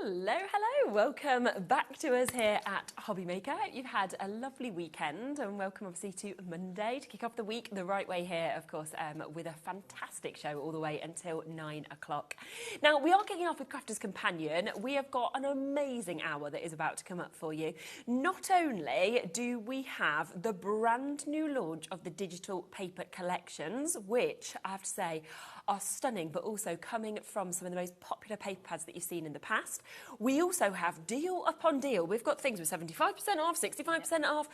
Hello, hello. Welcome back to us here at HobbyMaker. You've had a lovely weekend and welcome obviously to Monday to kick off the week the right way here, of course, with a fantastic show all the way until 9 o'clock. Now, we are kicking off with Crafter's Companion. We have got an amazing hour that is about to come up for you. Not only do we have the brand new launch of the digital paper collections, which I have to say are stunning, but also coming from some of the most popular paper pads that you've seen in the past. We also have deal upon deal. We've got things with 75% off, 65% off.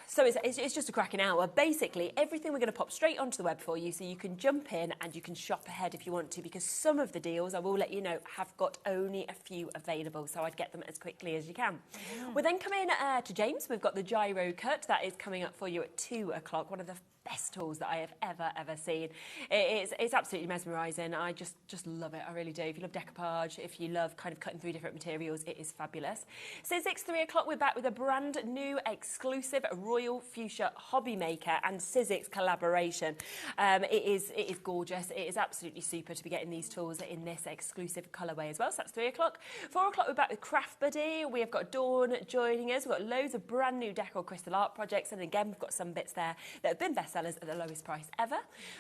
So it's just a cracking hour. Basically, everything we're going to pop straight onto the web for you so you can jump in and you can shop ahead if you want to, because some of the deals, I will let you know, have got only a few available, so I'd get them as quickly as you can. Yeah. We're then coming to James. We've got the Gyro-Cut. That is coming up for you at 2 o'clock, one of the best tools that I have ever seen. It's absolutely mesmerising. I just love it. I really do. If you love decoupage, if you love kind of cutting through different materials, it is fabulous. Cizzix, 3 o'clock, we're back with a brand new exclusive Royal Fuchsia HobbyMaker and Cizzix collaboration. It is gorgeous. It is absolutely super to be getting these tools in this exclusive colourway as well. So that's 3 o'clock. 4 o'clock, we're back with Craft Buddy. We have got Dawn joining us. We've got loads of brand new decor crystal art projects, and again, we've got some bits there that have been bestsellers at the lowest price ever.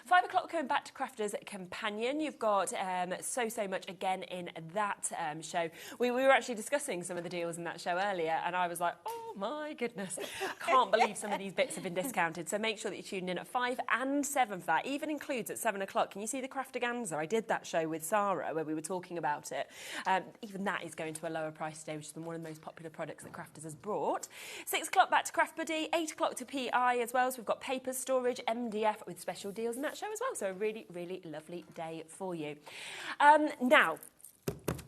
5 o'clock, coming back to Crafter's Companion. You've got so much again in that show. We were actually discussing some of the deals in that show earlier, and I was like, oh my goodness, I can't believe some of these bits have been discounted. So make sure that you tune in at 5 and 7 for that. Even includes at 7 o'clock. Can you see the Craftaganza? I did that show with Sarah where we were talking about it. Even that is going to a lower price today, which has been one of the most popular products that Crafters has brought. 6 o'clock back to Craft Buddy. 8 o'clock to PI as well. So we've got paper storage, MDF with special deals in that show as well. So a really, really lovely day for you. Now,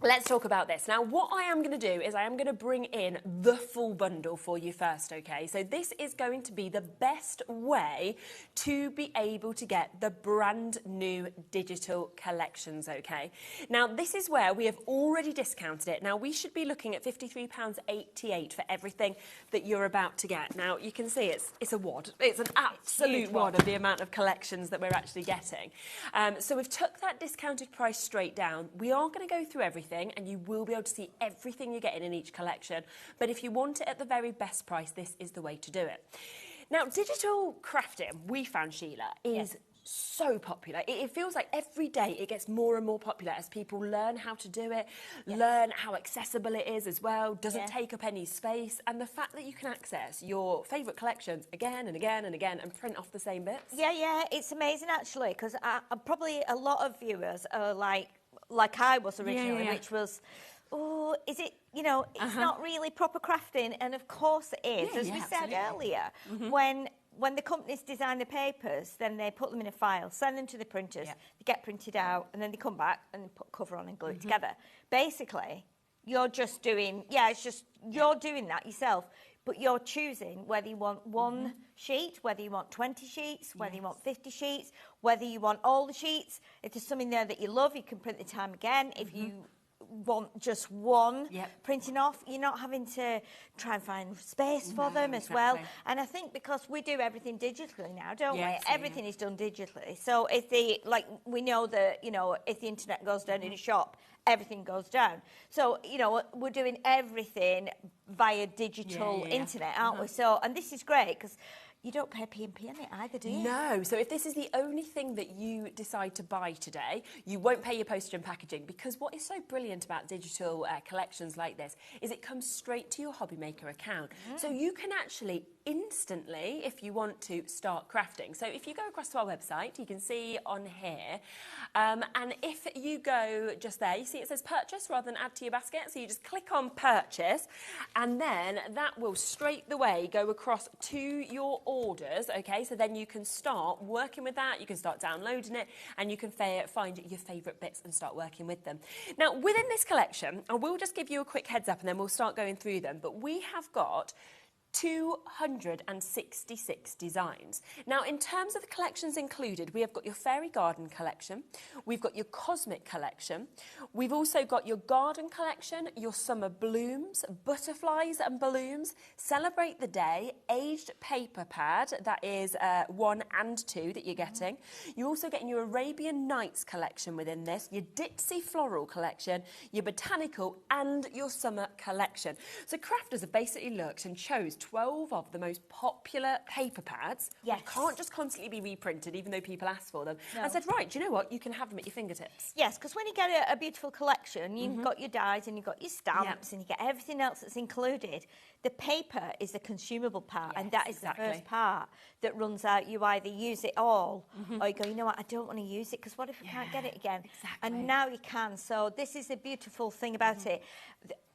let's talk about this. Now, what I am going to do is I am going to bring in the full bundle for you first, okay? So this is going to be the best way to be able to get the brand new digital collections, okay? Now, this is where we have already discounted it. Now, we should be looking at £53.88 for everything that you're about to get. Now, you can see it's a wad. It's an absolute wad of the amount of collections that we're actually getting. So we've took that discounted price straight down. We are going to go through everything, and you will be able to see everything you're getting in each collection. But if you want it at the very best price, this is the way to do it. Now, digital crafting, we found, Sheila, is so popular. It feels like every day it gets more and more popular as people learn how to do it, learn how accessible it is as well, doesn't take up any space, and the fact that you can access your favourite collections again and again and again and print off the same bits. Yeah, it's amazing actually, because probably a lot of viewers are like I was originally, which was, oh, is it, you know, it's not really proper crafting, and of course it is. As we said earlier, when the companies design the papers, then they put them in a file, send them to the printers, they get printed out, and then they come back and put a cover on and glue it together. Basically, you're just doing, you're doing that yourself, but you're choosing whether you want one sheet, whether you want 20 sheets, whether you want 50 sheets, whether you want all the sheets. If there's something there that you love, you can print the time again. If you want just one printing off, you're not having to try and find space for them as well. And I think because we do everything digitally now, don't we? Everything is done digitally. So if we know that, you know, if the internet goes down in a shop, everything goes down. So, you know, we're doing everything via digital internet, aren't we? So, and this is great because you don't pay P&P on it either, do you? No. So if this is the only thing that you decide to buy today, you won't pay your postage and packaging, because what is so brilliant about digital collections like this is it comes straight to your HobbyMaker account. So you can actually instantly, if you want to, start crafting. So if you go across to our website, you can see on here, and if you go just there, you see it says purchase rather than add to your basket. So you just click on purchase, and then that will straight away go across to your orders, okay? So then you can start working with that, you can start downloading it, and you can find your favourite bits and start working with them. Now, within this collection, I will just give you a quick heads up and then we'll start going through them, but we have got 266 designs. Now, in terms of the collections included, we have got your Fairy Garden collection, we've got your Cosmic collection, we've also got your Garden collection, your Summer Blooms, Butterflies and Balloons, Celebrate the Day, Aged Paper Pad, that is 1 and 2 that you're getting. You're also getting your Arabian Nights collection within this, your Ditsy Floral collection, your Botanical and your Summer collection. So crafters have basically looked and chose 12 of the most popular paper pads. Yes. Which can't just constantly be reprinted, even though people ask for them. No. And said, right, do you know what? You can have them at your fingertips. Yes, because when you get a beautiful collection, you've got your dies and you've got your stamps and you get everything else that's included. The paper is the consumable part, and that is the first part that runs out. You either use it all or you go, you know what, I don't want to use it because what if I can't get it again? Exactly. And now you can. So this is the beautiful thing about it.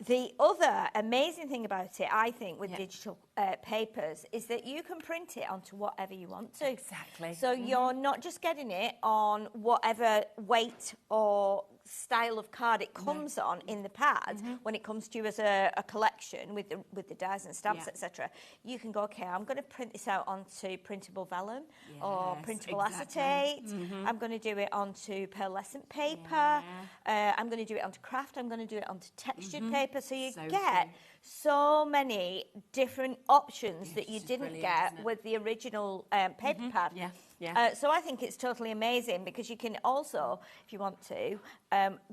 The other amazing thing about it, I think, with digital papers is that you can print it onto whatever you want to. Exactly. So you're not just getting it on whatever weight or style of card it comes on in the pad when it comes to you as a collection with the dies and stamps, etc. You can go, okay, I'm going to print this out onto printable vellum or printable acetate. I'm going to do it onto pearlescent paper. I'm going to do it onto craft. I'm going to do it onto textured paper. So you get so many different options that you didn't get with the original paper pad. So I think it's totally amazing because you can also, if you want to,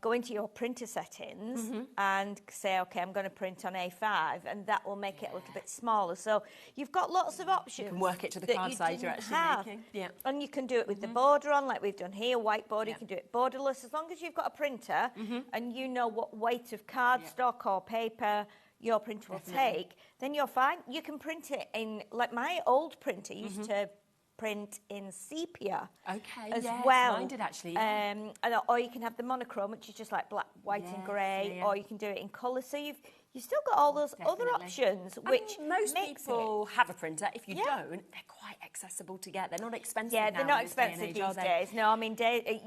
go into your printer settings and say, okay, I'm going to print on A5, and that will make it a little bit smaller. So you've got lots of options. You can work it to the card size you're actually making. Yeah. And you can do it with the border on, like we've done here, whiteboard. You can do it borderless, as long as you've got a printer and you know what weight of cardstock or paper your printer will take, then you're fine. You can print it in, like my old printer used to print in sepia as well. Mine did actually. Or you can have the monochrome, which is just like black, white and grey, or you can do it in colour. So you've still got all those other options, which most people have a printer. If you don't, they're quite accessible to get. They're not expensive. Yeah, they're not expensive these days. No, I mean,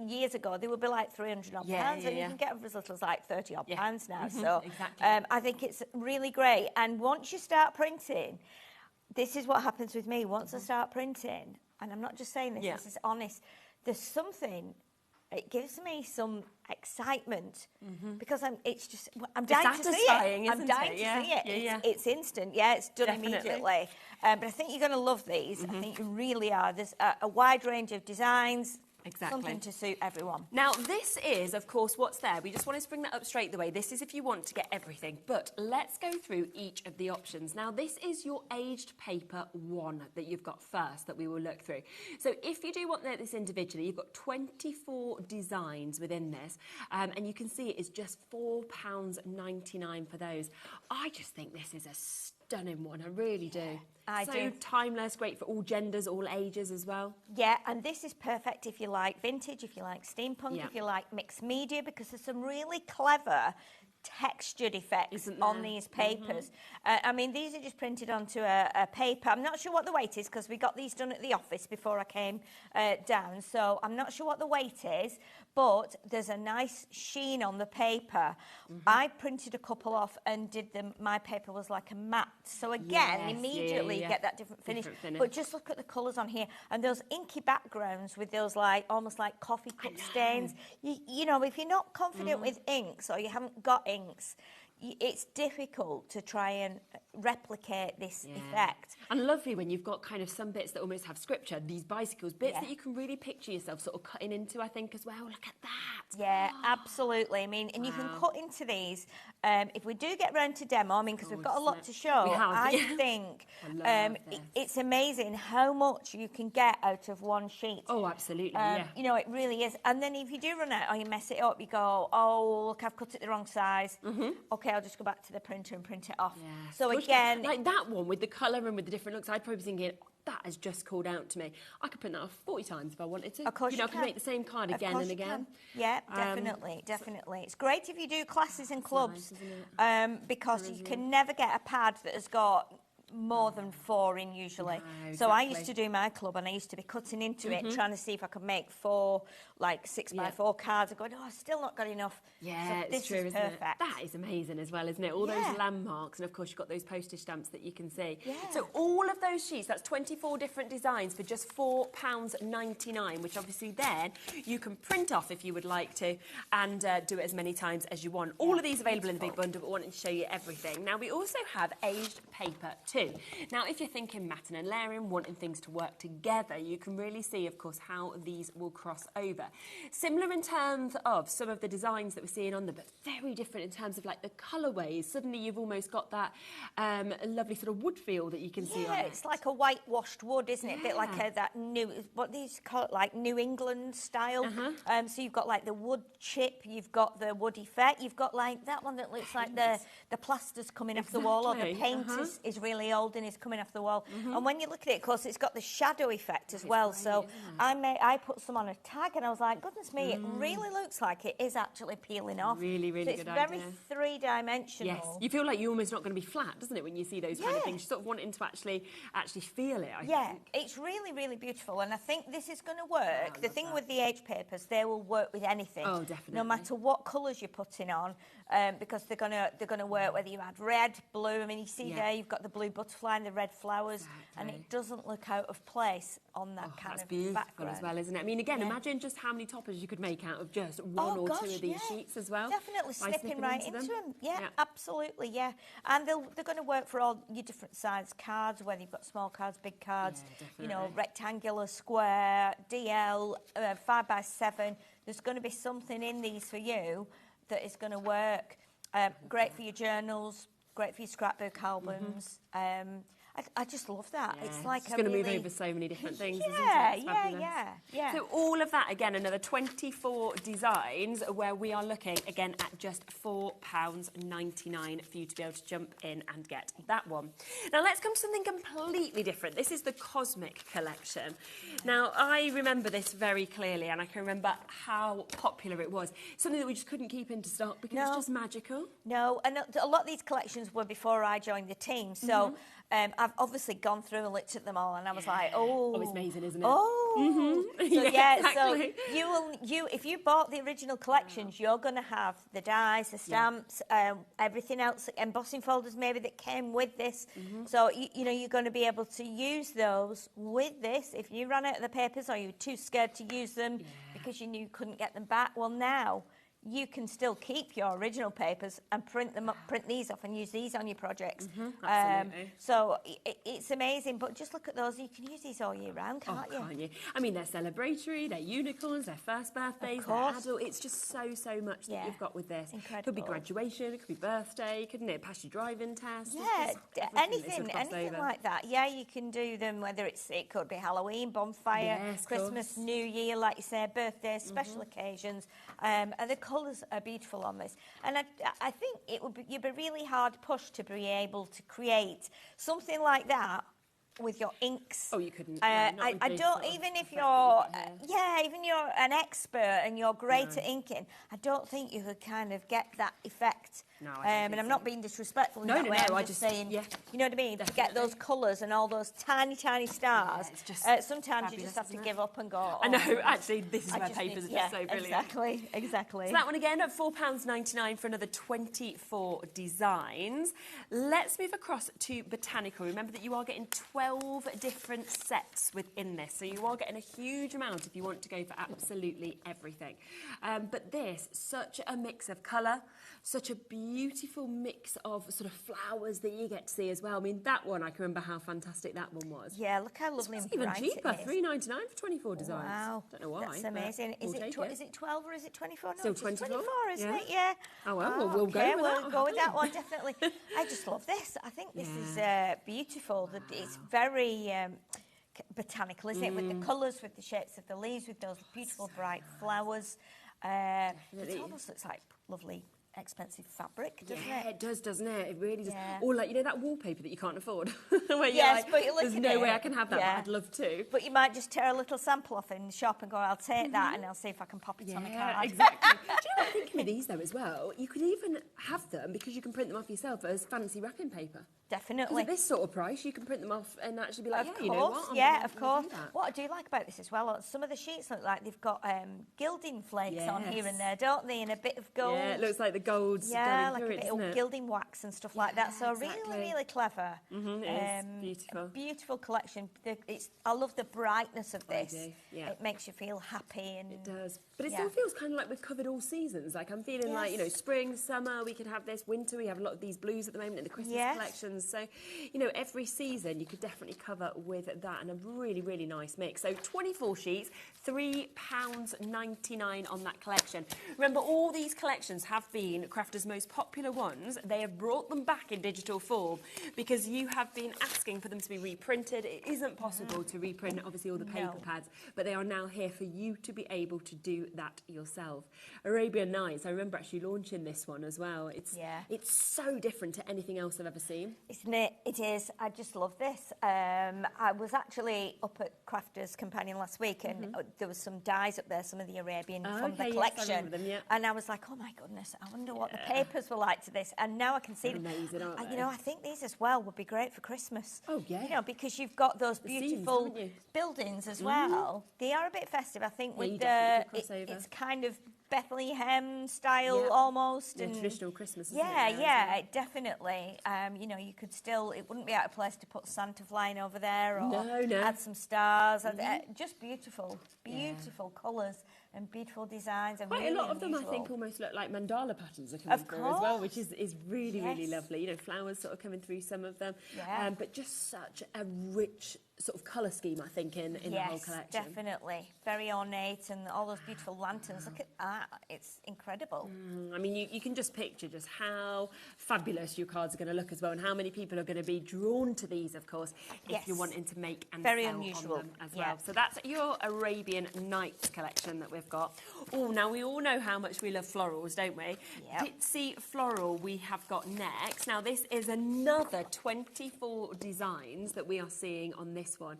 years ago they would be like 300 odd pounds, and you can get them for as little as like 30 odd pounds now. So I think it's really great. And once you start printing, this is what happens with me. Once I start printing, and I'm not just saying this, this is honest, there's something, it gives me some excitement because I'm dying to see it. I'm dying to see it. It's instant. Yeah, it's done immediately. But I think you're going to love these. I think you really are. There's a wide range of designs. Something to suit everyone. Now, this is, of course, what's there. We just wanted to bring that up straight away. This is if you want to get everything. But let's go through each of the options. Now, this is your aged paper 1 that you've got first that we will look through. So if you do want this individually, you've got 24 designs within this. And you can see it is just £4.99 for those. I just think this is a stunning one. I really do. I do. Timeless, great for all genders, all ages as well. Yeah, and this is perfect if you like vintage, if you like steampunk, if you like mixed media, because there's some really clever textured effects on these papers. I mean, these are just printed onto a paper. I'm not sure what the weight is because we got these done at the office before I came down, so I'm not sure what the weight is, but there's a nice sheen on the paper. I printed a couple off and did them. My paper was like a matte, so again, immediately you get that different finish. But just look at the colours on here and those inky backgrounds with those like almost like coffee cup stains. You know, if you're not confident with inks or you haven't got inks, it's difficult to try and replicate this effect. And lovely when you've got kind of some bits that almost have scripture, these bicycles, bits that you can really picture yourself sort of cutting into, I think, as well. Look at that. Yeah, absolutely. I mean, and you can cut into these. If we do get round to demo, I mean, because we've got a lot to show, I think it's amazing how much you can get out of one sheet. Oh, absolutely, You know, it really is. And then if you do run out or you mess it up, you go, oh, look, I've cut it the wrong size. Okay, I'll just go back to the printer and print it off. So again, like that one with the colour and with the different looks, I'd probably be thinking, that has just called out to me. I could print that off 40 times if I wanted to. Of course you I could make the same card again and again. Yeah, definitely. It's great if you do classes and clubs, nice, because you can never get a pad that has got more than 4 in usually. No, So I exactly. used to do my club and I used to be cutting into it, trying to see if I could make 4 like 6x4 cards. I'm going, oh, I've still not got enough. Yeah, so it's this true, is isn't perfect. it? That is amazing as well, isn't it? All Yeah. those landmarks, and of course you've got those postage stamps that you can see. Yeah. So all of those sheets, that's 24 different designs for just £4.99, which obviously then you can print off if you would like to, and do it as many times as you want. All of these available in the big bundle, but wanting to show you everything. Now we also have aged paper too. Now if you're thinking matting and layering, wanting things to work together, you can really see, of course, how these will cross over. Similar in terms of some of the designs that we're seeing on them, but very different in terms of like the colourways. Suddenly you've almost got that lovely sort of wood feel that you can see on Yeah, it. it's like a whitewashed wood, isn't it? A bit like that new, what these call it, like New England style. So you've got like the wood chip, you've got the wood effect, you've got like that one that looks like the plaster's coming off the wall, or the paint is really old and is coming off the wall. And when you look at it, of course, it's got the shadow effect as well. great, So I put some on a tag and I was like, goodness me, it really looks like it is actually peeling off. Really, really so good it's very idea. three-dimensional. Yes, you feel like you're almost not going to be flat, doesn't it, when you see those kind of things? You're sort of wanting to actually feel it, I think. It's really, really beautiful, and I think this is going to work. The thing with the H papers, they will work with anything. Oh, definitely. No matter what colours you're putting on, because they're gonna work whether you add red, blue. I mean, you see there, you've got the blue butterfly and the red flowers, and it doesn't look out of place on that kind That's of beautiful background. as well, isn't it? I mean, again, imagine just how many toppers you could make out of just one or two of these sheets as well. Definitely by snipping right into them. Yeah, Yeah. absolutely, yeah. And they're going to work for all your different size cards, whether you've got small cards, big cards, Yeah, you know, definitely. rectangular, square, DL, 5x7. There's going to be something in these for you that is going to work. Great for your journals, great for your scrapbook albums. I just love that. Yeah, It's like it's going to move over so many different things, isn't it? It's fabulous. yeah. So all of that, again, another 24 designs where we are looking, again, at just £4.99 for you to be able to jump in and get that one. Now, let's come to something completely different. This is the Cosmic Collection. Now, I remember this very clearly, and I can remember how popular it was. Something that we just couldn't keep into stock because it's just magical. No, and a lot of these collections were before I joined the team, so I've obviously gone through and looked at them all, and I was like, oh, it's amazing, isn't it? Oh, so exactly. so you if you bought the original collections, you're going to have the dies, the stamps, everything else, embossing folders maybe that came with this. So you know you're going to be able to use those with this. If you ran out of the papers or you were too scared to use them because you knew you couldn't get them back, well now you can still keep your original papers and print them up, print these off and use these on your projects. Absolutely. So it's amazing, but just look at those. You can use these all year round, can't you? Can't you? I mean, they're celebratory, they're unicorns, they're first birthdays, they're adult. It's just so much that you've got with this. Incredible. Could be graduation, it could be birthday, couldn't it? Pass your driving test. Yeah, anything over. like that. Yeah, you can do them, whether it could be Halloween, bonfire, Yes, of Christmas, course. New Year, like you say, birthdays, special occasions. And the colours are beautiful on this. And I think you'd be really hard pushed to be able to create something like that with your inks. Oh, you couldn't. I don't, even if you're, even you're an expert and you're great at inking, I don't think you could kind of get that effect. No, I don't and think I'm so. not being disrespectful in No, that no, way. no, I'm I just just- saying, yeah. you know what I mean? To get those colours and all those tiny stars. it's just sometimes you fabulous, just have to isn't it? give up and go, I know, oh, actually, this is I where just papers need- are just so brilliant. Exactly. So that one again at £4.99 for another 24 designs. Let's move across to Botanical. Remember that you are getting 12 different sets within this, so you are getting a huge amount if you want to go for absolutely everything. But this, such a mix of colour, such a beautiful mix of sort of flowers that you get to see as well. I mean, that one, I can remember how fantastic that one was. Yeah, look how lovely and It's even bright cheaper, it is. £3.99 for 24 designs. Wow, Don't know why. that's but amazing. we'll take it. Is it 12 or is it 24? No, Still it's just 24, 24, isn't yeah. it? Yeah. Oh, well, we'll go okay, with we'll that. go with that one, definitely. I just love this. I think this is beautiful. It's very botanical, isn't it? With the colours, with the shapes of the leaves, with those beautiful bright flowers. It almost looks like lovely expensive fabric, doesn't it? It does, doesn't it? It really does. Yeah. Or like, you know, that wallpaper that you can't afford? Where you're Yes, like, but you look there's at no it, way I can have that, yeah. but I'd love to. But you might just tear a little sample off in the shop and go, I'll take that and I'll see if I can pop it on the card. exactly. Do you know what I'm thinking with these though as well, you could even have them, because you can print them off yourself, as fancy wrapping paper. Definitely. At this sort of price, you can print them off and actually be like, Of yeah, you know what? course, yeah, of I'm gonna course. do that. What I do like about this as well, some of the sheets look like they've got gilding flakes on here Yes. and there, don't they? And a bit of gold. Yeah, it looks like the gold's Yeah, going like through a it, bit doesn't of it? gilding wax and stuff like that. So exactly. really, really clever. It is beautiful. A beautiful collection. I love the brightness of this. do, yeah. It makes you feel happy. And It does. But it Yeah. still feels kind of like we've covered all seasons. Like I'm feeling like, you know, Yes. spring, summer, we could have this. Winter, we have a lot of these blues at the moment in the Christmas Yes. collections. So, you know, every season you could definitely cover with that, and a really, really nice mix. So 24 sheets, £3.99 on that collection. Remember, all these collections have been Crafters' most popular ones. They have brought them back in digital form because you have been asking for them to be reprinted. It isn't possible to reprint, obviously, all the paper No. pads, but they are now here for you to be able to do that yourself. Arabian Nights, I remember actually launching this one as well. It's so different to anything else I've ever seen. Isn't it? It is. I just love this. I was actually up at Crafters Companion last week, and there was some dies up there, some of the Arabian from the okay, yes, I collection. remember them, yeah. And I was like, oh my goodness, I wonder what the papers were like to this. And now I can see them. Amazing, aren't they? You know, I think these as well would be great for Christmas. Oh, yeah. You know, because you've got those scenes, beautiful haven't you? buildings as well. They are a bit festive, I think, Yeah, you with definitely could cross over. it's kind of Bethlehem style Yeah. almost. Yeah, and traditional Christmas, isn't Yeah, it, there as yeah, well? definitely. You know, you could still, it wouldn't be out of place to put Santa flying over there or No. add some stars. Just beautiful, beautiful colours and beautiful designs. And Quite really a lot of them, I unusual. think, almost look like mandala patterns are coming Of through as well, course. which is really, really Yes. lovely. You know, flowers sort of coming through some of them. Yeah. But just such a rich sort of colour scheme, I think, in the whole collection. Definitely. Very ornate and all those beautiful lanterns. Look at that. It's incredible. I mean, you can just picture just how fabulous your cards are going to look as well, and how many people are going to be drawn to these, of course, if you're Yes. wanting to make and Very sell unusual. on them as Yeah. well. So that's your Arabian Nights collection that we've got. Oh, now we all know how much we love florals, don't we? Yep. Ditsy Floral we have got next. Now, this is another 24 designs that we are seeing on this one,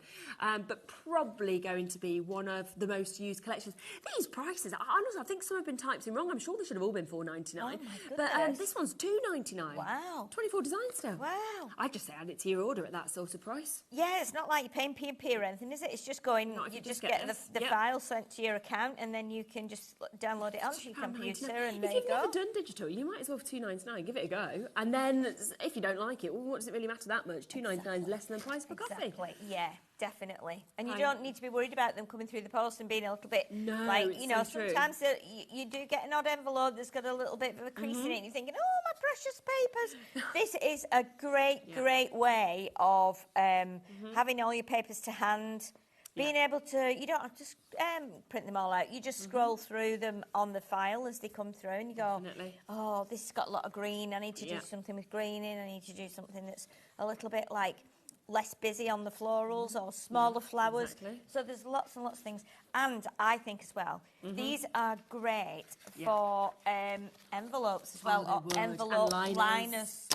but probably going to be one of the most used collections. These prices, honestly, I think some have been typed in wrong. I'm sure they should have all been £4.99. Oh, my but goodness. this one's £2.99. Wow. 24 designs still. Wow. I'd just say add it to your order at that sort of price. Yeah, it's not like you're paying P&P or anything, is it? It's just going, Not if you you just just get get this. the Yep. file sent to your account and then you can just download it onto your computer and there If you you've go. never done digital, you might as well for £2.99, give it a go. And then if you don't like it, well, what does it really matter that much? £2.99 is less than the price for coffee. Exactly, yeah, definitely. And you I- don't need to be worried about them coming through the post and being a little bit No, like, it's you know, so true. sometimes you do get an odd envelope that's got a little bit of a crease in it and you're thinking, oh, my precious papers. This is a great way of having all your papers to hand. Being able to, you don't have to print them all out. You just scroll through them on the file as they come through and you go, Definitely. oh, this has got a lot of green. I need to Yeah. do something with green in. I need to do something that's a little bit like less busy on the florals or smaller flowers. exactly. So there's lots and lots of things. And I think as well, these are great Yeah. for envelopes as well, they or would. And envelope liners. liners.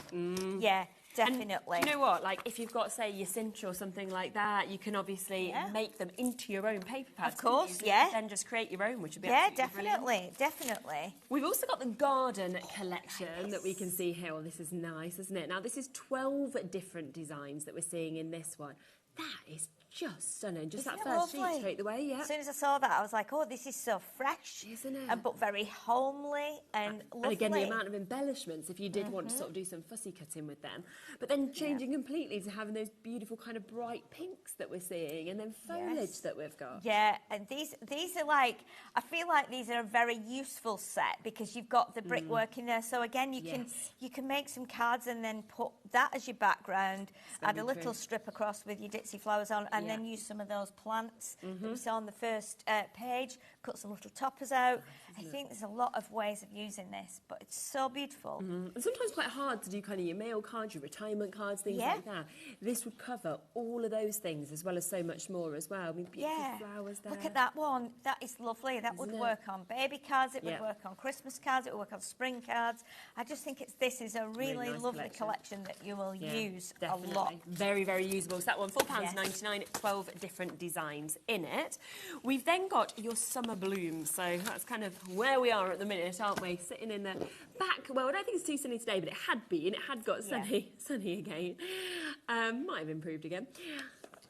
Yeah, definitely. And you know what? Like, if you've got, say, your cinch or something like that, you can obviously Yeah. make them into your own paper pads. Of course, couldn't you? yeah. Then just create your own, which would be Yeah, absolutely brilliant. definitely. We've also got the garden collection that we can see here. Well, this is nice, isn't it? Now, this is 12 different designs that we're seeing in this one. That is just stunning. Just Isn't that it first sheet lovely? straight away, yeah. As soon as I saw that, I was like, oh, this is so fresh. Isn't it? But very homely and lovely. And again, the amount of embellishments, if you did want to sort of do some fussy cutting with them. But then changing completely to having those beautiful kind of bright pinks that we're seeing, and then foliage Yes. that we've got. Yeah, and these are like, I feel like these are a very useful set because you've got the brickwork in there. So again, you can make some cards and then put that as your background, add a very little true. strip across with your Ditsy flowers on, and then use some of those plants that we saw on the first page, cut some little toppers out. I think there's a lot of ways of using this, but it's so beautiful. And sometimes quite hard to do kind of your mail cards, your retirement cards, things Yeah. like that. This would cover all of those things as well as so much more as well. I mean, beautiful Yeah, flowers there. look at that one. That is lovely. That would Isn't it? work on baby cards. It would Yeah. work on Christmas cards. It would work on spring cards. I just think this is a really nice lovely collection. collection that you will Yeah, use definitely. a lot. Very, very usable. So that one, £4.99, 12 different designs in it. We've then got your summer summer blooms. So that's kind of where we are at the minute, aren't we? Sitting in the back. Well, I don't think it's too sunny today, but it had been. It had got sunny again. Might have improved again.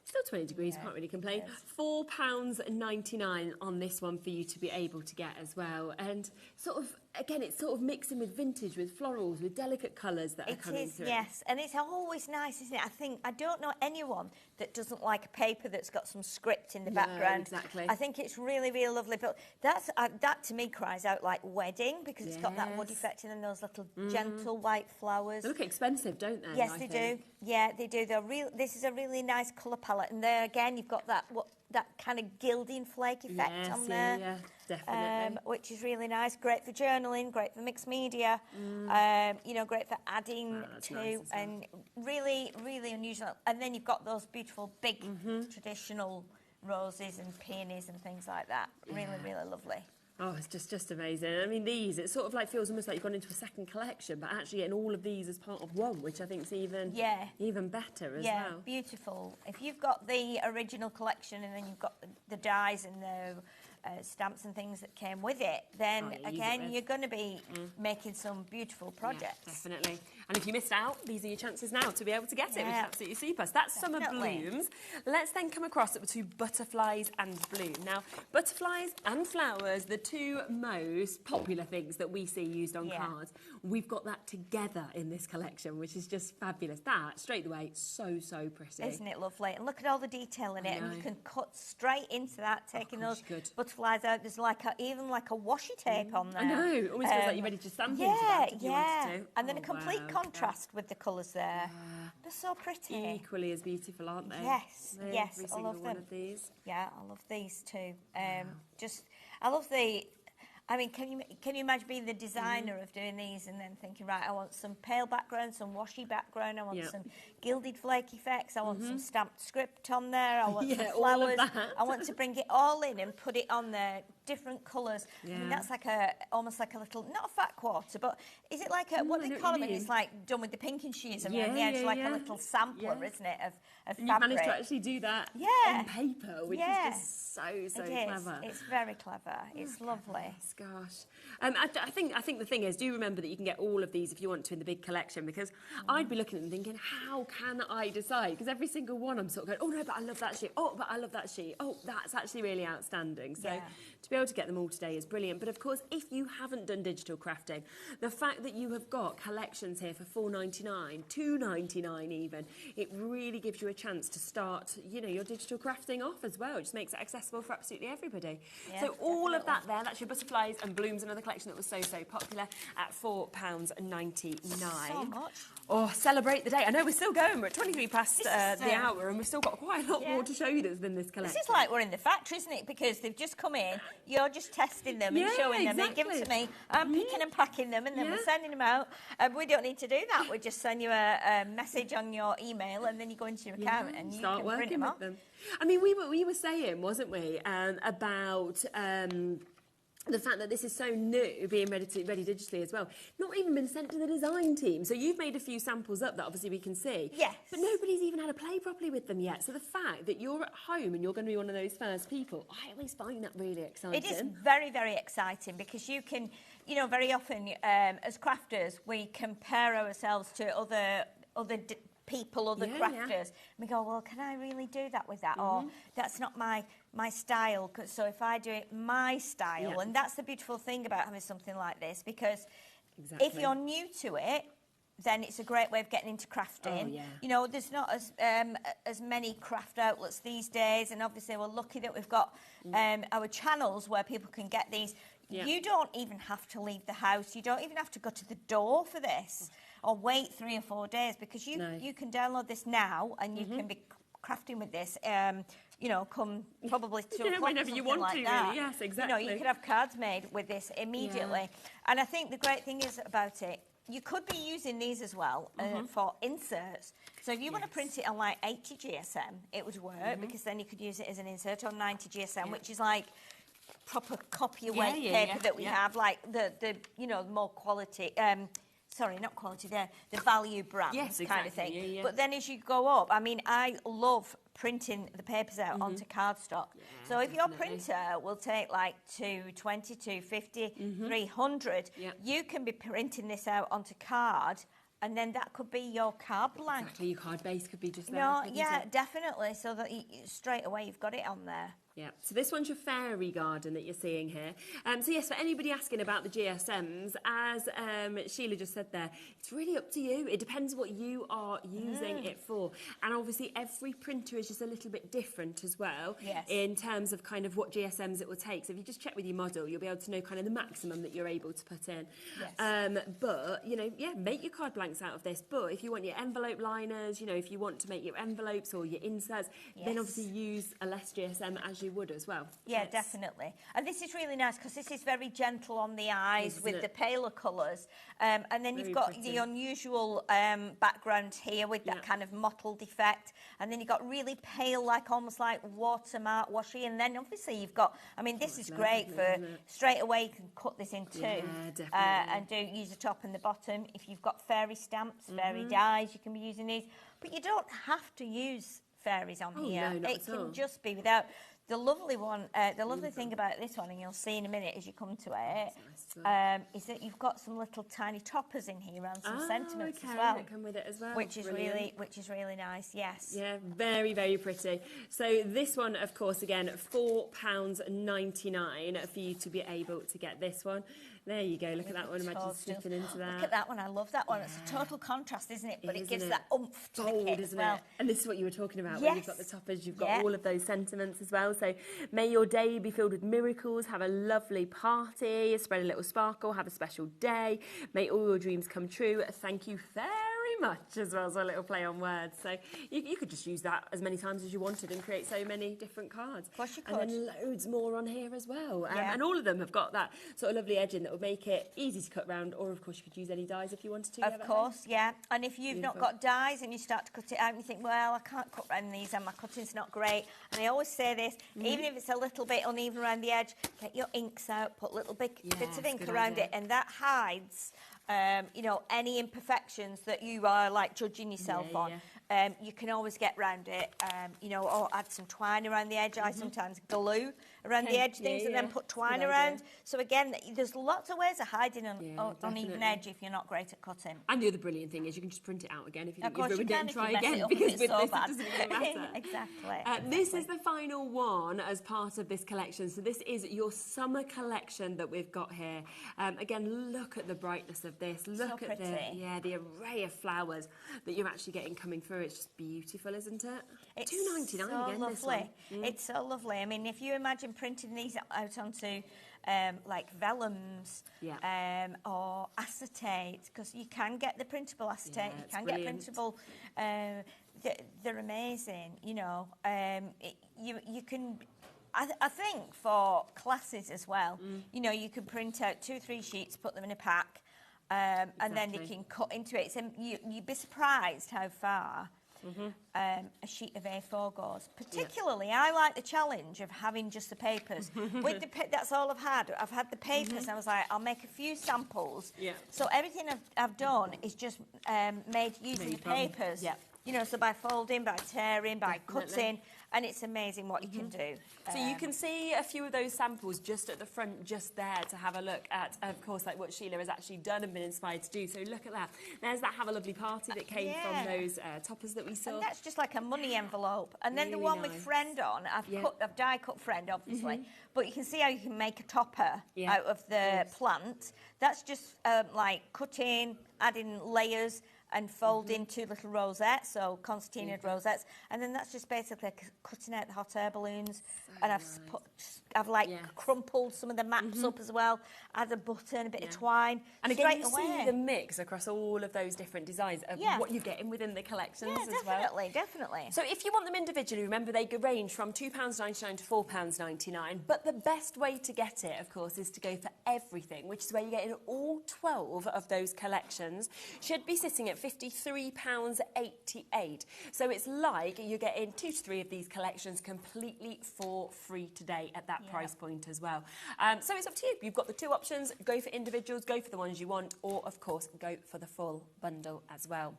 Still 20 degrees, can't really complain. £4.99 on this one for you to be able to get as well. And sort of, again, it's sort of mixing with vintage, with florals, with delicate colours that are coming through. Yes, and it's always nice, isn't it? I don't know anyone that doesn't like a paper that's got some script in the background. Exactly. I think it's really, really lovely. But that to me cries out like wedding, because it's got that wood effect and those little gentle white flowers. They look expensive, don't they? Yes, they do. Yeah, they do. This is a really nice colour palette, and there again you've got that kind of gilding flake effect on there. Yeah, definitely. Which is really nice. Great for journaling, great for mixed media, great for adding to, nice as well. and really, really unusual. And then you've got those beautiful big traditional roses and peonies and things like that. Really, really lovely. Oh, it's just amazing. I mean, it sort of like feels almost like you've gone into a second collection, but actually getting all of these as part of one, which I think is even better as well. Yeah, beautiful. If you've got the original collection and then you've got the dies and the stamps and things that came with it, then again, you're going to be making some beautiful projects. Yeah, definitely. And if you missed out, these are your chances now to be able to get it, which is absolutely super. So that's Summer Blooms. Let's then come across to Butterflies and Bloom. Now, butterflies and flowers, the two most popular things that we see used on cards, we've got that together in this collection, which is just fabulous. That, straight away, so pretty. Isn't it lovely? And look at all the detail in it, and you can cut straight into that, taking those butterflies out. There's even like a washi tape on there. I know, almost feels like you're ready to stamp into that if you wanted to. And then a complete contrast with the colours there. They're so pretty. Equally as beautiful, aren't they? Yes, yes, Every I love single them. one of these. Yeah, I love these too. I love I mean, can you imagine being the designer of doing these and then thinking, right, I want some pale background, some washy background, I want some gilded flake effects, I want some stamped script on there, I want some flowers, I want to bring it all in and put it on there, different colours. I mean, that's like almost like a little, not a fat quarter, but is it like what do they call them? It's like done with the pinking shears around the edge, like a little sampler, isn't it, of and fabric. You've managed to actually do that on paper, which is just so clever. It's very clever. It's lovely. Gosh, I think the thing is, do remember that you can get all of these if you want to in the big collection, because I'd be looking at them thinking, how can I decide? Because every single one I'm sort of going, oh no, but I love that sheet. Oh, but I love that sheet. Oh, that's actually really outstanding. So to be able to get them all today is brilliant. But of course, if you haven't done digital crafting, the fact that you have got collections here for $4.99, $2.99 even, it really gives you a chance to start, your digital crafting off as well. It just makes it accessible for absolutely everybody. Yeah, so all of that there, that's your Butterflies and Blooms, another collection that was so popular at £4.99. So much. Oh, celebrate the day. I know we're still going. We're at 23 past the hour, and we've still got quite a lot more to show you that's in this collection. This is like we're in the factory, isn't it? Because they've just come in, you're just testing them and showing them, and give them to me. I'm picking and packing them, and then we're sending them out. We don't need to do that. We just send you a message on your email, and then you go into your account and you start can working print them with them. I mean, we were saying, wasn't we, about the fact that this is so new, being ready digitally as well, not even been sent to the design team. So you've made a few samples up that obviously we can see. Yes. But nobody's even had a play properly with them yet. So the fact that you're at home and you're going to be one of those first people, I always find that really exciting. It is very, very exciting, because you can, very often as crafters, we compare ourselves to other people, other crafters, and we go, well, can I really do that with that? Or that's not my style, so if I do it my style, and that's the beautiful thing about having something like this, because if you're new to it, then it's a great way of getting into crafting. There's not as many craft outlets these days, and obviously we're lucky that we've got our channels where people can get these. You don't even have to leave the house, you don't even have to go to the door for this, or wait 3 or 4 days, because you can download this now, and you can be crafting with this, come probably 2 o'clock whenever you want like to, that. really. Yes, exactly. You could have cards made with this immediately. And I think the great thing is about it, you could be using these as well for inserts. So if you want to print it on like 80 GSM, it would work, because then you could use it as an insert on 90 GSM, which is like proper copy weight paper that we have, like the more quality. Sorry, not quality, the value brands kind of thing. But then as you go up, I mean, I love printing the papers out onto cardstock. Yeah, So if your definitely. printer will take like 220, 250, 300, you can be printing this out onto card, and then that could be your card blank. Exactly, your card base could be just there. No, couldn't yeah, it? definitely. So that straight away you've got it on there. Yeah, so this one's your fairy garden that you're seeing here. So yes, for anybody asking about the GSMs, as Sheila just said there, it's really up to you. It depends what you are using it for. And obviously every printer is just a little bit different as well in terms of kind of what GSMs it will take. So if you just check with your model, you'll be able to know kind of the maximum that you're able to put in. Yes. But, you know, yeah, make your card blanks out of this. But if you want your envelope liners, you know, if you want to make your envelopes or your inserts, then obviously use a less GSM as you would as well. Yeah, definitely. And this is really nice because this is very gentle on the eyes with the paler colours. And then you've got the unusual background here with that kind of mottled effect. And then you've got really pale, like almost like watermark washy. And then obviously you've got, I mean, this is great for straight away you can cut this in two and use the top and the bottom. If you've got fairy stamps, fairy dies, you can be using these. But you don't have to use fairies on here. No, not it at can all. just be without. The lovely one, the lovely thing about this one, and you'll see in a minute as you come to it, is that you've got some little tiny toppers in here and some sentiments as well. That come with it as well. Which is really nice. Yes. Yeah, very, very pretty. So this one, of course, again, £4.99 for you to be able to get this one. There you go. Look at that one. Imagine slipping into that. Look at that one. I love that one. It's a total contrast, isn't it? But it gives that oomph to bold, the kit as isn't well. it? And this is what you were talking about. Where you've got the toppers, you've got all of those sentiments as well. So may your day be filled with miracles. Have a lovely party. Spread a little sparkle. Have a special day. May all your dreams come true. Thank you very much as well. So a little play on words. So you could just use that as many times as you wanted and create so many different cards. Of course you could. And then loads more on here as well. And all of them have got that sort of lovely edging that will make it easy to cut round, or of course you could use any dies if you wanted to. Of course, yeah. And if you've not got dies and you start to cut it out and you think, well, I can't cut round these and my cutting's not great. And I always say this, even if it's a little bit uneven around the edge, get your inks out, put little bits of ink around it, and that hides you know, any imperfections that you are like judging yourself on. You can always get round it, you know, or add some twine around the edge. I sometimes glue around the edge things and then put twine around. So again, there's lots of ways of hiding an uneven edge if you're not great at cutting. And the other brilliant thing is you can just print it out again if you think you've ruined it and try again, it because with so this bad. it doesn't even matter. Exactly. This is the final one as part of this collection. So this is your summer collection that we've got here. Again, look at the brightness of this. Look at the array of flowers that you're actually getting coming through. It's just beautiful, isn't it? It's £2.99 so again. Lovely. This one. It's so lovely. I mean, if you imagine printing these out onto like vellums or acetate, because you can get the printable acetate, you can get printable. They're amazing. You know, you can. I think for classes as well. You know, you could print out 2-3 sheets, put them in a pack. And then you can cut into it. So you'd be surprised how far a sheet of A4 goes. Particularly, I like the challenge of having just the papers. With that's all I've had. I've had the papers, and I was like, I'll make a few samples. So everything I've done is just made using the papers. You know, so by folding, by tearing, by cutting, and it's amazing what you can do. So you can see a few of those samples just at the front, just there to have a look at, of course, like what Sheila has actually done and been inspired to do. So look at that. There's that Have a Lovely Party that came from those toppers that we saw. And that's just like a money envelope. And then the one with friend on, I've die cut friend, obviously, but you can see how you can make a topper out of the plant. That's just like cutting, adding layers, and folding 2 little rosettes, so concertina rosettes, and then that's just basically cutting out the hot air balloons, and I've crumpled some of the maps up as well, add a button, a bit of twine, and again you see the mix across all of those different designs of what you're getting within the collections as well. Definitely. So if you want them individually, remember they could range from £2.99 to £4.99, but the best way to get it, of course, is to go for everything, which is where you're getting all 12 of those collections. Should be sitting at £53.88. So it's like you're getting 2 to 3 of these collections completely for free today at that price point as well. So it's up to you. You've got the 2 options. Go for individuals, go for the ones you want, or of course go for the full bundle as well.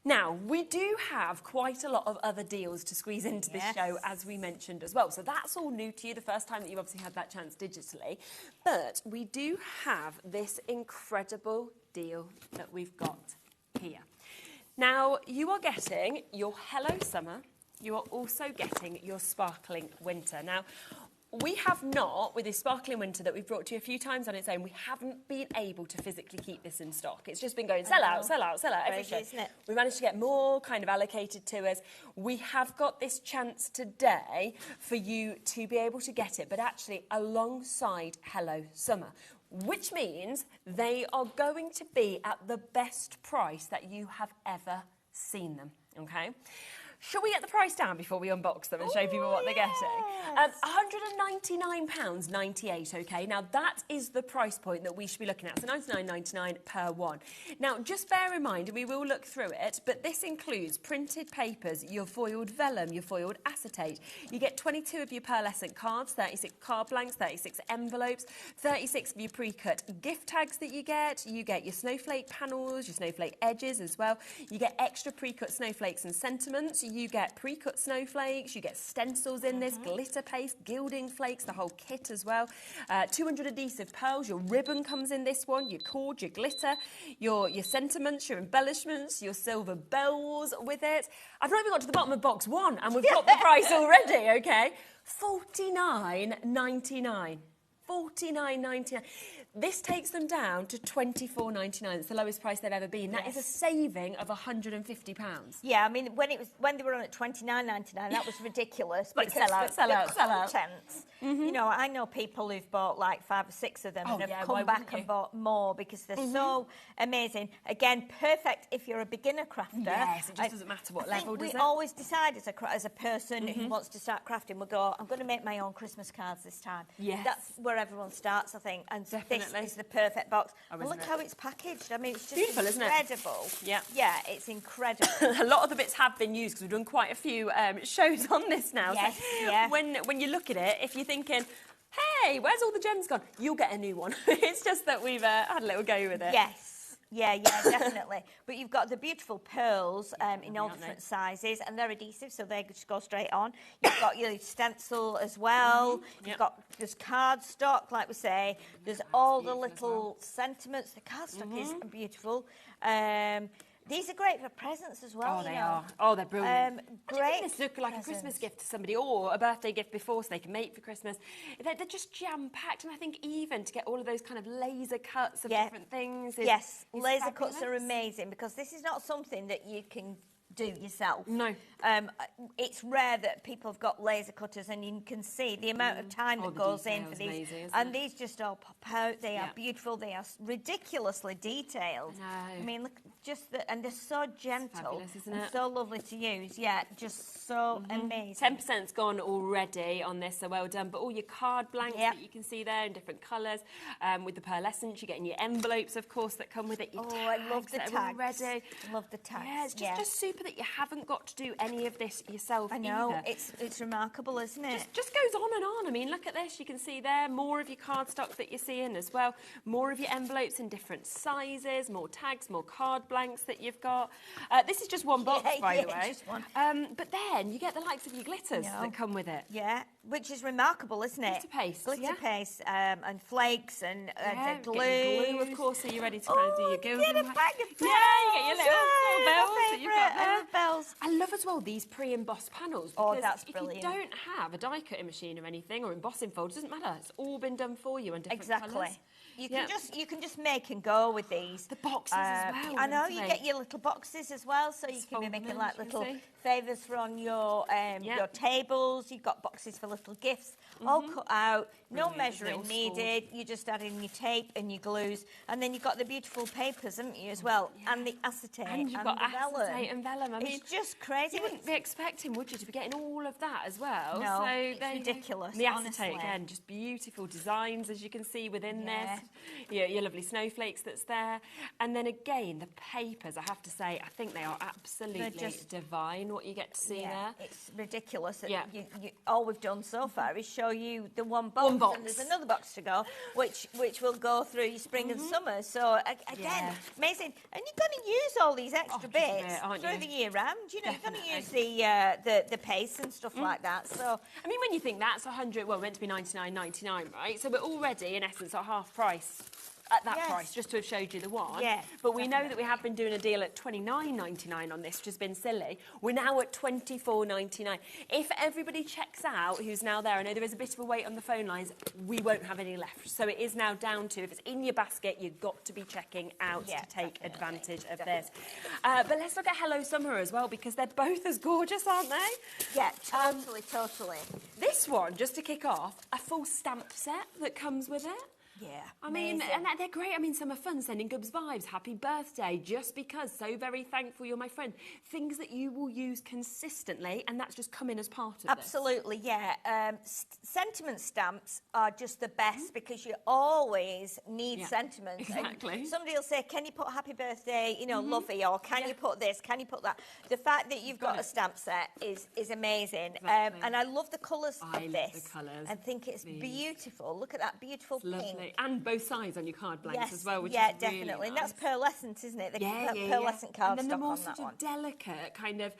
Now, we do have quite a lot of other deals to squeeze into this show, as we mentioned as well. So that's all new to you, the first time that you've obviously had that chance digitally. But we do have this incredible deal that we've got here. Now, you are getting your Hello Summer. You are also getting your Sparkling Winter. Now, we have not, with this Sparkling Winter that we've brought to you a few times on its own, we haven't been able to physically keep this in stock. It's just been going sell out, sell out, sell out every show. Isn't it? We managed to get more kind of allocated to us. We have got this chance today for you to be able to get it, but actually alongside Hello Summer, which means they are going to be at the best price that you have ever seen them, okay? Shall we get the price down before we unbox them and show people what they're getting? £199.98, okay? Now, that is the price point that we should be looking at. So £99.99 per one. Now, just bear in mind, and we will look through it, but this includes printed papers, your foiled vellum, your foiled acetate. You get 22 of your pearlescent cards, 36 card blanks, 36 envelopes, 36 of your pre-cut gift tags that you get. You get your snowflake panels, your snowflake edges as well. You get extra pre-cut snowflakes and sentiments. You get pre-cut snowflakes, you get stencils in this, glitter paste, gilding flakes, the whole kit as well. 200 adhesive pearls, your ribbon comes in this one, your cord, your glitter, your sentiments, your embellishments, your silver bells with it. I've not even got to the bottom of box one and we've got the price already, okay? £49.99. £49.99. This takes them down to £24.99. It's the lowest price they've ever been. That is a saving of £150. Yeah, I mean, when they were on at £29.99, that was ridiculous. Like sell out. You know, I know people who've bought like 5 or 6 of them and have come back and bought more because they're so amazing. Again, perfect if you're a beginner crafter. Yes, it just doesn't matter what level, does it? We always decide as a person who wants to start crafting, we'll go, I'm going to make my own Christmas cards this time. Yes. That's where everyone starts, I think. And definitely. This is the perfect box. Oh, and look how it's packaged. I mean, it's just beautiful, isn't it? incredible. Yeah. Yeah, it's incredible. A lot of the bits have been used because we've done quite a few shows on this now. Yes, so yeah. When you look at it, if you're thinking, hey, where's all the gems gone? You'll get a new one. It's just that we've had a little go with it. Yes. Yeah, definitely. But you've got the beautiful pearls in all different sizes, and they're adhesive, so they just go straight on. You've got your stencil as well. You've got there's cardstock, like we say. There's all the little sentiments. The cardstock is beautiful. These are great for presents as well. Oh, they are. Oh, they're brilliant. Great. This look like a Christmas gift to somebody or a birthday gift before so they can make for Christmas. They're just jam-packed, and I think even to get all of those kind of laser cuts of different things. Laser cuts are amazing because this is not something that you can do yourself. No. It's rare that people have got laser cutters and you can see the amount of time that goes in for these. Amazing, and these just all pop out. They are beautiful. They are ridiculously detailed. I mean, look, and they're so gentle. Fabulous, isn't and it? so lovely to use. Yeah, just so amazing. 10%'s gone already on this, so well done. But all your card blanks that you can see there in different colours. With the pearlescent, you're getting your envelopes, of course, that come with it. Your I love the tags. Already. Love the tags. Yeah, it's just super that you haven't got to do any of this yourself. I know. either. It's remarkable, isn't it? Just goes on and on. I mean, look at this. You can see there more of your cardstock that you're seeing as well. More of your envelopes in different sizes, more tags, more card blanks that you've got. This is just one box, by the way. Just one. But then you get the likes of your glitters that come with it. Yeah, which is remarkable, isn't it? Glitter paste. Glitter paste and flakes and the glue. Glue, of course, so you're ready to kind of do your gilding. Get a bag of bells. Yeah, you get your little bells that you've got there. I love bells. I love as well these pre-embossed panels. Oh, Because that's if brilliant. you don't have a die cutting machine or anything or embossing folders, doesn't matter. It's all been done for you in different colours. You can just make and go with these. The boxes as well. I know, you get your little boxes as well, so you can be making like little favours for on your tables. You've got boxes for little gifts, all cut out, no measuring needed. You just add in your tape and your glues, and then you've got the beautiful papers, haven't you, as well, and the acetate and you've got acetate and vellum. I mean, it's just crazy. You wouldn't be expecting, would you, to be getting all of that as well? No, so it's ridiculous. The acetate honestly. again, just beautiful designs as you can see within this. Your lovely snowflakes that's there, and then again the papers. I have to say, I think they are absolutely divine. What you get to see there, it's ridiculous. All we've done so far is show you the one box, box. and there's another box to go, which will go through your spring and summer. So again, amazing. And you're going to use all these extra bits through the year round. You know, you're going to use the paste and stuff like that. So I mean, when you think that's 100, well, meant to be 99.99, right? So we're already in essence at half price. At that price, just to have showed you the one. Yeah, but we know that we have been doing a deal at $29.99 on this, which has been silly. We're now at $24.99. If everybody checks out who's now there, I know there is a bit of a wait on the phone lines, we won't have any left. So it is now down to, if it's in your basket, you've got to be checking out to take advantage of this. But let's look at Hello Summer as well, because they're both as gorgeous, aren't they? yeah, totally. This one, just to kick off, a full stamp set that comes with it. Yeah, I mean, and they're great. I mean, some are fun, sending good vibes, happy birthday, just because, so very thankful you're my friend. Things that you will use consistently, and that's just come in as part of Absolutely, yeah. Sentiment stamps are just the best because you always need sentiments. Exactly. And somebody will say, can you put happy birthday, you know, lovey, or can you put this, can you put that? The fact that you've got a stamp set is amazing. Exactly. And I love the colours of I this. love the colours. I think it's beautiful. Look at that beautiful pink. And both sides on your card blanks as well, which is definitely. really And nice. that's pearlescent, isn't it? Pearlescent cardstock and then the more on sort that of one. delicate, kind of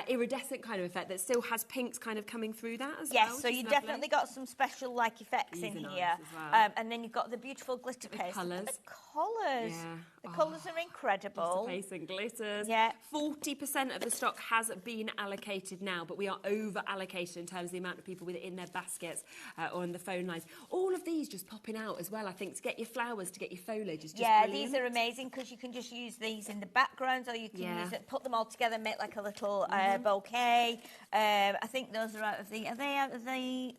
iridescent kind of effect that still has pinks kind of coming through that as well. Yes, so you definitely got some special like effects in These are here. nice as well. And then you've got the beautiful glitter paste. colours. The colours. Yeah. The colours are incredible. Paste and glitters. Yeah. 40% of the stock has been allocated now, but we are over allocated in terms of the amount of people with it in their baskets or on the phone lines. All of these just popping out as well, I think, to get your flowers, to get your foliage is just brilliant. These are amazing because you can just use these in the backgrounds, or you can use it, put them all together and make like a little bouquet. I think those are out of the, are they out of the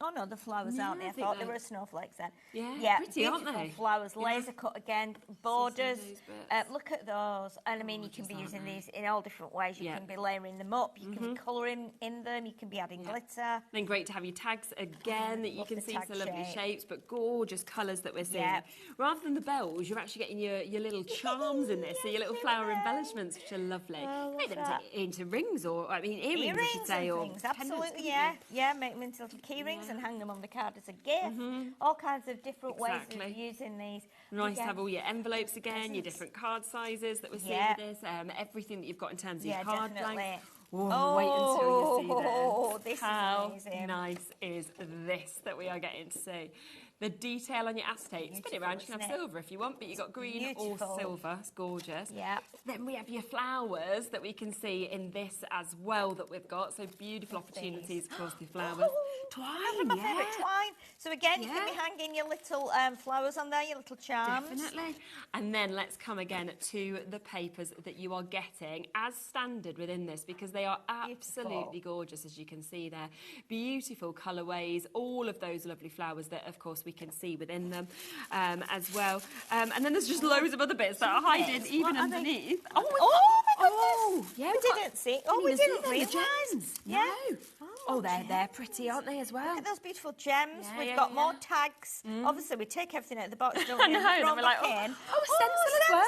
oh no, the flowers aren't they? I thought they were snowflakes then. Yeah, pretty, aren't beautiful they? flowers, laser cut again, borders. Those Look at those. And I mean, you can be using these in all different ways. You can be layering them up, you can be colouring in them, you can be adding glitter. Then great to have your tags again that you can see some lovely shapes, but gorgeous colours that we're seeing. Rather than the bells, you're actually getting your little charms in this, so your little flower embellishments, which are lovely. Make them into rings, or I mean earrings I should say, or things. Absolutely, yeah. Make them into little key rings and hang them on the card as a gift. All kinds of different ways of using these. Nice to have all your envelopes again, your different card sizes that we're seeing with this, everything that you've got in terms of your card blank. Oh, wait until you see this. How nice is this that we are getting to see? The detail on your acetate. Spin it around, you can have silver if you want, but you've got green or silver. It's gorgeous. Yeah. Then we have your flowers that we can see in this as well that we've got. So beautiful opportunities across the flowers. Twine, my favourite twine. So again, you can be hanging your little flowers on there, your little charms. Definitely. And then let's come again to the papers that you are getting as standard within this, because they are absolutely gorgeous, as you can see there. Beautiful colourways, all of those lovely flowers that, of course, we can see within them as well. And then there's just loads of other bits that are hiding even underneath. Oh my goodness! Yeah, we didn't see. Oh, we didn't realise. No. Oh, they're pretty, aren't they, as well? Look at those beautiful gems. We've got more tags. Obviously, we take everything out of the box, don't we? I know. We're like, stencil as well.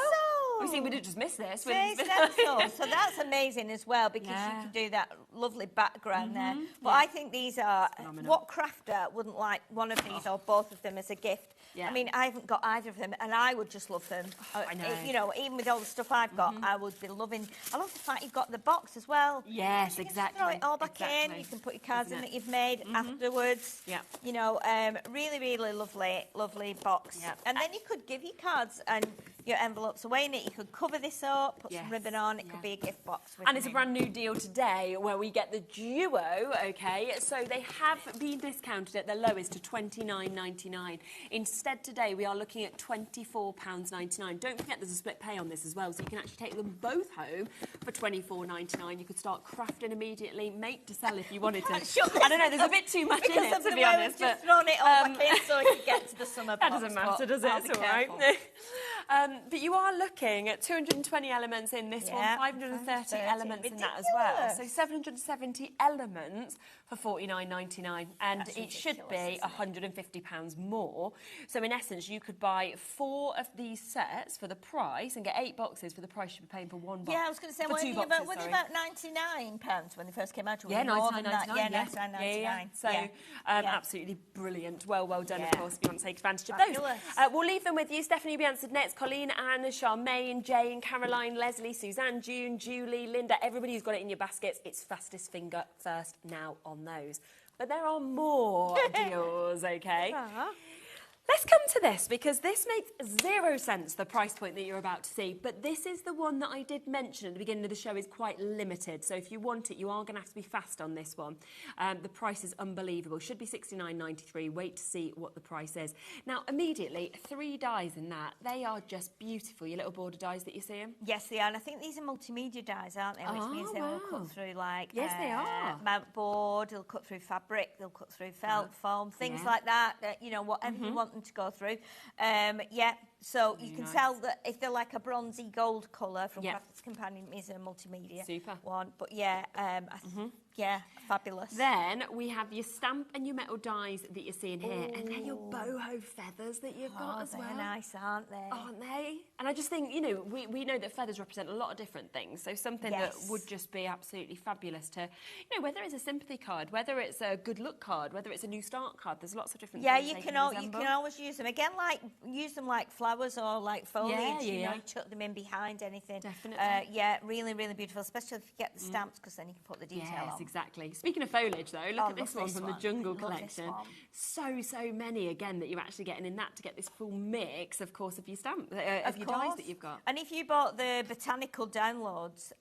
We see, we didn't just miss this. Stencil. So that's amazing as well, because you can do that lovely background there. But I think these are, what crafter wouldn't like one of these or both of them as a gift? I mean, I haven't got either of them, and I would just love them. I know. You know, even with all the stuff I've got, I would be loving. I love the fact you've got the box as well. Yes, you exactly. Throw it all back in. You can put your cards in that you've made afterwards. Yeah. You know, really, really lovely box. Yeah. And then you could give your cards and your envelopes away in it. You could cover this up, put some ribbon on. It could be a gift box. And it's a brand new deal today where we get the duo, okay? So they have been discounted at their lowest to $29.99. Instead today we are looking at £24.99. Don't forget there's a split pay on this as well, so you can actually take them both home for $24.99. You could start crafting immediately, make to sell if you wanted to. I don't know, there's a bit too much in it, to be honest. Just thrown it all back in so we can get to the summer box. That doesn't matter, does it? It's all right. But you are looking at 220 elements in this one, 530 elements in that as well. So 770 elements for £49.99, and it should be £150 more. So in essence, you could buy 4 of these sets for the price and get 8 boxes for the price you'd be paying for 1 box. Yeah, I was going to say, were they about £99 when they first came out? Yeah, £99.99. Yeah, £99.99. So absolutely brilliant. Well done, of course, if you want to take advantage of those. We'll leave them with you. Stephanie will be answered next. Colleen, Anne, Charmaine, Jane, Caroline, Leslie, Suzanne, June, Julie, Linda, everybody who's got it in your baskets. It's fastest finger first now on those. But there are more deals, okay? Let's come to this, because this makes 0 sense, the price point that you're about to see. But this is the one that I did mention at the beginning of the show is quite limited. So if you want it, you are going to have to be fast on this one. The price is unbelievable. Should be $69.93. Wait to see what the price is. Now, immediately, 3 dies in that. They are just beautiful, your little border dies that you're seeing. Yes, they are. And I think these are multimedia dies, aren't they? Which means they will cut through, like, yes, they are. Mount board, they'll cut through fabric, they'll cut through felt, foam, things like that, you know, whatever you want them to go through. So you can tell that if they're like a bronzy gold colour from Craft's Companion is a multimedia one. But fabulous. Then we have your stamp and your metal dies that you're seeing here, and then your boho feathers that you've got as well. They're nice, aren't they? Aren't they? And I just think, you know, we know that feathers represent a lot of different things, so something that would just be absolutely fabulous to, you know, whether it's a sympathy card, whether it's a good look card, whether it's a new start card, there's lots of different things you can always use them. Again, use them like flowers or like foliage, you know, chuck them in behind anything. Definitely. Really, really beautiful, especially if you get the stamps, because then you can put the detail on. Yes, exactly. Speaking of foliage, though, look at this one from the Jungle collection. So many, again, that you're actually getting in that to get this full mix, of course, of your stamp, of your dies that you've got. And if you bought the Botanical downloads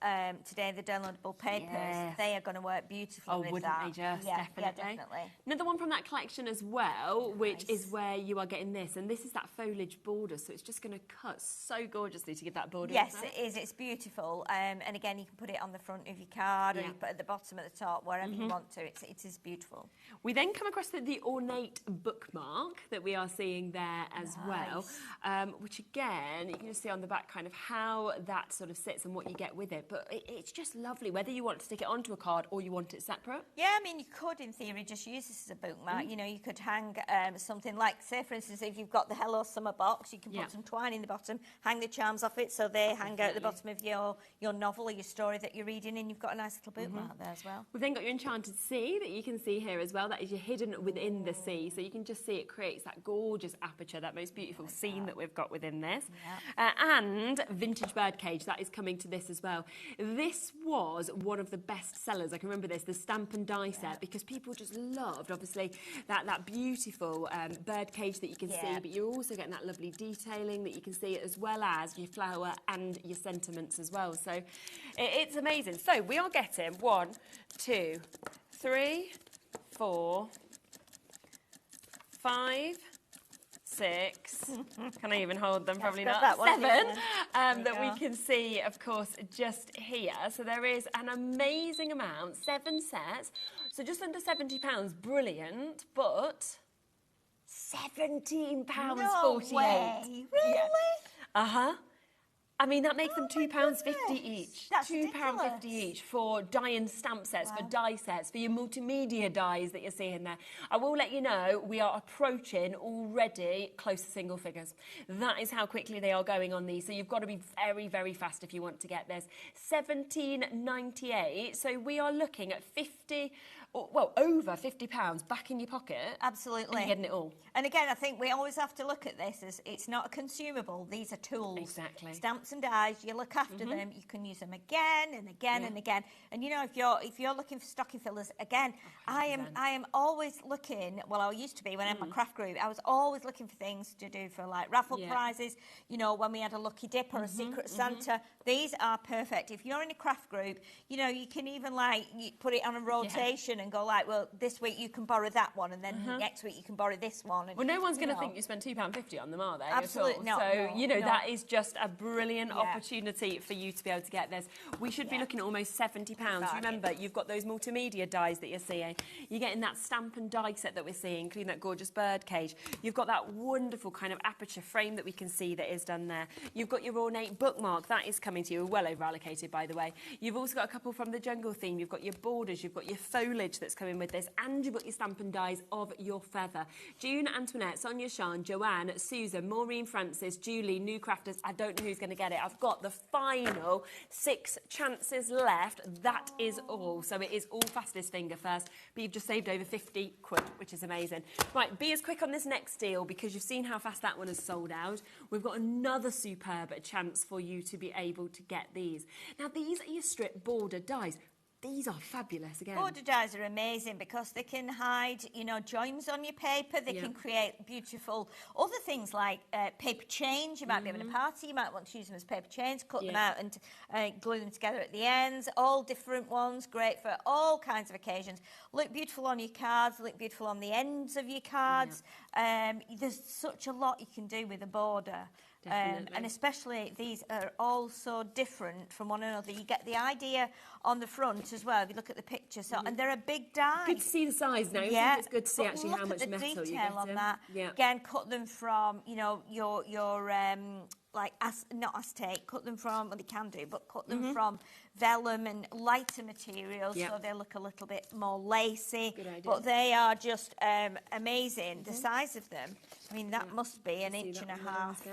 today, the downloadable papers, they are going to work beautifully with that. Wouldn't they just? Yeah, definitely. definitely. Another one from that collection as well, which is where you are getting this, and this is that foliage border, so it's just going to cut so gorgeously to give that border. Yes, it is. It's beautiful. And again, you can put it on the front of your card, or you can put it at the bottom, at the top, wherever you want to. It is beautiful. We then come across the ornate bookmark that we are seeing there as well, which again, you can just see on the back kind of how that sort of sits and what you get with it. But it's just lovely, whether you want to stick it onto a card or you want it separate. Yeah, I mean, you could, in theory, just use this as a bookmark. You know, you could hang something like, say, for instance, if you've got the Hello Summer box, you can put some twine in the bottom, hang the charms off it so they hang out the bottom of your novel or your story that you're reading, and you've got a nice little bookmark there as well. We've then got your Enchanted Sea that you can see here as well. That is your hidden within the sea, so you can just see it creates that gorgeous aperture, that most beautiful scene that we've got within this. And Vintage Birdcage, that is coming to this as well. This was one of the best sellers. I can remember this, the stamp and die set, because people just loved, obviously, that beautiful birdcage that you can see, but you're also getting that lovely detailing that you can see, as well as your flower and your sentiments as well. So it's amazing. So we are getting 1, 2, 3, 4, 5, 6. Can I even hold them? Probably not. 7 that we can see, of course, just here. So there is an amazing amount, 7 sets. So just under £70, brilliant, but £17.48. No way. Really? I mean, that makes them £2.50 each. That's £2.50 each for die and stamp sets, for die sets, for your multimedia dies that you're seeing there. I will let you know, we are approaching already close to single figures. That is how quickly they are going on these. So you've got to be very, very fast if you want to get this. £17.98. So we are looking at over £50 back in your pocket. Absolutely. And you're getting it all. And again, I think we always have to look at this as it's not a consumable. These are tools. Exactly. Stamps and dies. You look after them. You can use them again and again and again. And you know, if you're looking for stocking fillers, again, 100%. I am always looking. Well, I used to be when I had my craft group. I was always looking for things to do for like raffle prizes. You know, when we had a lucky dip or a secret Santa. These are perfect. If you're in a craft group, you know, you can even like put it on a rotation and go like, well, this week you can borrow that one, and then next week you can borrow this one. And, well, no one's going to think you spend £2.50 on them, are they? Absolutely not. So, no, you know, no. that is just a brilliant opportunity for you to be able to get this. We should be looking at almost £70. Remember, you've got those multimedia dies that you're seeing. You're getting that stamp and die set that we're seeing, including that gorgeous bird cage. You've got that wonderful kind of aperture frame that we can see that is done there. You've got your ornate bookmark. That is coming to you. Well over allocated, by the way. You've also got a couple from the jungle theme. You've got your borders. You've got your foliage that's coming with this. And you've got your stamp and dies of your feather. June, Antoinette, Sonia Shan, Joanne, Susan, Maureen Francis, Julie, New Crafters. I don't know who's going to get it. I've got the final 6 chances left. That is all. So it is all fastest finger first. But you've just saved over 50 quid, which is amazing. Right, be as quick on this next deal because you've seen how fast that one has sold out. We've got another superb chance for you to be able to get these. Now, these are your strip border dies. These are fabulous again. Border dies are amazing because they can hide, you know, joins on your paper. They can create beautiful other things like paper chains. You might be having a party. You might want to use them as paper chains, cut them out and glue them together at the ends. All different ones, great for all kinds of occasions. Look beautiful on your cards. Look beautiful on the ends of your cards. There's such a lot you can do with a border. And especially these are all so different from one another. You get the idea on the front as well if you look at the picture. So and they're a big die. Good to see the size now. Yeah, It's good to see actually how much metal you get. Look at the detail on that. Yeah. Again, cut them from, you know, your like not acetate. Cut them from, well, they can do, but cut them from vellum and lighter materials so they look a little bit more lacy. Good idea. But they are just amazing. The size of them. I mean, that must be an inch and a half.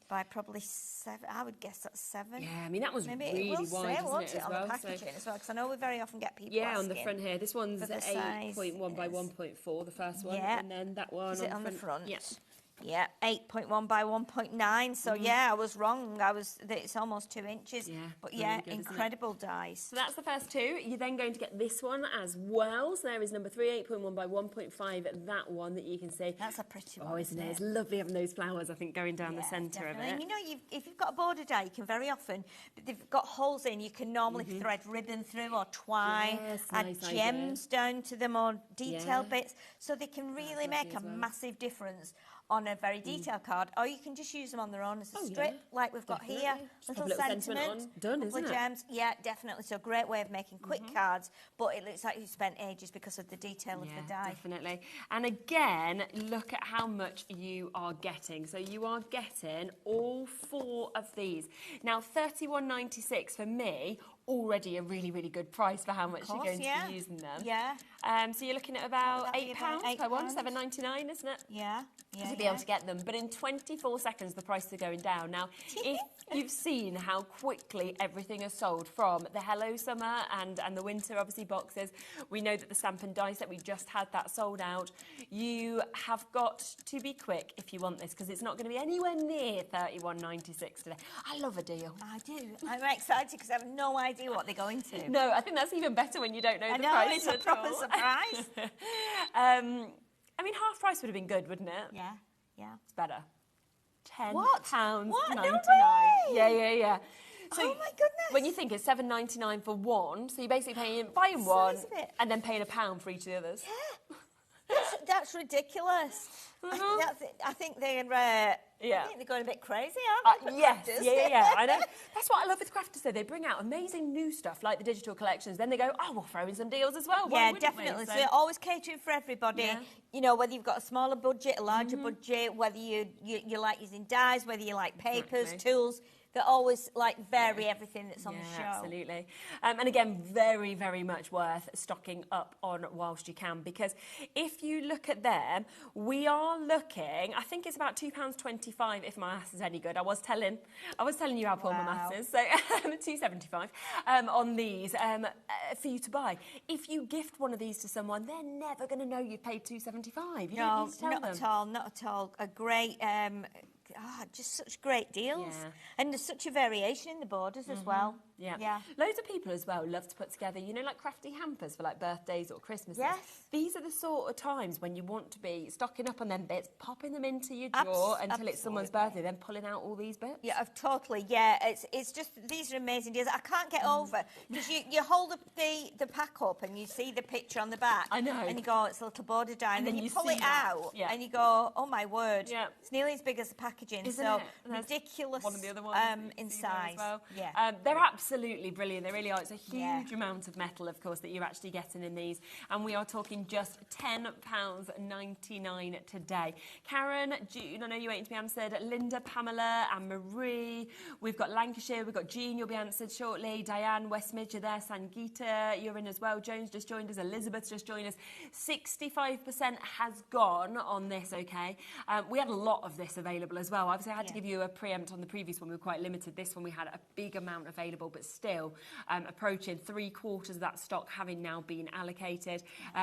By probably 7, I would guess that's 7. Yeah, I mean that was Maybe really it will wide, say, won't isn't it, as on well? the packaging as well? Because I know we very often get people on the asking front here. This one's for the 8.1 by 1.4, the first one, and then that one is it on the front? Yeah. Yeah, 8.1 by 1.9. So yeah, I was wrong. It's almost 2 inches. Yeah, but really yeah, good, incredible dies. So that's the first 2. You're then going to get this one as well. So there is number 3, 8.1 by 1.5. That one that you can see. That's a pretty one. Oh, isn't it? It's lovely having those flowers, I think, going down the centre of it. And you know, if you've got a border die, you can very often, but they've got holes in, you can normally thread ribbon through or twine, add gems down to them or detail bits. So they can really make a massive difference on a very detailed card, or you can just use them on their own as a strip, like we've got here. Little sentiment, done, isn't it? Gems. Yeah, definitely. So a great way of making quick cards, but it looks like you spent ages because of the detail of the die. Definitely. And again, look at how much you are getting. So you are getting all 4 of these. Now, $31.96 for me. Already a really, really good price for how much you're going to be using them. Yeah. So you're looking at about £8 per one, $7.99, isn't it? Yeah. To be able to get them. But in 24 seconds, the prices are going down. Now, if you've seen how quickly everything is sold from the Hello Summer and the Winter, obviously, boxes, we know that the stamp and die set, we just had that sold out. You have got to be quick if you want this, because it's not going to be anywhere near $31.96 today. I love a deal. I do. I'm excited because I have no idea what they're going to. No, I think that's even better when you don't know the price. It's a proper surprise. I mean, half price would have been good, wouldn't it? Yeah. It's better. £10.99. What? No way! Yeah. So oh my goodness! When you think it's $7.99 for one, so you're basically buying one and then paying £1 for each of the others. Yeah, that's ridiculous. I think they're. I think they're going a bit crazy, aren't they? Yes, yeah. I know. That's what I love with crafters, though. They bring out amazing new stuff, like the digital collections. Then they go, oh, we'll throw in some deals as well. Yeah, definitely. So they're always catering for everybody. Yeah. You know, whether you've got a smaller budget, a larger budget, whether you like using dies, whether you like papers, tools. They always vary everything that's on the show. Absolutely. And again, very, very much worth stocking up on whilst you can, because if you look at them, we are looking, I think it's about £2.25 if my maths is any good. I was telling you how poor my maths is. So £2.75 on these for you to buy. If you gift one of these to someone, they're never going to know you've paid £2.75. You don't need to tell them. Not at all. A great just such great deals. Yeah. And there's such a variation in the borders as well. Yeah. Loads of people as well love to put together, you know, like crafty hampers for like birthdays or Christmases. Yes. These are the sort of times when you want to be stocking up on them bits, popping them into your drawer until it's someone's birthday, then pulling out all these bits. Yeah, totally. Yeah, it's just, these are amazing deals. I can't get over, because you hold up the pack up and you see the picture on the back. I know. And you go, it's a little border die. And then you pull it out and you go, oh my word. Yeah. It's nearly as big as the packaging. Isn't so it? ridiculous one of the other ones in size. as well. Yeah. They're absolutely brilliant. They really are. It's a huge amount of metal, of course, that you're actually getting in these. And we are talking just £10.99 today. Karen, June, I know you're waiting to be answered. Linda, Pamela, and Marie. We've got Lancashire. We've got Jean, you'll be answered shortly. Diane, West Mid, you're there. Sangeeta, you're in as well. Jones just joined us. Elizabeth just joined us. 65% has gone on this, okay? We had a lot of this available as well. Obviously, I had to give you a preempt on the previous one. We were quite limited. This one, we had a big amount available, but still approaching 3/4 of that stock having now been allocated.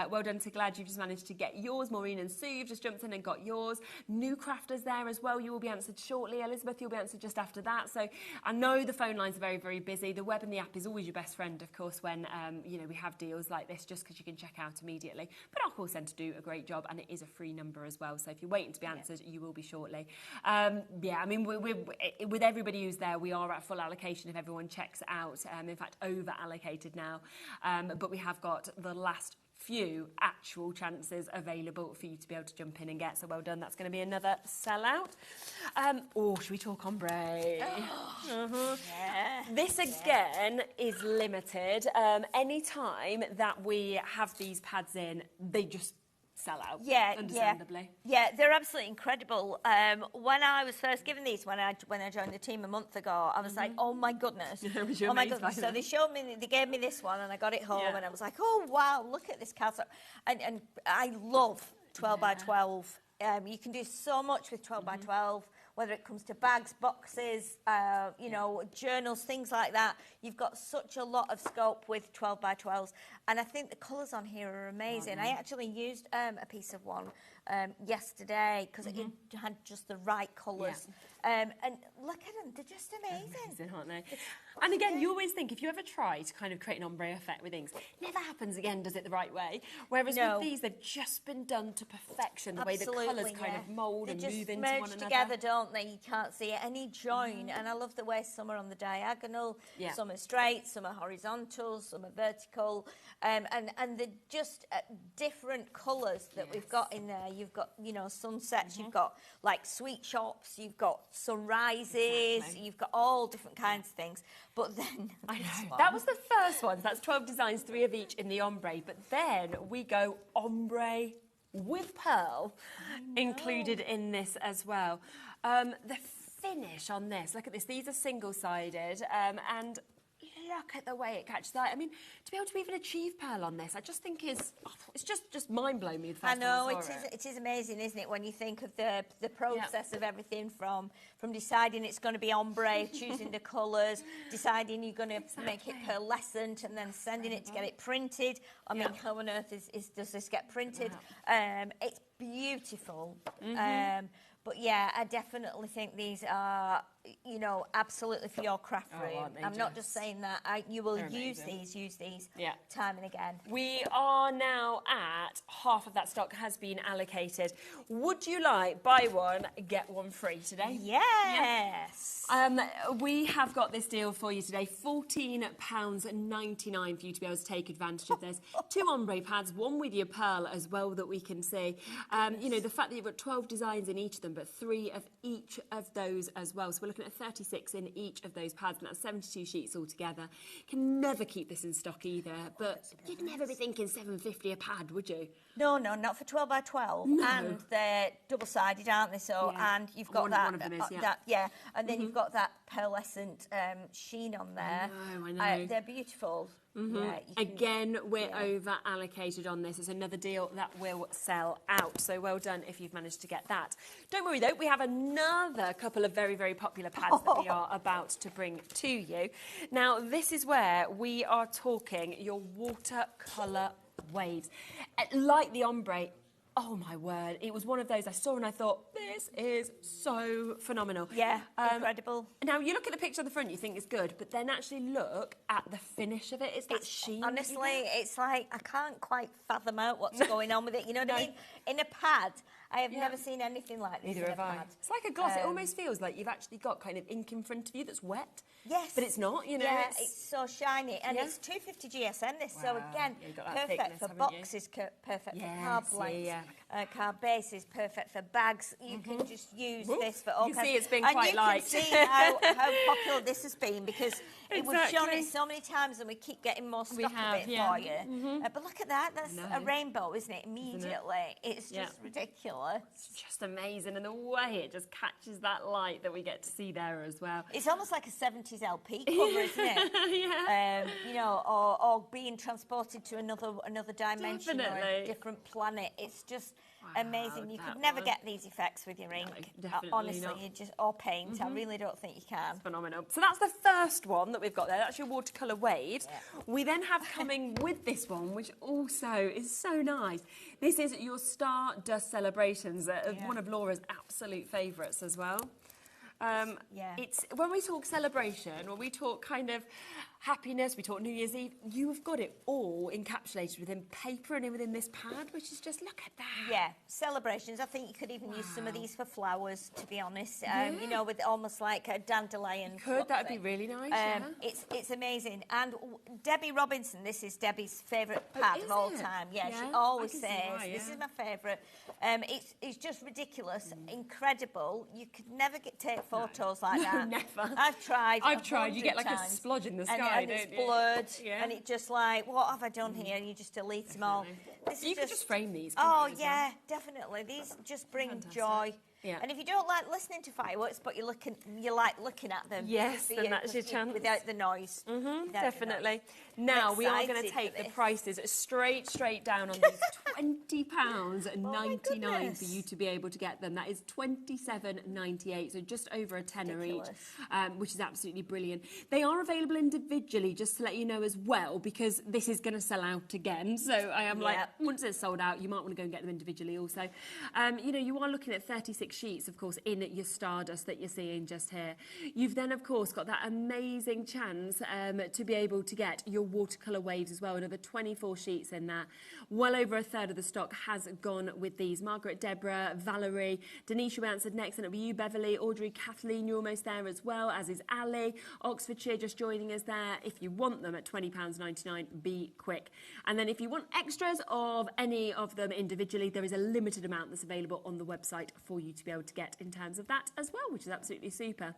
Well done to Glad you've just managed to get yours. Maureen and Sue, you've just jumped in and got yours. New crafters there as well. You will be answered shortly. Elizabeth, you'll be answered just after that. So I know the phone lines are very, very busy. The web and the app is always your best friend, of course, when you know, we have deals like this, just because you can check out immediately. But our call centre do a great job, and it is a free number as well. So if you're waiting to be answered, you will be shortly. Yeah, I mean, we're with everybody who's there, we are at full allocation if everyone checks out. In fact, over allocated now. But we have got the last few actual chances available for you to be able to jump in and get. So well done. That's going to be another sellout. Should we talk Ombre? Yeah. This again is limited. Any time that we have these pads in, they just sell out. Yeah, understandably. Yeah, they're absolutely incredible. When I was first given these, when I joined the team a month ago, I was like, oh my goodness, oh my goodness. So they gave me this one, and I got it home, and I was like, oh wow, look at this cardstock, and I love 12 by 12. You can do so much with 12 by 12. Whether it comes to bags, boxes, you know, journals, things like that. You've got such a lot of scope with 12 by 12s. And I think the colours on here are amazing. I actually used a piece of one yesterday because it had just the right colours. And look at them, they're just amazing, aren't they? And again, you always think, if you ever try to kind of create an ombre effect with things, never happens again, does it, the right way? Whereas with these, they've just been done to perfection, the way the colours kind of mould and move into one another. They just merge together, don't they? You can't see any join. And I love the way some are on the diagonal, some are straight, some are horizontal, some are vertical. And they're just different colours that we've got in there. You've got, you know, sunsets, you've got like sweet shops, you've got sunrises, you've got all different kinds of things. But then I know that was the first one. That's 12 designs, 3 of each in the ombre. But then we go ombre with pearl included in this as well. The finish on this, look at this. These are single-sided, and look at the way it catches the eye. I mean, to be able to even achieve pearl on this, I just think it's just mind-blowing me the first I know, time I saw it is amazing, isn't it, when you think of the process of everything from deciding it's going to be ombre, choosing the colours, deciding you're going to make it pearlescent, and then sending it to get it printed. I mean, how on earth does this get printed? It's beautiful. But yeah, I definitely think these are, you know, absolutely for your craft room. I'm not just saying that. You will use these time and again. We are now at half of that stock has been allocated. Would you like buy one, get one free today? Yes. We have got this deal for you today, £14.99 for you to be able to take advantage of this. 2 ombre pads, one with your pearl as well that we can see. You know, the fact that you've got 12 designs in each of them, but 3 of each of those as well. So we're looking at 36 in each of those pads, and that's 72 sheets altogether. Can never keep this in stock either, but you'd never be thinking £7.50 a pad, would you? No, not for 12 by 12. No. And they're double-sided, aren't they? So, and you've got one of them is, and then you've got that pearlescent sheen on there. I know. They're beautiful. Yeah, Again, we're over allocated on this. It's another deal that will sell out. So well done if you've managed to get that. Don't worry though, we have another couple of very, very popular pads that we are about to bring to you. Now, this is where we are talking your watercolour waves. Like the ombre, oh my word, it was one of those I saw and I thought, this is so phenomenal. Yeah, incredible. Now, you look at the picture on the front, you think it's good, but then actually look at the finish of it. It's that sheen. Honestly, it's like, I can't quite fathom out what's going on with it. You know what I mean? In a pad, I have never seen anything like this. Neither have I. It's like a gloss. It almost feels like you've actually got kind of ink in front of you that's wet. Yes. But it's not, you know. Yeah, it's so shiny. And it's 250 GSM this, so again, perfect for boxes, perfect for card blanks, card bases, perfect for bags. You can just use this for all kinds. You can see it's been quite light. And you can see how popular this has been, because it was shown it so many times and we keep getting more stock of it for you. But look at that, that's a rainbow, isn't it? Immediately. It's just ridiculous. It's just amazing, and the way it just catches that light that we get to see there as well. It's almost like a 70s LP cover, isn't it? You know, or being transported to another dimension or a different planet. It's just amazing. You could never get these effects with your ink. Honestly, you just or paint. I really don't think you can. It's phenomenal. So that's the first one that we've got there. That's your watercolor waves. We then have coming with this one, which also is so nice. This is your Stardust Celebrations, one of Laura's absolute favourites as well. It's when we talk celebration, when we talk kind of happiness, we talk New Year's Eve, you've got it all encapsulated within paper and within this pad, which is just, look at that. Yeah, celebrations. I think you could even use some of these for flowers, to be honest. You know, with almost like a dandelion. That would be really nice. It's amazing. And Debbie Robinson, this is Debbie's favourite pad of all time. Yeah, she always says, this is my favourite. It's just ridiculous, incredible. You could never take photos like that. Never. I've tried. You get like a splodge in the sky. And it's blurred, and it just like, what have I done here? And you just delete them all. You could just frame these. Yeah, definitely. These just bring joy. Yeah. And if you don't like listening to fireworks, but you like looking at them. Yes, then that's your chance. Without the noise. Definitely. Now, we are going to take the prices straight down on these. £20.99 for you to be able to get them. That is £27.98, so just over a tenner each, which is absolutely brilliant. They are available individually, just to let you know as well, because this is going to sell out again. So I am like, once it's sold out, you might want to go and get them individually also. You know, you are looking at 36 sheets, of course, in your Stardust that you're seeing just here. You've then, of course, got that amazing chance to be able to get your watercolour waves as well, another 24 sheets in that. Well over a third of the stock has gone with these. Margaret, Deborah, Valerie, Denise, you answered next, and it'll be you, Beverly, Audrey, Kathleen, you're almost there as well, as is Ali, Oxfordshire just joining us there. If you want them at £20.99, be quick. And then if you want extras of any of them individually, there is a limited amount that's available on the website for you to be able to get in terms of that as well, which is absolutely super.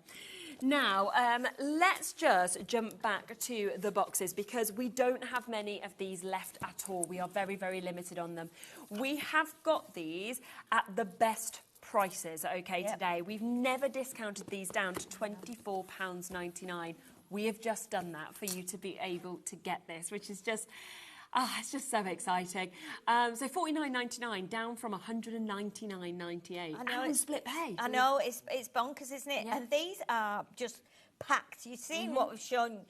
Now, let's just jump back to the boxes, because we don't have many of these left at all. We are very, very limited on them. We have got these at the best prices, today. We've never discounted these down to £24.99. We have just done that for you to be able to get this, which is just... it's just so exciting. So $49.99 down from $199.98. I know, it's split pay. I know, it's bonkers, isn't it? Yeah. And these are just packed. You've seen what we've shown.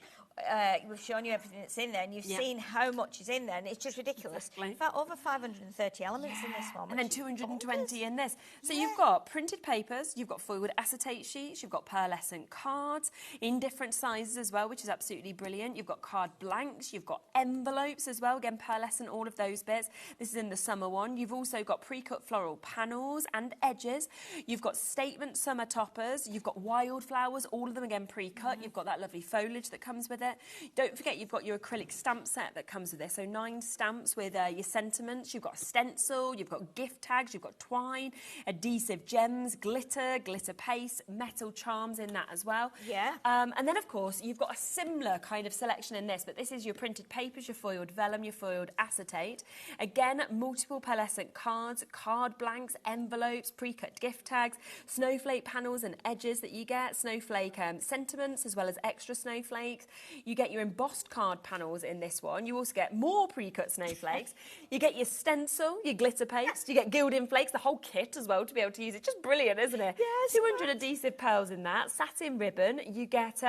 We've shown you everything that's in there, and you've seen how much is in there, and it's just ridiculous. Exactly. In fact, over 530 elements in this one. And then 220 in this. So you've got printed papers, you've got foiled acetate sheets, you've got pearlescent cards in different sizes as well, which is absolutely brilliant. You've got card blanks, you've got envelopes as well, again, pearlescent, all of those bits. This is in the summer one. You've also got pre-cut floral panels and edges. You've got statement summer toppers. You've got wildflowers, all of them again pre-cut. You've got that lovely foliage that comes with it. Don't forget, you've got your acrylic stamp set that comes with this. So 9 stamps with your sentiments. You've got a stencil, you've got gift tags, you've got twine, adhesive gems, glitter paste, metal charms in that as well. Yeah. And then, of course, you've got a similar kind of selection in this, but this is your printed papers, your foiled vellum, your foiled acetate. Again, multiple pearlescent cards, card blanks, envelopes, pre-cut gift tags, snowflake panels and edges that you get, snowflake sentiments as well as extra snowflakes. You get your embossed card panels in this one. You also get more pre-cut snowflakes. You get your stencil, your glitter paste. You get gilding flakes, the whole kit as well to be able to use it. Just brilliant, isn't it? Yes. 200 adhesive pearls in that. Satin ribbon. You get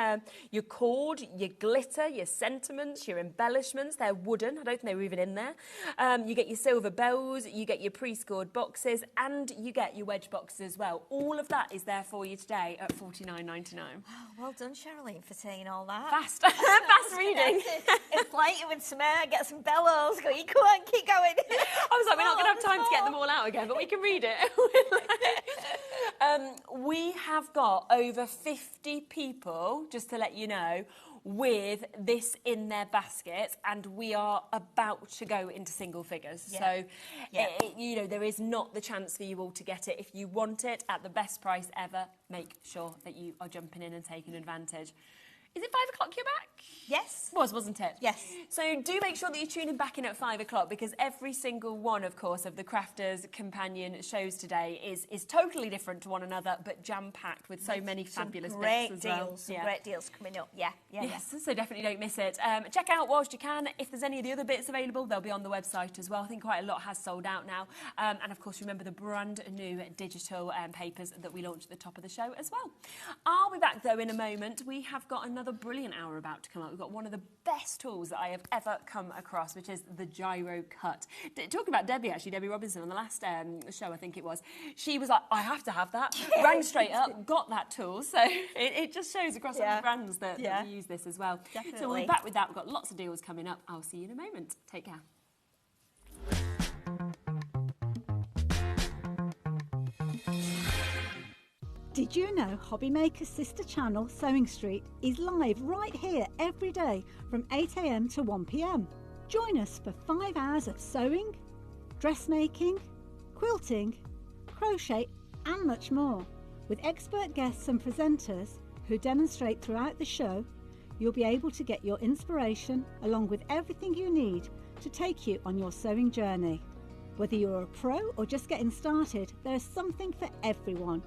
your cord, your glitter, your sentiments, your embellishments. They're wooden. I don't think they were even in there. You get your silver bells. You get your pre-scored boxes, and you get your wedge boxes as well. All of that is there for you today at $49.99. Oh, well done, Sherilyn, for saying all that. Fast, fast reading. Inflate it with some air, get some bellows, go, you come on, keep going. I was like, we're not going to have time to get them all out again, but we can read it. We have got over 50 people, just to let you know, with this in their baskets, and we are about to go into single figures. Yeah. So, you know, there is not the chance for you all to get it. If you want it at the best price ever, make sure that you are jumping in and taking advantage. Is it 5 o'clock you're back? Yes. Wasn't it? Yes. So do make sure that you're tuning back in at 5 o'clock, because every single one, of course, of the Crafters Companion shows today is totally different to one another, but jam-packed with so many fabulous bits as well. Some great deals coming up. Yeah. Yes, so definitely don't miss it. Check out whilst you can. If there's any of the other bits available, they'll be on the website as well. I think quite a lot has sold out now. And of course, remember the brand new digital papers that we launched at the top of the show as well. I'll be back though in a moment. We have got another brilliant hour about to come up. We've got one of the best tools that I have ever come across, which is the Gyro-Cut. Talking about Debbie, actually, Debbie Robinson on the last show, I think it was, she was like, I have to have that. Rang straight up, got that tool. So it just shows across all the brands that we use this as well. Definitely. So we'll be back with that. We've got lots of deals coming up. I'll see you in a moment. Take care. Did you know HobbyMaker's sister channel, Sewing Street, is live right here every day from 8 AM to 1 PM? Join us for 5 hours of sewing, dressmaking, quilting, crochet and much more. With expert guests and presenters who demonstrate throughout the show, you'll be able to get your inspiration along with everything you need to take you on your sewing journey. Whether you're a pro or just getting started, there's something for everyone.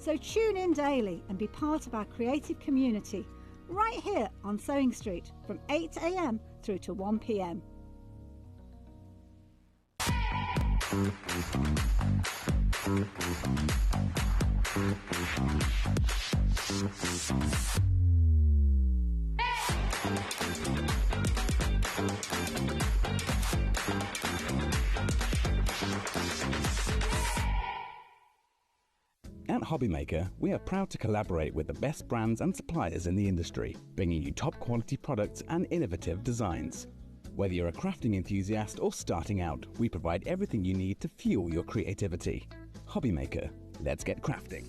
So tune in daily and be part of our creative community right here on Sewing Street from 8 AM through to 1 PM. At HobbyMaker, we are proud to collaborate with the best brands and suppliers in the industry, bringing you top quality products and innovative designs. Whether you're a crafting enthusiast or starting out, we provide everything you need to fuel your creativity. HobbyMaker, let's get crafting.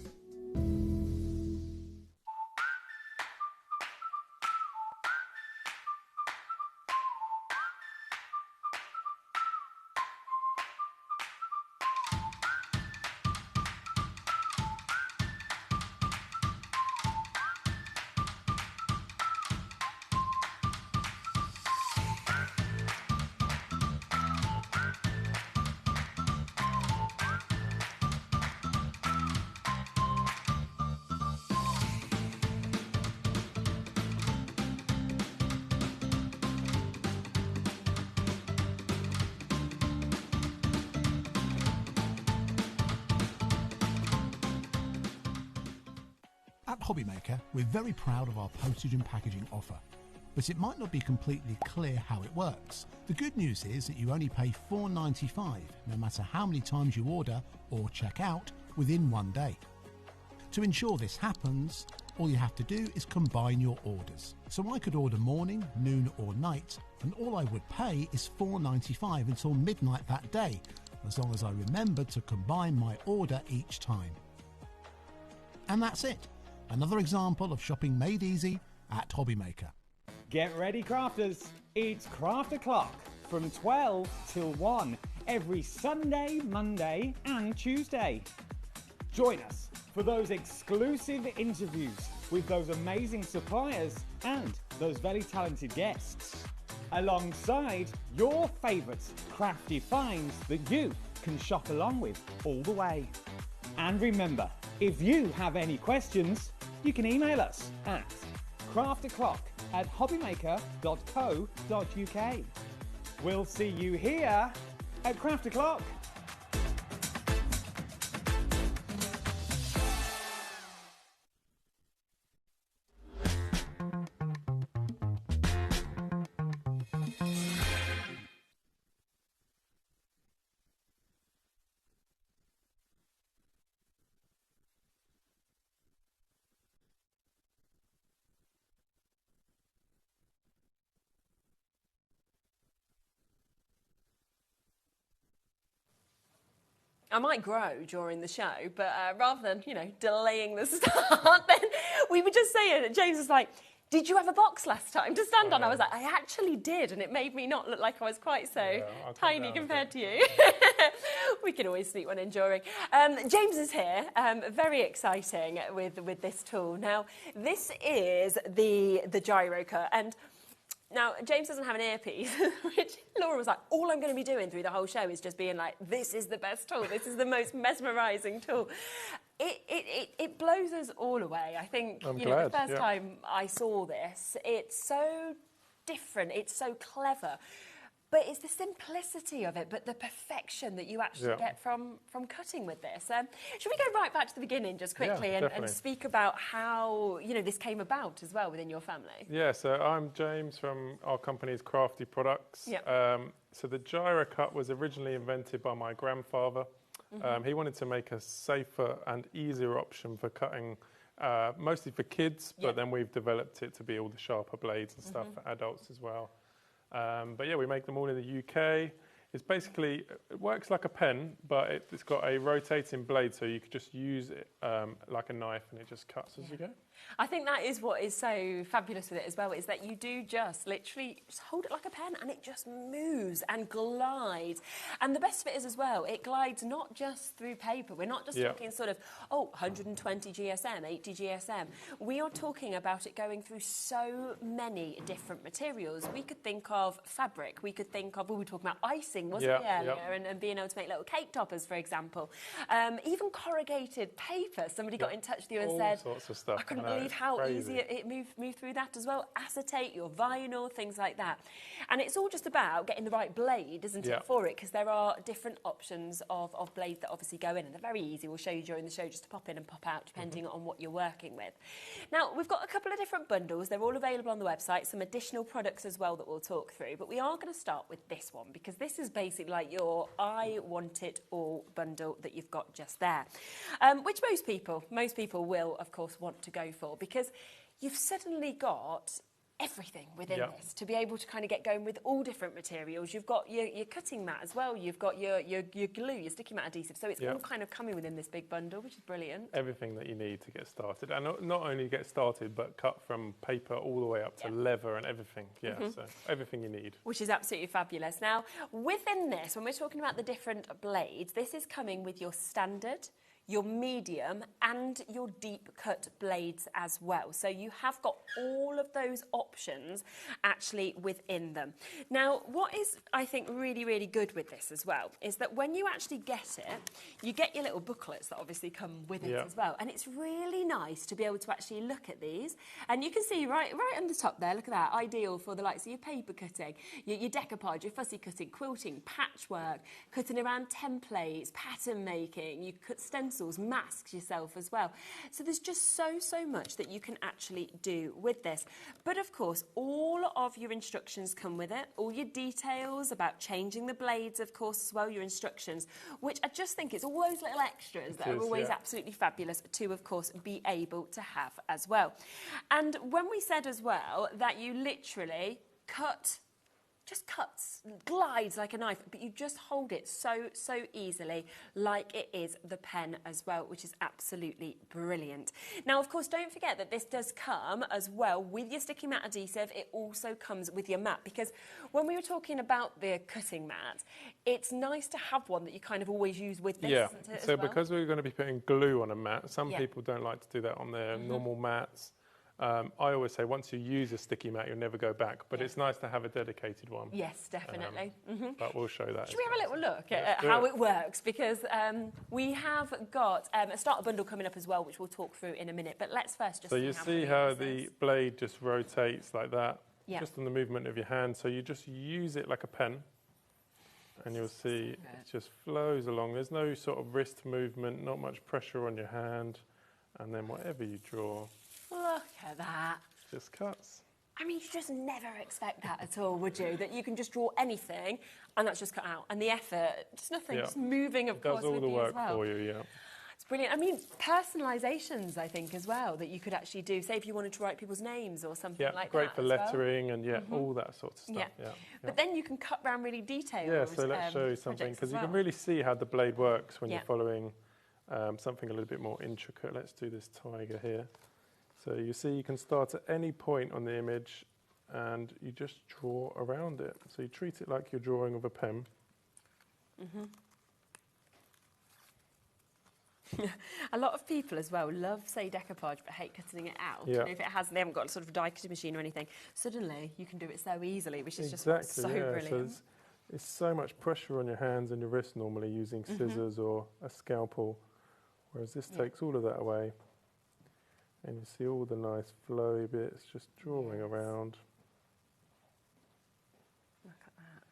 At HobbyMaker, we're very proud of our postage and packaging offer, but it might not be completely clear how it works. The good news is that you only pay $4.95 no matter how many times you order or check out within 1 day. To ensure this happens, all you have to do is combine your orders. So I could order morning, noon or night, and all I would pay is $4.95 until midnight that day, as long as I remember to combine my order each time. And that's it. Another example of shopping made easy at HobbyMaker. Get ready, crafters. It's Craft O'Clock from 12 till 1 every Sunday, Monday and Tuesday. Join us for those exclusive interviews with those amazing suppliers and those very talented guests, alongside your favourite crafty finds that you can shop along with all the way. And remember, if you have any questions, you can email us at craftoclock at hobbymaker.co.uk. We'll see you here at Craft O'Clock. I might grow during the show, but rather than, you know, delaying the start, then we were just saying, James was like, did you have a box last time to stand on? I was like, I actually did, and it made me not look like I was quite so tiny compared to you. We can always sneak one in during. James is here, very exciting with this tool. Now, this is the Gyro-Cut, and now, James doesn't have an earpiece, which Laura was like, all I'm going to be doing through the whole show is just being like, this is the best tool, this is the most mesmerising tool. It blows us all away. I think, the first time I saw this, it's so different, it's so clever. But it's the simplicity of it, but the perfection that you actually get from cutting with this. Should we go right back to the beginning just quickly and speak about how, you know, this came about as well within your family? Yeah, so I'm James from our company's Crafty Products. So the Gyro-Cut was originally invented by my grandfather. He wanted to make a safer and easier option for cutting, mostly for kids, but then we've developed it to be all the sharper blades and stuff for adults as well. But yeah, we make them all in the UK. It's basically, it works like a pen, but it's got a rotating blade, so you could just use it like a knife and it just cuts as you go. I think that is what is so fabulous with it as well, is that you do just literally just hold it like a pen and it just moves and glides. And the best of it is as well, it glides not just through paper. We're not just talking sort of, 120 GSM, 80 GSM. We are talking about it going through so many different materials. We could think of fabric. We could think of, we were talking about icing, wasn't we, earlier, and being able to make little cake toppers, for example. Even corrugated paper. Somebody got in touch with you and said, all sorts of stuff. I couldn't believe how easy it moved through that as well. Acetate, your vinyl, things like that. And it's all just about getting the right blade, isn't it, for it? Because there are different options of blades that obviously go in, and they're very easy. We'll show you during the show just to pop in and pop out, depending on what you're working with. Now, we've got a couple of different bundles. They're all available on the website, some additional products as well that we'll talk through. But we are going to start with this one, because this is basically like your I want it all bundle that you've got just there, which most people will, of course, want to go for, because you've suddenly got everything within this to be able to kind of get going with all different materials. You've got your cutting mat as well. You've got your glue, your sticky mat adhesive. So it's all kind of coming within this big bundle, which is brilliant. Everything that you need to get started. And not only get started, but cut from paper all the way up to leather and everything. So everything you need. Which is absolutely fabulous. Now, within this, when we're talking about the different blades, this is coming with your standard, your medium and your deep cut blades as well. So you have got all of those options actually within them. Now, what is, I think, really, really good with this as well is that when you actually get it, you get your little booklets that obviously come with it as well. And it's really nice to be able to actually look at these. And you can see right on the top there, look at that, ideal for the likes of your paper cutting, your decoupage, your fussy cutting, quilting, patchwork, cutting around templates, pattern making, you cut stencils, masks yourself as well. So there's just so much that you can actually do with this. But of course, all of your instructions come with it, all your details about changing the blades, of course, as well, your instructions, which I just think it's all those little extras that are always absolutely fabulous to, of course, be able to have as well. And when we said as well that you literally just cuts, glides like a knife, but you just hold it so easily, like it is the pen as well, which is absolutely brilliant. Now, of course, don't forget that this does come as well with your sticky mat adhesive. It also comes with your mat, because when we were talking about the cutting mat, it's nice to have one that you kind of always use with this. So because we're going to be putting glue on a mat, some people don't like to do that on their normal mats. I always say once you use a sticky mat, you'll never go back, but it's nice to have a dedicated one. Yes, definitely. But we'll show that. Should we have a little look at how it works? Because we have got a starter bundle coming up as well, which we'll talk through in a minute. But let's first just see how the blade just rotates like that, just on the movement of your hand. So you just use it like a pen, and you'll see it just flows along. There's no sort of wrist movement, not much pressure on your hand. And then whatever you draw, look at that. Just cuts. I mean, you just never expect that at all, would you? That you can just draw anything and that's just cut out. And the effort, just nothing, just moving, of course, does all with the you work as well. for you, yeah. It's brilliant. I mean, personalisations, I think, as well, that you could actually do. Say if you wanted to write people's names or something like that. Yeah, great for lettering and all that sort of stuff. Yeah. But then you can cut round really detailed. Yeah, so let's show you something, because you can really see how the blade works when you're following something a little bit more intricate. Let's do this tiger here. So you see you can start at any point on the image and you just draw around it. So you treat it like you're drawing with a pen. A lot of people as well love, say, decoupage, but hate cutting it out. Yeah. And if it hasn't, they haven't got sort of a die cutting machine or anything, suddenly you can do it so easily, which is just so brilliant. So it's so much pressure on your hands and your wrist normally using scissors or a scalpel, whereas this takes all of that away. And you see all the nice flowy bits just drawing around. Look at that.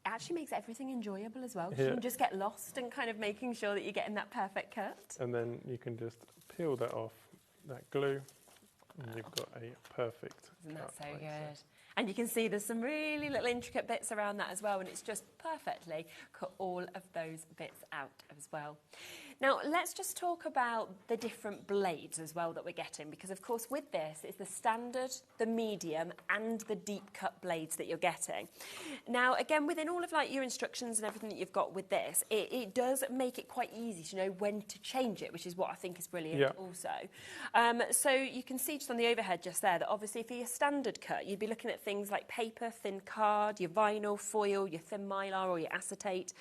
It actually makes everything enjoyable as well. You can just get lost in kind of making sure that you're getting that perfect cut. And then you can just peel that off, that glue, and you've got a perfect Isn't cut. that so good? And you can see there's some really little intricate bits around that as well, and it's just perfectly cut all of those bits out as well. Now, let's just talk about the different blades as well that we're getting, because of course with this, it's the standard, the medium and the deep cut blades that you're getting. Now, again, within all of like your instructions and everything that you've got with this, it does make it quite easy to know when to change it, which is what I think is brilliant also. So you can see just on the overhead just there that obviously for your standard cut, you'd be looking at things like paper, thin card, your vinyl, foil, your thin mylar or your acetate,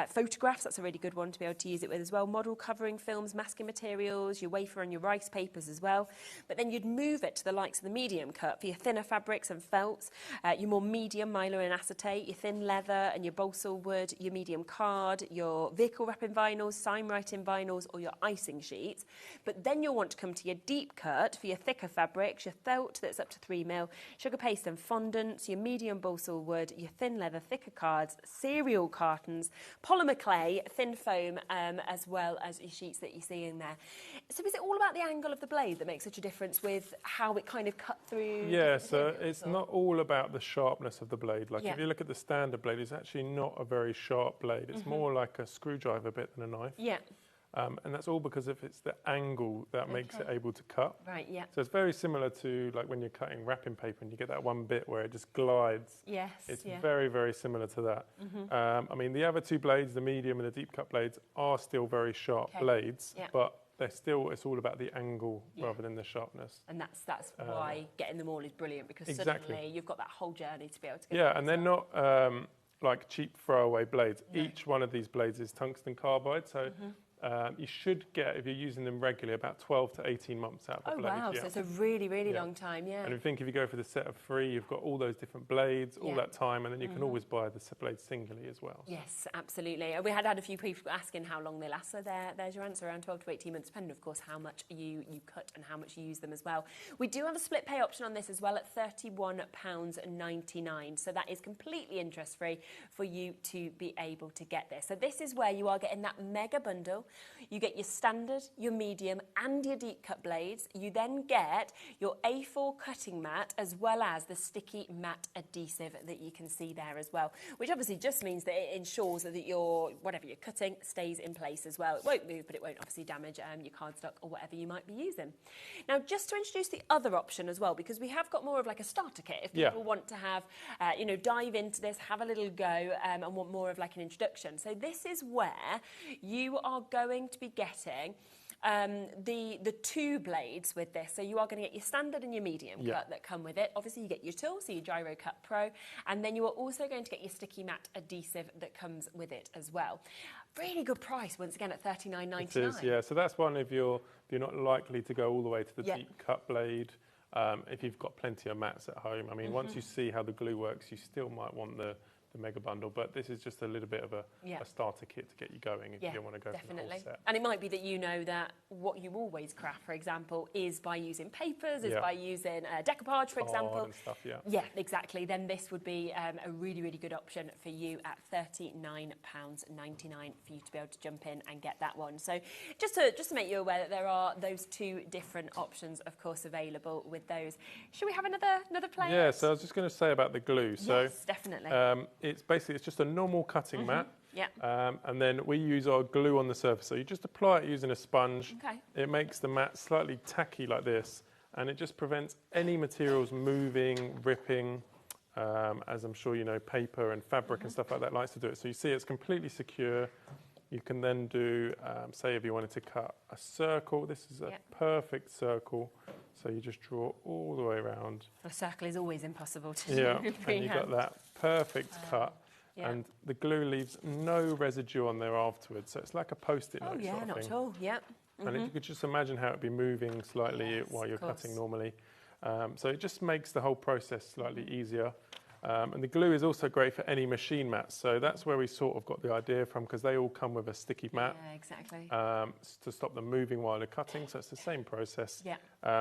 photographs, that's a really good one to be able to use it with as well, model covering films, masking materials, your wafer and your rice papers as well. But then you'd move it to the likes of the medium cut for your thinner fabrics and felts, your more medium mylar and acetate, your thin leather and your balsa wood, your medium card, your vehicle wrapping vinyls, sign writing vinyls or your icing sheets. But then you'll want to come to your deep cut for your thicker fabrics, your felt that's up to 3mm, sugar paste and fondants, your medium balsa wood, your thin leather, thicker cards, cereal cartons, polymer clay, thin foam, as well as your sheets that you see in there. So is it all about the angle of the blade that makes such a difference with how it kind of cut through? Yeah, so it's not all about the sharpness of the blade. Like if you look at the standard blade, it's actually not a very sharp blade. It's more like a screwdriver bit than a knife. Yeah. And that's all because if it's the angle that makes it able to cut. Right, yeah. So it's very similar to like when you're cutting wrapping paper and you get that one bit where it just glides. Yes, It's very, very similar to that. I mean, the other two blades, the medium and the deep cut blades, are still very sharp blades, but they're still, it's all about the angle rather than the sharpness. And that's why getting them all is brilliant, because suddenly you've got that whole journey to be able to get Yeah, and they're not like cheap throwaway blades. No. Each one of these blades is tungsten carbide, so you should get, if you're using them regularly, about 12 to 18 months out of the blade. Oh, wow, so it's a really, really long time, And I think if you go for the set of 3, you've got all those different blades, all that time, and then you can always buy the blades singly as well. Yes, absolutely. We had a few people asking how long they last, so there's your answer, around 12 to 18 months, depending, of course, how much you cut and how much you use them as well. We do have a split pay option on this as well at £31.99, so that is completely interest-free for you to be able to get this. So this is where you are getting that mega bundle. You get your standard, your medium and your deep cut blades. You then get your A4 cutting mat as well as the sticky matte adhesive that you can see there as well, which obviously just means that it ensures that whatever you're cutting stays in place as well. It won't move, but it won't obviously damage your cardstock or whatever you might be using. Now, just to introduce the other option as well, because we have got more of like a starter kit if people want to have, dive into this, have a little go and want more of like an introduction. So this is where you are going to be getting the two blades with this. So you are going to get your standard and your medium cut that come with it. Obviously, you get your tool, so your Gyro-Cut Pro, and then you are also going to get your sticky matte adhesive that comes with it as well. Really good price, once again, at $39.99. It is, yeah. So that's one if you're not likely to go all the way to the deep cut blade. If you've got plenty of mats at home, I mean, once you see how the glue works, you still might want the mega bundle, but this is just a little bit of a starter kit to get you going if you don't want to go for the whole set. And it might be that you know that what you always craft, for example, is by using papers, is by using decoupage, for example. And stuff, yeah, exactly. Then this would be a really, really good option for you at £39.99 for you to be able to jump in and get that one. So just to make you aware that there are those two different options, of course, available with those. Should we have another play? Yeah, so I was just going to say about the glue. Yes, definitely. It's just a normal cutting mat. Yeah. And then we use our glue on the surface. So you just apply it using a sponge. Okay. It makes the mat slightly tacky like this, and it just prevents any materials moving, ripping, as I'm sure you know, paper and fabric and stuff like that likes to do it. So you see it's completely secure. You can then do, say if you wanted to cut a circle, this is a perfect circle. So you just draw all the way around. A circle is always impossible to do. Yeah, and you've got that perfect cut. And the glue leaves no residue on there afterwards. So it's like a post-it note sort of not thing. at all, And you could just imagine how it'd be moving slightly while you're cutting normally. So it just makes the whole process slightly easier. And the glue is also great for any machine mats. So that's where we sort of got the idea from, because they all come with a sticky mat. Yeah, exactly. To stop them moving while they're cutting. So it's the same process. Yeah.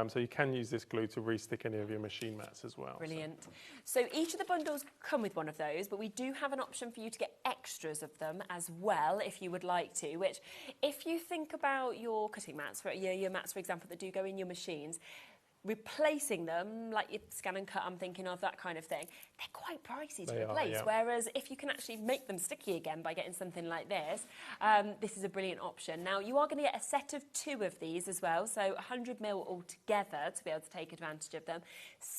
So you can use this glue to re-stick any of your machine mats as well. Brilliant. So each of the bundles come with one of those, but we do have an option for you to get extras of them as well, if you would like to, which if you think about your cutting mats, for your mats, for example, that do go in your machines, replacing them, like your scan and cut, I'm thinking of, that kind of thing, they're quite pricey to replace. Whereas if you can actually make them sticky again by getting something like this, this is a brilliant option. Now, you are going to get a set of 2 of these as well, so 100ml altogether to be able to take advantage of them.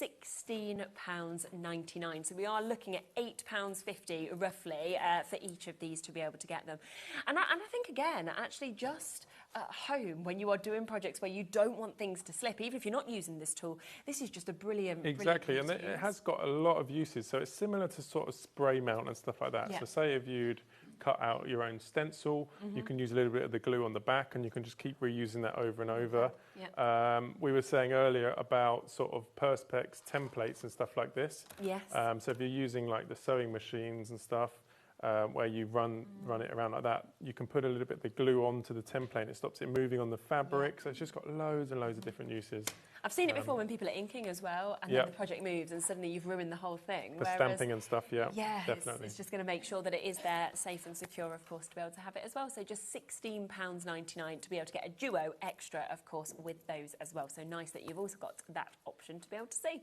£16.99. So we are looking at £8.50 roughly for each of these to be able to get them. And I think, again, actually just at home, when you are doing projects where you don't want things to slip, even if you're not using this tool, this is just a brilliant Exactly, brilliant and it has got a lot of uses. So it's similar to sort of spray mount and stuff like that. Yeah. So say if you'd cut out your own stencil, you can use a little bit of the glue on the back, and you can just keep reusing that over and over. Yeah. We were saying earlier about sort of Perspex templates and stuff like this. Yes. So if you're using like the sewing machines and stuff, where you run it around like that, you can put a little bit of the glue onto the template and it stops it moving on the fabric. So it's just got loads and loads of different uses. I've seen it before when people are inking as well, and then the project moves and suddenly you've ruined the whole thing. For stamping and stuff, definitely. It's just going to make sure that it is there, safe and secure, of course, to be able to have it as well. So just £16.99 to be able to get a duo extra, of course, with those as well. So nice that you've also got that option to be able to see.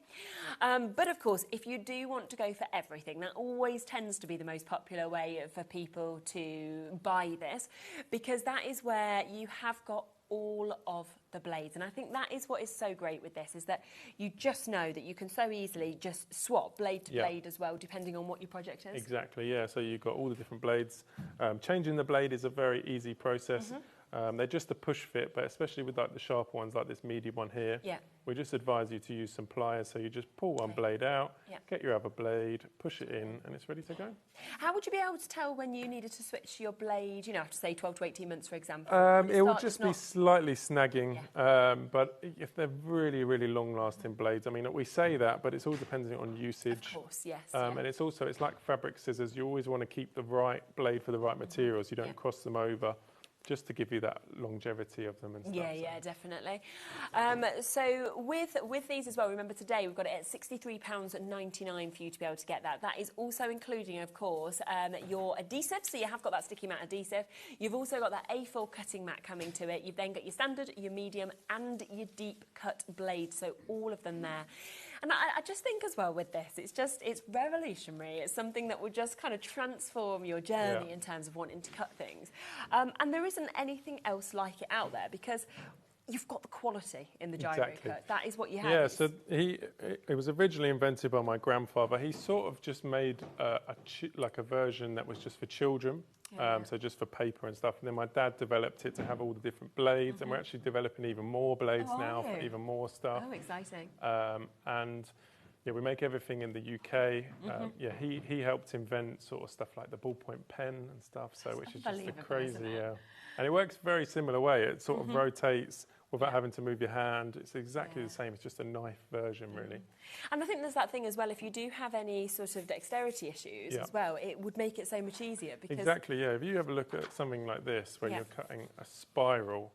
But of course, if you do want to go for everything, that always tends to be the most popular way for people to buy this, because that is where you have got all of the blades. And I think that is what is so great with this, is that you just know that you can so easily just swap blade to blade as well, depending on what your project is. Exactly, yeah. So you've got all the different blades. Changing the blade is a very easy process. They're just a push fit, but especially with like the sharp ones, like this medium one here, we just advise you to use some pliers. So you just pull one blade out, get your other blade, push it in, and it's ready to go. How would you be able to tell when you needed to switch your blade, you know, after say 12 to 18 months, for example? It will just be slightly snagging, but if they're really, really long-lasting blades, I mean, we say that, but it's all depending on usage. Of course, yes. And it's also, it's like fabric scissors. You always want to keep the right blade for the right materials. You don't cross them over, just to give you that longevity of them and stuff. Yeah, definitely. So with these as well, remember today we've got it at £63.99 for you to be able to get that. That is also including, of course, your adhesive. So you have got that sticky mat adhesive. You've also got that A4 cutting mat coming to it. You've then got your standard, your medium, and your deep cut blade. So all of them there. And I just think as well with this, it's revolutionary. It's something that will just kind of transform your journey in terms of wanting to cut things. And there isn't anything else like it out there, because you've got the quality in the Exactly. Gyro-Cut. That is what you have. Yeah, so it was originally invented by my grandfather. He sort of just made like a version that was just for children, so just for paper and stuff. And then my dad developed it to have all the different blades, and we're actually developing even more blades now for even more stuff. Oh, exciting. And yeah, we make everything in the UK. Yeah, he helped invent sort of stuff like the ballpoint pen and stuff, so which is just a crazy, And it works very similar way. It sort of rotates without having to move your hand. It's exactly the same. It's just a knife version, really. And I think there's that thing as well, if you do have any sort of dexterity issues as well, it would make it so much easier. Because exactly, yeah. If you have a look at something like this, where you're cutting a spiral,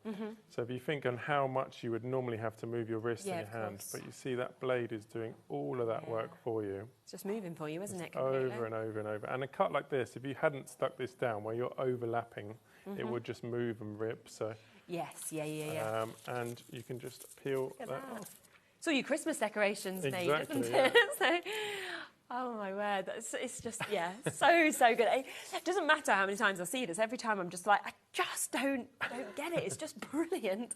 so if you think on how much you would normally have to move your wrist and your hand, but you see that blade is doing all of that work for you. It's just moving for you, isn't it? Over and over and over. And a cut like this, if you hadn't stuck this down where you're overlapping, it would just move and rip. So yes, and you can just peel that off. It's all your Christmas decorations made, isn't it? So, oh my word, it's just, so good. It doesn't matter how many times I see this, every time I'm just like, I just don't get it. It's just brilliant.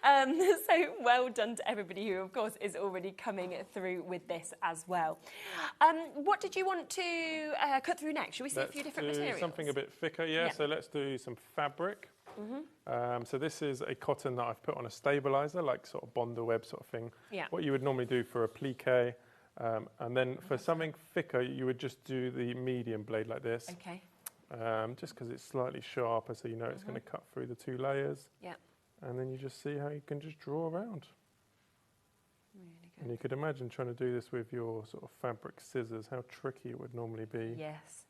So well done to everybody who, of course, is already coming through with this as well. What did you want to cut through next? Should we see a few different materials? Something a bit thicker, so let's do some fabric. So this is a cotton that I've put on a stabilizer, like sort of Bonder web sort of thing. What you would normally do for a plique. And then for something thicker, you would just do the medium blade like this. Okay. Just because it's slightly sharper, so you know it's going to cut through the two layers. Yeah. And then you just see how you can just draw around. Really good. And you could imagine trying to do this with your sort of fabric scissors, how tricky it would normally be. Yes.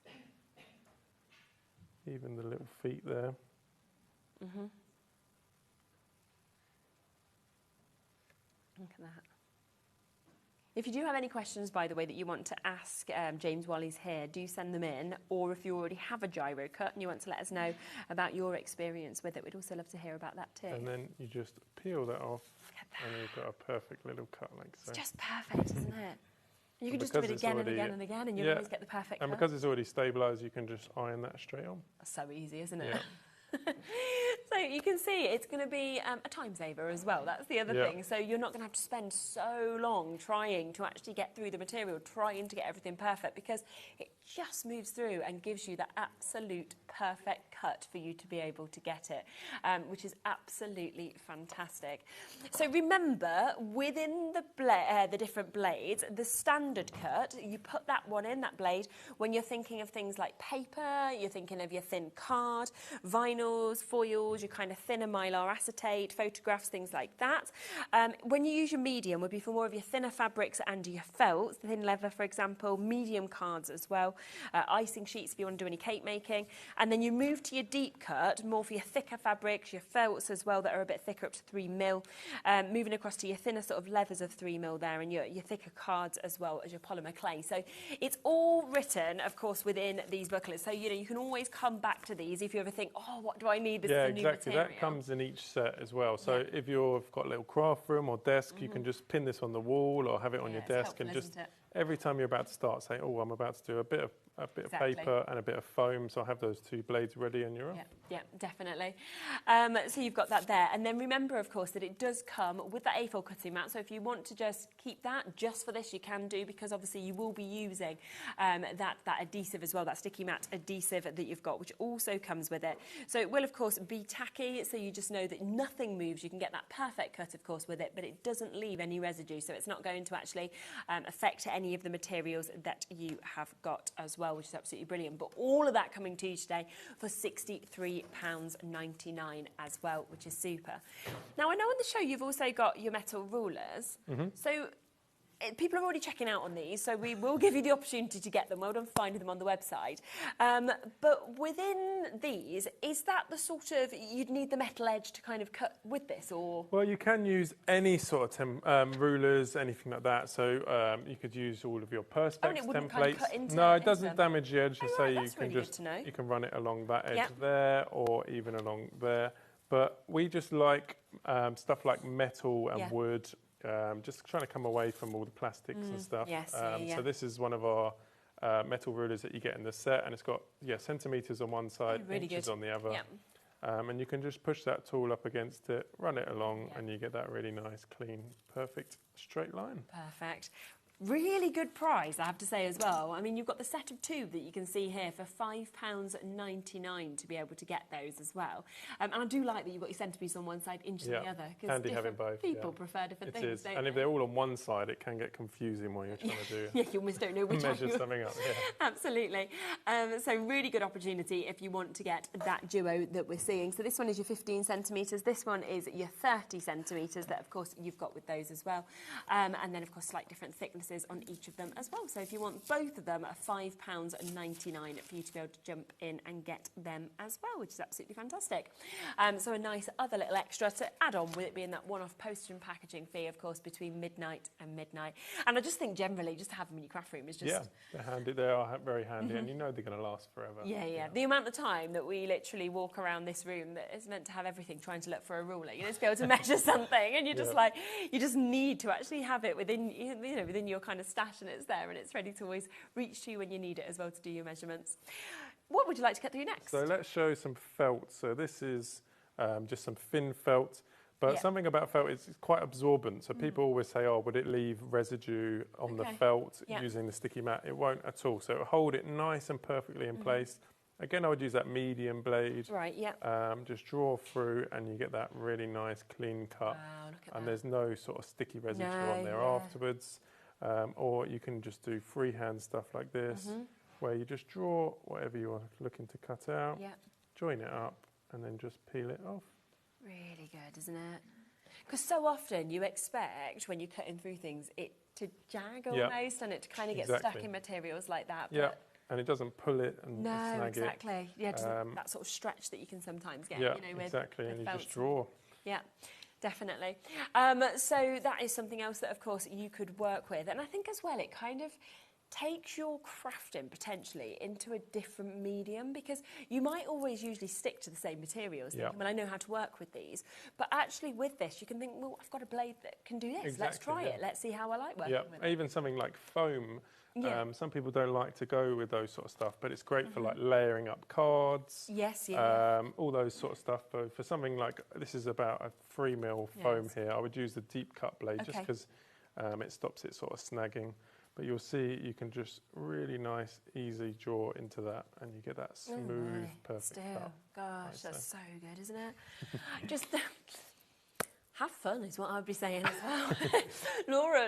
Even the little feet there. Look at that. If you do have any questions, by the way, that you want to ask James while he's here, do send them in. Or if you already have a Gyro-Cut and you want to let us know about your experience with it, we'd also love to hear about that too. And then you just peel that off, and you've got a perfect little cut like so. It's just perfect, isn't it? You can just do it again and again and again, and you'll always get the perfect cut. And because it's already stabilised, you can just iron that straight on. That's so easy, isn't it? So you can see it's going to be a time saver as well. That's the other thing. So you're not going to have to spend so long trying to actually get through the material, trying to get everything perfect, because it just moves through and gives you the absolute perfect cut for you to be able to get it, which is absolutely fantastic. So remember, within the different blades, the standard cut, you put that one in, that blade, when you're thinking of things like paper, you're thinking of your thin card, vinyls, foils, your kind of thinner mylar acetate, photographs, things like that. When you use your medium, would be for more of your thinner fabrics and your felts, thin leather, for example, medium cards as well, icing sheets if you want to do any cake making. And then you move to your deep cut, more for your thicker fabrics, your felts as well that are a bit thicker, up to 3mm. Moving across to your thinner sort of leathers of 3mm there, and your thicker cards as well as your polymer clay. So it's all written, of course, within these booklets. So, you know, you can always come back to these if you ever think, oh, what do I need? This is a new material. That comes in each set as well. So if you've got a little craft room or desk, you can just pin this on the wall or have it on your desk, and just every time you're about to start, say, oh, I'm about to do a bit of paper and a bit of foam, so I have those two blades ready, and you're off. Yeah, definitely. So you've got that there. And then remember, of course, that it does come with that A4 cutting mat. So if you want to just keep that just for this, you can do, because obviously you will be using that adhesive as well, that sticky mat adhesive that you've got, which also comes with it. So it will, of course, be tacky, so you just know that nothing moves. You can get that perfect cut, of course, with it, but it doesn't leave any residue. So it's not going to actually affect any of the materials that you have got as well, which is absolutely brilliant. But all of that coming to you today for £63.99 as well, which is super. Now, I know on the show you've also got your metal rulers. So people are already checking out on these, so we will give you the opportunity to get them. Well done finding them on the website. But within these, is that the sort of, you'd need the metal edge to kind of cut with this, or? Well, you can use any sort of rulers, anything like that. So you could use all of your Perspex it wouldn't templates. Kind of cut into no, it doesn't damage the edge. Oh, right, that's really good to know. You can run it along that edge there, or even along there. But we just like stuff like metal and wood. Just trying to come away from all the plastics and stuff. So this is one of our metal rulers that you get in the set, and it's got centimetres on one side, inches on the other. And you can just push that tool up against it, run it along, and you get that really nice, clean, perfect straight line. Perfect. Really good price, I have to say as well. I mean, you've got the set of 2 that you can see here for £5.99 to be able to get those as well. And I do like that you've got your centerpiece on one side, inch on the other. Handy having both. People prefer different things. It is. And if they're all on one side, it can get confusing while you're trying to do yeah, you almost don't know which measure something up. Yeah. Absolutely. So really good opportunity if you want to get that duo that we're seeing. So this one is your 15 centimetres. This one is your 30 centimetres that, of course, you've got with those as well. And then, of course, slight different thicknesses on each of them as well. So if you want both of them at £5.99 for you to be able to jump in and get them as well, which is absolutely fantastic. So a nice other little extra to add on with it being that one-off postage and packaging fee, of course, between midnight and midnight. And I just think generally just to have them in your craft room is just... Yeah, they're handy. They are very handy and you know they're going to last forever. Yeah. The amount of time that we literally walk around this room that is meant to have everything trying to look for a ruler, you know, to be able to measure something and you're just like, you just need to actually have it within, you know, within your kind of stash and it's there and it's ready to always reach to you when you need it as well to do your measurements. What would you like to cut through next? So let's show some felt. So this is just some thin felt, but something about felt is it's quite absorbent. So people always say, oh, would it leave residue on the felt using the sticky mat? It won't at all. So it'll hold it nice and perfectly in place. Again, I would use that medium blade. Right, just draw through and you get that really nice clean cut. Wow, look at and that. there's no sort of sticky residue on there afterwards. Or you can just do freehand stuff like this, where you just draw whatever you're looking to cut out, join it up, and then just peel it off. Really good, isn't it? Because so often you expect, when you're cutting through things, it to jag almost, and it to kind of get stuck in materials like that. Yeah, and it doesn't pull it and snag exactly. Yeah, that sort of stretch that you can sometimes get. Yeah, you know, with, exactly, and you felts. just draw. Yeah. Definitely. So that is something else that, of course, you could work with. And I think as well, it kind of takes your crafting potentially into a different medium because you might always usually stick to the same materials. Thinking, well, I know how to work with these. But actually with this, you can think, well, I've got a blade that can do this. Let's try it. Let's see how I like working with it. Even something like foam. Some people don't like to go with those sort of stuff, but it's great for like layering up cards. All those sort of stuff. But for something like, this is about a 3mm foam here, I would use the deep cut blade just because it stops it sort of snagging. But you'll see you can just really nice, easy draw into that and you get that smooth, perfect cut. Gosh, that's so good, isn't it? Just... have fun is what I would be saying as well.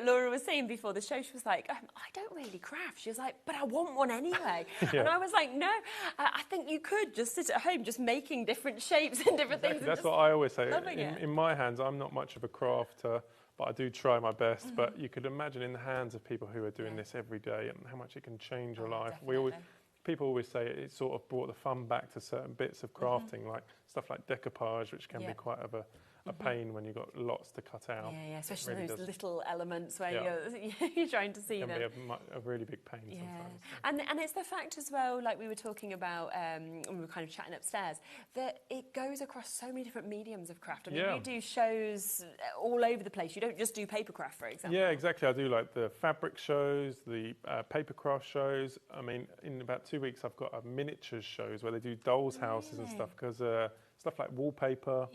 Laura was saying before the show, she was like, I don't really craft. She was like, but I want one anyway. And I was like, no, I think you could just sit at home just making different shapes and different things. That's what I always say. In my hands, I'm not much of a crafter, but I do try my best. But you could imagine in the hands of people who are doing this every day and how much it can change your life. People always say it sort of brought the fun back to certain bits of crafting, like stuff like decoupage, which can be quite of a pain when you've got lots to cut out. Especially really those little elements where you're trying to see them. It can be a really big pain sometimes. And it's the fact as well, like we were talking about when we were kind of chatting upstairs, that it goes across so many different mediums of craft. I mean, you do shows all over the place. You don't just do paper craft, for example. Yeah, exactly. I do like the fabric shows, the paper craft shows. I mean, in about 2 weeks, I've got a miniatures shows where they do dolls' houses and stuff because stuff like wallpaper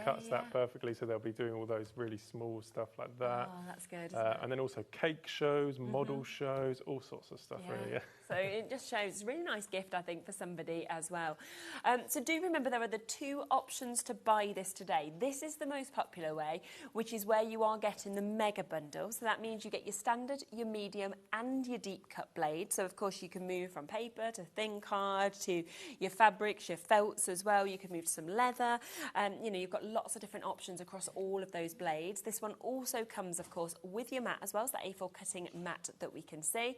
cuts that perfectly, so they'll be doing all those really small stuff like that. Oh, that's good. And then also cake shows, model shows, all sorts of stuff really. So it just shows it's a really nice gift, I think, for somebody as well. So do remember there are the 2 options to buy this today. This is the most popular way, which is where you are getting the mega bundle. So that means you get your standard, your medium and your deep cut blade. So of course you can move from paper to thin card to your fabrics, your felts as well. You can move to some leather. You know, you've got lots of different options across all of those blades. This one also comes, of course, with your mat as well, so the A4 cutting mat that we can see.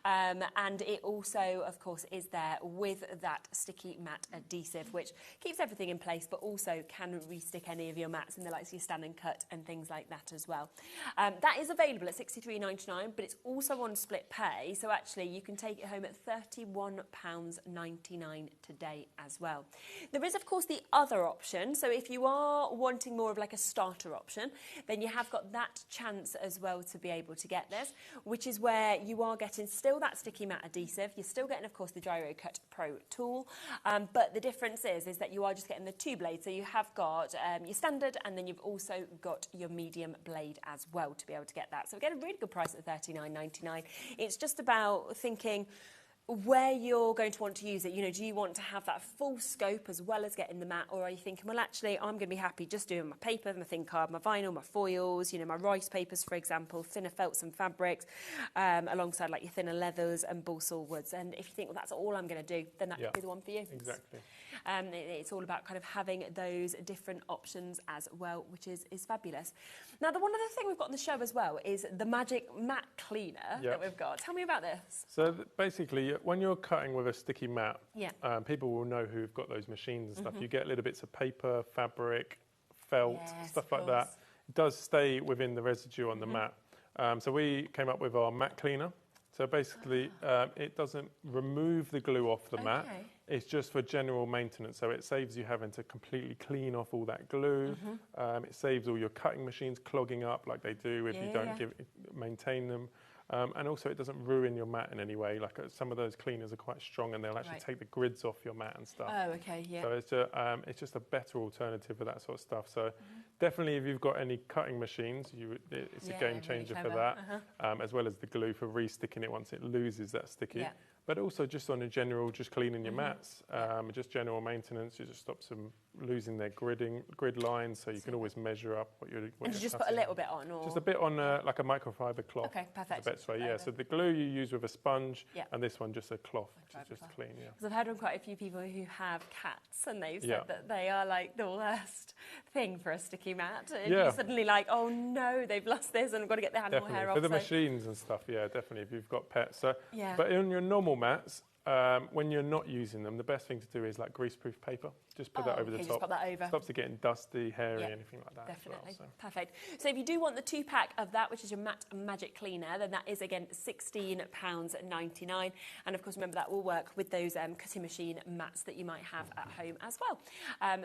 And it also, of course, is there with that sticky mat adhesive, which keeps everything in place, but also can re-stick any of your mats in the likes of your stand and cut and things like that as well. That is available at £63.99, but it's also on split pay, so actually you can take it home at £31.99 today as well. There is, of course, course, the other option. So if you are wanting more of like a starter option, then you have got that chance as well to be able to get this, which is where you are getting still that sticky matte adhesive. You're still getting, of course, the Gyro-Cut Pro tool, but the difference is that you are just getting the 2 blades. So you have got your standard, and then you've also got your medium blade as well to be able to get that. So again, a really good price at $39.99. It's just about thinking where you're going to want to use it. You know, do you want to have that full scope as well as getting the matte, or are you thinking, well, actually, I'm going to be happy just doing my paper, my thin card, my vinyl, my foils, you know, my rice papers, for example, thinner felts and fabrics, alongside like your thinner leathers and balsam woods. And if you think, well, that's all I'm going to do, then that could be the one for you. Exactly. It's all about kind of having those different options as well, which is fabulous. Now, the one other thing we've got on the show as well is the Magic Matte Cleaner that we've got. Tell me about this. So basically, when you're cutting with a sticky matte, people will know who've got those machines and stuff. You get little bits of paper, fabric, felt, stuff like that. It does stay within the residue on the matte. So we came up with our matte cleaner. So basically, it doesn't remove the glue off the matte. It's just for general maintenance. So it saves you having to completely clean off all that glue. It saves all your cutting machines clogging up like they do if you don't maintain them. And also it doesn't ruin your mat in any way. Like some of those cleaners are quite strong and they'll actually take the grids off your mat and stuff. Oh, okay, yeah. So it's just a better alternative for that sort of stuff. So definitely if you've got any cutting machines, it's a game changer for that, as well as the glue for re-sticking it once it loses that sticky. But also just on a general, just cleaning your mats, just general maintenance, it just stops them losing their grid lines, so you can always measure up what you're And you just put a little bit on? Or? Just a bit on like a microfiber cloth. Okay, perfect. The best way, yeah. So the glue you use with a sponge, and this one just a cloth, which is just clean, Because I've heard from quite a few people who have cats, and they've said that they are like the worst thing for a sticky mat. And you're suddenly like, oh no, they've lost this and I've got to get the animal hair off. For the machines and stuff, definitely, if you've got pets. So, but in your normal mats, when you're not using them, the best thing to do is like greaseproof paper. Just put that over the top. Just pop that over. Stops it getting dusty, hairy, anything like that. Definitely. As well, so. Perfect. So if you do want the 2-pack of that, which is your Matte Magic Cleaner, then that is again £16.99. And of course, remember that will work with those cutting machine mats that you might have at home as well.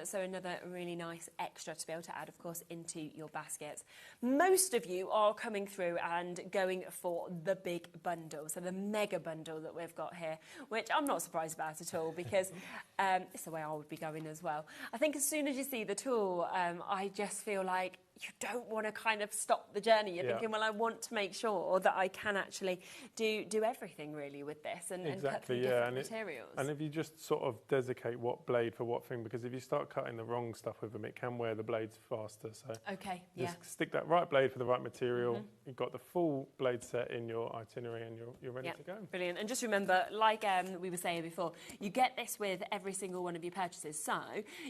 So another really nice extra to be able to add, of course, into your baskets. Most of you are coming through and going for the big bundle, so the mega bundle that we've got here, which I'm not surprised about at all because it's the way I would be going as well. I think as soon as you see the tool, I just feel like you don't want to kind of stop the journey. You're thinking, well, I want to make sure that I can actually do everything really with this and cut through different materials. And if you just sort of desiccate what blade for what thing, because if you start cutting the wrong stuff with them, it can wear the blades faster. So just stick that right blade for the right material. You've got the full blade set in your itinerary and you're ready to go. Brilliant. And just remember, like we were saying before, you get this with every single one of your purchases. So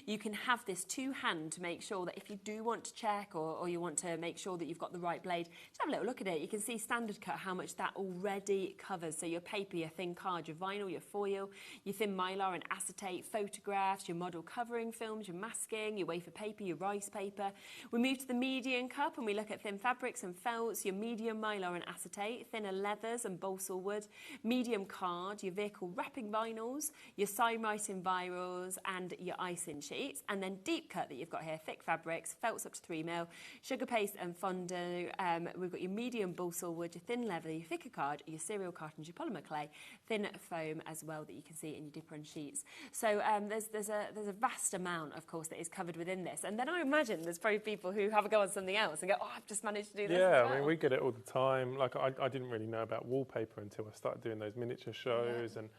you can have this to hand to make sure that if you do want to check or you want to make sure that you've got the right blade, just have a little look at it. You can see standard cut how much that already covers. So your paper, your thin card, your vinyl, your foil, your thin mylar and acetate, photographs, your model covering films, your masking, your wafer paper, your rice paper. We move to the medium cup and we look at thin fabrics and felts, your medium mylar and acetate, thinner leathers and balsa wood, medium card, your vehicle wrapping vinyls, your sign writing virals and your icing sheets, and then deep cut that you've got here, thick fabrics, felts up to 3mm, sugar paste and fondue. We've got your medium balsa wood, your thin leather, your thicker card, your cereal cartons, your polymer clay, thin foam as well that you can see in your dipper and sheets. So there's a vast amount, of course, that is covered within this. And then I imagine there's probably people who have a go on something else and go, oh, I've just managed to do this. Yeah, I mean, we get it all the time. Like I didn't really know about wallpaper until I started doing those miniature shows and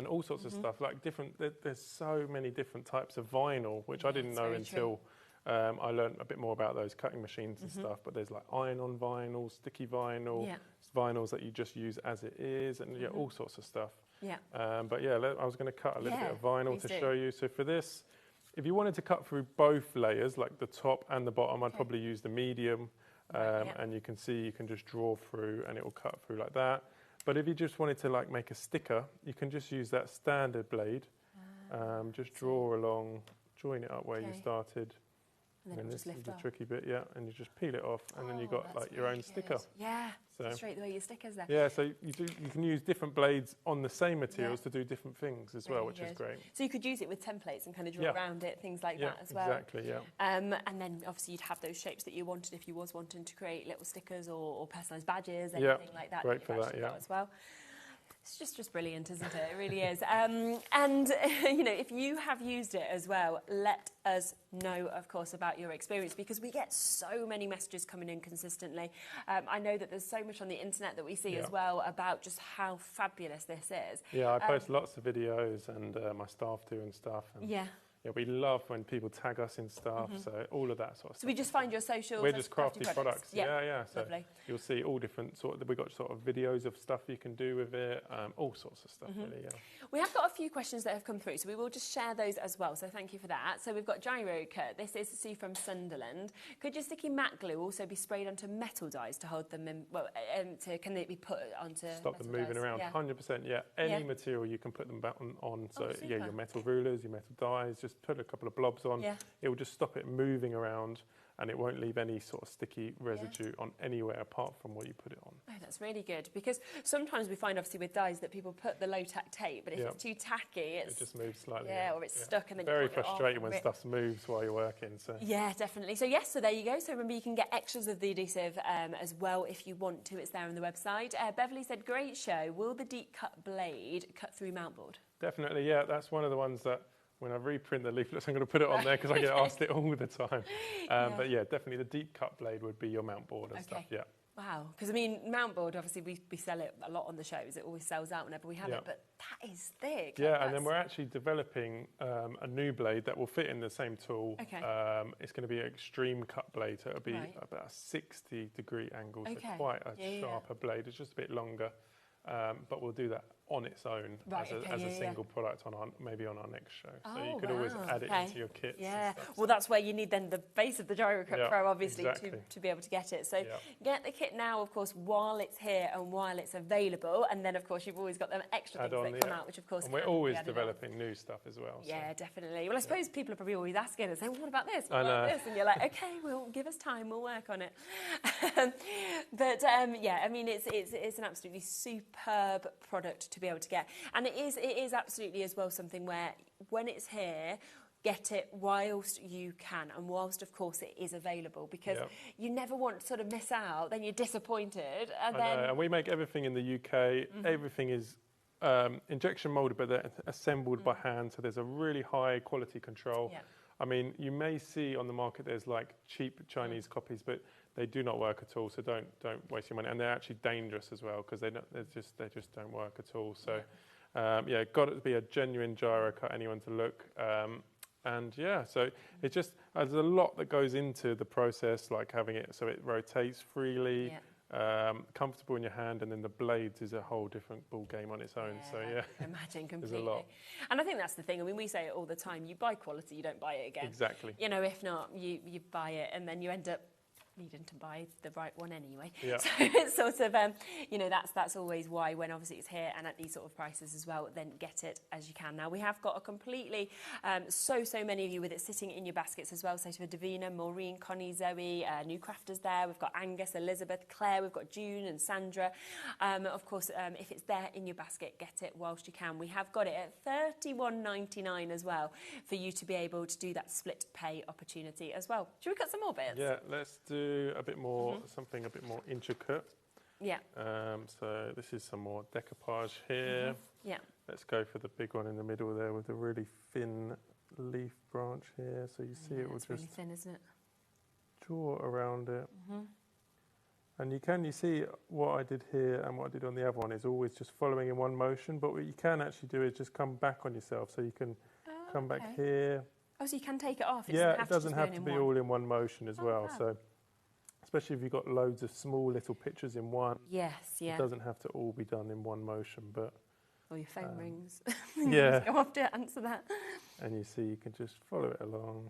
all sorts of stuff. Like there's so many different types of vinyl, which I didn't know until I learned a bit more about those cutting machines and stuff. But there's like iron-on vinyl, sticky vinyl, vinyls that you just use as it is, and all sorts of stuff. But I was going to cut a little bit of vinyl to show you. So for this, if you wanted to cut through both layers, like the top and the bottom, I'd probably use the medium. And you can see you can just draw through and it will cut through like that. But if you just wanted to like make a sticker, you can just use that standard blade. Just draw along, join it up where you started. And then it'll just lift This is off. the tricky bit, yeah, and you just peel it off, and then you've got that's like your own really sticker. good. Yeah, So- straight the way your stickers there. Yeah, so you can use different blades on the same materials to do different things as well, Really which is good. great. So you could use it with templates and kind of draw Yeah. around it, things like Yeah, that as well. exactly, yeah. And then obviously you'd have those shapes that you wanted if you was wanting to create little stickers or personalised badges, Yeah, anything like that. great you've for that, actually yeah. got as well. It's just brilliant, isn't it? It really is. And, you know, if you have used it as well, let us know, of course, about your experience, because we get so many messages coming in consistently. I know that there's so much on the internet that we see as well about just how fabulous this is. Yeah, I post lots of videos, and my staff do and stuff. And Yeah. yeah, we love when people tag us in stuff, so all of that sort of stuff. So we just find your socials. We're as just crafty products. Yeah. So Lovely. you'll see all different we've got sort of videos of stuff you can do with it, all sorts of stuff really, yeah. We have got a few questions that have come through, so we will just share those as well. So thank you for that. So we've got Gyro-Cut. This is Sue from Sunderland. Could your sticky matte glue also be sprayed onto metal dies to hold them in? Well, can they be put onto? Stop them metal moving dies? around. Yeah. 100%. Yeah, any Yeah. material you can put them back on. So super. yeah, your metal rulers, your metal dies. Just put a couple of blobs on. Yeah. It will just stop it moving around, and it won't leave any sort of sticky residue on anywhere apart from what you put it on. Oh, that's really good, because sometimes we find, obviously, with dies that people put the low-tack tape, but if it's too tacky, It just moves slightly. yeah, or it's stuck, and then very you can't get it off frustrating and when rip. stuff moves while you're working. So Yeah, definitely. So yes, so there you go. So remember, you can get extras of the adhesive as well if you want to. It's there on the website. Beverly said, great show. Will the deep cut blade cut through mountboard? definitely, yeah, that's one of the ones that when I reprint the leaflets, I'm going to put it on there because I get asked it all the time. But yeah, definitely the deep cut blade would be your mount board and stuff. Yeah. Wow, because I mean, mount board, obviously we sell it a lot on the shows. It always sells out whenever we have it, but that is thick. Yeah, like and then we're actually developing a new blade that will fit in the same tool. Okay. It's going to be an extreme cut blade, so it'll be about a 60-degree angle, so quite a sharper blade. It's just a bit longer, but we'll do that on its own as a single product on maybe on our next show. So you could always add it into your kits. Yeah, well, that's where you need then the base of the Gyro-Cut Pro, obviously, to be able to get it. So get the kit now, of course, while it's here and while it's available. And then, of course, you've always got them extra things that come out, which, of course, and we're always developing new stuff as well. Yeah, definitely. Well, I suppose people are probably always asking and saying, what about this? What about this? And you're like, okay, well, give us time, we'll work on it. But yeah, I mean, it's an absolutely superb product to be able to get. And it is absolutely as well something where when it's here, get it whilst you can and whilst, of course, it is available, because you never want to sort of miss out, then you're disappointed. And and we make everything in the UK. Everything is injection molded, but they're assembled by hand, so there's a really high quality control. I mean, you may see on the market there's like cheap Chinese copies, but they do not work at all. So don't waste your money, and they're actually dangerous as well because they just don't work at all. So yeah, got to be a genuine Gyro-Cut, anyone to look. And yeah, so it just there's a lot that goes into the process, like having it so it rotates freely. Comfortable in your hand, and then the blades is a whole different ball game on its own. So yeah, I can imagine completely. There's a lot. And I think that's the thing. I mean, we say it all the time. You buy quality, you don't buy it again. Exactly. You know, if not, you buy it and then you end up needing to buy the right one anyway. So it's sort of, you know, that's always why when obviously it's here and at these sort of prices as well, then get it as you can. Now we have got a completely, so many of you with it sitting in your baskets as well. So to Davina, Maureen, Connie, Zoe, new crafters there. We've got Angus, Elizabeth, Claire, we've got June and Sandra. Of course, if it's there in your basket, get it whilst you can. We have got it at $31.99 as well for you to be able to do that split pay opportunity as well. Should we cut some more bits? Yeah, let's do a bit more, something a bit more intricate. Yeah. So this is some more decoupage here. Yeah. Let's go for the big one in the middle there with the really thin leaf branch here. So you see it will just really thin, isn't it? draw around it. And you see what I did here and what I did on the other one is always just following in one motion. But what you can actually do is just come back on yourself. So you can come back here. Oh, so you can take it off. It doesn't have to be all in one motion as well. Wow. So, especially if you've got loads of small little pictures in one. Yes, yeah. It doesn't have to all be done in one motion, but. Or your phone rings. Yeah. Go off to answer that. And you see, you can just follow it along.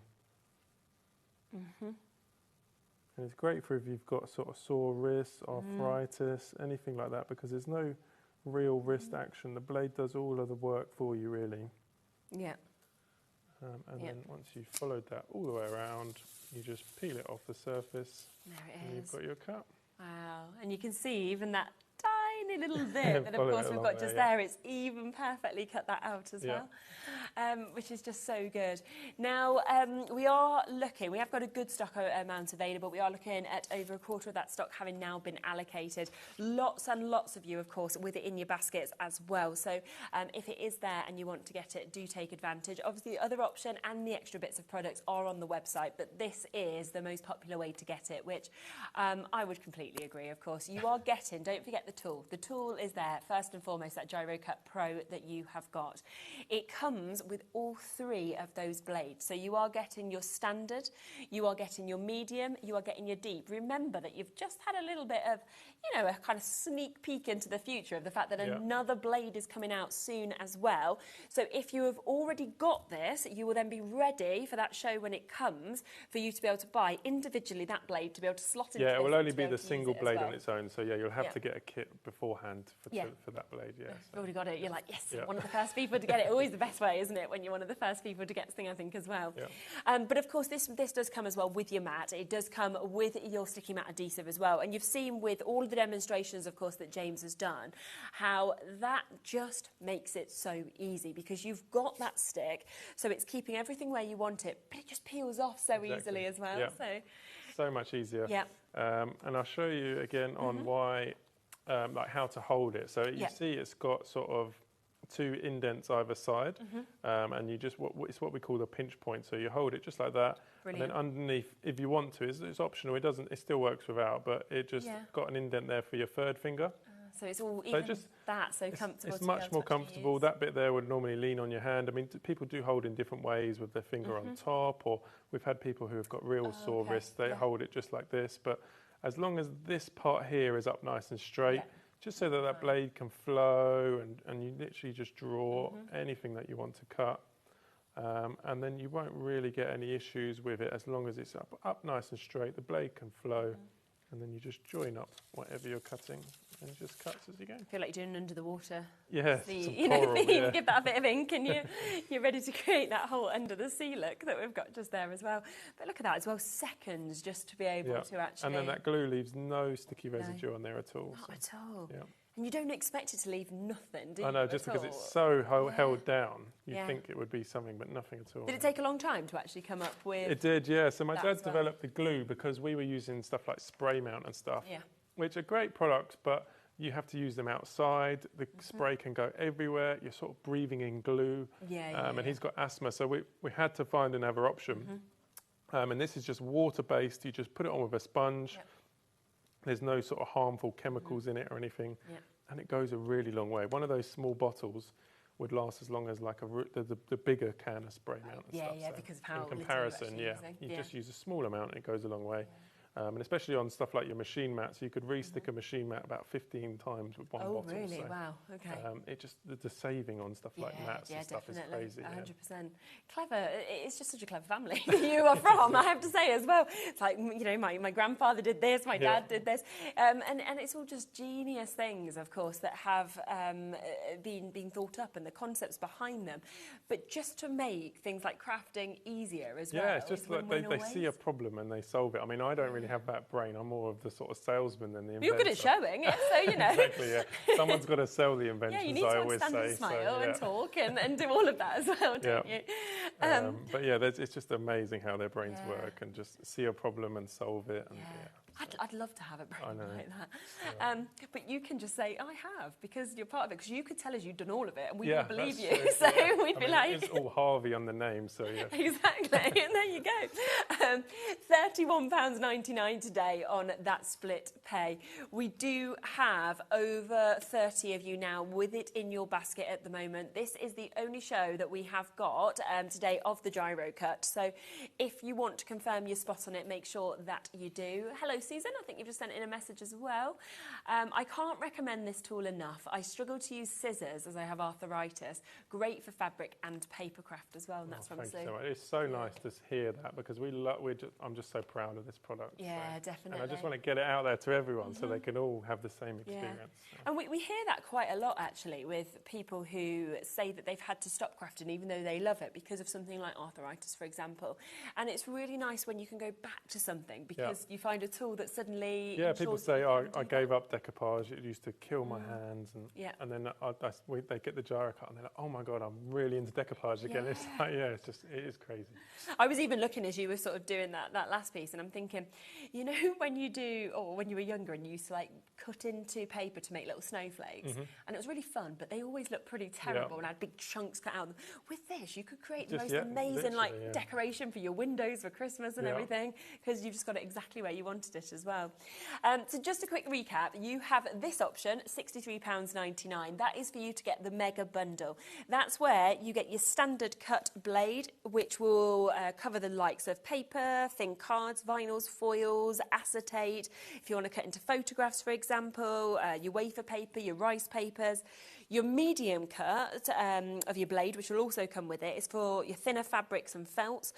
And it's great for if you've got sort of sore wrists, arthritis, anything like that, because there's no real wrist action. The blade does all of the work for you, really. Yeah. And then once you've followed that all the way around, you just peel it off the surface. There it and is. You've got your cup. Wow, and you can see even that tiny little bit that of Follow course it we've along got just there, there. It's even perfectly cut that out as Yeah. well, which is just so good. Now we have got a good stock amount available. We are looking at over a quarter of that stock having now been allocated. Lots and lots of you, of course, with it in your baskets as well. So if it is there and you want to get it, do take advantage. Obviously the other option and the extra bits of products are on the website, but this is the most popular way to get it, which I would completely agree, of course. You are getting, don't forget the tool. The tool is there, first and foremost, that Gyro-Cut Pro that you have got. It comes with all 3 of those blades. So you are getting your standard, you are getting your medium, you are getting your deep. Remember that you've just had a little bit of, you know, a kind of sneak peek into the future of the fact that another blade is coming out soon as well. So if you have already got this, you will then be ready for that show when it comes for you to be able to buy individually that blade to be able to slot into Yeah, it will only to be able the to use single it as blade well. on its own. So yeah, you'll have Yeah. to get a kit beforehand for that blade. Yeah. You've already got it. You're like, yes, Yeah. one of the first people to get it. Always the best way, isn't it, when you're one of the first people to get this thing, I think, as well. Yeah. But of course, this does come as well with your mat. It does come with your sticky mat adhesive as well. And you've seen with all of the demonstrations, of course, that James has done, how that just makes it so easy because you've got that stick, so it's keeping everything where you want it, but it just peels off so easily as well. Yeah. So much easier. Yeah. And I'll show you again on why, like how to hold it. So you see it's got sort of 2 indents either side, and you just, it's what we call the pinch point. So you hold it just like that. Brilliant. And then underneath, if you want to, it's optional. It still works without, but it just got an indent there for your 3rd finger. So it's all even so comfortable. It's much more comfortable. That bit there would normally lean on your hand. I mean, people do hold in different ways with their finger on top, or we've had people who have got real sore wrists. They hold it just like this. But as long as this part here is up nice and straight, just so that that blade can flow, and you literally just draw anything that you want to cut. And then you won't really get any issues with it as long as it's up nice and straight. The blade can flow. And then you just join up whatever you're cutting and it just cuts as you go. I feel like you're doing under the water. Yeah, You give that a bit of ink and you're ready to create that whole under the sea look that we've got just there as well. But look at that as well, seconds just to be able to actually... And then that glue leaves no sticky residue on there at all. Not at all. Yeah. And you don't expect it to leave nothing, do you? I know, just because it's so held down, you'd think it would be something, but nothing at all. Did it take a long time to actually come up with... It did, yeah. So my dad developed the glue because we were using stuff like spray mount and stuff, which are great products, but you have to use them outside. The spray can go everywhere. You're sort of breathing in glue. And he's got asthma, so we had to find another option. And this is just water-based. You just put it on with a sponge. There's no sort of harmful chemicals in it or anything. And it goes a really long way. One of those small bottles would last as long as like the bigger can of spray mount and stuff. So because of how in comparison, you just use a small amount and it goes a long way. And especially on stuff like your machine mats, you could re-stick a machine mat about 15 times with one bottle. Oh, really? So, wow, okay. It just, the saving on stuff like mats and stuff definitely. is crazy. 100%. Clever. It's just such a clever family you are from, I have to say as well. It's like, you know, my grandfather did this, my dad did this. And it's all just genius things, of course, that have been thought up and the concepts behind them. But just to make things like crafting easier as well. Yeah, it's just like they see a problem and they solve it. I mean, I don't really have that brain. I'm more of the sort of salesman than the inventor. You're good at showing it, so you know. Exactly, yeah. Someone's got to sell the inventions, you need I to always stand say. and smile so, and talk and do all of that as well, don't you? But yeah, it's just amazing how their brains work and just see a problem and solve it. And, I'd love to have a brain like that. But you can just say, I have, because you're part of it. Because you could tell us you'd done all of it, and we would believe you. True, so we'd be like... It's all Harvey on the name, so yeah. Exactly, and there you go. £31.99 today on that split pay. We do have over 30 of you now with it in your basket at the moment. This is the only show that we have got today of the Gyro-Cut. So if you want to confirm your spot on it, make sure that you do. Hello, Susan, I think you've just sent in a message as well. I can't recommend this tool enough. I struggle to use scissors as I have arthritis. Great for fabric and paper craft as well, and that's from Sue. Thank you so much. It's so nice to hear that, because I'm just so proud of this product. Yeah, definitely. And I just want to get it out there to everyone so they can all have the same experience. Yeah. And we hear that quite a lot, actually, with people who say that they've had to stop crafting even though they love it because of something like arthritis, for example. And it's really nice when you can go back to something because you find a tool that suddenly... Yeah, people say, I gave up decoupage, it used to kill my hands. And then they get the Gyro-Cut and they're like, oh my God, I'm really into decoupage again. It's like, it is crazy. I was even looking as you were sort of doing that last piece, and I'm thinking, you know, when you were younger and you used to like cut into paper to make little snowflakes, and it was really fun, but they always looked pretty terrible and had big chunks cut out of them. With this, you could create the most amazing decoration for your windows for Christmas and everything, because you've just got it exactly where you wanted it as well. So just a quick recap, you have this option, £63.99. That is for you to get the mega bundle. That's where you get your standard cut blade, which will cover the likes of paper, thin cards, vinyls, foils, acetate. If you want to cut into photographs, for example, your wafer paper, your rice papers. Your medium cut of your blade, which will also come with it, is for your thinner fabrics and felts,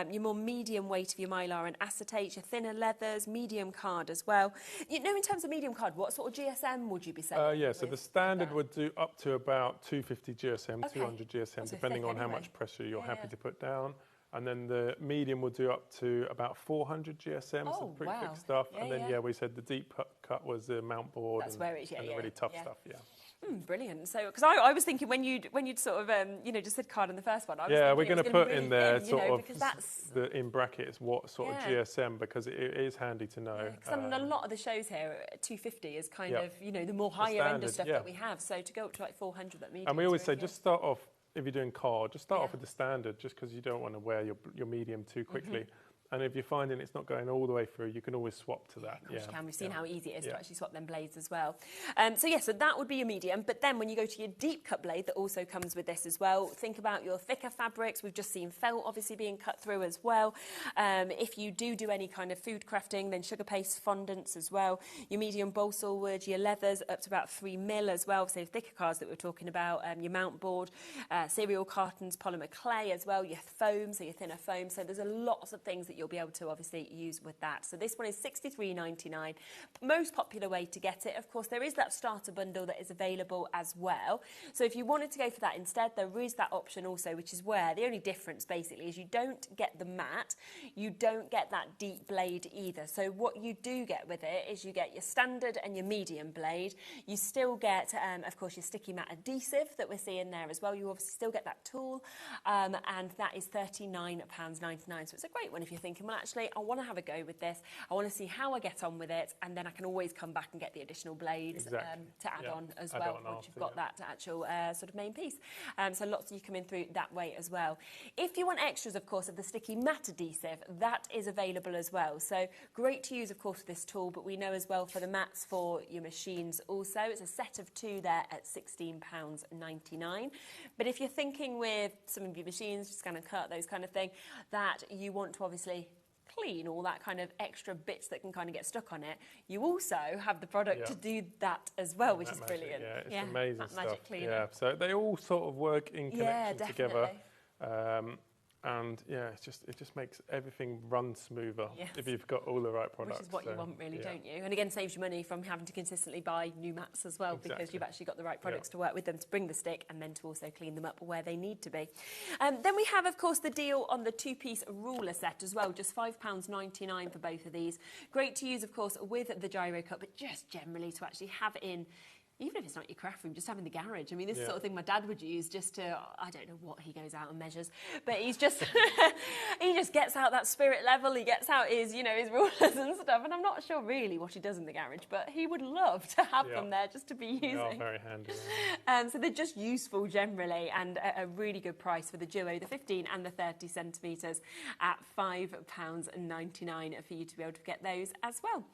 your more medium weight of your mylar and acetate, your thinner leathers, medium card as well. You know, in terms of medium card, what sort of GSM would you be saying? So the standard would do up to about 250 GSM, 200 GSM, depending on how much pressure you're happy to put down. And then the medium will do up to about 400 GSM, so pretty thick stuff. And then, we said the deep cut was the mount board and the really tough stuff, Brilliant. So, because I was thinking when you'd sort of, just said card in the first one. I was we're going to put in there because that's in brackets what sort of GSM, because it is handy to know. Because a lot of the shows here, 250 is kind of, the more higher end of stuff that we have. So to go up to like 400, that medium. And we always say just start off, if you're doing card, just start off with the standard, just because you don't want to wear your medium too quickly. And if you're finding it's not going all the way through, you can always swap to that. Of course you can. We've seen how easy it is to actually swap them blades as well. So that would be your medium. But then when you go to your deep cut blade, that also comes with this as well. Think about your thicker fabrics. We've just seen felt obviously being cut through as well. If you do any kind of food crafting, then sugar paste fondants as well. Your medium balsa wood, your leathers up to about 3 mil as well. So thicker cards that we're talking about. Your mount board, cereal cartons, polymer clay as well. Your foam, so your thinner foam. So there's a lots of things that you'll be able to obviously use with that. So this one is £63.99. Most popular way to get it. Of course, there is that starter bundle that is available as well. So if you wanted to go for that instead, there is that option also, which is where the only difference basically is you don't get the matte, you don't get that deep blade either. So what you do get with it is you get your standard and your medium blade. You still get, of course, your sticky matte adhesive that we're seeing there as well. You obviously still get that tool, and that is £39.99. So it's a great one if you're thinking, well, actually, I want to have a go with this. I want to see how I get on with it, and then I can always come back and get the additional blades to add on as well once you've got that actual sort of main piece. So lots of you coming through that way as well. If you want extras, of course, of the sticky matte adhesive, that is available as well. So great to use, of course, with this tool, but we know as well for the mats for your machines also. It's a set of 2 there at £16.99. But if you're thinking with some of your machines, just going to cut those kind of thing, that you want to obviously clean all that kind of extra bits that can kind of get stuck on it, you also have the product to do that as well, which is brilliant. It's amazing stuff. So they all sort of work in connection together. And it just makes everything run smoother if you've got all the right products. Which is what you want, really, don't you? And again, saves you money from having to consistently buy new mats as well, because you've actually got the right products to work with them to bring the stick and then to also clean them up where they need to be. Then we have, of course, the deal on the 2-piece ruler set as well, just £5.99 for both of these. Great to use, of course, with the Gyro-Cut, but just generally to actually have it in, even if it's not your craft room, just having the garage. I mean, this is the sort of thing my dad would use just to, I don't know what he goes out and measures, but he's just, he just gets out that spirit level, he gets out his, his rulers and stuff, and I'm not sure really what he does in the garage, but he would love to have them there just to be using. They are very handy. So they're just useful generally, and a really good price for the duo, the 15 and the 30 centimetres at £5.99 for you to be able to get those as well.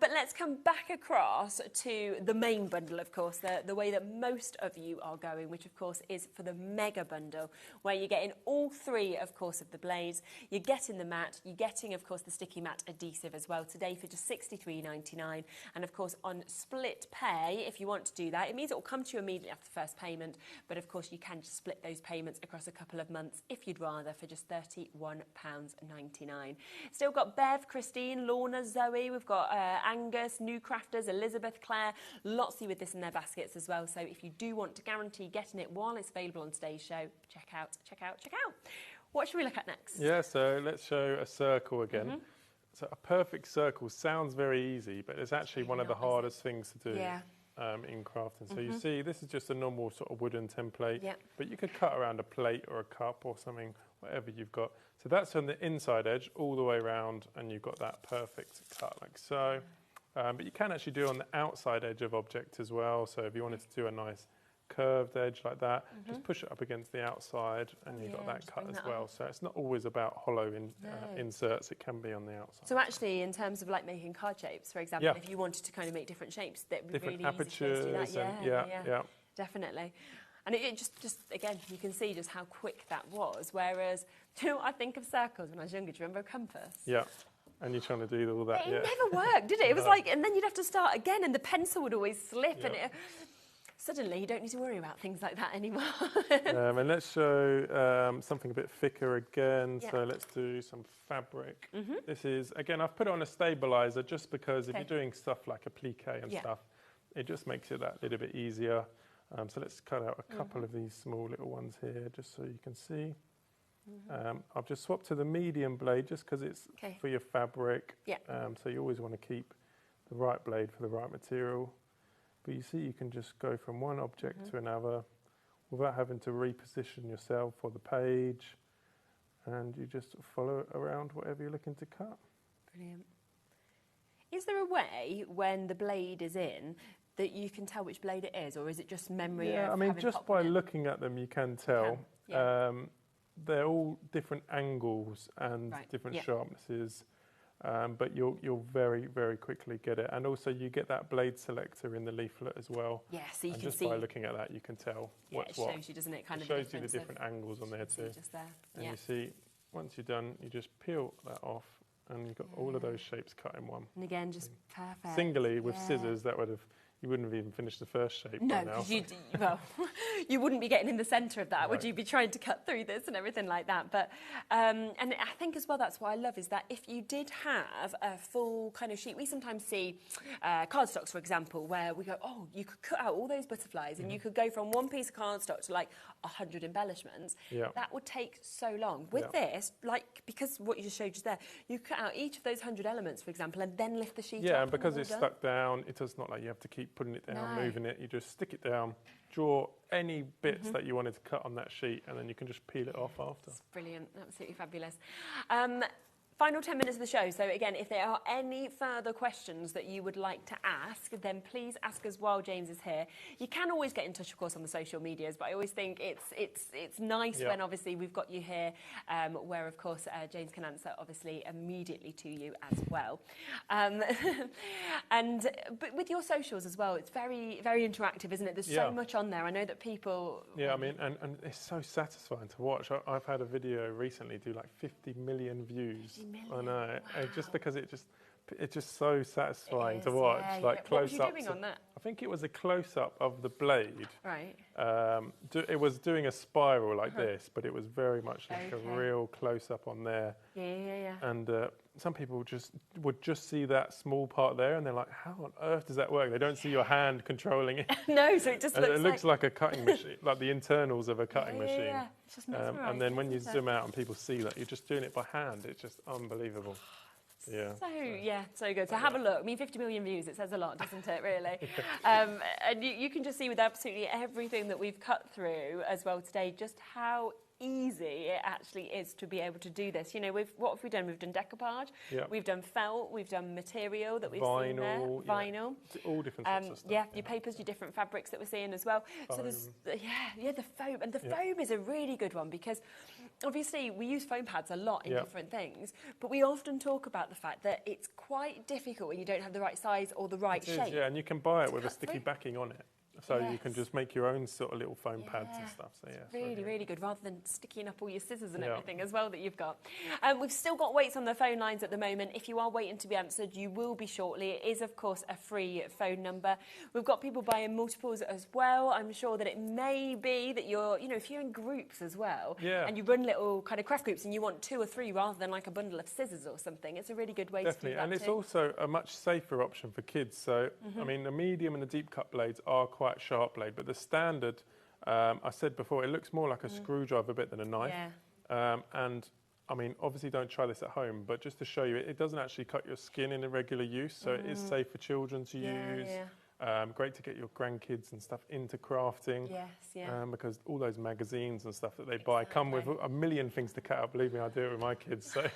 But let's come back across to the main bundle bundle, of course, the way that most of you are going, which of course is for the mega bundle, where you're getting all 3, of course, of the blades. You're getting the matte, you're getting, of course, the sticky matte adhesive as well today for just $63.99. And of course, on split pay, if you want to do that, it means it will come to you immediately after the first payment. But of course, you can just split those payments across a couple of months if you'd rather for just £31.99. Still got Bev, Christine, Lorna, Zoe. We've got Angus, New Crafters, Elizabeth, Claire. Lots with this in their baskets as well. So if you do want to guarantee getting it while it's available on today's show, check out. What should we look at next? Yeah, so let's show a circle again. So a perfect circle sounds very easy, but it's actually one of the hardest things to do in crafting. So you see, this is just a normal sort of wooden template, but you could cut around a plate or a cup or something, whatever you've got. So that's on the inside edge all the way around, and you've got that perfect cut like so. But you can actually do it on the outside edge of object as well. So if you wanted to do a nice curved edge like that, just push it up against the outside and you've got that cut as well. So it's not always about hollow inserts, it can be on the outside. So actually, in terms of like making card shapes, for example, if you wanted to kind of make different shapes, that would be different really apertures easy to do that. yeah, definitely. And it just again, you can see just how quick that was. Whereas, do you know what I think of circles when I was younger? Do you remember a compass? Yeah. And you're trying to do all that. It never worked, did it? It was like, and then you'd have to start again, and the pencil would always slip, and suddenly you don't need to worry about things like that anymore. And let's show something a bit thicker again. So let's do some fabric. This is, again, I've put it on a stabilizer just because if you're doing stuff like applique and stuff, it just makes it that little bit easier. So let's cut out a couple of these small little ones here just so you can see. I've just swapped to the medium blade just because it's for your fabric. So you always want to keep the right blade for the right material. But you see, you can just go from one object to another without having to reposition yourself or the page. And you just follow it around whatever you're looking to cut. Brilliant. Is there a way when the blade is in that you can tell which blade it is, or is it just memory? Yeah, I mean, just by looking at them, you can tell. They're all different angles and different sharpnesses, but you'll very, very quickly get it. And also, you get that blade selector in the leaflet as well. Yeah, so you can just see. By looking at that, you can tell what's what. It shows you, doesn't it? Kind of shows you the different angles on there too. Just there. And you see, once you're done, you just peel that off, and you've got all of those shapes cut in one. And again, just perfect. Singly with scissors, that would have. You wouldn't have even finished the first shape by now. No, you wouldn't be getting in the centre of that, would you? Be trying to cut through this and everything like that. But and I think as well, that's what I love is that if you did have a full kind of sheet, we sometimes see cardstocks, for example, where we go, oh, you could cut out all those butterflies and you could go from one piece of cardstock to like 100 embellishments. That would take so long. With this, like, because what you just showed just there, you cut out each of those 100 elements, for example, and then lift the sheet up. Yeah, and because it's stuck down, it's not like you have to keep putting it down, moving it. You just stick it down, draw any bits that you wanted to cut on that sheet, and then you can just peel it off after. It's brilliant, absolutely fabulous. Final 10 minutes of the show. So again, if there are any further questions that you would like to ask, then please ask us while James is here. You can always get in touch, of course, on the social medias, but I always think it's nice when obviously we've got you here, where of course James can answer obviously immediately to you as well. But with your socials as well, it's very, very interactive, isn't it? There's so much on there. I know that people. Yeah, I mean, and it's so satisfying to watch. I've had a video recently do like 50 million views. I know, just because it's just so satisfying to watch, like close-ups. What were you doing on that? I think it was a close-up of the blade. Right. It was doing a spiral like this, but it was very much like a real close-up on there. Yeah. And some people would just see that small part there, and they're like, "How on earth does that work?" They don't see your hand controlling it. No, so it just looks. It looks like a cutting machine, like the internals of a cutting machine. Yeah. It's just and then when you zoom out and people see that you're just doing it by hand, it's just unbelievable. Yeah. So good. So have a look. I mean, 50 million views, it says a lot, doesn't it, really? And you can just see with absolutely everything that we've cut through as well today, just how easy it actually is to be able to do this. You know, what have we done? We've done decoupage, we've done felt, we've done material that we've seen there, vinyl. All different sorts of stuff. Yeah, your papers, your different fabrics that we're seeing as well. Foam. So there's, the foam. And the foam is a really good one because obviously we use foam pads a lot in different things, but we often talk about the fact that it's quite difficult when you don't have the right size or the right shape. Yeah, and you can buy it with a sticky backing on it. So you can just make your own sort of little foam pads and stuff. So it's really good, rather than sticking up all your scissors and everything as well that you've got. We've still got waits on the phone lines at the moment. If you are waiting to be answered, you will be shortly. It is, of course, a free phone number. We've got people buying multiples as well. I'm sure that it may be that you're, you know, if you're in groups as well, and you run little kind of craft groups and you want 2 or 3 rather than like a bundle of scissors or something, it's a really good way to do that. And it's also a much safer option for kids. So, I mean, the medium and the deep cut blades are quite sharp blade, but the standard, I said before, it looks more like a screwdriver bit than a knife. And I mean, obviously don't try this at home, but just to show you, it doesn't actually cut your skin in a regular use, so it is safe for children to use. Great to get your grandkids and stuff into crafting. Because all those magazines and stuff that they buy come with a million things to cut out. Believe me, I do it with my kids. So.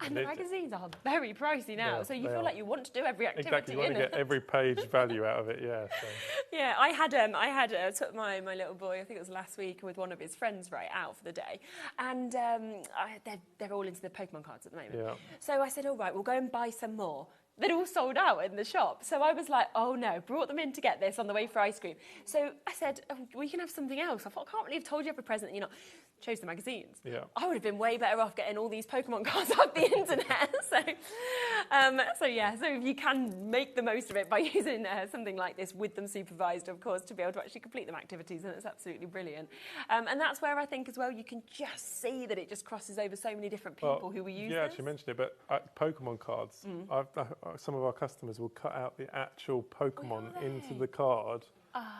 And the magazines are very pricey now, so you feel like you want to do every activity. Exactly, you want to get every page value out of it, So. Yeah, I took my little boy, I think it was last week, with one of his friends out for the day, and they're all into the Pokemon cards at the moment. So I said, all right, we'll go and buy some more. They'd all sold out in the shop. So I was like, oh no, brought them in to get this on the way for ice cream. So I said, we can have something else. I thought, I can't really have told you every present that you're not. Chose the magazines. I would have been way better off getting all these Pokemon cards off the internet. So if you can make the most of it by using something like this with them supervised, of course, to be able to actually complete them activities, and it's absolutely brilliant. And that's where I think as well you can just see that it just crosses over so many different people who will use this. Yeah, actually mentioned it, but Pokemon cards, some of our customers will cut out the actual Pokemon into the card.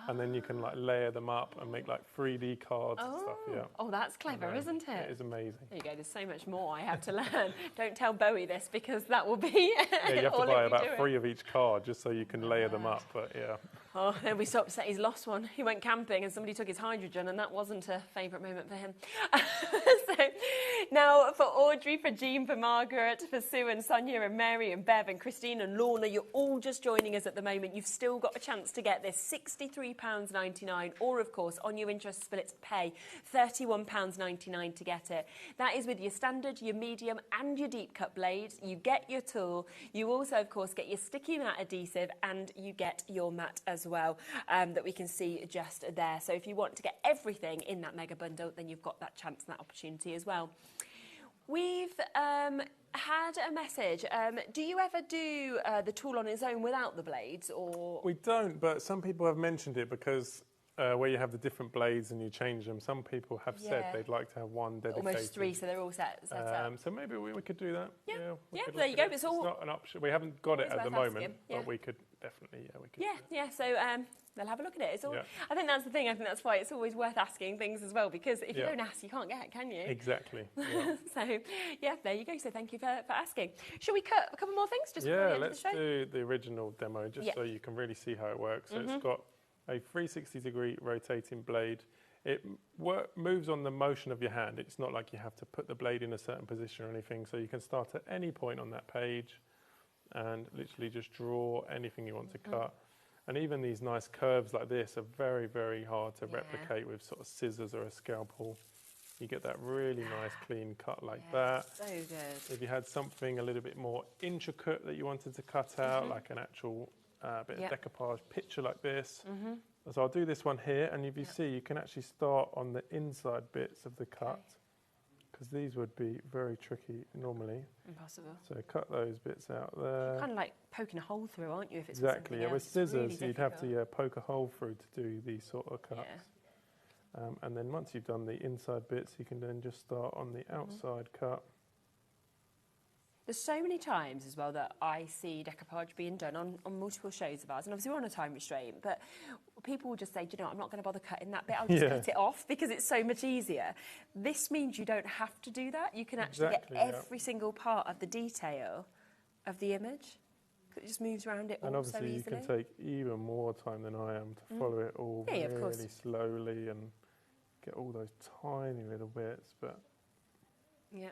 And then you can like layer them up and make like 3D cards and stuff. Oh, that's clever, isn't it? It is amazing. There you go. There's so much more I have to learn. Don't tell Bowie this because that will be. You have to buy about 3 of each card just so you can layer them up. But Oh, then we so upset he's lost one. He went camping and somebody took his hydrogen, and that wasn't a favourite moment for him. So now for Audrey, for Jean, for Margaret, for Sue and Sonia and Mary and Bev and Christine and Lorna, you're all just joining us at the moment. You've still got a chance to get this £63.99, or of course on your interest split pay £31.99 to get it. That is with your standard, your medium and your deep cut blades. You get your tool. You also of course get your sticky mat adhesive, and you get your mat as well that we can see just there. So if you want to get everything in that mega bundle, then you've got that chance and that opportunity as well. We've had a message. Do you ever do the tool on its own without the blades, or? We don't, but some people have mentioned it because where you have the different blades and you change them, some people have said they'd like to have one dedicated. Almost 3, so they're all set up. So maybe we could do that. Yeah, there you go. It's not an option. We haven't got it at the moment, but we could definitely, we could. So they'll have a look at it. It's all. I think that's the thing. I think that's why it's always worth asking things as well, because if you don't ask, you can't get, can you? Exactly. Yeah. So there you go. So thank you for asking. Shall we cut a couple more things just before the end of the show? Let's do the original demo just so you can really see how it works. So it's got a 360-degree rotating blade. It moves on the motion of your hand. It's not like you have to put the blade in a certain position or anything. So you can start at any point on that page and literally just draw anything you want to cut. And even these nice curves like this are very, very hard to replicate with sort of scissors or a scalpel. You get that really nice clean cut like that. So good. If you had something a little bit more intricate that you wanted to cut out, like an actual bit of decoupage picture like this. So I'll do this one here, and if you see, you can actually start on the inside bits of the cut, because these would be very tricky normally. Impossible. So cut those bits out there. You're kind of like poking a hole through, aren't you? If it's exactly, with scissors, really you'd have to poke a hole through to do these sort of cuts. And then once you've done the inside bits, you can then just start on the outside cut. There's so many times as well that I see decoupage being done on multiple shows of ours, and obviously we're on a time restraint, but people will just say, do you know what, I'm not going to bother cutting that bit, I'll just cut it off because it's so much easier. This means you don't have to do that. You can actually get every single part of the detail of the image. It just moves around it all so easily. And obviously you can take even more time than I am to follow it all really slowly and get all those tiny little bits, but yeah.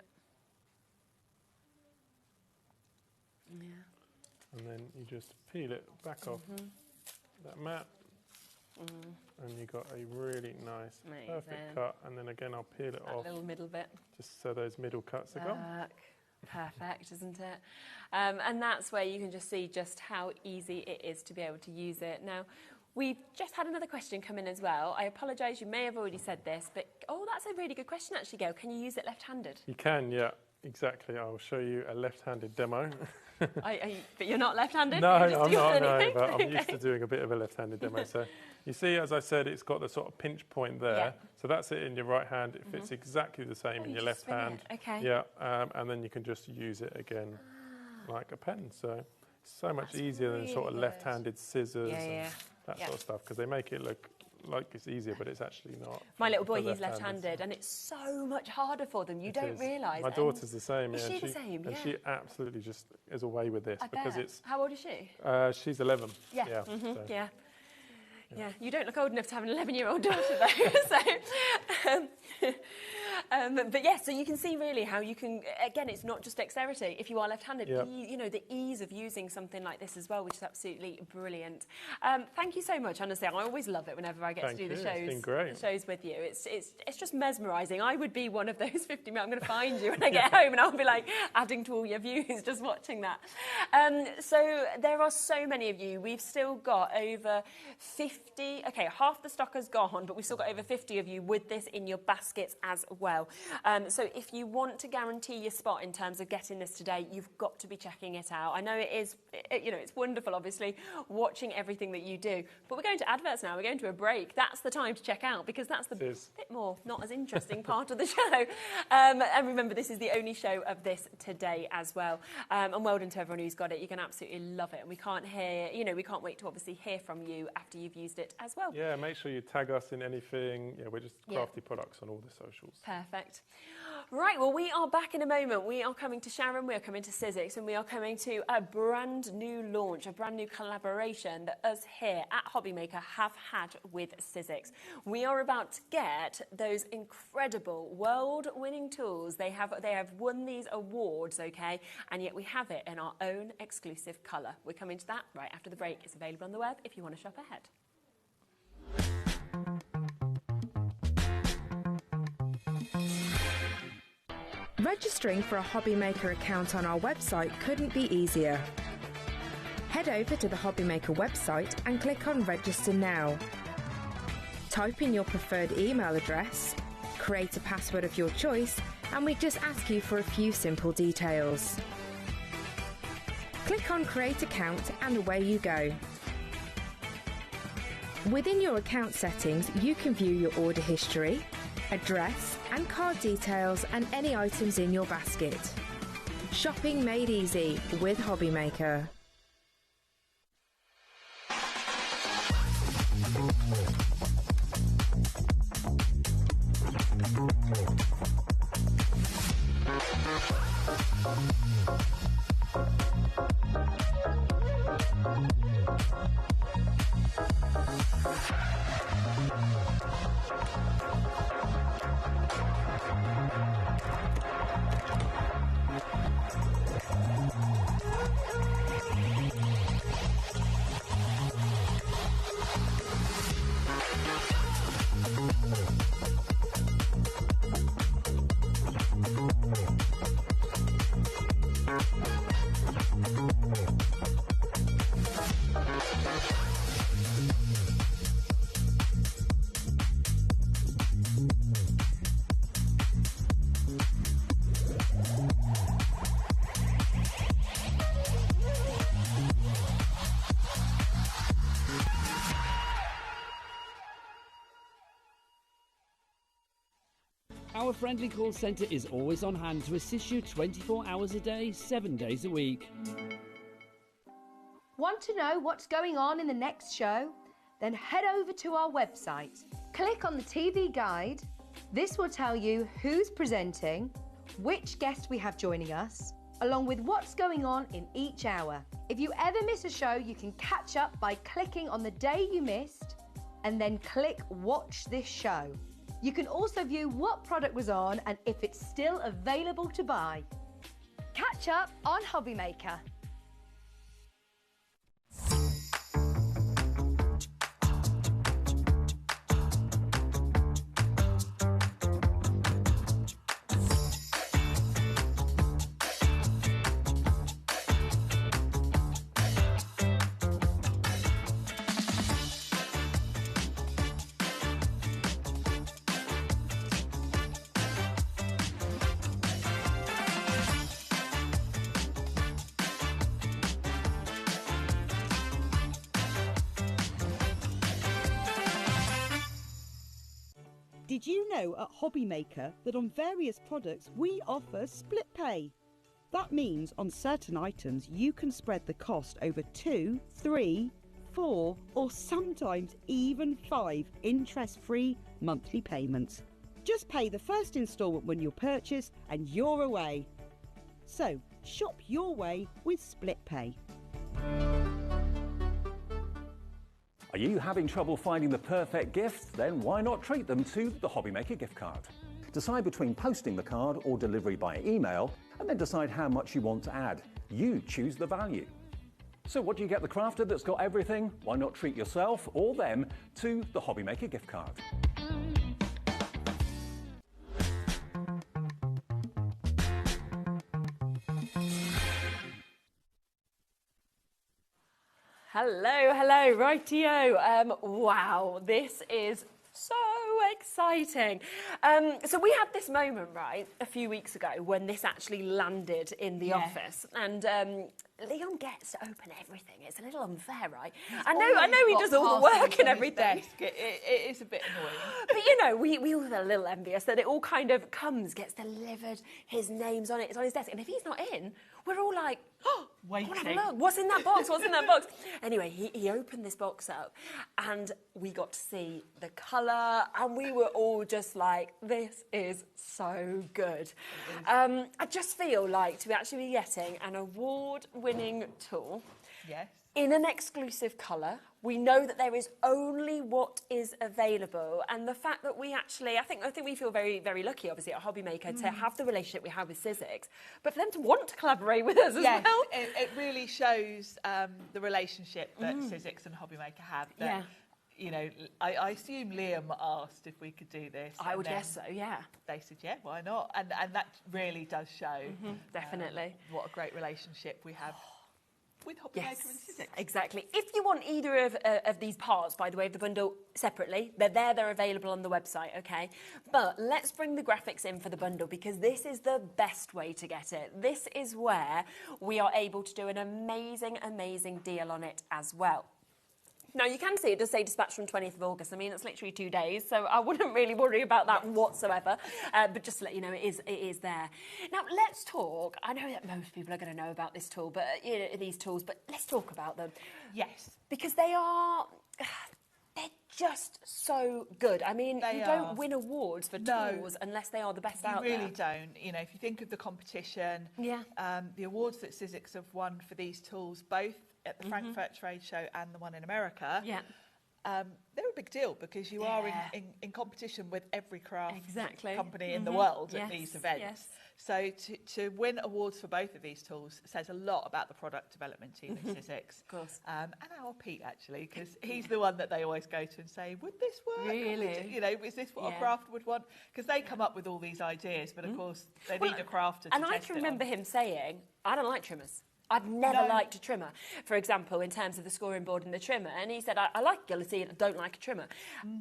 Yeah. And then you just peel it back off that mat, and you got a really nice, perfect cut. And then again, I'll peel it off. That little middle bit. Just so those middle cuts are gone. Perfect, isn't it? And that's where you can just see just how easy it is to be able to use it. Now, we've just had another question come in as well. I apologise, you may have already said this, but that's a really good question actually, Gail. Can you use it left-handed? You can, yeah, exactly. I will show you a left-handed demo. But you're not left-handed? No, I'm not, no, but I'm used to doing a bit of a left-handed demo. So you see, as I said, it's got the sort of pinch point there. Yeah. So that's it in your right hand. It fits exactly the same in your left hand. Okay. Yeah, and then you can just use it again like a pen. So it's so much easier than sort of left-handed scissors and that sort of stuff, because they make it look like it's easier, but it's actually not. My little boy, he's left-handed, and it's so much harder for them. You don't realise. My daughter's the same. Is she the same? And she absolutely just is away with this because it's. How old is she? She's 11. Yeah. Yeah. So. Yeah, you don't look old enough to have an 11-year-old daughter though. But yeah, so you can see really how you can, again, it's not just dexterity. If you are left-handed, you know, the ease of using something like this as well, which is absolutely brilliant. Thank you so much, honestly. I always love it whenever I get to do the shows. It's been great. Shows with you. It's just mesmerising. I would be one of those 50 I'm going to find you when I get home, and I'll be like adding to all your views just watching that. So there are so many of you. We've still got over 50. Okay, half the stock has gone, but we've still got over 50 of you with this in your baskets as well. So if you want to guarantee your spot in terms of getting this today, you've got to be checking it out. I know it is, you know, it's wonderful, obviously, watching everything that you do. But we're going to adverts now. We're going to a break. That's the time to check out, because that's the bit more not as interesting part of the show. And remember, this is the only show of this today as well. And well done to everyone who's got it. You can absolutely love it. And we can't wait to obviously hear from you after you've used it as well. Yeah, make sure you tag us in anything. Yeah, we're just Crafty Products on all the socials. Perfect. Right, well, we are back in a moment. We are coming to Sharon, we are coming to Cizzix, and we are coming to a brand new launch, a brand new collaboration that us here at HobbyMaker have had with Cizzix. We are about to get those incredible world-winning tools. They have won these awards, okay, and yet we have it in our own exclusive colour. We're coming to that right after the break. It's available on the web if you want to shop ahead. Registering for a HobbyMaker account on our website couldn't be easier. Head over to the HobbyMaker website and click on Register Now. Type in your preferred email address, create a password of your choice, and we just ask you for a few simple details. Click on Create Account and away you go. Within your account settings, you can view your order history, address and card details and any items in your basket. Shopping made easy with HobbyMaker. Our friendly call centre is always on hand to assist you 24 hours a day, 7 days a week. Want to know what's going on in the next show? Then head over to our website. Click on the TV guide. This will tell you who's presenting, which guest we have joining us, along with what's going on in each hour. If you ever miss a show, you can catch up by clicking on the day you missed and then click Watch This Show. You can also view what product was on and if it's still available to buy. Catch up on HobbyMaker. Did you know at HobbyMaker that on various products we offer split pay? That means on certain items you can spread the cost over 2, 3, 4 or sometimes even 5 interest-free monthly payments. Just pay the first instalment when you purchase and you're away. So shop your way with split pay. Are you having trouble finding the perfect gift? Then why not treat them to the HobbyMaker gift card? Decide between posting the card or delivery by email, and then decide how much you want to add. You choose the value. So what do you get the crafter that's got everything? Why not treat yourself or them to the HobbyMaker gift card? Hello, rightio. Wow, this is so exciting. So we had this moment, right, a few weeks ago when this actually landed in the office, and Leon gets to open everything. It's a little unfair, right? I know he does all the work and everything. It is a bit annoying. But you know, we all feel a little envious that it all kind of gets delivered, his name's on it, it's on his desk, and if he's not in, we're all like, oh, waiting. Have a look. What's in that box? What's in that box? Anyway, he opened this box up and we got to see the colour and we were all just like, this is so good. I just feel like to actually be getting an award-winning tool in an exclusive colour. We know that there is only what is available, and the fact that we actually, I think we feel very, very lucky, obviously, at HobbyMaker to have the relationship we have with Cizzix, but for them to want to collaborate with us as well. It really shows the relationship that Cizzix and HobbyMaker have. That, you know, I assume Liam asked if we could do this. I would guess so, yeah. They said, yeah, why not? And that really does show definitely what a great relationship we have with HobbyMaker and Cizzix. Exactly. If you want either of these parts, by the way, of the bundle separately, they're available on the website, okay? But let's bring the graphics in for the bundle because this is the best way to get it. This is where we are able to do an amazing, amazing deal on it as well. Now, you can see it does say dispatch from 20th of August. I mean, it's literally 2 days, so I wouldn't really worry about that whatsoever. But just to let you know, it is there. Now, let's talk. I know that most people are going to know about this tool, but these tools, but let's talk about them. Yes. Because they're just so good. I mean, you don't win awards for tools unless they are the best out there. You really don't. You know, if you think of the competition, the awards that Cizzix have won for these tools, both at the Frankfurt Trade Show and the one in America, they're a big deal because you are in competition with every craft company in the world at these events. So to win awards for both of these tools says a lot about the product development team at Cizzix. Of course. And our Pete, actually, because he's the one that they always go to and say, would this work? Really? You know, is this what a crafter would want? Because they come up with all these ideas, but of course they need a crafter to test it on. And I can remember him saying, I don't like trimmers. I've never liked a trimmer, for example, in terms of the scoring board and the trimmer. And he said, I like guillotine, I don't like a trimmer.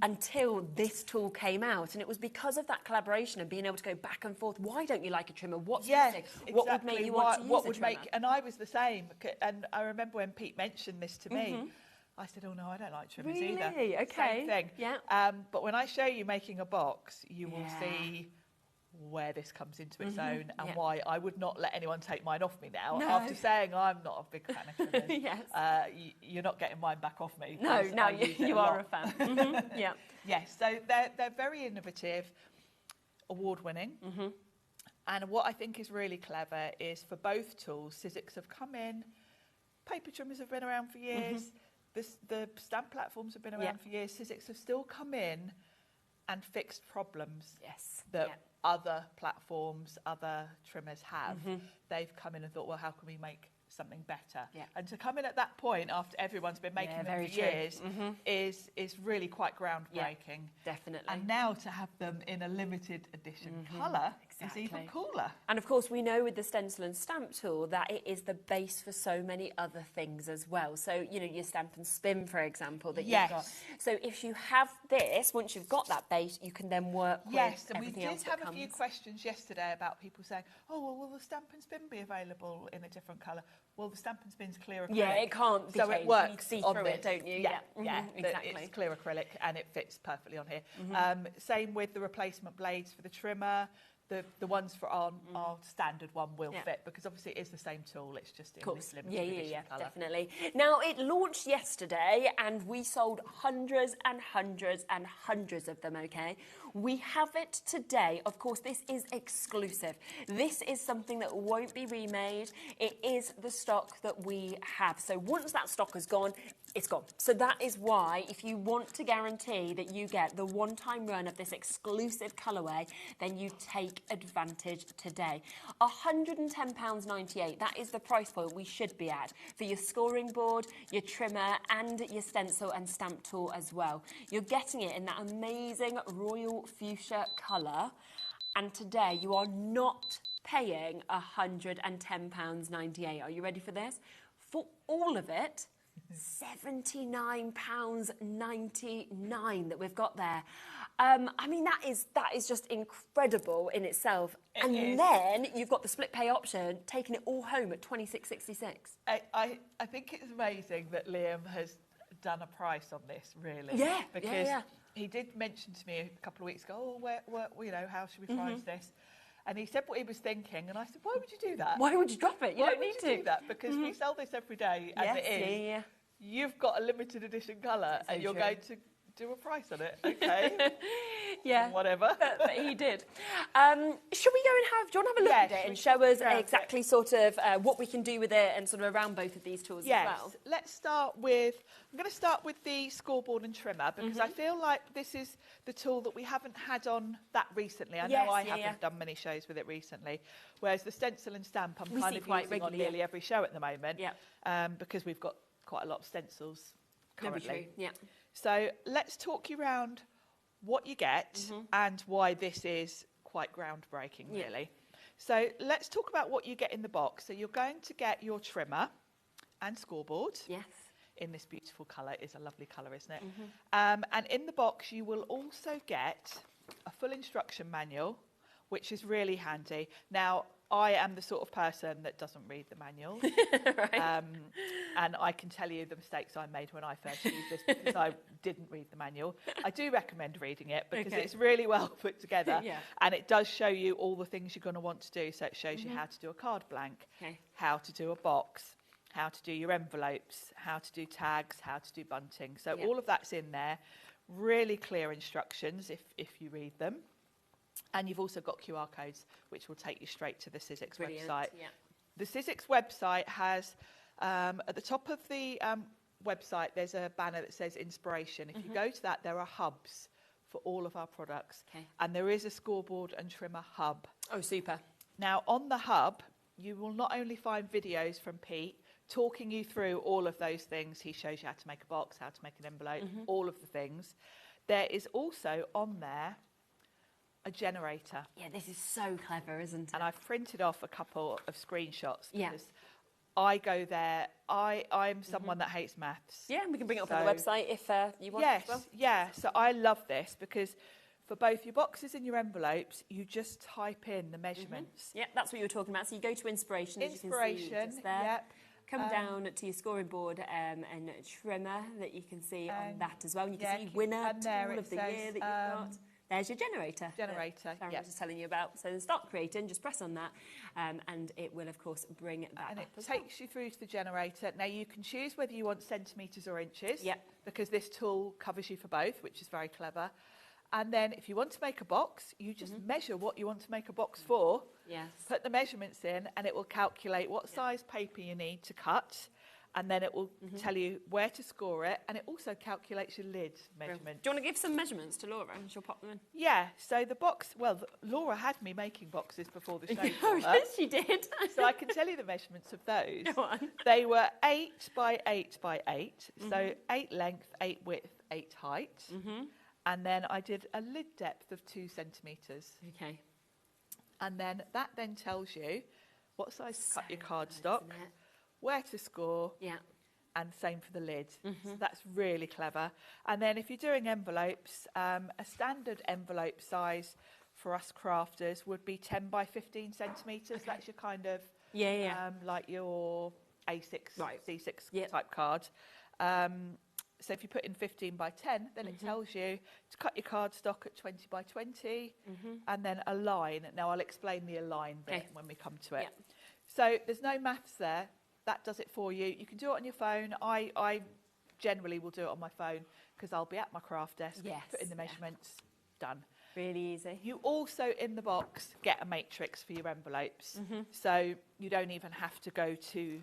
Until this tool came out. And it was because of that collaboration and being able to go back and forth. Why don't you like a trimmer? What's missing? What would make you want to use a trimmer? And I was the same. And I remember when Pete mentioned this to me, I said, oh, no, I don't like trimmers either. Really? Okay. Same thing. Yeah. But when I show you making a box, you will see where this comes into its own and why I would not let anyone take mine off me now. After saying I'm not a big fan of trimmers, you're not getting mine back off me. No, now you are a fan. Yes, so they're very innovative, award-winning. And what I think is really clever is for both tools, Cizzix have come in, paper trimmers have been around for years, the stamp platforms have been around for years, Cizzix have still come in and fixed problems Yes. that Yeah. other platforms, other trimmers have. They've come in and thought, well, how can we make something better? Yeah. And to come in at that point after everyone's been making them very for true. years is really quite groundbreaking. Definitely. And now to have them in a limited edition colour is even cooler. And of course, we know with the stencil and stamp tool that it is the base for so many other things as well. So, you know, your stamp and spin, for example, that you've got. So if you have this, once you've got that base, you can then work with and we everything did else that have a comes. few questions yesterday about people saying, oh, well, will the stamp and spin be available in a different colour? Well, the stamp and spin's clear acrylic. Yeah, it can't be so changed. it works. You see on through this. it, don't you? Yeah, exactly. It's clear acrylic and it fits perfectly on here. Same with the replacement blades for the trimmer. The ones for our standard one will fit because obviously it is the same tool. It's just in this limited edition colour. Definitely. Now it launched yesterday and we sold hundreds and hundreds and hundreds of them. Okay, we have it today. Of course, this is exclusive. This is something that won't be remade. It is the stock that we have. So once that stock is gone, it's gone. So that is why, if you want to guarantee that you get the one-time run of this exclusive colourway, then you take advantage today. £110.98, that is the price point we should be at for your scoring board, your trimmer and your stencil and stamp tool as well. You're getting it in that amazing royal fuchsia colour, and today you are not paying £110.98. Are you ready for this? For all of it, £79.99 that we've got there. I mean, that is just incredible in itself. Then you've got the split pay option, taking it all home at £26.66. I think it's amazing that Liam has done a price on this, really. Yeah, because he did mention to me a couple of weeks ago, oh, where you know, how should we price this? And he said what he was thinking, and I said, why would you do that? Why would you drop it? You don't need to do that, because we sell this every day as it is. You've got a limited edition colour, and you're going to do a price on it, okay? Whatever. But he did. Should we go and do you want to have a look at it and show us exactly sort of what we can do with it and sort of around both of these tools as well? Let's start with, I'm going to start with the scoreboard and trimmer, because I feel like this is the tool that we haven't had on that recently. I know I haven't done many shows with it recently, whereas the stencil and stamp I'm kind of using on nearly every show at the moment, because we've got quite a lot of stencils currently. So let's talk you around what you get and why this is quite groundbreaking, really. So let's talk about what you get in the box. So you're going to get your trimmer and scoreboard. Yes. In this beautiful colour. It's a lovely colour, isn't it? And in the box you will also get a full instruction manual, which is really handy. Now, I am the sort of person that doesn't read the manual. And I can tell you the mistakes I made when I first used this because I didn't read the manual. I do recommend reading it because it's really well put together. And it does show you all the things you're going to want to do. So it shows you how to do a card blank, how to do a box, how to do your envelopes, how to do tags, how to do bunting. So all of that's in there. Really clear instructions if you read them. And you've also got QR codes, which will take you straight to the Cizzix website. The Cizzix website has, at the top of the website, there's a banner that says inspiration. If you go to that, there are hubs for all of our products. And there is a scoreboard and trimmer hub. Oh, super. Now, on the hub, you will not only find videos from Pete talking you through all of those things. He shows you how to make a box, how to make an envelope, all of the things. There is also on there a generator. Yeah, this is so clever, isn't it? And I've printed off a couple of screenshots because I go there. I'm someone that hates maths. Yeah, we can bring it up on the website if you want as well. So I love this because for both your boxes and your envelopes, you just type in the measurements. Yeah, that's what you were talking about. So you go to inspiration, as you can see just there. Come down to your scoring board and trimmer that you can see on that as well. And you can see winner, tool of the year that you've got. There's your generator. Sharon was just telling you about. So start creating, just press on that, and it will, of course, bring that and up. And it takes you through to the generator. Now, you can choose whether you want centimetres or inches, because this tool covers you for both, which is very clever. And then if you want to make a box, you just measure what you want to make a box for, put the measurements in, and it will calculate what size paper you need to cut, and then it will tell you where to score it, and it also calculates your lid measurement. Do you want to give some measurements to Laura and she'll pop them in? Yeah, so the box, Laura had me making boxes before the show. Oh, yes, she did. So I can tell you the measurements of those. Go on. They were 8 by 8 by 8, so 8 length, 8 width, 8 height. And then I did a lid depth of 2 centimetres. Okay. And then that then tells you what size to cut your cardstock, where to score, and same for the lid. So that's really clever. And then if you're doing envelopes, a standard envelope size for us crafters would be 10 by 15 centimetres. Okay. That's your kind of, like your A6, C6 type card. So if you put in 15 by 10, then it tells you to cut your cardstock at 20 by 20 and then align. Now, I'll explain the align bit when we come to it. So there's no maths there. That does it for you. You can do it on your phone. I generally will do it on my phone because I'll be at my craft desk, put in the measurements, done. Really easy. You also, in the box, get a matrix for your envelopes. So you don't even have to go to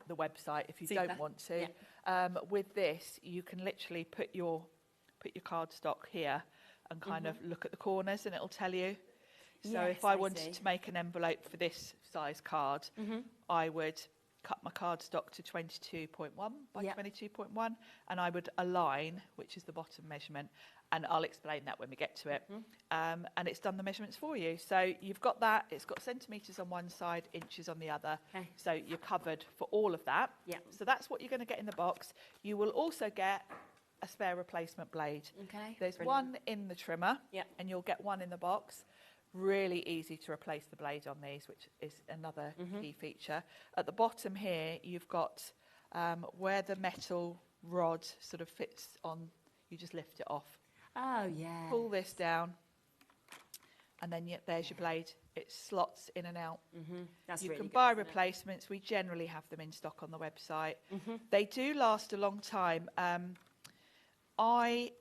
the website if you don't want to. With this, you can literally put your cardstock here and kind of look at the corners, and it'll tell you. So if I wanted to make an envelope for this size card, I would cut my cardstock to 22.1 by 22.1, and I would align, which is the bottom measurement, and I'll explain that when we get to it. And it's done the measurements for you. So you've got that. It's got centimetres on one side, inches on the other. Okay. So you're covered for all of that. So that's what you're going to get in the box. You will also get a spare replacement blade. Okay. There's one in the trimmer, and you'll get one in the box. Really easy to replace the blade on these, which is another key feature. At the bottom here, you've got where the metal rod sort of fits on, you just lift it off. Oh, yeah. Pull this down, and then there's your blade. It slots in and out. That's you really can good, buy replacements. We generally have them in stock on the website. They do last a long time. I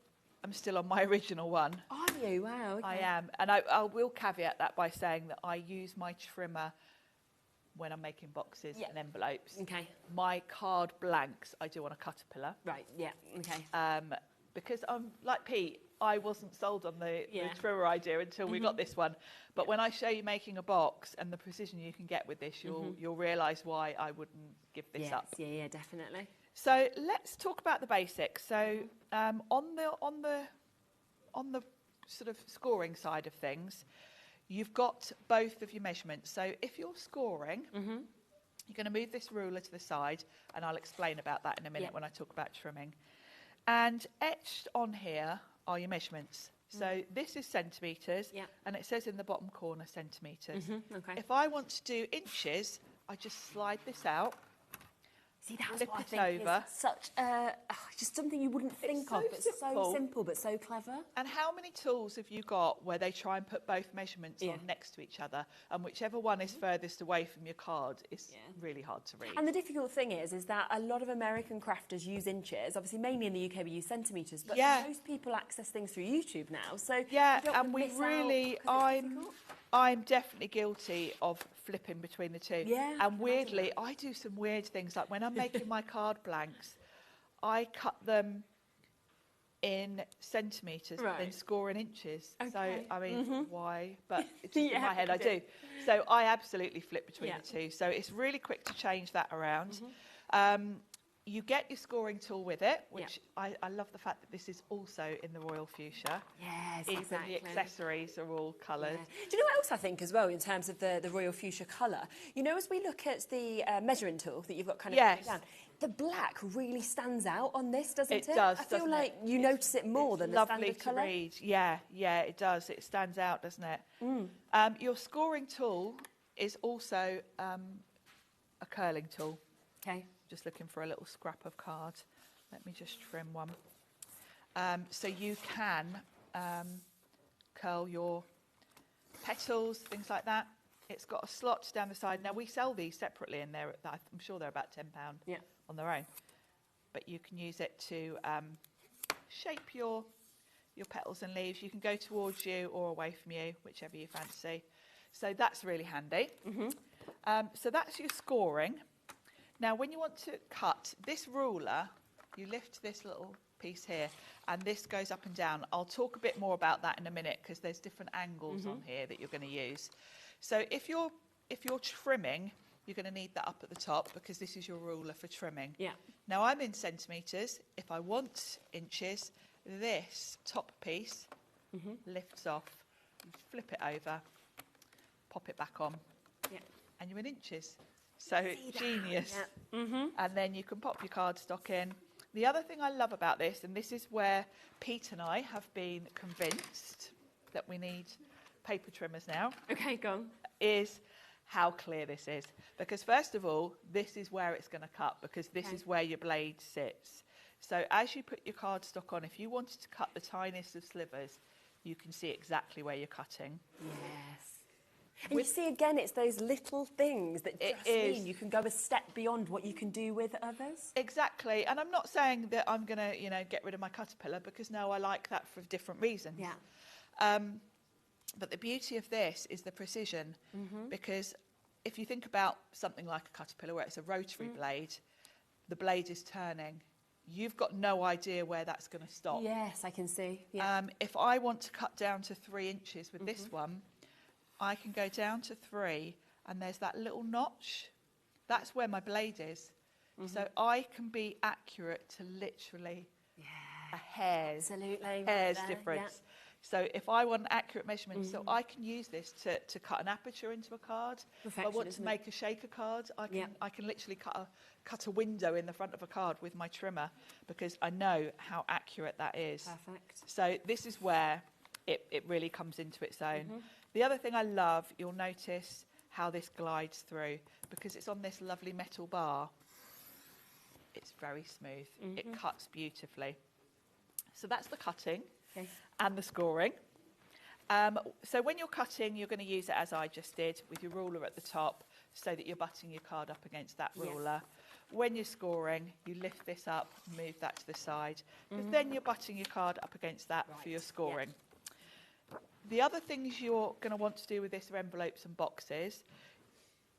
am still on my original one. Are you? Wow. Okay. I am. And I will caveat that by saying that I use my trimmer when I'm making boxes and envelopes. Okay. My card blanks, I do on a Caterpillar. Right, yeah, okay. Because I'm like Pete, I wasn't sold on the trimmer idea until we got this one. But when I show you making a box and the precision you can get with this, you'll realise why I wouldn't give this up. Yeah, definitely. So let's talk about the basics. So on the sort of scoring side of things, you've got both of your measurements. So if you're scoring, you're going to move this ruler to the side, and I'll explain about that in a minute when I talk about trimming. And etched on here are your measurements. So this is centimetres, and it says in the bottom corner centimetres. Okay. If I want to do inches, I just slide this out. See, that's flip what I it think over. is such just something you wouldn't think of, but so simple, but so clever. And how many tools have you got where they try and put both measurements on next to each other, and whichever one is furthest away from your card is really hard to read? And the difficult thing is that a lot of American crafters use inches. Obviously, mainly in the UK, we use centimetres, but most people access things through YouTube now. So and we really, I'm definitely guilty of flipping between the two. Yeah. And weirdly, I do some weird things. Like when I'm making my card blanks, I cut them in centimetres, but then score in inches. Okay. So, I mean, why? But it's just in my head, I do. So I absolutely flip between the two. So it's really quick to change that around. You get your scoring tool with it, which I love the fact that this is also in the Royal Fuchsia. Yes, Even exactly. the accessories are all coloured. Yeah. Do you know what else I think as well in terms of the Royal Fuchsia colour? You know, as we look at the measuring tool that you've got kind of down, the black really stands out on this, doesn't it? It does, I feel like you notice it more than the standard colour. Lovely to read. Yeah, it does. It stands out, doesn't it? Your scoring tool is also a curling tool. Okay. Just looking for a little scrap of card. Let me just trim one. So you can curl your petals, things like that. It's got a slot down the side. Now, we sell these separately, and I'm sure they're about £10 on their own. But you can use it to shape your petals and leaves. You can go towards you or away from you, whichever you fancy. So that's really handy. So that's your scoring. Now, when you want to cut this ruler, you lift this little piece here, and this goes up and down. I'll talk a bit more about that in a minute because there's different angles on here that you're going to use. So if you're trimming, you're going to need that up at the top because this is your ruler for trimming. Yeah. Now I'm in centimetres. If I want inches, this top piece lifts off. You flip it over, pop it back on, and you're in inches. So genius. Yeah. And then you can pop your cardstock in. The other thing I love about this, and this is where Pete and I have been convinced that we need paper trimmers now. Okay, go on. Is how clear this is. Because first of all, this is where it's going to cut because this is where your blade sits. So as you put your cardstock on, if you wanted to cut the tiniest of slivers, you can see exactly where you're cutting. Yes. And you see, again, it's those little things that just mean you can go a step beyond what you can do with others. Exactly. And I'm not saying that I'm going to, get rid of my caterpillar because, no, I like that for different reasons. Yeah. But the beauty of this is the precision because if you think about something like a caterpillar where it's a rotary blade, the blade is turning. You've got no idea where that's going to stop. Yes, I can see. Yeah. If I want to cut down to 3 inches with this one, I can go down to 3 and there's that little notch. That's where my blade is. So I can be accurate to literally a hair's difference. So if I want an accurate measurement, so I can use this to cut an aperture into a card. If I want to make a shaker card, I can literally cut a window in the front of a card with my trimmer because I know how accurate that is. Perfect. So this is where it really comes into its own. The other thing I love, you'll notice how this glides through because it's on this lovely metal bar. It's very smooth. It cuts beautifully. So that's the cutting and the scoring. So when you're cutting, you're going to use it as I just did with your ruler at the top so that you're butting your card up against that ruler. When you're scoring, you lift this up, move that to the side, because then you're butting your card up against that for your scoring. The other things you're going to want to do with this are envelopes and boxes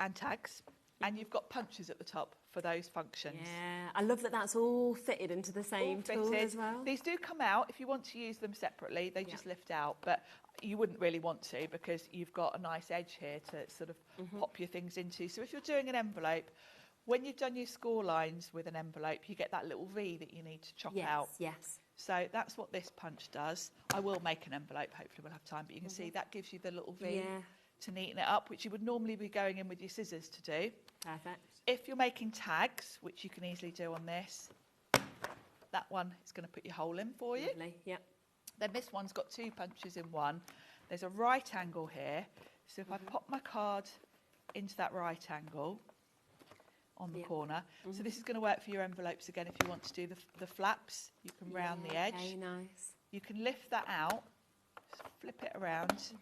and tags, and you've got punches at the top for those functions. Yeah, I love that that's all fitted into the same tool as well. These do come out. If you want to use them separately, they just lift out, but you wouldn't really want to because you've got a nice edge here to sort of pop your things into. So if you're doing an envelope, when you've done your score lines with an envelope, you get that little V that you need to chop out. Yes. So that's what this punch does. I will make an envelope, hopefully we'll have time, but you can see that gives you the little V to neaten it up, which you would normally be going in with your scissors to do. Perfect. If you're making tags, which you can easily do on this, that one is going to put your hole in for you. Lovely. Yep. Then this one's got 2 punches in one. There's a right angle here. So if I pop my card into that right angle on the corner. So this is going to work for your envelopes again. If you want to do the flaps, you can round the edge. Okay, nice. You can lift that out, flip it around,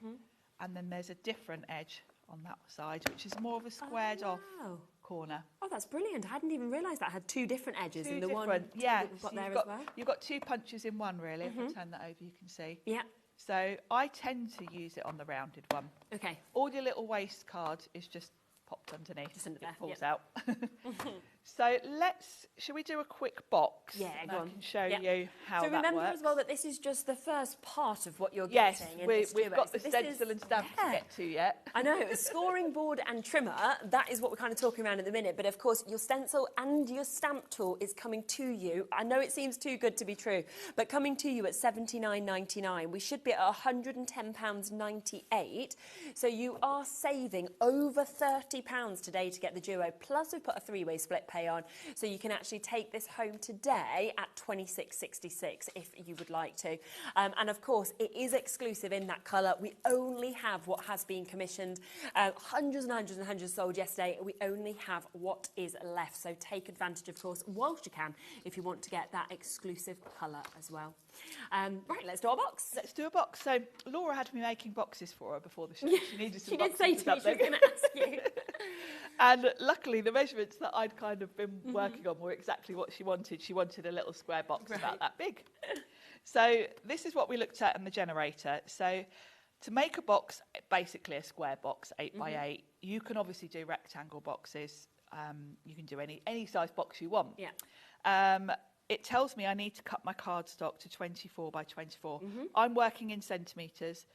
and then there's a different edge on that side, which is more of a squared off corner. Oh, that's brilliant. I hadn't even realised that had 2 different edges in the one yeah, we've got so there you've got, as well. You've got 2 punches in one, really. If I turn that over, you can see. Yeah. So I tend to use it on the rounded one. Okay. All your little waste card is just popped underneath. Just under there. It falls out. So shall we do a quick box? Yeah, and go on. I can show you how so that remember works. as well that this is just the first part of what you're Yes, getting. we've got the stencil and stamp to get to yet. I know, a scoring board and trimmer, that is what we're kind of talking around at the minute, but of course your stencil and your stamp tool is coming to you. I know it seems too good to be true, but coming to you at $79.99. We should be at £110.98, so you are saving over £30 today to get the Duo, plus we put a 3-way split pay on, so you can actually take this home today at $26.66 if you would like to. And of course, it is exclusive in that colour. We only have what has been commissioned. Hundreds and hundreds and hundreds sold yesterday. We only have what is left. So take advantage, of course, whilst you can, if you want to get that exclusive colour as well. Right, let's do our box. Let's do a box. So Laura had me making boxes for her before the show. She needed some She did boxes say to me she was going to ask you. And luckily, the measurements that I'd kind of been working on were exactly what she wanted. She wanted a little square box about that big. So this is what we looked at in the generator. So to make a box, basically a square box, 8 by 8, you can obviously do rectangle boxes. You can do any size box you want. Yeah. It tells me I need to cut my cardstock to 24 by 24. I'm working in centimetres.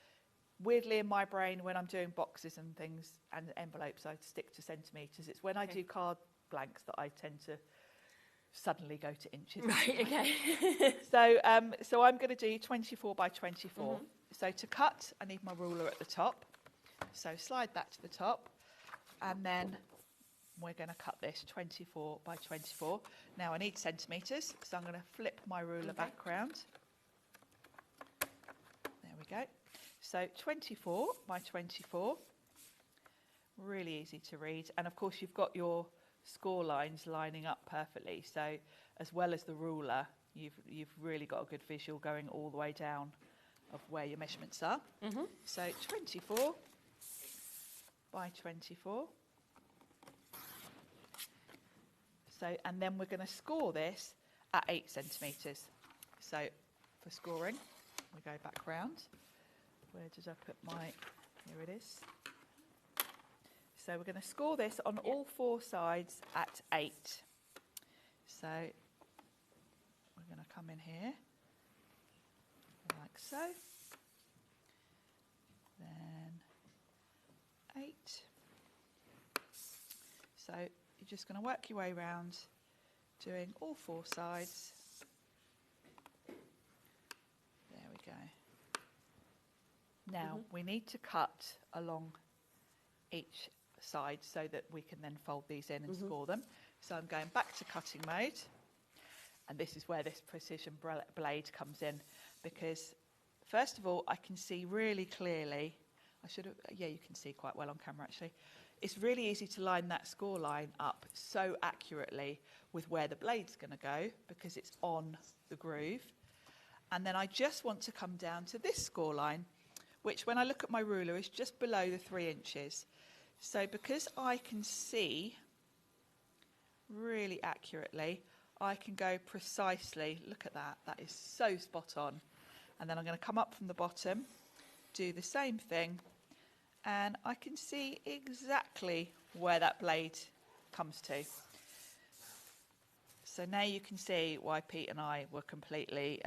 Weirdly, in my brain, when I'm doing boxes and things and envelopes, I stick to centimetres. It's when I do card blanks that I tend to suddenly go to inches. Right, okay. So I'm going to do 24 by 24. So to cut, I need my ruler at the top. So slide that to the top, and then we're going to cut this 24 by 24. Now I need centimetres, so I'm going to flip my ruler back round. There we go. So 24 by 24, really easy to read. And of course you've got your score lines lining up perfectly. So as well as the ruler, you've really got a good visual going all the way down of where your measurements are. So 24 by 24. So, and then we're going to score this at 8 centimetres. So for scoring, we go back round. Where did I put my, here it is. So we're going to score this on all 4 sides at 8. So we're going to come in here, like so. Then 8. So you're just going to work your way around, doing all 4 sides. There we go. Now we need to cut along each side so that we can then fold these in and score them. So I'm going back to cutting mode, and this is where this precision blade comes in, because first of all I can see really clearly. I should have, yeah, you can see quite well on camera actually. It's really easy to line that score line up so accurately with where the blade's going to go, because it's on the groove. And then I just want to come down to this score line, which when I look at my ruler is just below the 3 inches. So because I can see really accurately, I can go precisely, look at that, that is so spot on. And then I'm going to come up from the bottom, do the same thing, and I can see exactly where that blade comes to. So now you can see why Pete and I were completely,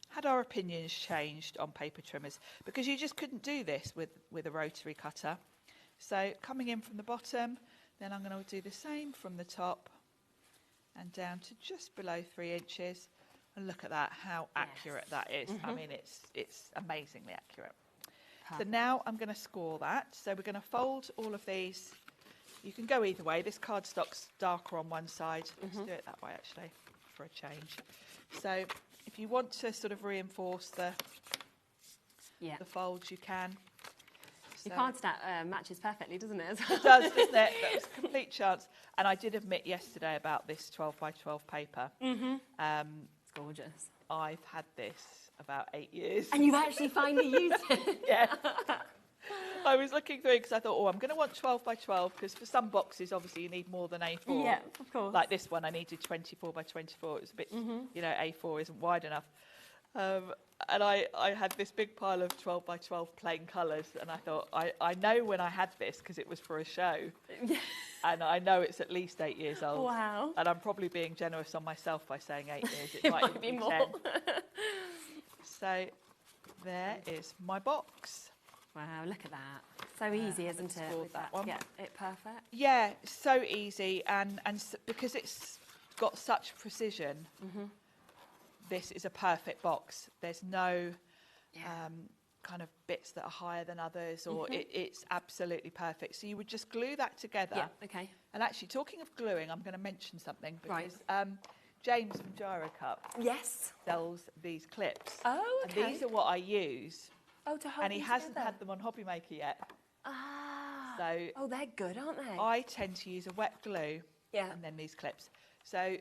had our opinions changed on paper trimmers, because you just couldn't do this with a rotary cutter. So coming in from the bottom, then I'm going to do the same from the top and down to just below 3 inches. And look at that, how accurate that is. I mean, it's amazingly accurate. Perfect. So now I'm going to score that. So we're going to fold all of these. You can go either way. This cardstock's darker on one side. Let's do it that way, actually, for a change. So if you want to sort of reinforce the folds, you can. So your cardstock matches perfectly, doesn't it? It does, doesn't it? That was a complete chance. And I did admit yesterday about this 12 by 12 paper. It's gorgeous. I've had this about 8 years. And you've actually finally used it? Yeah. I was looking through because I thought, oh, I'm going to want 12 by 12, because for some boxes, obviously, you need more than A4. Yeah, of course. Like this one, I needed 24 by 24. It was a bit, you know, A4 isn't wide enough. And I had this big pile of 12 by 12 plain colours, and I thought, I know when I had this because it was for a show, and I know it's at least 8 years old. Wow. And I'm probably being generous on myself by saying 8 years. It might even be more. 10. So there is my box. Wow, look at that. So easy, isn't it? With that one. Yeah, it perfect. Yeah, so easy, and because it's got such precision, this is a perfect box. There's no kind of bits that are higher than others, or it's absolutely perfect. So you would just glue that together. Yeah, okay. And actually, talking of gluing, I'm going to mention something, because James from Gyro-Cut sells these clips. Oh, okay. And these are what I use. Oh, to hold and he them hasn't together. had them on HobbyMaker yet. Ah. So they're good, aren't they? I tend to use a wet glue and then these clips. So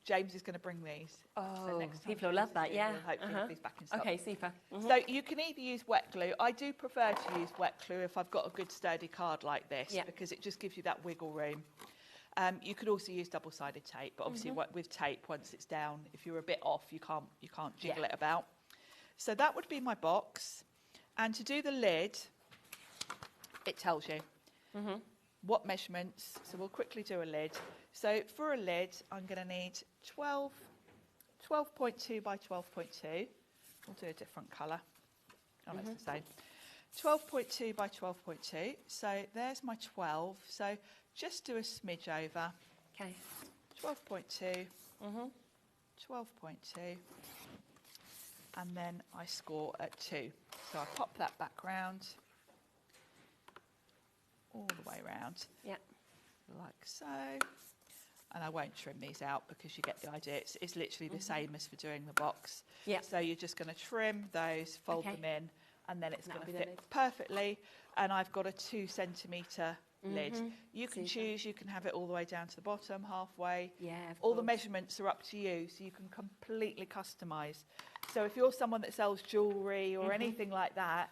James is going to bring these. Oh, so next time people will love that, yeah. We'll hopefully have these back in stock. Okay, super. So you can either use wet glue. I do prefer to use wet glue if I've got a good sturdy card like this, because it just gives you that wiggle room. You could also use double-sided tape, but obviously with tape, once it's down, if you're a bit off, you can't jiggle it about. So that would be my box. And to do the lid, it tells you. what measurements. So we'll quickly do a lid. So for a lid, I'm going to need 12.2 by 12.2. We'll do a different colour. Oh, it's the same. 12.2 by 12.2. So there's my 12. So just do a smidge over. Okay. 12.2. 12.2. And then I score at 2. So I pop that back round, all the way round. Yeah. Like so. And I won't trim these out because you get the idea. It's literally the same as for doing the box. Yeah. So you're just going to trim those, fold them in, and then it's going to be the fit lid. perfectly. And I've got a 2 centimetre lid. You can choose, you can have it all the way down to the bottom, halfway. Yeah, all the measurements are up to you, so you can completely customise. So if you're someone that sells jewellery or anything like that,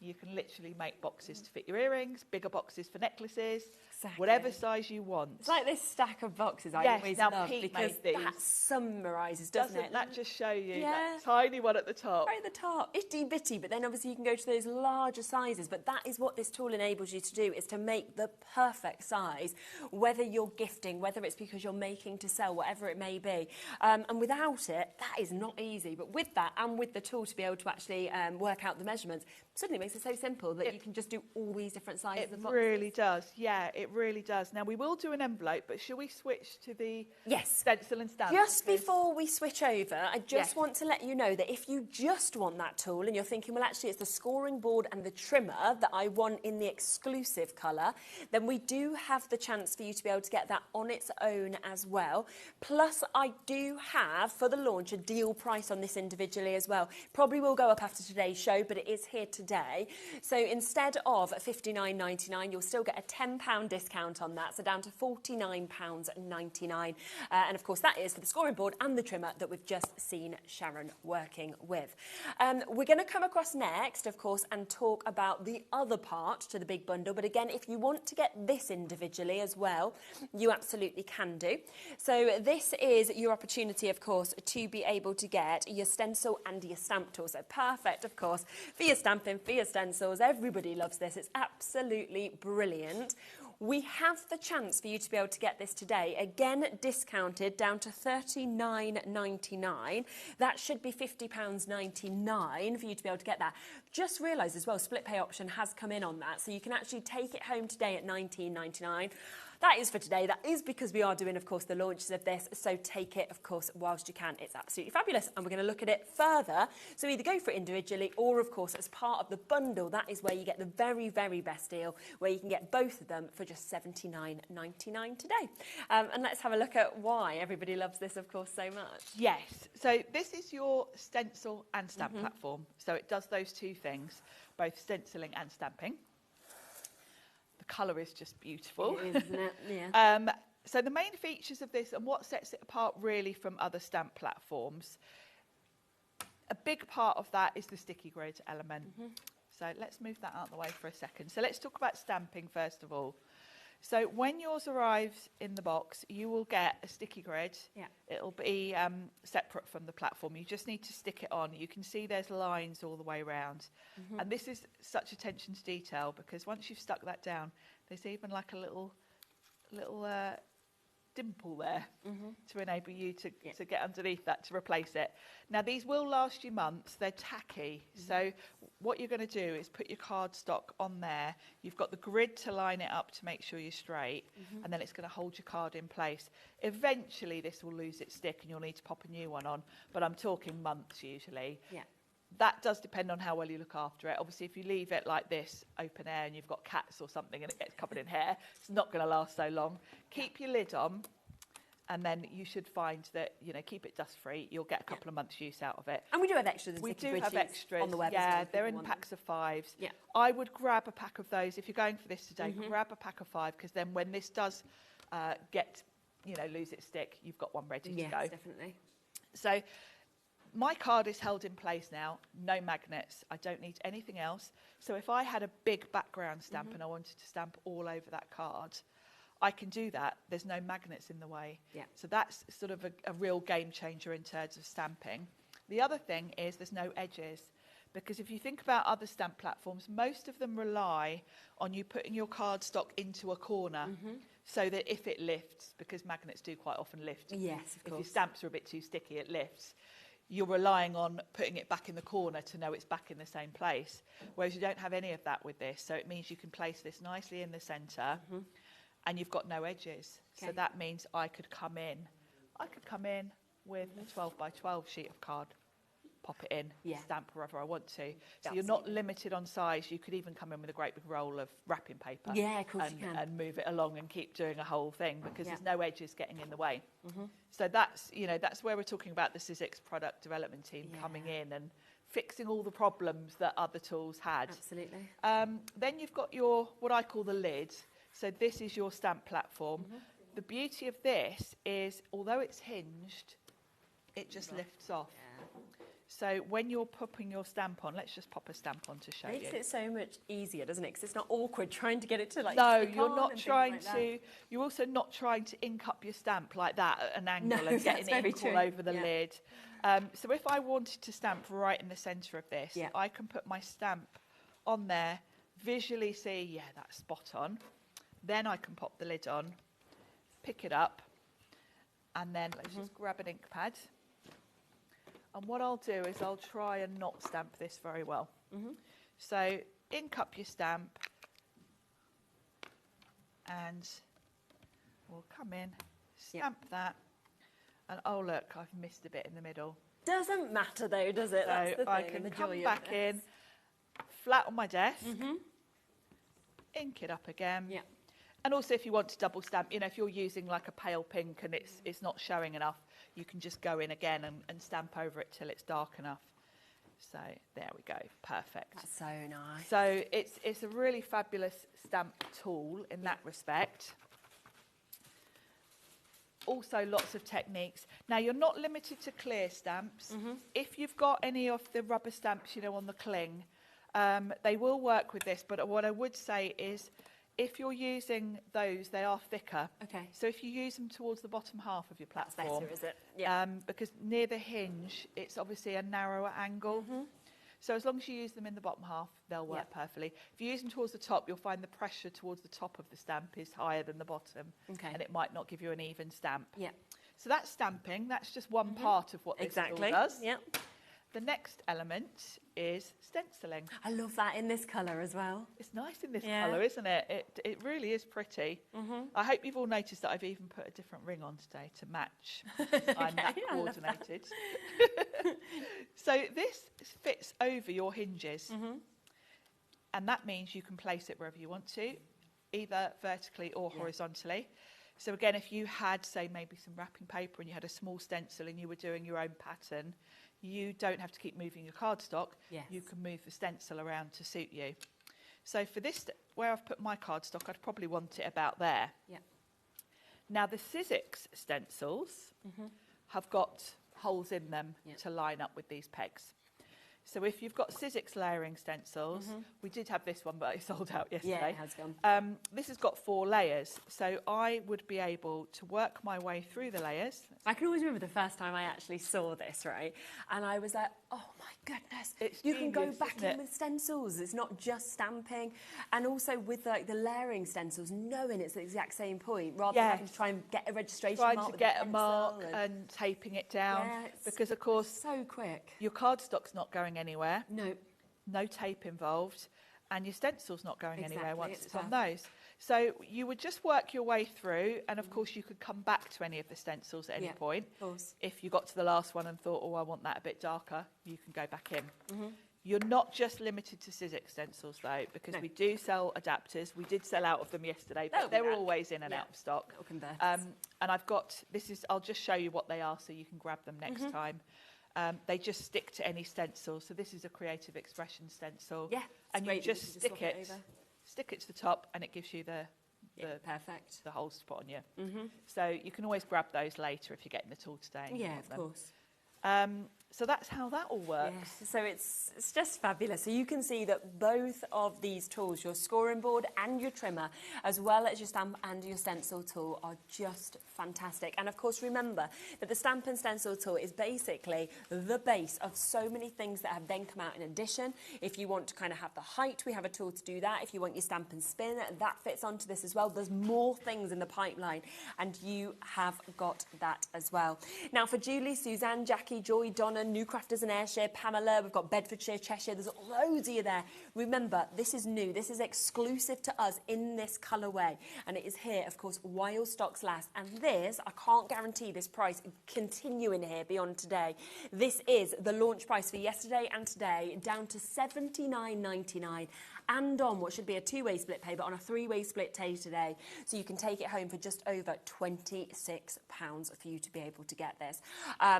you can literally make boxes to fit your earrings, bigger boxes for necklaces, whatever size you want. It's like this stack of boxes I always love because that summarises, doesn't it? That just show you that tiny one at the top? Right at the top. Itty bitty, but then obviously you can go to those larger sizes. But that is what this tool enables you to do, is to make the perfect size, whether you're gifting, whether it's because you're making to sell, whatever it may be. And without it, that is not easy. But with that and with the tool to be able to actually work out the measurements, suddenly makes it so simple that you can just do all these different sizes of boxes. It really does. Yeah, it really does. Now, we will do an envelope, but shall we switch to the stencil and stamp? Just before we switch over, I just want to let you know that if you just want that tool and you're thinking, well, actually, it's the scoring board and the trimmer that I want in the exclusive colour, then we do have the chance for you to be able to get that on its own as well. Plus, I do have, for the launch, a deal price on this individually as well. Probably will go up after today's show, but it is here today. So instead of £59.99, you'll still get a £10 discount on that, so down to £49.99. And of course, that is for the scoring board and the trimmer that we've just seen Sharon working with. We're going to come across next, of course, and talk about the other part to the big bundle. But again, if you want to get this individually as well, you absolutely can do. So this is your opportunity, of course, to be able to get your stencil and your stamp tool. So perfect, of course, for your stamping, for your stencils. Everybody loves this. It's absolutely brilliant. We have the chance for you to be able to get this today, again discounted down to £39.99. That should be £50.99 for you to be able to get that. Just realise as well, split pay option has come in on that, so you can actually take it home today at £19.99. That is for today. That is because we are doing, of course, the launches of this. So take it, of course, whilst you can. It's absolutely fabulous. And we're going to look at it further. So either go for it individually or, of course, as part of the bundle. That is where you get the very, very best deal, where you can get both of them for just £79.99 today. And let's have a look at why everybody loves this, of course, so much. Yes. So this is your stencil and stamp platform. So it does those two things, both stenciling and stamping. Colour is just beautiful. It is, isn't it? Yeah. So the main features of this and what sets it apart really from other stamp platforms, a big part of that is the sticky grid element. So let's move that out of the way for a second. So let's talk about stamping first of all. So when yours arrives in the box, you will get a sticky grid. Yeah. It'll be separate from the platform. You just need to stick it on. You can see there's lines all the way around. And this is such attention to detail because once you've stuck that down, there's even like a little dimple there to enable you to get underneath that to replace it. Now these will last you months. They're tacky. So what you're going to do is put your cardstock on there. You've got the grid to line it up to make sure you're straight, and then it's going to hold your card in place. Eventually this will lose its stick and you'll need to pop a new one on, but I'm talking months usually. Yeah. That does depend on how well you look after it. Obviously, if you leave it like this, open air, and you've got cats or something and it gets covered in hair, it's not going to last so long. Keep your lid on, and then you should find that, you know, keep it dust-free. You'll get a couple of months' use out of it. And we do have extras. We do have extras on the web. Yeah, they're in packs of 5s. Yeah. I would grab a pack of those. If you're going for this today, grab a pack of 5, because then when this does lose its stick, you've got one ready to go. Yes, definitely. So my card is held in place now, no magnets. I don't need anything else. So if I had a big background stamp and I wanted to stamp all over that card, I can do that. There's no magnets in the way. Yeah. So that's sort of a real game changer in terms of stamping. The other thing is there's no edges, Because if you think about other stamp platforms, most of them rely on you putting your cardstock into a corner so that if it lifts, because magnets do quite often lift. Yes, of course. If your stamps are a bit too sticky, it lifts. You're relying on putting it back in the corner to know it's back in the same place. Whereas you don't have any of that with this. So it means you can place this nicely in the centre and you've got no edges. Okay. So that means I could come in with a 12 by 12 sheet of card, pop it in, stamp wherever I want to. So you're not limited on size. You could even come in with a great big roll of wrapping paper. Yeah, of course you can. And move it along and keep doing a whole thing because there's no edges getting in the way. So that's, you know, that's where we're talking about the Cizzix product development team coming in and fixing all the problems that other tools had. Absolutely. Then you've got your, what I call the lid. So this is your stamp platform. The beauty of this is, although it's hinged, it just lifts off. So when you're popping your stamp on, let's just pop a stamp on to show you. Makes it so much easier, doesn't it? Because it's not awkward trying to get it to like. No, stick you're on not and trying things like to. that. You're also not trying to ink up your stamp like that at an angle No, and getting that's very ink all true. over the lid. So if I wanted to stamp right in the centre of this, I can put my stamp on there, visually see, that's spot on. Then I can pop the lid on, pick it up, and then let's just grab an ink pad. And what I'll do is I'll try and not stamp this very well. So ink up your stamp and we'll come in, stamp that, and oh look, I've missed a bit in the middle. Doesn't matter though, does it? That's the thing. I can come back in, flat on my desk, ink it up again. And also if you want to double stamp, you know, if you're using like a pale pink and it's not showing enough, you can just go in again and stamp over it till it's dark enough. So there we go, perfect. That's so nice. So it's a really fabulous stamp tool in that respect. Also lots of techniques. Now you're not limited to clear stamps. If you've got any of the rubber stamps, you know, on the cling, they will work with this, but what I would say is if you're using those, they are thicker. Okay. So if you use them towards the bottom half of your platform. That's better, is it? Yeah. Because near the hinge, it's obviously a narrower angle. So as long as you use them in the bottom half, they'll work perfectly. If you use them towards the top, you'll find the pressure towards the top of the stamp is higher than the bottom. And it might not give you an even stamp. So that's stamping. That's just one part of what this tool does. The next element is stenciling. I love that in this colour as well. It's nice in this colour, isn't it? It really is pretty. I hope you've all noticed that I've even put a different ring on today to match. I'm that coordinated. So this fits over your hinges. And that means you can place it wherever you want to, either vertically or horizontally. So again, if you had, say, maybe some wrapping paper and you had a small stencil and you were doing your own pattern, you don't have to keep moving your cardstock. You can move the stencil around to suit you. So for this, where I've put my cardstock, I'd probably want it about there. Now the Cizzix stencils have got holes in them to line up with these pegs. So if you've got Cizzix layering stencils, we did have this one, but it sold out yesterday. Yeah, it has gone. This has got 4 layers, so I would be able to work my way through the layers. I can always remember the first time I actually saw this, right? And I was like, oh my goodness, it's you can go genius, back isn't in it? with stencils. It's not just stamping. And also with like the layering stencils, knowing it's the exact same point, rather than having to try and get a registration mark Trying to with get a pencil mark and taping it down. Because of course, so quick. Your cardstock's not going anywhere. No. No tape involved. And your stencil's not going anywhere once it's it's on those. So you would just work your way through, and of course you could come back to any of the stencils at any point. Of course. If you got to the last one and thought, oh, I want that a bit darker, you can go back in. You're not just limited to Cizzix stencils though, because we do sell adapters. We did sell out of them yesterday, but they're always in and out of stock. And I've got, I'll just show you what they are so you can grab them next time. They just stick to any stencil. So this is a creative expression stencil. And you just stick it to the top, and it gives you the holes to put on you. So you can always grab those later if you're getting the tool today. Yeah, of course. So that's how that all works. Yes. So it's just fabulous. So you can see that both of these tools, your scoring board and your trimmer, as well as your stamp and your stencil tool, are just fantastic. And of course, remember that the stamp and stencil tool is basically the base of so many things that have then come out in addition. If you want to kind of have the height, we have a tool to do that. If you want your stamp and spin, that fits onto this as well. There's more things in the pipeline, and you have got that as well. Now, for Julie, Suzanne, Jackie, Joy, Donna, New Crafters and Ayrshire, Pamela, we've got Bedfordshire, Cheshire, there's loads of you there. Remember, this is new, this is exclusive to us in this colourway, and it is here, of course, while stocks last. And this, I can't guarantee this price continuing here beyond today. This is the launch price for yesterday and today, down to $79.99. and on what should be a two-way split pay, but on a three-way split pay today. So you can take it home for just over £26 for you to be able to get this.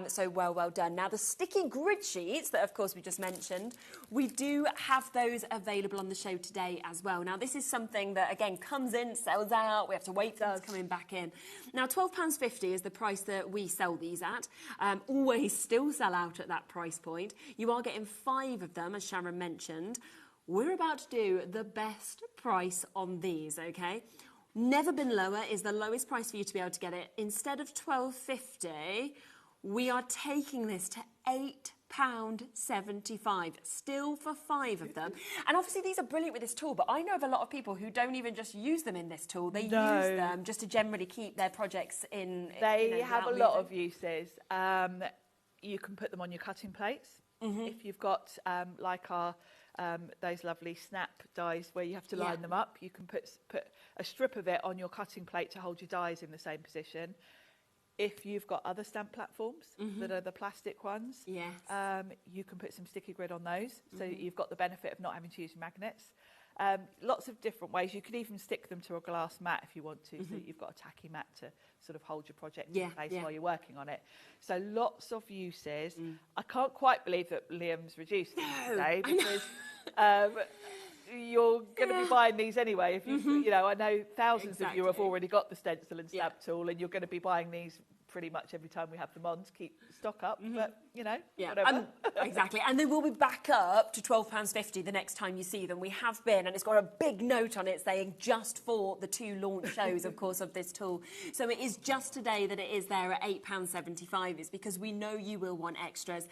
So well done. Now, the sticky grid sheets that, of course, we just mentioned, we do have those available on the show today as well. Now, this is something that, again, comes in, sells out. We have to wait for those coming back in. Now, £12.50 is the price that we sell these at. Always still sell out at that price point. You are getting 5 of them, as Sharon mentioned. We're about to do the best price on these, okay? Never been lower is the lowest price for you to be able to get it. Instead of £12.50, we are taking this to £8.75, still for 5 of them. And obviously these are brilliant with this tool, but I know of a lot of people who don't even just use them in this tool. They use them just to generally keep their projects in. They have a lot of uses. You can put them on your cutting plates. If you've got like our those lovely snap dies where you have to line them up, you can put a strip of it on your cutting plate to hold your dies in the same position. If you've got other stamp platforms that are the plastic ones, you can put some sticky grid on those, so you've got the benefit of not having to use magnets. Lots of different ways. You could even stick them to a glass mat if you want to, so that you've got a tacky mat to sort of hold your project in place while you're working on it. So lots of uses. I can't quite believe that Liam's reduced these today, because you're going to be buying these anyway. If you know, I know thousands of you have already got the stencil and stamp tool, and you're going to be buying these pretty much every time we have them on to keep stock up, but you know, whatever. Exactly, and they will be back up to £12.50 the next time you see them. We have been, and it's got a big note on it saying just for the 2 launch shows, of course, of this tool. So it is just today that it is there at £8.75. It's because we know you will want extras.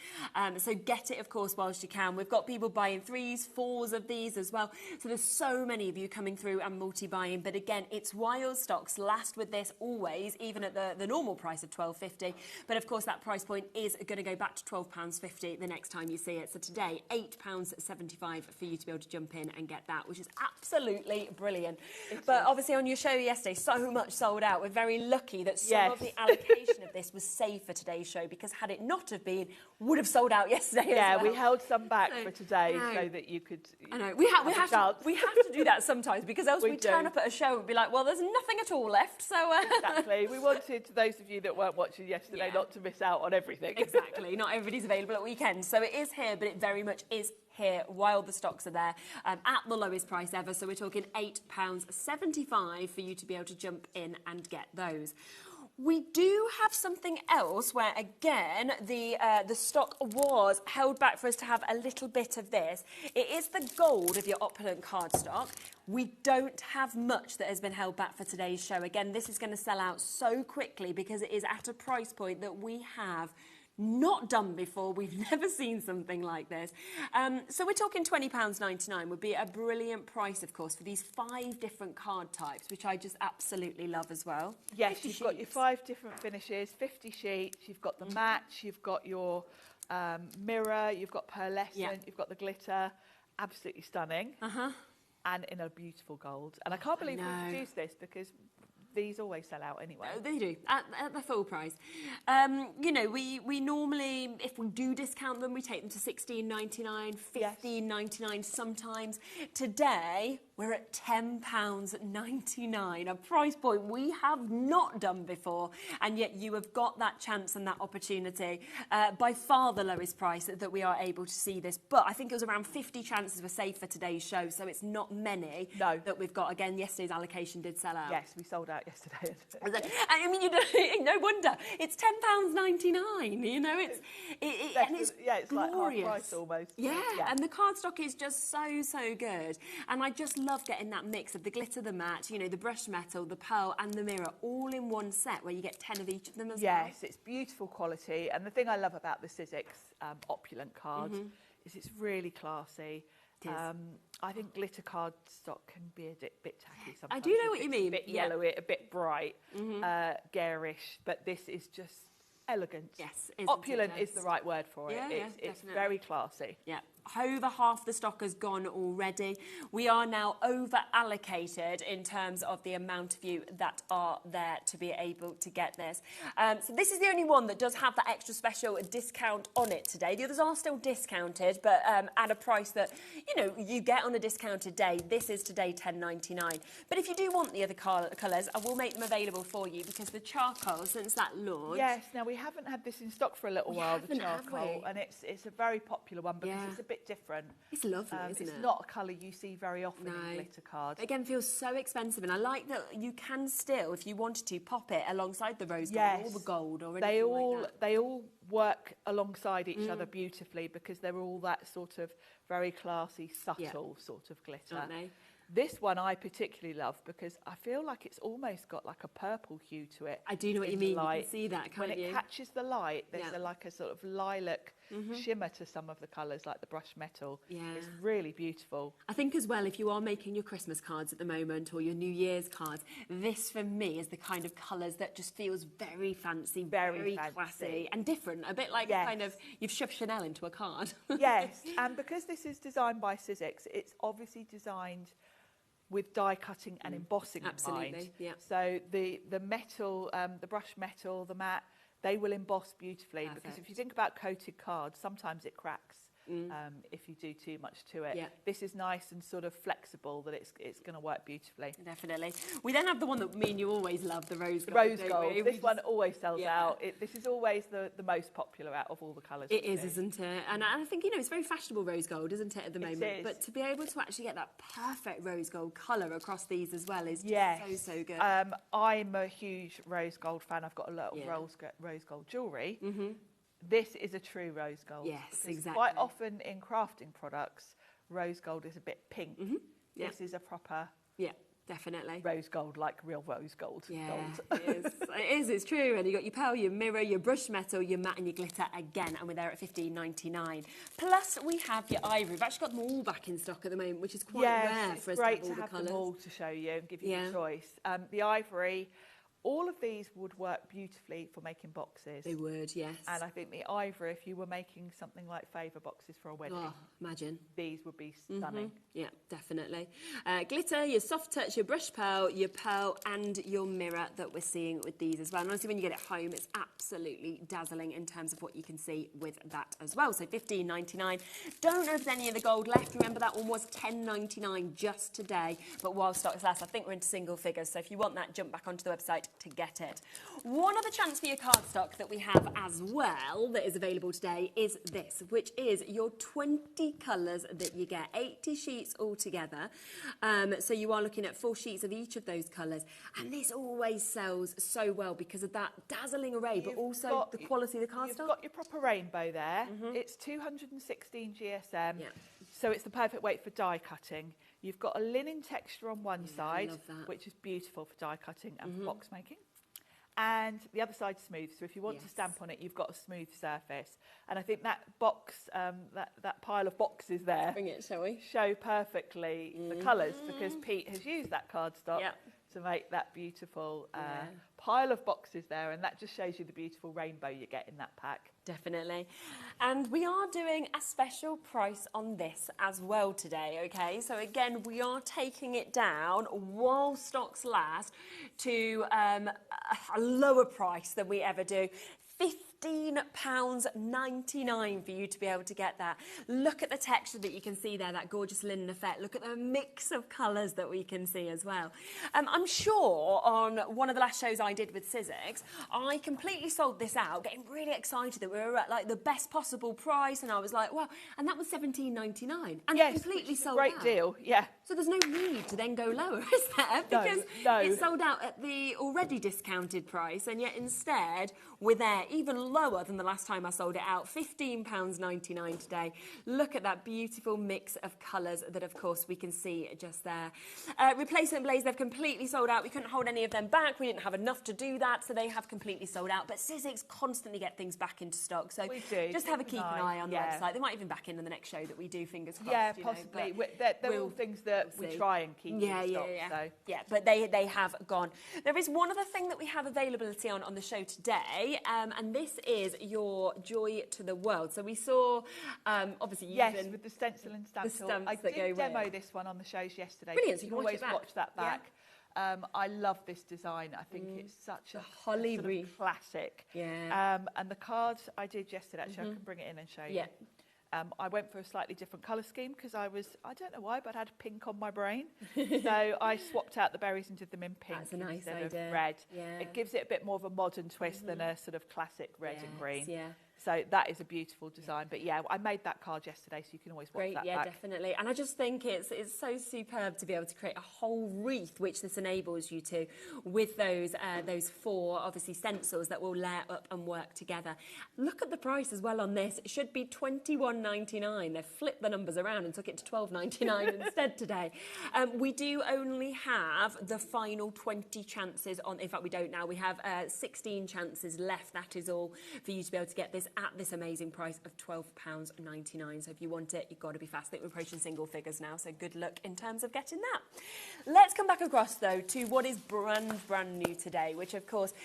So get it, of course, whilst you can. We've got people buying 3s, 4s of these as well. So there's so many of you coming through and multi-buying. But again, it's while stocks last with this always, even at the normal price of £12.50. But of course, that price point is going to go back to £12.50 the next time you see it. So today, £8.75 for you to be able to jump in and get that, which is absolutely brilliant. But obviously on your show yesterday, so much sold out. We're very lucky that some of the allocation of this was saved for today's show, because had it not have been, would have sold out yesterday as well. We held some back for today so that you could. I know we have to do that sometimes, because else we turn up at a show and be like, well, there's nothing at all left. So exactly, we wanted those of you that weren't watching yesterday not to miss out on everything. Exactly, not everybody's available at weekends, so it is here, but it very much is here while the stocks are there, at the lowest price ever. So we're talking £8.75 for you to be able to jump in and get those. We do have something else where, again, the stock was held back for us to have a little bit of this. It is the gold of your Opulent cardstock. We don't have much that has been held back for today's show. Again, this is going to sell out so quickly because it is at a price point that we have not done before. We've never seen something like this. So we're talking £20.99 would be a brilliant price, of course, for these 5 different card types, which I just absolutely love as well. Yes, you've got your 5 different finishes, 50 sheets, you've got the match, you've got your mirror, you've got pearlescent, you've got the glitter. Absolutely stunning. And in a beautiful gold. And I can't believe we produced this, because these always sell out anyway. They do, at the full price. You know, we normally, if we do discount them, we take them to £16.99, £15.99 sometimes. Today, we're at £10.99, a price point we have not done before, and yet you have got that chance and that opportunity. By far the lowest price that we are able to see this, but I think it was around 50 chances were saved for today's show, so it's not many that we've got. Again, yesterday's allocation did sell out. Yes, we sold out out yesterday. I mean, you know, no wonder. It's £10.99, you know, and it's it's glorious. Like half price almost. Yeah, and the cardstock is just so good. And I just love getting that mix of the glitter, the matte, you know, the brushed metal, the pearl and the mirror all in one set where you get 10 of each of them as well. Yes, it's beautiful quality. And the thing I love about the Cizzix Opulent cards is it's really classy. I think glitter cardstock can be a bit tacky sometimes. I do know what you mean. A bit yellowy, a bit bright, garish, but this is just elegant. Yes, Opulent is the right word for it. Yeah, it's very classy. Yeah. Over half the stock has gone already. We are now over allocated in terms of the amount of you that are there to be able to get this. So this is the only one that does have that extra special discount on it today. The others are still discounted, but at a price that, you know, you get on a discounted day. This is today £10.99. But if you do want the other colours, I will make them available for you because the charcoal, since that launch... Yes, now we haven't had this in stock for a little while, the charcoal, and it's a very popular one because it's a bit different. It's lovely, isn't it? It's not a colour you see very often in glitter cards. Again, feels so expensive, and I like that you can still, if you wanted to, pop it alongside the rose gold or the gold or anything like that. They all work alongside each other beautifully because they're all that sort of very classy, subtle sort of glitter. Aren't they? This one I particularly love because I feel like it's almost got like a purple hue to it. I do know what you mean. You can see that, can't you? When it catches the light, there's like a sort of lilac shimmer to some of the colours, like the brushed metal. Yeah. It's really beautiful. I think as well, if you are making your Christmas cards at the moment or your New Year's cards, this for me is the kind of colours that just feels very fancy, very classy and different. A bit like kind of, you've shoved Chanel into a card. Yes, and because this is designed by Cizzix, it's obviously designed with die cutting and embossing in mind. So the metal, the brushed metal, the matte, they will emboss beautifully. Because if you think about coated cards, sometimes it cracks if you do too much to it. This is nice and sort of flexible that it's going to work beautifully. Definitely. We then have the one that me and you always love, the rose gold. Rose gold. This one always sells out. This is always the most popular out of all the colours. It is, isn't it? And I think, you know, it's very fashionable rose gold, isn't it, at the moment? It is. But to be able to actually get that perfect rose gold colour across these as well is so good. I'm a huge rose gold fan. I've got a lot of rose gold jewellery. This is a true rose gold. Yes, exactly. Quite often in crafting products, rose gold is a bit pink. This is a proper... Definitely. Rose gold, like real rose gold. Yeah, it is. It's true. And you've got your pearl, your mirror, your brushed metal, your matte and your glitter again. And we're there at $15.99. Plus, we have your ivory. We've actually got them all back in stock at the moment, which is quite rare for us to have all the colours. It's great to have them all to show you and give you the choice. The ivory... All of these would work beautifully for making boxes. They would, yes. And I think the ivory, if you were making something like favour boxes for a wedding, imagine. These would be stunning. Yeah, definitely. Glitter, your soft touch, your brushed pearl, your pearl and your mirror that we're seeing with these as well. And honestly, when you get it home, it's absolutely dazzling in terms of what you can see with that as well. So $15.99. Don't know if there's any of the gold left. Remember, that one was $10.99 just today. But while stocks last, I think we're into single figures. So if you want that, jump back onto the website to get it. One other chance for your cardstock that we have as well that is available today is this, which is your 20 colours that you get, 80 sheets altogether. So you are looking at 4 sheets of each of those colours, and this always sells so well because of that dazzling array, but also the quality of the cardstock. You've got your proper rainbow there. It's 216 GSM, so it's the perfect weight for die cutting. You've got a linen texture on one side, which is beautiful for die cutting and for box making. And the other side's smooth, so if you want to stamp on it, you've got a smooth surface. And I think that box, that pile of boxes there, bring it, shall we? Show perfectly the colours, because Pete has used that cardstock to make that beautiful pile of boxes there, and that just shows you the beautiful rainbow you get in that pack. Definitely. And we are doing a special price on this as well today, okay? So again, we are taking it down while stocks last to a lower price than we ever do. £15.99 for you to be able to get that. Look at the texture that you can see there, that gorgeous linen effect. Look at the mix of colours that we can see as well. I'm sure on one of the last shows I did with Cizzix, I completely sold this out, getting really excited that we were at like the best possible price, and I was like, well, and that was £17.99, and yes, it completely sold great out. Deal, yeah. So there's no need to then go lower, is there? Because no. It sold out at the already discounted price, and yet instead we're there even lower than the last time I sold it out, £15.99 today. Look at that beautiful mix of colours that, of course, we can see just there. Replacement Blaze, they've completely sold out. We couldn't hold any of them back. We didn't have enough to do that, so they have completely sold out. But Cizzix constantly get things back into stock, so just have a keep an eye on the website. They might even back in the next show that we do, fingers crossed. Yeah, possibly. They're all things that we try and keep in stock. So. Yeah, but they have gone. There is one other thing that we have availability on the show today, and this is your Joy to the World. So we saw, obviously, with the stencil and stamp tool. I did demo this one on the shows yesterday. Brilliant, so you can always watch that back. Yeah. I love this design. I think it's such a holly sort of classic. Yeah. And the cards I did yesterday, actually, I can bring it in and show you. Yeah. I went for a slightly different colour scheme because I don't know why, but I had pink on my brain. So I swapped out the berries and did them in pink instead of red. Yeah. It gives it a bit more of a modern twist than a sort of classic red and green. Yeah. So that is a beautiful design. But yeah, I made that card yesterday, so you can always watch that back. Definitely. And I just think it's so superb to be able to create a whole wreath, which this enables you to, with those 4, obviously, stencils that will layer up and work together. Look at the price as well on this. It should be $21.99. They've flipped the numbers around and took it to $12.99 instead today. We do only have the final 20 chances on. In fact, we don't now. We have 16 chances left. That is all for you to be able to get this at this amazing price of £12.99. So if you want it, you've got to be fast. I think we're approaching single figures now, so good luck in terms of getting that. Let's come back across, though, to what is brand new today, which, of course,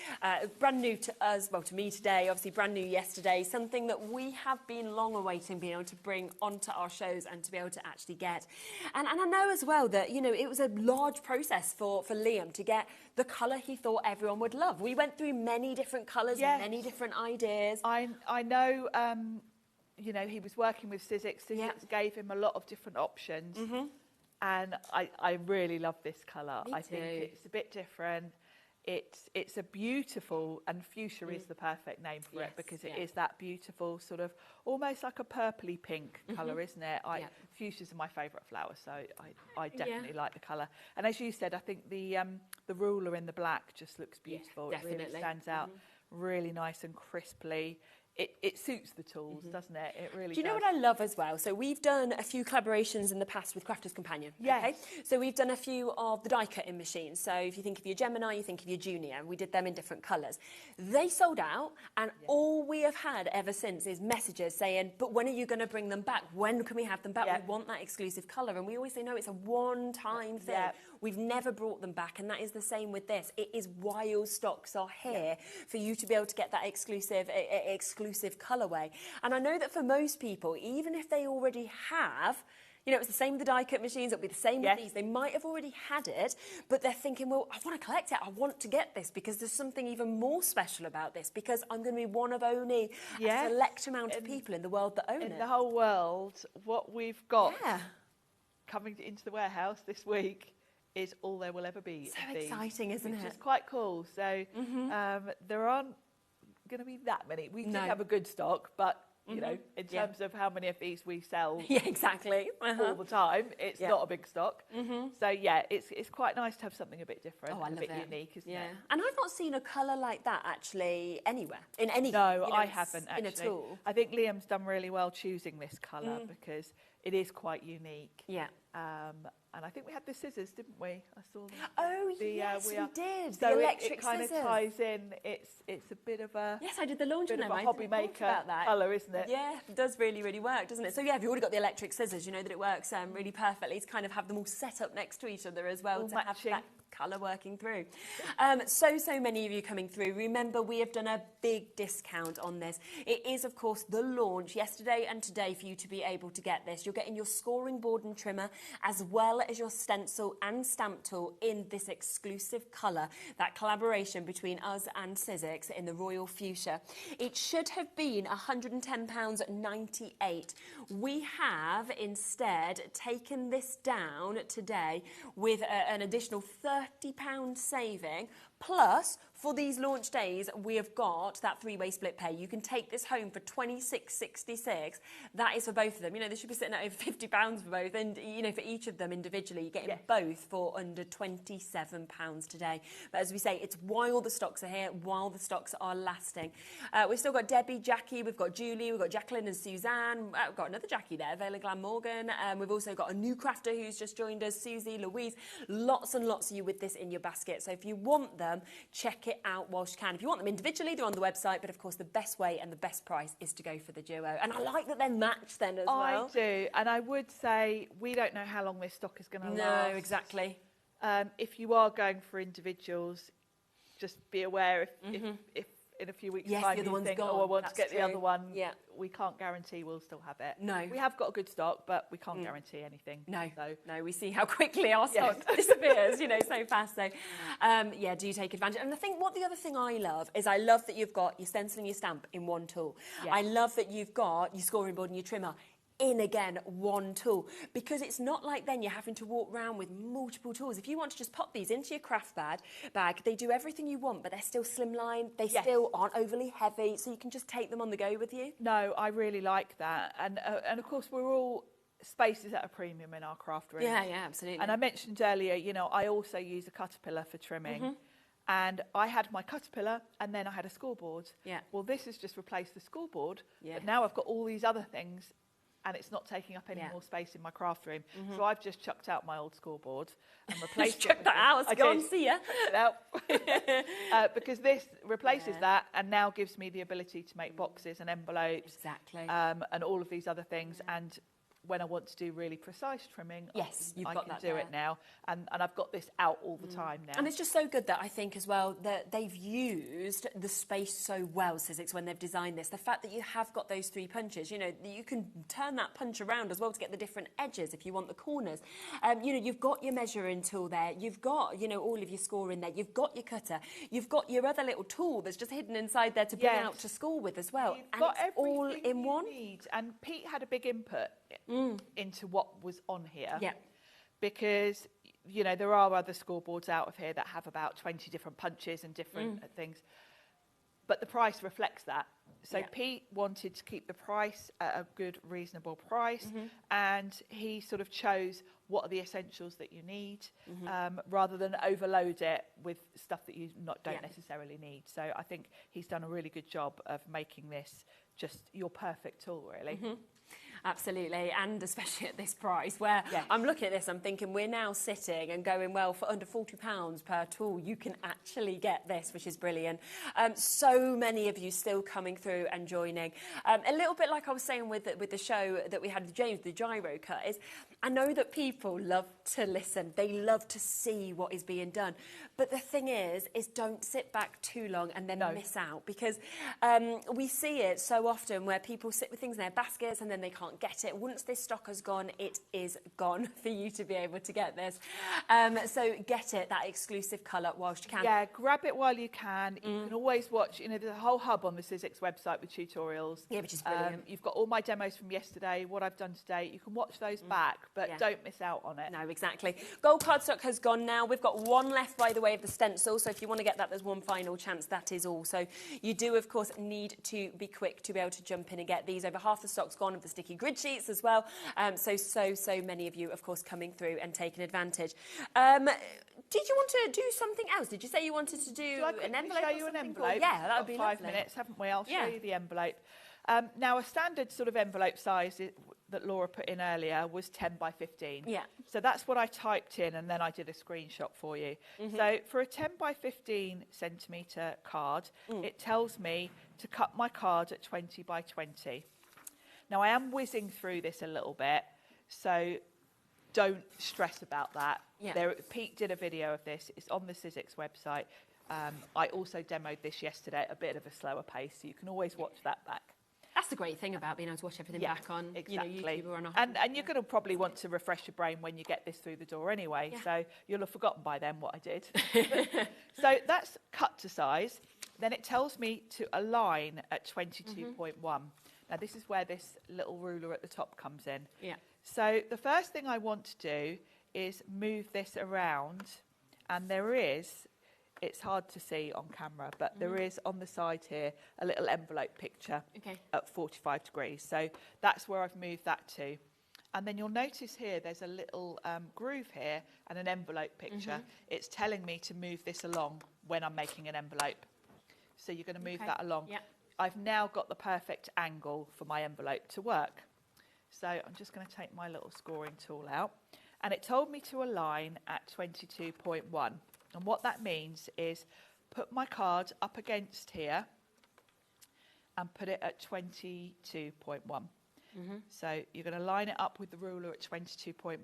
brand new to us, well, to me today, obviously brand new yesterday, something that we have been long awaiting being able to bring onto our shows and to be able to actually get. And I know as well that, you know, it was a large process for Liam to get the colour he thought everyone would love. We went through many different colours, many different ideas. I know, you know, he was working with Cizzix. Cizzix gave him a lot of different options. And I really love this colour. I think it's a bit different. It's a beautiful, and fuchsia is the perfect name for it, because it is that beautiful sort of almost like a purpley pink colour, isn't it? Fuchsias are my favourite flower, so I definitely like the colour. And as you said, I think the ruler in the black just looks beautiful. It really stands out really nice and crisply. It suits the tools, doesn't it? It really does. Do you know what I love as well? So we've done a few collaborations in the past with Crafter's Companion. Yes. Okay? So we've done a few of the die cutting machines. So if you think of your Gemini, you think of your Junior. We did them in different colours. They sold out, and all we have had ever since is messages saying, but when are you going to bring them back? When can we have them back? We want that exclusive colour. And we always say, no, it's a one-time thing. We've never brought them back, and that is the same with this. It is while stocks are here for you to be able to get that exclusive colourway. And I know that for most people, even if they already have, you know, it's the same with the die cut machines, it'll be the same with these. They might have already had it, but they're thinking, well, I want to collect it. I want to get this because there's something even more special about this, because I'm going to be one of only a select amount of people in the world that own it. In the whole world, what we've got coming into the warehouse this week is all there will ever be. So exciting, isn't it? Which is quite cool. So there aren't going to be that many. We do have a good stock, but you know, in terms of how many of these we sell all the time, it's not a big stock. So yeah, it's quite nice to have something a bit different, and a bit unique, isn't it? And I've not seen a colour like that actually anywhere, in any. No, you know, I haven't actually. In a tool. I think Liam's done really well choosing this colour because it is quite unique. Yeah. And I think we had the scissors, didn't we? I saw them. Oh, yes, we did. So the electric it kind scissors. of ties in. It's a bit of a... Yes, I did the launch on them. Bit of a HobbyMaker colour, isn't it? Yeah, it does really, really work, doesn't it? So, yeah, if you've already got the electric scissors, you know that it works really perfectly to kind of have them all set up next to each other as well. All to matching. have that colour working through. So many of you coming through. Remember, we have done a big discount on this. It is, of course, the launch yesterday and today for you to be able to get this. You're getting your scoring board and trimmer, as well as your stencil and stamp tool in this exclusive colour, that collaboration between us and Cizzix in the Royal Fuchsia. It should have been £110.98. We have instead taken this down today with an additional £30 saving. Plus, for these launch days, we have got that three-way split pay. You can take this home for £26.66. That is for both of them. You know, they should be sitting at over £50 for both. And, you know, for each of them individually, you're getting both for under £27 today. But as we say, it's while the stocks are here, while the stocks are lasting. We've still got Debbie, Jackie, we've got Julie, we've got Jacqueline and Suzanne. We've got another Jackie there, Vela Glamorgan. We've also got a new crafter who's just joined us, Susie, Louise. Lots and lots of you with this in your basket. So if you want them, check it out whilst you can. If you want them individually, they're on the website, but of course the best way and the best price is to go for the duo. And I like that they're matched then as well. I do, and I would say we don't know how long this stock is going to last. No, exactly. If you are going for individuals, just be aware if in a few weeks' time you think, oh, I want to get the other one, we can't guarantee we'll still have it. No. We have got a good stock, but we can't guarantee anything. No, no, we see how quickly our stock disappears, you know, so fast. So, yeah, do take advantage. And I think the other thing I love is I love that you've got your stencil and your stamp in one tool. Yes. I love that you've got your scoring board and your trimmer in, again, one tool, because it's not like then you're having to walk around with multiple tools. If you want to just pop these into your craft bag, they do everything you want, but they're still slimline, they still aren't overly heavy, so you can just take them on the go with you. No, I really like that. And of course, we're all spaces at a premium in our craft room. Yeah, absolutely. And I mentioned earlier, you know, I also use a Caterpillar for trimming. And I had my Caterpillar and then I had a scoreboard. Yeah. Well, this has just replaced the scoreboard, but now I've got all these other things and it's not taking up any more space in my craft room. So I've just chucked out my old scoreboard and replaced it. Chucked that out, go and see ya. Because this replaces that and now gives me the ability to make boxes and envelopes. Exactly. And all of these other things. And when I want to do really precise trimming, I can do it now. And I've got this out all the time now. And it's just so good that I think as well that they've used the space so well, Cizzix, when they've designed this. The fact that you have got those three punches, you know, you can turn that punch around as well to get the different edges if you want the corners. You know, you've got your measuring tool there. You've got, you know, all of your scoring there. You've got your cutter. You've got your other little tool that's just hidden inside there to bring out to school with as well. You've got it's all in one. Need. And Pete had a big input into what was on here. Yeah. Because, you know, there are other scoreboards out of here that have about 20 different punches and different things. But the price reflects that. So Pete wanted to keep the price at a good, reasonable price. And he sort of chose what are the essentials that you need rather than overload it with stuff that you don't necessarily need. So I think he's done a really good job of making this just your perfect tool, really. Absolutely, and especially at this price where I'm looking at this, I'm thinking we're now sitting and going, well, for under £40 per tool, you can actually get this, which is brilliant. So many of you still coming through and joining. A little bit like I was saying with the show that we had with James, the Gyro-Cut, is I know that people love to listen. They love to see what is being done. But the thing is don't sit back too long and then miss out, because we see it so often where people sit with things in their baskets and then they can't get it. Once this stock has gone, it is gone for you to be able to get this. So get it, that exclusive colour, whilst you can. Yeah, grab it while you can. You can always watch, you know, there's a whole hub on the Cizzix website with tutorials. Yeah, which is brilliant. You've got all my demos from yesterday, what I've done today. You can watch those back, but don't miss out on it. No, exactly. Gold cardstock has gone now. We've got one left by the way of the stencil, so if you want to get that, there's one final chance, that is all. So you do, of course, need to be quick to be able to jump in and get these. Over half the stock's gone of the sticky grid sheets as well. So many of you, of course, coming through and taking advantage. Did you want to do something else? Did you say you wanted to do an envelope? Show you an envelope? Yeah, that would be 5 lovely. minutes, haven't we? I'll show you the envelope. Now, a standard sort of envelope size that Laura put in earlier was 10 by 15. Yeah. So that's what I typed in, and then I did a screenshot for you. So for a 10 by 15 centimetre card, it tells me to cut my card at 20 by 20. Now, I am whizzing through this a little bit, so don't stress about that. Yeah. Pete did a video of this. It's on the Cizzix website. I also demoed this yesterday at a bit of a slower pace, so you can always watch that back. That's the great thing about being able to watch everything back on exactly. YouTube or on a and you're going to probably want to refresh your brain when you get this through the door anyway, so you'll have forgotten by then what I did. So that's cut to size. Then it tells me to align at 22.1. Now this is where this little ruler at the top comes in. Yeah. So the first thing I want to do is move this around, and there is, it's hard to see on camera, but there is on the side here a little envelope picture at 45 degrees. So that's where I've moved that to. And then you'll notice here there's a little groove here and an envelope picture. It's telling me to move this along when I'm making an envelope. So you're going to move that along. Yep. I've now got the perfect angle for my envelope to work. So I'm just going to take my little scoring tool out. And it told me to align at 22.1. And what that means is put my card up against here and put it at 22.1. So you're going to line it up with the ruler at 22.1.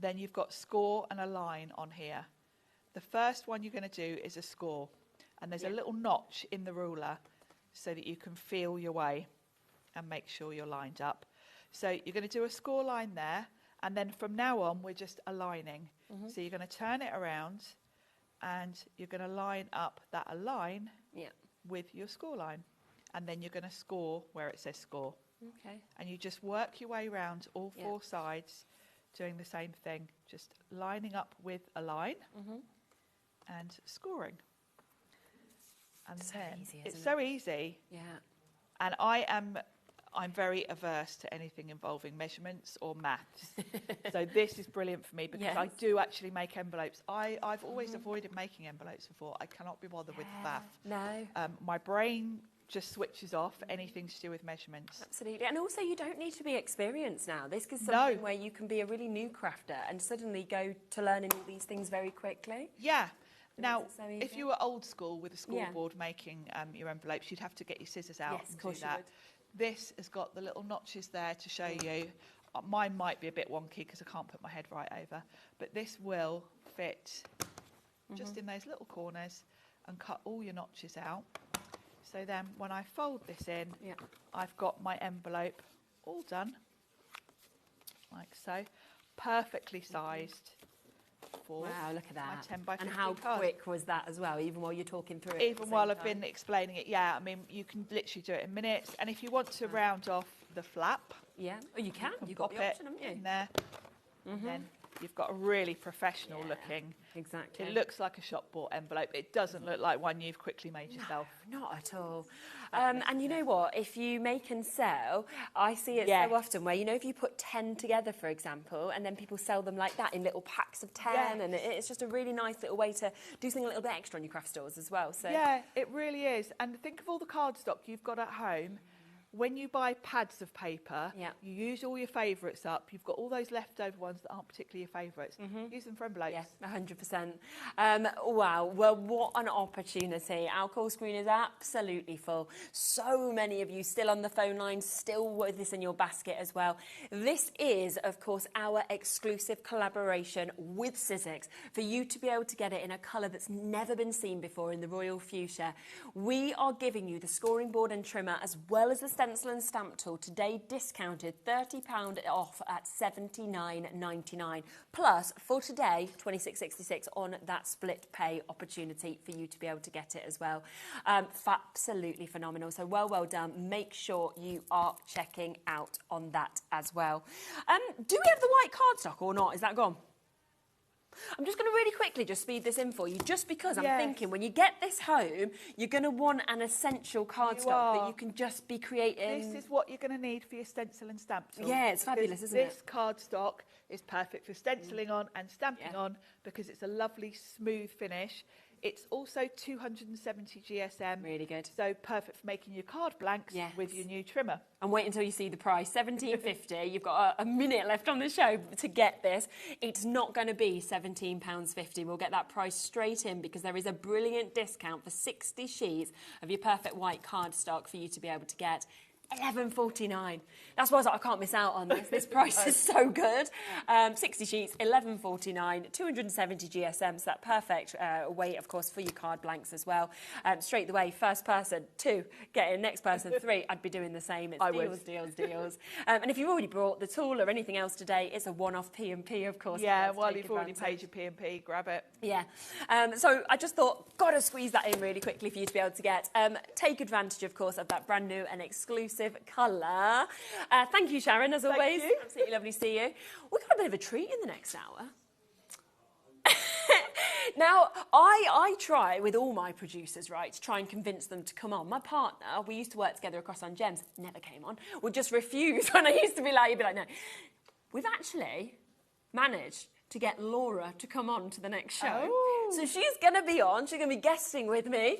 Then you've got score and align on here. The first one you're going to do is a score. And there's a little notch in the ruler so that you can feel your way and make sure you're lined up. So you're going to do a score line there. And then from now on, we're just aligning. So you're going to turn it around and you're going to line up that align with your score line. And then you're going to score where it says score. Okay. And you just work your way around all four sides, doing the same thing, just lining up with align and scoring. And so then easy, it's isn't so easy. Yeah. And I'm very averse to anything involving measurements or maths. So this is brilliant for me because I do actually make envelopes. I've always avoided making envelopes before. I cannot be bothered with the faff. No. My brain just switches off anything to do with measurements. Absolutely. And also you don't need to be experienced now. This is something where you can be a really new crafter and suddenly go to learning all these things very quickly. Yeah. Now, if you were old school with a scoreboard making your envelopes, you'd have to get your scissors out and do that. This has got the little notches there to show you. Mine might be a bit wonky because I can't put my head right over, but this will fit just in those little corners and cut all your notches out. So then when I fold this in, I've got my envelope all done, like so, perfectly sized. Wow, look at that. 10 by 15 and how card. quick was that as well, even while you're talking through it? Even while I've been explaining it, I mean, you can literally do it in minutes. And if you want to round off the flap... Yeah, oh, you can. You've got the option, haven't you? In there. And then you've got a really professional looking... Exactly. It looks like a shop-bought envelope. It doesn't look like one you've quickly made yourself. No, not at all. And you know what? If you make and sell, I see it so often where, you know, if you put 10 together, for example, and then people sell them like that in little packs of 10, and it's just a really nice little way to do something a little bit extra on your craft stores as well. So yeah, it really is. And think of all the cardstock you've got at home. When you buy pads of paper, you use all your favourites up. You've got all those leftover ones that aren't particularly your favourites. Use them for envelopes. Yes, 100%. Wow, well, what an opportunity. Our call screen is absolutely full. So many of you still on the phone line, still with this in your basket as well. This is, of course, our exclusive collaboration with Cizzix for you to be able to get it in a colour that's never been seen before in the Royal Fuchsia. We are giving you the scoring board and trimmer as well as the stencil and stamp tool today, discounted £30 off at $79.99. Plus, for today, $26.66 on that split pay opportunity for you to be able to get it as well. Absolutely phenomenal. So well done. Make sure you are checking out on that as well. Do we have the white cardstock or not? Is that gone? I'm just going to really quickly just speed this in for you, just because I'm thinking when you get this home, you're going to want an essential cardstock that you can just be creating. This is what you're going to need for your stencil and stamp tool. Yeah, it's fabulous, isn't it? This cardstock is perfect for stenciling on and stamping on because it's a lovely smooth finish. It's also 270 GSM. Really good. So perfect for making your card blanks with your new trimmer. And wait until you see the price, $17.50. You've got a minute left on the show to get this. It's not going to be £17.50. We'll get that price straight in because there is a brilliant discount for 60 sheets of your perfect white cardstock for you to be able to get. $11.49. That's why I was like, I can't miss out on this. This price is so good. 60 sheets, $11.49, 270 GSM, so that perfect weight, of course, for your card blanks as well. Straight away, first person, 2, get in, next person, 3. I'd be doing the same. It's deals. And if you've already brought the tool or anything else today, it's a one-off P&P, of course. Yeah, while you've already paid your P&P, grab it. Yeah. So I just thought, got to squeeze that in really quickly for you to be able to get. Take advantage, of course, of that brand new and exclusive colour. Thank you, Sharon, as always. You. Absolutely lovely to see you. We've got a bit of a treat in the next hour. Now, I try with all my producers, right, to try and convince them to come on. My partner, we used to work together across on Gems, never came on, would just refuse when I used to be like, you'd be like, no. We've actually managed to get Laura to come on to the next show. Oh. So she's going to be on, she's going to be guesting with me.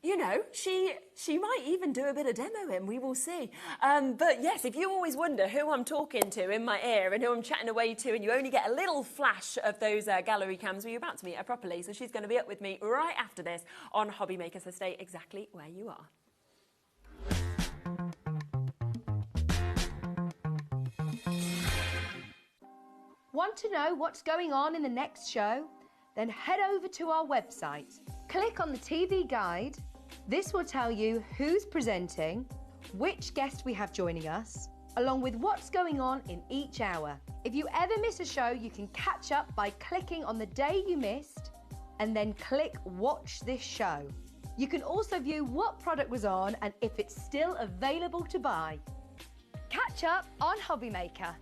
You know, she might even do a bit of demoing, we will see. But yes, if you always wonder who I'm talking to in my ear and who I'm chatting away to, and you only get a little flash of those gallery cams, well, you're about to meet her properly. So she's going to be up with me right after this on HobbyMaker, so stay exactly where you are. Want to know what's going on in the next show? Then head over to our website. Click on the TV guide. This will tell you who's presenting, which guest we have joining us, along with what's going on in each hour. If you ever miss a show, you can catch up by clicking on the day you missed and then click Watch This Show. You can also view what product was on and if it's still available to buy. Catch up on HobbyMaker.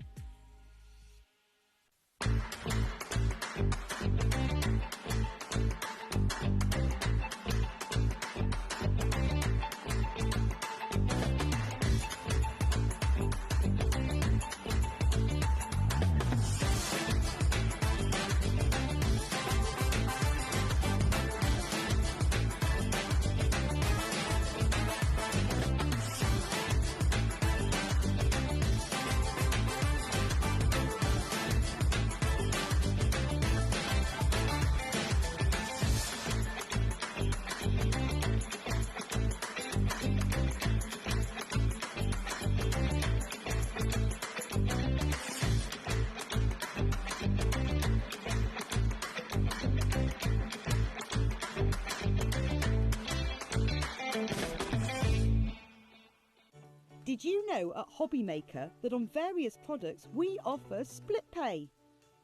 Did you know at HobbyMaker that on various products we offer split pay?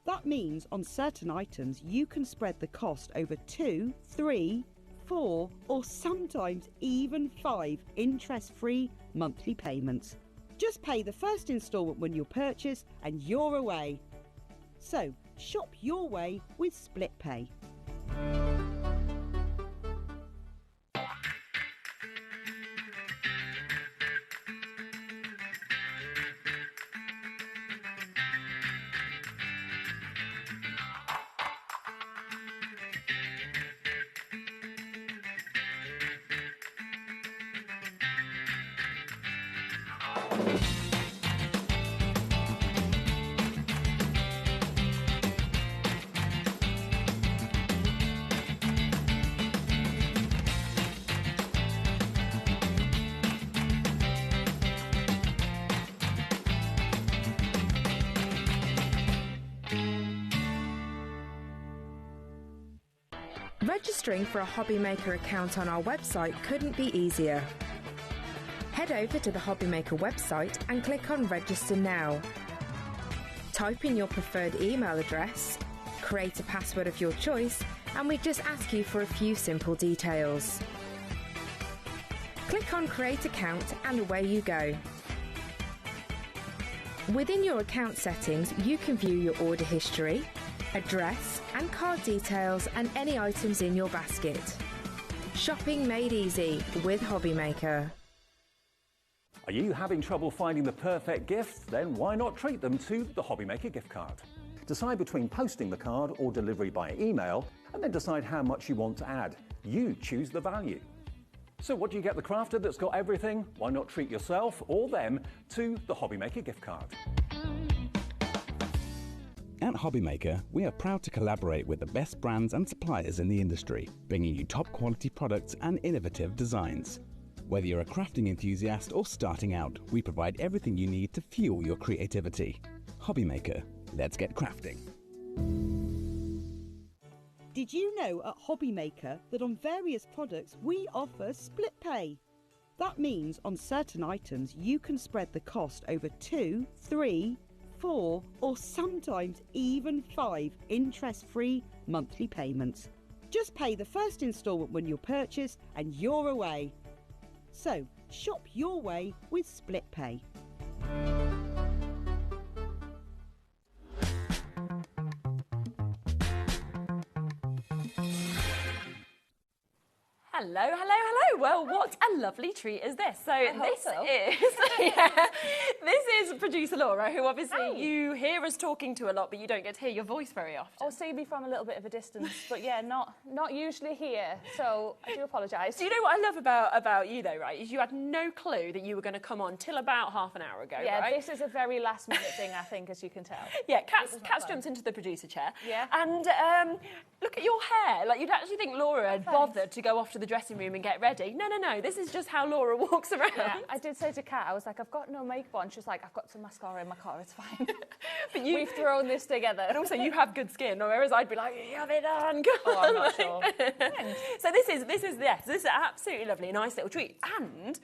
That means on certain items you can spread the cost over 2, 3, 4 or sometimes even 5 interest-free monthly payments. Just pay the first instalment when you purchase and you're away. So shop your way with split pay. Registering for a HobbyMaker account on our website couldn't be easier. Head over to the HobbyMaker website and click on Register Now. Type in your preferred email address, create a password of your choice, and we just ask you for a few simple details. Click on Create Account and away you go. Within your account settings, you can view your order history, address and card details and any items in your basket. Shopping made easy with HobbyMaker. Are you having trouble finding the perfect gift? Then why not treat them to the HobbyMaker gift card? Decide between posting the card or delivery by email and then decide how much you want to add. You choose the value. So what do you get the crafter that's got everything? Why not treat yourself or them to the HobbyMaker gift card? At HobbyMaker, we are proud to collaborate with the best brands and suppliers in the industry, bringing you top quality products and innovative designs. Whether you're a crafting enthusiast or starting out, we provide everything you need to fuel your creativity. HobbyMaker, let's get crafting. Did you know at HobbyMaker that on various products we offer split pay? That means on certain items you can spread the cost over 2, 3, 4 or sometimes even 5 interest-free monthly payments. Just pay the first instalment when you purchase and you're away. So shop your way with split pay. Hello, hello, hello. Well, what a lovely treat is this? So this is producer Laura, who obviously you hear us talking to a lot, but you don't get to hear your voice very often. Or see me from a little bit of a distance, but yeah, not usually here. So I do apologise. Do you know what I love about you though, right? Is you had no clue that you were going to come on till about half an hour ago, yeah, right? This is a very last minute thing, I think, as you can tell. Yeah, Kat's jumped into the producer chair. Yeah. And look at your hair. Like, you'd actually think Laura had bothered to go off to the dressing room and get ready. No, no, no. This is just how Laura walks around. Yeah, I did say to Kat, I was like, I've got no makeup on. She was like, I've got some mascara in my car, it's fine. But we've thrown this together. And also, you have good skin, whereas I'd be like, have it on. Oh, I'm not sure. So this is absolutely lovely, nice little treat. And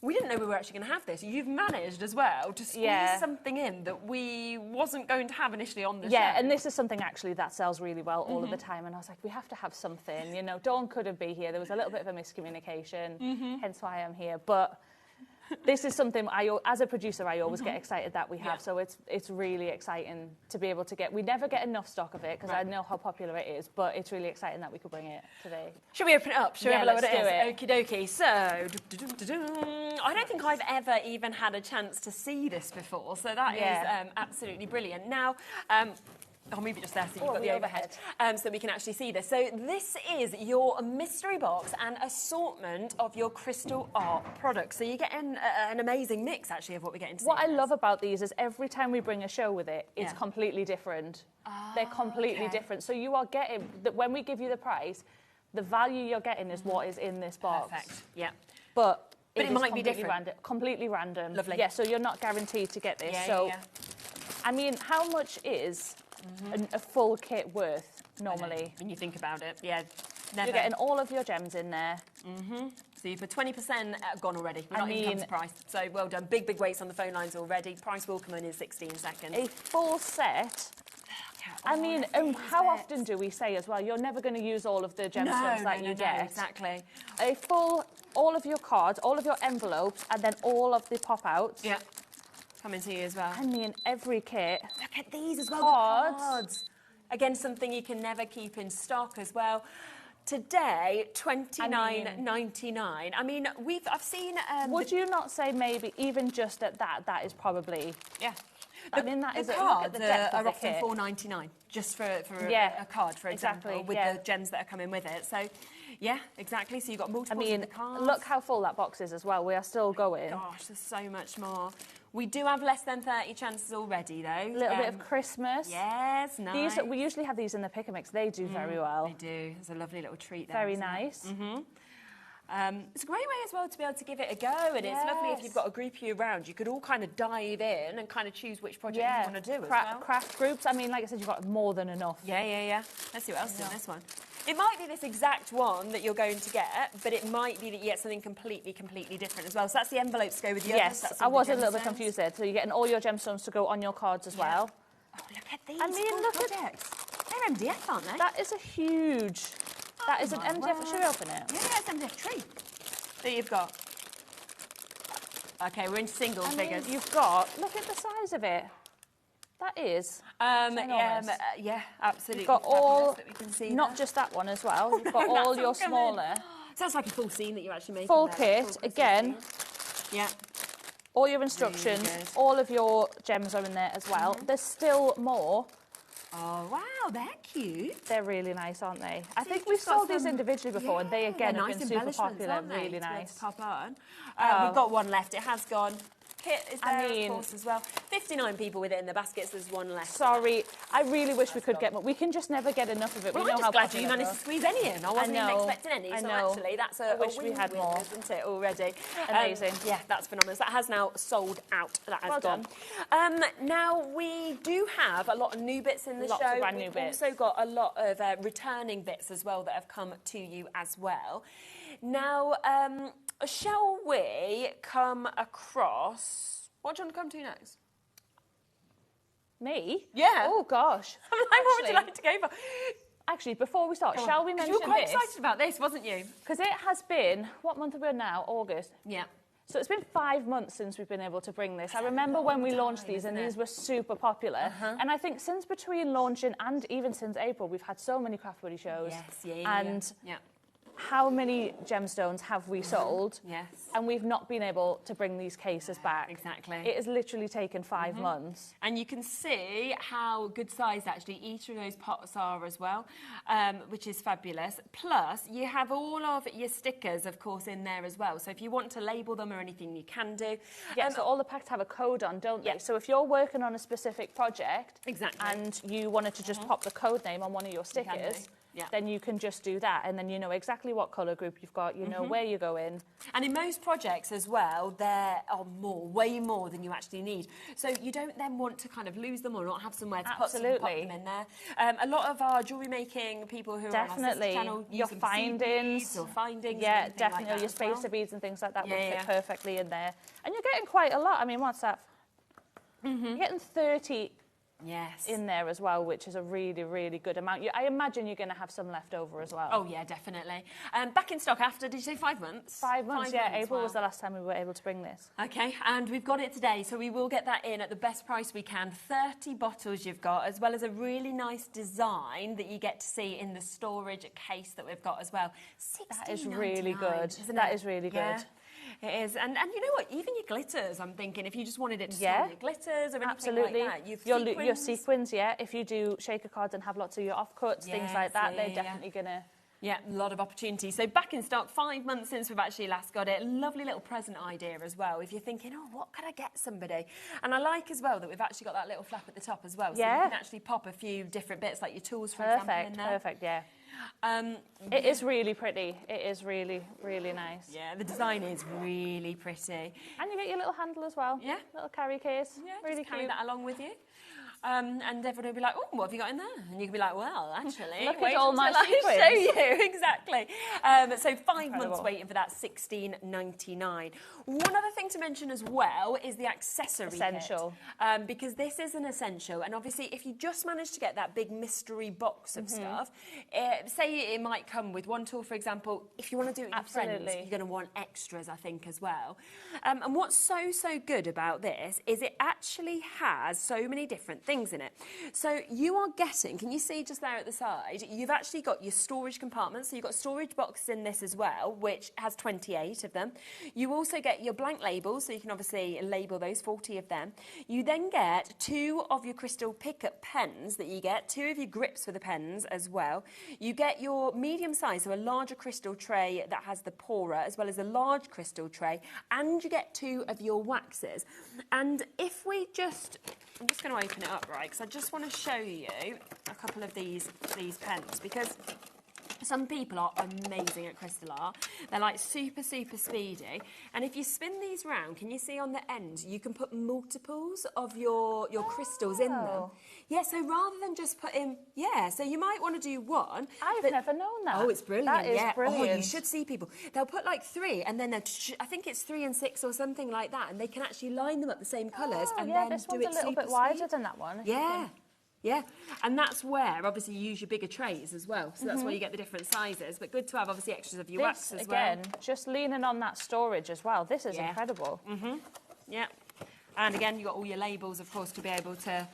we didn't know we were actually going to have this. You've managed as well to squeeze something in that we wasn't going to have initially on the show. Yeah, and this is something actually that sells really well all of the time. And I was like, we have to have something. You know, Dawn couldn't be here. There was a little bit of a miscommunication, hence why I'm here. But this is something as a producer, I always get excited that we have. So it's really exciting to be able to get. We never get enough stock of it because I know how popular it is. But it's really exciting that we could bring it today. Should we open it up? Should we have a look let's at it? do Okie dokie. So, I don't think I've ever even had a chance to see this before. So that is absolutely brilliant. Now. I'll move it just there so you've got the overhead, so we can actually see this. So this is your mystery box and assortment of your crystal art products. So you're getting an amazing mix, actually, of what we're getting to see. What I love about these is every time we bring a show with it, it's completely different. They're completely different. So you are getting, when we give you the price, the value you're getting is what is in this box. Perfect, yeah. But it might be different. Completely random. Lovely. Yeah, so you're not guaranteed to get this. I mean, how much is a full kit worth normally? When you think about it, never. You're getting all of your gems in there. So for 20% gone already. We're not even come to price. So well done. Big weights on the phone lines already. Price will come in 16 seconds. A full set. I mean, how often do we say as well, you're never going to use all of the gemstones that you get? No, exactly. A full, all of your cards, all of your envelopes, and then all of the pop-outs. Yeah. Coming to you as well. I mean, every kit. Look at these as well, the cards. Again, something you can never keep in stock as well. Today, $29.99. I mean, I've seen... would you not say maybe even just at that is probably... Yeah. I mean, that is... The cards are often $4.99 just for a card, for example, with the gems that are coming with it. So... Yeah, exactly. So you've got multiples of the cards. Look how full that box is as well. We are still going. Gosh, there's so much more. We do have less than 30 chances already, though. A little bit of Christmas. Yes, nice. We usually have these in the pick and mix. They do very well. They do. It's a lovely little treat there. Very nice. It's a great way as well to be able to give it a go, and it's lovely if you've got a group of you around. You could all kind of dive in and kind of choose which project you want to do as well. Craft groups. I mean, like I said, you've got more than enough. Yeah. Let's see what else is in this one. It might be this exact one that you're going to get, but it might be that you get something completely different as well. So that's the envelopes to go with the others. Yes, I was a little bit confused there. So you're getting all your gemstones to go on your cards as well. Oh, look at these. I mean, look at they're MDF, aren't they? That is a huge. That is an MDF. Should we open it? Yeah, it's an MDF tree that you've got. Okay, we're in single figures. You've got. Look at the size of it. That is. Yeah, absolutely. You've got all. That we can see not there. just that one as well. You've got all your smaller. Sounds like a full scene that you're actually making. Full kit again. Yeah. All your instructions, all of your gems are in there as well. There's still more. Oh, wow, they're cute. They're really nice, aren't they? I think we've sold these individually before, and they, again, have been super popular, really nice. Pop on. We've got one left. It has gone basket is there, of course, as well. 59 people within the baskets. There's one left. Sorry, I really wish we could get more. We can just never get enough of it. Well, we know I'm how just glad you managed to squeeze any in. I wasn't even expecting any. I so know. actually, that's I wish we had more, isn't it, already? Amazing. Yeah, that's phenomenal. That has now sold out. That has Well gone. Now, we do have a lot of new bits in the Lots show. of brand new We've bits. also got a lot of returning bits as well that have come to you as well. Now, shall we come across... What do you want to come to next? Me? Yeah. Oh, gosh. What would you like to go for? Actually, before we start, shall we mention you were quite this? excited about this, wasn't you? Because it has been, what month are we in now? August. Yeah. So it's been 5 months since we've been able to bring this. I remember when we launched these, and these were super popular. And I think since between launching and even since April, we've had so many Craft Buddy shows. Yes, And how many gemstones have we sold? Yes. And we've not been able to bring these cases back. Exactly. It has literally taken 5 months. And you can see how good sized actually each of those pots are as well, which is fabulous. Plus, you have all of your stickers, of course, in there as well. So if you want to label them or anything, you can do. Yeah, so all the packs have a code on, don't they? So if you're working on a specific project and you wanted to just pop the code name on one of your stickers, then you can just do that, and then you know exactly what colour group you've got, you know where you're going. And in most projects as well, there are way more than you actually need. So you don't then want to kind of lose them or not have somewhere to put them in there. A lot of our jewellery making people who are on our sister channel use your them findings or findings. Yeah, and definitely. like that Your as well. spacer beads and things like that would Yeah, fit perfectly in there. And you're getting quite a lot. I mean, what's that? You're getting 30 in there as well, which is a really, really good amount. I imagine you're going to have some left over as well. Oh, yeah, definitely. Back in stock after, did you say 5 months? 5 months, April was the last time we were able to bring this. OK, and we've got it today, so we will get that in at the best price we can. 30 bottles you've got, as well as a really nice design that you get to see in the storage case that we've got as well. That is really good. That is really good. It is, and you know what? Even your glitters. I'm thinking if you just wanted it to store your glitters or anything like that, your sequins. If you do shaker cards and have lots of your offcuts, things like that, they're definitely gonna. Yeah, a lot of opportunity. So back in stock, 5 months since we've actually last got it. Lovely little present idea as well. If you're thinking, oh, what could I get somebody? And I like as well that we've actually got that little flap at the top as well. So you can actually pop a few different bits, like your tools, for example, in there. Perfect, yeah. It is really pretty. It is really, really nice. Yeah, the design is really pretty. And you get your little handle as well. Yeah. Little carry case. Yeah, really just carry cute. that along with you. And everyone will be like, oh, what have you got in there? And you can be like, well, actually, look wait at all my until sequins. I show you. Exactly. So 5 months Incredible. waiting for that $16.99. One other thing to mention as well is the accessory Essential. kit. Because this is an essential. And obviously, if you just manage to get that big mystery box of stuff, say it might come with one tool, for example. If you want to do it with your friends, you're going to want extras, I think, as well. And what's so good about this is it actually has so many different things in it. So you are getting, can you see just there at the side, you've actually got your storage compartments. So you've got storage boxes in this as well, which has 28 of them. You also get your blank labels, so you can obviously label those, 40 of them. You then get 2 of your crystal pickup pens that you get, 2 of your grips for the pens as well. You get your medium size, so a larger crystal tray that has the pourer, as well as a large crystal tray, and you get 2 of your waxes. And if we just, I'm just going to open it up, right, because I just want to show you a couple of these pens, because some people are amazing at crystal art. They're like super speedy. And if you spin these round, can you see on the end, you can put multiples of your crystals in them. Yeah, so rather than just put in, so you might want to do one. I've never known that. Oh, it's brilliant. That is brilliant. Oh, you should see people. They'll put like 3 and then I think it's 3 and 6 or something like that, and they can actually line them up the same colours and then this do one's it a little super bit wider speed. than that one. Yeah, and that's where obviously you use your bigger trays as well. So that's where you get the different sizes. But good to have obviously extras of your wax as well. Again, just leaning on that storage as well. This is incredible. Yeah, and again you've got all your labels, of course, to be able to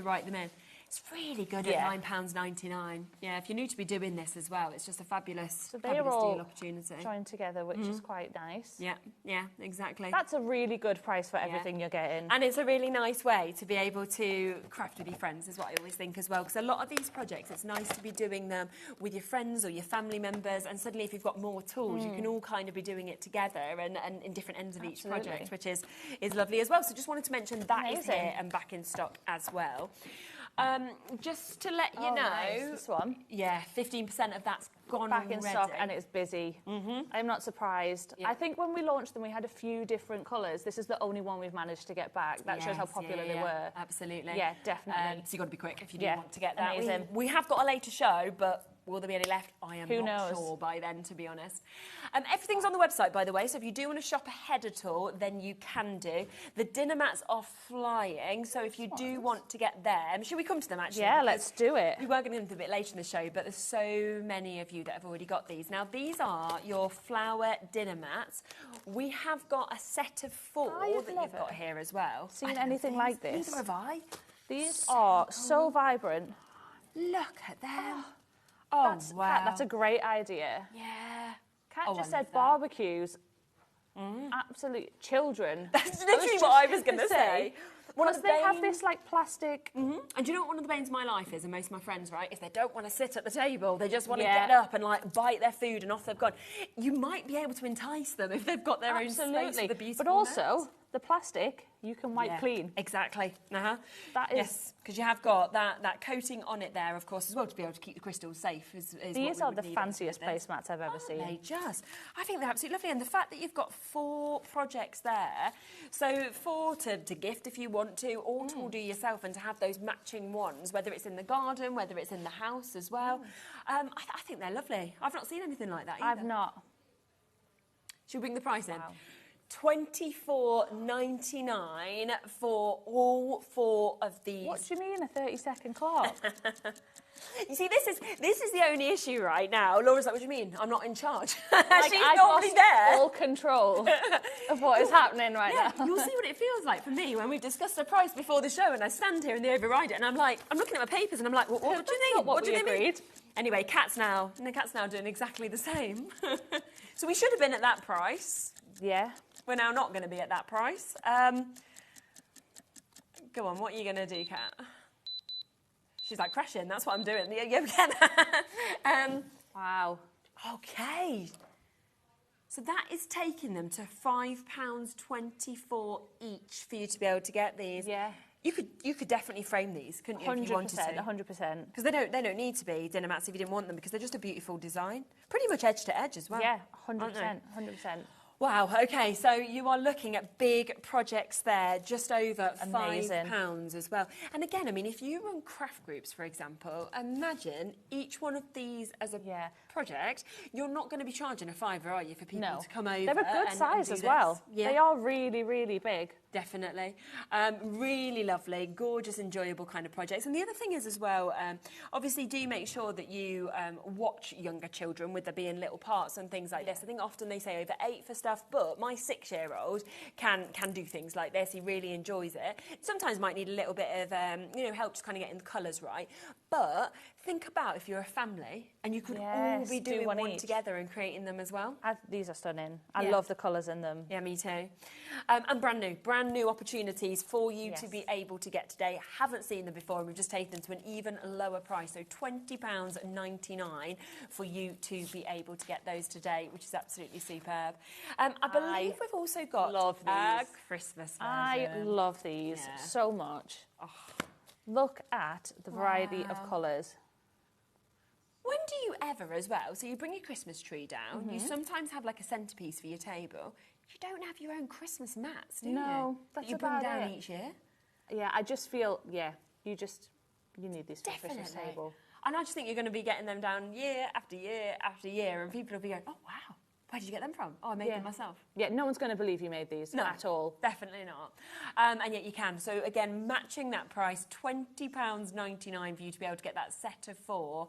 write them in. It's really good Yeah. at £9.99. Yeah, if you're new to be doing this as well, it's just a fabulous, So they're fabulous all deal opportunity. joined together, which is quite nice. Yeah, yeah, exactly. That's a really good price for everything you're getting. And it's a really nice way to be able to craft with your friends, is what I always think as well. Because a lot of these projects, it's nice to be doing them with your friends or your family members. And suddenly, if you've got more tools, you can all kind of be doing it together and in different ends of each project, which is lovely as well. So just wanted to mention that is here and back in stock as well. Just to let you know, nice. This one, yeah, 15% of that's gone back in already. stock and it's busy. I'm not surprised. I think when we launched them, we had a few different colours. This is the only one we've managed to get back. That shows how popular they were. Absolutely. Yeah, definitely. So you've got to be quick if you do want to get that. Amazing. We have got a later show, but will there be any left? I am Who not knows? sure by then, to be honest. Everything's on the website, by the way, so if you do want to shop ahead at all, then you can do. The dinner mats are flying, so if you do want to get them, should we come to them, actually? Yeah, Because let's do it. we were going to do them a bit later in the show, but there's so many of you that have already got these. Now, these are your flower dinner mats. We have got a set of 4 that you've got here as well. Seen anything like this? Neither have I. These are so vibrant. Look at them. Kat, that's a great idea. Yeah. Kat I just love said that. barbecues. Absolute children. That's literally what I was going to say. Because they have this like plastic. And do you know what one of the banes of my life is, and most of my friends, right, is they don't want to sit at the table. They just want to get up and like bite their food and off they've gone. You might be able to entice them if they've got their own space with a beautiful But also, net. the plastic, you can wipe clean. Exactly. That is... Yes, because you have got that coating on it there, of course, as well, to be able to keep the crystals safe. These are the fanciest placemats I've ever seen. They just. I think they're absolutely lovely. And the fact that you've got 4 projects there, so 4 to gift if you want to, or to do yourself, and to have those matching ones, whether it's in the garden, whether it's in the house as well. I think they're lovely. I've not seen anything like that either. I've not. Should we bring the price in? $24.99 for all 4 of these. What do you mean, a 30-second clock? You see, this is the only issue right now. Laura's like, what do you mean? I'm not in charge. Like, She's I've normally lost there. all control of what is happening right now. You'll see what it feels like for me when we've discussed the price before the show and I stand here and they override it and I'm like, I'm looking at my papers and I'm like, what do you think? What do we they mean? agreed. Anyway, Kat's now doing exactly the same. So we should have been at that price. Yeah. We're now not going to be at that price. Go on, what are you going to do, Kat? She's like, crashing, that's what I'm doing. Yeah, we can. Wow. Okay. So that is taking them to £5.24 each for you to be able to get these. Yeah. You could definitely frame these, couldn't you, if you wanted to? 100%. Because they don't need to be dinner mats if you didn't want them, because they're just a beautiful design. Pretty much edge to edge as well. Yeah, 100%. 100%. Wow, okay, so you are looking at big projects there, just over Amazing. £5 as well. And again, I mean, if you run craft groups, for example, imagine each one of these as a project, you're not going to be charging a £5, are you, for people to come over? They're a good size do as this? well. Yeah. They are really, really big. Definitely. Really lovely, gorgeous, enjoyable kind of projects. And the other thing is as well, obviously do make sure that you watch younger children with there being little parts and things like this. I think often they say over 8 for stuff, but my 6-year-old can do things like this. He really enjoys it. Sometimes might need a little bit of help just kind of getting the colours right. But think about if you're a family and you could all be doing one together and creating them as well. These are stunning. I love the colours in them. Yeah, me too. And brand new opportunities for you to be able to get today. Haven't seen them before, and we've just taken them to an even lower price. So £20.99 for you to be able to get those today, which is absolutely superb. I believe we've also got a Christmas version. I love these so much. Oh. Look at the variety of colours. When do you ever, as well, so you bring your Christmas tree down, you sometimes have like a centerpiece for your table. You don't have your own Christmas mats, do you? No, that's you about bring down it. each year? Yeah, I just feel, you need these for a Christmas table. And I just think you're going to be getting them down year after year after year, and people will be going, oh, wow, Where did you get them from? Oh, I made them myself. Yeah, no one's going to believe you made these at all. Definitely not. And yet you can. So again, matching that price, £20.99 for you to be able to get that set of 4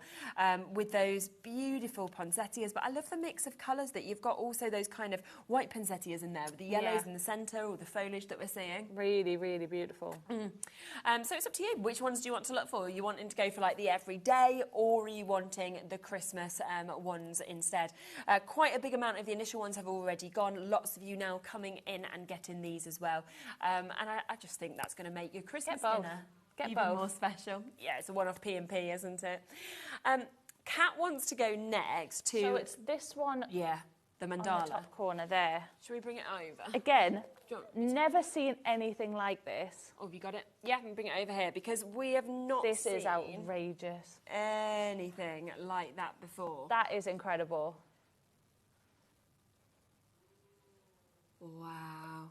with those beautiful poinsettias. But I love the mix of colours that you've got. Also those kind of white poinsettias in there with the yellows in the centre, or the foliage that we're seeing. Really, really beautiful. So it's up to you. Which ones do you want to look for? Are you wanting to go for like the everyday, or are you wanting the Christmas ones instead? Quite a big amount of the initial ones have already gone. Lots of you now coming in and getting these as well. And I just think that's going to make your Christmas dinner even more special. Yeah, it's a one-off P&P, isn't it? Kat wants to go next to... So it's this one... Yeah, the mandala. On the top corner there. Should we bring it over? Again, never seen anything like this. Oh, have you got it? Yeah, I can bring it over here, because we have not This seen is outrageous. anything like that before. That is incredible. Wow.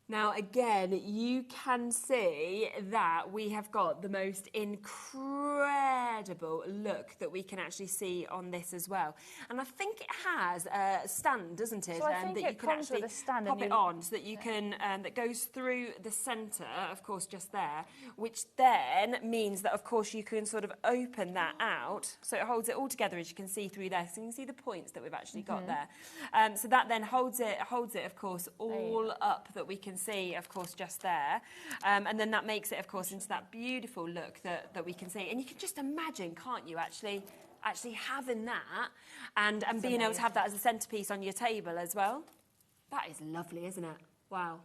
Now, again, you can see that we have got the most incredible look that we can actually see on this as well. And I think it has a stand, doesn't it? So I think that it you can comes actually with a stand pop and it on so that you can, that goes through the centre, of course, just there, which then means that, of course, you can sort of open that out. So it holds it all together, as you can see through there. So you can see the points that we've actually got there. So that then holds it, of course, all up that we can see, of course, just there. And then that makes it, of course, into that beautiful look that we can see. And you can just imagine, can't you, actually having that and being able to have that as a centerpiece on your table as well. That is lovely, isn't it? Wow.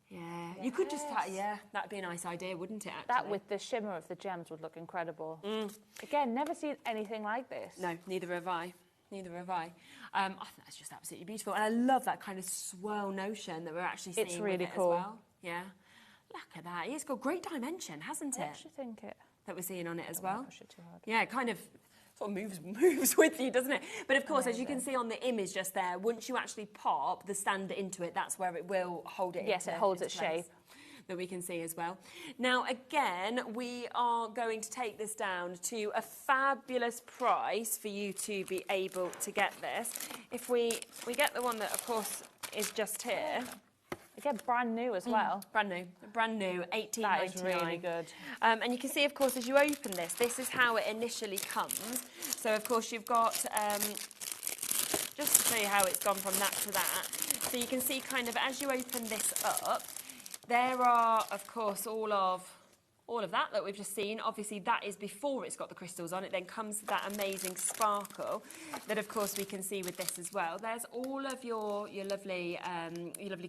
Yeah, you could just, that'd be a nice idea, wouldn't it, actually? That with the shimmer of the gems would look incredible. Again, never seen anything like this. No, neither have I. Neither have I. I think that's just absolutely beautiful. And I love that kind of swirl notion that we're actually seeing. It's really with it cool. As well. Yeah. Look at that. It's got great dimension, hasn't it? I actually think it. That we're seeing on it as well. Push it too hard. Yeah, it kind of sort of moves with you, doesn't it? But of course, as you can see on the image just there, once you actually pop the stand into it, that's where it will hold it. Yes, it holds its shape. That we can see as well. Now, again, we are going to take this down to a fabulous price for you to be able to get this. If we get the one that, of course, is just here. Again, brand new as well. Brand new, $18.99. That is really good. And you can see, of course, as you open this is how it initially comes. So, of course, you've got, just to show you how it's gone from that to that. So you can see kind of as you open this up, there are, of course, all of that we've just seen. Obviously, that is before it's got the crystals on. It then comes with that amazing sparkle that, of course, we can see with this as well. There's all of your lovely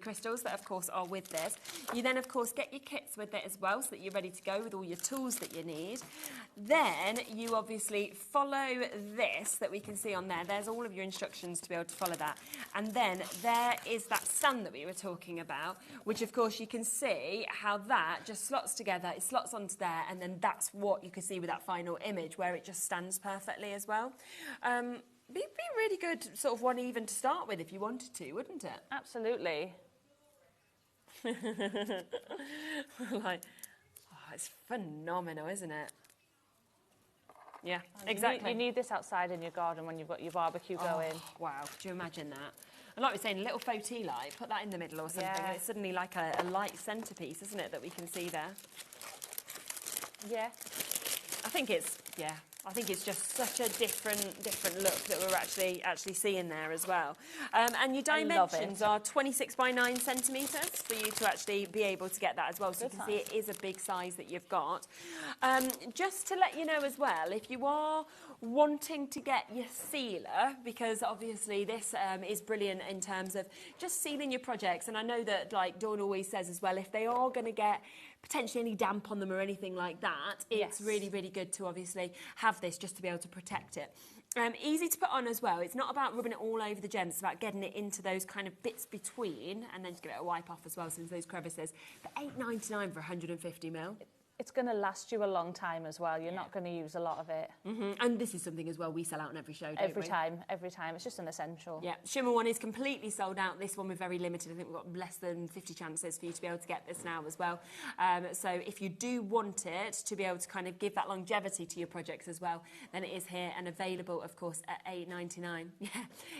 crystals that, of course, are with this. You then, of course, get your kits with it as well so that you're ready to go with all your tools that you need. Then you obviously follow this that we can see on there. There's all of your instructions to be able to follow that. And then there is that stand that we were talking about, which, of course, you can see how that just slots together. It slots onto there, and then that's what you can see with that final image where it just stands perfectly as well. Be really good sort of one even to start with if you wanted to, wouldn't it? Absolutely. It's phenomenal, isn't it? Yeah, You exactly. need this outside in your garden when you've got your barbecue going. Wow, could you imagine that? And like we're saying, a little faux tea light, put that in the middle or something, and it's suddenly like a light centerpiece, isn't it, that we can see there? Yeah. I think it's just such a different look that we're actually seeing there as well. And your dimensions are 26 by 9 centimetres for you to actually be able to get that as well. So you can see it is a big size that you've got. Just to let you know as well, if you are wanting to get your sealer, because obviously this is brilliant in terms of just sealing your projects. And I know that, like Dawn always says as well, if they are going to get potentially any damp on them or anything like that, it's really, really good to obviously have this just to be able to protect it. Easy to put on as well. It's not about rubbing it all over the gems, it's about getting it into those kind of bits between, and then just give it a wipe off as well, so into those crevices. But $8.99 for 150 ml. it's going to last you a long time as well. You're not going to use a lot of it. And this is something as well we sell out in every show, don't every we? Every time. It's just an essential. Yeah, shimmer one is completely sold out. This one we're very limited. I think we've got less than 50 chances for you to be able to get this now as well. So if you do want it to be able to kind of give that longevity to your projects as well, then it is here and available, of course, at £8.99. Yeah,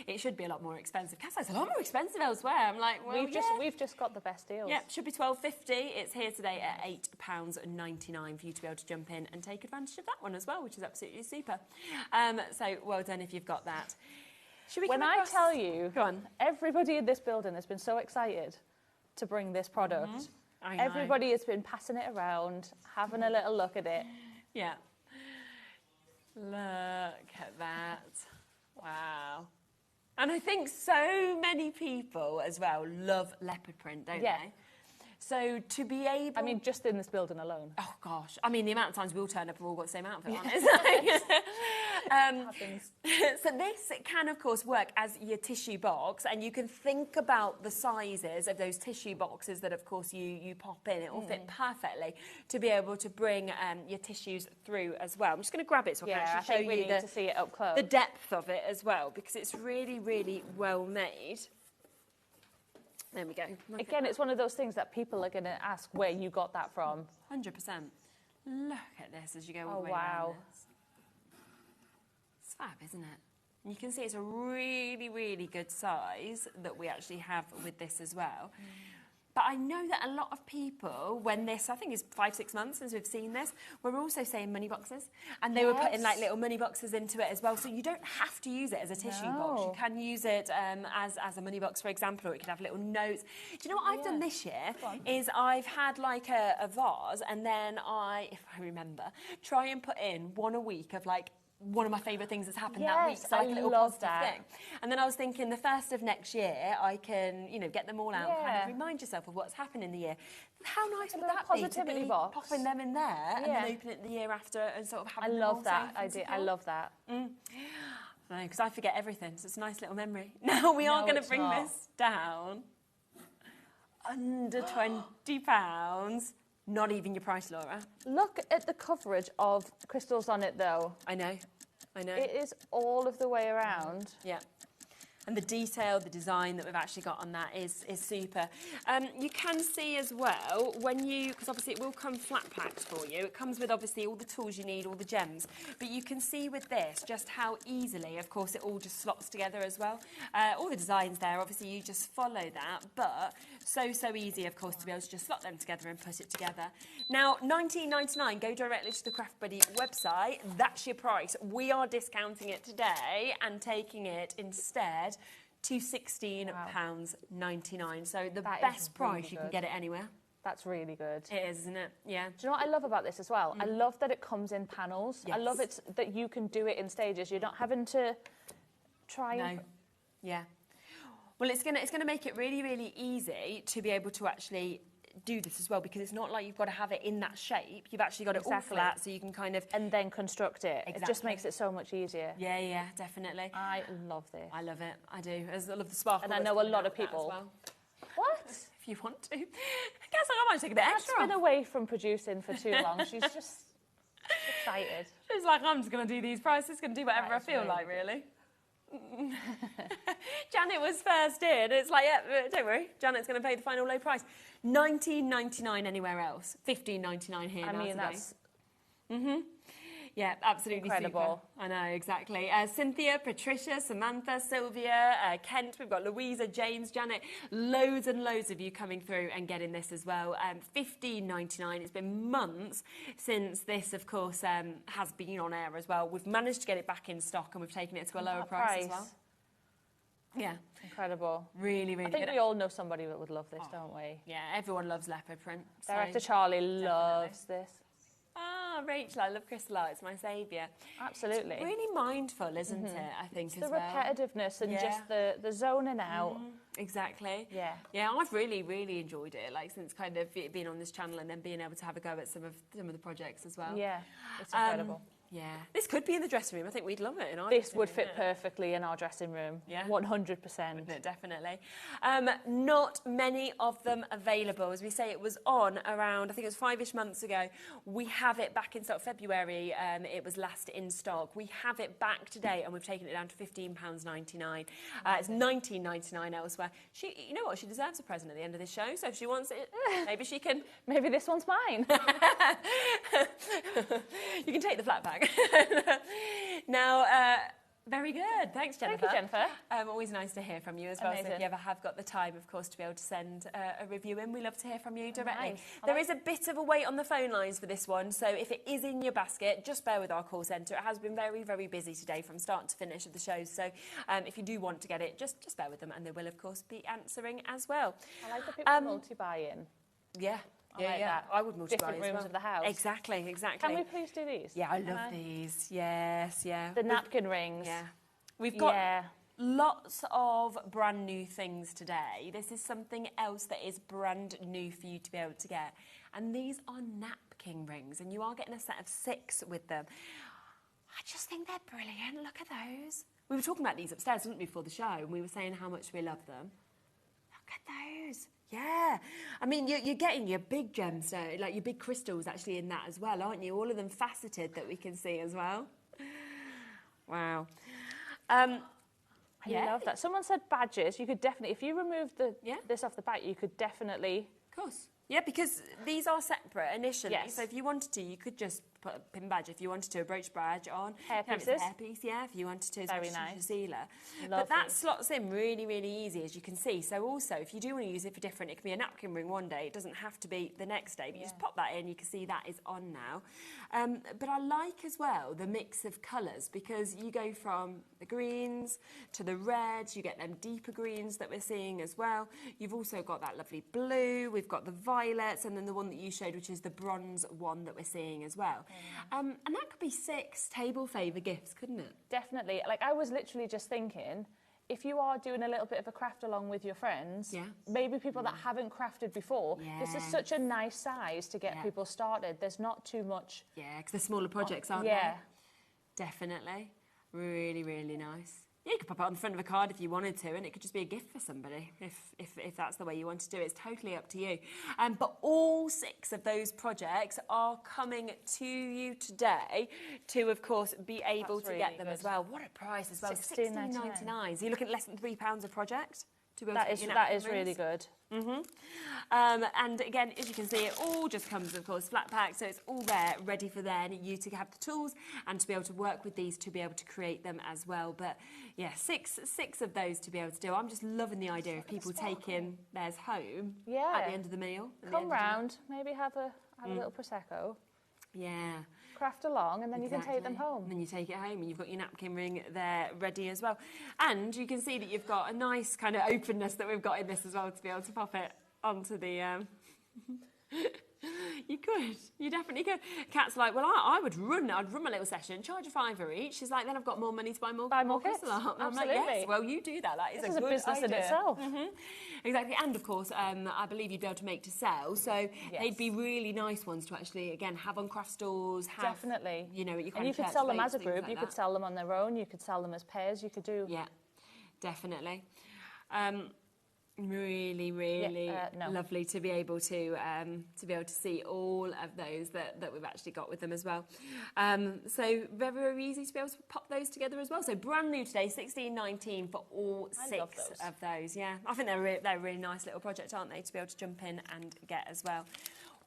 it should be a lot more expensive. It's a lot more expensive elsewhere. I'm like, well, we've just got the best deals. Yeah, should be £12.50. It's here today at £8.99 for you to be able to jump in and take advantage of that one as well, which is absolutely super. So well done if you've got that. When I tell you, everybody in this building has been so excited to bring this product. Everybody has been passing it around, having a little look at it. Yeah. Look at that. Wow. And I think so many people as well love leopard print, don't they? So to be able... I mean, just in this building alone. Oh, gosh. I mean, the amount of times we all turn up and we've all got the same outfit on, so this can, of course, work as your tissue box, and you can think about the sizes of those tissue boxes that, of course, you pop in. It will fit perfectly to be able to bring your tissues through as well. I'm just going to grab it so I can actually show you to see it up close. The depth of it as well, because it's really, really well made. There we go. Again, it's one of those things that people are going to ask where you got that from. 100%. Look at this as you go all the way around this. It's fab, isn't it? And you can see it's a really, really good size that we actually have with this as well. But I know that a lot of people, when this, I think it's 5-6 months since we've seen this, we're also saying money boxes. And they were putting like little money boxes into it as well. So you don't have to use it as a tissue box. You can use it as a money box, for example, or it could have little notes. Do you know what I've done this year? Is I've had like a vase, and then if I remember, try and put in one a week of like one of my favourite things that's happened that week. So like a little positive thing. And then I was thinking the 1st of next year, I can, get them all out and kind of remind yourself of what's happened in the year. How nice would that be to be popping them in there and then open it the year after and sort of having them all safe. I love that. Because I forget everything, so it's a nice little memory. Now we are going to bring this down. Under £20. Not even your price, Laura. Look at the coverage of crystals on it, though. I know. It is all of the way around. Yeah. And the detail, the design that we've actually got on that is super. You can see as well, because obviously it will come flat packed for you. It comes with obviously all the tools you need, all the gems. But you can see with this just how easily, of course, it all just slots together as well. All the designs there, obviously you just follow that. But so easy, of course, to be able to just slot them together and put it together. Now, £19.99, go directly to the Craft Buddy website. That's your price. We are discounting it today and taking it instead to £16.99. So the best price you can get it anywhere. That's really good. It is, isn't it? Yeah. Do you know what I love about this as well? I love that it comes in panels. I love it that you can do it in stages. You're not having to try and... Yeah. Well, it's gonna make it really, really easy to be able to actually do this as well, because it's not like you've got to have it in that shape. You've actually got it all flat, so you can kind of... And then construct it. It just makes it so much easier. Yeah, definitely. I love this. I love it. I do. I love the sparkle. And I know a lot of people... What? If you want to. I guess I might take a bit extra. She's been away from producing for too long. She's just excited. She's like, I'm just going to do these prices, going to do whatever I feel like, really. Janet was first in. It's like, yeah, don't worry, Janet's going to pay the final low price. £19.99 anywhere else, £15.99 here. I mean, that's yeah, absolutely incredible. Super. I know, exactly. Cynthia, Patricia, Samantha, Sylvia, Kent. We've got Louisa, James, Janet. Loads and loads of you coming through and getting this as well. £15.99. It's been months since this, of course, has been on air as well. We've managed to get it back in stock and we've taken it to a lower price as well. Yeah. Incredible. Really, really I think good. we all know somebody that would love this, don't we? Yeah, everyone loves leopard print. Director Charlie loves this. Ah, Rachel, I love crystal art. It's my saviour. Absolutely. It's really mindful, isn't it, I think, it's the repetitiveness and just the zoning out. Exactly. Yeah. Yeah, I've really, really enjoyed it, like, since kind of being on this channel and then being able to have a go at some of the projects as well. Yeah, it's incredible. Yeah, this could be in the dressing room. I think we'd love it. This would fit perfectly in our dressing room. Yeah, 100%. Definitely. Not many of them available. As we say, it was on around, I think it was 5-ish months ago. We have it back in stock. February, it was last in stock. We have it back today, and we've taken it down to £15.99. It's £19.99 elsewhere. You know what? She deserves a present at the end of this show. So if she wants it, maybe she can. Maybe this one's mine. You can take the flat pack. Now, very good. Thanks, Jennifer. Thank you, Jennifer. Always nice to hear from you as well. Amazing. So if you ever have got the time, of course, to be able to send a review in, we love to hear from you directly. Nice. There is a bit of a wait on the phone lines for this one, so if it is in your basket, just bear with our call centre. It has been very, very busy today from start to finish of the show, so if you do want to get it, just bear with them, and they will, of course, be answering as well. I like the people multi-buy in. Yeah. I like that. I would multiply different rooms of the house. Exactly. Can we please do these? Yeah, I love these. Yes, yeah. The napkin rings. Yeah. We've got lots of brand new things today. This is something else that is brand new for you to be able to get. And these are napkin rings, and you are getting a set of 6 with them. I just think they're brilliant. Look at those. We were talking about these upstairs, didn't we, before the show, and we were saying how much we love them. Look at those. Yeah. I mean, you're getting your big gemstones, like your big crystals actually in that as well, aren't you? All of them faceted that we can see as well. Wow. I love that. Someone said badges. You could definitely, if you removed this off the back, you could definitely... Of course. Yeah, because these are separate initially. Yes. So if you wanted to, you could just put a pin badge. If you wanted to, a brooch badge on. Hair It's pieces. a hairpiece, yeah, if you wanted to. Very it's nice. a sealer. Love But that these. slots in really, really easy, as you can see. So also, if you do want to use it for different, it can be a napkin ring one day. It doesn't have to be the next day. But you just pop that in, you can see that is on now. But I like as well the mix of colours, because you go from the greens to the reds, you get them deeper greens that we're seeing as well. You've also got that lovely blue, we've got the violets, and then the one that you showed, which is the bronze one that we're seeing as well. And that could be 6 table favour gifts, couldn't it? Definitely. Like, I was literally just thinking, if you are doing a little bit of a craft along with your friends, maybe people that haven't crafted before, this is such a nice size to get people started. There's not too much... Yeah, because they're smaller projects, aren't they? Definitely. Really, really nice. Yeah, you could pop it on the front of a card if you wanted to, and it could just be a gift for somebody, if that's the way you want to do it. It's totally up to you. But all 6 of those projects are coming to you today to, of course, be able to get them as well. What a price as well. £16.99. So you're looking at less than £3 a project? That is really good. And again, as you can see, it all just comes, of course, flat pack, so it's all there, ready for then you to have the tools and to be able to work with these to be able to create them as well. But yeah, six of those to be able to do. I'm just loving the idea of people taking theirs home at the end of the meal. Come round, maybe have a little Prosecco. Yeah. Craft along, and then you can take them home. And then you take it home, and you've got your napkin ring there ready as well. And you can see that you've got a nice kind of openness that we've got in this as well to be able to pop it onto the... You could. You definitely could. Kat's like, well, I'd run my little session, charge a £5 each. She's like, then I've got more money to buy more kits. crystal art. I'm Absolutely. like, yes, well, you do that. That is a good business idea. in itself. Exactly. And, of course, I believe you'd be able to make to sell. So they'd be really nice ones to actually, again, have on craft stores. Definitely. You know, and you could sell them as a group. You could sell them on their own. You could sell them as pairs. You could do... Yeah, definitely. Really, really lovely to be able to see all of those that we've actually got with them as well. So very, very easy to be able to pop those together as well. So brand new today, £16.19 for all 6 of those. Yeah, I think they're a really nice little project, aren't they, to be able to jump in and get as well.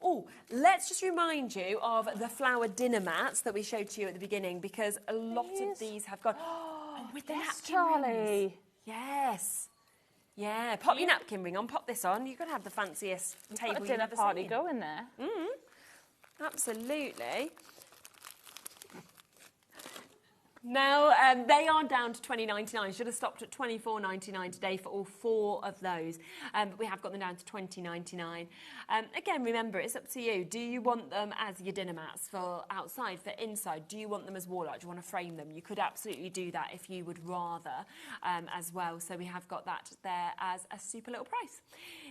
Oh, let's just remind you of the flower dinner mats that we showed to you at the beginning, because a lot of these have gone. Oh, with the napkin rings. Yes. Yeah, pop your napkin ring on, pop this on. You're going to have the fanciest table you've ever seen. Put a dinner party going there. Absolutely. Now, they are down to $20.99. Should have stopped at $24.99 today for all 4 of those. But we have got them down to $20.99. Again, remember, it's up to you. Do you want them as your dinner mats for outside, for inside? Do you want them as wall art? Do you want to frame them? You could absolutely do that if you would rather as well. So we have got that there as a super little price.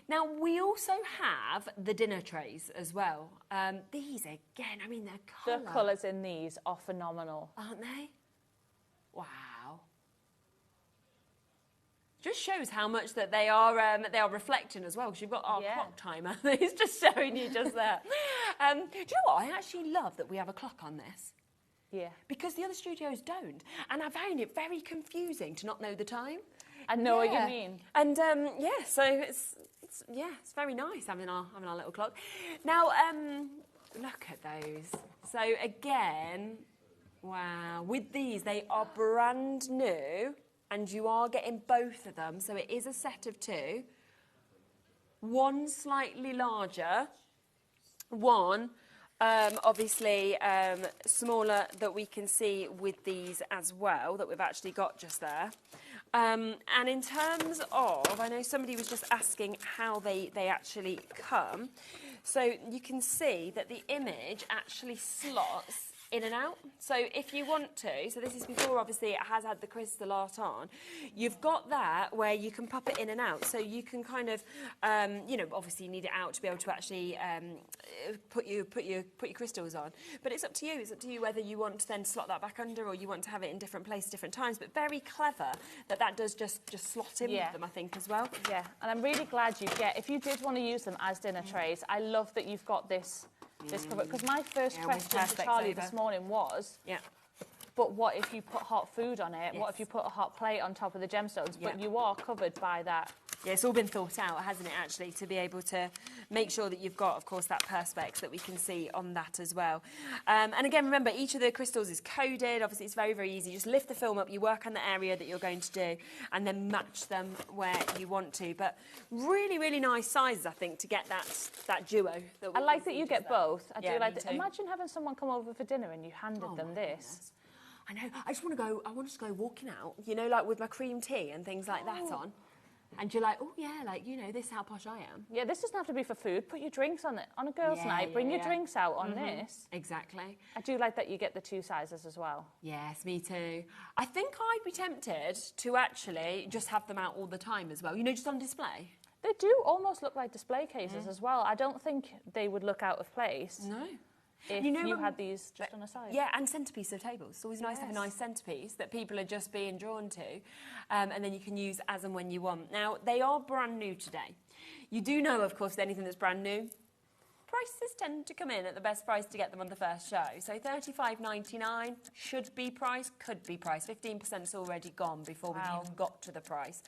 Now, we also have the dinner trays as well. These, again, I mean, the colours in these are phenomenal. Aren't they? Wow. Just shows how much that they are reflecting as well, because you've got our clock timer. It's just showing you just there. Do you know what? I actually love that we have a clock on this. Yeah. Because the other studios don't. And I found it very confusing to not know the time. I know what you mean. And so it's very nice having our little clock. Now, look at those. So again, wow, with these, they are brand new, and you are getting both of them. So it is a set of two. One slightly larger, one obviously smaller that we can see with these as well, that we've actually got just there. And in terms of, I know somebody was just asking how they actually come. So you can see that the image actually slots in and out. So if you want to, so this is before obviously it has had the crystal art on, you've got that where you can pop it in and out. So you can kind of, obviously you need it out to be able to actually put your crystals on. But it's up to you. It's up to you whether you want to then slot that back under or you want to have it in different places, different times. But very clever that does just slot in with them, I think, as well. Yeah, and I'm really glad if you did want to use them as dinner trays, I love that you've got this cover, because my first question to Charlie this morning was, but what if you put hot food on it? Yes. What if you put a hot plate on top of the gemstones? But you are covered by that. Yeah, it's all been thought out, hasn't it, actually, to be able to make sure that you've got, of course, that perspex that we can see on that as well. And again, remember, each of the crystals is coded. Obviously, it's very, very easy. You just lift the film up, you work on the area that you're going to do, and then match them where you want to. But really, really nice sizes, I think, to get that duo. I like that you get both. I do like that. Imagine having someone come over for dinner and you handed them this. Goodness. I know. I want to go walking out, like with my cream tea and things like that on. And you're like, oh, yeah, this is how posh I am. Yeah, this doesn't have to be for food. Put your drinks on it. On a girls' night, bring your drinks out on this. Exactly. I do like that you get the two sizes as well. Yes, me too. I think I'd be tempted to actually just have them out all the time as well, just on display. They do almost look like display cases as well. I don't think they would look out of place. No. If you had these just on a side. Yeah, and centerpiece of tables. It's always nice to have a nice centerpiece that people are just being drawn to, and then you can use as and when you want. Now, they are brand new today. You do know, of course, anything that's brand new, prices tend to come in at the best price to get them on the first show. So $35.99 should be priced, could be priced. 15% is already gone before we've even got to the price.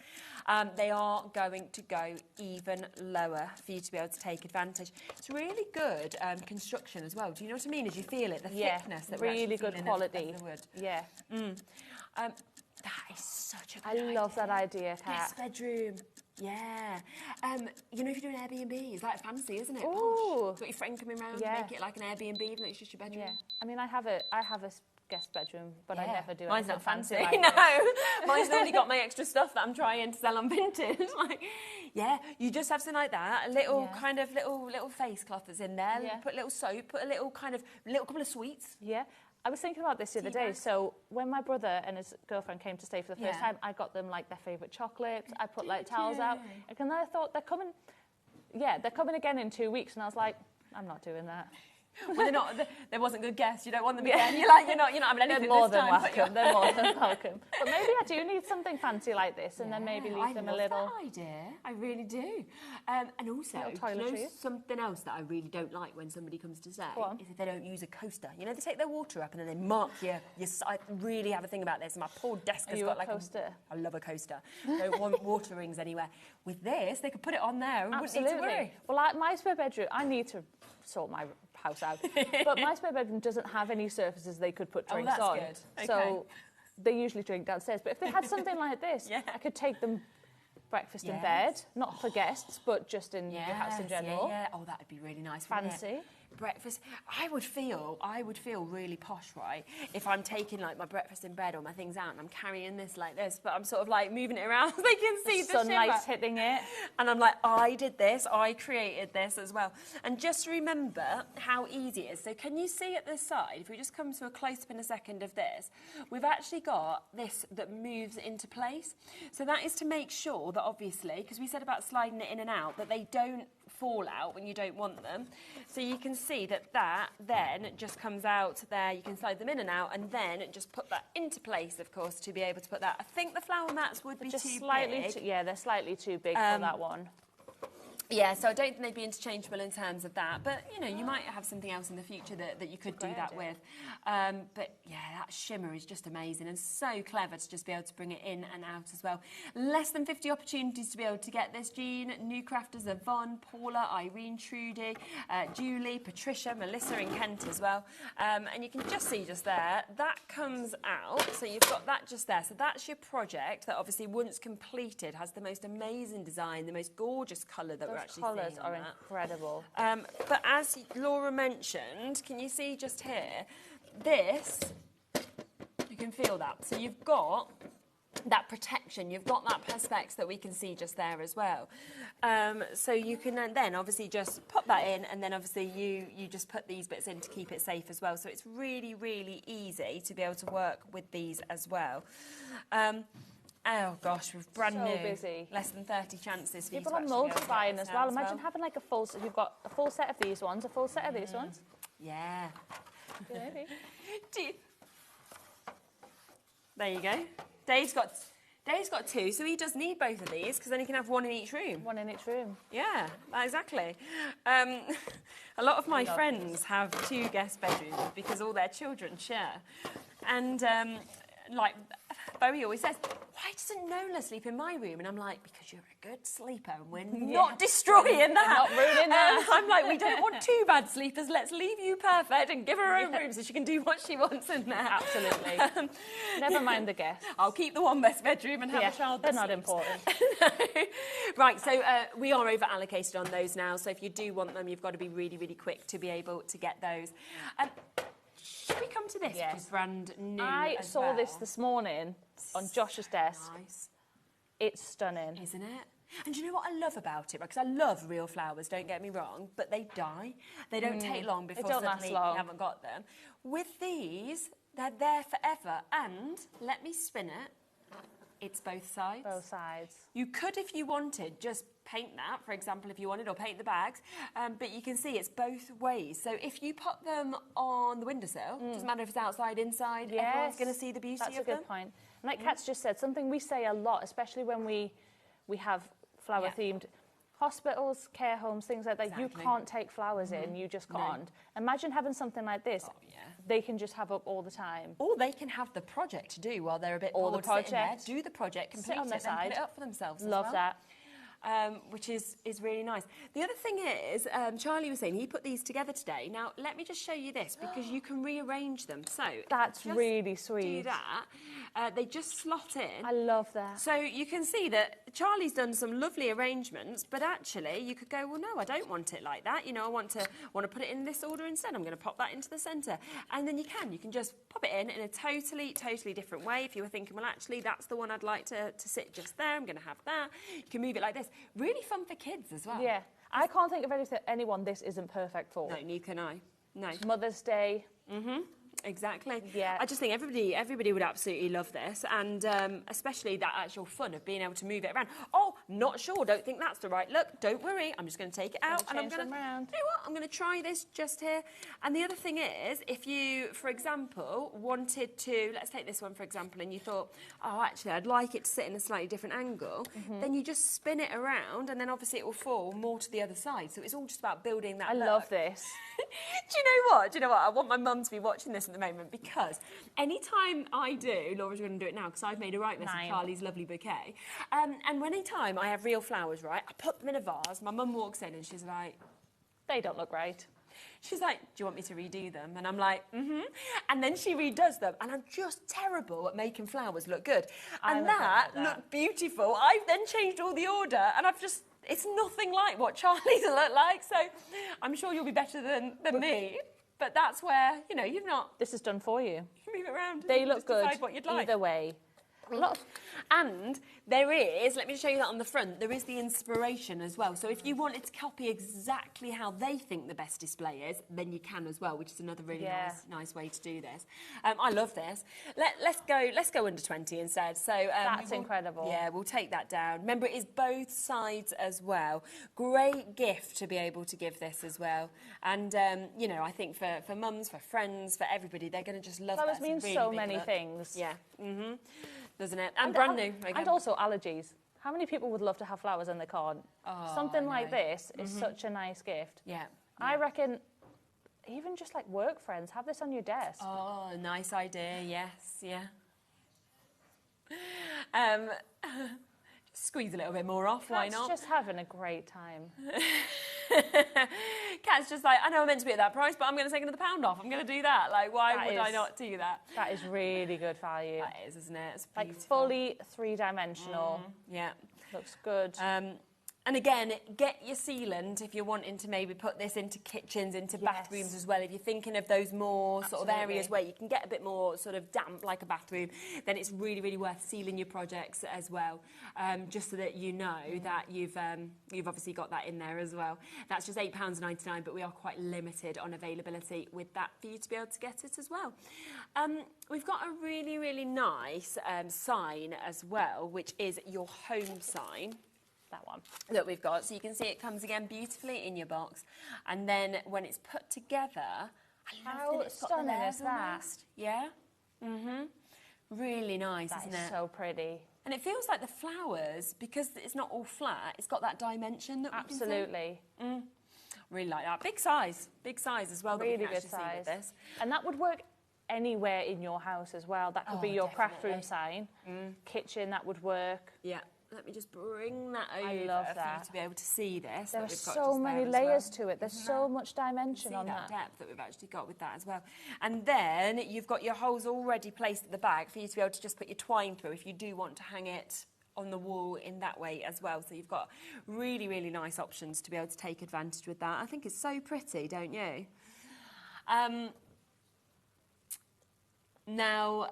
They are going to go even lower for you to be able to take advantage. It's really good construction as well. Do you know what I mean? As you feel it, the thickness that really we're actually good quality. of the wood. Yeah. That is such a good idea. I love that idea, Kat. Guest bedroom. Yeah. If you're doing Airbnb, it's like fancy, isn't it? Ooh. Got your friend coming round, make it like an Airbnb, even though it's just your bedroom. Yeah. I mean, I have a guest bedroom, but I never do Mine's not fancy. Like No. Mine's only got my extra stuff that I'm trying to sell on Vinted. You just have something like that, a little kind of little face cloth that's in there, put a little soap, put a little couple of sweets. Yeah. I was thinking about this the other day. So when my brother and his girlfriend came to stay for the first time, I got them like their favourite chocolates. I put like towels out. And then I thought they're coming again in 2 weeks. And I was like, I'm not doing that. Well, they're not. There wasn't good guests. You don't want them again. You're not having anything. They're more this than time, welcome. They're more than welcome. But maybe I do need something fancy like this, and then maybe leave them a little. I love that idea. I really do. And also, something else that I really don't like when somebody comes to stay is if they don't use a coaster. They take their water up and then they mark your. I really have a thing about this. And my poor desk has got like a coaster. I love a coaster. Don't want water rings anywhere. With this, they could put it on there. And Absolutely. wouldn't need to worry. Well, my spare bedroom, I need to sort my house out. But my spare bedroom doesn't have any surfaces they could put drinks on. Good. Okay. So they usually drink downstairs. But if they had something like this, I could take them breakfast in bed, not for guests, but just in the house in general. Yeah. Oh, that would be really nice. Fancy. breakfast. I would feel really posh, right, if I'm taking like my breakfast in bed or my things out and I'm carrying this like this, but I'm sort of like moving it around so they can see the sunlight's shimmer. hitting it. And I'm like, I did this, I created this as well. And just remember how easy it is. So can you see at this side, if we just come to a close-up in a second of this, we've actually got this that moves into place. So that is to make sure that obviously, because we said about sliding it in and out, that they don't fall out when you don't want them. So you can see that then just comes out there. You can slide them in and out and then just put that into place, of course, to be able to put that. I think the flower mats would be just too slightly big. yeah, they're slightly too big for that one. Yeah, so I don't think they'd be interchangeable in terms of that. But, you know, you might have something else in the future that you could do that with. But, yeah, that shimmer is just amazing and so clever to just be able to bring it in and out as well. Less than 50 opportunities to be able to get this, Jean. New crafters are Von, Paula, Irene, Trudy, Julie, Patricia, Melissa and Kent as well. And you can just see just there, that comes out. So you've got that just there. So that's your project that obviously once completed has the most amazing design, the most gorgeous colour that we're actually colours seeing are on that. incredible. But as Laura mentioned, can you see just here, this, you can feel that. So you've got that protection, you've got that perspex that we can see just there as well. So you can then obviously just pop that in and then obviously you just put these bits in to keep it safe as well. So it's really, really easy to be able to work with these as well. Oh gosh, we're brand new. Busy. Less than 30 chances for People you are to actually multiplying as well. Imagine having like a full, you've got a full set of these ones, a full set of these ones. Yeah. There you go. Dave's got two, so he does need both of these because then he can have one in each room. One in each room. Yeah, exactly. A lot of my friends have 2 guest bedrooms because all their children share. And like Bowie always says, why doesn't Nola sleep in my room? And I'm like, because you're a good sleeper and we're not destroying that. Not ruining that. I'm like, we don't want 2 bad sleepers. Let's leave you perfect and give her her own room so she can do what she wants in there. Absolutely. Never mind the guests. I'll keep the one best bedroom and have a child that they're not sleeps. important. Right, so we are over allocated on those now. So if you do want them, you've got to be really, really quick to be able to get those. Should we come to this, which is brand new? I saw this morning on Josh's desk. Nice. It's stunning. Isn't it? And do you know what I love about it? Because I love real flowers, don't get me wrong, but they die. They don't take long before suddenly you haven't got them. With these, they're there forever. And let me spin it. It's both sides. Both sides. You could, if you wanted, just paint that, for example, if you wanted, or paint the bags. But you can see it's both ways. So if you put them on the windowsill, doesn't matter if it's outside, inside, everyone's going to see the beauty of them. That's a good point. And like Kat's just said, something we say a lot, especially when we have flower-themed hospitals, care homes, things like that. Exactly. You can't take flowers in, you just can't. Imagine having something like this. Oh, yeah. They can just have up all the time. Or they can have the project to do while they're a bit bored. Or the project. Do the project, complete on it, and put it up for themselves Love as well. that. Which is really nice. The other thing is, Charlie was saying he put these together today. Now, let me just show you this, because you can rearrange them. So that's really sweet. Do that. They just slot in. I love that. So you can see that Charlie's done some lovely arrangements, but actually you could go, well, no, I don't want it like that. You know, I want to put it in this order instead. I'm going to pop that into the centre. And then you can just pop it in a totally different way. If you were thinking, well, actually, that's the one I'd like to sit just there. I'm going to have that. You can move it like this. Really fun for kids as well. Yeah. I can't think of anyone this isn't perfect for. No, neither can I. No. Mother's Day. Mm-hmm. Exactly. Yeah. I just think everybody would absolutely love this, and especially that actual fun of being able to move it around. Oh, not sure. Don't think that's the right look. Don't worry. I'm just going to take it out and I'm going to. You know what? I'm going to try this just here. And the other thing is, if you, for example, wanted to, let's take this one for example, and you thought, oh, actually, I'd like it to sit in a slightly different angle. Then you just spin it around, and then obviously it will fall more to the other side. So it's all just about building that. I love this. Do you know what? I want my mum to be watching this at the moment, because anytime I do, Laura's going to do it now because I've made a right mess of Charlie's lovely bouquet. And anytime I have real flowers, right, I put them in a vase. My mum walks in and she's like, they don't look right. She's like, do you want me to redo them? And I'm like, mm-hmm. And then she redoes them. And I'm just terrible at making flowers look good. And that looked beautiful. I've then changed all the order and I've just it's nothing like what Charlie's look like, so I'm sure you'll be better than me. But that's where, you know, you've not... This is done for you. Move it around. They look good what you'd like. either way. And there is, let me show you that on the front, there is the inspiration as well. So if you wanted to copy exactly how they think the best display is, then you can as well, which is another really nice way to do this. I love this. Let's go under 20 instead. So that's incredible. Yeah, we'll take that down. Remember, it is both sides as well. Great gift to be able to give this as well. And, you know, I think for mums, for friends, for everybody, they're going to just love Flowers that. mean so many things. Yeah. Doesn't it? And brand new. And also allergies. How many people would love to have flowers in their garden? Oh, something like this is such a nice gift. Yeah. I reckon even just like work friends, have this on your desk. Oh, nice idea. Yes, yeah. Squeeze a little bit more off, why not? Just having a great time. Kat's just like, I know I'm meant to be at that price, but I'm going to take another £1 off. I'm going to do that. Like, why would I not do that? That is really good value. That is, isn't it? It's like fully three-dimensional. Yeah. Looks good. And again, get your sealant if you're wanting to maybe put this into kitchens, into bathrooms as well. If you're thinking of those more sort of areas where you can get a bit more sort of damp like a bathroom, then it's really, really worth sealing your projects as well, just so that you know that you've obviously got that in there as well. That's just £8.99, but we are quite limited on availability with that for you to be able to get it as well. We've got a really, really nice sign as well, which is your home sign. That one that we've got, so you can see it comes again beautifully in your box, and then when it's put together, how stunning is that? Yeah. Really nice, isn't it? That is so pretty. And it feels like the flowers, because it's not all flat, it's got that dimension that we can see. Absolutely. Really like that. Big size as well. Really that we can good size. see with this. And that would work anywhere in your house as well. That could be your craft room sign. Kitchen, that would work. Yeah. Let me just bring that over I love for you to be able to see this. There are so many layers to it. There's so much dimension on that. Depth that we've actually got with that as well. And then you've got your holes already placed at the back for you to be able to just put your twine through if you do want to hang it on the wall in that way as well. So you've got really, really nice options to be able to take advantage with that. I think it's so pretty, don't you? Now,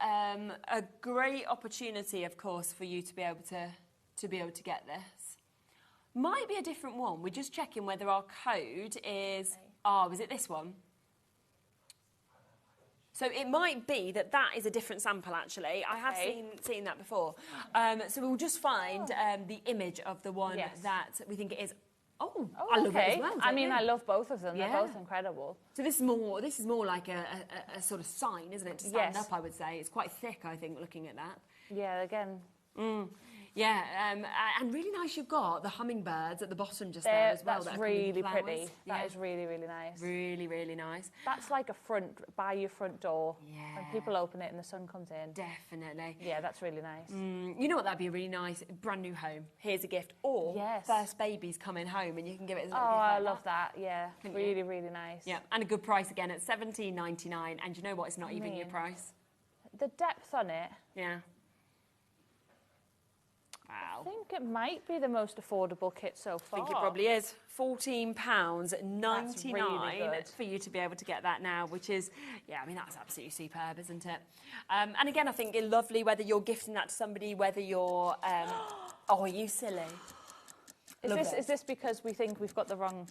a great opportunity, of course, for you to be able to get this. Might be a different one. We're just checking whether our code is... Oh, is it this one? So it might be that is a different sample, actually. I have seen that before. So we'll just find the image of the one that we think it is. Oh, I love it as well. I mean, I love both of them. They're both incredible. So this is more like a sort of sign, isn't it? To stand up, I would say. It's quite thick, I think, looking at that. Yeah, again. Yeah, and really nice you've got the hummingbirds at the bottom just there as well. That's really pretty. That is really, really nice. Really, really nice. That's like by your front door. Yeah. When people open it and the sun comes in. Definitely. Yeah, that's really nice. You know what, that'd be a really nice brand new home. Here's a gift. Or first baby's coming home and you can give it as a little gift. I love that. Yeah, really, really nice. Yeah, and a good price again at $17.99. And you know what, it's not even your price. The depth on it. Yeah. Wow. I think it might be the most affordable kit so far. I think it probably is. £14.99 really for you to be able to get that now, which is, I mean, that's absolutely superb, isn't it? And again, I think it's lovely whether you're gifting that to somebody, whether you're... oh, are you silly? Is this because we think we've got the wrong...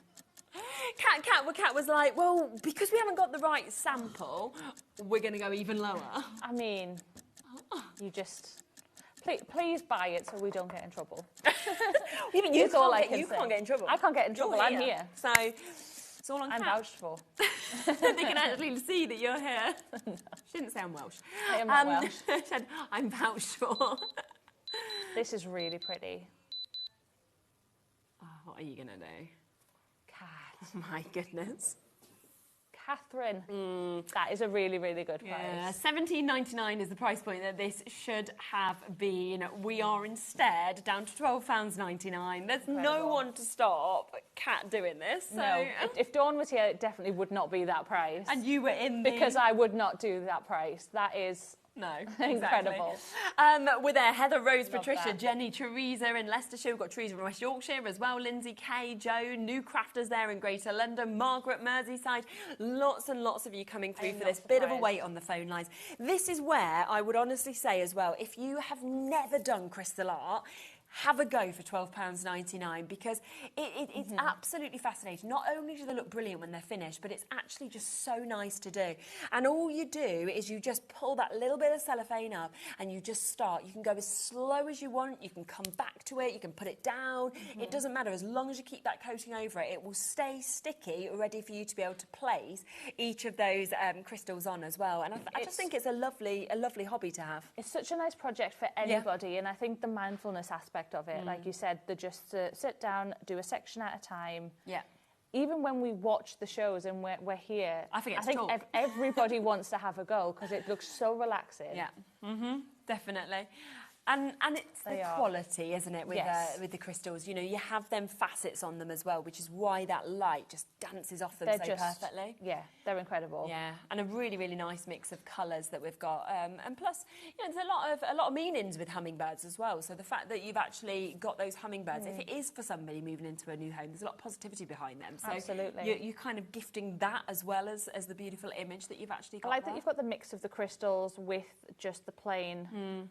Kat was like, well, because we haven't got the right sample, we're going to go even lower. I mean, you just... Please buy it so we don't get in trouble. You can't get in trouble. I can't get in trouble. I'm here. So it's all on Kat. I'm vouched for. They can actually see that you're here. No. She didn't say I'm Welsh. I am not Welsh. She said, I'm vouched for. This is really pretty. Oh, what are you going to do? Kat. My goodness. Catherine, that is a really, really good price. Yeah, $17.99 is the price point that this should have been. We are instead down to £12.99. There's no one to stop Kat doing this. So. No, if Dawn was here, it definitely would not be that price. And you were in because I would not do that price. That is No, Incredible. We're there. Heather, Rose, Love Patricia, that. Jenny, Teresa in Leicestershire. We've got Teresa from West Yorkshire as well. Lindsay, Kay, Joe, new crafters there in Greater London. Margaret, Merseyside. Lots and lots of you coming through for this. Bit of a wait on the phone lines. This is where I would honestly say as well, if you have never done crystal art, have a go for £12.99 because it's absolutely fascinating. Not only do they look brilliant when they're finished, but it's actually just so nice to do. And all you do is you just pull that little bit of cellophane up and you just start. You can go as slow as you want. You can come back to it. You can put it down. It doesn't matter. As long as you keep that coating over it, it will stay sticky, ready for you to be able to place each of those crystals on as well. And I just think it's a lovely hobby to have. It's such a nice project for anybody, and I think the mindfulness aspect of it, like you said, the just sit down, do a section at a time. Yeah. Even when we watch the shows and we're here, I think everybody wants to have a go because it looks so relaxing. Yeah. Definitely. And it's the quality, isn't it, with the crystals? You know, you have them facets on them as well, which is why that light just dances off them perfectly. Yeah, they're incredible. Yeah, and a really, really nice mix of colours that we've got. And plus, you know, there's a lot of meanings with hummingbirds as well. So the fact that you've actually got those hummingbirds, if it is for somebody moving into a new home, there's a lot of positivity behind them. So absolutely. You're kind of gifting that as well as the beautiful image that you've actually got. I like that you've got the mix of the crystals with just the plain...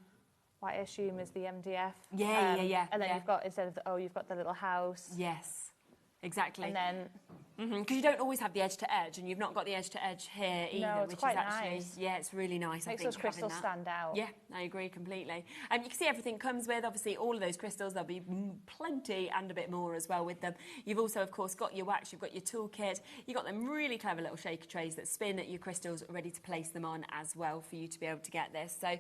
what I assume is the MDF. Yeah. And then you've got, instead of you've got the little house. Yes, exactly. And then... Because you don't always have the edge to edge, and you've not got the edge to edge here either. No, it's which quite is actually, nice. Yeah, it's really nice. Makes I think those crystals stand out. Yeah, I agree completely. You can see everything comes with, obviously, all of those crystals. There'll be plenty and a bit more as well with them. You've also, of course, got your wax, you've got your toolkit. You've got them really clever little shaker trays that spin your crystals ready to place them on as well for you to be able to get this. So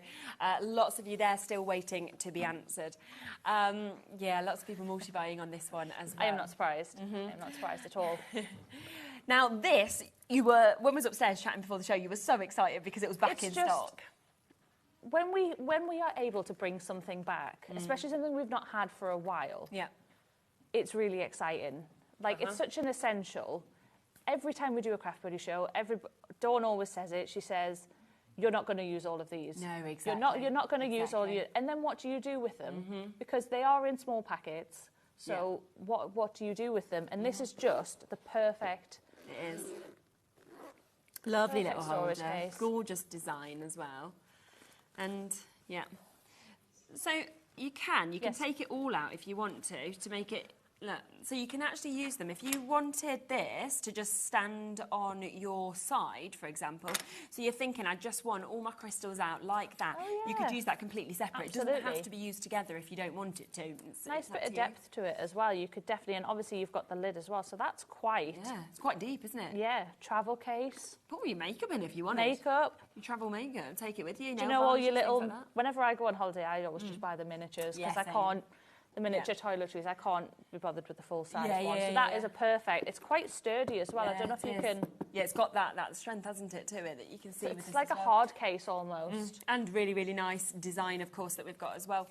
lots of you there still waiting to be answered. Yeah, lots of people multi-buying on this one as well. I am not surprised. I am not surprised at all. Now this, when we was upstairs chatting before the show, you were so excited because it was back in stock. When we are able to bring something back, especially something we've not had for a while, it's really exciting. Like it's such an essential. Every time we do a Craft Buddy show, Dawn always says it. She says, "You're not going to use all of these. No, exactly. You're not going to use all of you." And then what do you do with them? Because they are in small packets. So what do you do with them? And this is just the perfect. It is. Lovely little holder. Case. Gorgeous design as well. And yeah. So you can take it all out if you want to make it. Look, so you can actually use them. If you wanted this to just stand on your side, for example, so you're thinking, I just want all my crystals out like that, you could use that completely separate. Absolutely. It doesn't have to be used together if you don't want it to. Nice bit of depth to it as well. You could definitely, and obviously you've got the lid as well, so that's quite... Yeah, it's quite deep, isn't it? Yeah, travel case. Put all your makeup in if you want Makeup. Your travel makeup, take it with you. Do you know all your little... Whenever I go on holiday, I always just buy the miniatures, because I can't... The miniature toiletries, I can't be bothered with the full-size one. So that is a perfect... It's quite sturdy as well. I don't know if you can... Yeah, it's got that strength, hasn't it, to it, that you can see. It's like a hard case almost. And really, really nice design, of course, that we've got as well.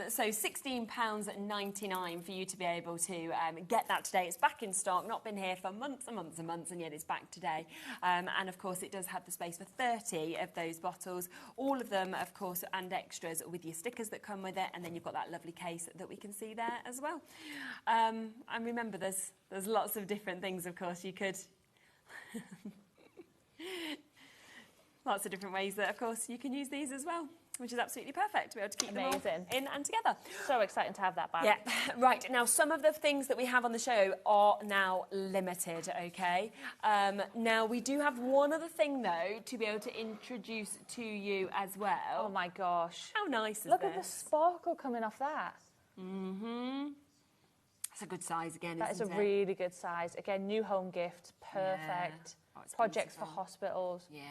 So £16.99 for you to be able to get that today. It's back in stock, not been here for months and months and months, and yet it's back today. And, of course, it does have the space for 30 of those bottles. All of them, of course, and extras with your stickers that come with it. And then you've got that lovely case that we can see there as well. And remember, there's lots of different things, of course, you could... Lots of different ways that, of course, you can use these as well, which is absolutely perfect to be able to keep them all in and together. So exciting to have that back. Yeah, right. Now, some of the things that we have on the show are now limited, OK? Now, we do have one other thing, though, to be able to introduce to you as well. Oh, my gosh. How nice is this? Look at the sparkle coming off that. That's a good size again, That is a really good size. Again, new home gift, perfect. Yeah. Projects for hospitals. Yeah.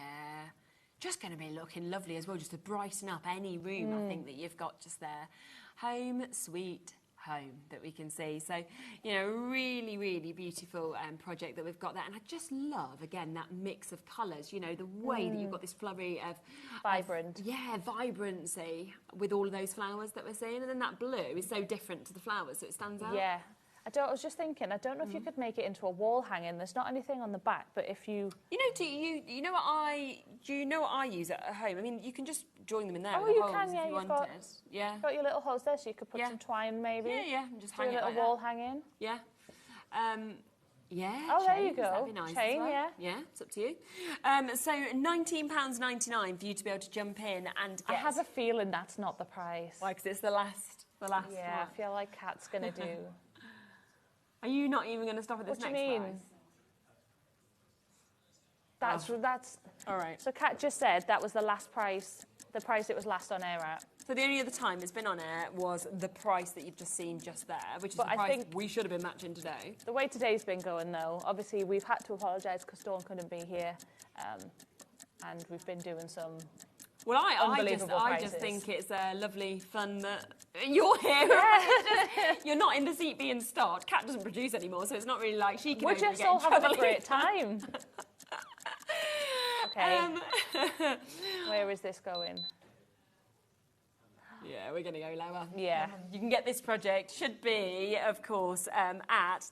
Just going to be looking lovely as well, just to brighten up any room, I think, that you've got just there. Home, sweet home that we can see. So, you know, really, really beautiful project that we've got there. And I just love, again, that mix of colours, you know, the way that you've got this flurry of... Vibrant. Vibrancy with all of those flowers that we're seeing. And then that blue is so different to the flowers, so it stands out. Yeah. I was just thinking, I don't know if you could make it into a wall hanging. There's not anything on the back, but if you... Do you know what I use at home? I mean, you can just join them in there. Oh, with the you holes can, yeah. if you You've wanted. You've got your little holes there, so you could put some twine maybe. Yeah, and just do hang a it little like wall that. hanging. Yeah. Yeah. Oh, chains, there you go. That'd be nice Chain, as well. yeah. Yeah, it's up to you. So £19.99 for you to be able to jump in and get... I have a feeling that's not the price. Why? Because it's the last Yeah, one. I feel like Kat's going to do... Are you not even going to stop at this What next do you mean? price? That's... All right. So Kat just said that was the last price, the price it was last on air at. So the only other time it's been on air was the price that you've just seen just there, which is But the I price think we should have been matching today. The way today's been going, though, obviously we've had to apologise because Dawn couldn't be here, and we've been doing some unbelievable I prices. just think it's lovely fun that you're here. You're not in the seat being stopped. Kat doesn't produce anymore, so it's not really like she can. We're just all having a great time. Okay. Where is this going? Yeah, we're going to go lower. Yeah. You can get this project, should be, of course, at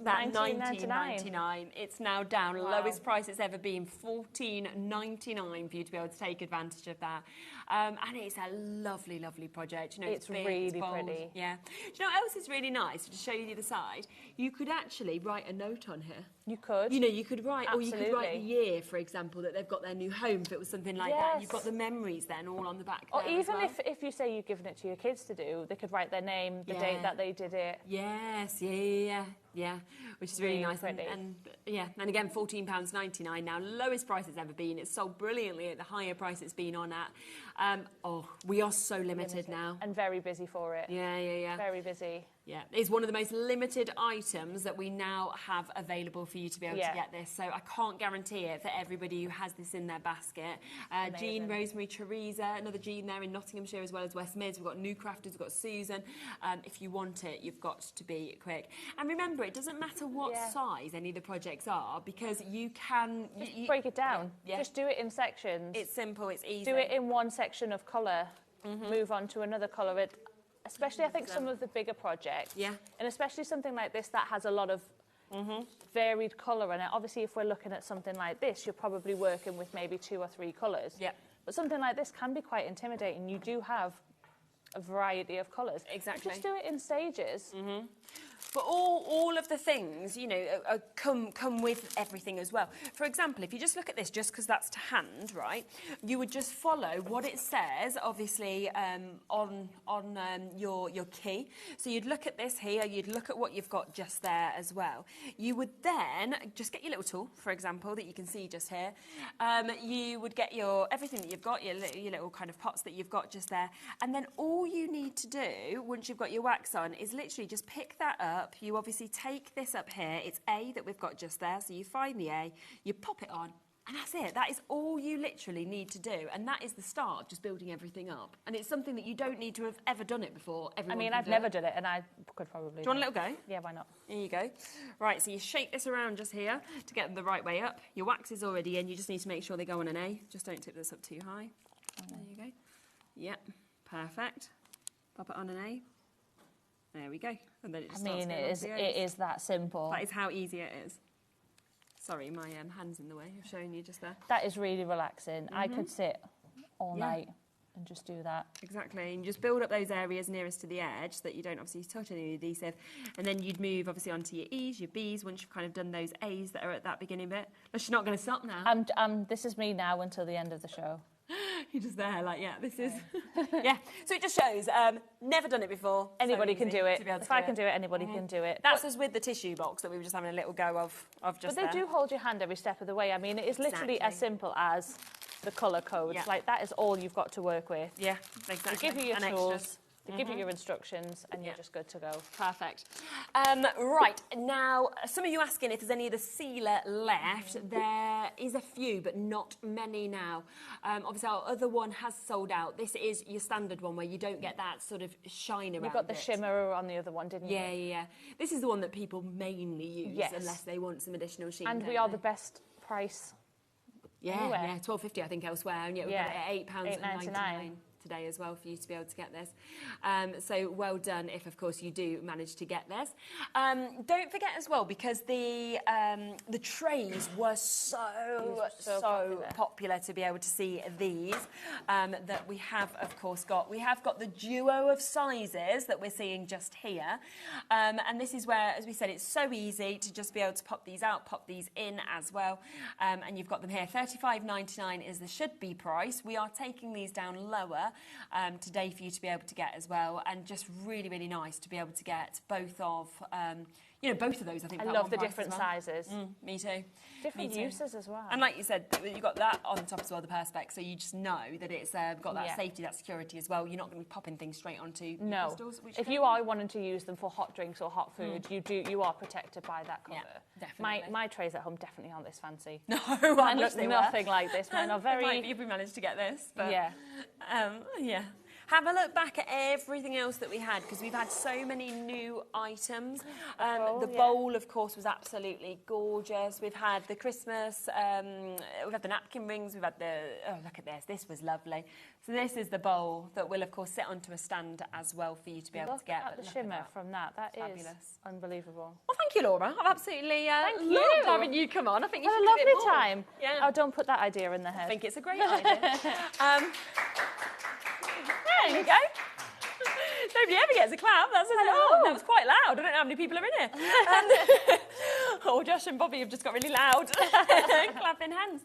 that $19.99. It's now down. Wow. Lowest price it's ever been, $14.99 for you to be able to take advantage of that. And it's a lovely, lovely project. You know, It's big, really it's bold. pretty. Yeah. Do you know what else is really nice? To show you the other side, you could actually write a note on here. You could. You know, you could write, or you could write the Absolutely. year, for example, that they've got their new home, if it was something like that. And you've got the memories then all on the back Or there as even well. if you say you've given it to your kids to do, they could write their name, the date that they did it. Yes, yeah, which is really nice. And again, £14.99 now, lowest price it's ever been. It's sold brilliantly at the higher price it's been on at. We are so limited now. And very busy for it. Yeah. Very busy. Yeah, it's one of the most limited items that we now have available for you to be able to get this. So I can't guarantee it for everybody who has this in their basket. Jean, Rosemary, Teresa, another Jean there in Nottinghamshire as well as West Mids. We've got New Crafters, we've got Susan. If you want it, you've got to be quick. And remember, it doesn't matter what size any of the projects are, because you can... Just break it down. Yeah. Just do it in sections. It's simple, it's easy. Do it in one section of colour, move on to another colour. Especially, I think, some of the bigger projects. Yeah. And especially something like this that has a lot of varied colour in it. Obviously, if we're looking at something like this, you're probably working with maybe 2 or 3 colours. Yeah. But something like this can be quite intimidating. You do have a variety of colours. Exactly. Just do it in stages. But all of the things, you know, come with everything as well. For example, if you just look at this, just because that's to hand, right, you would just follow what it says, obviously, on your key. So you'd look at this here, you'd look at what you've got just there as well. You would then just get your little tool, for example, that you can see just here. You would get everything that you've got, your little kind of pots that you've got just there. And then all you need to do, once you've got your wax on, is literally just pick that up. You obviously take this up here, it's A that we've got just there, so you find the A, you pop it on, and that's it. That is all you literally need to do, and that is the start of just building everything up. And it's something that you don't need to have ever done it before. I've never done it, and I could probably. Do you want a little go? Yeah, why not? There you go. Right, so you shake this around just here to get them the right way up. Your wax is already in, you just need to make sure they go on an A. Just don't tip this up too high. There you go. Yep, perfect. Pop it on an A. There we go. And then it just starts going on to the O's. It is that simple. That is how easy it is. Sorry, my hand's in the way of showing you just there. That is really relaxing. I could sit all night and just do that. Exactly, and just build up those areas nearest to the edge so that you don't obviously touch any adhesive. And then you'd move obviously onto your E's, your B's, once you've kind of done those A's that are at that beginning bit. But she's not going to stop now. This is me now until the end of the show. You're just there, like, yeah, this is... yeah, so it just shows, never done it before. Anybody so can do it. If I can do it, anybody can do it. That's us with the tissue box that we were just having a little go of just But they do hold your hand every step of the way. I mean, it is literally as simple as the colour codes. Yeah. Like, that is all you've got to work with. Yeah, exactly. They give you your And tools. extras. They give you your instructions and you're just good to go. Perfect. Right, now, some of you asking if there's any of the sealer left. There is a few, but not many now. Obviously, our other one has sold out. This is your standard one where you don't get that sort of shine around You got the it. shimmer on the other one, didn't you? Yeah. This is the one that people mainly use, Yes. unless they want some additional sheen. And we are the best price Yeah, anywhere. yeah, £12.50 I think elsewhere, and yet we've got it at £8.99. today as well for you to be able to get this. So well done if, of course, you do manage to get this. Don't forget as well, because the trays were so popular to be able to see these, that we have, of course, got the duo of sizes that we're seeing just here. And this is where, as we said, it's so easy to just be able to pop these out, pop these in as well. And you've got them here. $35.99 is the should-be price. We are taking these down lower today for you to be able to get as well. And just really, really nice to be able to get both of... both of those, I think. I love the different sizes. Me too. Different uses as well. And like you said, you've got that on top as well, the Perspex, so you just know that it's got that safety, that security as well. You're not going to be popping things straight onto crystals. If you are wanting to use them for hot drinks or hot food, you are protected by that cover. Yeah, definitely. My trays at home definitely aren't this fancy. No, I wish they were. Nothing like this. Mine are very... Might be if we managed to get this. But, yeah. Have a look back at everything else that we had, because we've had so many new items. The bowl, of course, was absolutely gorgeous. We've had the Christmas, we've had the napkin rings, we've had the... Oh, look at this. This was lovely. So this is the bowl that will, of course, sit onto a stand as well for you to be able to get. Look at the shimmer from that. That is fabulous. Unbelievable. Well, thank you, Laura. I've absolutely loved having you come on. I think you had should a do it lovely more. time. Yeah. Oh, don't put that idea in the head. I think it's a great idea. There you go. Nobody ever gets a clap. That was quite loud. I don't know how many people are in here. Josh and Bobby have just got really loud clapping hands.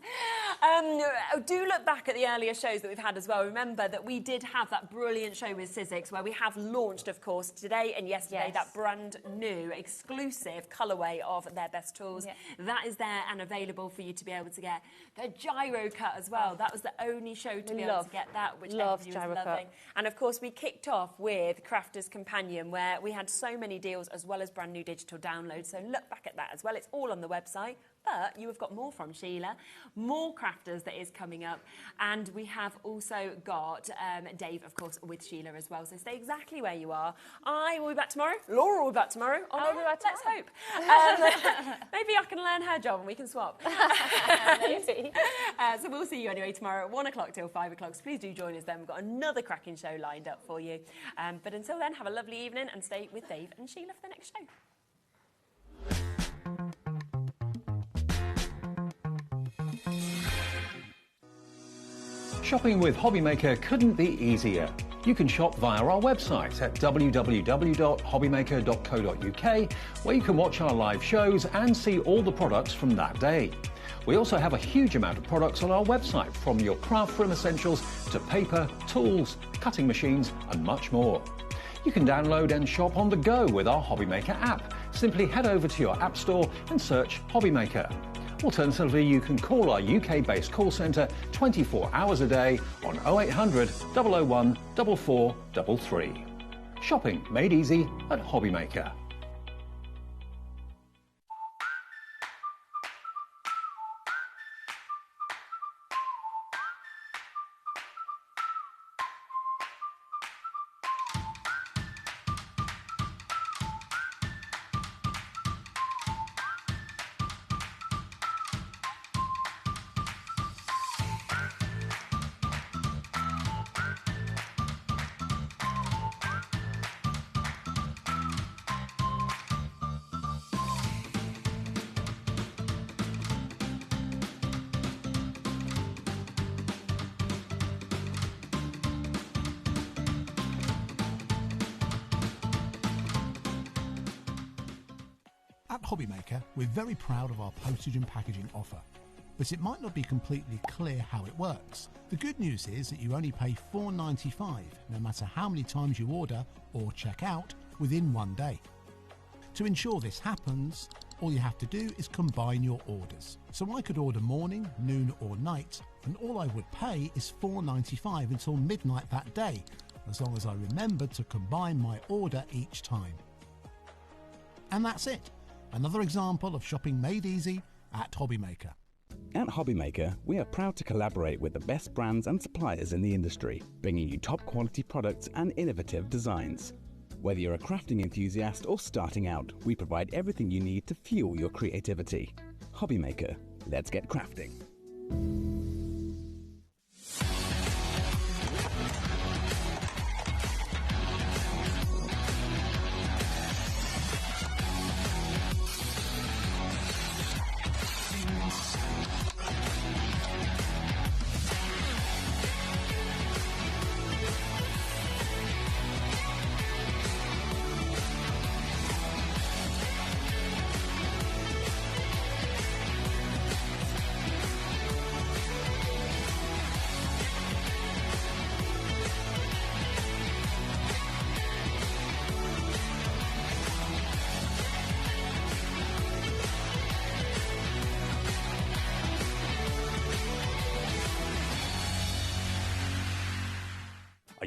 Do look back at the earlier shows that we've had as well. Remember that we did have that brilliant show with Cizzix, where we have launched, of course, today and yesterday, that brand new exclusive colourway of their best tools. Yeah. That is there and available for you to be able to get. The Gyro-Cut as well. That was the only show to be able to get that, which everybody was loving. And of course, we kicked off with Crafter's Companion, where we had so many deals as well as brand new digital downloads. So look back at that as well. It's all on the website. But you have got more from Sheila, more crafters that is coming up, and we have also got Dave, of course, with Sheila as well. So stay exactly where you are. I will be back tomorrow. Laura will be back tomorrow. I'll be back Let's hope. Maybe I can learn her job and we can swap. Maybe. So we'll see you anyway tomorrow at 1 o'clock till 5 o'clock. So please do join us then. We've got another cracking show lined up for you. But until then, have a lovely evening and stay with Dave and Sheila for the next show. Shopping with HobbyMaker couldn't be easier. You can shop via our website at www.hobbymaker.co.uk, where you can watch our live shows and see all the products from that day. We also have a huge amount of products on our website, from your craft room essentials to paper, tools, cutting machines and much more. You can download and shop on the go with our HobbyMaker app. Simply head over to your app store and search HobbyMaker. Alternatively, you can call our UK-based call centre 24 hours a day on 0800 001 4433. Shopping made easy at HobbyMaker. At HobbyMaker, we're very proud of our postage and packaging offer, but it might not be completely clear how it works. The good news is that you only pay $4.95 no matter how many times you order or check out within 1 day. To ensure this happens, all you have to do is combine your orders. So I could order morning, noon or night, and all I would pay is $4.95 until midnight that day, as long as I remembered to combine my order each time. And that's it. Another example of shopping made easy at HobbyMaker. At HobbyMaker, we are proud to collaborate with the best brands and suppliers in the industry, bringing you top quality products and innovative designs. Whether you're a crafting enthusiast or starting out, we provide everything you need to fuel your creativity. HobbyMaker, let's get crafting.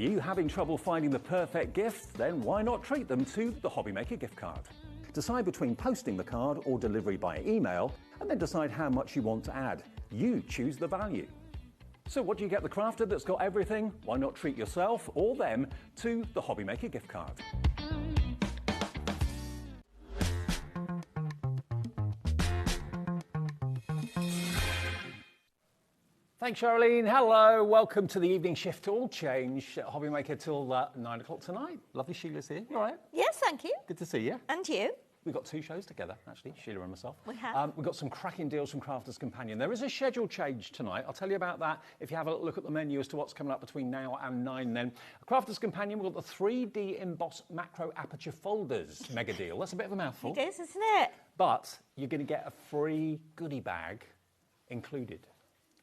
you having trouble finding the perfect gift? Then why not treat them to the HobbyMaker gift card? Decide between posting the card or delivery by email, and then decide how much you want to add. You choose the value. So what do you get the crafter that's got everything? Why not treat yourself or them to the HobbyMaker gift card? Thanks, Charlene. Hello, welcome to the evening shift. All change at HobbyMaker till 9 o'clock tonight. Lovely Sheila's here. You all right? Yes, thank you. Good to see you. And you. We've got 2 shows together, actually, Sheila and myself. We have. We've got some cracking deals from Crafters Companion. There is a schedule change tonight. I'll tell you about that if you have a look at the menu as to what's coming up between now and 9 then. Crafters Companion, we've got the 3D embossed macro aperture folders mega deal. That's a bit of a mouthful. It is, isn't it? But you're going to get a free goodie bag included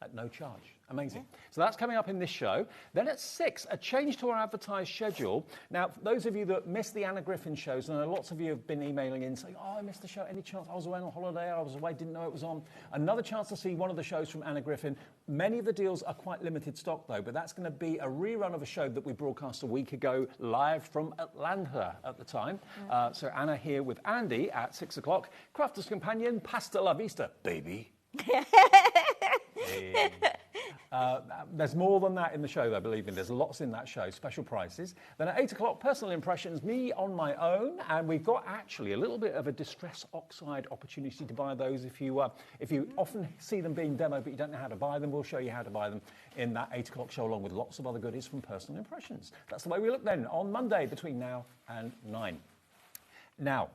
at no charge. Amazing. Yeah. So that's coming up in this show. Then at 6, a change to our advertised schedule. Now, for those of you that missed the Anna Griffin shows, and lots of you have been emailing in saying, oh, I missed the show. Any chance? I was away on holiday. I was away, didn't know it was on. Another chance to see one of the shows from Anna Griffin. Many of the deals are quite limited stock, though, but that's going to be a rerun of a show that we broadcast a week ago live from Atlanta at the time. So Anna here with Andy at 6 o'clock. Crafters Companion, pasta la vista, baby. There's more than that in the show, though, believe me. There's lots in that show, special prices. Then at 8 o'clock, personal impressions, me on my own. And we've got actually a little bit of a distress oxide opportunity to buy those. If you often see them being demoed, but you don't know how to buy them, we'll show you how to buy them in that 8 o'clock show, along with lots of other goodies from personal impressions. That's the way we look then on Monday between now and 9. Now,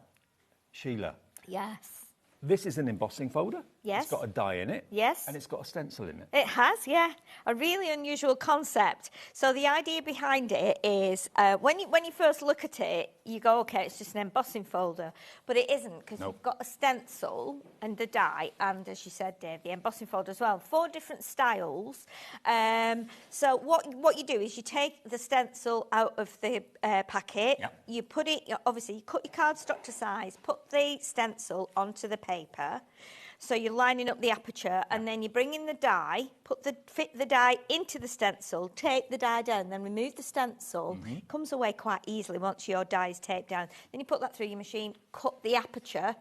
Sheila. Yes. This is an embossing folder. Yes. It's got a die in it. Yes. And it's got a stencil in it. It has, yeah. A really unusual concept. So the idea behind it is when you first look at it, you go, OK, it's just an embossing folder. But it isn't, because you've got a stencil and the die, and as you said, Dave, the embossing folder as well. 4 different styles. So what you do is you take the stencil out of the packet. Yep. You put it, obviously, you cut your cardstock to size, put the stencil onto the paper. So you're lining up the aperture, and then you bring in the die, fit the die into the stencil, tape the die down, then remove the stencil. It comes away quite easily once your die is taped down. Then you put that through your machine, cut the aperture,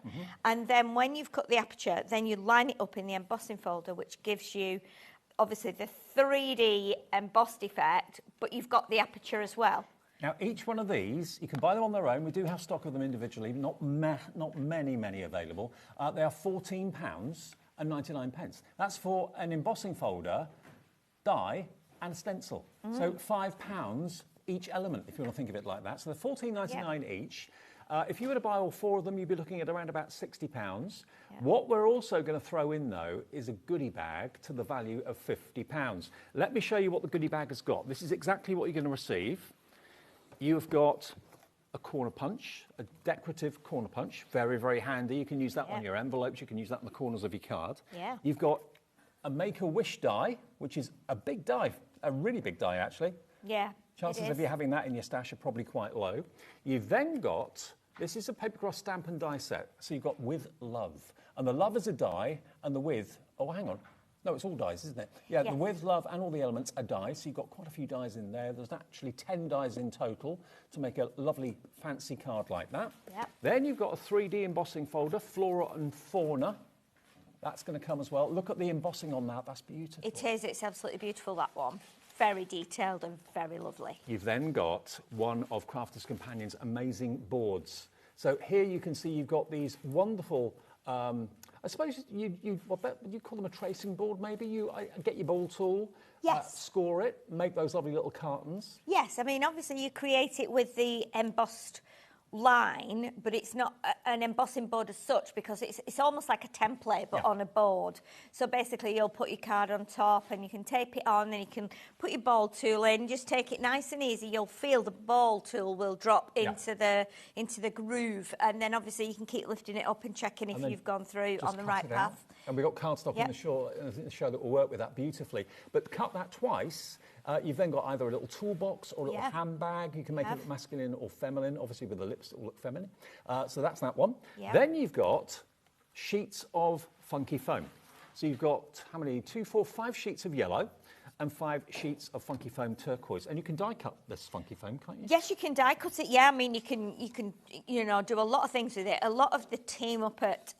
and then when you've cut the aperture, then you line it up in the embossing folder, which gives you, obviously, the 3D embossed effect, but you've got the aperture as well. Now, each one of these, you can buy them on their own. We do have stock of them individually, not many available. They are £14.99. That's for an embossing folder, die, and stencil. So £5 each element, if you want to think of it like that. So they're £14.99 each. If you were to buy all 4 of them, you'd be looking at around about £60. What we're also going to throw in, though, is a goodie bag to the value of £50. Let me show you what the goodie bag has got. This is exactly what you're going to receive. You've got a corner punch, a decorative corner punch, very, very handy. You can use that on your envelopes. You can use that in the corners of your card. You've got a Make-A-Wish die, which is a big die, a really big die, actually. Chances of you having that in your stash are probably quite low. You've then got, this is a paper-cross stamp and die set. So you've got With Love. And the love is a die, and the with, oh, hang on. No, it's all dies, isn't it? Yeah, the with, love, and all the elements are dies. So you've got quite a few dies in there. There's actually 10 dies in total to make a lovely, fancy card like that. Then you've got a 3D embossing folder, Flora and Fauna. That's going to come as well. Look at the embossing on that. That's beautiful. It is. It's absolutely beautiful, that one. Very detailed and very lovely. You've then got one of Crafters Companion's amazing boards. So here you can see you've got these wonderful... I suppose you call them a tracing board, maybe? You get your ball tool, score it, make those lovely little cartons. Yes, I mean, obviously you create it with the embossed line, but it's not an embossing board as such, because it's almost like a template, but on a board. So basically you'll put your card on top and you can tape it on, and you can put your ball tool in, just take it nice and easy. You'll feel the ball tool will drop into the groove, and then obviously you can keep lifting it up and checking if you've gone through on the right path. And we've got cardstock in the show that will work with that beautifully. But cut that twice. You've then got either a little toolbox or a little handbag. You can make it look masculine or feminine, obviously with the lips that will look feminine. So that's that one. Then you've got sheets of funky foam. So you've got, how many? 2, 4, 5 sheets of yellow. and 5 sheets of Funky Foam turquoise. And you can die cut this Funky Foam, can't you? Yes, you can die cut it. Yeah, I mean, you can do a lot of things with it. A lot of the team up at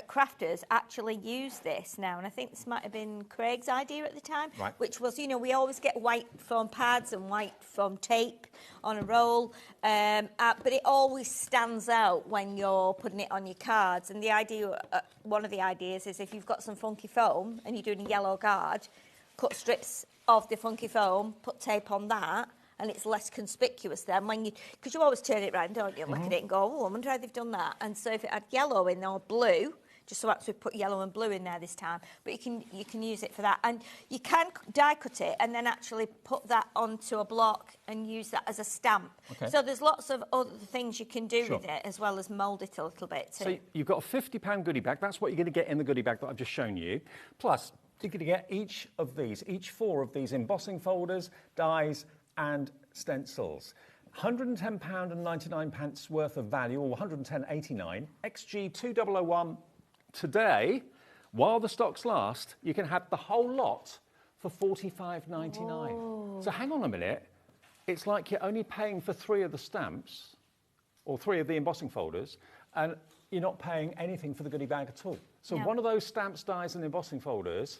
Crafters actually use this now, and I think this might have been Craig's idea at the time, right. which was, we always get white foam pads and white foam tape on a roll, but it always stands out when you're putting it on your cards. And the idea, one of the ideas is if you've got some Funky Foam and you're doing a yellow card, cut strips of the Funky Foam, put tape on that, and it's less conspicuous then when because you always turn it round, don't you? Look at it and go, oh, I wonder how they've done that. And so if it had yellow in there or blue, just so actually put yellow and blue in there this time, but you can use it for that. And you can die cut it and then actually put that onto a block and use that as a stamp. Okay. So there's lots of other things you can do with it, as well as mould it a little bit too. So you've got a £50 goodie bag. That's what you're going to get in the goodie bag that I've just shown you. Plus, you're going to get each 4 of these embossing folders, dies and stencils. £110.99 worth of value, or £110.89. XG2001 today, while the stocks last, you can have the whole lot for £45.99. So hang on a minute. It's like you're only paying for 3 of the stamps, or 3 of the embossing folders, and you're not paying anything for the goodie bag at all. So one of those stamps, dies and embossing folders,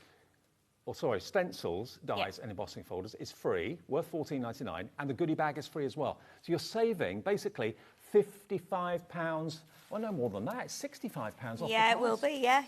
stencils, dies and embossing folders is free, worth £14.99, and the goodie bag is free as well. So you're saving basically £55. Well, no more than that. It's £65 off the price. Yeah, it will be. Yeah.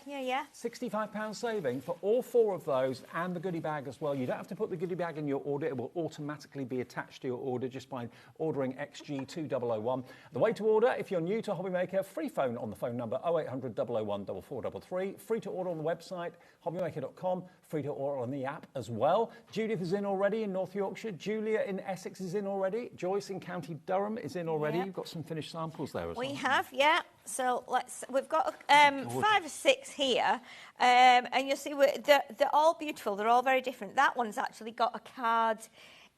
£65 saving for all 4 of those and the goodie bag as well. You don't have to put the goodie bag in your order. It will automatically be attached to your order just by ordering XG2001. The way to order, if you're new to HobbyMaker, free phone on the phone number 0800 001 4433. Free to order on the website, hobbymaker.com. Free to order on the app as well. Judith is in already in North Yorkshire. Julia in Essex is in already. Joyce in County Durham is in already. You've got some finished samples there as well. We have, yeah. So we've got 5 or 6 here, and you'll see they're all beautiful. They're all very different. That one's actually got a card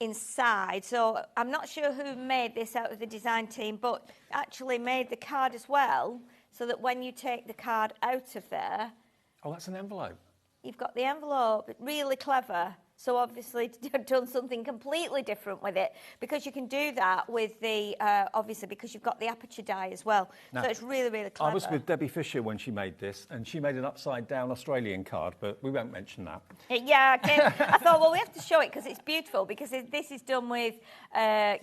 inside. So I'm not sure who made this out of the design team, but actually made the card as well, so that when you take the card out of there... Oh, that's an envelope. You've got the envelope. Really clever. So obviously done something completely different with it, because you can do that with the, obviously, because you've got the aperture die as well. Now, so it's really, really clever. I was with Debbie Fisher when she made this, and she made an upside-down Australian card, but we won't mention that. Yeah, I thought, well, we have to show it because it's beautiful, because this is done with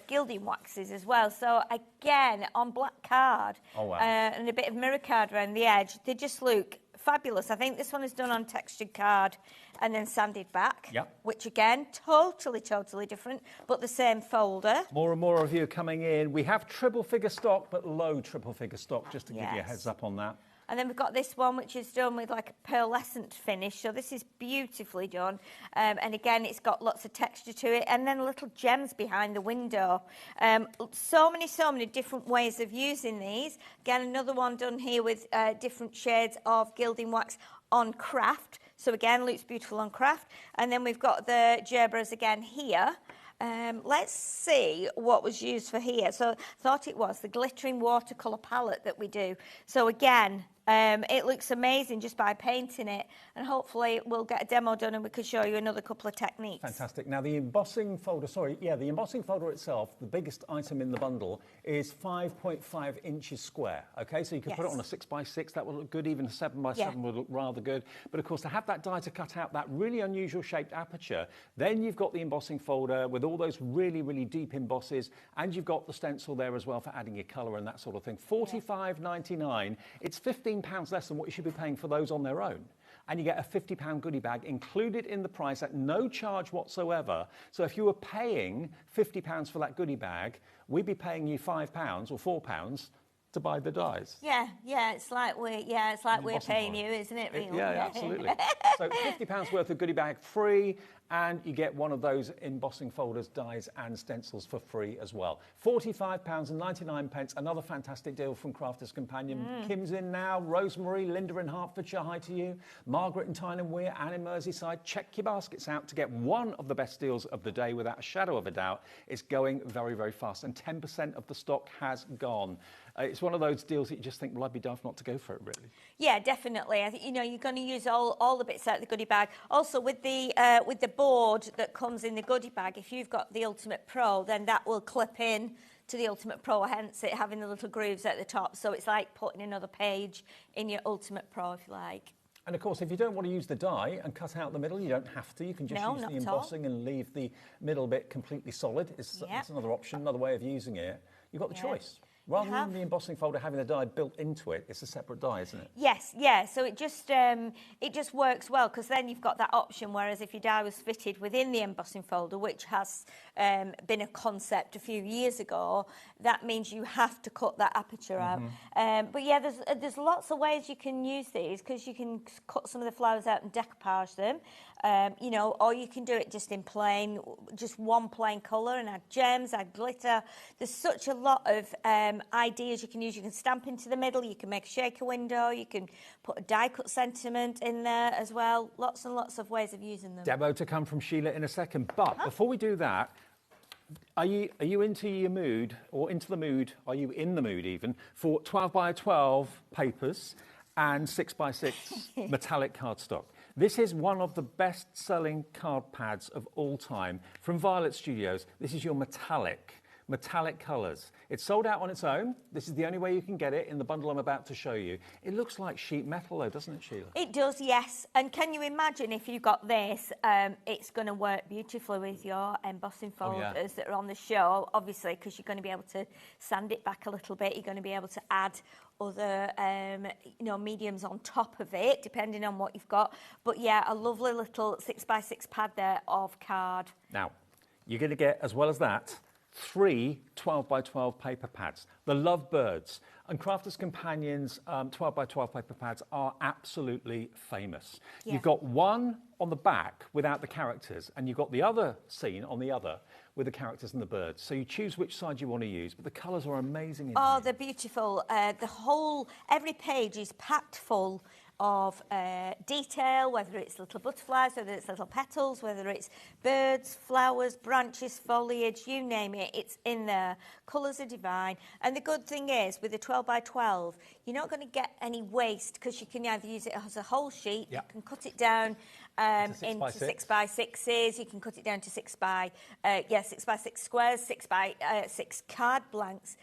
gilding waxes as well. So again, on black card, and a bit of mirror card around the edge, they just look fabulous. I think this one is done on textured card and then sanded back, which again, totally different, but the same folder. More and more of you are coming in. We have triple figure stock, but low triple figure stock, just to give you a heads up on that. And then we've got this one, which is done with like a pearlescent finish. So this is beautifully done. And again, it's got lots of texture to it. And then little gems behind the window. So many different ways of using these. Again, another one done here with different shades of gilding wax on craft. So again, looks beautiful on craft. And then we've got the gerbers again here. Let's see what was used for here. So I thought it was the glittering watercolor palette that we do. So again, it looks amazing just by painting it, and hopefully we'll get a demo done and we can show you another couple of techniques. Fantastic. Now the embossing folder, the embossing folder itself, the biggest item in the bundle, is 5.5 inches square. Okay, so you can put it on a 6x6, that will look good. Even a 7x7 would look rather good. But of course, to have that die to cut out that really unusual shaped aperture, then you've got the embossing folder with all those really deep embosses, and you've got the stencil there as well for adding your colour and that sort of thing. £45.99. It's £15 less than what you should be paying for those on their own. And you get a £50 goodie bag included in the price at no charge whatsoever. So if you were paying £50 for that goodie bag, we'd be paying you £5 or £4 to buy the dies. Yeah, it's like we're paying you, isn't it? Really? Yeah, absolutely. So £50 worth of goodie bag free, and you get one of those embossing folders, dies and stencils for free as well. £45.99, another fantastic deal from Crafters Companion. Kim's in now, Rosemary, Linda in Hertfordshire, hi to you. Margaret in Tyne Weir, Anne in Merseyside. Check your baskets out to get one of the best deals of the day without a shadow of a doubt. It's going very fast, and 10% of the stock has gone. It's one of those deals that you just think, well, I'd be daft not to go for it, really. Yeah, definitely. I think, you know, you're going to use all the bits out of the goodie bag. Also, with the board that comes in the goodie bag, if you've got the Ultimate Pro, then that will clip in to the Ultimate Pro, hence it having the little grooves at the top. So it's like putting another page in your Ultimate Pro, if you like. And of course, if you don't want to use the die and cut out the middle, you don't have to. You can just use the embossing and leave the middle bit completely solid. It's another option, another way of using it. You've got the choice. Rather than the embossing folder having the die built into it, it's a separate die, isn't it? Yes, yeah. So it just works well, because then you've got that option. Whereas if your die was fitted within the embossing folder, which has been a concept a few years ago, that means you have to cut that aperture out. But yeah, there's lots of ways you can use these, because you can cut some of the flowers out and decoupage them. You know, or you can do it just in plain, just one plain colour, and add gems, add glitter. There's such a lot of ideas you can use. You can stamp into the middle, you can make a shaker window, you can put a die cut sentiment in there as well. Lots and lots of ways of using them. Demo to come from Sheila in a second. But before we do that, are you into your mood, or into the mood, are you in the mood even, for 12 by 12 papers and 6 by 6 metallic cardstock? This is one of the best-selling card pads of all time from Violet Studios. This is your metallic colours. It's sold out on its own. This is the only way you can get it in the bundle I'm about to show you. It looks like sheet metal though, doesn't it, Sheila? It does, yes. And can you imagine if you got this, it's going to work beautifully with your embossing folders that are on the show, obviously, because you're going to be able to sand it back a little bit. You're going to be able to add other you know, mediums on top of it, depending on what you've got. But yeah, a lovely little 6 by 6 pad there of card. Now, you're going to get, as well as that, 3 12 by 12 paper pads, the Lovebirds. And Crafters Companions 12 by 12 paper pads are absolutely famous. You've got one on the back without the characters, and you've got the other scene on the other with the characters and the birds. So you choose which side you want to use, but the colours are amazing. They're beautiful. Every page is packed full of detail, whether it's little butterflies, whether it's little petals, whether it's birds, flowers, branches, foliage, you name it, it's in there. Colours are divine. And the good thing is, with the 12 by 12, you're not going to get any waste, because you can either use it as a whole sheet, you can cut it down into 6 by 6s, you can cut it down to 6 by 6 squares, 6 by 6 card blanks.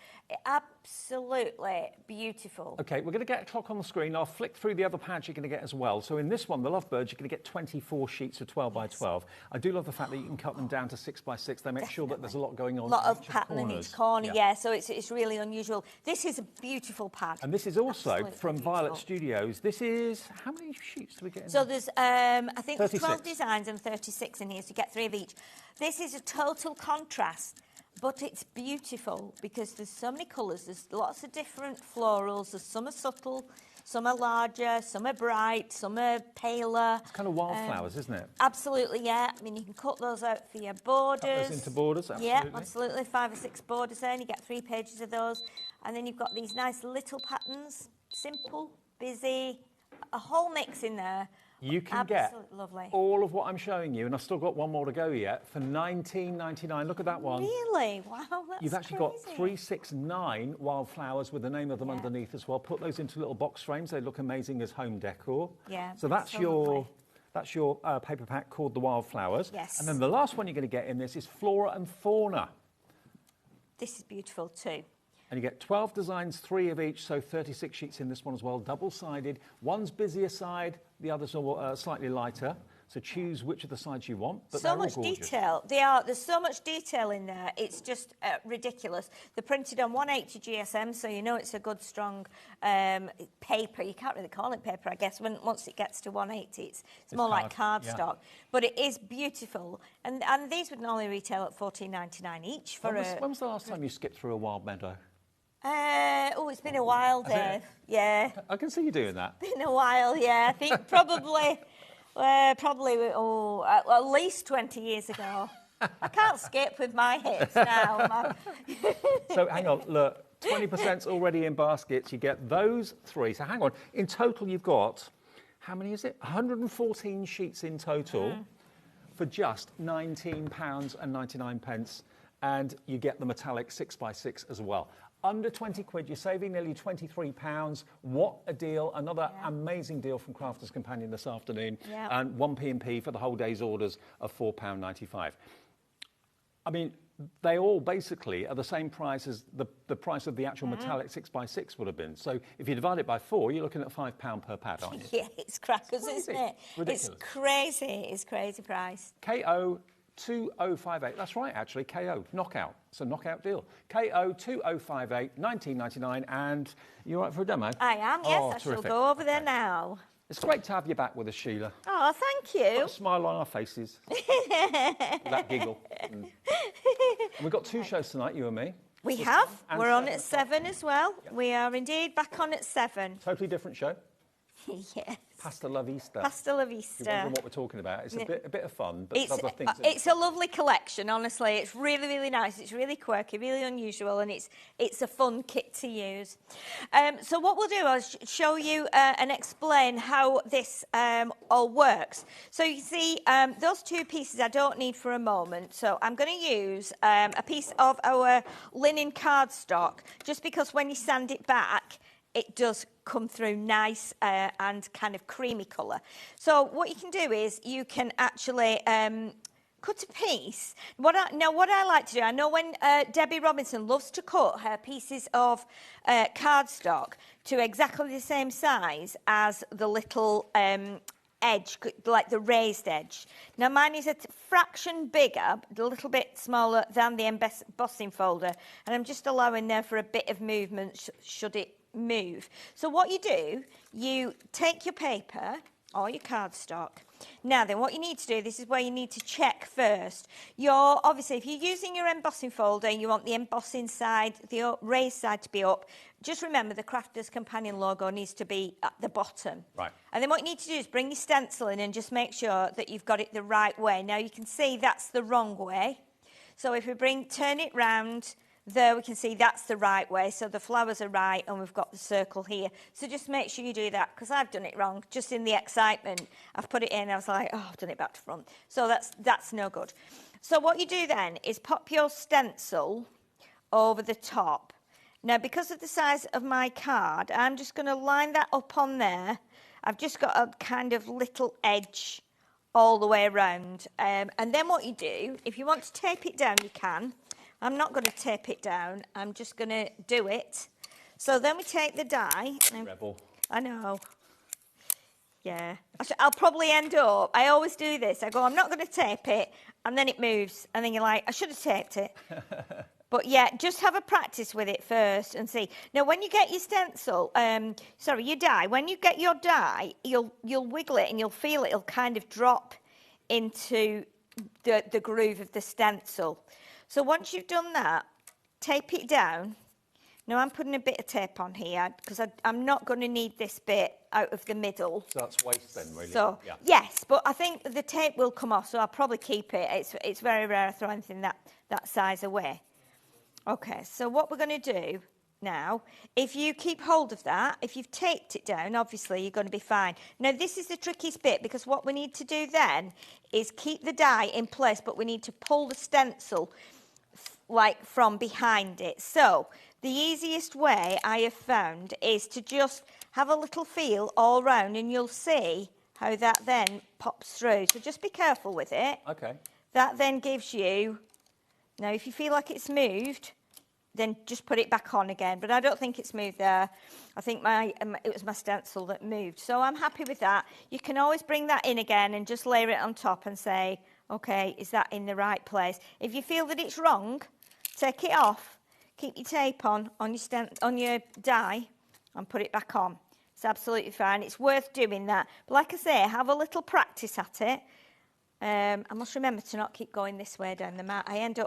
Absolutely beautiful. Okay, we're going to get a clock on the screen. I'll flick through the other pads you're going to get as well. So in this one, the Lovebirds, you're going to get 24 sheets of 12 by 12. I do love the fact that you can cut them down to 6 by 6. They make sure that there's a lot going on. A lot of pattern in each corner, so it's really unusual. This is a beautiful pad. And this is also from Violet Studios. This is, how many sheets do we get in So there? there's, I think 36. there's 12 designs and 36 in here, so you get 3 of each. This is a total contrast, but it's beautiful because there's so many colours. There's lots of different florals. There's some are subtle, some are larger, some are bright, some are paler. It's kind of wildflowers, isn't it? Absolutely, yeah. I mean, you can cut those out for your borders. Cut those into borders, absolutely. Yeah, absolutely. 5 or 6 borders there, and you get 3 pages of those. And then you've got these nice little patterns, simple, busy, a whole mix in there. You can get all of what I'm showing you, and I've still got one more to go yet, for $19.99. Look at that one. Really? Wow, that's You've actually got 369 wildflowers with the name of them underneath as well. Put those into little box frames. They look amazing as home decor. Yeah. So that's your paper pack called the Wildflowers. Yes. And then the last one you're going to get in this is Flora and Fauna. This is beautiful too. And you get 12 designs, 3 of each, so 36 sheets in this one as well, double-sided. One's busier side, the others are slightly lighter. So choose which of the sides you want. But so much detail. There's so much detail in there. It's just ridiculous. They're printed on 180 GSM, so you know it's a good, strong paper. You can't really call it paper, I guess. Once it gets to 180, it's more like cardstock. Yeah. But it is beautiful. And these would normally retail at $14.99 each. When was the last time you skipped through a wild meadow? It's been a while, Dave. Yeah. I can see you doing that. Been a while, yeah. I think probably at least 20 years ago. I can't skip with my hips now. So hang on, look, 20%'s already in baskets. You get those 3. So hang on, in total you've got, how many is it? 114 sheets in total for just £19.99. And you get the metallic 6 by 6 as well. Under 20 quid, you're saving nearly £23. What a deal. Another amazing deal from Crafters Companion this afternoon. Yeah. And 1p&p for the whole day's orders of £4.95. I mean, they all basically are the same price as the price of the actual metallic 6x6 would have been. So if you divide it by 4, you're looking at £5 per pad, aren't you? Yeah, it's crackers, isn't it? Ridiculous. It's crazy. It's crazy price. KO 2058. That's right, actually. KO. Knockout. It's a knockout deal. KO 2058, 19.99. And you all right for a demo? I am, yes. Oh, I shall terrific. go over there now. It's great to have you back with us, Sheila. Oh, thank you. Put a smile on our faces. That giggle. And we've got 2 shows tonight, you and me. We have. And We're on 7 at 7 as well. Yep. We are indeed back on at 7. Totally different show. Yes. Pasta la vista. Pasta la You're vista. wondering what we're talking about. It's a bit of fun, but It's, other things. it's a lovely collection, honestly. It's really, really nice. It's really quirky, really unusual, and it's a fun kit to use. So what we'll do is show you and explain how this all works. So you see, those 2 pieces I don't need for a moment. So I'm going to use a piece of our linen cardstock, just because when you sand it back, it does come through nice and kind of creamy colour. So what you can do is you can actually cut a piece. What I like to do, I know when Debbie Robinson loves to cut her pieces of cardstock to exactly the same size as the little edge, like the raised edge. Now mine is a fraction bigger, a little bit smaller than the embossing folder, and I'm just allowing there for a bit of movement should it move. So what you do, you take your paper or your cardstock. Now then, what you need to do, this is where you need to check first. Obviously, if you're using your embossing folder, you want the embossing side, the raised side to be up. Just remember the Crafters Companion logo needs to be at the bottom. Right. And then what you need to do is bring your stencil in and just make sure that you've got it the right way. Now you can see that's the wrong way. So if we turn it round, there we can see that's the right way, so the flowers are right and we've got the circle here. So just make sure you do that, because I've done it wrong. Just in the excitement, I've put it in, I was like, oh, I've done it back to front. So that's no good. So what you do then is pop your stencil over the top. Now, because of the size of my card, I'm just going to line that up on there. I've just got a kind of little edge all the way around. And then what you do, if you want to tape it down, you can. I'm not going to tape it down. I'm just going to do it. So then we take the die. Rebel. I know. Yeah. I'll probably end up, I always do this. I go, I'm not going to tape it, and then it moves. And then you're like, I should have taped it. But yeah, just have a practice with it first and see. Now, when you get your stencil, your die, when you get your die, you'll wiggle it and you'll feel it'll kind of drop into the groove of the stencil. So once you've done that, tape it down. Now I'm putting a bit of tape on here because I'm not going to need this bit out of the middle. So that's waste then, really? So, yeah. Yes, but I think the tape will come off, so I'll probably keep it. It's very rare I throw anything that size away. Okay, so what we're going to do now, if you keep hold of that, if you've taped it down, obviously you're going to be fine. Now this is the trickiest bit, because what we need to do then is keep the die in place, but we need to pull the stencil like from behind it. So the easiest way I have found is to just have a little feel all round, and you'll see how that then pops through. So just be careful with it. Okay. That then gives you, now if you feel like it's moved, then just put it back on again. But I don't think it's moved there. I think it was my stencil that moved. So I'm happy with that. You can always bring that in again and just layer it on top and say, okay, is that in the right place? If you feel that it's wrong, take it off, keep your tape on your die, and put it back on. It's absolutely fine. It's worth doing that. But like I say, have a little practice at it. I must remember to not keep going this way down the mat. I end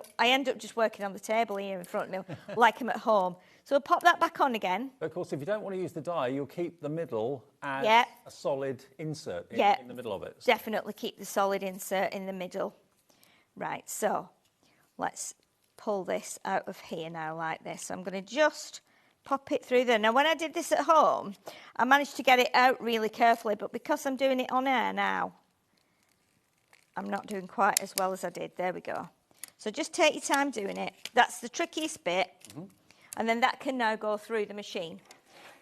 up just working on the table here in front of me, like I'm at home. So we'll pop that back on again. But of course, if you don't want to use the die, you'll keep the middle as a solid insert in the middle of it. Definitely keep the solid insert in the middle. Right, so let's pull this out of here now like this. I'm going to just pop it through there. Now, when I did this at home, I managed to get it out really carefully, but because I'm doing it on air now, I'm not doing quite as well as I did. There we go. So just take your time doing it. That's the trickiest bit. Mm-hmm. And then that can now go through the machine.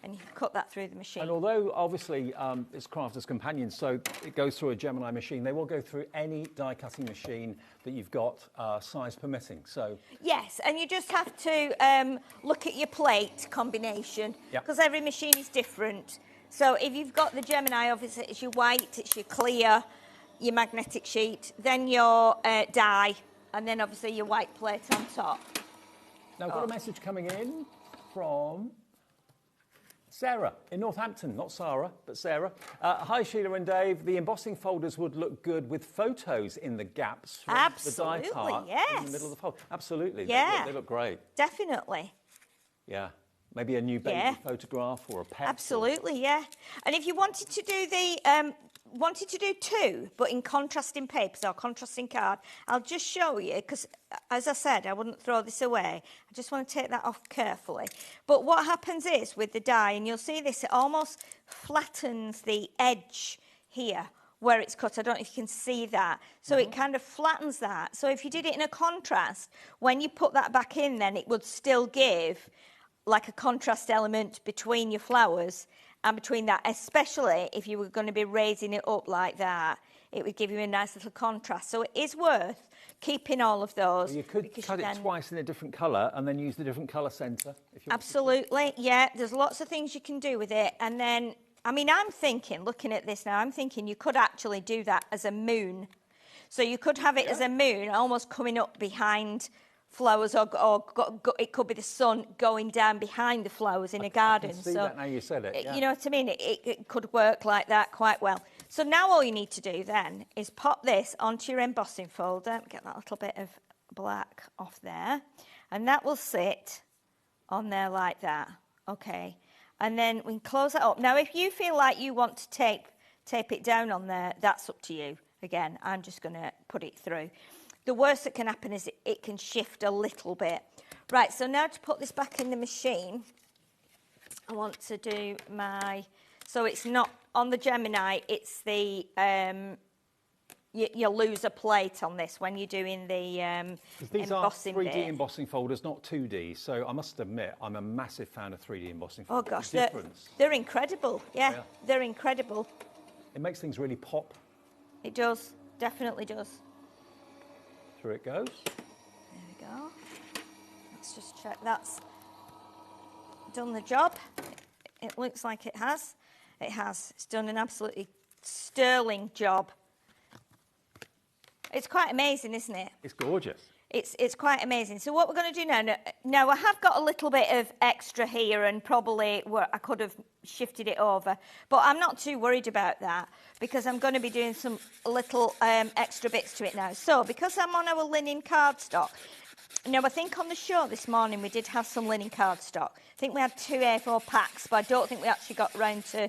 And you can cut that through the machine. And although obviously it's Crafter's Companion, so it goes through a Gemini machine, they will go through any die cutting machine that you've got, size permitting. So yes, and you just have to look at your plate combination, because every machine is different. So if you've got the Gemini, obviously it's your white, it's your clear, your magnetic sheet, then your die, and then obviously your white plate on top. Now I've got a message coming in from Sarah in Northampton, not Sarah, but Sarah. Hi, Sheila and Dave. The embossing folders would look good with photos in the gaps from the die part in the middle of the fold. Absolutely. Yeah. They look great. Definitely. Yeah. Maybe a new baby photograph or a pet. Absolutely, yeah. And if you wanted to do the two, but in contrasting papers or contrasting card, I'll just show you, because as I said, I wouldn't throw this away. I just want to take that off carefully. But what happens is with the die, and you'll see this, it almost flattens the edge here where it's cut. I don't know if you can see that. So it kind of flattens that. So if you did it in a contrast, when you put that back in, then it would still give like a contrast element between your flowers and between that, especially if you were going to be raising it up like that, it would give you a nice little contrast. So it is worth keeping all of those. Well, you could cut it twice in a different colour and then use the different colour centre. Absolutely, yeah. There's lots of things you can do with it. And then, I mean, I'm thinking, looking at this now, I'm thinking you could actually do that as a moon. So you could have it as a moon almost coming up behind flowers, or it could be the sun going down behind the flowers in a garden. I can see that now you said it. You know what I mean? It could work like that quite well. So now all you need to do then is pop this onto your embossing folder. Get that little bit of black off there. And that will sit on there like that. Okay. And then we can close that up. Now, if you feel like you want to tape it down on there, that's up to you. Again, I'm just going to put it through. The worst that can happen is it can shift a little bit. Right, so now to put this back in the machine, I want to do so it's not on the Gemini, it's the, you lose a plate on this when you're doing the these embossing are 3D bit. embossing folders, not 2D, so I must admit, I'm a massive fan of 3D embossing Oh folders. gosh, they're incredible, yeah, they're incredible. It makes things really pop. It does, definitely does. Through it goes. There we go. Let's just check that's done the job. It looks like it has. It has. It's done an absolutely sterling job. It's quite amazing, isn't it? It's gorgeous. It's quite amazing. So what we're going to do now I have got a little bit of extra here, and probably I could have shifted it over, but I'm not too worried about that because I'm going to be doing some little extra bits to it now. So because I'm on our linen cardstock, now I think on the show this morning we did have some linen cardstock. I think we had 2 A4 packs, but I don't think we actually got round to,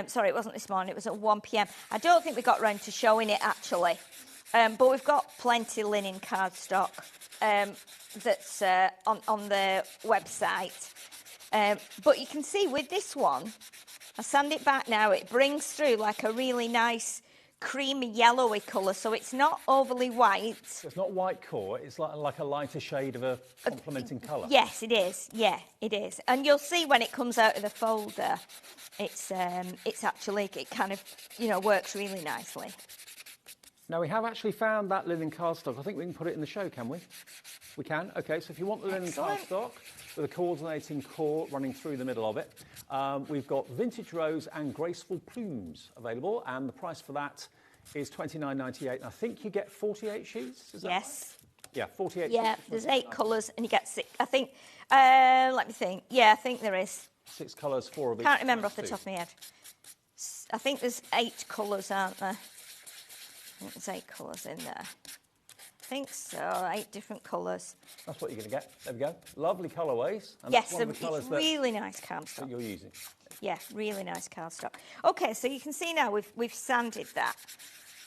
sorry, it wasn't this morning, it was at 1 p.m. I don't think we got round to showing it actually. But we've got plenty of linen cardstock that's on the website. But you can see with this one, I sand it back now, it brings through like a really nice creamy yellowy colour, so it's not overly white. So it's not white core, it's like a lighter shade of a complementing colour. Yes, it is. Yeah, it is. And you'll see when it comes out of the folder, it's actually, it kind of, works really nicely. Now, we have actually found that linen cardstock. I think we can put it in the show, can we? We can? OK, so if you want the linen cardstock with a coordinating core running through the middle of it, we've got Vintage Rose and Graceful Plumes available, and the price for that is $29.98. I think you get 48 sheets, is that right? Yeah, 48 sheets. Yeah, there's 8 colours and you get 6. I think, let me think. Yeah, I think there is. 6 colours, 4 of each. Can't remember off the top of my head. I think there's 8 colours, aren't there? I think there's 8 colours in there. I think so, 8 different colours. That's what you're going to get. There we go. Lovely colourways. And yes, that's one of the colours it's really nice cardstock. that you're using. Yeah, really nice cardstock. OK, so you can see now we've sanded that.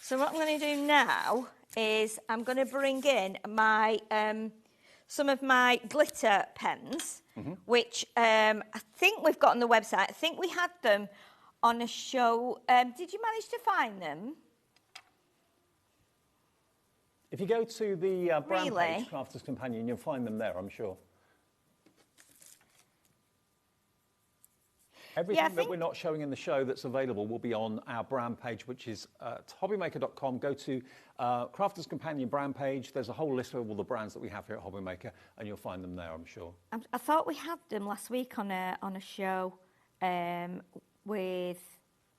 So what I'm going to do now is I'm going to bring in my some of my glitter pens, which I think we've got on the website. I think we had them on a show. Did you manage to find them? If you go to the brand page, Crafter's Companion, you'll find them there, I'm sure. Everything that we're not showing in the show that's available will be on our brand page, which is hobbymaker.com. Go to Crafter's Companion brand page. There's a whole list of all the brands that we have here at HobbyMaker, and you'll find them there, I'm sure. I thought we had them last week on a show with...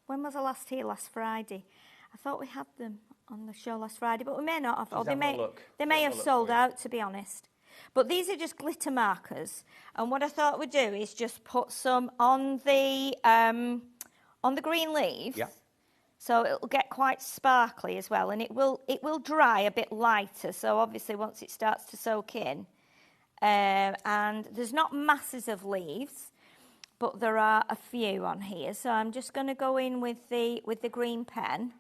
When was I last here? Last Friday. I thought we had them on the show last Friday, but we may not have. Or they may have sold out, to be honest. But these are just glitter markers, and what I thought we'd do is just put some on the green leaves. Yeah. So it'll get quite sparkly as well, and it will dry a bit lighter. So obviously, once it starts to soak in, and there's not masses of leaves, but there are a few on here. So I'm just going to go in with the green pen,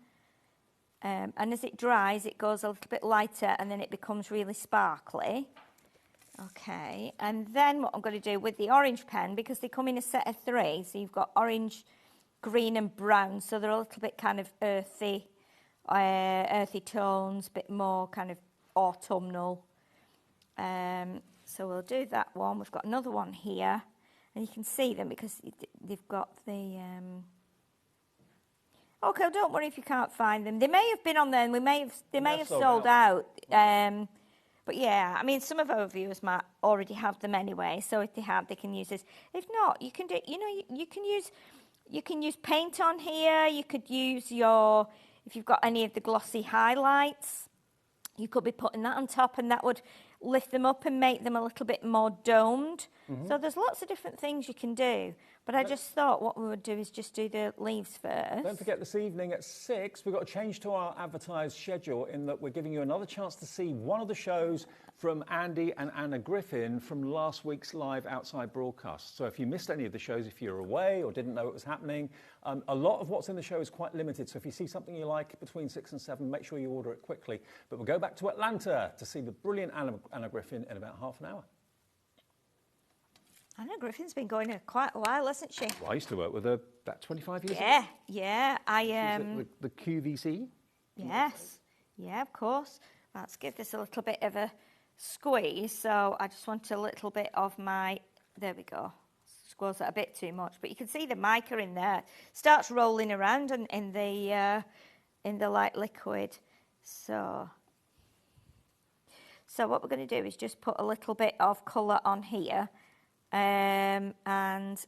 and as it dries, it goes a little bit lighter, and then it becomes really sparkly. Okay, and then what I'm going to do with the orange pen, because they come in a set of 3, so you've got orange, green and brown, so they're a little bit kind of earthy tones, a bit more kind of autumnal. So we'll do that one. We've got another one here, and you can see them because they've got the... Okay, don't worry if you can't find them. They may have been on there, and they may have sold out. But yeah, I mean, some of our viewers might already have them anyway. So if they have, they can use this. If not, you can do. You can use paint on here. You could use if you've got any of the glossy highlights, you could be putting that on top, and that would lift them up and make them a little bit more domed. Mm-hmm. So there's lots of different things you can do. But I just thought what we would do is just do the leaves first. Don't forget this evening at 6, we've got to change to our advertised schedule in that we're giving you another chance to see one of the shows from Andy and Anna Griffin from last week's live outside broadcast. So if you missed any of the shows, if you're away or didn't know it was happening, a lot of what's in the show is quite limited. So if you see something you like between 6 and 7, make sure you order it quickly. But we'll go back to Atlanta to see the brilliant Anna Griffin in about half an hour. Anna Griffin's been going here quite a while, hasn't she? Well, I used to work with her about 25 years ago. Yeah. The QVC? Yes. Yeah, of course. Let's give this a little bit of a squeeze. So I just want a little bit of my... There we go. Squeeze that a bit too much. But you can see the mica in there. Starts rolling around in the light liquid. So what we're going to do is just put a little bit of colour on here. And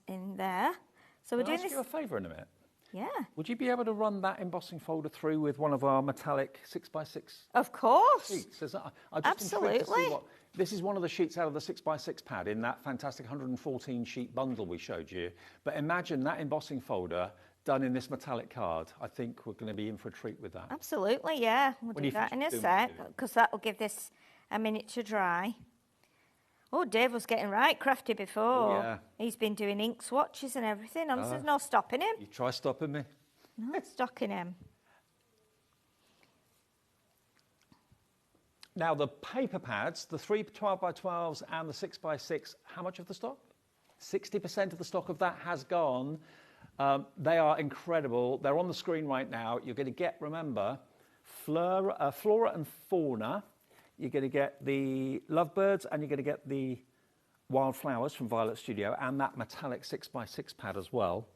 in there. So we're doing this. Can I ask you a favour in a minute? Yeah. Would you be able to run that embossing folder through with one of our metallic 6x6? Of course. Sheets? Absolutely. This is one of the sheets out of the 6x6 pad in that fantastic 114 sheet bundle we showed you. But imagine that embossing folder done in this metallic card. I think we're going to be in for a treat with that. Absolutely, yeah. We'll do that in a sec because that will give this a minute to dry. Oh, Dave was getting right crafty before. Yeah. He's been doing ink swatches and everything. And there's no stopping him. You try stopping me. No stopping him. Now, the paper pads, the 3 12x12s and the 6x6, how much of the stock? 60% of the stock of that has gone. They are incredible. They're on the screen right now. You're going to get, remember, Flora and Fauna. You're going to get the lovebirds and you're going to get the wildflowers from Violet Studio and that metallic 6x6 pad as well.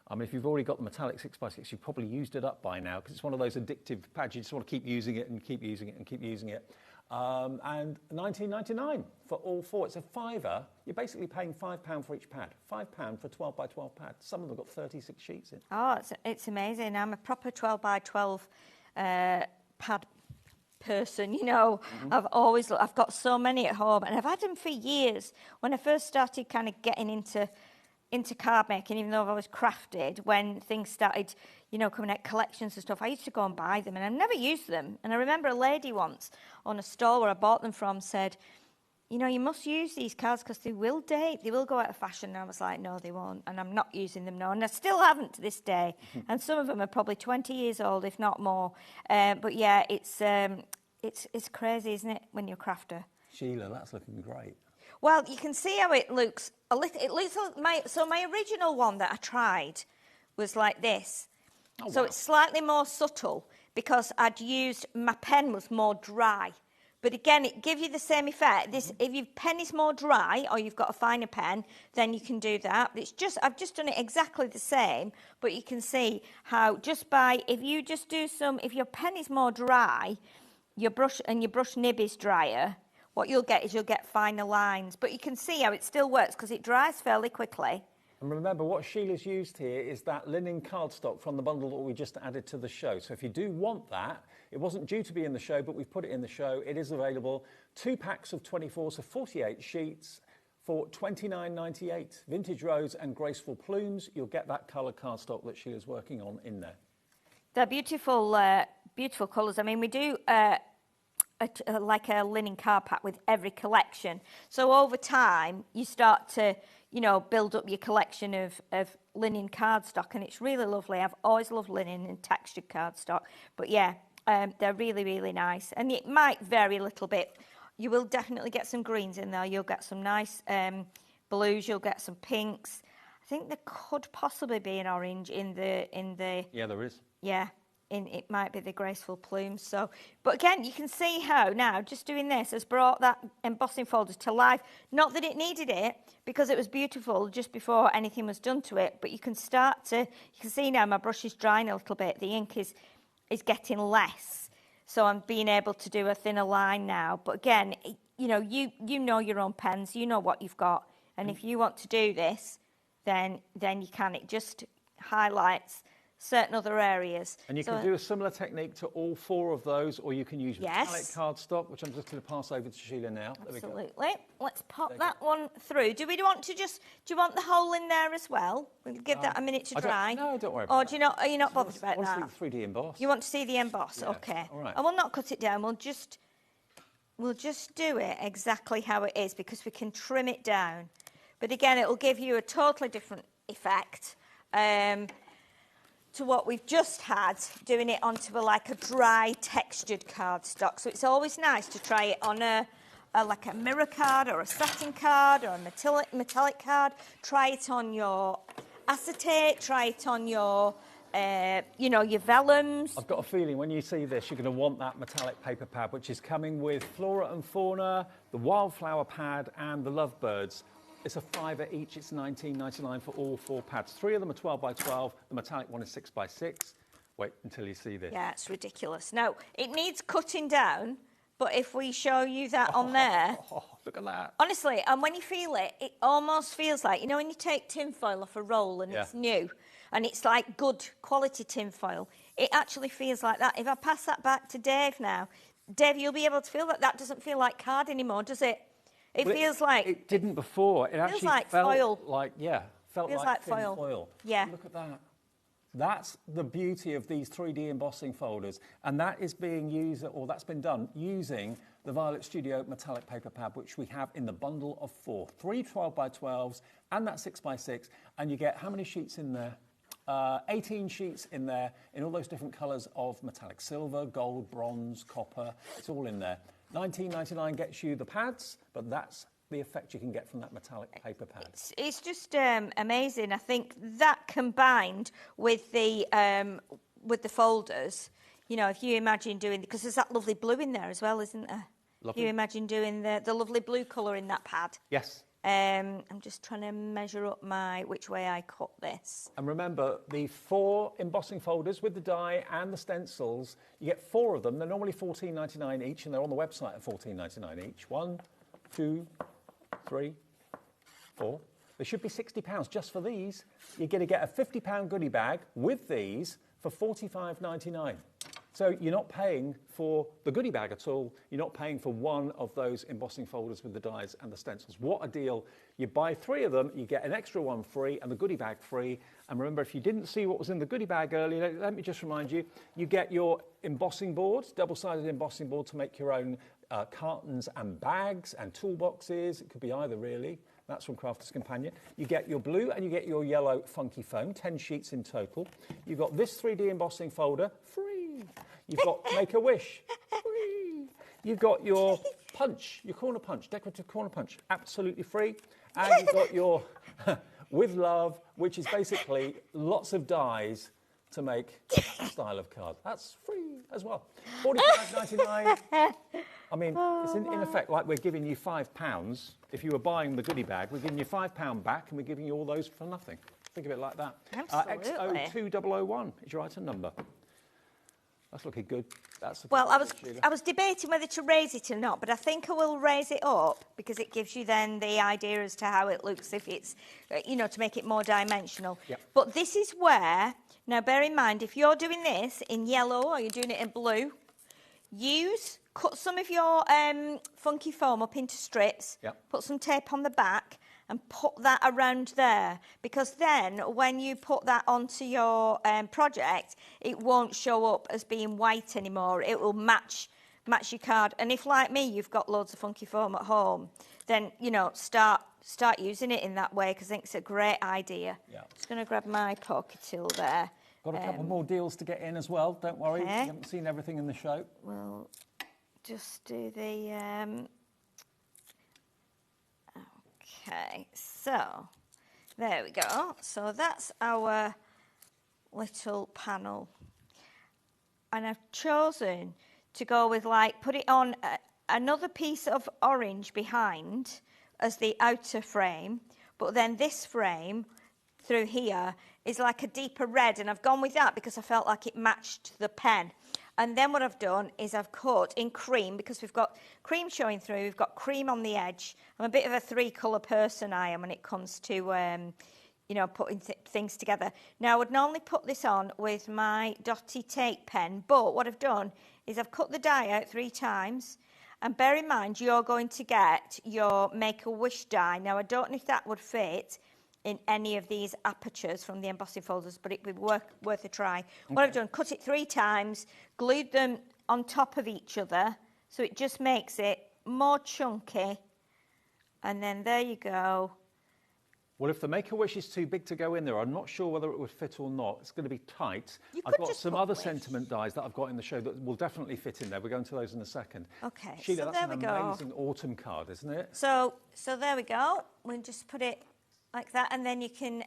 I mean, if you've already got the metallic 6x6, you've probably used it up by now because it's one of those addictive pads. You just want to keep using it and keep using it and keep using it. And $19.99 for all 4. It's a £5. You're basically paying £5 for each pad. £5 for 12x12 pad. Some of them have got 36 sheets in. Oh, it's amazing. I'm a proper 12x12 pad person, you know. Mm-hmm. I've got so many at home and I've had them for years. When I first started kind of getting into card making, even though I've always crafted, when things started, you know, coming out collections and stuff, I used to go and buy them and I never used them. And I remember a lady once on a stall where I bought them from said, you know, you must use these cards because they will date, they will go out of fashion. And I was like, no, they won't. And I'm not using them now. And I still haven't to this day. And some of them are probably 20 years old, if not more. But yeah, it's crazy, isn't it, when you're a crafter? Sheila, that's looking great. Well, you can see how it looks. It looks like my original one that I tried was like this. Oh, so wow. It's slightly more subtle because my pen was more dry. But again, it gives you the same effect. If your pen is more dry or you've got a finer pen, then you can do that. I've just done it exactly the same, but you can see how if your pen is more dry, your brush nib is drier, what you'll get finer lines. But you can see how it still works because it dries fairly quickly. And remember, what Sheila's used here is that linen cardstock from the bundle that we just added to the show. So if you do want that, it wasn't due to be in the show, but we've put it in the show. It is available. 2 packs of 24, so 48 sheets for $29.98. Vintage Rose and Graceful Plumes. You'll get that colour cardstock that Sheila's working on in there. They're beautiful, beautiful colours. I mean, we do like a linen card pack with every collection. So over time, you start to, build up your collection of linen cardstock, and it's really lovely. I've always loved linen and textured cardstock. But yeah, they're really, really nice. And it might vary a little bit. You will definitely get some greens in there. You'll get some nice blues. You'll get some pinks. I think there could possibly be an orange in the. Yeah, there is. Yeah, it might be the Graceful Plumes. So, but again, you can see how now just doing this has brought that embossing folders to life. Not that it needed it, because it was beautiful just before anything was done to it. But you can see now my brush is drying a little bit. The ink is getting less, so I'm being able to do a thinner line now. But again, you know your own pens, you know what you've got, and if you want to do this, then you can. It just highlights certain other areas. And you can do a similar technique to all 4 of those, or you can use metallic cardstock, which I'm just going to pass over to Sheila now. Absolutely. Let's pop that one through. Do you want the hole in there as well? We'll give that a minute to dry. No, don't worry about that. Are you not bothered about that? I want to see the 3D emboss. You want to see the emboss? Yeah. Okay. All right. I will not cut it down. We'll just do it exactly how it is, because we can trim it down. But again, it will give you a totally different effect to what we've just had, doing it onto a dry textured cardstock. So it's always nice to try it on a mirror card or a satin card or a metallic card. Try it on your acetate, try it on your your vellums. I've got a feeling when you see this, you're going to want that metallic paper pad, which is coming with Flora and Fauna, the Wildflower pad, and the Lovebirds. It's a £5 each. It's $19.99 for all 4 pads. 3 of them are 12 by 12. The metallic one is 6 by 6. Wait until you see this. Yeah, it's ridiculous. Now, it needs cutting down, but if we show you that on there... Oh, look at that. Honestly, and when you feel it, it almost feels like, when you take tinfoil off a roll and it's new, and it's like good quality tinfoil, it actually feels like that. If I pass that back to Dave now, Dave, you'll be able to feel that doesn't feel like card anymore, does it? It feels like... It didn't before. It actually like felt foil. Felt like foil. Yeah. Look at that. That's the beauty of these 3D embossing folders. And that is being used, or that's been done, using the Violet Studio metallic paper pad, which we have in the bundle of 4. 3 12 by 12s and that 6 by 6. And you get how many sheets in there? 18 sheets in there in all those different colours of metallic silver, gold, bronze, copper. It's all in there. $19.99 gets you the pads, but that's the effect you can get from that metallic paper pad. It's just amazing. I think that combined with the folders, if you imagine doing, because there's that lovely blue in there as well, isn't there? Lovely. If you imagine doing the lovely blue colour in that pad. Yes. I'm just trying to measure up which way I cut this. And remember, the 4 embossing folders with the die and the stencils, you get 4 of them. They're normally $14.99 each, and they're on the website at $14.99 each. 1, 2, 3, 4. There should be £60 just for these. You're going to get a £50 goodie bag with these for $45.99. So you're not paying for the goodie bag at all. You're not paying for one of those embossing folders with the dies and the stencils. What a deal. You buy 3 of them, you get an extra one free and the goodie bag free. And remember, if you didn't see what was in the goodie bag earlier, let me just remind you, you get your embossing board, double-sided embossing board to make your own cartons and bags and toolboxes. It could be either, really. That's from Crafter's Companion. You get your blue and you get your yellow funky foam, 10 sheets in total. You've got this 3D embossing folder, free. You've got Make-A-Wish, free. You've got your punch, your corner punch, decorative corner punch, absolutely free. And you've got your With Love, which is basically lots of dies to make a style of card. That's free as well. $45.99. I mean, it's in effect like we're giving you £5. If you were buying the goodie bag, we're giving you £5 back and we're giving you all those for nothing. Think of it like that. Absolutely. XO2001 is your item number. That's looking good. That's well, I was debating whether to raise it or not, but I think I will raise it up because it gives you then the idea as to how it looks if it's, you know, to make it more dimensional. Yep. But this is where, now bear in mind, if you're doing this in yellow or you're doing it in blue, cut some of your funky foam up into strips, put some tape on the back, and put that around there, because then when you put that onto your project, it won't show up as being white anymore. It will match your card. And if, like me, you've got loads of funky foam at home, then, you know, start using it in that way, because I think it's a great idea. Yeah. Just going to grab my poker tool there. Got a couple more deals to get in as well. Don't worry, you haven't seen everything in the show. We'll just do the... Okay, so there we go. So that's our little panel. And I've chosen to go with, like, put it on another piece of orange behind as the outer frame, but then this frame through here is like a deeper red, and I've gone with that because I felt like it matched the pen. And then what I've done is I've cut in cream, because we've got cream showing through, we've got cream on the edge. I'm a bit of a three-colour person, I am, when it comes to, you know, putting things together. Now, I would normally put this on with my dotty tape pen, but what I've done is I've cut the die out 3 times. And bear in mind, you're going to get your Make-A-Wish die. Now, I don't know if that would fit in any of these apertures from the embossing folders, but it'd be worth a try. Okay. What I've done, cut it 3 times, glued them on top of each other, so it just makes it more chunky. And then there you go. Well, if the Make-A-Wish is too big to go in there, I'm not sure whether it would fit or not. It's going to be tight. I've got some other sentiment dies that I've got in the show that will definitely fit in there. We're going to those in a second. Okay, Sheila, so that's there we an amazing autumn card, isn't it? So there we go. We'll just put it like that, and then you can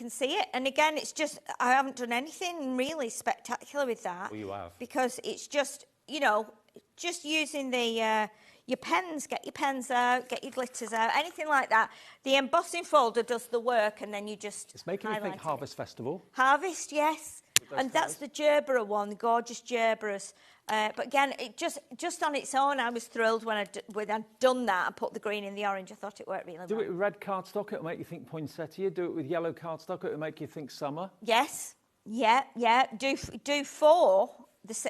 see it. And again, it's just, I haven't done anything really spectacular with that. Well, you have. Because it's just, you know, just using the your pens, get your pens out, get your glitters out, anything like that. The embossing folder does the work, and then you just It's making me think Harvest Festival. Harvest, yes. And that's the gerbera one, the gorgeous gerberas. But again, it just on its own, I was thrilled when I'd done that and put the green in the orange. I thought it worked really well. Do it with red cardstock, it'll make you think poinsettia. Do it with yellow cardstock, it'll make you think summer. Yes, yeah. Do 4,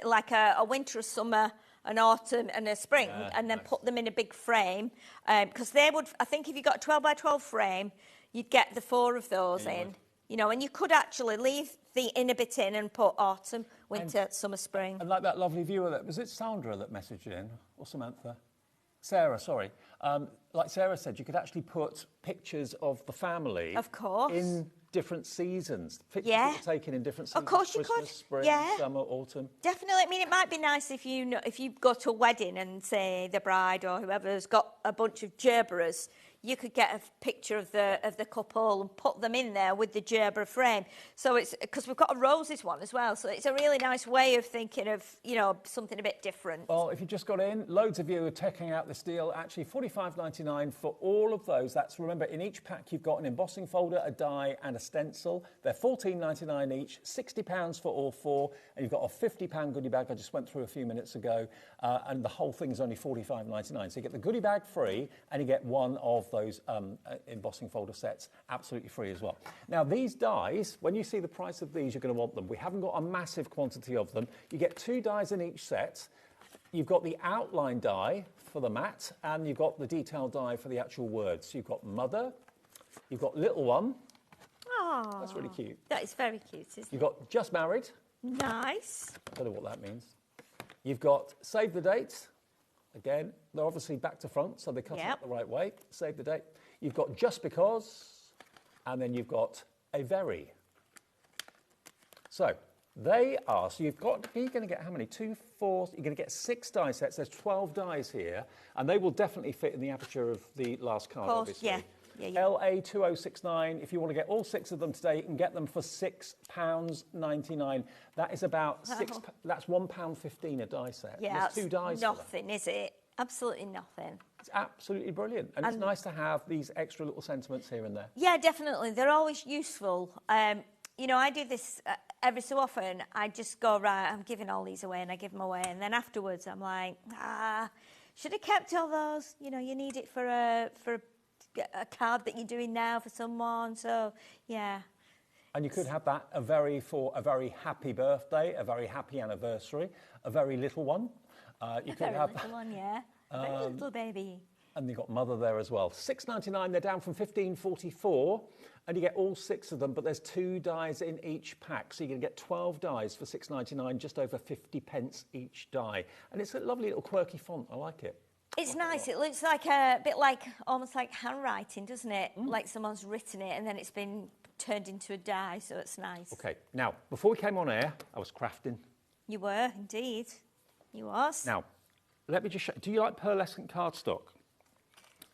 like a winter, a summer, an autumn and a spring, and then put them in a big frame. Because they would, I think if you got a 12 by 12 frame, you'd get the 4 of those in. You know, and you could actually leave the inner bit in and put autumn, winter, summer, spring. And like that lovely viewer, was it Sandra that messaged in, or Samantha? Sarah, sorry. Like Sarah said, you could actually put pictures of the family. Of course. In different seasons. Pictures that were taken in different seasons. Of course you Christmas, could. Spring, summer, autumn. Definitely. I mean, it might be nice if you go to a wedding and say the bride or whoever's got a bunch of gerberas, you could get a picture of the couple and put them in there with the gerbera frame. So it's, because we've got a roses one as well, so it's a really nice way of thinking of, you know, something a bit different. Well, if you just got in, loads of you are checking out this deal. Actually, $45.99 for all of those. That's, remember, in each pack you've got an embossing folder, a die and a stencil. They're $14.99 each, £60 for all 4, and you've got a £50 goodie bag I just went through a few minutes ago, and the whole thing is only $45.99. So you get the goodie bag free, and you get one of those embossing folder sets absolutely free as well. Now, these dies, when you see the price of these, you're going to want them. We haven't got a massive quantity of them. You get 2 dies in each set. You've got the outline die for the mat, and you've got the detail die for the actual words. So you've got mother, you've got little one. Oh, that's really cute. That is very cute, isn't it? You've got just married. Nice. I don't know what that means. You've got save the date. Again, they're obviously back to front, so they cut it the right way. Save the date. You've got just because, and then you've got a very. So they are, so you're going to get how many? 2, 4, you're going to get 6 die sets. There's 12 dies here, and they will definitely fit in the aperture of the last card, obviously. LA2069. If you want to get all 6 of them today, you can get them for £6.99. That is about that's £1.15 a die set. Yeah, there's 2 dies. Nothing, is it? Absolutely nothing. It's absolutely brilliant, and it's nice to have these extra little sentiments here and there. Yeah, definitely. They're always useful. You know, I do this every so often. I just go, right, I'm giving all these away, and I give them away, and then afterwards I'm like, should have kept all those. You know, you need it for a card that you're doing now for someone. So, yeah. And you could have that for a very happy birthday, a very happy anniversary, a very little one. You could have little one, yeah. Very little baby. And you've got mother there as well. £6.99, they're down from £15.44, and you get all 6 of them, but there's 2 dies in each pack. So you're going to get 12 dies for £6.99, just over 50 pence each die. And it's a lovely little quirky font. I like it. It's nice. It looks like a bit like, almost like handwriting, doesn't it? Like someone's written it and then it's been turned into a die, so it's nice. OK, now, before we came on air, I was crafting. You were, indeed. You was. Now, let me just show. Do you like pearlescent cardstock?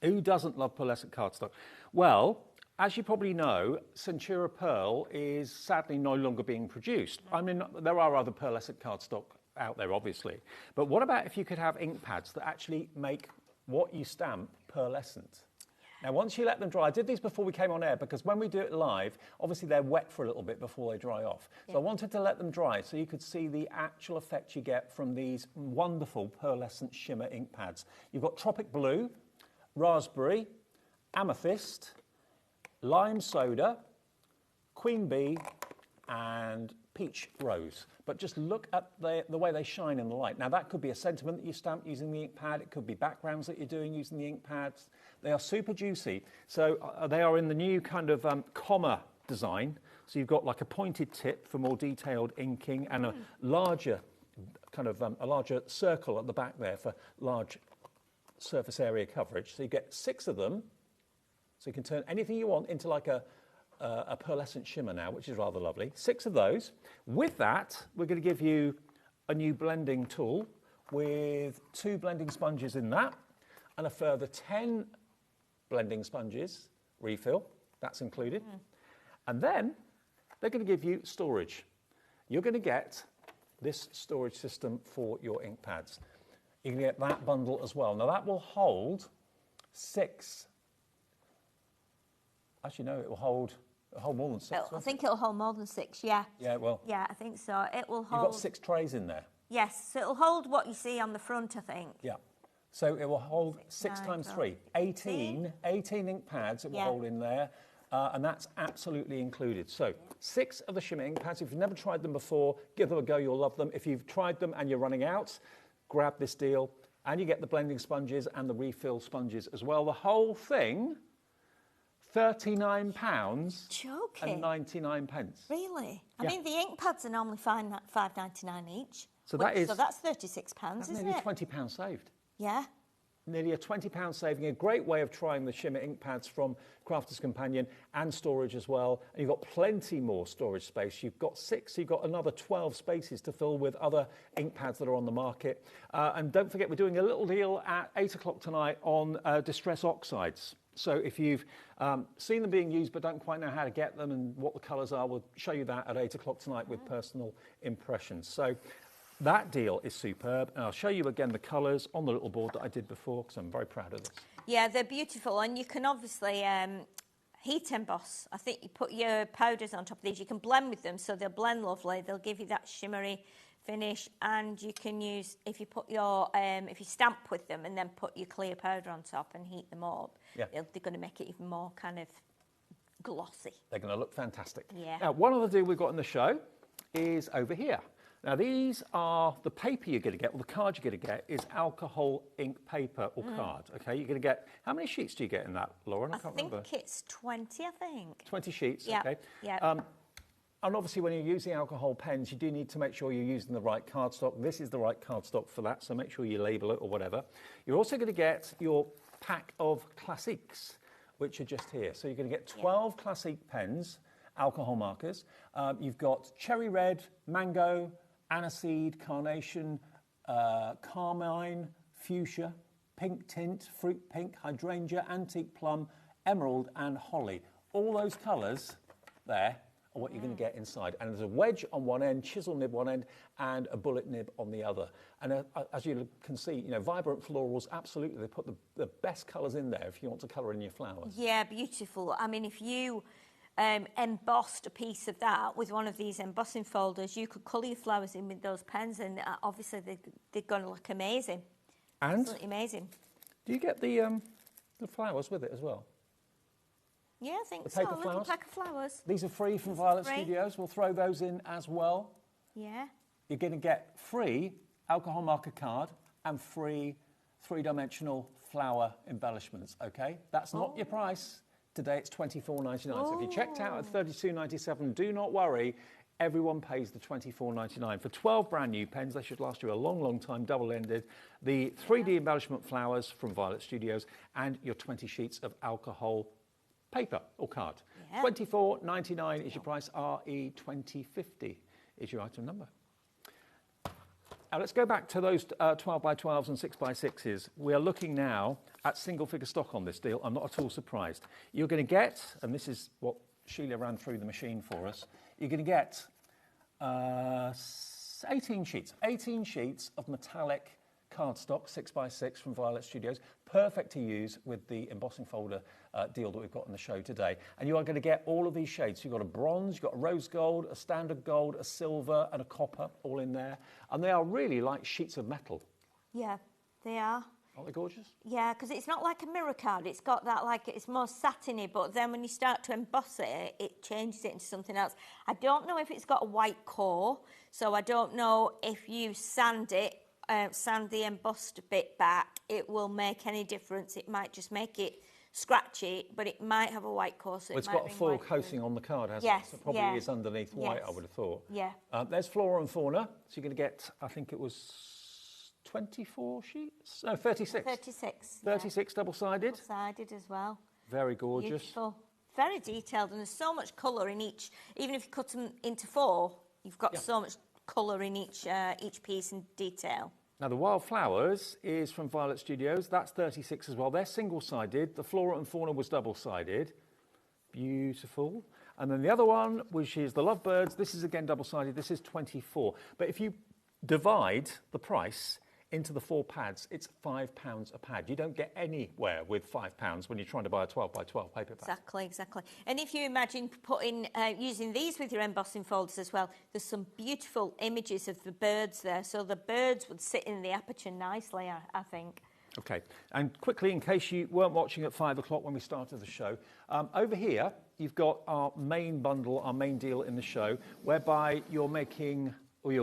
Who doesn't love pearlescent cardstock? Well, as you probably know, Centura Pearl is sadly no longer being produced. I mean, there are other pearlescent cardstock out there, obviously. But what about if you could have ink pads that actually make what you stamp pearlescent? Now, once you let them dry, I did these before we came on air because when we do it live, obviously they're wet for a little bit before they dry off. So I wanted to let them dry so you could see the actual effect you get from these wonderful pearlescent shimmer ink pads. You've got Tropic Blue, Raspberry, Amethyst, Lime Soda, Queen Bee, and Peach Rose. But just look at the way they shine in the light. Now, that could be a sentiment that you stamp using the ink pad. It could be backgrounds that you're doing using the ink pads. They are super juicy. So they are in the new kind of comma design. So you've got like a pointed tip for more detailed inking and a larger kind of a larger circle at the back there for large surface area coverage. So you get 6 of them. So you can turn anything you want into like a pearlescent shimmer now, which is rather lovely. 6 of those. With that, we're going to give you a new blending tool with 2 blending sponges in that and a further 10 blending sponges refill. That's included. And then they're going to give you storage. You're going to get this storage system for your ink pads. You can get that bundle as well. Now, that will hold 6. Actually, no, it will hold more than 6. I think it'll hold more than 6, yeah. Yeah, it will. Yeah, I think so. It will hold... You've got 6 trays in there. Yes, so it'll hold what you see on the front, I think. Yeah. So it will hold 6 times 3. 18 ink pads it will hold in there. And that's absolutely included. So 6 of the shimmer ink pads. If you've never tried them before, give them a go. You'll love them. If you've tried them and you're running out, grab this deal. And you get the blending sponges and the refill sponges as well. The whole thing... £39.99. Really? I mean, the ink pads are normally £5.99 each. So that's £36, isn't it? Nearly £20 saved. Yeah. Nearly a £20 saving. A great way of trying the shimmer ink pads from Crafter's Companion and storage as well. And you've got plenty more storage space. You've got 6, you've got another 12 spaces to fill with other ink pads that are on the market. And don't forget, we're doing a little deal at 8 o'clock tonight on Distress Oxides. So if you've seen them being used but don't quite know how to get them and what the colours are, we'll show you that at 8 o'clock tonight with personal impressions. So that deal is superb. And I'll show you again the colours on the little board that I did before because I'm very proud of this. Yeah, they're beautiful. And you can obviously heat emboss. I think you put your powders on top of these. You can blend with them so they'll blend lovely. They'll give you that shimmery finish, and you can use, if you put your if you stamp with them and then put your clear powder on top and heat them up, they're going to make it even more kind of glossy. They're going to look fantastic. Yeah. Now, one other deal we've got in the show is over here. Now, these are the paper you're going to get, or the card you're going to get is alcohol ink paper or card. Okay, you're going to get, how many sheets do you get in that, Lauren? I can't remember. I think it's 20, I think. 20 sheets, yeah. Okay. Yeah. And obviously, when you're using alcohol pens, you do need to make sure you're using the right cardstock. This is the right cardstock for that, so make sure you label it or whatever. You're also going to get your pack of Classiques, which are just here. So you're going to get 12 Classique pens, alcohol markers. You've got cherry red, mango, aniseed, carnation, carmine, fuchsia, pink tint, fruit pink, hydrangea, antique plum, emerald and holly. All those colours there are what you're going to get inside. And there's a wedge on one end, chisel nib one end, and a bullet nib on the other. And as you can see, you know, vibrant florals, absolutely, they put the best colours in there if you want to colour in your flowers. Yeah, beautiful. I mean, if you embossed a piece of that with one of these embossing folders, you could colour your flowers in with those pens, and obviously they're going to look amazing. And absolutely amazing. Do you get the flowers with it as well? Yeah, I think the so. paper A little flowers? pack of flowers. These are free from Violet Studios. We'll throw those in as well. Yeah. You're going to get free alcohol marker card and free three-dimensional flower embellishments, okay? That's not your price. Today it's $24.99. So if you checked out at $32.97, do not worry. Everyone pays the $24.99. For 12 brand new pens, they should last you a long, long time, double-ended. The 3D embellishment flowers from Violet Studios and your 20 sheets of alcohol paper or card. Yeah. $24.99 is your price. RE2050 is your item number. Now let's go back to those 12 by 12s and 6 by 6s. We are looking now at single figure stock on this deal. I'm not at all surprised. You're going to get, and this is what Sheila ran through the machine for us, you're going to get 18 sheets of metallic cardstock, 6 by 6 from Violet Studios, perfect to use with the embossing folder deal that we've got in the show today. And you are going to get all of these shades. You've got a bronze, you've got a rose gold, a standard gold, a silver, and a copper all in there. And they are really like sheets of metal. Yeah, they are. Aren't they gorgeous? Yeah, because it's not like a mirror card. It's got that, like, it's more satiny, but then when you start to emboss it, it changes it into something else. I don't know if it's got a white core, so I don't know if you sand it, sand the embossed bit back, it will make any difference. It might just make it scratchy, but it might have a white core. So it's got a foil coating on the card, hasn't it? So it probably is underneath white, I would have thought. Yeah. There's flora and fauna. So you're going to get, I think it was 24 sheets? No, 36. 36. 36 double-sided. Double-sided as well. Very gorgeous. Beautiful. Very detailed, and there's so much colour in each. Even if you cut them into 4, you've got so much colour in each piece and detail. Now, the Wildflowers is from Violet Studios. That's 36 as well. They're single-sided. The Flora and Fauna was double-sided. Beautiful. And then the other one, which is the Lovebirds, this is again double-sided. This is 24. But if you divide the price into the 4 pads, it's £5 a pad. You don't get anywhere with £5 when you're trying to buy a 12 by 12 paper pad. Exactly. And if you imagine using these with your embossing folders as well, there's some beautiful images of the birds there. So the birds would sit in the aperture nicely, I think. Okay, and quickly, in case you weren't watching at 5 o'clock when we started the show, over here you've got our main bundle, our main deal in the show, whereby you're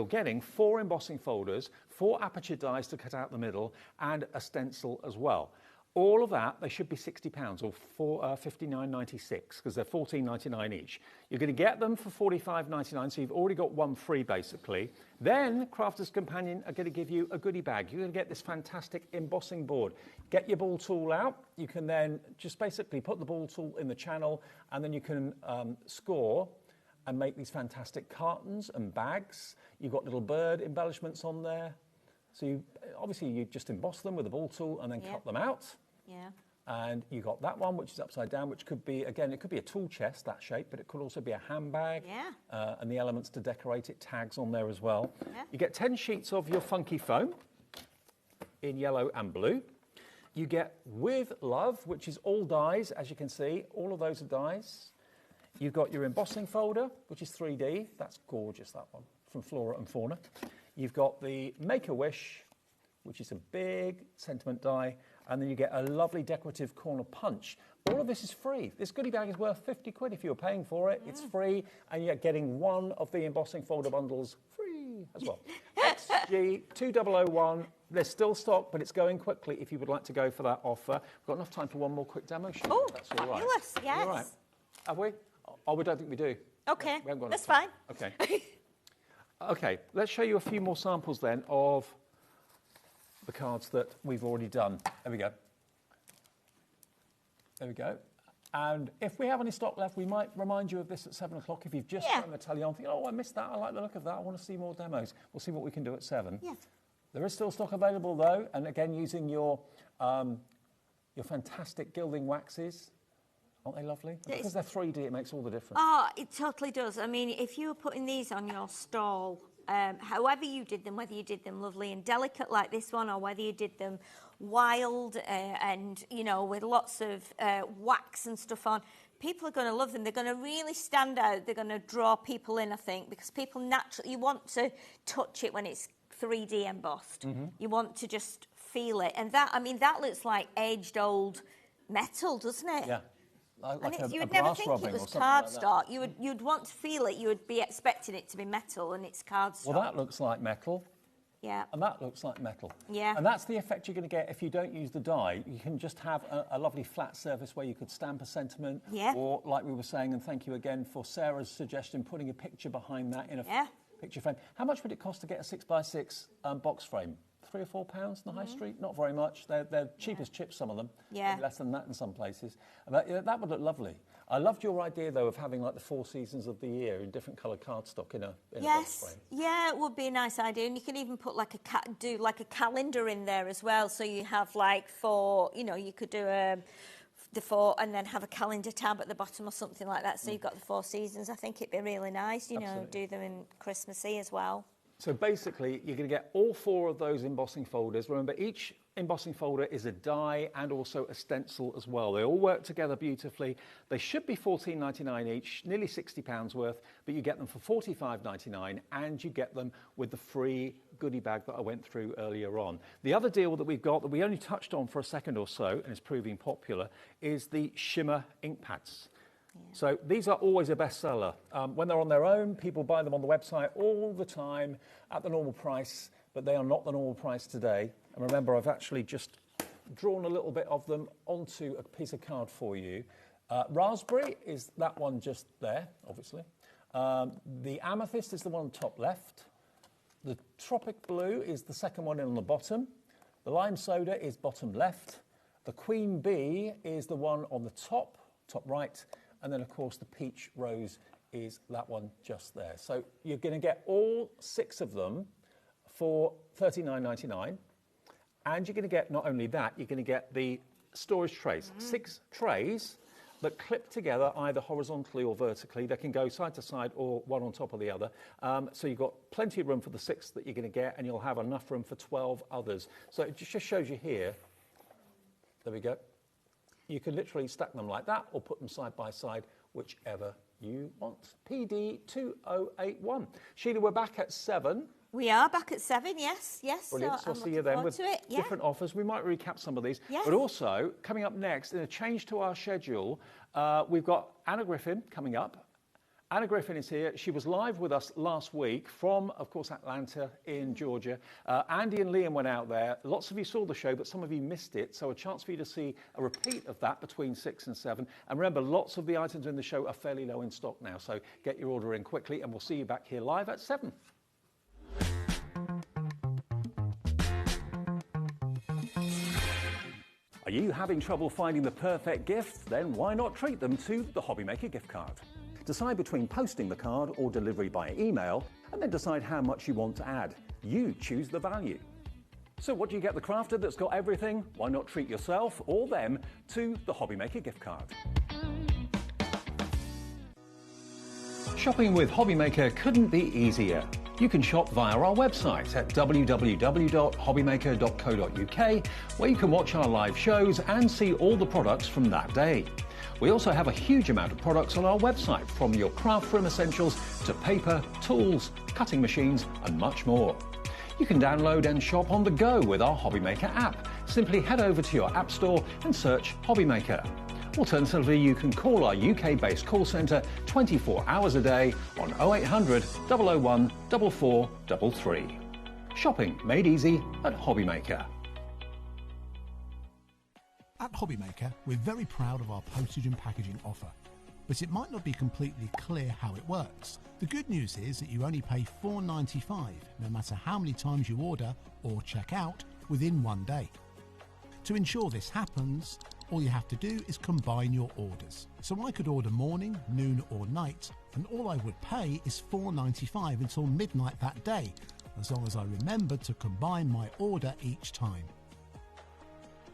getting 4 embossing folders, 4 aperture dies to cut out the middle, and a stencil as well. All of that, they should be £60 or $59.96 because they're $14.99 each. You're going to get them for $45.99, so you've already got one free basically. Then Crafter's Companion are going to give you a goodie bag. You're going to get this fantastic embossing board. Get your ball tool out. You can then just basically put the ball tool in the channel, and then you can score and make these fantastic cartons and bags. You've got little bird embellishments on there. So obviously you just emboss them with a ball tool and then cut them out. Yeah. And you got that one, which is upside down, which could be, again, it could be a tool chest, that shape, but it could also be a handbag. Yeah. And the elements to decorate it, tags on there as well. Yeah. You get 10 sheets of your funky foam in yellow and blue. You get With Love, which is all dies, as you can see. All of those are dies. You've got your embossing folder, which is 3D. That's gorgeous, that one, from Flora and Fauna. You've got the Make-A-Wish, which is a big sentiment die. And then you get a lovely decorative corner punch. All of this is free. This goodie bag is worth 50 quid if you're paying for it. It's free, and you're getting one of the embossing folder bundles free as well. XG 2001. There's still stock, but it's going quickly if you would like to go for that offer. We've got enough time for one more quick demo shoot. Oh, that's all right. fabulous, yes. All right. Have we? Oh, we don't think we do. Okay, we haven't got that's enough time. fine. Okay. Okay, let's show you a few more samples then of the cards that we've already done. There we go. There we go. And if we have any stock left, we might remind you of this at 7 o'clock. If you've just turned the telly on, think, oh, I missed that. I like the look of that. I want to see more demos. We'll see what we can do at 7. Yeah. There is still stock available, though. And again, using your fantastic gilding waxes, Aren't they lovely? Because they're 3D, it makes all the difference. Oh, it totally does. I mean, if you were putting these on your stall, however you did them, whether you did them lovely and delicate like this one, or whether you did them wild and, you know, with lots of wax and stuff on, people are going to love them. They're going to really stand out. They're going to draw people in, I think, because people naturally, you want to touch it when it's 3D embossed. You want to just feel it. And that, I mean, that looks like aged old metal, doesn't it? Yeah. Like you would never think it was cardstock. You'd want to feel it. You would be expecting it to be metal, and it's cardstock. Well, that looks like metal. Yeah. And that looks like metal. Yeah. And that's the effect you're going to get if you don't use the die. You can just have a lovely flat surface where you could stamp a sentiment. Yeah. Or, like we were saying, and thank you again for Sarah's suggestion, putting a picture behind that in a picture frame. How much would it cost to get a 6x6 box frame? £3 or £4 in the high street? Not very much. They're cheap as chips, some of them. Yeah. Maybe less than that in some places. But that would look lovely. I loved your idea, though, of having like the 4 seasons of the year in different coloured cardstock in a box frame. Yeah, it would be a nice idea. And you can even put like a calendar in there as well. So you have like 4, you know, you could do the 4 and then have a calendar tab at the bottom or something like that. So you've got the 4 seasons. I think it'd be really nice, you know, do them in Christmassy as well. So basically, you're going to get all 4 of those embossing folders. Remember, each embossing folder is a die and also a stencil as well. They all work together beautifully. They should be $14.99 each, nearly £60 worth, but you get them for $45.99 and you get them with the free goodie bag that I went through earlier on. The other deal that we've got that we only touched on for a second or so, and is proving popular, is the shimmer ink pads. So these are always a bestseller. When they're on their own, people buy them on the website all the time at the normal price, but they are not the normal price today. And remember, I've actually just drawn a little bit of them onto a piece of card for you. Raspberry is that one just there, obviously. The amethyst is the one on the top left. The tropic blue is the second one in on the bottom. The lime soda is bottom left. The queen bee is the one on the top right. And then, of course, the peach rose is that one just there. So you're going to get all 6 of them for $39.99. And you're going to get, not only that, you're going to get the storage trays. 6 trays that clip together either horizontally or vertically. They can go side to side or one on top of the other. So you've got plenty of room for the 6 that you're going to get, and you'll have enough room for 12 others. So it just shows you here. There we go. You can literally stack them like that or put them side by side, whichever you want. PD 2081. Sheila, we're back at 7. We are back at 7, yes. Brilliant. So I'll see you then with different offers. We might recap some of these. Yes. But also, coming up next, in a change to our schedule, we've got Anna Griffin coming up. Anna Griffin is here. She was live with us last week from, of course, Atlanta in Georgia. Andy and Liam went out there. Lots of you saw the show, but some of you missed it. So a chance for you to see a repeat of that between 6 and 7. And remember, lots of the items in the show are fairly low in stock now. So get your order in quickly, and we'll see you back here live at 7. Are you having trouble finding the perfect gift? Then why not treat them to the HobbyMaker gift card? Decide between posting the card or delivery by email, and then decide how much you want to add. You choose the value. So what do you get the crafter that's got everything? Why not treat yourself or them to the HobbyMaker gift card? Shopping with HobbyMaker couldn't be easier. You can shop via our website at www.hobbymaker.co.uk, where you can watch our live shows and see all the products from that day. We also have a huge amount of products on our website, from your craft room essentials to paper, tools, cutting machines and much more. You can download and shop on the go with our HobbyMaker app. Simply head over to your app store and search HobbyMaker. Alternatively, you can call our UK-based call centre 24 hours a day on 0800 001 4433. Shopping made easy at HobbyMaker. At HobbyMaker, we're very proud of our postage and packaging offer, but it might not be completely clear how it works. The good news is that you only pay $4.95 no matter how many times you order or check out within 1 day. To ensure this happens, all you have to do is combine your orders. So I could order morning, noon or night, and all I would pay is $4.95 until midnight that day, as long as I remembered to combine my order each time.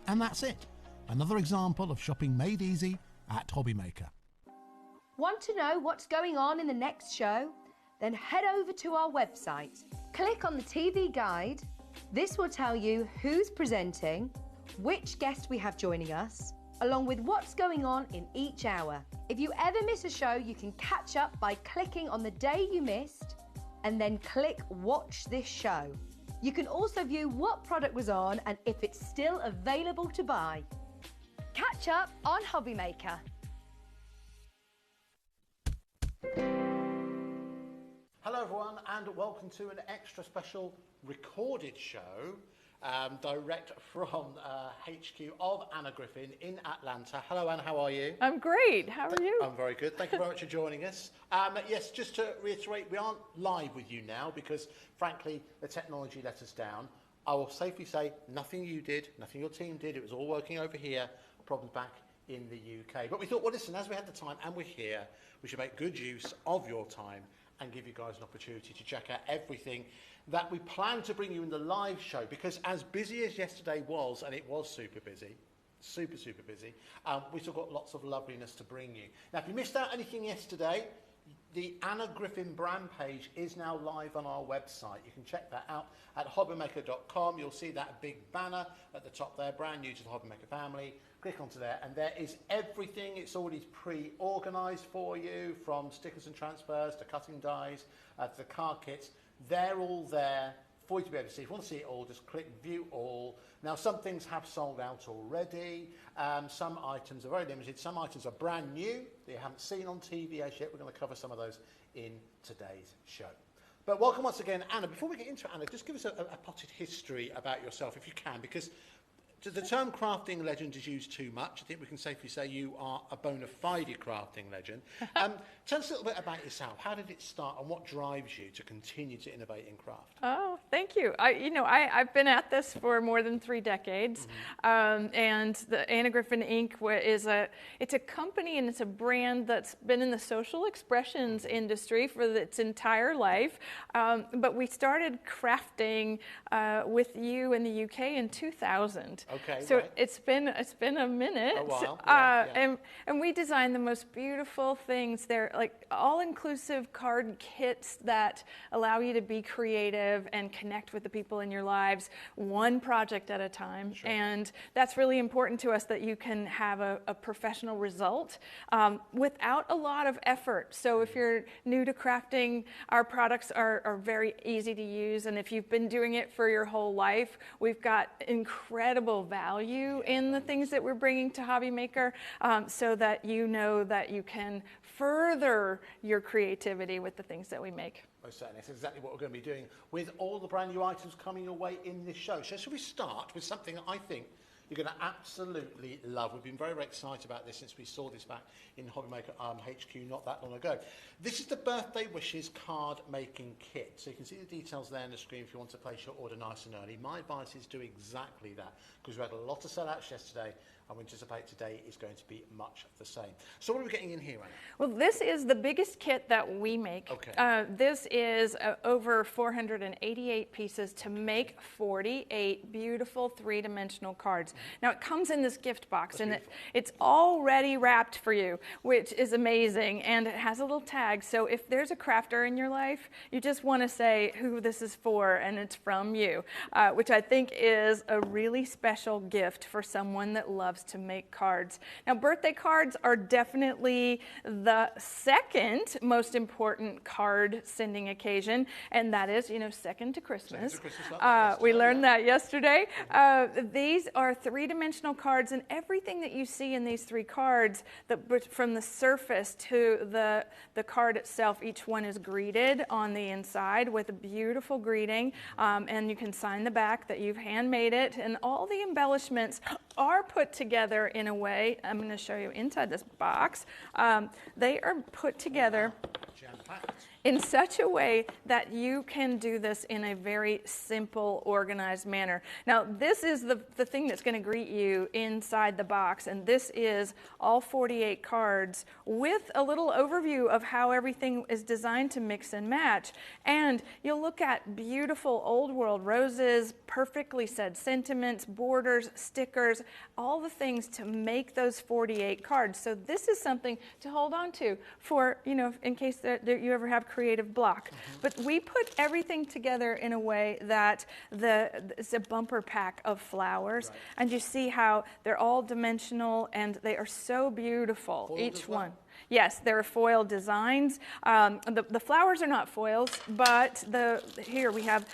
And that's it. Another example of shopping made easy at HobbyMaker. Want to know what's going on in the next show? Then head over to our website. Click on the TV guide. This will tell you who's presenting, which guest we have joining us, along with what's going on in each hour. If you ever miss a show, you can catch up by clicking on the day you missed and then click Watch This Show. You can also view what product was on and if it's still available to buy. Catch up on HobbyMaker. Hello everyone and welcome to an extra special recorded show direct from HQ of Anna Griffin in Atlanta. Hello Anna, how are you? I'm great, how are you? I'm very good, thank you very much for joining us. Yes, just to reiterate, we aren't live with you now because frankly the technology let us down. I will safely say nothing you did, nothing your team did, it was all working over here, problems back in the UK. But we thought, well listen, as we had the time and we're here, we should make good use of your time and give you guys an opportunity to check out everything that we plan to bring you in the live show, because as busy as yesterday was, and it was super busy, super busy, we still got lots of loveliness to bring you. Now if you missed out anything yesterday, the Anna Griffin brand page is now live on our website. You can check that out at hobbymaker.com. You'll see that big banner at the top there, brand new to the HobbyMaker family. Click onto there and there is everything. It's already pre-organised for you, from stickers and transfers to cutting dies to the card kits. They're all there for you to be able to see. If you want to see it all, just click view all. Now some things have sold out already. Some items are very limited. Some items are brand new that you haven't seen on TV as yet. We're going to cover some of those in today's show. But welcome once again, Anna. Before we get into it, Anna, just give us a potted history about yourself if you can, because the term crafting legend is used too much. I think we can safely say you are a bona fide crafting legend. Tell us a little bit about yourself. How did it start and what drives you to continue to innovate in craft? Oh, thank you. I've been at this for more than 3 decades. And the Anna Griffin Inc. it's a company and it's a brand that's been in the social expressions industry for its entire life. But we started crafting with you in the UK in 2000. Okay, so right. it's been a minute. A while, yeah. And we design the most beautiful things. They're like all-inclusive card kits that allow you to be creative and connect with the people in your lives, one project at a time. Sure. And that's really important to us, that you can have a professional result without a lot of effort. So if you're new to crafting, our products are very easy to use. And if you've been doing it for your whole life, we've got incredible value in the things that we're bringing to HobbyMaker, so that you know that you can further your creativity with the things that we make. Most certainly. That's exactly what we're going to be doing with all the brand new items coming your way in this show. So should we start with something that I think you're going to absolutely love? We've been very, very excited about this since we saw this back in HobbyMaker HQ not that long ago. This is the Birthday Wishes card making kit. So you can see the details there on the screen if you want to place your order nice and early. My advice is do exactly that, because we had a lot of sellouts yesterday and we anticipate today is going to be much the same. So what are we getting in here, Anna? Well, this is the biggest kit that we make. Okay. This is over 488 pieces to make 48 beautiful 3-dimensional cards. Now it comes in this gift box. That's and it's already wrapped for you, which is amazing, and it has a little tag. So if there's a crafter in your life, you just want to say who this is for, and it's from you, which I think is a really special gift for someone that loves to make cards. Now, birthday cards are definitely the second most important card sending occasion, and that is, second to Christmas. We learned that yesterday. These are 3-dimensional cards, and everything that you see in these 3 cards, from the surface to the card itself, each one is greeted on the inside with a beautiful greeting, and you can sign the back that you've handmade it, and all the embellishments are put together in a way. I'm going to show you inside this box. They are put together in such a way that you can do this in a very simple, organized manner. Now, this is the thing that's going to greet you inside the box, and this is all 48 cards with a little overview of how everything is designed to mix and match. And you'll look at beautiful old world roses, perfectly said sentiments, borders, stickers, all the things to make those 48 cards. So this is something to hold on to for, you know, in case that you ever have creative block. But we put everything together in a way that it's a bumper pack of flowers, and you see how they're all dimensional and they are so beautiful, foiled each one. Yes, there are foil designs. The flowers are not foils, but here we have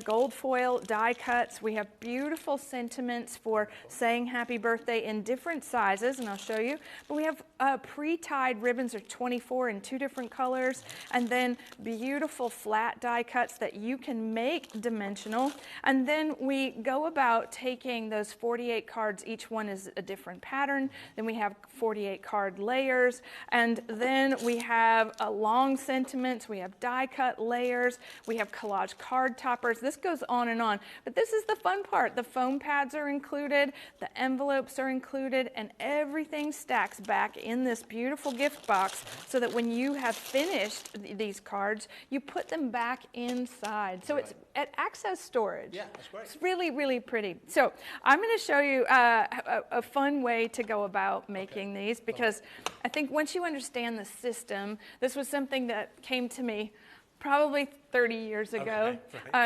gold foil die cuts. We have beautiful sentiments for saying happy birthday in different sizes, and I'll show you. But we have pre-tied ribbons, are 24 in 2 different colors, and then beautiful flat die cuts that you can make dimensional. And then we go about taking those 48 cards. Each one is a different pattern. Then we have 48 card layers. And then we have long sentiments, we have die cut layers, we have collage card toppers. This goes on and on. But this is the fun part. The foam pads are included, the envelopes are included, and everything stacks back in this beautiful gift box so that when you have finished these cards, you put them back inside. So it acts as storage. Yeah, that's great. It's really, really pretty. So I'm going to show you a fun way to go about making these, because I think once you understand the system, this was something that came to me probably 30 years ago,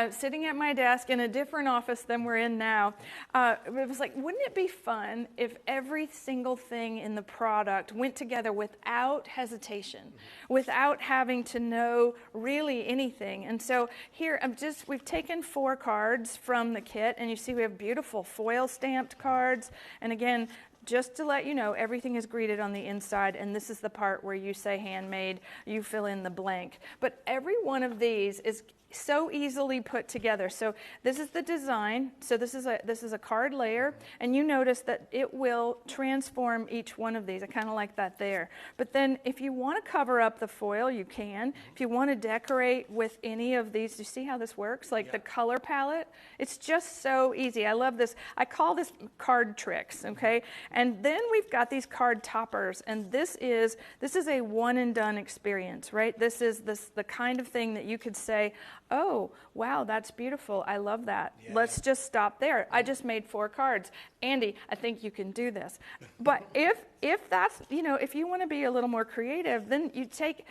sitting at my desk in a different office than we're in now. It was like, wouldn't it be fun if every single thing in the product went together without hesitation, without having to know really anything? And so here, we've taken 4 cards from the kit, and you see we have beautiful foil stamped cards. And again, just to let you know, everything is greeted on the inside, and this is the part where you say handmade, you fill in the blank. But every one of these is so easily put together. So this is the design. So this is a card layer, and you notice that it will transform each one of these. I kind of like that there. But then if you want to cover up the foil, you can. If you want to decorate with any of these, you see how this works? Like the color palette, it's just so easy. I love this. I call this card tricks, okay? And then we've got these card toppers, and this is a one and done experience, right? This is the kind of thing that you could say, oh, wow, that's beautiful. I love that. Let's just stop there. I just made 4 cards. Andy, I think you can do this. But if that's, you know, if you want to be a little more creative, then you take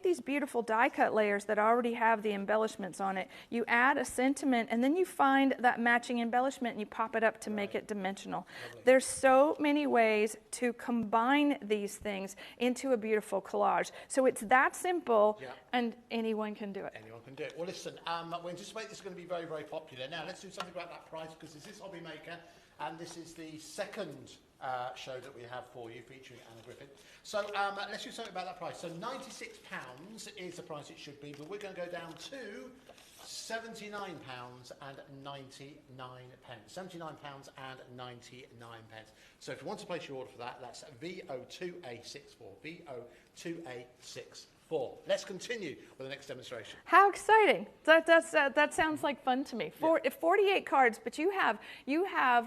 these beautiful die cut layers that already have the embellishments on it. You add a sentiment, and then you find that matching embellishment and you pop it up to make it dimensional. There's so many ways to combine these things into a beautiful collage. So it's that simple, and anyone can do it. Anyone can do it. Well, listen, we anticipate this is going to be very, very popular. Now, let's do something about that price, because this is HobbyMaker, and this is the second show that we have for you, featuring Anna Griffin. So let's do something about that price. So £96 is the price it should be, but we're going to go down to £79.99. £79.99. So if you want to place your order for that, that's VO2A64. VO2A64. Let's continue with the next demonstration. How exciting! That sounds like fun to me. 48 cards, but you have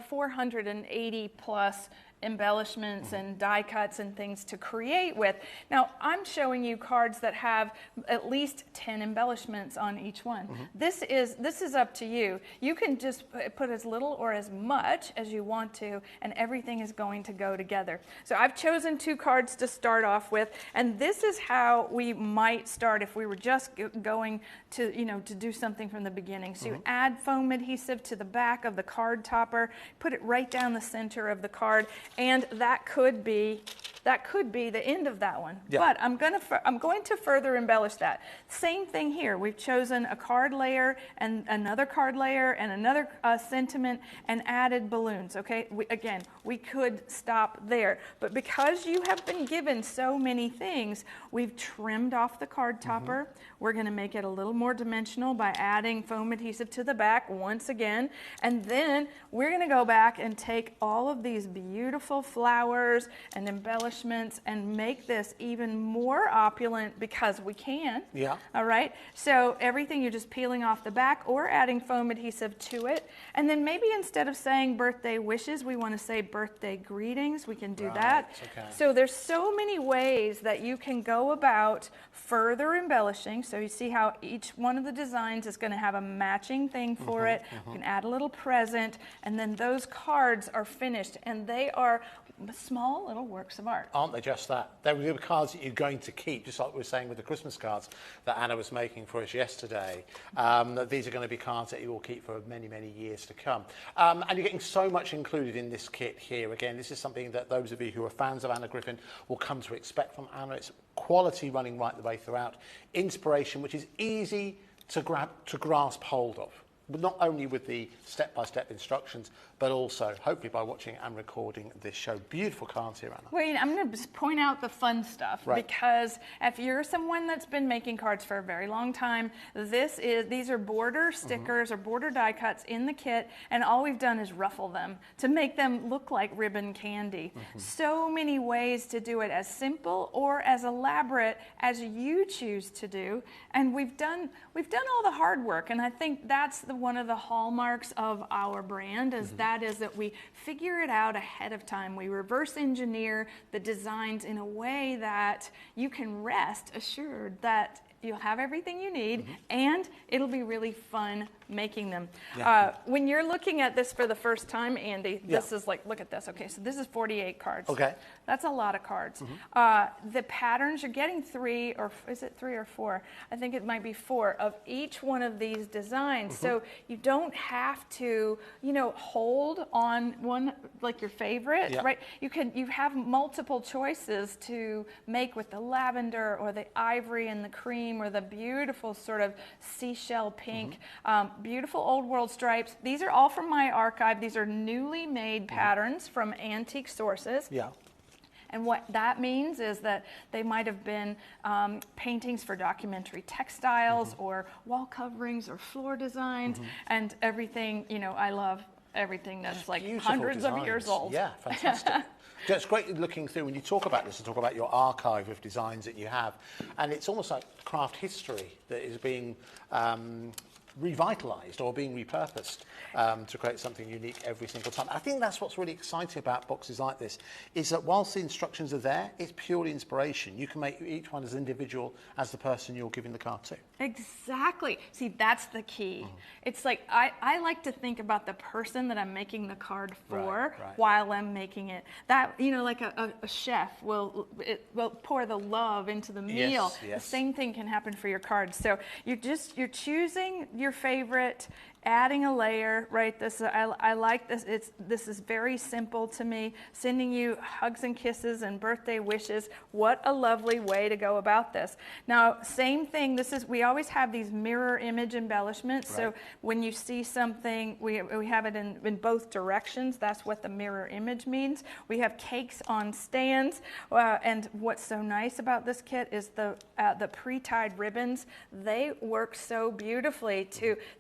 480 plus embellishments and die cuts and things to create with. Now, I'm showing you cards that have at least 10 embellishments on each one. This is up to you. You can just put as little or as much as you want to, and everything is going to go together. So I've chosen 2 cards to start off with, and this is how we might start if we were just going to, you know, to do something from the beginning. So you add foam adhesive to the back of the card topper, put it right down the center of the card, and that could be the end of that one. But I'm going to further embellish that. Same thing here. We've chosen a card layer and another card layer and another sentiment and added balloons. Okay, we could stop there, but because you have been given so many things, we've trimmed off the card topper. We're going to make it a little more dimensional by adding foam adhesive to the back once again, and then we're going to go back and take all of these beautiful beautiful flowers and embellishments and make this even more opulent because we can. Yeah. All right. So everything you're just peeling off the back or adding foam adhesive to it. And then maybe instead of saying birthday wishes, we want to say birthday greetings. We can do that. Okay. So there's so many ways that you can go about further embellishing. So you see how each one of the designs is going to have a matching thing for it. You can add a little present, and then those cards are finished, and they are small little works of art. Aren't they just that? They're the cards that you're going to keep, just like we were saying with the Christmas cards that Anna was making for us yesterday. That these are going to be cards that you will keep for many, many years to come. And you're getting so much included in this kit here. Again, this is something that those of you who are fans of Anna Griffin will come to expect from Anna. It's quality running right the way throughout. Inspiration, which is easy to grasp hold of. Not only with the step-by-step instructions, but also, hopefully, by watching and recording this show. Beautiful cards here, Anna. Well, I'm going to point out the fun stuff, because if you're someone that's been making cards for a very long time, these are border stickers or border die cuts in the kit, and all we've done is ruffle them to make them look like ribbon candy. So many ways to do it, as simple or as elaborate as you choose to do, and we've done all the hard work, and I think that's one of the hallmarks of our brand is that we figure it out ahead of time. We reverse engineer the designs in a way that you can rest assured that you'll have everything you need and it'll be really fun making them. When you're looking at this for the first time, Andy, this is like, look at this. Okay, so this is 48 cards. Okay. That's a lot of cards. The patterns, you're getting 3, or is it 3 or 4? I think it might be 4 of each one of these designs. So you don't have to, hold on one like your favorite, right? You have multiple choices to make with the lavender or the ivory and the cream or the beautiful sort of seashell pink. Beautiful old world stripes. These are all from my archive. These are newly made patterns from antique sources. And what that means is that they might have been paintings for documentary textiles or wall coverings or floor designs and everything. I love everything that's like hundreds of years old. Yeah, fantastic. It's great looking through when you talk about this and talk about your archive of designs that you have. And it's almost like craft history that is being revitalized or being repurposed to create something unique every single time. I think that's what's really exciting about boxes like this, is that whilst the instructions are there, it's purely inspiration. You can make each one as individual as the person you're giving the card to. Exactly. See, that's the key. It's like I like to think about the person that I'm making the card for while I'm making it. That, like a chef will pour the love into the meal. The same thing can happen for your cards. So you're choosing your favorite, adding a layer, right? I like this. This is very simple to me. Sending you hugs and kisses and birthday wishes. What a lovely way to go about this. Now, same thing. We always have these mirror image embellishments. So when you see something, we have it in both directions. That's what the mirror image means. We have cakes on stands, and what's so nice about this kit is the pre-tied ribbons. They work so beautifully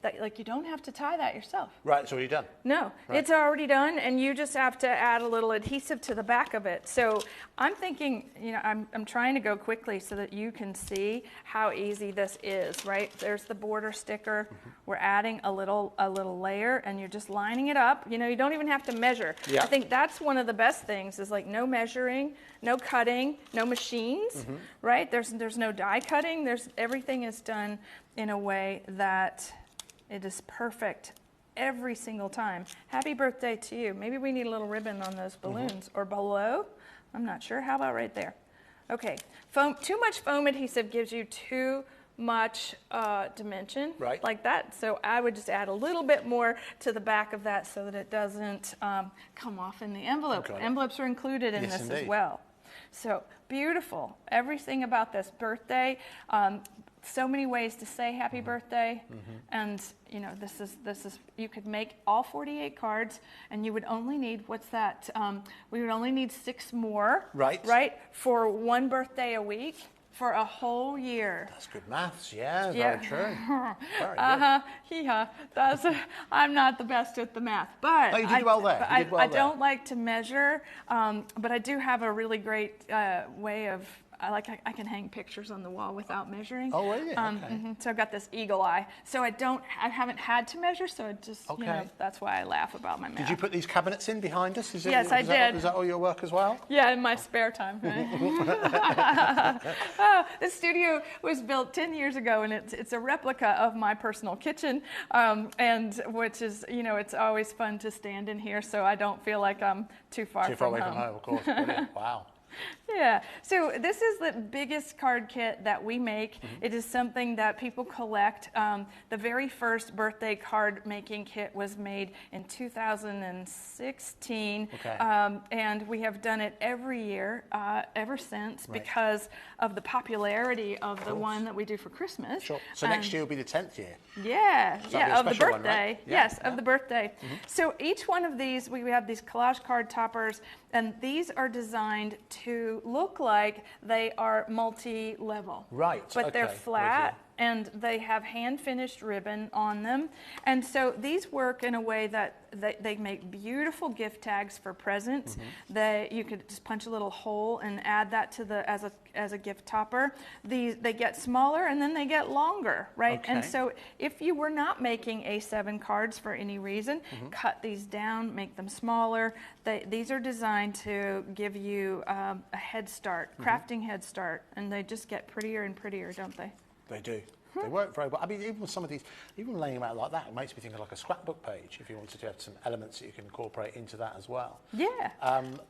that you don't have to tie that yourself. Right, it's already done. No, it's already done, and you just have to add a little adhesive to the back of it. So I'm thinking, I'm trying to go quickly so that you can see how easy this is, right? There's the border sticker. We're adding a little layer, and you're just lining it up. You don't even have to measure. I think that's one of the best things is like no measuring, no cutting, no machines, right? There's no die cutting. Everything is done in a way that it is perfect every single time. Happy birthday to you. Maybe we need a little ribbon on those balloons or below. I'm not sure. How about right there? Okay. Too much foam adhesive gives you too much dimension like that. So I would just add a little bit more to the back of that so that it doesn't come off in the envelope. Envelopes are included in this as well. So beautiful. Everything about this birthday. So many ways to say happy birthday, and this is you could make all 48 cards, and you would only need we would only need 6 more, right, for one birthday a week. for a whole year. That's good maths, yeah, very true. Very good. I'm not the best at the math, but no, you did well there. I don't like to measure, but I do have a really great way of. I can hang pictures on the wall without measuring. Oh, really? So I've got this eagle eye. So I haven't had to measure, so it just, that's why I laugh about my math. Did you put these cabinets in behind us? Yes, I did. Is that all your work as well? Yeah, in my spare time. Right? This studio was built 10 years ago, and it's a replica of my personal kitchen, and which is, it's always fun to stand in here, so I don't feel like I'm too far away from home, of course. Brilliant. Wow. Yeah, so this is the biggest card kit that we make. It is something that people collect. The very first birthday card making kit was made in 2016, and we have done it every year ever since because of the popularity of the one that we do for Christmas. Sure. So next year will be the 10th year. Yeah, of the birthday. One, right? Yes, of the birthday. So each one of these, we have these collage card toppers, and these are designed to look like they are multi-level. Right. But they're flat and they have hand-finished ribbon on them. And so these work in a way that they make beautiful gift tags for presents. You could just punch a little hole and add that to as a gift topper. They get smaller and then they get longer, right? And so if you were not making A7 cards for any reason, cut these down, make them smaller. These are designed to give you a head start, crafting head start, and they just get prettier and prettier, don't they? They do. They work very well. I mean, even with some of these, even laying them out like that, it makes me think of like a scrapbook page if you wanted to have some elements that you can incorporate into that as well. Yeah.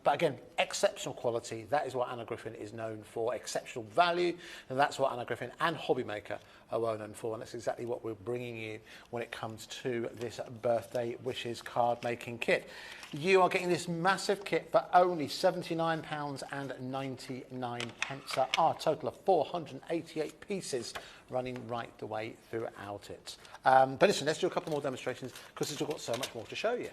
But again, exceptional quality. That is what Anna Griffin is known for. Exceptional value, and that's what Anna Griffin and HobbyMaker are well known for, and that's exactly what we're bringing you when it comes to this birthday wishes card making kit. You are getting this massive kit for only £79.99. There are a total of 488 pieces running right the way throughout it. But listen, let's do a couple more demonstrations because we've got so much more to show you.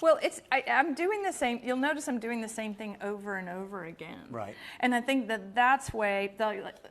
Well, I'm doing the same. You'll notice I'm doing the same thing over and over again. Right. And I think that's way.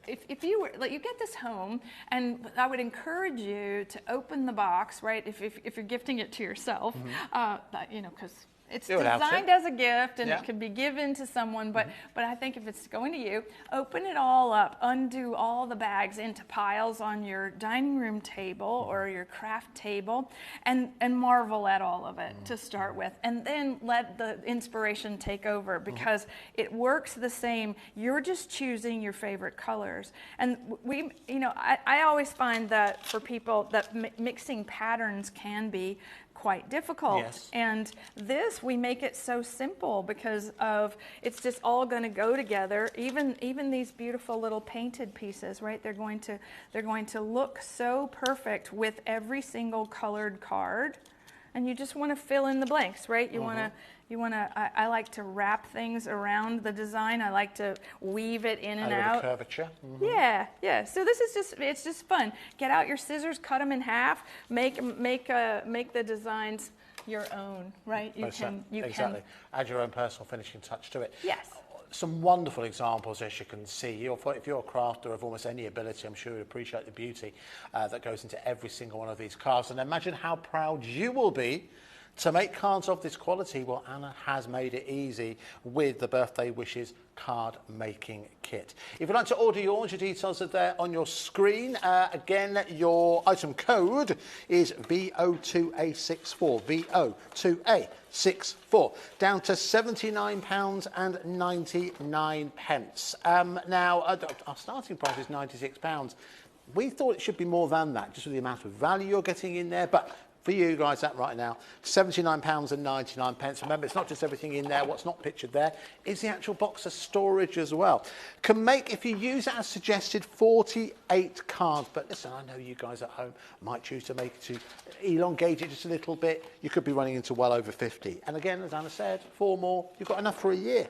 If you were you get this home, and I would encourage you to open the box, right? If you're gifting it to yourself, because. It's designed as a gift, and it could be given to someone, but I think if it's going to you, open it all up, undo all the bags into piles on your dining room table or your craft table, and marvel at all of it to start with, and then let the inspiration take over, because it works the same. You're just choosing your favorite colors, and I always find that for people that mixing patterns can be quite difficult. Yes. And this, we make it so simple because of it's just all going to go together. Even these beautiful little painted pieces, right? They're going to look so perfect with every single colored card. And you just want to fill in the blanks, right? You want to. I like to wrap things around the design. I like to weave it in and out. Curvature. Yeah. So this is it's just fun. Get out your scissors, cut them in half, make the designs your own, right? You can add your own personal finishing touch to it. Yes. Some wonderful examples, as you can see. If you're a crafter of almost any ability, I'm sure you'd appreciate the beauty that goes into every single one of these cards. And imagine how proud you will be to make cards of this quality. Well, Anna has made it easy with the Birthday Wishes card making kit. If you'd like to order yours, your details are there on your screen. Again, your item code is VO2A64, VO2A64, down to £79.99. Now, our starting price is £96. We thought it should be more than that, just with the amount of value you're getting in there, but for you guys, that right now, £79.99. Remember, it's not just everything in there. What's not pictured there is the actual box of storage as well. Can make, if you use it as suggested, 48 cards. But listen, I know you guys at home might choose to elongate it just a little bit. You could be running into well over 50. And again, as Anna said, 4 more, you've got enough for a year.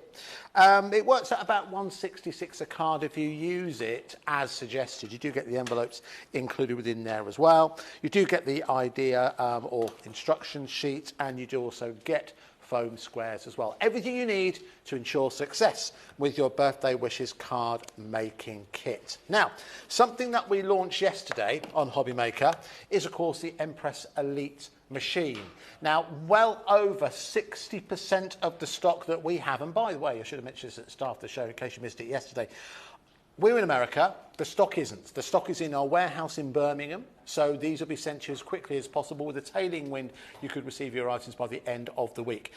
It works at about £166 a card if you use it as suggested. You do get the envelopes included within there as well. You do get the idea or instruction sheet, and you do also get foam squares as well. Everything you need to ensure success with your birthday wishes card making kit. Now, something that we launched yesterday on HobbyMaker is, of course, the Empress Elite machine. Now, well over 60% of the stock that we have, and by the way, I should have mentioned this at the start of the show in case you missed it yesterday, we're in America, the stock isn't. The stock is in our warehouse in Birmingham, so these will be sent to you as quickly as possible. With a tailing wind, you could receive your items by the end of the week.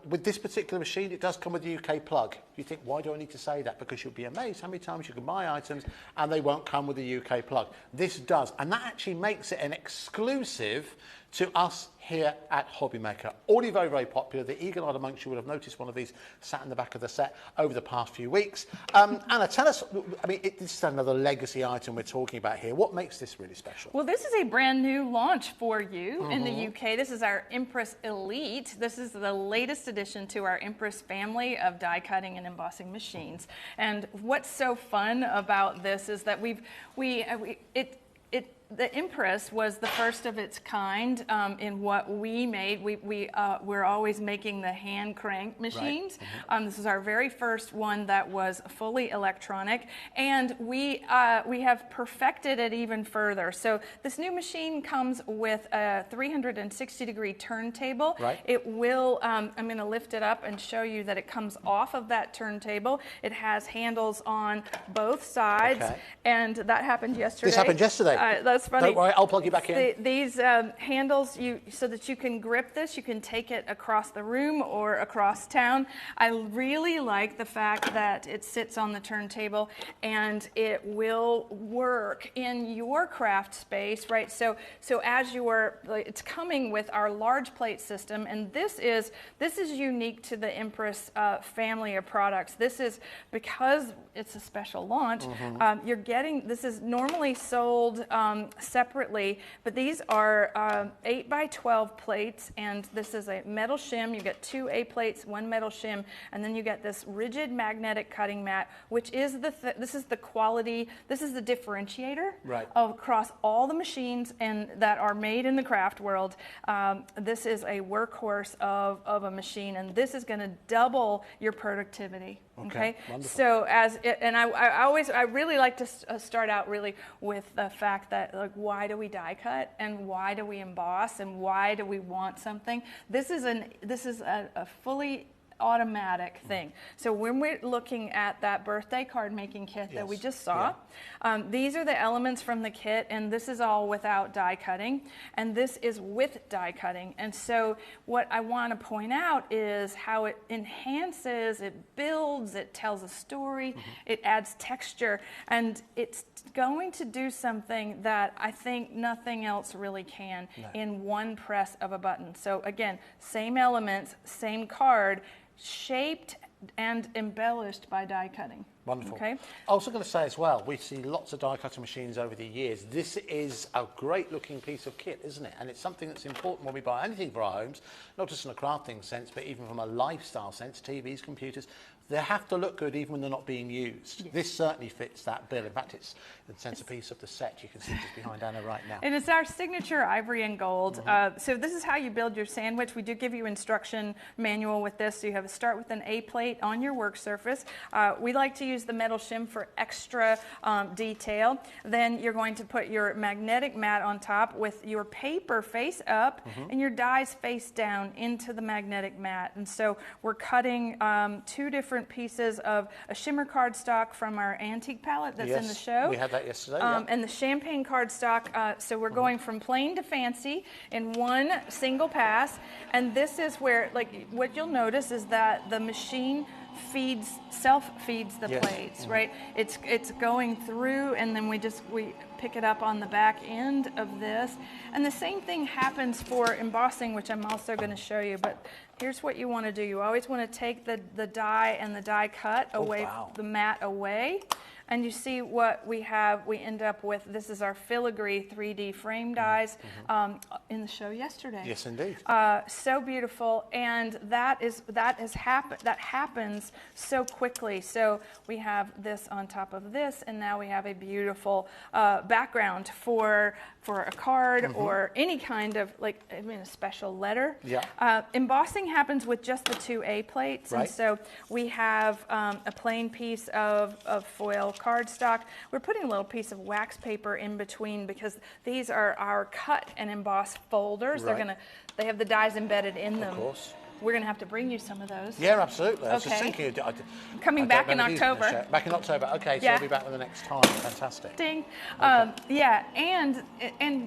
With this particular machine, it does come with a UK plug. You think, why do I need to say that? Because you'll be amazed how many times you can buy items and they won't come with a UK plug. This does, and that actually makes it an exclusive to us here at HobbyMaker. Already very, very popular. The eagle-eyed amongst you would have noticed one of these sat in the back of the set over the past few weeks. Anna, tell us, I mean, this is another legacy item we're talking about here. What makes this really special? Well, this is a brand new launch for you in the UK. This is our Empress Elite. This is the latest addition to our Empress family of die cutting and embossing machines. And what's so fun about this is that the Empress was the first of its kind in what we made. We're always making the hand crank machines. Right. This is our very first one that was fully electronic, and we have perfected it even further. So this new machine comes with a 360-degree turntable. Right. It will, I'm going to lift it up and show you that it comes off of that turntable. It has handles on both sides, and that happened yesterday. This happened yesterday. That's funny. Don't worry, I'll plug you back in. These handles, so that you can grip this, you can take it across the room or across town. I really like the fact that it sits on the turntable and it will work in your craft space, right? So as it's coming with our large plate system, and this is unique to the Empress family of products. This is because it's a special launch. You're getting, this is normally sold separately, but these are 8 by 12 plates, and this is a metal shim. You get 2 A plates, 1 metal shim, and then you get this rigid magnetic cutting mat, which is this is the quality, this is the differentiator across all the machines and that are made in the craft world. This is a workhorse of a machine, and this is going to double your productivity. Okay. So I really like to start out really with the fact that, like, why do we die cut and why do we emboss and why do we want something? This is a fully automatic thing. So when we're looking at that birthday card making kit that we just saw, these are the elements from the kit, and this is all without die cutting, and this is with die cutting. And so what I want to point out is how it enhances, it builds, it tells a story, it adds texture, and it's going to do something that I think nothing else really can in one press of a button. So again, same elements, same card, shaped and embellished by die cutting. Wonderful. Okay. I was also going to say as well, we see lots of die cutter machines over the years. This is a great looking piece of kit, isn't it? And it's something that's important when we buy anything for our homes, not just in a crafting sense, but even from a lifestyle sense, TVs, computers. They have to look good even when they're not being used. Yes. This certainly fits that bill. In fact, it's the centerpiece of the set. You can see just behind Anna right now. And it's our signature ivory and gold. So this is how you build your sandwich. We do give you instruction manual with this. So you have to start with an A plate on your work surface. We like to use the metal shim for extra detail. Then you're going to put your magnetic mat on top with your paper face up and your dies face down into the magnetic mat. And so we're cutting 2 different pieces of a shimmer cardstock from our antique palette that's in the show. We had that yesterday. And the champagne cardstock. So we're going from plain to fancy in one single pass. And this is where, like, what you'll notice is that the machine self-feeds the plates, right? It's going through, and then we pick it up on the back end of this. And the same thing happens for embossing, which I'm also going to show you. But here's what you want to do. You always want to take the die and the die cut away, the mat away. And you see what we have, we end up with, this is our filigree 3D frame dies in the show yesterday. Yes, indeed. So beautiful, and that happens so quickly. So we have this on top of this, and now we have a beautiful background for a card or any kind of, like, I mean, a special letter. Yeah. Embossing happens with just the 2A plates. Right. And so we have a plain piece of foil cardstock. We're putting a little piece of wax paper in between because these are our cut and emboss folders. Right. They have the dies embedded in them. Of course. We're going to have to bring you some of those. Yeah, absolutely. I was Okay. just thinking. Coming back in October. Back in October. Okay, so Yeah. I'll be back with the next time. Fantastic. Ding. Yeah, and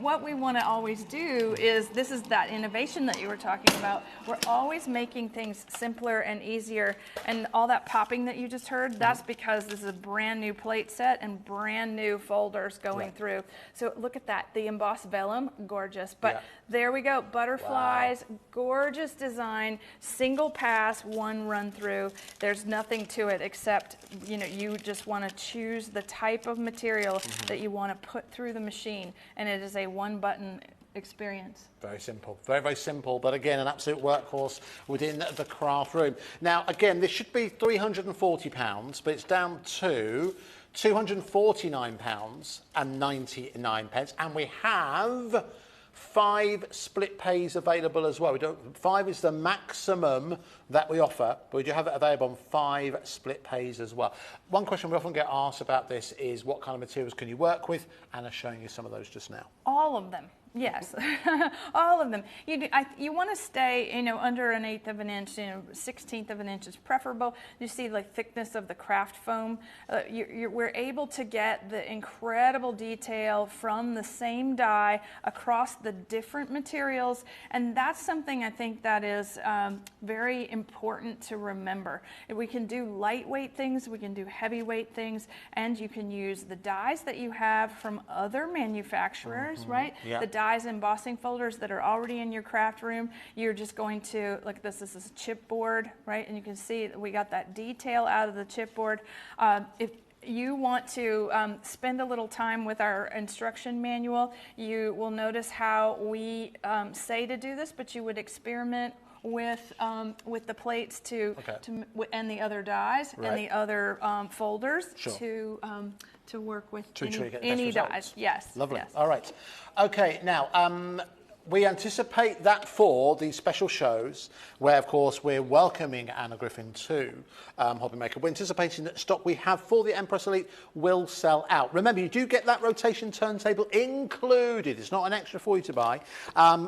what we want to always do is, this is that innovation that you were talking about. We're always making things simpler and easier. And all that popping that you just heard, that's because this is a brand new plate set and brand new folders going through. So look at that. The embossed vellum, gorgeous. But there we go. Butterflies, gorgeous design. Single pass, one run through. There's nothing to it except, you just want to choose the type of material that you want to put through the machine, and it is a one button experience. Very simple, very, very simple, but again, an absolute workhorse within the craft room. Now, again, this should be £340, but it's down to £249.99, and we have 5 split pays available as well. 5 is the maximum that we offer, but we do have it available on 5 split pays as well. One question we often get asked about this is, what kind of materials can you work with? Anna's showing you some of those just now. All of them. Yes, all of them. You want to stay, under an 1/8 of an inch, 1/16 of an inch is preferable. You see the thickness of the craft foam. We're able to get the incredible detail from the same die across the different materials, and that's something I think that is very important to remember. We can do lightweight things, we can do heavyweight things, and you can use the dies that you have from other manufacturers, right? Yeah. The dies embossing folders that are already in your craft room. You're just going to, like this is a chipboard, right? And you can see that we got that detail out of the chipboard. If you want to spend a little time with our instruction manual, you will notice how we say to do this, but you would experiment with the plates and the other dies and the other folders to work with any dies. Yes. Lovely. Yes. All right. Okay. Now, we anticipate that for these special shows, where, of course, we're welcoming Anna Griffin to HobbyMaker, we're anticipating that stock we have for the Empress Elite will sell out. Remember, you do get that rotation turntable included. It's not an extra for you to buy.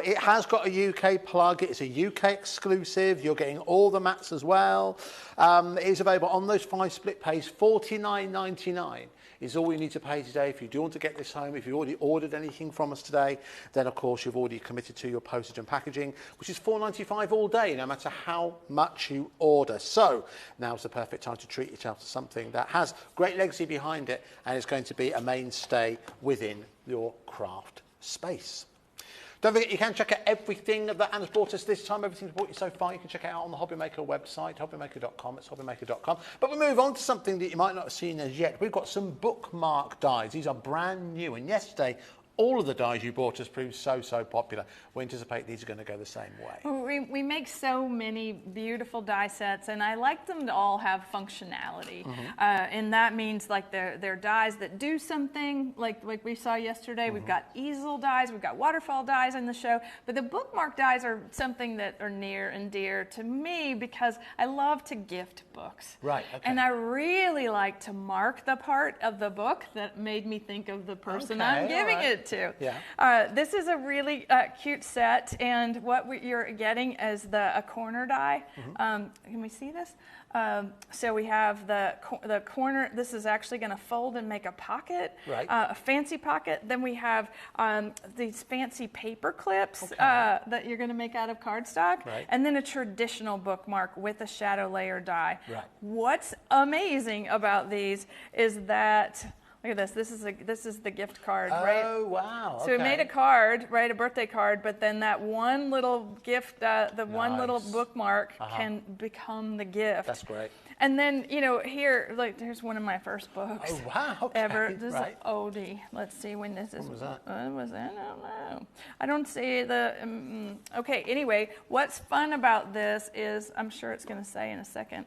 It has got a UK plug. It's a UK exclusive. You're getting all the mats as well. It is available on those 5 split pays, $49.99. Is all you need to pay today. If you do want to get this home, if you already ordered anything from us today, then of course you've already committed to your postage and packaging, which is $4.95 all day, no matter how much you order. So now's the perfect time to treat yourself to something that has great legacy behind it and is going to be a mainstay within your craft space. Don't forget, you can check out everything that Anna's brought us this time, everything she's brought you so far. You can check it out on the HobbyMaker website, hobbymaker.com. It's hobbymaker.com. But we move on to something that you might not have seen as yet. We've got some bookmark dies. These are brand new. And yesterday, all of the dies you brought us proved so popular. We anticipate these are going to go the same way. We make so many beautiful die sets, and I like them to all have functionality. And that means like they're dies that do something, like we saw yesterday. We've got easel dies, we've got waterfall dies in the show, but the bookmark dies are something that are near and dear to me because I love to gift books. Right, okay. And I really like to mark the part of the book that made me think of the person I'm giving it to. Yeah. This is a really cute set, and what you're getting is a corner die. Can we see this? So we have the corner. This is actually going to fold and make a pocket, a fancy pocket. Then we have these fancy paper clips that you're going to make out of cardstock, and then a traditional bookmark with a shadow layer die. What's amazing about these is that, look at this. This is the gift card, right? Oh, wow. So we made a card, right, a birthday card, but then that one little gift, one little bookmark can become the gift. That's great. And then, here, here's one of my first books. Oh, wow. Ever. This is an oldie. Let's see when this is. When was that? When was that? I don't know. I don't see the. Okay, anyway, what's fun about this is, I'm sure it's going to say in a second,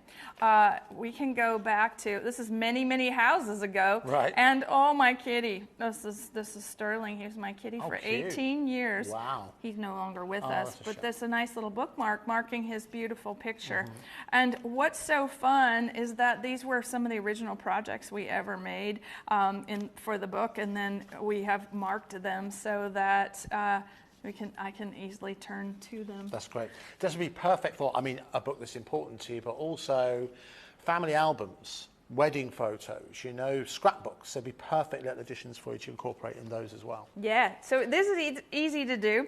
we can go back to, this is many, many houses ago. Right. And oh, my kitty. This is Sterling. He was my kitty for cute. 18 years. Wow. He's no longer with us, but this is a nice little bookmark marking his beautiful picture. Mm-hmm. And what's so fun is that these were some of the original projects we ever made for the book, and then we have marked them so that I can easily turn to them. That's great. This would be perfect for, I mean, a book that's important to you, but also family albums, wedding photos, you know, scrapbooks. They'd be perfect little additions for you to incorporate in those as well. Yeah, so this is easy to do.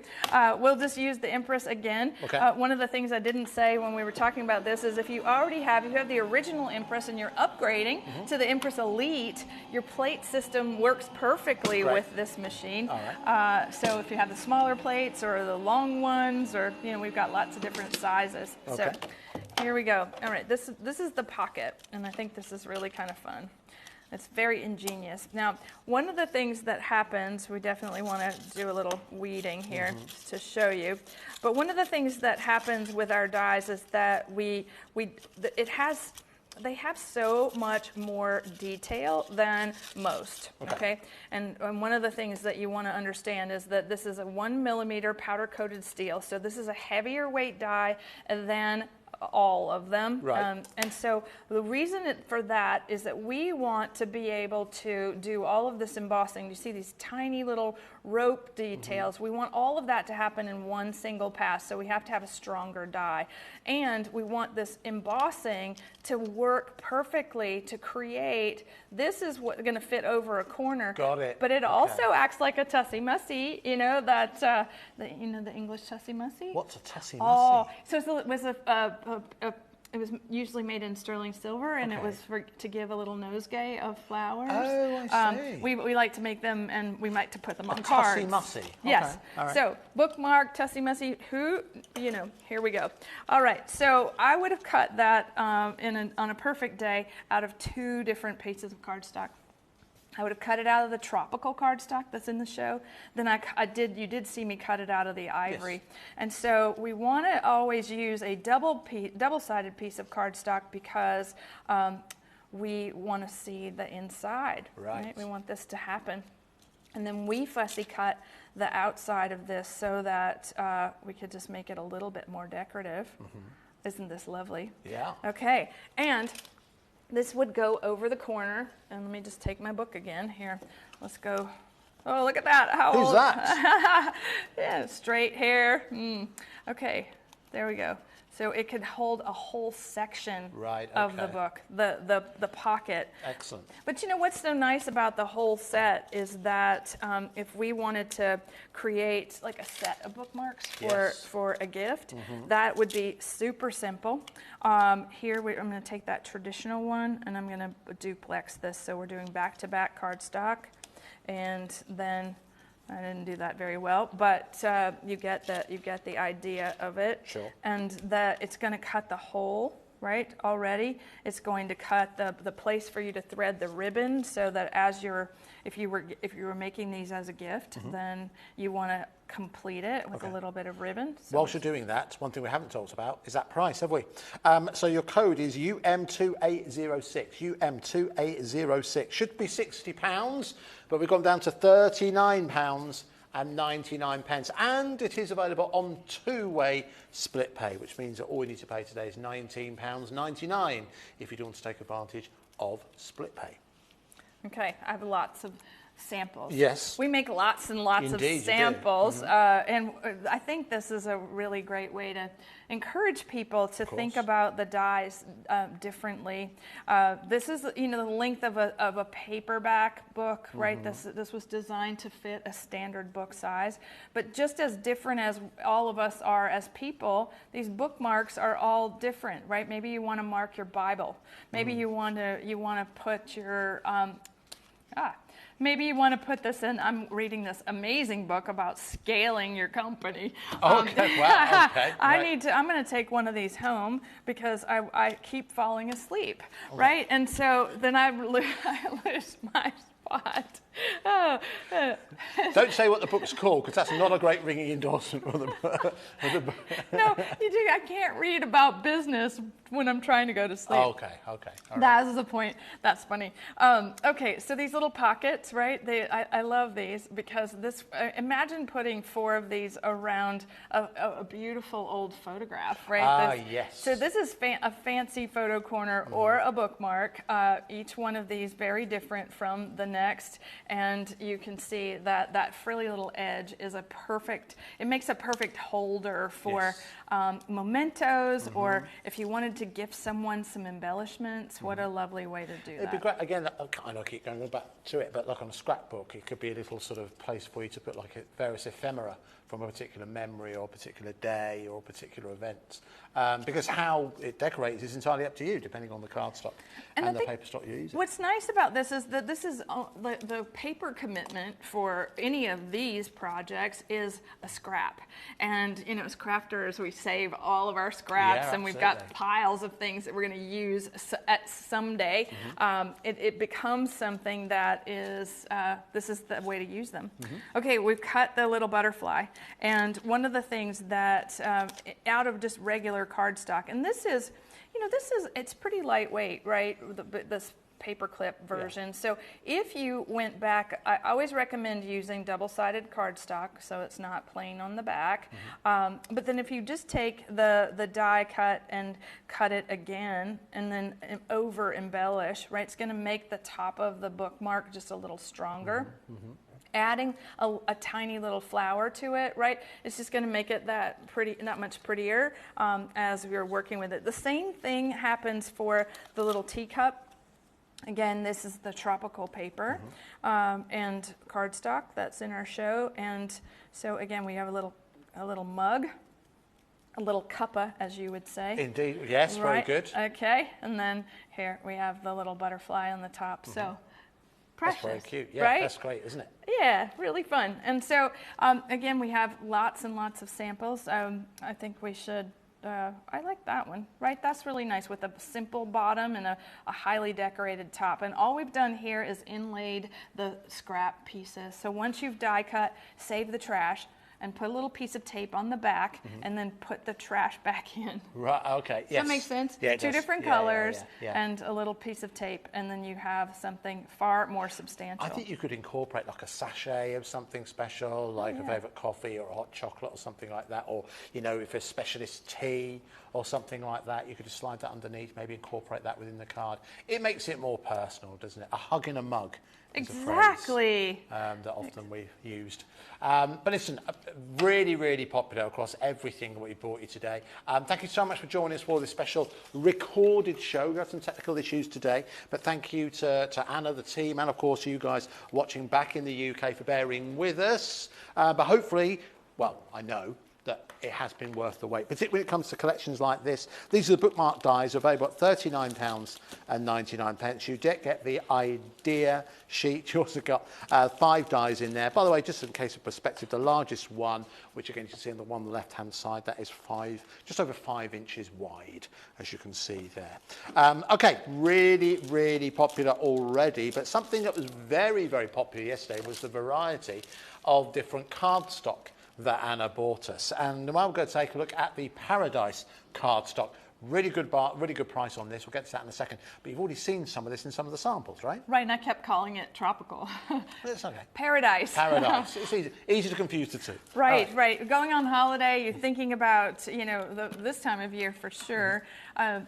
We'll just use the Empress again. Okay. One of the things I didn't say when we were talking about this is if you have the original Empress and you're upgrading to the Empress Elite, your plate system works perfectly with this machine. All right. So if you have the smaller plates or the long ones, or, you know, we've got lots of different sizes. Okay. So here we go. All right, this is the pocket, and I think this is really kind of fun. It's very ingenious. Now, one of the things that happens, we definitely want to do a little weeding here just to show you, but one of the things that happens with our dies is that they have so much more detail than most, okay? And one of the things that you want to understand is that this is a 1 millimeter powder coated steel, so this is a heavier weight die than all of them. Right. And so the reason for that is that we want to be able to do all of this embossing. You see these tiny little rope details. We want all of that to happen in one single pass, so we have to have a stronger die. And we want this embossing to work perfectly to create, this is what's going to fit over a corner. Got it. But it also acts like a tussy-mussy, you know, the English tussy-mussy? What's a tussy-mussy? Oh, so it was it was usually made in sterling silver, and it was to give a little nosegay of flowers. Oh, I see. We like to make them, and we like to put them on cards. Tussy-mussy. Yes. Okay. All right. So bookmark, tussy-mussy, here we go. All right, so I would have cut that on a perfect day out of 2 different pieces of cardstock. I would have cut it out of the tropical cardstock that's in the show. Then you did see me cut it out of the ivory. Yes. And so we want to always use a double-sided piece of cardstock because we want to see the inside. Right. We want this to happen. And then we fussy cut the outside of this so that we could just make it a little bit more decorative. Isn't this lovely? Yeah. Okay, and this would go over the corner, and let me just take my book again. Here, let's go. Oh, look at that. Who's that? Yeah, straight hair. Okay, there we go. So it could hold a whole section of the book, the pocket. Excellent. But you know what's so nice about the whole set is that if we wanted to create like a set of bookmarks for a gift, that would be super simple. Here I'm going to take that traditional one and I'm going to duplex this. So we're doing back-to-back cardstock, and then I didn't do that very well, but you get the idea of it. Sure. And that it's going to cut the hole, right? Already, it's going to cut the place for you to thread the ribbon, so that if you were making these as a gift, then you want to complete it with a little bit of ribbon. So whilst you're doing that, one thing we haven't talked about is that price, have we? So your code is UM2806. UM2806 should be £60, but we've gone down to £39.99, and it is available on 2-way split pay, which means that all you need to pay today is £19.99 if you do want to take advantage of split pay. Okay, I have lots of samples. Yes. We make lots and lots of samples, and I think this is a really great way to encourage people to think about the dies differently. This is, the length of a paperback book, right? This was designed to fit a standard book size, but just as different as all of us are as people, these bookmarks are all different, right? Maybe you want to mark your Bible. Maybe you want to put your maybe you want to put this in. I'm reading this amazing book about scaling your company. Okay, wow, okay. I'm going to take one of these home because I keep falling asleep, right? And so then I lose my God. Oh, Don't say what the book's called, because that's not a great ringing endorsement of the book. No, I can't read about business when I'm trying to go to sleep. Oh, okay. All right. That is the point. That's funny. Okay, so these little pockets, right? I love these because this. Imagine putting 4 of these around a beautiful old photograph, right? Yes. So this is a fancy photo corner or a bookmark. Each one of these very different from the next, and you can see that frilly little edge is a perfect. It makes a perfect holder for mementos, or if you wanted to gift someone some embellishments. What a lovely way to do that. It'd be great. Again, I know I keep going back to it, but like on a scrapbook, it could be a little sort of place for you to put like various ephemera from a particular memory or a particular day or a particular event. Because how it decorates is entirely up to you, depending on the cardstock and the paper stock you use. What's nice about this is that this is the paper commitment for any of these projects is a scrap. And as crafters, we save all of our scraps, and we've got piles of things that we're going to use at someday. It becomes something that is, this is the way to use them. Okay, we've cut the little butterfly. And one of the things that, out of just regular cardstock, and this is, it's pretty lightweight, right? This paperclip version. So if you went back, I always recommend using double-sided cardstock so it's not plain on the back. But then if you just take the die cut and cut it again and then over embellish, right, it's going to make the top of the bookmark just a little stronger. Adding a tiny little flower to it, right? It's just going to make it that much prettier as we're working with it. The same thing happens for the little teacup. Again, this is the tropical paper and cardstock that's in our show. And so again, we have a little mug, a little cuppa, as you would say. Indeed, yes, right? very good. Okay, and then here we have the little butterfly on the top. So. Precious, that's very cute. Yeah, right? That's great, isn't it? Yeah, really fun. And so, again, we have lots and lots of samples. I think we should, I like that one, right? That's really nice with a simple bottom and a highly decorated top. And all we've done here is inlaid the scrap pieces. So once you've die cut, save the trash, and put a little piece of tape on the back, and then put the trash back in. Right, okay, yes. Does that make sense? Yeah, it Two does. different colors and a little piece of tape, and then you have something far more substantial. I think you could incorporate like a sachet of something special, like a favourite coffee or a hot chocolate or something like that, or, if a specialist tea or something like that, you could just slide that underneath, maybe incorporate that within the card. It makes it more personal, doesn't it? A hug in a mug. Exactly. That often we've used. But listen, really, really popular across everything that we brought you today. Thank you so much for joining us for this special recorded show. We had some technical issues today, but thank you to Anna, the team, and of course you guys watching back in the UK for bearing with us. But hopefully, well, I know that it has been worth the wait, particularly when it comes to collections like this. These are the bookmark dies, available at £39.99. You get the idea sheet. You also got 5 dies in there. By the way, just in case of perspective, the largest one, which again you can see on the one on the left-hand side, that is just over 5 inches wide, as you can see there. Okay, really, really popular already, but something that was very, very popular yesterday was the variety of different cardstock that Anna bought us. And now we're going to take a look at the Paradise cardstock. Really good price on this. We'll get to that in a second. But you've already seen some of this in some of the samples, right? Right, and I kept calling it tropical. That's okay. Paradise. Paradise. It's easy to confuse the two. Right, right. Going on holiday, you're thinking about, this time of year for sure. A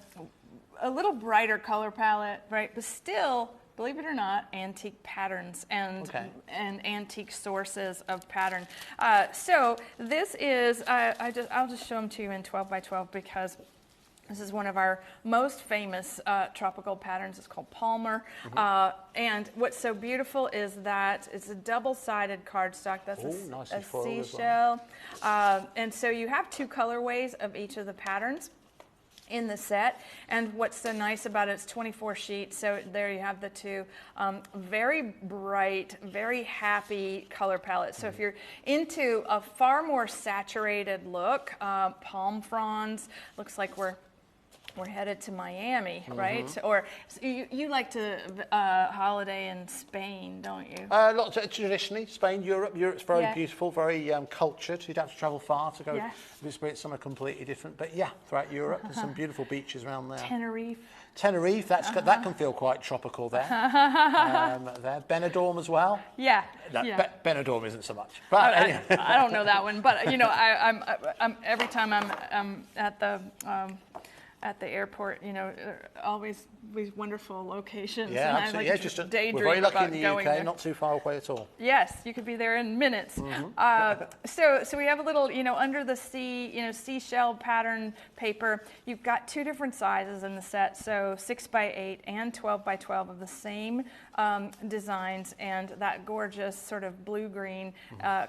little brighter color palette, right? But still, believe it or not, antique patterns and antique sources of pattern. So this is, I'll just show them to you in 12 by 12 because this is one of our most famous tropical patterns. It's called Palmer. And what's so beautiful is that it's a double-sided cardstock. That's a seashell. And so you have 2 colorways of each of the patterns in the set, and what's so nice about it, it's 24 sheets, so there you have the 2 very bright, very happy color palettes. So if you're into a far more saturated look, palm fronds, looks like we're we're headed to Miami, right? Or so you like to holiday in Spain, don't you? Traditionally, Spain, Europe. Europe's very beautiful, very cultured. You'd have to travel far to go experience somewhere completely different. But yeah, throughout Europe, there's some beautiful beaches around there. Tenerife, that can feel quite tropical there. There, Benidorm as well. Yeah. No, Benidorm isn't so much. But anyway. I don't know that one, but you know, I'm every time I'm at the airport, you know, always these wonderful locations. Yeah, and absolutely. I like to daydream we're very lucky about in the going UK, there. not too far away at all. Yes, you could be there in minutes. So we have a little, you know, under the sea, you know, seashell pattern paper. You've got two different sizes in the set, so 6x8 and 12x12 of the same designs, and that gorgeous sort of blue-green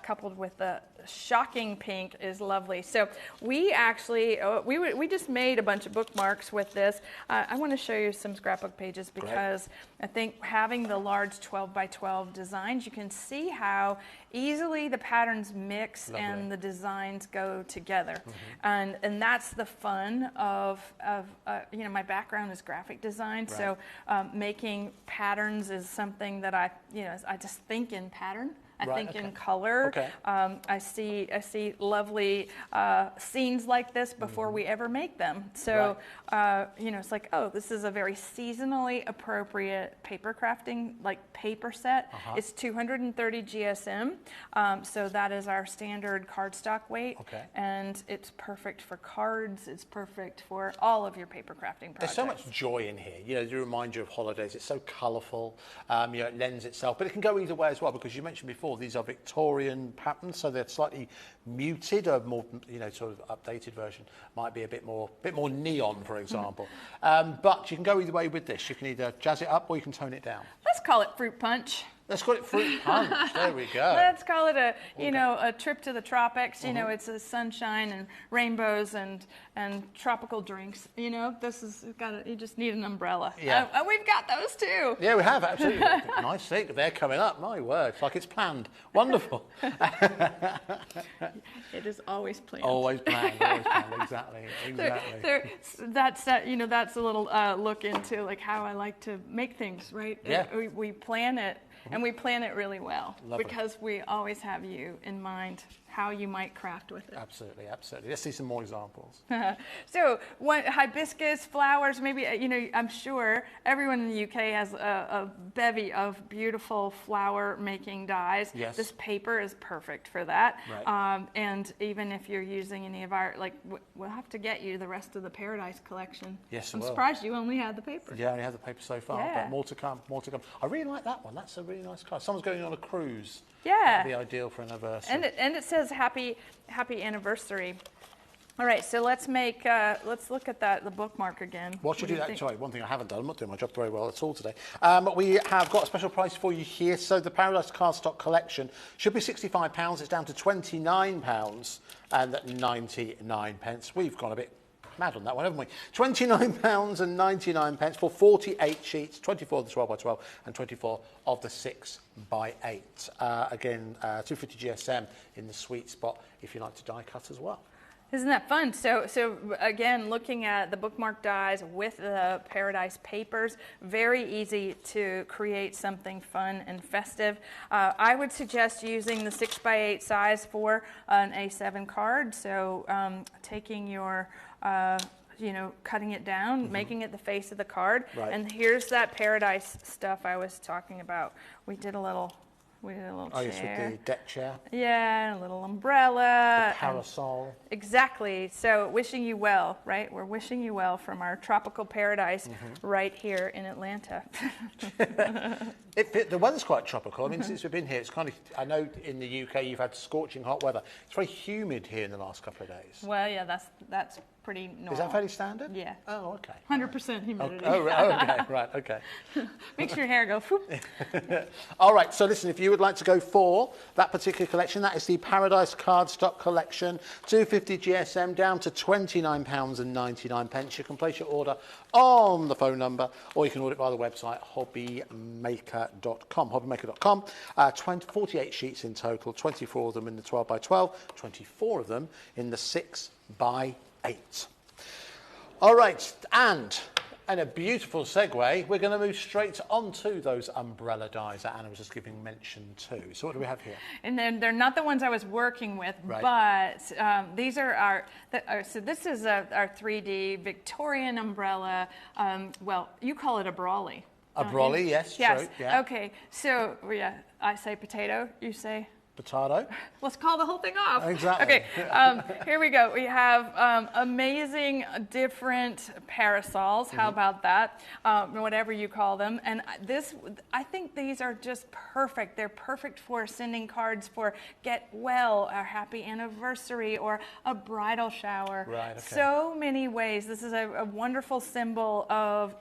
coupled with the shocking pink is lovely. So we actually, we just made a bunch of bookmarks with this. I want to show you some scrapbook pages because I think having the large 12x12 designs, you can see how easily the patterns mix and the designs go together. And that's the fun of you know, my background is graphic design, so making patterns is something that I just think in pattern. I think in color. I see lovely scenes like this before we ever make them. So you know, it's like, oh, this is a very seasonally appropriate paper crafting, like paper set. It's 230 GSM, so that is our standard cardstock weight, and it's perfect for cards. It's perfect for all of your paper crafting projects. There's so much joy in here. You know, to remind you of holidays. It's so colourful. You know, it lends itself, but it can go either way as well, because you mentioned before these are Victorian patterns, so they're slightly muted. A more, you know, sort of updated version might be a bit more neon, for example. But you can go either way with this. You can either jazz it up or you can tone it down. Let's call it fruit punch. Let's call it fruit punch. There we go. Let's call it a trip to the tropics. You know, it's sunshine and rainbows and tropical drinks. You know, this is you just need an umbrella. Yeah. And we've got those too. Yeah, we have, absolutely. Nice thing. They're coming up. My word, it's like it's planned. Wonderful. It is always planned. Always planned. Always planned. Exactly. That's you know, that's a little look into like how I like to make things. Right. Yeah. We plan it. And we plan it really well. Lovely. Because we always have you in mind, how you might craft with it. Absolutely, absolutely. Let's see some more examples. So, hibiscus, flowers, maybe, you know, I'm sure everyone in the UK has a bevy of beautiful flower making dies. Yes. This paper is perfect for that. Right. And even if you're using any of our, like, we'll have to get you the rest of the Paradise collection. Yes, I'm surprised you only had the paper. Yeah, I only had the paper so far, but more to come, more to come. I really like that one. That's a really nice card. Someone's going on a cruise. Yeah. That'd be ideal for an anniversary. And it says happy anniversary. All right, so let's look at the bookmark again. What should you do that? Sorry, one thing I haven't done. I'm not doing my job very well at all today. We have got a special price for you here. So the Paradise Cardstock collection should be £65. It's down to £29 and 99 pence. We've gone a bit mad on that one, haven't we? £29 and 99 pence for 48 sheets, 24 of the 12x12 and 24 of the 6x8. Again, 250 GSM in the sweet spot if you like to die cut as well. Isn't that fun? So again, looking at the bookmark dies with the Paradise papers, very easy to create something fun and festive. I would suggest using the 6x8 size for an A7 card. So taking your you know, cutting it down, making it the face of the card. Right. And here's that Paradise stuff I was talking about. We did a little chair. Oh, yes, with the deck chair. Yeah, a little umbrella. The parasol. Exactly. So wishing you well, right? We're wishing you well from our tropical paradise right here in Atlanta. The weather's quite tropical. I mean, since we've been here, it's kind of, I know in the UK you've had scorching hot weather. It's very humid here in the last couple of days. Well, yeah, that's pretty normal. Is that fairly standard? Yeah. Oh, okay. 100% humidity. Okay, right, okay. Makes your hair go whoop. All right, so listen, if you would like to go for that particular collection, that is the Paradise Cardstock collection, 250 GSM down to £29 and 99 pence. You can place your order on the phone number, or you can order it via the website hobbymaker.com. Hobbymaker.com. 48 sheets in total, 24 of them in the 12x12, 24 of them in the 6x8. All right, and a beautiful segue, we're going to move straight onto those umbrella dies that Anna was just giving mention to. So what do we have here? And then they're not the ones I was working with, but these are our, so this is our 3D Victorian umbrella. Well, you call it a brawly. A brawly, yes. Yes, true, yeah. okay, so yeah, I say potato, you say? Potato. Let's call the whole thing off. Exactly. Okay, here we go. We have amazing different parasols. How about that? Whatever you call them. And I think these are just perfect. They're perfect for sending cards for get well, a happy anniversary, or a bridal shower. Right. Okay. So many ways. This is a wonderful symbol of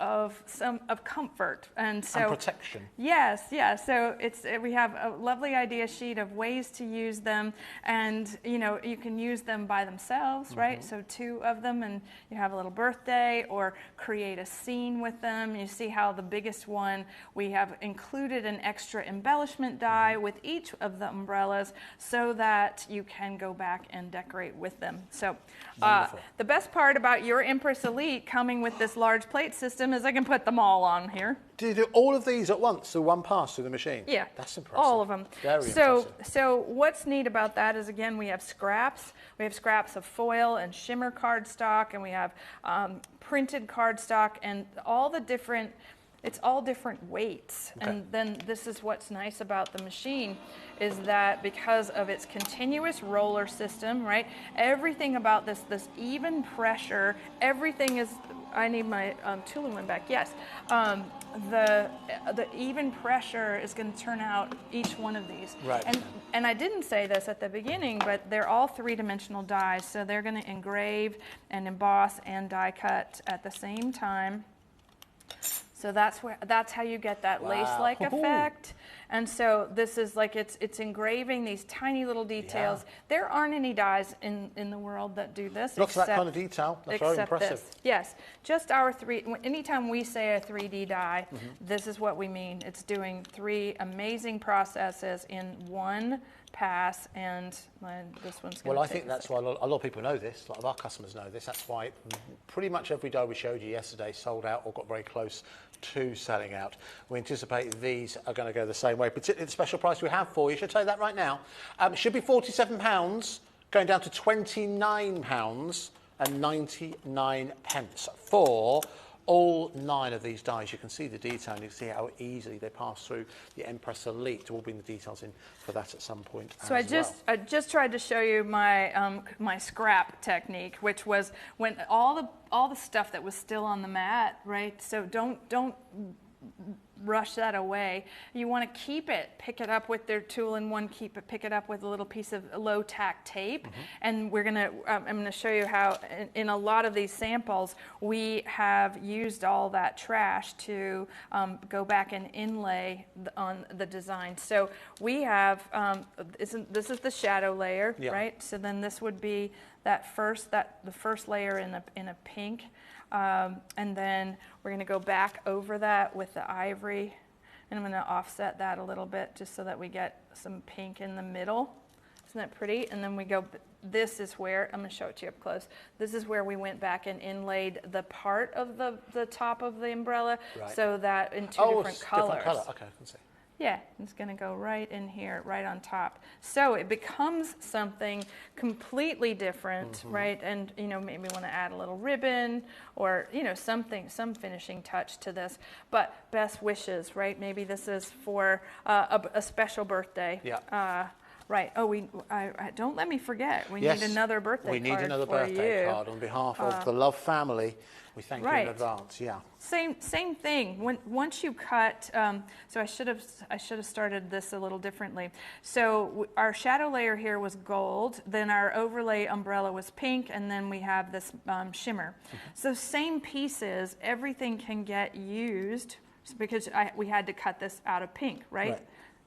comfort and protection. Yes, yeah. So we have a lovely idea sheet of ways to use them, and you can use them by themselves, right? So 2 of them, and you have a little birthday, or create a scene with them. You see how the biggest one, we have included an extra embellishment die with each of the umbrellas so that you can go back and decorate with them. So the best part about your Empress Elite coming with this large plate system is I can put them all on here. Do you do all of these at once, so one pass through the machine? Yeah. That's impressive. All of them. Very impressive. So what's neat about that is, again, we have scraps. We have scraps of foil and shimmer cardstock, and we have printed cardstock, and all the different, it's all different weights. Okay. And then this is what's nice about the machine, is that because of its continuous roller system, right? Everything about this even pressure, everything is, I need my Tuluin back, yes. The even pressure is going to turn out each one of these. Right. And I didn't say this at the beginning, but they're all 3-dimensional dies, so they're going to engrave and emboss and die cut at the same time. So that's how you get that lace-like effect. And so this is like it's engraving these tiny little details. Yeah. There aren't any dies in the world that do this. Lots of that kind of detail. That's very impressive. This. Yes, just our 3. Anytime we say a 3D die, this is what we mean. It's doing 3 amazing processes in one pass, and this one's going to I think that's why a lot of people know this. A lot of our customers know this. That's why pretty much every die we showed you yesterday sold out or got very close to selling out. We anticipate these are going to go the same way, particularly the special price we have for you. Should I tell you that right now? It should be £47, going down to £29.99 for all 9 of these dies. You can see the detail, and you can see how easily they pass through the Empress Elite. We'll bring the details in for that at some point. So I just tried to show you my my scrap technique, which was when all the stuff that was still on the mat, right? So don't rush that away. You want to keep it, pick it up with their tool in one, pick it up with a little piece of low tack tape. And we're gonna, I'm gonna show you how in a lot of these samples, we have used all that trash to go back and inlay on the design. So we have, this is the shadow layer, right? So then this would be the first layer in a pink. And then we're going to go back over that with the ivory, and I'm going to offset that a little bit just so that we get some pink in the middle. Isn't that pretty? And then we go, this is where, I'm going to show it to you up close. This is where we went back and inlaid the part of the top of the umbrella, so that in two different colors. Different color. Okay, I can see. Yeah, it's going to go right in here, right on top. So it becomes something completely different, right? And, maybe want to add a little ribbon or, some finishing touch to this. But best wishes, right? Maybe this is for a special birthday. Yeah. Right. Oh, don't let me forget. We need another birthday card. We need another birthday card on behalf of the Love family. We thank you in advance. Yeah. Same thing. Once you cut, so I should have started this a little differently. So our shadow layer here was gold. Then our overlay umbrella was pink, and then we have this shimmer. So same pieces, everything can get used because we had to cut this out of pink, right?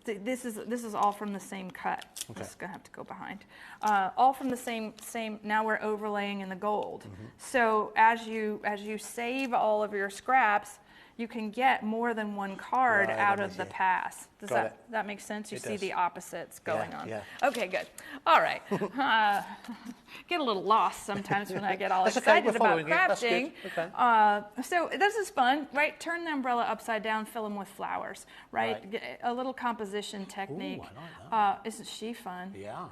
This is all from the same cut. Okay. This is gonna have to go behind. All from the same. Now we're overlaying in the gold. So as you save all of your scraps, you can get more than one card out of the pass. Does that make sense? You see the opposites going on. Yeah. Okay, good. All right. Get a little lost sometimes when I get all excited about crafting. So this is fun, right? Turn the umbrella upside down, fill them with flowers, right? A little composition technique. Ooh, I like that. Isn't she fun? Yeah.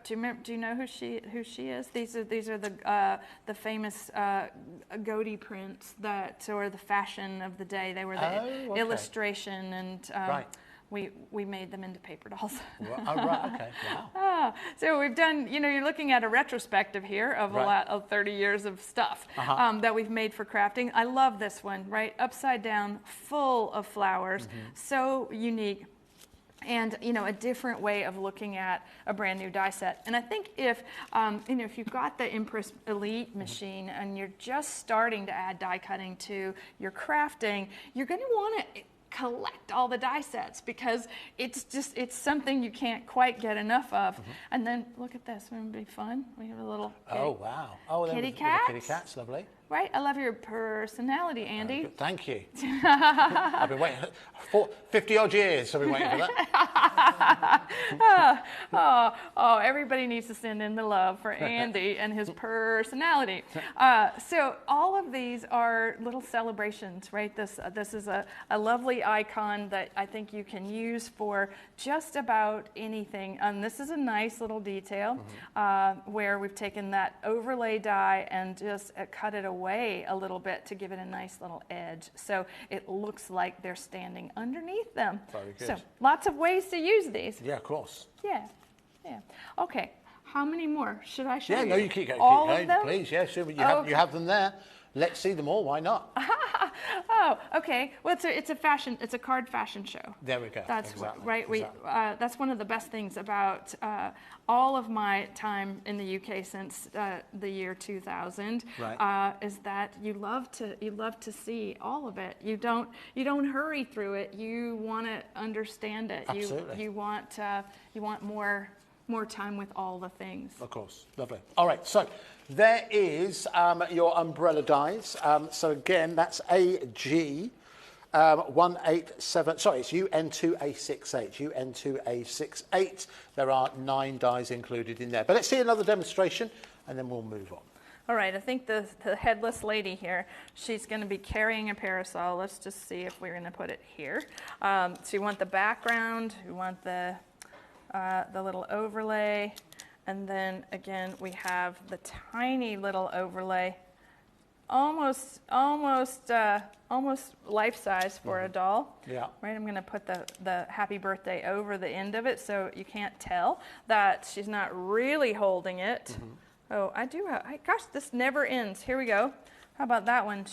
Do you know who she is? These are the famous Godi prints or the fashion of the day. They were the illustration, and we made them into paper dolls. Oh, right, okay, wow. So we've done, you're looking at a retrospective here of a lot of 30 years of stuff that we've made for crafting. I love this one, right? Upside down, full of flowers, so unique. And a different way of looking at a brand new die set. And I think if if you've got the Impress Elite machine and you're just starting to add die cutting to your crafting, you're going to want to collect all the die sets because it's something you can't quite get enough of. And then look at this, wouldn't it be fun? We have a little kitty cat. Kitty cat's lovely. Right, I love your personality, Andy. Thank you. I've been waiting for 50 odd years. I've been waiting for that. Everybody needs to send in the love for Andy and his personality. So all of these are little celebrations, right? This is a lovely icon that I think you can use for just about anything. This is a nice little detail where we've taken that overlay die and just cut it away a little bit to give it a nice little edge. So it looks like they're standing underneath them. Very good. So lots of ways to use these. Yeah, of course. Yeah. Okay. How many more should I show you? Yeah, no, you keep going. All of them? Please, yeah, sure. You have them there. Let's see them all. Why not? Oh, okay. Well, it's a fashion. It's a card fashion show. There we go. That's exactly. right. That's one of the best things about all of my time in the UK since the year 2000. Right. Is that you love to see all of it. You don't hurry through it. You want to understand it. Absolutely. You want more time with all the things. Of course. Lovely. All right. So there is your umbrella dies. So again, that's AG 187. Sorry, it's UN2A68. UN2A68. There are 9 dies included in there. But let's see another demonstration, and then we'll move on. All right, I think the headless lady here, she's going to be carrying a parasol. Let's just see if we're going to put it here. So you want the background, you want the little overlay, and then again we have the tiny little overlay, almost life size for a doll. Yeah. Right. I'm going to put the happy birthday over the end of it so you can't tell that she's not really holding it. Oh, I do have. Gosh, this never ends. Here we go. How about that one?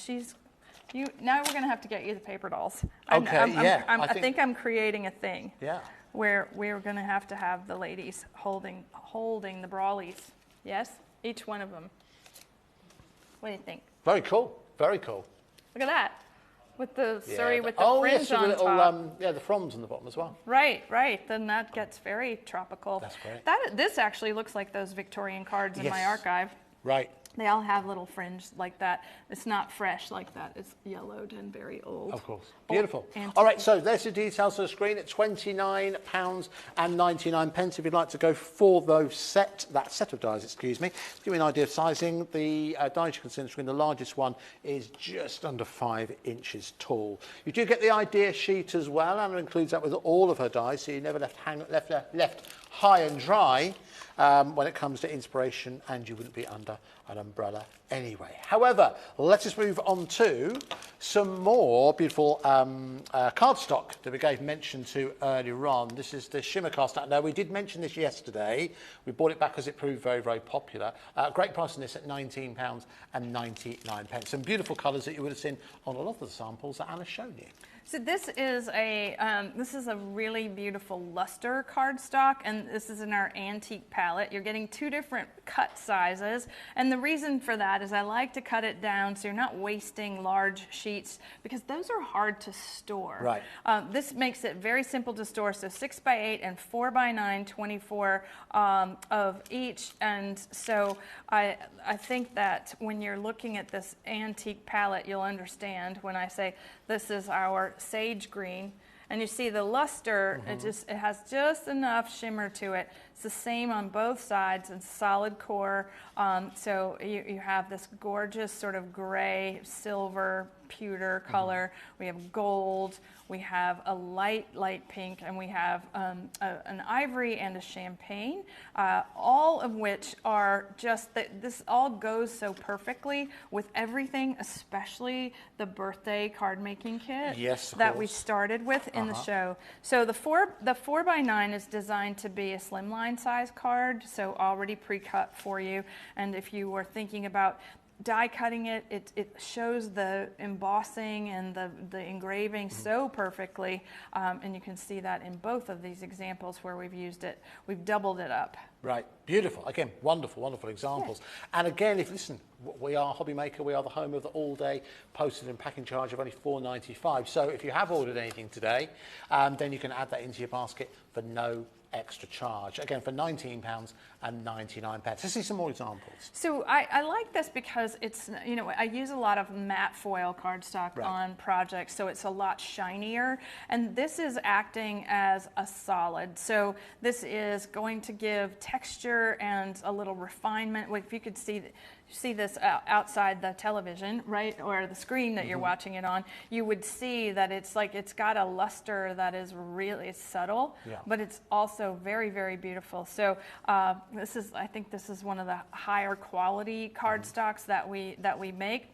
Now we're going to have to get you the paper dolls. Okay. I think I'm creating a thing. Yeah. Where we're going to have the ladies holding the brawlies. Yes, each one of them. What do you think? Very cool. Very cool. Look at that. With the with the fringe on little, top. the fronds on the bottom as well. Right. Then that gets very tropical. That's great. This actually looks like those Victorian cards in my archive. Right. They all have little fringe like that. It's not fresh like that. It's yellowed and very old. Of course. Beautiful. All right, so there's the details on the screen at £29.99 if you'd like to go for that set of dies, excuse me. To give you an idea of sizing, the dies you can see on the screen, the largest one is just under 5 inches tall. You do get the idea sheet as well, and it includes that with all of her dies, so you're never left high and dry when it comes to inspiration, and you wouldn't be under an umbrella anyway. However, let us move on to some more beautiful cardstock that we gave mention to earlier on. This is the shimmer cardstock. Now, we did mention this yesterday. We bought it back as it proved very, very popular. Great price on this at £19.99. Some beautiful colours that you would have seen on a lot of the samples that Anna's shown you. So this is a really beautiful luster cardstock, and this is in our antique palette. You're getting 2 different cut sizes, and the reason for that is I like to cut it down so you're not wasting large sheets, because those are hard to store. Right. This makes it very simple to store, so 6x8 and 4x9, 24 of each, and so I think that when you're looking at this antique palette, you'll understand when I say this is our sage green. And you see the luster, it has just enough shimmer to it. It's the same on both sides, and solid core. So you have this gorgeous sort of gray, silver, pewter color. We have gold. We have a light pink, and we have an ivory and a champagne, all of which are just, this all goes so perfectly with everything, especially the birthday card making kit that we started with in the show. So the 4x9 is designed to be a slimline size card, so already pre-cut for you. And if you were thinking about die cutting it, it shows the embossing and the engraving so perfectly, and you can see that in both of these examples where we've used it. We've doubled it up. Right, beautiful. Again, wonderful, wonderful examples. Yeah. And again, if listen, we are HobbyMaker. We are the home of the all-day postage and packing charge of only $4.95. So if you have ordered anything today, then you can add that into your basket for no extra charge. Again, for £19.99. Let's see some more examples. So I like this because it's, you know, I use a lot of matte foil cardstock on projects, so it's a lot shinier. And this is acting as a solid. So this is going to give texture and a little refinement. If you could see this outside the television, right, or the screen that you're watching it on, you would see that it's like it's got a luster that is really subtle, but it's also very, very beautiful. So I think this is one of the higher quality cardstocks that we make.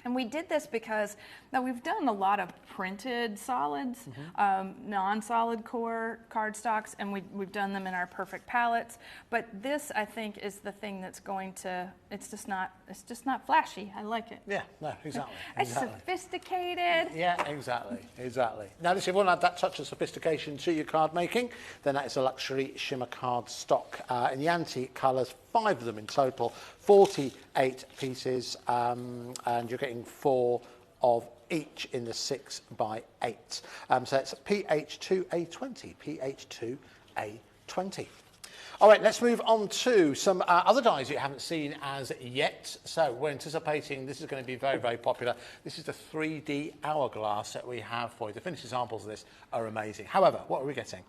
And we did this because now we've done a lot of printed solids, non-solid core cardstocks, and we've done them in our perfect palettes. But this, I think, is the thing that's going to, it's just not flashy. I like it. Yeah, no, exactly. It's sophisticated. Yeah, exactly. Now, if you want to add that touch of sophistication to your card making, then that is a luxury shimmer card stock in the antique colours. 5 of them in total, 48 pieces, and you're getting 4 of each in the 6x8. So it's PH2A20, PH2A20. All right, let's move on to some other dies you haven't seen as yet. So we're anticipating this is going to be very, very popular. This is the 3D hourglass that we have for you. The finished examples of this are amazing. However, what are we getting?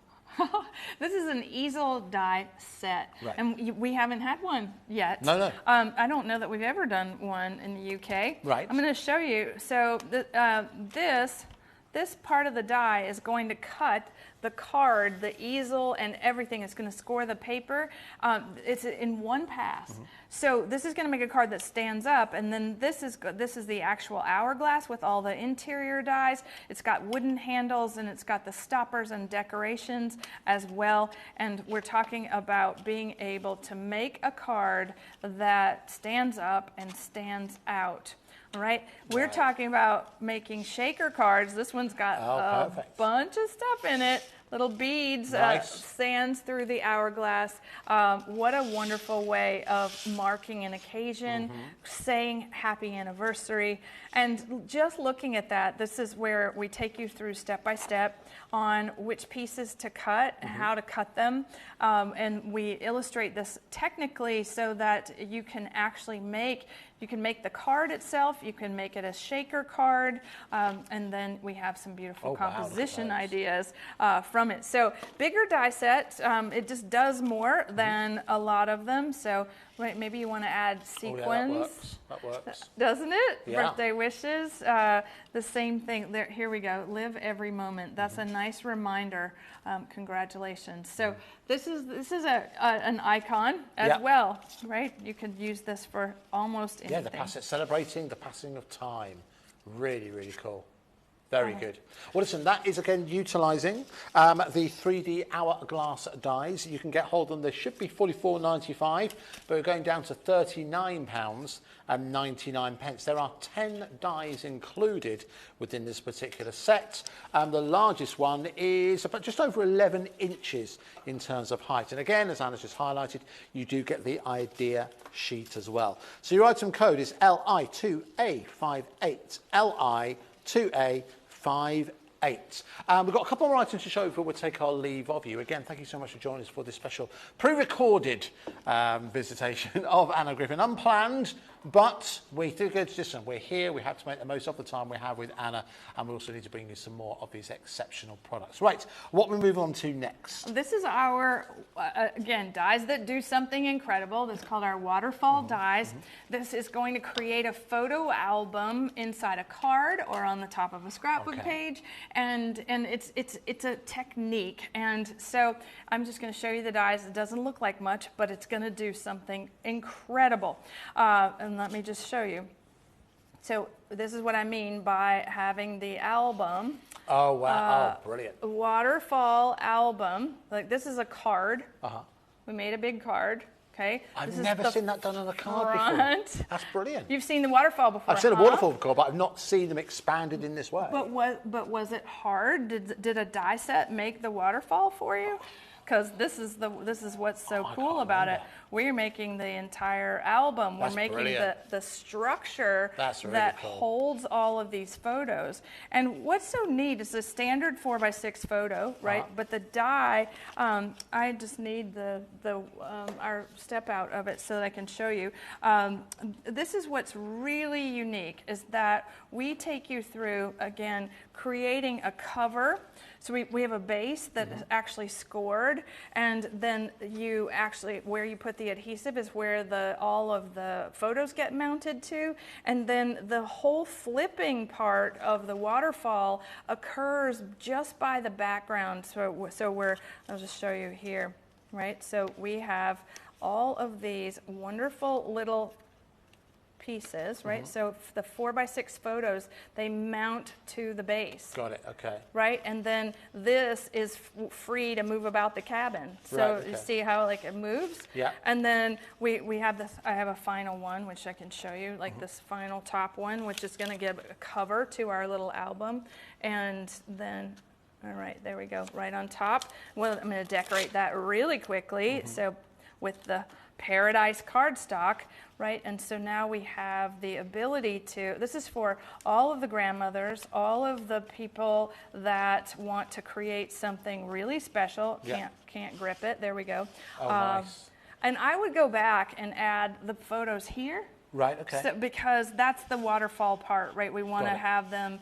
This is an easel die set, and we haven't had one yet. No. I don't know that we've ever done one in the UK. Right. I'm going to show you. So this part of the die is going to cut the card, the easel, and everything. It's going to score the paper. It's in one pass. So this is going to make a card that stands up, and then this is the actual hourglass with all the interior dies. It's got wooden handles, and it's got the stoppers and decorations as well. And we're talking about being able to make a card that stands up and stands out. All right, we're talking about making shaker cards. This one's got a bunch of stuff in it. Little beads, sands through the hourglass. What a wonderful way of marking an occasion, saying happy anniversary. And just looking at that, this is where we take you through step by step on which pieces to cut, how to cut them. And we illustrate this technically so that you can actually make the card itself, you can make it a shaker card, and then we have some beautiful composition ideas from it. So bigger die set, it just does more than a lot of them. So maybe you want to add sequins. That works. Doesn't it? Yeah. Birthday wishes, the same thing. There, here we go. Live every moment. That's a nice reminder. Congratulations. So this is an icon as well, right? You could use this for almost anything. Yeah, celebrating the passing of time. Really, really cool. Very good. Well, listen, that is, again, utilising the 3D hourglass dies. You can get hold of them. They should be $44.95, but we're going down to £39.99. There are 10 dies included within this particular set. The largest one is about just over 11 inches in terms of height. And again, as Anna's just highlighted, you do get the idea sheet as well. So your item code is LI2A58, LI2A58. We've got a couple more items to show before we take our leave of you. Again, thank you so much for joining us for this special pre-recorded visitation of Anna Griffin. Unplanned, but we do go to distance. We're here. We have to make the most of the time we have with Anna, and we also need to bring you some more of these exceptional products. Right, what we move on to next? This is our, again, dies that do something incredible. This is called our waterfall dies. This is going to create a photo album inside a card or on the top of a scrapbook page, and it's a technique. And so I'm just going to show you the dies. It doesn't look like much, but it's going to do something incredible. And let me just show you. So this is what I mean by having the album. Oh, wow. Oh, brilliant. Waterfall album. Like, this is a card. We made a big card. Okay. I've never seen that done on a card before. That's brilliant. You've seen the waterfall before. I've seen a waterfall before, but I've not seen them expanded in this way. But was it hard? Did a die set make the waterfall for you? Because this is what's so cool about it. We're making the entire album. We're making the structure that holds all of these photos. And what's so neat is a standard 4x6 photo, right? But the die, I just need our step out of it so that I can show you. This is what's really unique, is that we take you through, again, creating a cover. So we have a base that is actually scored, and then you actually, where you put the adhesive is where all of the photos get mounted to, and then the whole flipping part of the waterfall occurs just by the background. So I'll just show you here, right? So we have all of these wonderful little pieces, right? So the 4x6 photos, they mount to the base. Got it, okay. Right, and then this is free to move about the cabin. So you see how like it moves? Yeah. And then we have this, I have a final one, which I can show you, like this final top one, which is gonna give a cover to our little album. And then, all right, there we go, right on top. Well, I'm gonna decorate that really quickly. So with the Paradise cardstock, right? And so now we have the ability to, this is for all of the grandmothers, all of the people that want to create something really special. Can't grip it. There we go. Oh, nice. And I would go back and add the photos here. Right, okay. So, because that's the waterfall part, right? We want to have them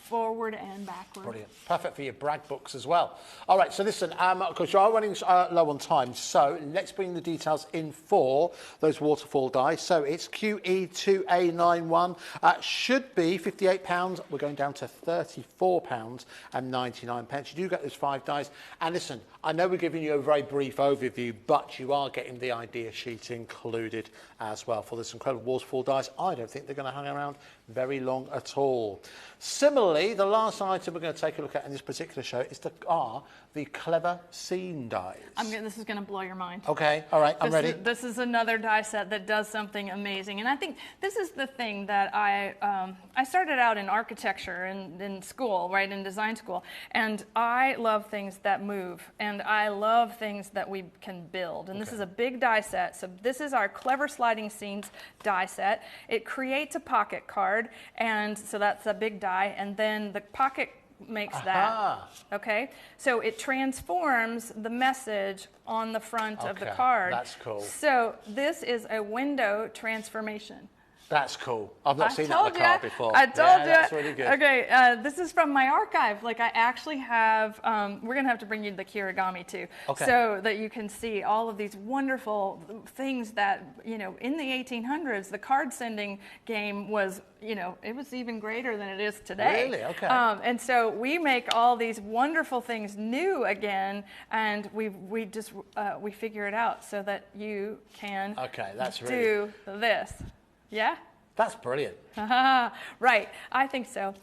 forward and backward. Brilliant. Perfect for your brag books as well. All right, so listen, because you are running low on time, so let's bring the details in for those waterfall dies. So it's QE2A91. Should be £58. We're going down to £34.99. You do get those 5 dies. And listen, I know we're giving you a very brief overview, but you are getting the idea sheet included as well for this incredible waterfall dies. I don't think they're going to hang around very long at all. Similarly, the last item we're going to take a look at in this particular show is the clever scene dies. This is going to blow your mind. Okay, all right, I'm ready. This is another die set that does something amazing, and I think this is the thing that I started out in architecture in school, right, in design school, and I love things that move, and I love things that we can build, and this is a big die set. So this is our clever sliding scenes die set. It creates a pocket card, and so that's a big die, and then the pocket makes that. Okay, so it transforms the message on the front of the card. That's cool. So this is a window transformation. That's cool. I've not seen that on a card before. I told you. That's really good. Okay, this is from my archive. Like, I actually have, we're going to have to bring you the Kirigami too, so that you can see all of these wonderful things that, you know, in the 1800s, the card sending game was, you know, it was even greater than it is today. Really? Okay. And so we make all these wonderful things new again, and we figure it out so that you can that's do this. Yeah? That's brilliant. Right, I think so.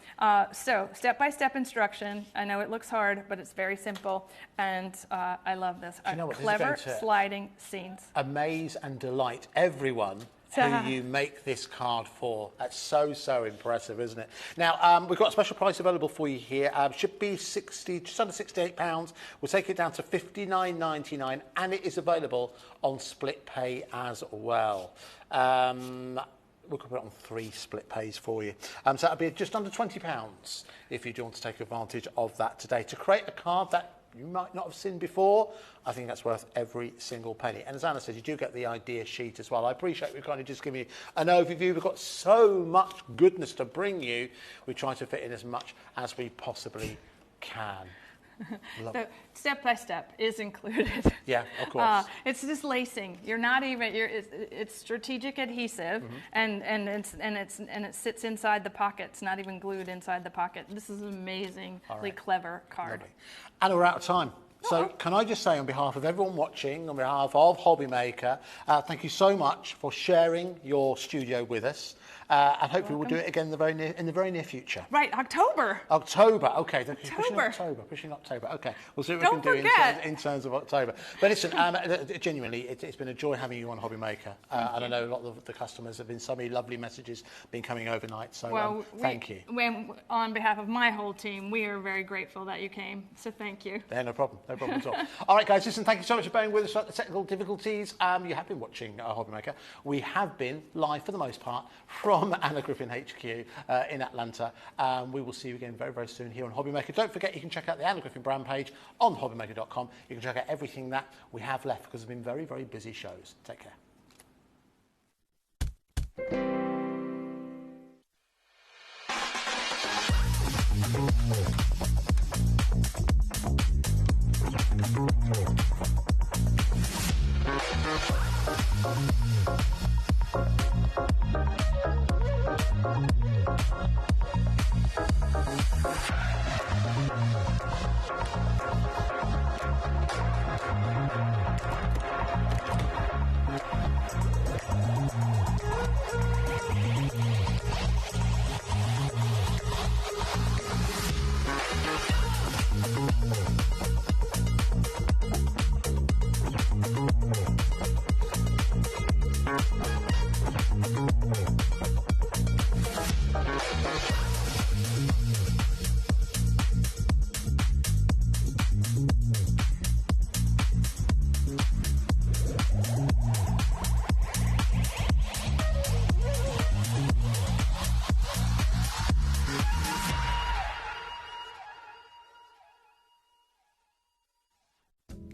So, step-by-step instruction. I know it looks hard, but it's very simple, and I love this. Do you know what? Clever sliding scenes. Amaze and delight everyone who you make this card for. That's so, so impressive, isn't it? Now, we've got a special price available for you here. Should be just under £68. We'll take it down to $59.99, and it is available on split pay as well. We could put it on 3 split pays for you. So that'll be just under £20 if you do want to take advantage of that today. To create a card that you might not have seen before, I think that's worth every single penny. And as Anna said, you do get the idea sheet as well. I appreciate we've kind of just given you an overview. We've got so much goodness to bring you. We try to fit in as much as we possibly can. So step by step is included. Yeah, of course. It's just lacing. You're not even. It's strategic adhesive, and it sits inside the pocket. It's not even glued inside the pocket. This is an amazingly clever card. Lovely. And we're out of time. So can I just say on behalf of everyone watching, on behalf of HobbyMaker, thank you so much for sharing your studio with us. And hopefully we'll do it again in the very near future. Right, October. October, okay. October. Pushing October. Okay, we'll see what we can do in terms of October. But listen, genuinely, it's been a joy having you on HobbyMaker. And I know a lot of the customers have been so many lovely messages been coming overnight. So thank you. On behalf of my whole team, we are very grateful that you came. So thank you. Yeah, no problem at all. All right, guys, listen, thank you so much for bearing with us about the technical difficulties. You have been watching HobbyMaker. We have been live for the most part from Anna Griffin HQ in Atlanta. We will see you again very, very soon here on HobbyMaker. Don't forget, you can check out the Anna Griffin brand page on hobbymaker.com. You can check out everything that we have left because there's been very, very busy shows. Take care.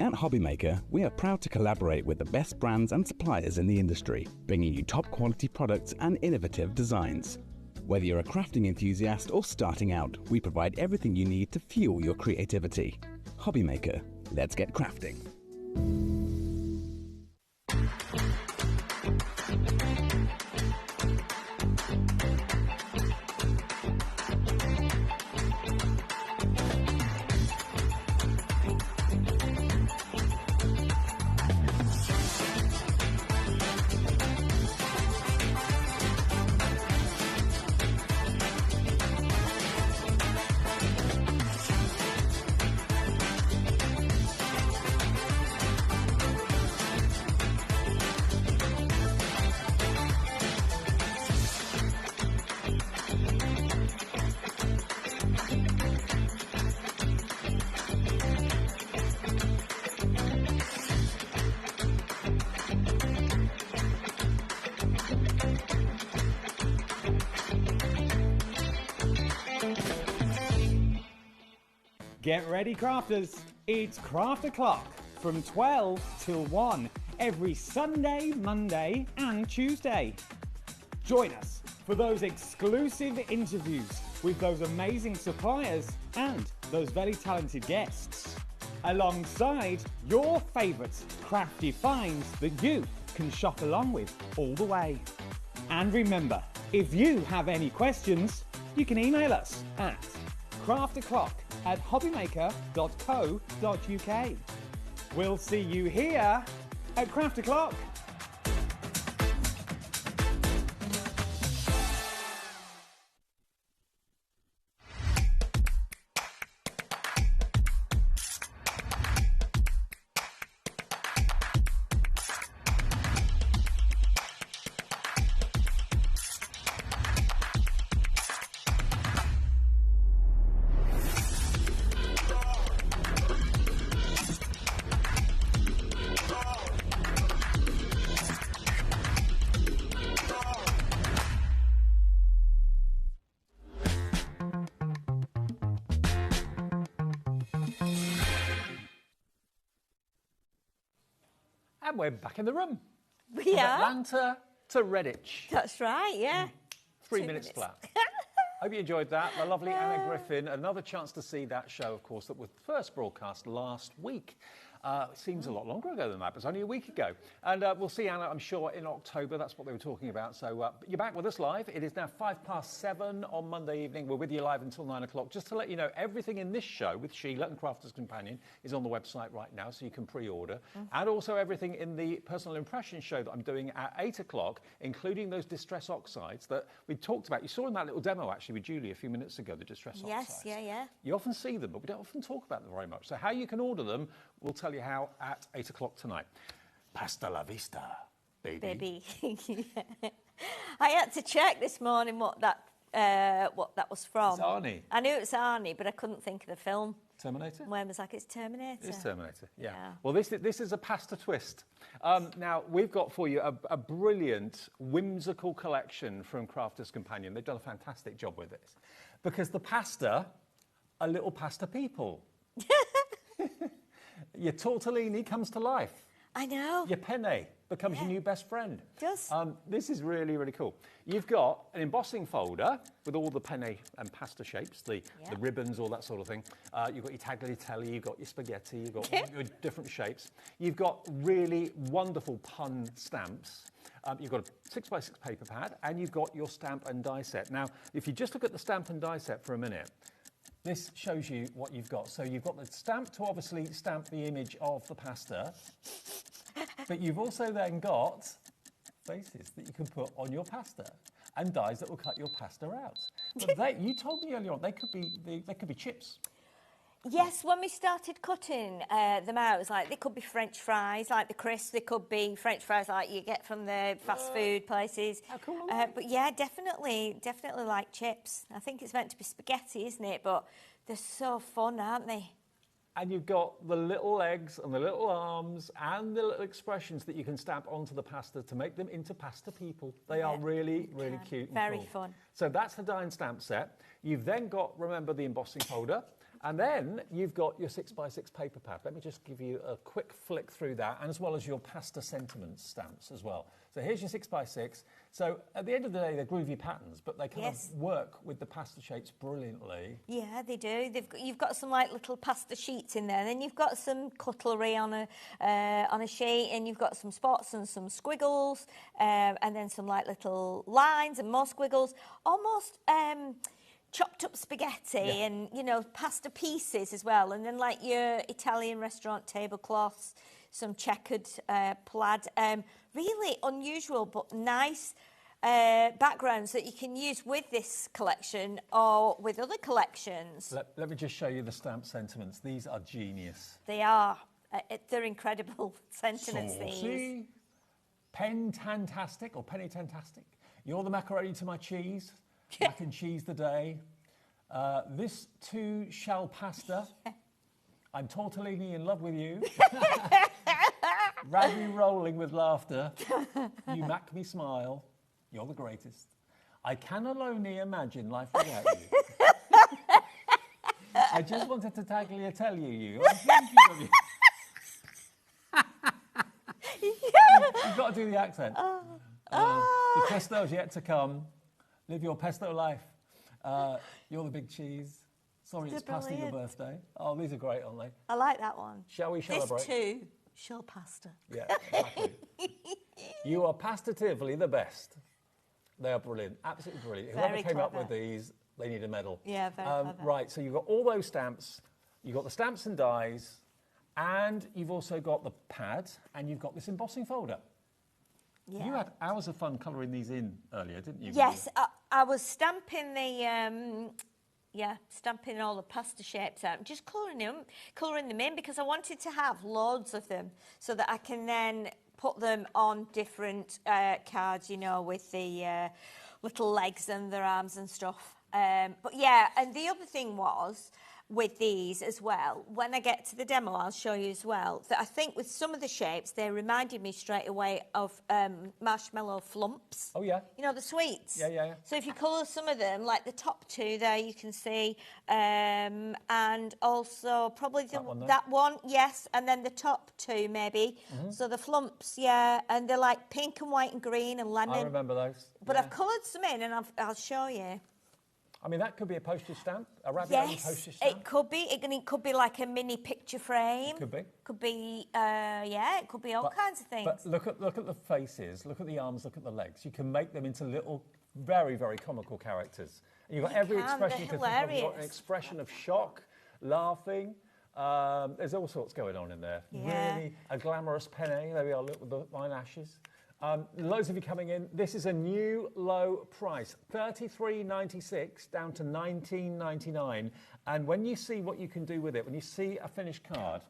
At HobbyMaker, we are proud to collaborate with the best brands and suppliers in the industry, bringing you top quality products and innovative designs. Whether you're a crafting enthusiast or starting out, we provide everything you need to fuel your creativity. HobbyMaker, let's get crafting. Get ready, crafters. It's Craft O'Clock from 12 till 1 every Sunday, Monday and Tuesday. Join us for those exclusive interviews with those amazing suppliers and those very talented guests, alongside your favourite crafty finds that you can shop along with all the way. And remember, if you have any questions, you can email us at crafto'clock@hobbymaker.co.uk. We'll see you here at Craft O'Clock. And we're back in the room. We From are. Atlanta to Redditch. That's right, yeah. 3 minutes flat. Hope you enjoyed that. The lovely Anna Griffin. Another chance to see that show, of course, that was first broadcast last week. It seems a lot longer ago than that, but it was only a week ago. And we'll see Anna, I'm sure, in October. That's what they were talking about. So you're back with us live. It is now 7:05 on Monday evening. We're with you live until 9 o'clock. Just to let you know, everything in this show with Sheila and Crafter's Companion is on the website right now, so you can pre-order. And also everything in the personal impression show that I'm doing at 8 o'clock, including those distress oxides that we talked about. You saw in that little demo, actually, with Julie a few minutes ago, the distress oxides. Yes, yeah. You often see them, but we don't often talk about them very much. So how you can order them, we'll tell you how at 8 o'clock tonight. Pasta la vista, baby. I had to check this morning what that was from. It's Arnie. I knew it was Arnie, but I couldn't think of the film. Terminator? When was like, it's Terminator. It's Terminator, yeah. Well, this is a pasta twist. Now, we've got for you a brilliant, whimsical collection from Crafter's Companion. They've done a fantastic job with this. Because the pasta are little pasta people. Your tortellini comes to life. I know. Your penne becomes your new best friend. It does. This is really, really cool. You've got an embossing folder with all the penne and pasta shapes, the ribbons, all that sort of thing. You've got your tagliatelle, you've got your spaghetti, you've got your different shapes. You've got really wonderful pun stamps. You've got a 6x6 paper pad, and you've got your stamp and die set. Now, if you just look at the stamp and die set for a minute, this shows you what you've got. So you've got the stamp to obviously stamp the image of the pasta, but you've also then got faces that you can put on your pasta and dies that will cut your pasta out. But you told me earlier on they could be chips. Yes, when we started cutting them out, it was like they could be French fries, like the crisps. They could be French fries like you get from the fast food places. How cool. But yeah, definitely like chips. I think it's meant to be spaghetti, isn't it? But they're so fun, aren't they? And you've got the little legs and the little arms and the little expressions that you can stamp onto the pasta to make them into pasta people. They are really, really cute and very cool. fun. So that's the die and stamp set. You've then got, remember, the embossing folder. And then you've got your 6x6 paper pad. Let me just give you a quick flick through that, and as well as your pasta sentiments stamps as well. So here's your 6x6. So at the end of the day, they're groovy patterns, but they kind of work with the pasta shapes brilliantly. Yeah, they do. You've got some like little pasta sheets in there, and then you've got some cutlery on a sheet, and you've got some spots and some squiggles, and then some like little lines and more squiggles, almost. Chopped up spaghetti and, pasta pieces as well. And then like your Italian restaurant tablecloths, some checkered plaid. Really unusual but nice backgrounds that you can use with this collection or with other collections. Let me just show you the stamp sentiments. These are genius. They are. They're incredible sentiments, Saucy, these. Pentantastic or penny-tantastic. You're the macaroni to my cheese. Mac and cheese the day. This too shall pasta. I'm tortellini in love with you. Raggy rolling with laughter. You make me smile. You're the greatest. I can alone imagine life without you. I just wanted to tell you. I'm thinking of you. You've got to do the accent. The pesto's yet to come. Live your pesto life. You're the big cheese. Sorry, it's past your birthday. Oh, these are great, aren't they? I like that one. Shall we celebrate? This too shall pasta. Yeah, exactly. You are pastatively the best. They are brilliant, absolutely brilliant. Very Whoever came up clever. with these, they need a medal. Yeah, very clever. Right, so you've got all those stamps. You've got the stamps and dies, and you've also got the pad, and you've got this embossing folder. Yeah. You had hours of fun colouring these in earlier, didn't you? Yes, I was stamping stamping all the pasta shapes out, just colouring them in because I wanted to have loads of them so that I can then put them on different cards, with the little legs and their arms and stuff. But yeah, and the other thing was with these as well, when I get to the demo, I'll show you as well, that I think with some of the shapes, they reminded me straight away of marshmallow flumps. Oh, yeah. You know, the sweets. Yeah, yeah, yeah. So if you colour some of them, like the top two there, you can see, and also probably that one, yes, and then the top two maybe. So the flumps, yeah, and they're like pink and white and green and lemon. I remember those. But I've coloured some in, and I'll show you. I mean, that could be a postage stamp, a rabbit postage stamp. It could be. It could be like a mini picture frame. Could be. Could be, yeah, it could be all kinds of things. But look at the faces, look at the arms, look at the legs. You can make them into little, very, very comical characters. And you've got every expression you can think of. You've got an expression of shock, laughing. There's all sorts going on in there. Yeah. Really, a glamorous penny. There we are, look with the eyelashes. Loads of you coming in. This is a new low price, $33.96 down to $19.99. And when you see what you can do with it, when you see a finished card,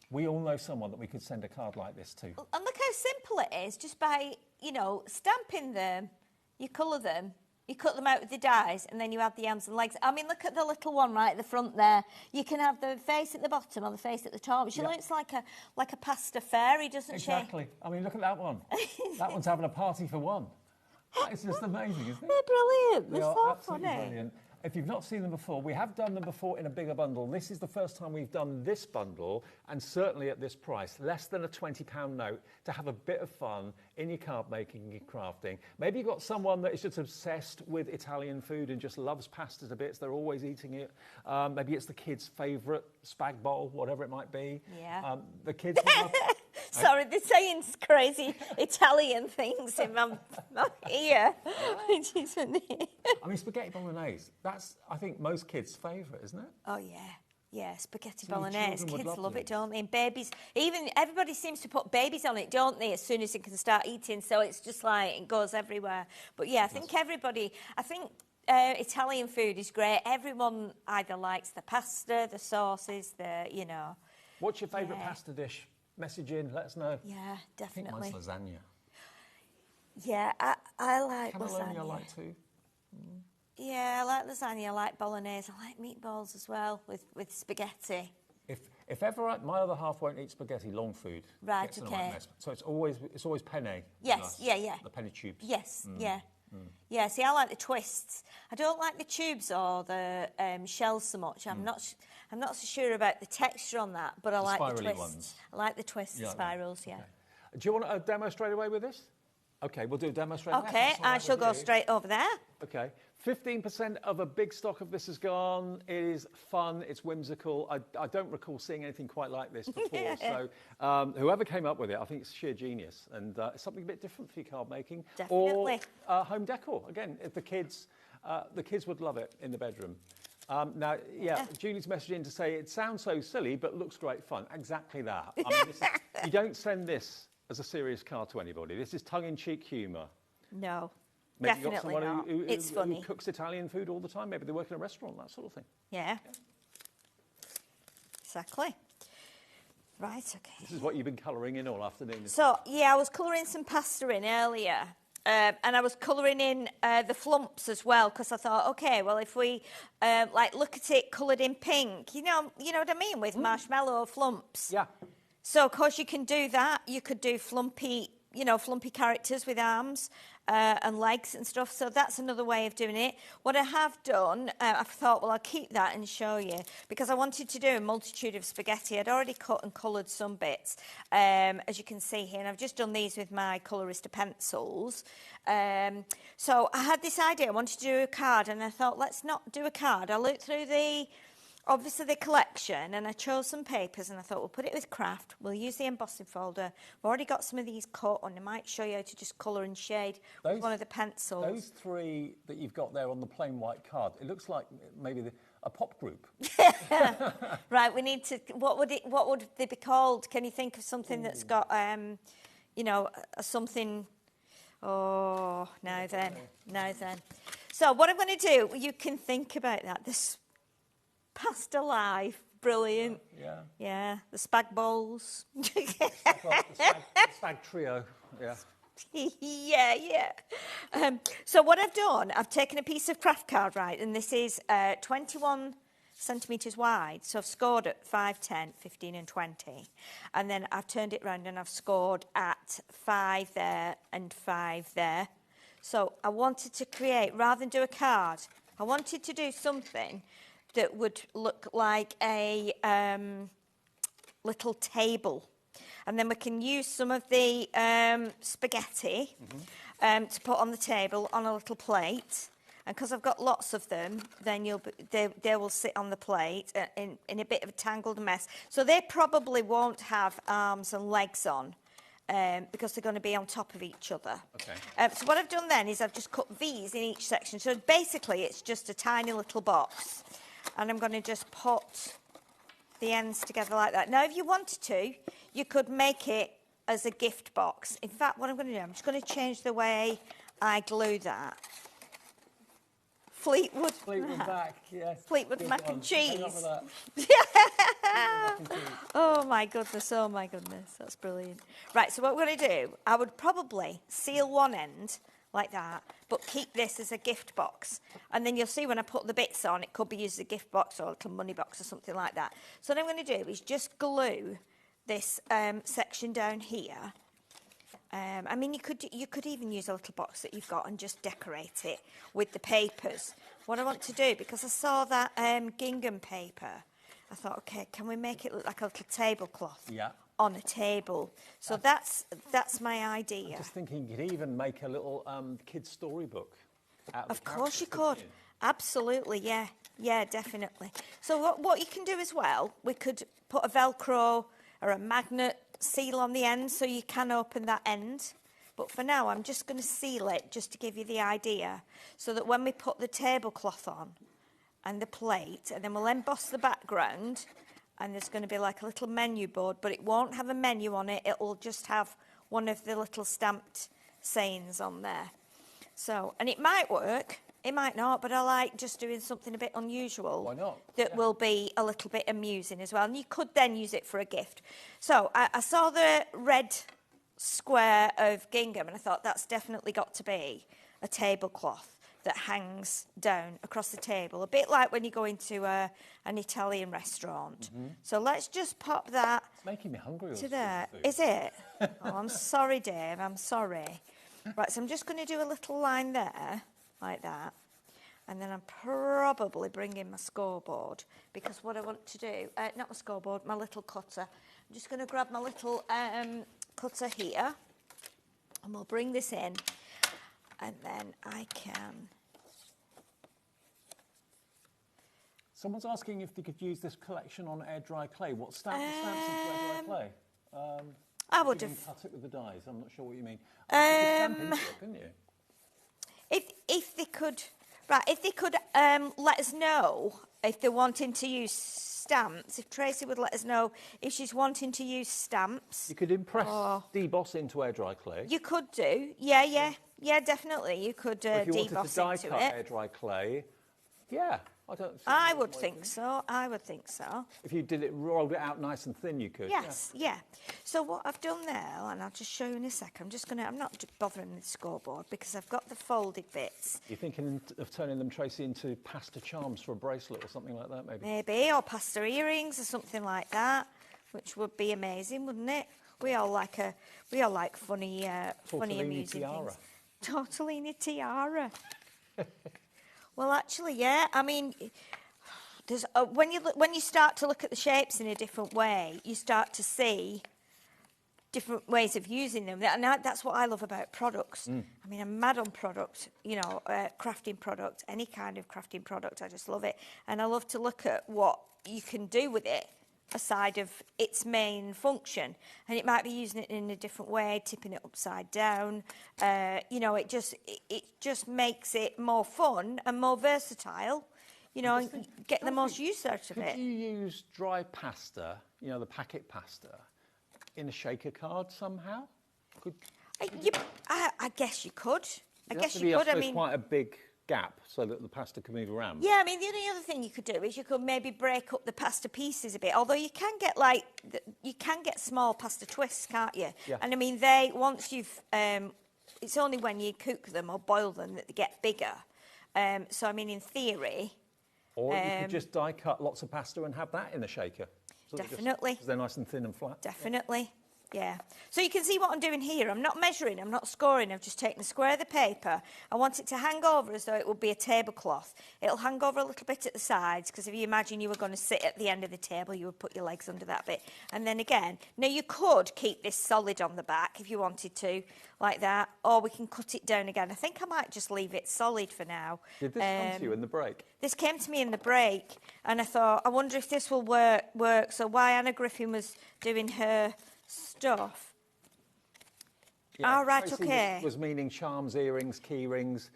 we all know someone that we could send a card like this to. And look how simple it is, just by, you know, stamping them, you colour them, you cut them out with the dies, and then you add the arms and legs. I mean, look at the little one right at the front there. You can have the face at the bottom or the face at the top. She looks like a pasta fairy, doesn't she? Exactly. I mean, look at that one. That one's having a party for one. It's just amazing, isn't it? They're brilliant. They They're are so funny. brilliant. If you've not seen them before, we have done them before in a bigger bundle. This is the first time we've done this bundle, and certainly at this price, less than a £20 note, to have a bit of fun in your card making and your crafting. Maybe you've got someone that is just obsessed with Italian food and just loves pasta to bits. They're always eating it. Maybe it's the kids' favourite spag bowl, whatever it might be. Yeah. The kids love... Sorry, they're saying crazy Italian things in my ear, which isn't it? I mean, spaghetti bolognese, that's, I think, most kids' favourite, isn't it? Oh, yeah. Yeah, spaghetti So your bolognese. children would Kids love it, this. don't they? And babies, even everybody seems to put babies on it, don't they, as soon as they can start eating. So it's just like, it goes everywhere. But yeah, I think Italian food is great. Everyone either likes the pasta, the sauces, you know. What's your favourite pasta dish? Message in, let us know. Yeah, definitely. I think mine's lasagna. Yeah, I like Cannelloni lasagna. I like too. Yeah, I like lasagna, I like bolognese, I like meatballs as well with spaghetti. If ever my other half won't eat spaghetti, long food. Right, gets in a okay. mess. So it's always penne. Yes, yeah. The penny tubes. Yes, yeah. Yeah, see, I like the twists. I don't like the tubes or the shells so much. I'm not so sure about the texture on that, but I like the twists. Ones. I like the twists, the spirals, yeah. Okay. Do you want a demo straight away with this? Okay, we'll do a demo straight away. Okay, I shall go straight over there. Okay. 15% of a big stock of this is gone. It is fun. It's whimsical. I don't recall seeing anything quite like this before. So whoever came up with it, I think it's sheer genius. And it's something a bit different for your card making. Definitely. Or home decor. Again, if the kids would love it in the bedroom. Now, Julie's messaged in to say it sounds so silly, but looks great fun. Exactly that. I mean, you don't send this as a serious card to anybody. This is tongue-in-cheek humour. No. Maybe Definitely you've got someone not. It's funny. who cooks Italian food all the time. Maybe they work in a restaurant, that sort of thing. Yeah. Exactly. Right, okay. This is what you've been colouring in all afternoon. So, yeah, I was colouring some pasta in earlier. And I was colouring in the flumps as well, because I thought, okay, well, if we look at it coloured in pink, you know what I mean, with marshmallow flumps. Yeah. So, of course, you can do that. You could do flumpy characters with arms and legs and stuff. So that's another way of doing it. What I have done, I thought, well, I'll keep that and show you, because I wanted to do a multitude of spaghetti. I'd already cut and coloured some bits, as you can see here, and I've just done these with my Colorista pencils. So I had this idea. I wanted to do a card, and I thought, let's not do a card. I looked through obviously the collection, and I chose some papers, and I thought we'll put it with craft. We'll use the embossing folder. I've already got some of these cut, and I might show you how to just colour and shade with one of the pencils. Those three that you've got there on the plain white card, it looks like maybe a pop group. Right, we need to. What would they be called? Can you think of something that's got, something? Oh, now then. So what I'm going to do, you can think about that. This Pasta Live, brilliant. Yeah. The spag bowls. The spag trio, yeah. Yeah. So what I've done, I've taken a piece of craft card, right, and this is 21 centimetres wide. So I've scored at 5, 10, 15 and 20. And then I've turned it round and I've scored at 5 there and 5 there. So I wanted to create, rather than do a card, I wanted to do something that would look like a little table. And then we can use some of the spaghetti to put on the table on a little plate. And because I've got lots of them, then they will sit on the plate in a bit of a tangled mess. So they probably won't have arms and legs on because they're going to be on top of each other. Okay. So what I've done then is I've just cut V's in each section. So basically it's just a tiny little box. And I'm going to just put the ends together like that. Now, if you wanted to, you could make it as a gift box. In fact, what I'm going to do, I'm just going to change the way I glue that. Fleetwood back, yes. Fleetwood Good mac one. and cheese. Hang on with that. Oh my goodness, that's brilliant. Right, so what we're going to do, I would probably seal one end like that, but keep this as a gift box. And then you'll see when I put the bits on, it could be used as a gift box or a little money box or something like that. So what I'm going to do is just glue this section down here. I mean, you could even use a little box that you've got and just decorate it with the papers. What I want to do, because I saw that gingham paper, I thought, okay, can we make it look like a little tablecloth on a table? So that's my idea. I'm just thinking you could even make a little kid's storybook out of Of course you could. Absolutely, yeah. Yeah, definitely. So what you can do as well, we could put a Velcro or a magnet seal on the end so you can open that end. But for now, I'm just going to seal it just to give you the idea so that when we put the tablecloth on and the plate, and then we'll emboss the background, and there's going to be like a little menu board, but it won't have a menu on it. It'll just have one of the little stamped sayings on there. So, and it might work, it might not, but I like just doing something a bit unusual. Why not? That will be a little bit amusing as well. And you could then use it for a gift. So I saw the red square of gingham and I thought that's definitely got to be a tablecloth that hangs down across the table, a bit like when you go into an Italian restaurant. So let's just pop that It's making me hungry to there. Is it? Oh, I'm sorry, Dave, I'm sorry. Right, so I'm just going to do a little line there, like that. And then I'm probably bringing my scoreboard because what I want to do, not my scoreboard, my little cutter. I'm just going to grab my little cutter here and we'll bring this in and then I can... Someone's asking if they could use this collection on air-dry clay. What stamps into air-dry clay? I would you have... cut it with the dies. I'm not sure what you mean. You could stamp into it, couldn't you? If they could... Right, if they could let us know if they're wanting to use stamps, if Tracy would let us know if she's wanting to use stamps. You could deboss into air-dry clay. You could do, yeah, definitely. You could Or if you wanted to deboss die into cut it. air-dry clay, yeah. I would think so. If you did it, rolled it out nice and thin, you could. Yes, yeah. So what I've done there, and I'll just show you in a sec, I'm not bothering with the scoreboard because I've got the folded bits. You're thinking of turning them, Tracy, into pasta charms for a bracelet or something like that, maybe? Maybe, or pasta earrings or something like that, which would be amazing, wouldn't it? We all like funny, amusing tiara. things. Tortellini tiara. Well, actually, yeah. I mean, there's when you start to look at the shapes in a different way, you start to see different ways of using them. And that's what I love about products. I mean, I'm mad on product, crafting product, any kind of crafting product. I just love it. And I love to look at what you can do with it aside of its main function. And it might be using it in a different way, tipping it upside down. It just makes it more fun and more versatile, and get the most use out of it. Could you use dry pasta, the packet pasta, in a shaker card somehow? I guess you could. I guess you could. I mean, quite a big gap so that the pasta can move around. Yeah, I mean, the only other thing you could do is you could maybe break up the pasta pieces a bit. Although you can get small pasta twists, can't you? Yeah. And I mean, once you've it's only when you cook them or boil them that they get bigger. So, I mean, in theory... Or you could just die cut lots of pasta and have that in the shaker. So definitely. Because they're nice and thin and flat. Definitely. Yeah. So you can see what I'm doing here. I'm not measuring, I'm not scoring. I've just taken a square of the paper. I want it to hang over as though it would be a tablecloth. It'll hang over a little bit at the sides, because if you imagine you were going to sit at the end of the table, you would put your legs under that bit. And then again, now you could keep this solid on the back if you wanted to, like that, or we can cut it down again. I think I might just leave it solid for now. Did this come to you in the break? This came to me in the break, and I thought, I wonder if this will work. So while Anna Griffin was doing her stuff. Yeah, oh, right, Tracy okay. was meaning charms, earrings, key rings.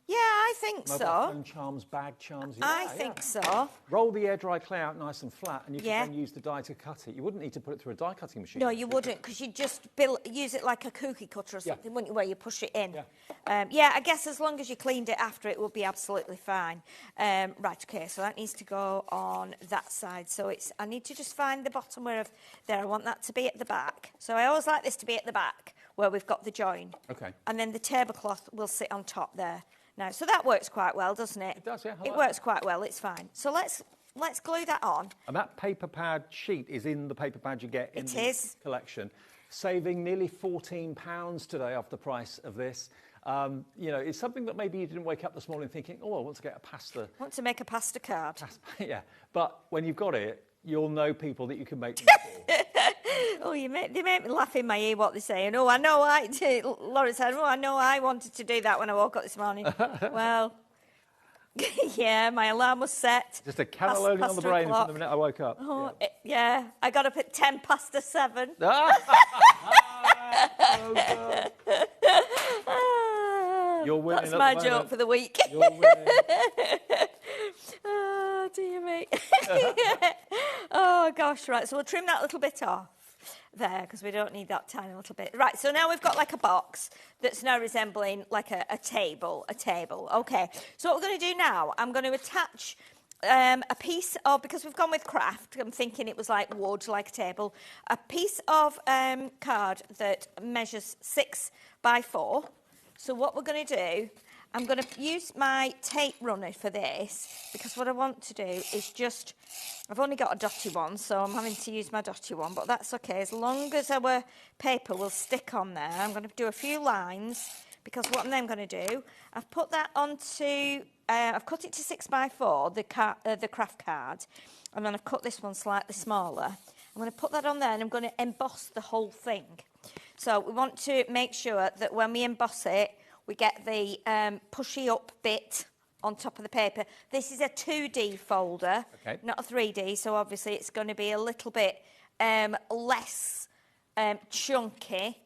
Yeah, I think mobile so. phone charms, bag charms. Yeah, I think so. Roll the air dry clay out nice and flat, and you Yeah. can then use the die to cut it. You wouldn't need to put it through a die cutting machine. No, you wouldn't, because you'd just use it like a cookie cutter or something, wouldn't you, where you push it in. Yeah, I guess as long as you cleaned it after, it would be absolutely fine. Right, okay, so that needs to go on that side. So I need to just find the bottom where I want that to be at the back. So I always like this to be at the back, where we've got the join. Okay. And then the tablecloth will sit on top there. Now, so that works quite well, doesn't it? It does, yeah. It works quite well, it's fine. So let's glue that on. And that paper pad sheet is in the paper pad you get in the collection. Saving nearly £14 today off the price of this. You know, it's something that maybe you didn't wake up this morning thinking, oh, I want to get a pasta. I want to make a pasta card. Yeah, but when you've got it, you'll know people that you can make them for. Oh, they make me laugh in my ear what they're saying. Oh, I know Laura said, oh, I know I wanted to do that when I woke up this morning. Well, yeah, my alarm was set. Just a cannelloni on the brain from the minute I woke up. Oh, yeah. I got up at 7:10. You're winning. That's my joke for the week. You're winning. Oh, dear me. Oh, gosh, right. So we'll trim that little bit off there, because we don't need that tiny little bit. Right, so now we've got like a box that's now resembling like a table. Okay, so what we're going to do now, I'm going to attach a piece of, because we've gone with craft, I'm thinking it was like wood, like a table, a piece of card that measures 6 by 4. So what we're going to do, I'm going to use my tape runner for this, because what I want to do is just, I've only got a dotty one, so I'm having to use my dotty one, but that's okay. As long as our paper will stick on there, I'm going to do a few lines, because what I'm then going to do, I've put that onto, I've cut it to 6 by 4, the craft card, and then I've cut this one slightly smaller. I'm going to put that on there, and I'm going to emboss the whole thing. So we want to make sure that when we emboss it, we get the pushy up bit on top of the paper. This is a 2D folder, not a 3D, so obviously it's going to be a little bit less chunky.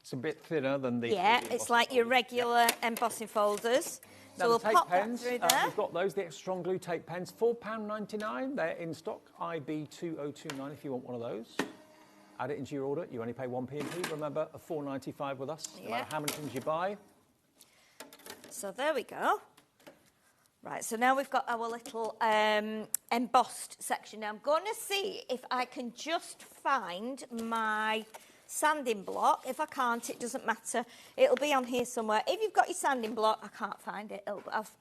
It's a bit thinner than the... Yeah, it's like your regular embossing folders. Now, so we'll pop pens, that through there. We've got those, the extra strong glue tape pens, £4.99. They're in stock, IB2029 if you want one of those. Add it into your order. You only pay 1p&p. Remember, a £4.95 with us, no matter how many things you buy. So there we go. Right, so now we've got our little embossed section. Now I'm going to see if I can just find my sanding block. If I can't, it doesn't matter. It'll be on here somewhere. If you've got your sanding block, I can't find it.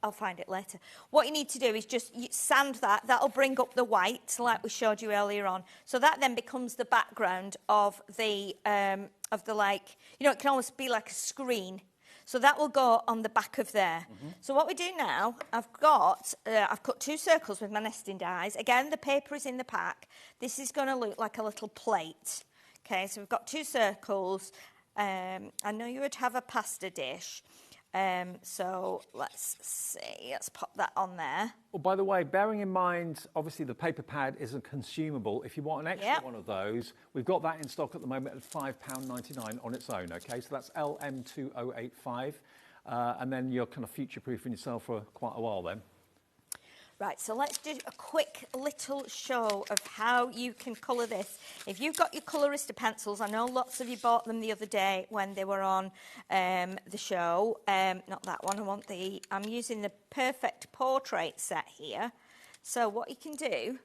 I'll find it later. What you need to do is just sand that. That'll bring up the white, like we showed you earlier on. So that then becomes the background of the like, you know, it can almost be like a screen. So that will go on the back of there. So what we do now, I've cut 2 circles with my nesting dies. Again, the paper is in the pack. This is going to look like a little plate. Okay, so we've got 2 circles. I know you would have a pasta dish. So let's see, let's pop that on there. Well, by the way, bearing in mind, obviously the paper pad isn't consumable. If you want an extra one of those, we've got that in stock at the moment at £5.99 on its own, okay? So that's LM2085, and then you're kind of future-proofing yourself for quite a while then. Right, so let's do a quick little show of how you can colour this. If you've got your Colorista pencils, I know lots of you bought them the other day when they were on the show. Not that one, I'm using the Perfect Portrait set here. So what you can do,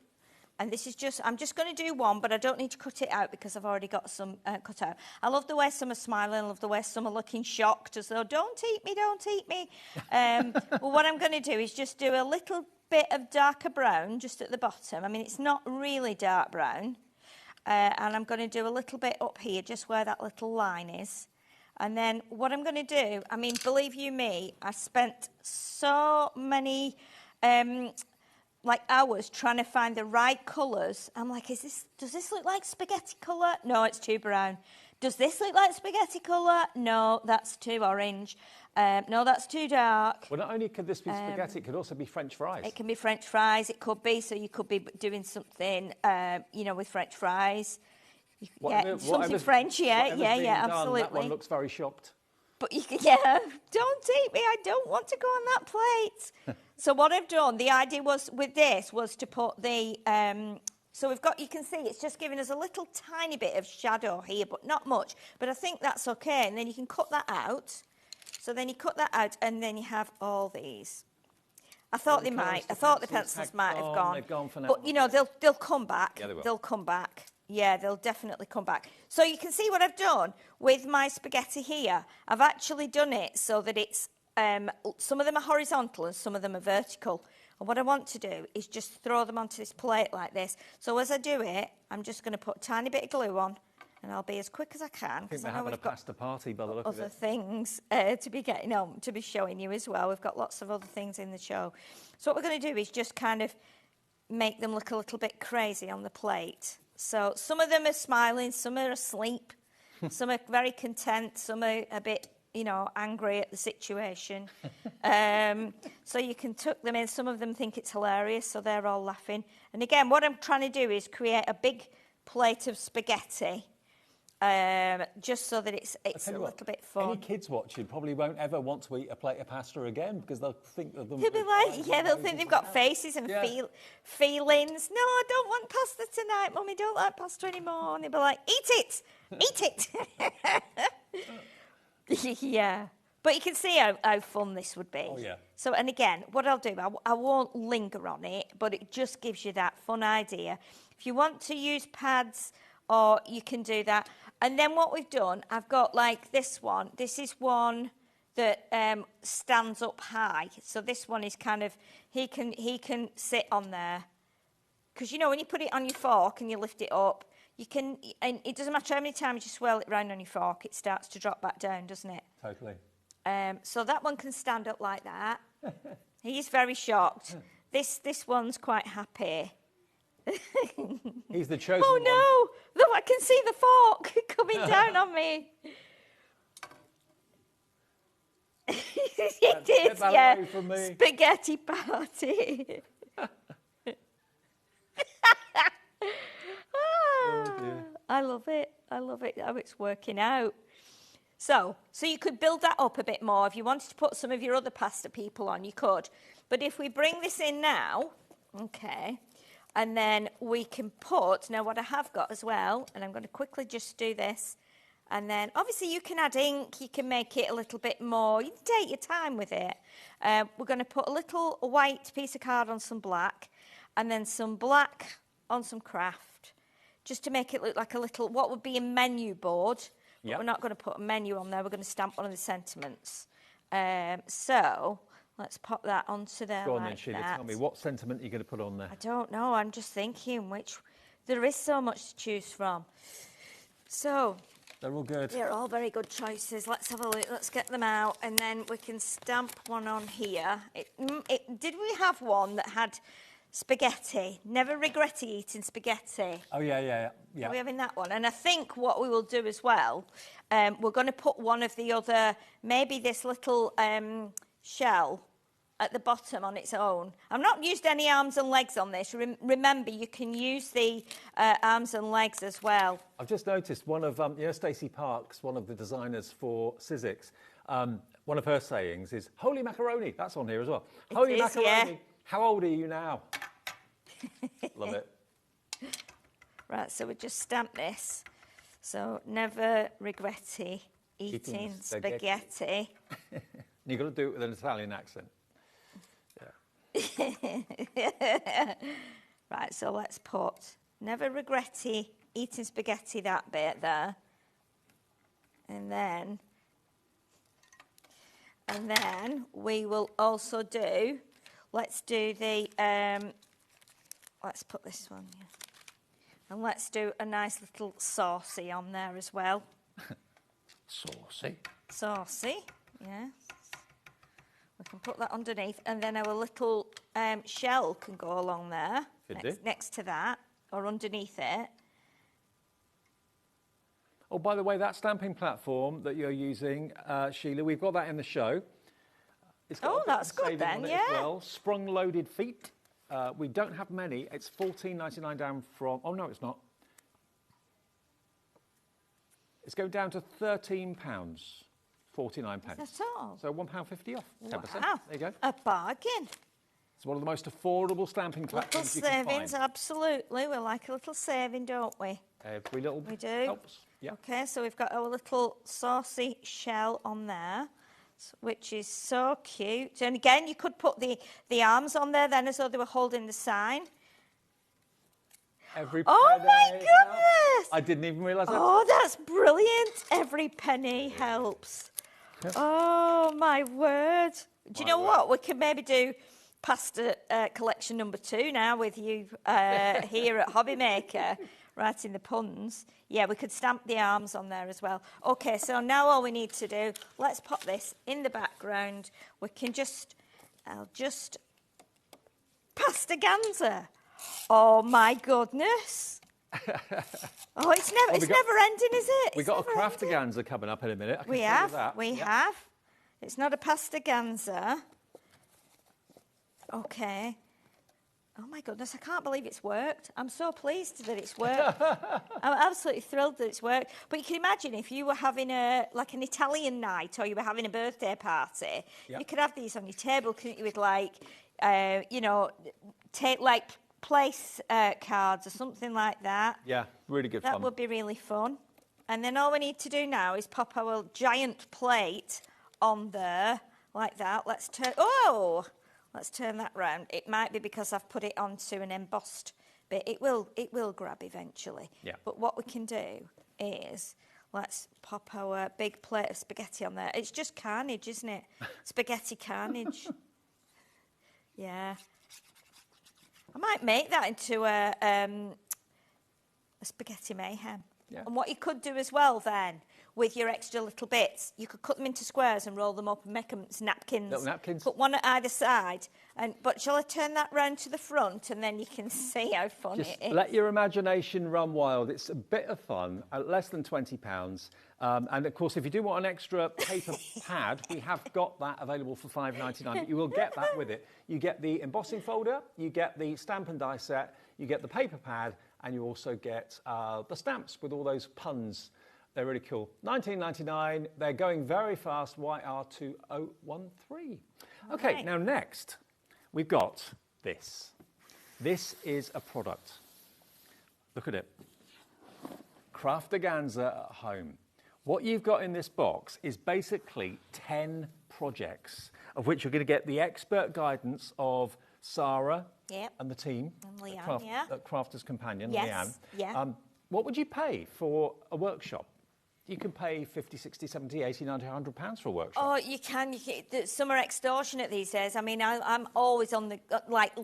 And this is just, I'm just going to do one, but I don't need to cut it out because I've already got some cut out. I love the way some are smiling. I love the way some are looking shocked as though, don't eat me, don't eat me. Well, what I'm going to do is just do a little bit of darker brown just at the bottom. I mean, it's not really dark brown. And I'm going to do a little bit up here, just where that little line is. And then what I'm going to do, I mean, believe you me, I spent so many like hours trying to find the right colours. I'm like, does this look like spaghetti colour? No, it's too brown. Does this look like spaghetti colour? No, that's too orange. No, that's too dark. Well, not only could this be spaghetti, it could also be French fries. It can be French fries. It could be, so you could be doing something, you know, with French fries. Something French, absolutely. That one looks very shocked. But don't eat me. I don't want to go on that plate. So what I've done, the idea was with this was to put the. So we've got. You can see it's just giving us a little tiny bit of shadow here, but not much. But I think that's okay. And then you can cut that out. So then you cut that out, and then you have all these. I thought they might. I thought the pencils might have gone. They've gone for now. But you know, they'll come back. Yeah, they will. They'll come back. Yeah, they'll definitely come back. So you can see what I've done with my spaghetti here. I've actually done it so that it's, some of them are horizontal and some of them are vertical. And what I want to do is just throw them onto this plate like this. So as I do it, I'm just going to put a tiny bit of glue on, and I'll be as quick as I can. I think they're having a pasta party by the look of it. Other things to be getting on, to be showing you as well. We've got lots of other things in the show. So what we're going to do is just kind of make them look a little bit crazy on the plate. So some of them are smiling, some are asleep, some are very content, some are a bit, you know, angry at the situation. So you can tuck them in. Some of them think it's hilarious, so they're all laughing. And again, what I'm trying to do is create a big plate of spaghetti, just so that it's a little bit fun. Any kids watching probably won't ever want to eat a plate of pasta again because they'll think of them. They'll be like, they'll think they've got faces and feelings. No, I don't want pasta tonight, Mummy. Don't like pasta anymore. And they'll be like, eat it. Yeah. But you can see how fun this would be. Oh, yeah. So, and again, what I'll do, I won't linger on it, but it just gives you that fun idea. If you want to use pads, or you can do that. And then what we've done, I've got like this one. This is one that stands up high. So this one is kind of, he can sit on there. Because, you know, when you put it on your fork and you lift it up, you can, and it doesn't matter how many times you swirl it round on your fork, it starts to drop back down, doesn't it? Totally. So that one can stand up like that. He's very shocked. This one's quite happy. He's the chosen one. Oh no! Look, I can see the fork coming down on me. It is, yeah. Spaghetti party. I love it. I love it how it's working out. So you could build that up a bit more. If you wanted to put some of your other pasta people on, you could. But if we bring this in now, okay, and then we can put, now what I have got as well, and I'm going to quickly just do this, and then obviously you can add ink, you can make it a little bit more, you can take your time with it. We're going to put a little white piece of card on some black, and then some black on some craft, just to make it look like a little, what would be a menu board. But we're not going to put a menu on there, we're going to stamp one of the sentiments. So let's pop that onto there. Go on then, Sheila, tell me, what sentiment are you going to put on there? I don't know, I'm just thinking there is so much to choose from. So they're all good. They're all very good choices. Let's have a look, let's get them out, and then we can stamp one on here. Did we have one that had spaghetti? Never regretted eating spaghetti. Oh, yeah. Are we having that one? And I think what we will do as well, we're going to put one of the other, maybe this little shell at the bottom on its own. I've not used any arms and legs on this. Remember, you can use the arms and legs as well. I've just noticed one of, Stacey Parks, one of the designers for Cizzix, one of her sayings is, holy macaroni. That's on here as well. Holy macaroni. Yeah. How old are you now? Love it. Right, so we just stamp this. So, never regretty eating spaghetti. You've got to do it with an Italian accent. Right, so let's put never regretty eating spaghetti, that bit there. And then we will also do, let's do the, let's put this one here. And let's do a nice little saucy on there as well. Saucy. Saucy, yeah. We can put that underneath, and then our little shell can go along there, next to that, or underneath it. Oh, by the way, that stamping platform that you're using, Sheila, we've got that in the show. It's got that's good then, yeah. As well. Sprung-loaded feet. We don't have many. It's $14.99 down from... Oh, no, it's not. It's going down to £13.49. That's all. So £1.50 off. 10%. Wow. There you go. A bargain. It's one of the most affordable stamping platforms you can savings, find. Absolutely. We like a little saving, don't we? Every little we do. Helps. Yeah. Okay, so we've got our little saucy shell on there, which is so cute. And again, you could put the arms on there then as though they were holding the sign. Every oh penny my goodness! Helps. I didn't even realise that. Oh, that's brilliant. Every penny helps. Yes. Oh, my word. Do you know what? We can maybe do pasta collection number 2 now with you here at HobbyMaker, writing the puns. Yeah, we could stamp the arms on there as well. Okay, so now all we need to do, let's pop this in the background. We can I'll just Craftaganza. Oh my goodness. Oh, it's never ending, is it? We've got a Craftaganza coming up in a minute. We have. It's not a Craftaganza. Okay. Oh my goodness, I can't believe it's worked. I'm so pleased that it's worked. I'm absolutely thrilled that it's worked. But you can imagine if you were having an Italian night or you were having a birthday party, you could have these on your table, couldn't you, with place cards or something like that. Yeah, really good fun. That would be really fun. And then all we need to do now is pop our giant plate on there like that. Let's turn that round. It might be because I've put it onto an embossed bit. It will grab eventually. Yeah. But what we can do is let's pop our big plate of spaghetti on there. It's just carnage, isn't it? Spaghetti carnage. Yeah. I might make that into a spaghetti mayhem. Yeah. And what you could do as well then, with your extra little bits, you could cut them into squares and roll them up and make them napkins. Little napkins. Put one at either side. But shall I turn that round to the front and then you can see how fun it is? Let your imagination run wild. It's a bit of fun at less than £20. And of course, if you do want an extra paper pad, we have got that available for $5.99. But you will get that with it. You get the embossing folder, you get the stamp and die set, you get the paper pad, and you also get the stamps with all those puns. They're really cool. $19.99. They're going very fast. YR2013. Okay, right. Now next, we've got this. This is a product. Look at it. Craftaganza at home. What you've got in this box is basically 10 projects, of which you're going to get the expert guidance of Sarah and the team at Crafters Companion, yes. Leanne. Yeah. What would you pay for a workshop? You can pay 50, 60, 70, 80, 90, £100 for a workshop. Oh, you can. Some are extortionate these days. I mean, I'm always on the,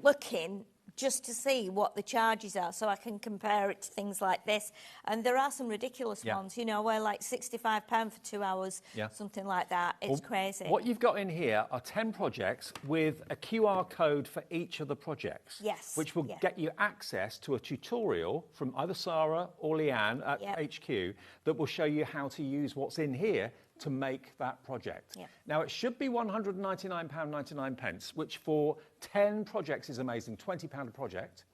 looking just to see what the charges are so I can compare it to things like this. And there are some ridiculous ones, where like £65 for 2 hours, something like that. It's crazy. What you've got in here are 10 projects with a QR code for each of the projects. Yes. Which will get you access to a tutorial from either Sarah or Leanne at HQ that will show you how to use what's in here to make that project. Yep. Now, it should be £199.99, which for 10 projects is amazing, £20 a project.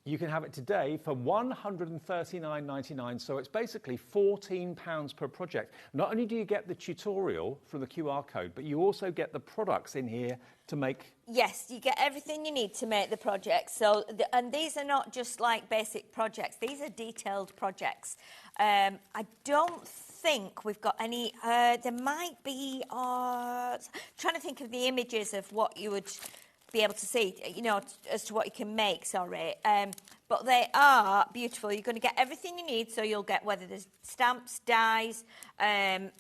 You can have it today for $139.99, so it's basically £14 per project. Not only do you get the tutorial from the QR code, but you also get the products in here to make... Yes, you get everything you need to make the project. So, and these are not just like basic projects, these are detailed projects. I don't think we've got any, there might be, trying to think of the images of what you would be able to see, you know, as to what you can make, sorry. But they are beautiful. You're going to get everything you need, so you'll get whether there's stamps, dyes,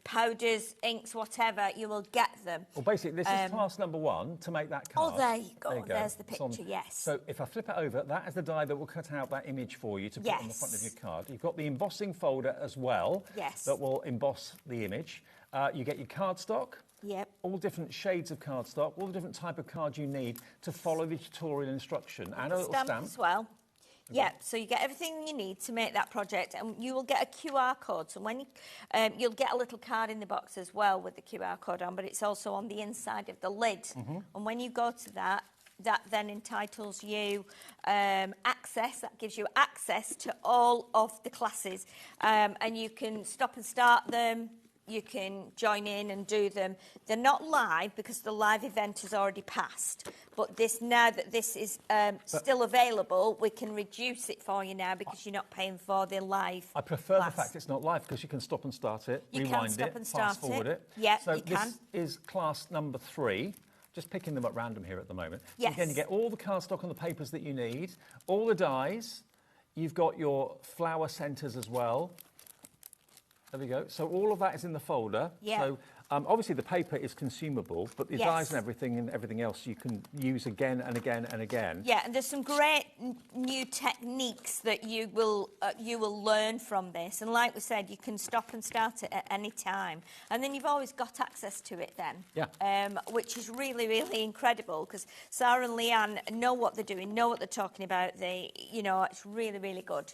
powders, inks, whatever, you will get them. Well, basically, this is class number 1 to make that card. Oh, there you go. There you go. There's the picture, yes. So if I flip it over, that is the die that will cut out that image for you to put on the front of your card. You've got the embossing folder as well. Yes. That will emboss the image. You get your cardstock. Yep. All different shades of cardstock, all the different type of cards you need to follow the tutorial instruction. And a little stamp as well. Yeah, so you get everything you need to make that project, and you will get a QR code. So when you, you'll get a little card in the box as well with the QR code on, but it's also on the inside of the lid. And when you go to that, that then entitles you access, that gives you access to all of the classes. And you can stop and start them. You can join in and do them. They're not live because the live event has already passed. But now that this is still available, we can reduce it for you now because you're not paying for the live. I prefer the fact it's not live because you can stop and start it, rewind it, fast forward it. Yeah, so you can. This is class number 3. Just picking them at random here at the moment. Yes. So again, you get all the cardstock and the papers that you need, all the dies. You've got your flower centres as well. There we go. So all of that is in the folder. Yeah. So obviously the paper is consumable, but the dies and everything else you can use again and again and again. Yeah, and there's some great new techniques that you will learn from this. And like we said, you can stop and start it at any time, and then you've always got access to it then. Yeah. Which is really, really incredible because Sarah and Leanne know what they're doing, know what they're talking about. It's really, really good.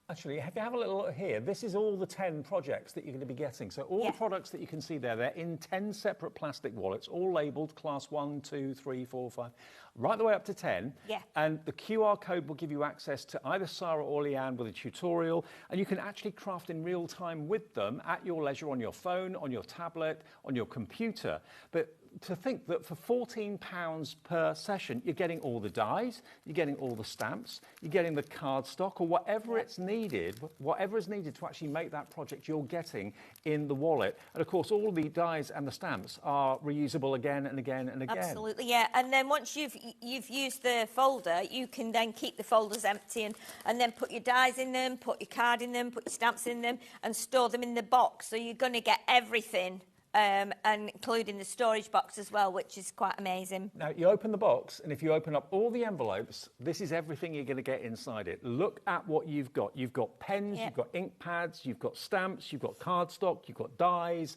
Actually, if you have a little look here, this is all the 10 projects that you're going to be getting. So all the products that you can see there, they're in 10 separate plastic wallets, all labelled class 1, 2, 3, 4, 5, right the way up to 10. Yeah. And the QR code will give you access to either Sarah or Leanne with a tutorial, and you can actually craft in real time with them at your leisure on your phone, on your tablet, on your computer. But to think that for £14 per session, you're getting all the dies, you're getting all the stamps, you're getting the cardstock or whatever it's needed, whatever is needed to actually make that project, you're getting in the wallet. And of course, all the dies and the stamps are reusable again and again and again. Absolutely, yeah. And then once you've used the folder, you can then keep the folders empty and then put your dies in them, put your card in them, put your stamps in them, and store them in the box. So you're going to get everything. And including the storage box as well, which is quite amazing. Now, you open the box, and if you open up all the envelopes, this is everything you're going to get inside it. Look at what you've got. You've got pens, you've got ink pads, you've got stamps, you've got cardstock, you've got dies,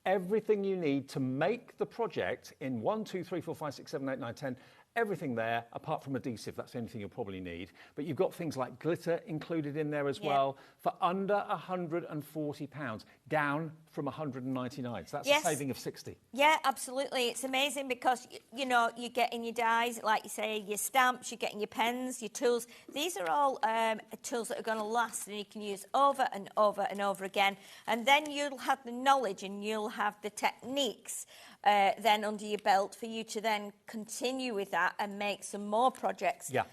everything you need to make the project in 1, 2, 3, 4, 5, 6, 7, 8, 9, 10. Everything there, apart from adhesive, that's the only thing you'll probably need. But you've got things like glitter included in there as well for under £140, down from 199. So that's a saving of 60. Yeah, absolutely. It's amazing because, you're getting your dies, like you say, your stamps, you're getting your pens, your tools. These are all tools that are going to last and you can use over and over and over again. And then you'll have the knowledge and you'll have the techniques then under your belt for you to then continue with that and make some more projects. Yeah.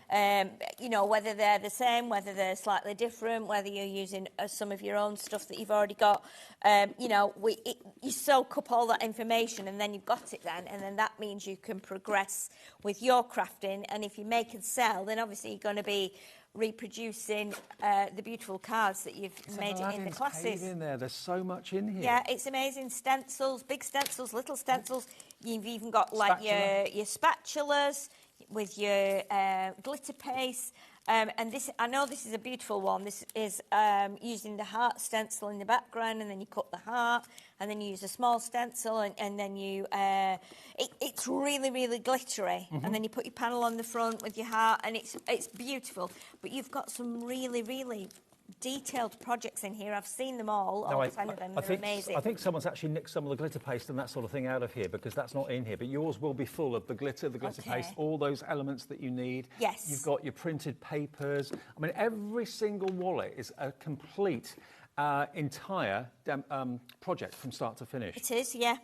Whether they're the same, whether they're slightly different, whether you're using some of your own stuff that you've already got. You soak up all that information and then you've got it then, and then that means you can progress with your crafting. And if you make and sell, then obviously you're going to be reproducing the beautiful cards that you've made in the classes. In there. There's so much in here. Yeah, it's amazing. Stencils, big stencils, little stencils. You've even got like your spatulas with your glitter paste. And this, I know this is a beautiful one. This is using the heart stencil in the background, and then you cut the heart, and then you use a small stencil, and then you... it's really, really glittery. And then you put your panel on the front with your heart, and it's beautiful. But you've got some really, really detailed projects in here. I've seen them all 10 of them. They're amazing. I think someone's actually nicked some of the glitter paste and that sort of thing out of here because that's not in here. But yours will be full of the glitter paste, all those elements that you need. Yes. You've got your printed papers. I mean, every single wallet is a complete, entire project from start to finish. It is, yeah.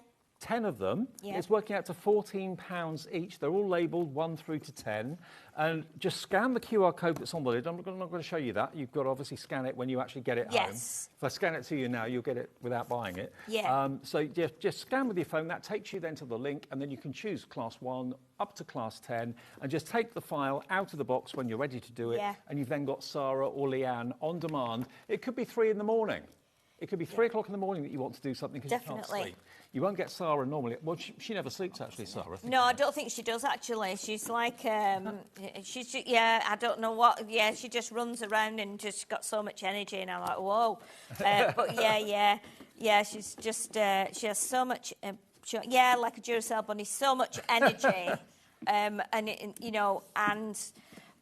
10 of them. Yeah. It's working out to £14 each. They're all labelled 1 through to 10. And just scan the QR code that's on the lid. I'm not going to show you that. You've got to obviously scan it when you actually get it home. If I scan it to you now, you'll get it without buying it. Yeah. So just scan with your phone. That takes you then to the link, and then you can choose class 1 up to class 10, and just take the file out of the box when you're ready to do it. Yeah. And you've then got Sarah or Leanne on demand. It could be 3 in the morning. It could be 3 o'clock in the morning that you want to do something because you can't sleep. You won't get Sarah normally. Well, she never sleeps, actually, Sarah. No, I don't think she does, actually. She's like, she's just, yeah, I don't know what, yeah, she just runs around and just got so much energy, and I'm like, whoa. But yeah, she's just, she has so much, like a Duracell bunny, so much energy. And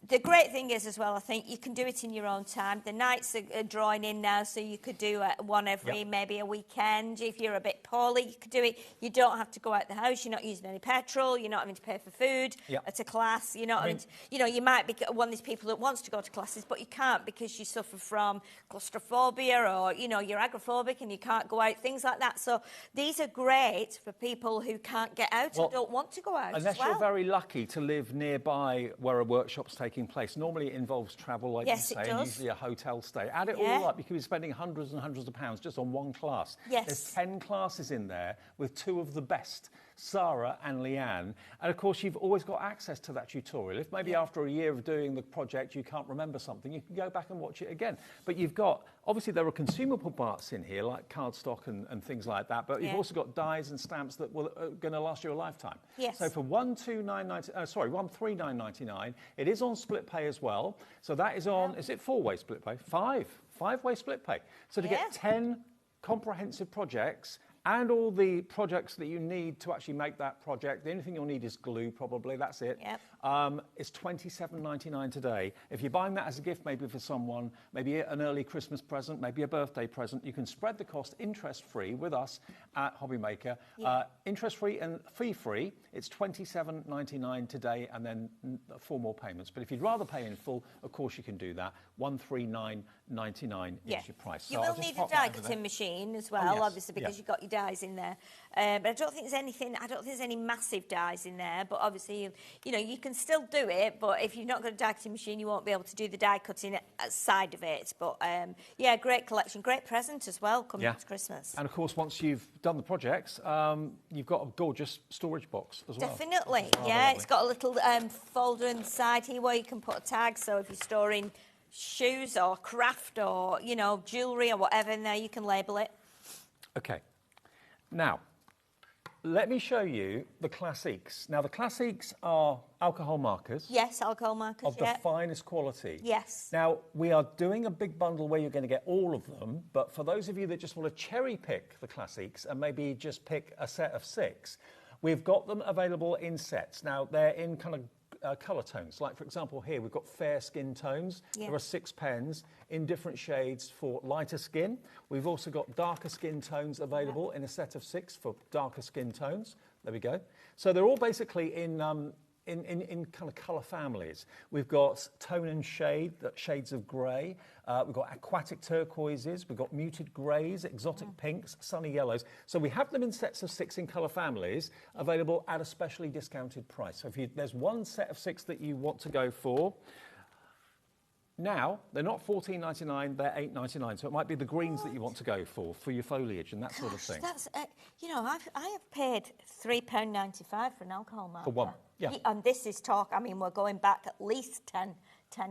the great thing is as well, I think you can do it in your own time. The nights are drawing in now, so you could do one every maybe a weekend. If you're a bit poorly, you could do it. You don't have to go out the house. You're not using any petrol. You're not having to pay for food at a class. You're not having to, you might be one of these people that wants to go to classes, but you can't because you suffer from claustrophobia or, you're agoraphobic and you can't go out, things like that. So these are great for people who can't get out and don't want to go out unless you're very lucky to live nearby where a workshop's taking place. Normally it involves travel, like you say, and usually a hotel stay. Add it all up, you could be spending hundreds and hundreds of pounds just on one class. There's 10 classes in there with 2 of the best, Sarah and Leanne. And of course, you've always got access to that tutorial. If maybe after a year of doing the project you can't remember something, you can go back and watch it again. But you've got, obviously there are consumable parts in here, like cardstock and things like that, but you've also got dies and stamps that are going to last you a lifetime. So for $139.99, it is on split pay as well. So that is on, is it 4-way split pay? 5-way split pay. So to get 10 comprehensive projects and all the projects that you need to actually make that project, the only thing you'll need is glue, probably, that's it. It's $27.99 today. If you're buying that as a gift, maybe for someone, maybe an early Christmas present, maybe a birthday present, you can spread the cost interest-free with us at HobbyMaker. Interest-free and fee-free, it's $27.99 today, and then 4 more payments. But if you'd rather pay in full, of course you can do that. $139.99 is your price. You will need a die cutting machine as well, obviously, because you've got your dies in there. But I don't think there's any massive dies in there, but obviously, you can still do it, but if you've not got a die cutting machine, you won't be able to do the die cutting side of it. But great collection, great present as well coming up to Christmas. And of course, once you've done the projects, you've got a gorgeous storage box as well. Definitely, it's got a little folder inside here where you can put a tag, so if you're storing shoes or craft or, jewellery or whatever in there, you can label it. Okay. Now, let me show you the Classiques. Now, the Classiques are alcohol markers. Yes, alcohol markers, of the finest quality. Yes. Now, we are doing a big bundle where you're going to get all of them, but for those of you that just want to cherry pick the Classiques and maybe just pick a set of 6, we've got them available in sets. Now, they're in kind of colour tones. Like, for example, here we've got fair skin tones. There are 6 pens in different shades for lighter skin. We've also got darker skin tones available in a set of 6 for darker skin tones. There we go. So they're all basically in kind of colour families. We've got tone and shade, shades of grey. We've got aquatic turquoises. We've got muted greys, exotic pinks, sunny yellows. So we have them in sets of 6 in colour families, available at a specially discounted price. So if there's one set of 6 that you want to go for, now they're not $14.99, they're $8.99. So it might be the greens that you want to go for your foliage and that sort of thing. That's, I have paid £3.95 for an alcohol marker. For one. Yeah. And this is talk, we're going back at least 10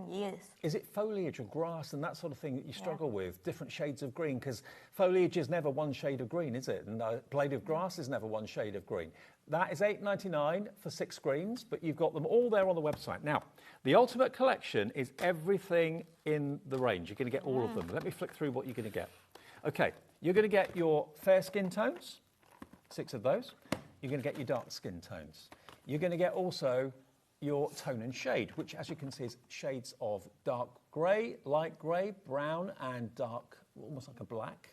years. Is it foliage or grass and that sort of thing that you struggle with? Different shades of green? Because foliage is never one shade of green, is it? And a blade of grass is never one shade of green. That is $8.99 for 6 greens, but you've got them all there on the website. Now, the Ultimate Collection is everything in the range. You're going to get all of them. Let me flick through what you're going to get. Okay, you're going to get your fair skin tones, 6 of those. You're going to get your dark skin tones. You're going to get also your tone and shade, which, as you can see, is shades of dark grey, light grey, brown, and dark, almost like a black.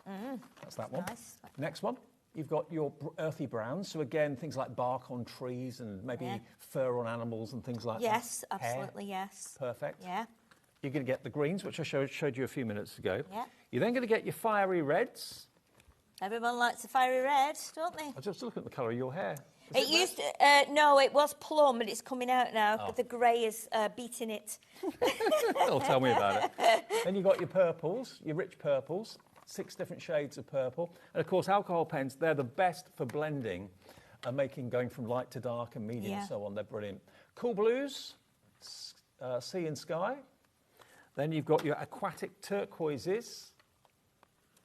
That's that one. Nice. Next one, you've got your earthy browns. So again, things like bark on trees and maybe fur on animals and things like that. Yes, absolutely, yes. Perfect. Yeah. You're going to get the greens, which I showed you a few minutes ago. Yeah. You're then going to get your fiery reds. Everyone likes a fiery red, don't they? I just look at the colour of your hair. It used to, no, it was plum, but it's coming out now. Oh. But the grey is beating it. Don't tell me about it. Then you've got your purples, your rich purples, 6 different shades of purple. And of course, alcohol pens, they're the best for blending and going from light to dark and medium and so on. They're brilliant. Cool blues, sea and sky. Then you've got your aquatic turquoises.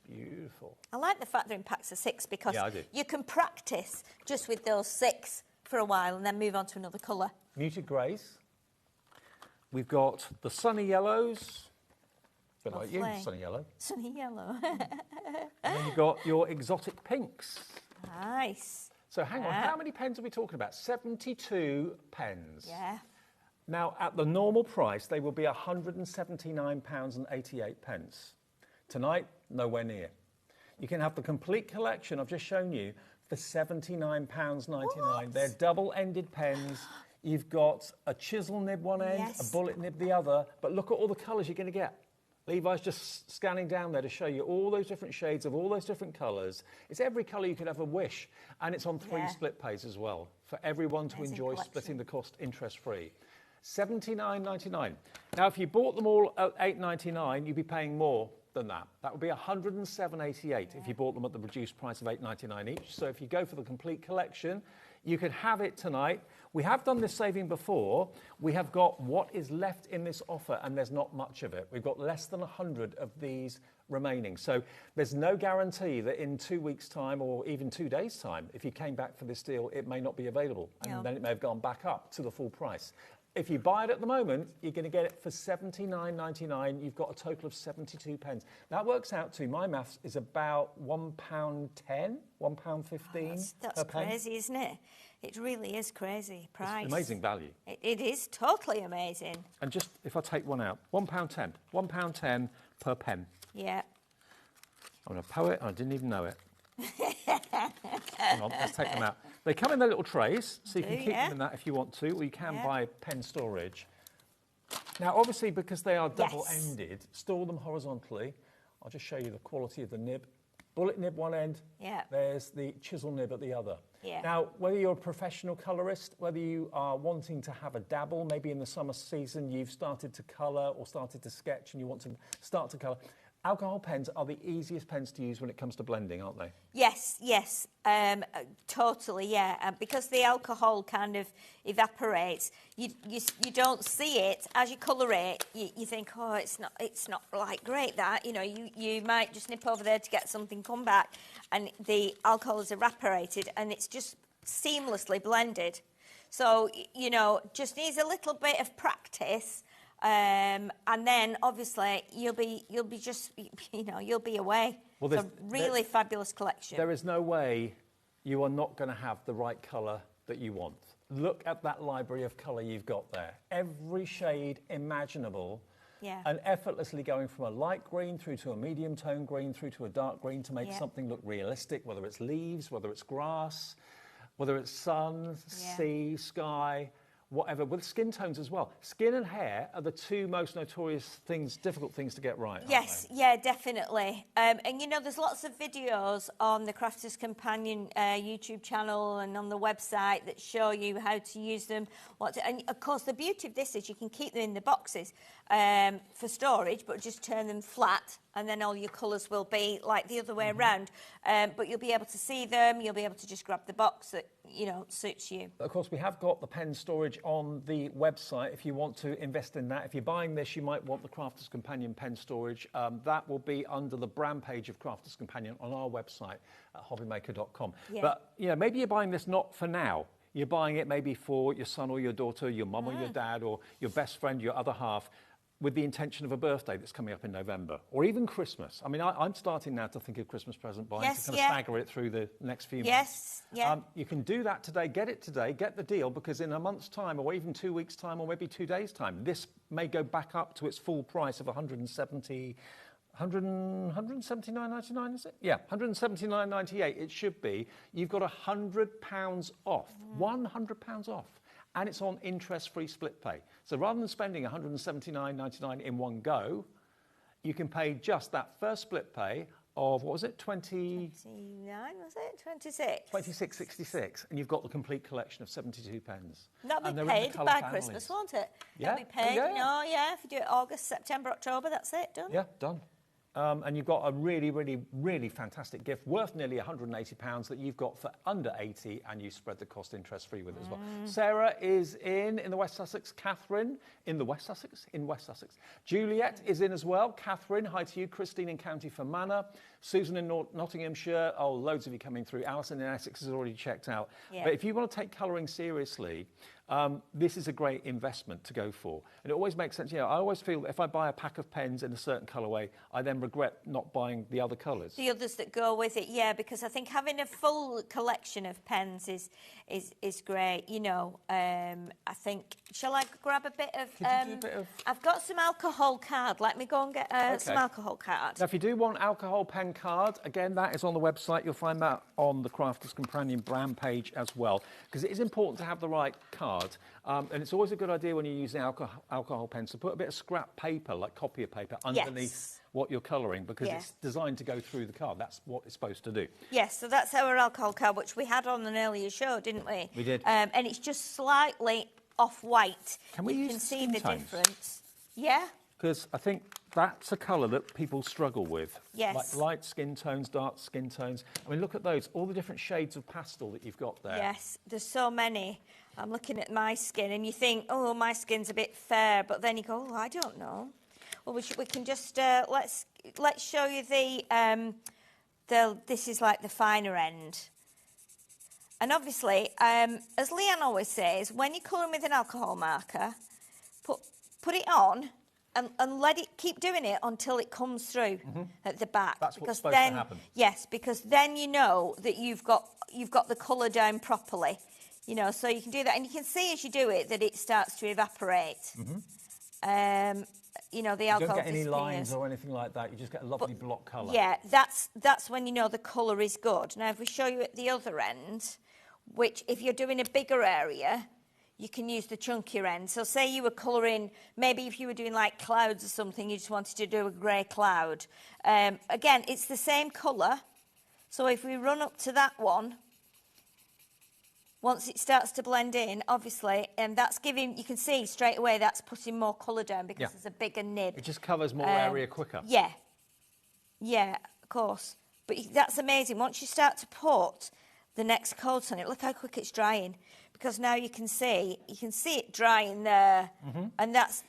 Beautiful. I like the fact they're in packs of 6 because I do. you can practice just with those 6 for a while and then move on to another colour. Muted greys. We've got the sunny yellows. A bit like you, sunny yellow. Sunny yellow. And then you've got your exotic pinks. Nice. So hang on, how many pens are we talking about? 72 pens. Yeah. Now, at the normal price, they will be £179.88. Tonight, nowhere near. You can have the complete collection I've just shown you for £79.99. They're double-ended pens. You've got a chisel nib one end, a bullet nib the other, but look at all the colours you're going to get. Levi's just scanning down there to show you all those different shades of all those different colours. It's every colour you could ever wish, and it's on 3 split pays as well for everyone to enjoy splitting the cost interest-free. $79.99. Now, if you bought them all at $8.99, you'd be paying more than that. That would be $107.88 if you bought them at the reduced price of $8.99 each. So if you go for the complete collection, you could have it tonight. We have done this saving before. We have got what is left in this offer, and there's not much of it. We've got less than 100 of these remaining. So there's no guarantee that in 2 weeks' time or even 2 days' time, if you came back for this deal, it may not be available. And then it may have gone back up to the full price. If you buy it at the moment, you're going to get it for $79.99. You've got a total of 72 pence. That works out to, my maths, is about £1.10, £1.15 That's per pen. crazy, isn't it? It really is crazy price. It's amazing value. It is totally amazing. And just, if I take one out, £1.10. £1.10 per pen. Yeah. I'm a poet, and I didn't even know it. Hang on, let's take them out. They come in their little trays, so you can keep them in that if you want to, or you can buy pen storage. Now, obviously, because they are double-ended, store them horizontally. I'll just show you the quality of the nib. Bullet nib one end, there's the chisel nib at the other. Now, whether you're a professional colourist, whether you are wanting to have a dabble, maybe in the summer season you've started to colour or started to sketch and you want to start to colour, alcohol pens are the easiest pens to use when it comes to blending, aren't they? Yes, totally, because the alcohol kind of evaporates, you don't see it as you colour it. You think, oh, it's not like great that. You know, you might just nip over there to get something, come back, and the alcohol has evaporated, and it's just seamlessly blended. So you know, just needs a little bit of practice. And then obviously you'll be just, you know, you'll be away. Well, it's a really fabulous collection. There is no way you are not going to have the right colour that you want. Look at that library of colour you've got there. Every shade imaginable. And effortlessly going from a light green through to a medium tone green through to a dark green to make something look realistic, whether it's leaves, whether it's grass, whether it's sun, sea, sky, whatever, with skin tones as well. Skin and hair are the 2 most notorious things, difficult things to get right. Yes, definitely. And you know, there's lots of videos on the Crafter's Companion YouTube channel and on the website that show you how to use them. And of course, the beauty of this is you can keep them in the boxes for storage, but just turn them flat, and then all your colours will be like the other way around. But you'll be able to see them. You'll be able to just grab the box that, you know, suits you. Of course, we have got the pen storage on the website if you want to invest in that. If you're buying this, you might want the Crafter's Companion pen storage. That will be under the brand page of Crafter's Companion on our website at hobbymaker.com. But, you know, maybe you're buying this not for now. You're buying it maybe for your son or your daughter, your mum or your dad, or your best friend, your other half, with the intention of a birthday that's coming up in November, or even Christmas. I mean, I'm starting now to think of Christmas present buying, to kind of stagger it through the next few months. You can do that today, get it today, get the deal, because in a month's time, or even 2 weeks' time, or maybe 2 days' time, this may go back up to its full price of $179.99, is it? Yeah, $179.98 it should be. You've got £100 off, £100 off. And it's on interest-free split pay. So rather than spending $179.99 in one go, you can pay just that first split pay of, what was it, 20... 29, was it? 26. 26.66, and you've got the complete collection of 72 pens. That'll be paid by Christmas, won't it? Yeah. That'll be paid, if you do it August, September, October, that's it, done. Yeah, done. And you've got a really, really, really fantastic gift worth nearly £180 that you've got for under 80, and you spread the cost interest-free with it as well. Sarah is in the West Sussex. Catherine in the West Sussex? In West Sussex. Juliet is in as well. Catherine, hi to you. Christine in County Fermanagh. Susan in Nottinghamshire. Oh, loads of you coming through. Alison in Essex has already checked out. Yeah. But if you want to take colouring seriously, this is a great investment to go for. And it always makes sense. You know, I always feel that if I buy a pack of pens in a certain colourway, I then regret not buying the other colours. The others that go with it, yeah, because I think having a full collection of pens is great. You know, I think, shall I grab a bit of... I've got some alcohol card. Let me go and get some alcohol card. Now, if you do want alcohol pen card, again, that is on the website. You'll find that on the Crafter's Companion brand page as well, because it is important to have the right card. And it's always a good idea when you're using alcohol pens to put a bit of scrap paper, like copier paper, underneath what you're colouring, because it's designed to go through the card. That's what it's supposed to do. Yes, so that's our alcohol card, which we had on an earlier show, didn't we? We did. And it's just slightly off-white. You can see the tones? difference. Yeah? Because I think that's a colour that people struggle with. Yes. Like light skin tones, dark skin tones. I mean, look at those, all the different shades of pastel that you've got there. Yes, there's so many. I'm looking at my skin and you think, oh, my skin's a bit fair, but then you go, oh, I don't know. Well, we can just, let's show you this is like the finer end. And obviously, as Leanne always says, when you're colouring with an alcohol marker, put it on and let it keep doing it until it comes through at the back. That's what's supposed to happen. Yes, because then you know that you've got the colour down properly. You know, so you can do that, and you can see as you do it that it starts to evaporate. You know, the alcohol disappears. You don't get any lines or anything like that. You just get a lovely block colour. Yeah, that's when you know the colour is good. Now, if we show you at the other end, which if you're doing a bigger area, you can use the chunkier end. So say you were colouring, maybe if you were doing like clouds or something, you just wanted to do a grey cloud. Again, it's the same colour. So if we run up to that one, once it starts to blend in, obviously, and that's giving, you can see straight away that's putting more colour down because there's a bigger nib. It just covers more area quicker. Yeah. Yeah, of course. But that's amazing. Once you start to put the next coat on it, look how quick it's drying. Because now you can see it drying there, and that's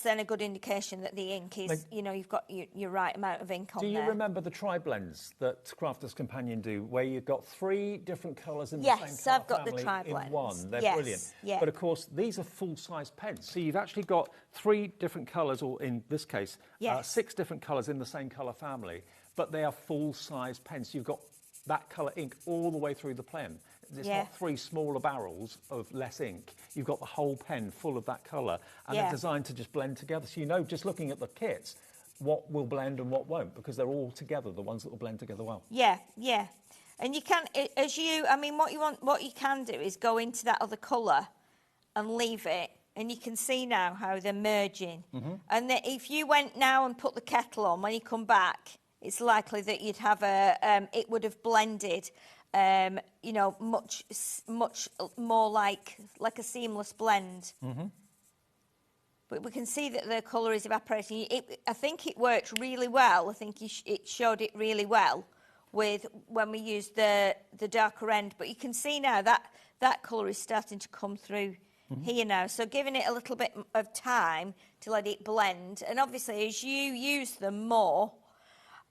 then a good indication that the ink is, you know, you've got your right amount of ink on there. Do you remember the tri-blends that Crafter's Companion do, where you've got 3 different colours in the same colour Yes, I've got the tri-blends. in one? They're brilliant. Yeah. But of course, these are full-size pens, so you've actually got 3 different colours, or in this case, 6 different colours in the same colour family, but they are full-size pens. So you've got that colour ink all the way through the pen. It's not 3 smaller barrels of less ink. You've got the whole pen full of that colour, and they're designed to just blend together. So you know, just looking at the kits, what will blend and what won't, because they're all together, the ones that will blend together well. Yeah, yeah. And you can, what you can do is go into that other colour and leave it, and you can see now how they're merging. And that if you went now and put the kettle on, when you come back, it's likely that you'd have it would have blended. You know, much more like a seamless blend. But we can see that the colour is evaporating. I think it worked really well. I think it showed it really well with when we used the darker end. But you can see now that colour is starting to come through here now. So giving it a little bit of time to let it blend. And obviously, as you use them more,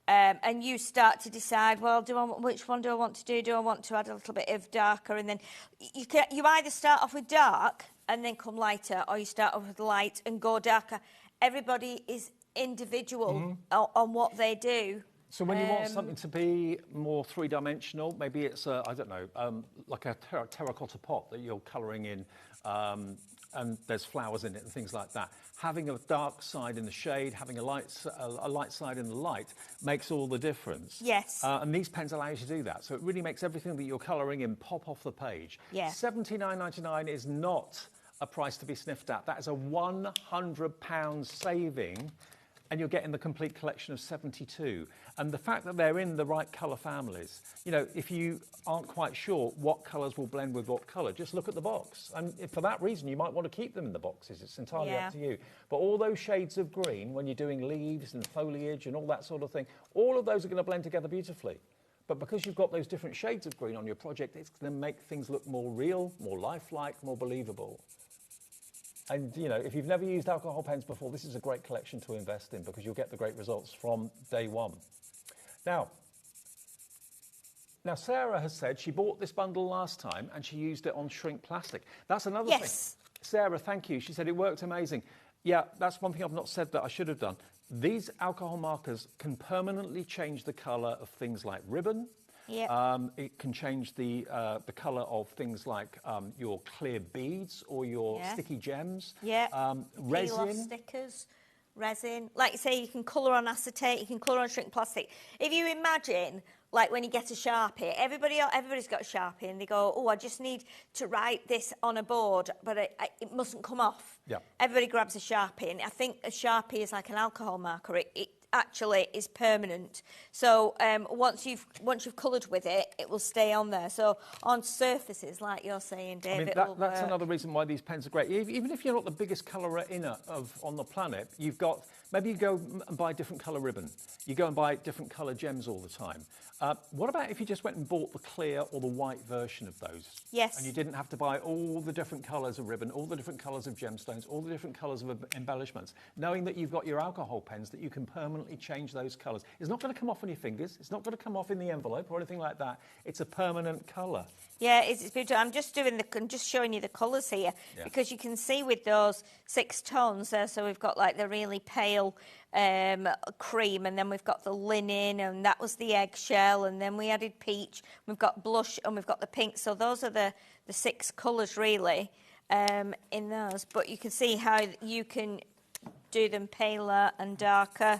and you start to decide, well, which one do I want to do? Do I want to add a little bit of darker? And then you either start off with dark and then come lighter, or you start off with light and go darker. Everybody is individual on what they do. So when you want something to be more 3-dimensional, maybe it's, I don't know, like a terracotta pot that you're colouring in, and there's flowers in it and things like that. Having a dark side in the shade, having a light side in the light makes all the difference. Yes. And these pens allow you to do that. So it really makes everything that you're colouring in pop off the page. Yeah. £79.99 is not a price to be sniffed at. That is a £100 saving and you're getting the complete collection of 72. And the fact that they're in the right colour families, you know, if you aren't quite sure what colours will blend with what colour, just look at the box. And for that reason, you might want to keep them in the boxes. It's entirely up to you. But all those shades of green, when you're doing leaves and foliage and all that sort of thing, all of those are going to blend together beautifully. But because you've got those different shades of green on your project, it's going to make things look more real, more lifelike, more believable. And, you know, if you've never used alcohol pens before, this is a great collection to invest in because you'll get the great results from day one. Now, Sarah has said she bought this bundle last time and she used it on shrink plastic. That's another thing. Sarah, thank you. She said it worked amazing. Yeah, that's one thing I've not said that I should have done. These alcohol markers can permanently change the colour of things like ribbon. It can change the colour of things like your clear beads or your sticky gems. Resin. Stickers, resin. Like you say, you can colour on acetate, you can colour on shrink plastic. If you imagine, like when you get a Sharpie, everybody's got a Sharpie and they go, oh, I just need to write this on a board, but it mustn't come off. Everybody grabs a Sharpie, and I think a Sharpie is like an alcohol marker. It actually is permanent. So once you've coloured with it, it will stay on there. So on surfaces, like you're saying, Dave, I mean, that's another reason why these pens are great. Even if you're not the biggest colourer on the planet, you've got, maybe you go and buy different colour ribbon. You go and buy different colour gems all the time. What about if you just went and bought the clear or the white version of those? And you didn't have to buy all the different colours of ribbon, all the different colours of gemstones, all the different colours of embellishments, knowing that you've got your alcohol pens that you can permanently change those colours. It's not going to come off on your fingers. It's not going to come off in the envelope or anything like that. It's a permanent colour. Yeah, it's beautiful. I'm just showing you the colours here because you can see with those 6 tones there. So we've got like the really pale cream, and then we've got the linen, and that was the eggshell, and then we added peach. We've got blush, and we've got the pink. So those are the 6 colours really in those. But you can see how you can do them paler and darker,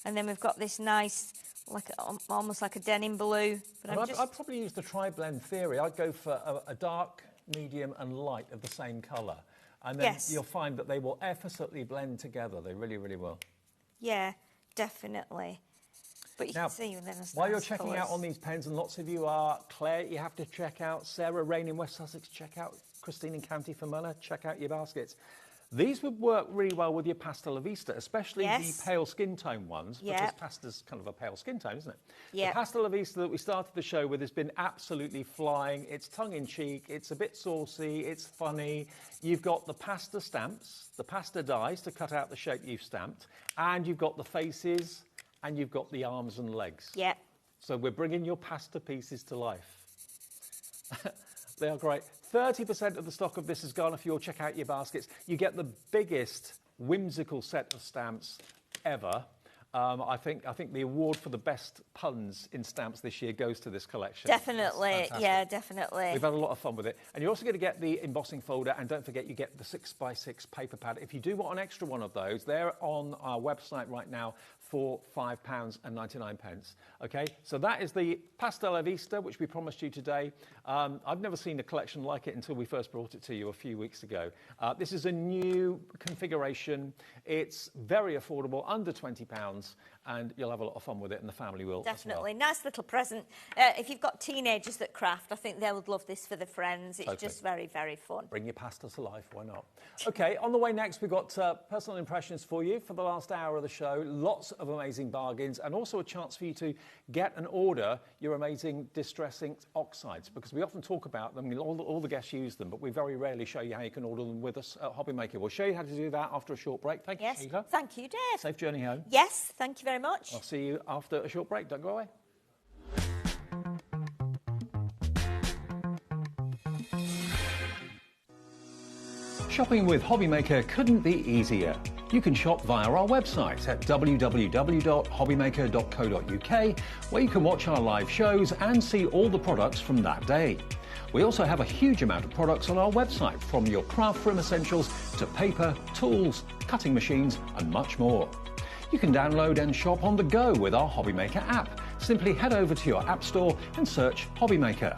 and then we've got this nice, like almost like a denim blue. But I'd probably use the tri-blend theory. I'd go for a dark, medium, and light of the same colour, and then you'll find that they will effortlessly blend together. They really, really will. Yeah, definitely. But you can see then while you're checking out on these pens, and lots of you are, Claire, you have to check out, Sarah Rain in West Sussex, check out Christine in County Fermanagh, check out your baskets. These would work really well with your Pastel La Vista, especially the pale skin tone ones, because pasta's kind of a pale skin tone, isn't it? The Pastel La Vista that we started the show with has been absolutely flying. It's tongue-in-cheek, it's a bit saucy, it's funny. You've got the pasta stamps, the pasta dies to cut out the shape you've stamped, and you've got the faces, and you've got the arms and legs. So we're bringing your pasta pieces to life. They are great. 30% of the stock of this is gone. If you'll check out your baskets, you get the biggest whimsical set of stamps ever. I think the award for the best puns in stamps this year goes to this collection. Definitely, yeah, definitely. We've had a lot of fun with it. And you're also going to get the embossing folder, and don't forget you get the 6x6 paper pad. If you do want an extra one of those, they're on our website right now for £5.99. Okay, so that is the Pastel La Vista, which we promised you today. I've never seen a collection like it until we first brought it to you a few weeks ago. This is a new configuration. It's very affordable, under £20, and you'll have a lot of fun with it, and the family will. Definitely. As well. Nice little present. If you've got teenagers that craft, I think they would love this for the friends. It's just very, very fun. Bring your pasta to life, why not? Okay, on the way next, we've got personal impressions for you for the last hour of the show. Lots of amazing bargains, and also a chance for you to get and order your amazing distress inked oxides, because we often talk about them, all the guests use them, but we very rarely show you how you can order them with us at HobbyMaker. We'll show you how to do that after a short break. Thank you, Sheila. Thank you, Dave. Safe journey home. Yes, thank you very much. I'll see you after a short break. Don't go away. Shopping with HobbyMaker couldn't be easier. You can shop via our website at www.hobbymaker.co.uk, where you can watch our live shows and see all the products from that day. We also have a huge amount of products on our website, from your craft room essentials to paper, tools, cutting machines and much more. You can download and shop on the go with our HobbyMaker app. Simply head over to your app store and search HobbyMaker.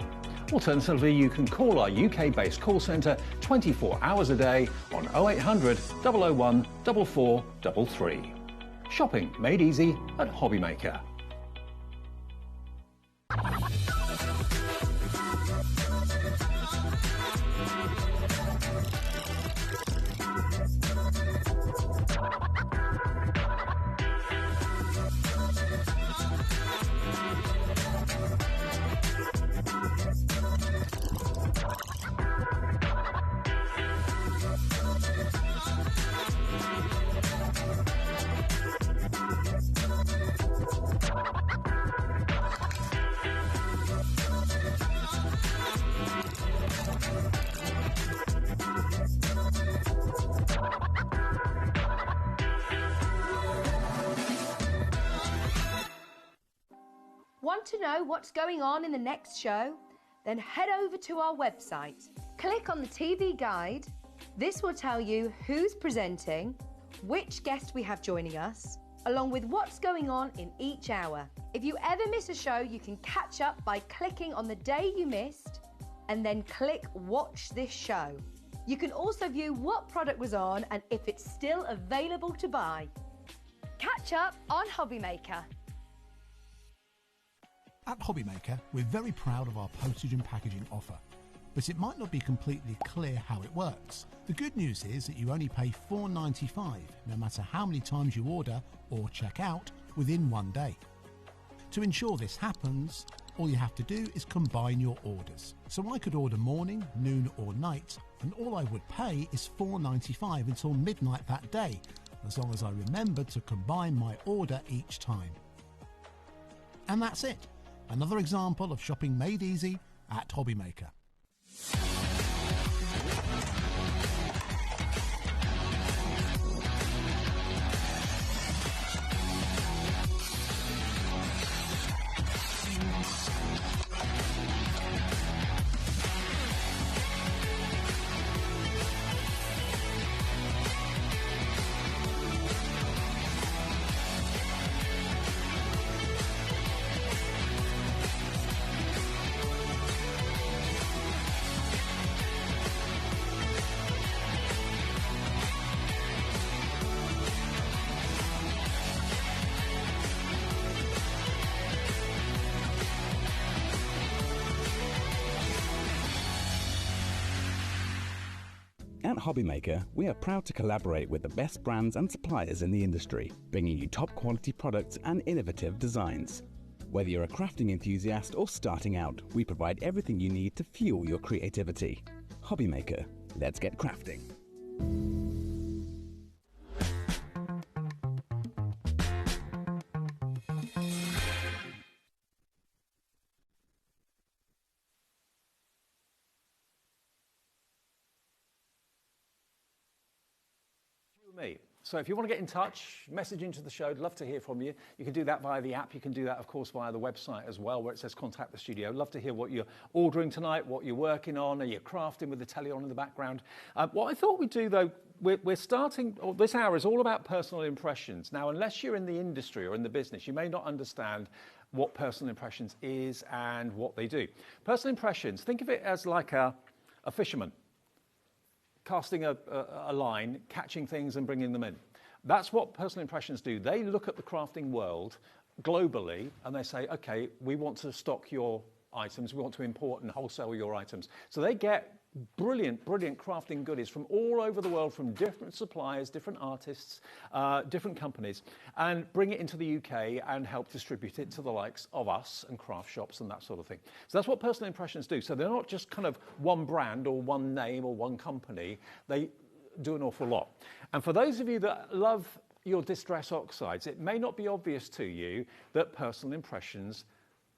Alternatively, you can call our UK-based call centre 24 hours a day on 0800 001 4433. Shopping made easy at HobbyMaker. Want to know what's going on in the next show? Then head over to our website. Click on the TV guide. This will tell you who's presenting, which guest we have joining us, along with what's going on in each hour. If you ever miss a show, you can catch up by clicking on the day you missed and then click Watch This Show. You can also view what product was on and if it's still available to buy. Catch up on HobbyMaker. At HobbyMaker, we're very proud of our postage and packaging offer, but it might not be completely clear how it works. The good news is that you only pay $4.95 no matter how many times you order or check out within one day. To ensure this happens, all you have to do is combine your orders. So I could order morning, noon or night, and all I would pay is $4.95 until midnight that day, as long as I remember to combine my order each time. And that's it. Another example of shopping made easy at HobbyMaker. At HobbyMaker, we are proud to collaborate with the best brands and suppliers in the industry, bringing you top quality products and innovative designs. Whether you're a crafting enthusiast or starting out, we provide everything you need to fuel your creativity. HobbyMaker, let's get crafting. Me. So if you want to get in touch, message into the show, I'd love to hear from you. You can do that via the app. You can do that, of course, via the website as well, where it says contact the studio. Love to hear what you're ordering tonight, what you're working on, are you crafting with the telly on in the background. What I thought we'd do, though, we're starting, this hour is all about personal impressions. Now, unless you're in the industry or in the business, you may not understand what personal impressions is and what they do. Personal impressions, think of it as like a fisherman casting a line, catching things and bringing them in. That's what personal impressions do. They look at the crafting world globally and they say, okay, we want to stock your items, we want to import and wholesale your items. So they get brilliant crafting goodies from all over the world, from different suppliers, different artists, different companies, and bring it into the UK and help distribute it to the likes of us and craft shops and that sort of thing. So that's what personal impressions do. So they're not just kind of one brand or one name or one company. They do an awful lot. And for those of you that love your distress oxides, it may not be obvious to you that personal impressions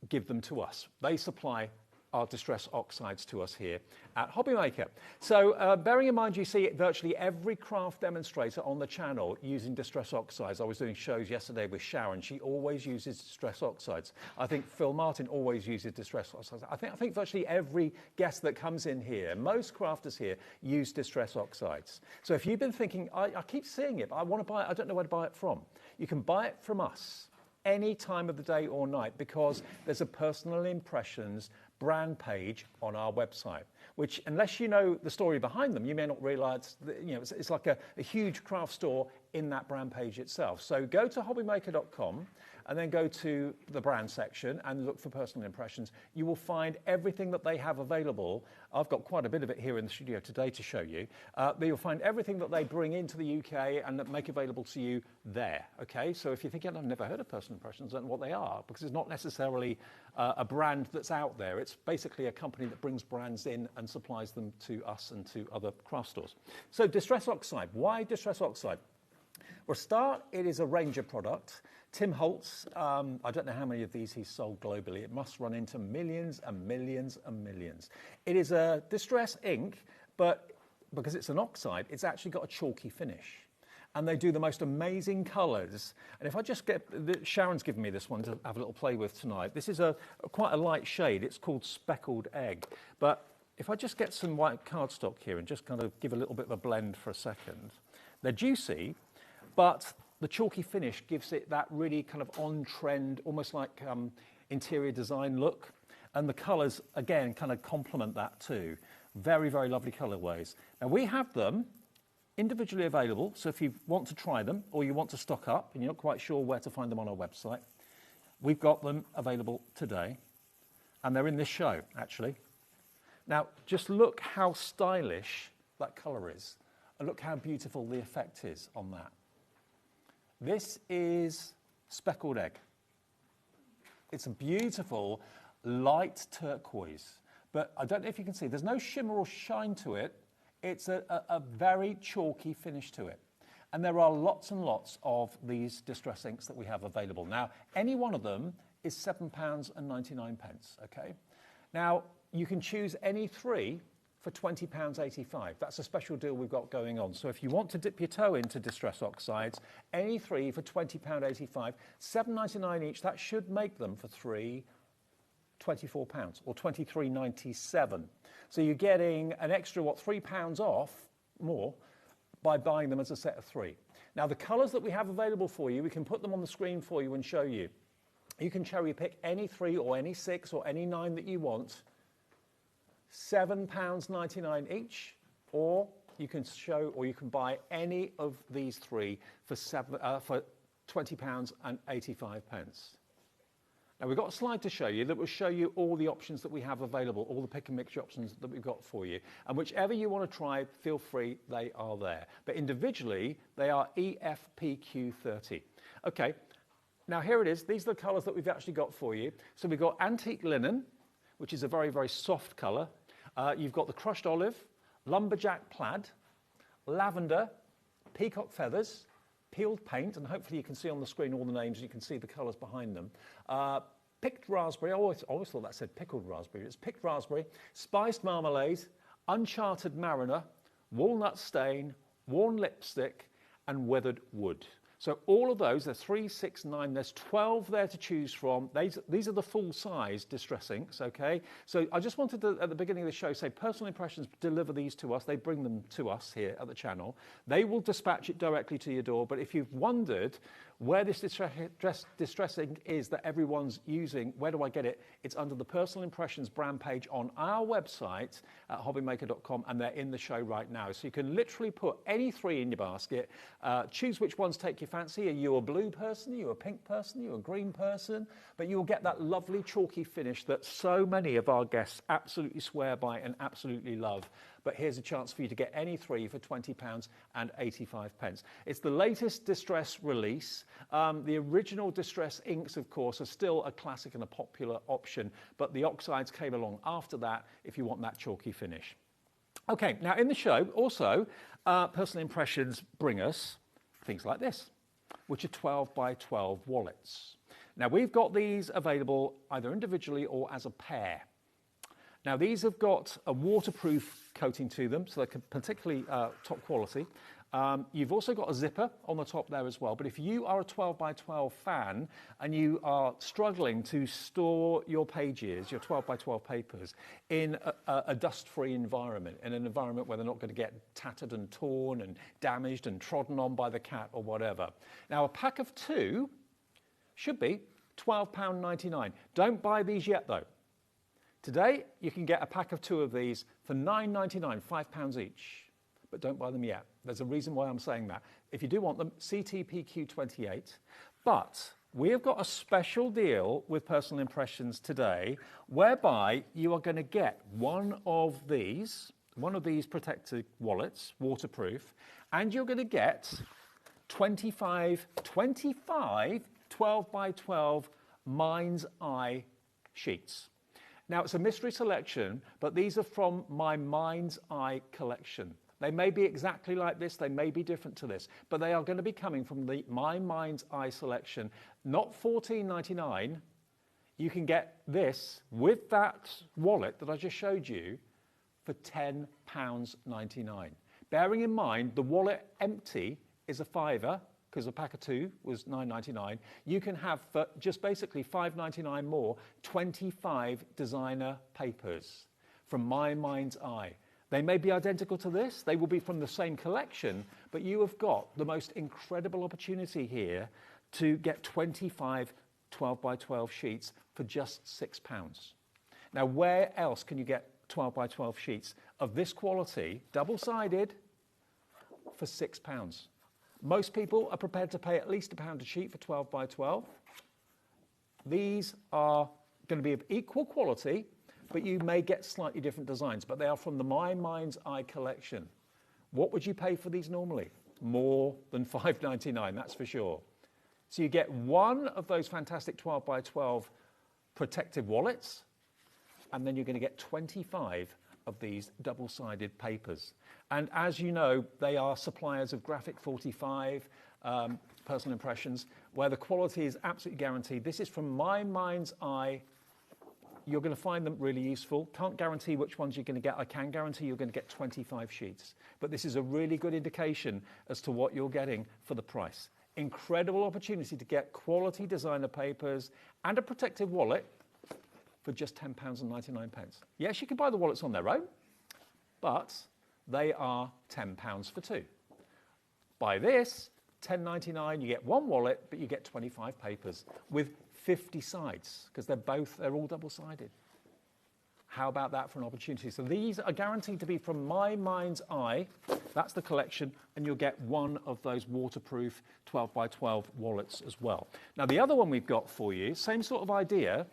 give them to us. They supply our distress oxides to us here at HobbyMaker. So bearing in mind you see virtually every craft demonstrator on the channel using distress oxides. I was doing shows yesterday with Sharon. She always uses distress oxides. I think Phil Martin always uses distress oxides. I think virtually every guest that comes in here, most crafters here, use distress oxides. So if you've been thinking, I keep seeing it, but I want to buy it, I don't know where to buy it from. You can buy it from us any time of the day or night because there's a personal impressions brand page on our website, which unless you know the story behind them, you may not realize that, you know, it's like a huge craft store in that brand page itself. So go to hobbymaker.com and then go to the brand section and look for personal impressions. You will find everything that they have available. I've got quite a bit of it here in the studio today to show you. But you'll find everything that they bring into the UK and that make available to you there, okay? So if you're thinking, I've never heard of personal impressions, I don't know what they are, because it's not necessarily a brand that's out there. It's basically a company that brings brands in and supplies them to us and to other craft stores. So Distress Oxide. Why Distress Oxide? For a start, it is a Ranger product. Tim Holtz, I don't know how many of these he's sold globally. It must run into millions and millions and millions. It is a distress ink, but because it's an oxide, it's actually got a chalky finish. And they do the most amazing colours. And if I just get, Sharon's given me this one to have a little play with tonight. This is quite a light shade. It's called Speckled Egg. But if I just get some white cardstock here and just kind of give a little bit of a blend for a second. They're juicy, but the chalky finish gives it that really kind of on-trend, almost like interior design look. And the colours, again, kind of complement that too. Very, very lovely colourways. Now, we have them individually available, so if you want to try them or you want to stock up and you're not quite sure where to find them on our website, we've got them available today. And they're in this show, actually. Now, just look how stylish that colour is. And look how beautiful the effect is on that. This is Speckled Egg. It's a beautiful light turquoise, but I don't know if you can see, there's no shimmer or shine to it. It's a very chalky finish to it. And there are lots and lots of these distress inks that we have available. Now, any one of them is £7.99, okay? Now, you can choose any three for £20.85. That's a special deal we've got going on. So if you want to dip your toe into Distress Oxides, any three for £20.85, £7.99 each, that should make them for £24 or £23.97. So you're getting an extra, £3 off more by buying them as a set of three. Now the colours that we have available for you, we can put them on the screen for you and show you. You can cherry pick any three or any six or any 9 that you want. £7.99 each, or you can buy any of these three for £20.85. Now we've got a slide to show you that will show you all the options that we have available, all the pick and mix options that we've got for you. And whichever you want to try, feel free, they are there. But individually, they are EFPQ30. Okay, now here it is. These are the colours that we've actually got for you. So we've got Antique Linen, which is a very, very soft colour. You've got the Crushed Olive, Lumberjack Plaid, Lavender, Peacock Feathers, Peeled Paint, and hopefully you can see on the screen all the names and you can see the colours behind them. Picked Raspberry, I always thought that said Pickled Raspberry. It's Picked Raspberry, Spiced Marmalade, Uncharted Mariner, Walnut Stain, Worn Lipstick, and Weathered Wood. So all of those, there's 3, 6, 9, there's 12 there to choose from. These are the full-size distress inks, okay? So I just wanted to, at the beginning of the show, say Personal Impressions deliver these to us. They bring them to us here at the channel. They will dispatch it directly to your door, but if you've wondered where this distress ink is that everyone's using, where do I get it? It's under the Personal Impressions brand page on our website at hobbymaker.com, and they're in the show right now. So you can literally put any three in your basket, choose which ones take your fancy. Are you a blue person? Are you a pink person? Are you a green person? But you'll get that lovely chalky finish that so many of our guests absolutely swear by and absolutely love. But here's a chance for you to get any three for £20.85. It's the latest distress release. The original distress inks, of course, are still a classic and a popular option, but the oxides came along after that if you want that chalky finish. Okay, now in the show, also, Personal Impressions bring us things like this, which are 12 by 12 wallets. Now, we've got these available either individually or as a pair. Now, these have got a waterproof coating to them, so they're particularly top quality. You've also got a zipper on the top there as well, but if you are a 12 by 12 fan and you are struggling to store your pages, your 12 by 12 papers, in a dust-free environment, in an environment where they're not going to get tattered and torn and damaged and trodden on by the cat or whatever. Now, a pack of two should be £12.99. Don't buy these yet, though. Today, you can get a pack of two of these for £9.99, £5 each. but don't buy them yet. There's a reason why I'm saying that. If you do want them, CTPQ28. But we have got a special deal with Personal Impressions today, whereby you are going to get one of these protected wallets, waterproof, and you're going to get 25 12 by 12 Mind's Eye sheets. Now, it's a mystery selection, but these are from my Mind's Eye collection. They may be exactly like this, they may be different to this, but they are going to be coming from my Mind's Eye selection, not $14.99. You can get this with that wallet that I just showed you for £10.99. Bearing in mind, the wallet empty is a £5, because a pack of 2 was $9.99. You can have, for just basically $5.99 more, 25 designer papers from my Mind's Eye. They may be identical to this, they will be from the same collection, but you have got the most incredible opportunity here to get 25 12 by 12 sheets for just £6. Now, where else can you get 12 by 12 sheets of this quality, double-sided, for £6? Most people are prepared to pay at least £1 a sheet for 12 by 12. These are going to be of equal quality, but you may get slightly different designs, but they are from the My Mind's Eye collection. What would you pay for these normally? More than $5.99, that's for sure. So you get one of those fantastic 12 by 12 protective wallets, and then you're going to get 25 of these double-sided papers. And as you know, they are suppliers of Graphic 45, Personal Impressions, where the quality is absolutely guaranteed. This is from My Mind's Eye. You're going to find them really useful. Can't guarantee which ones you're going to get. I can guarantee you're going to get 25 sheets. But this is a really good indication as to what you're getting for the price. Incredible opportunity to get quality designer papers and a protective wallet for just £10.99. Yes, you can buy the wallets on their own, but they are £10 for 2. Buy this, $10.99, you get one wallet, but you get 25 papers with 50 sides, because they're all double-sided. How about that for an opportunity? So these are guaranteed to be from My Mind's Eye. That's the collection, and you'll get one of those waterproof 12 by 12 wallets as well. Now, the other one we've got for you, same sort of idea.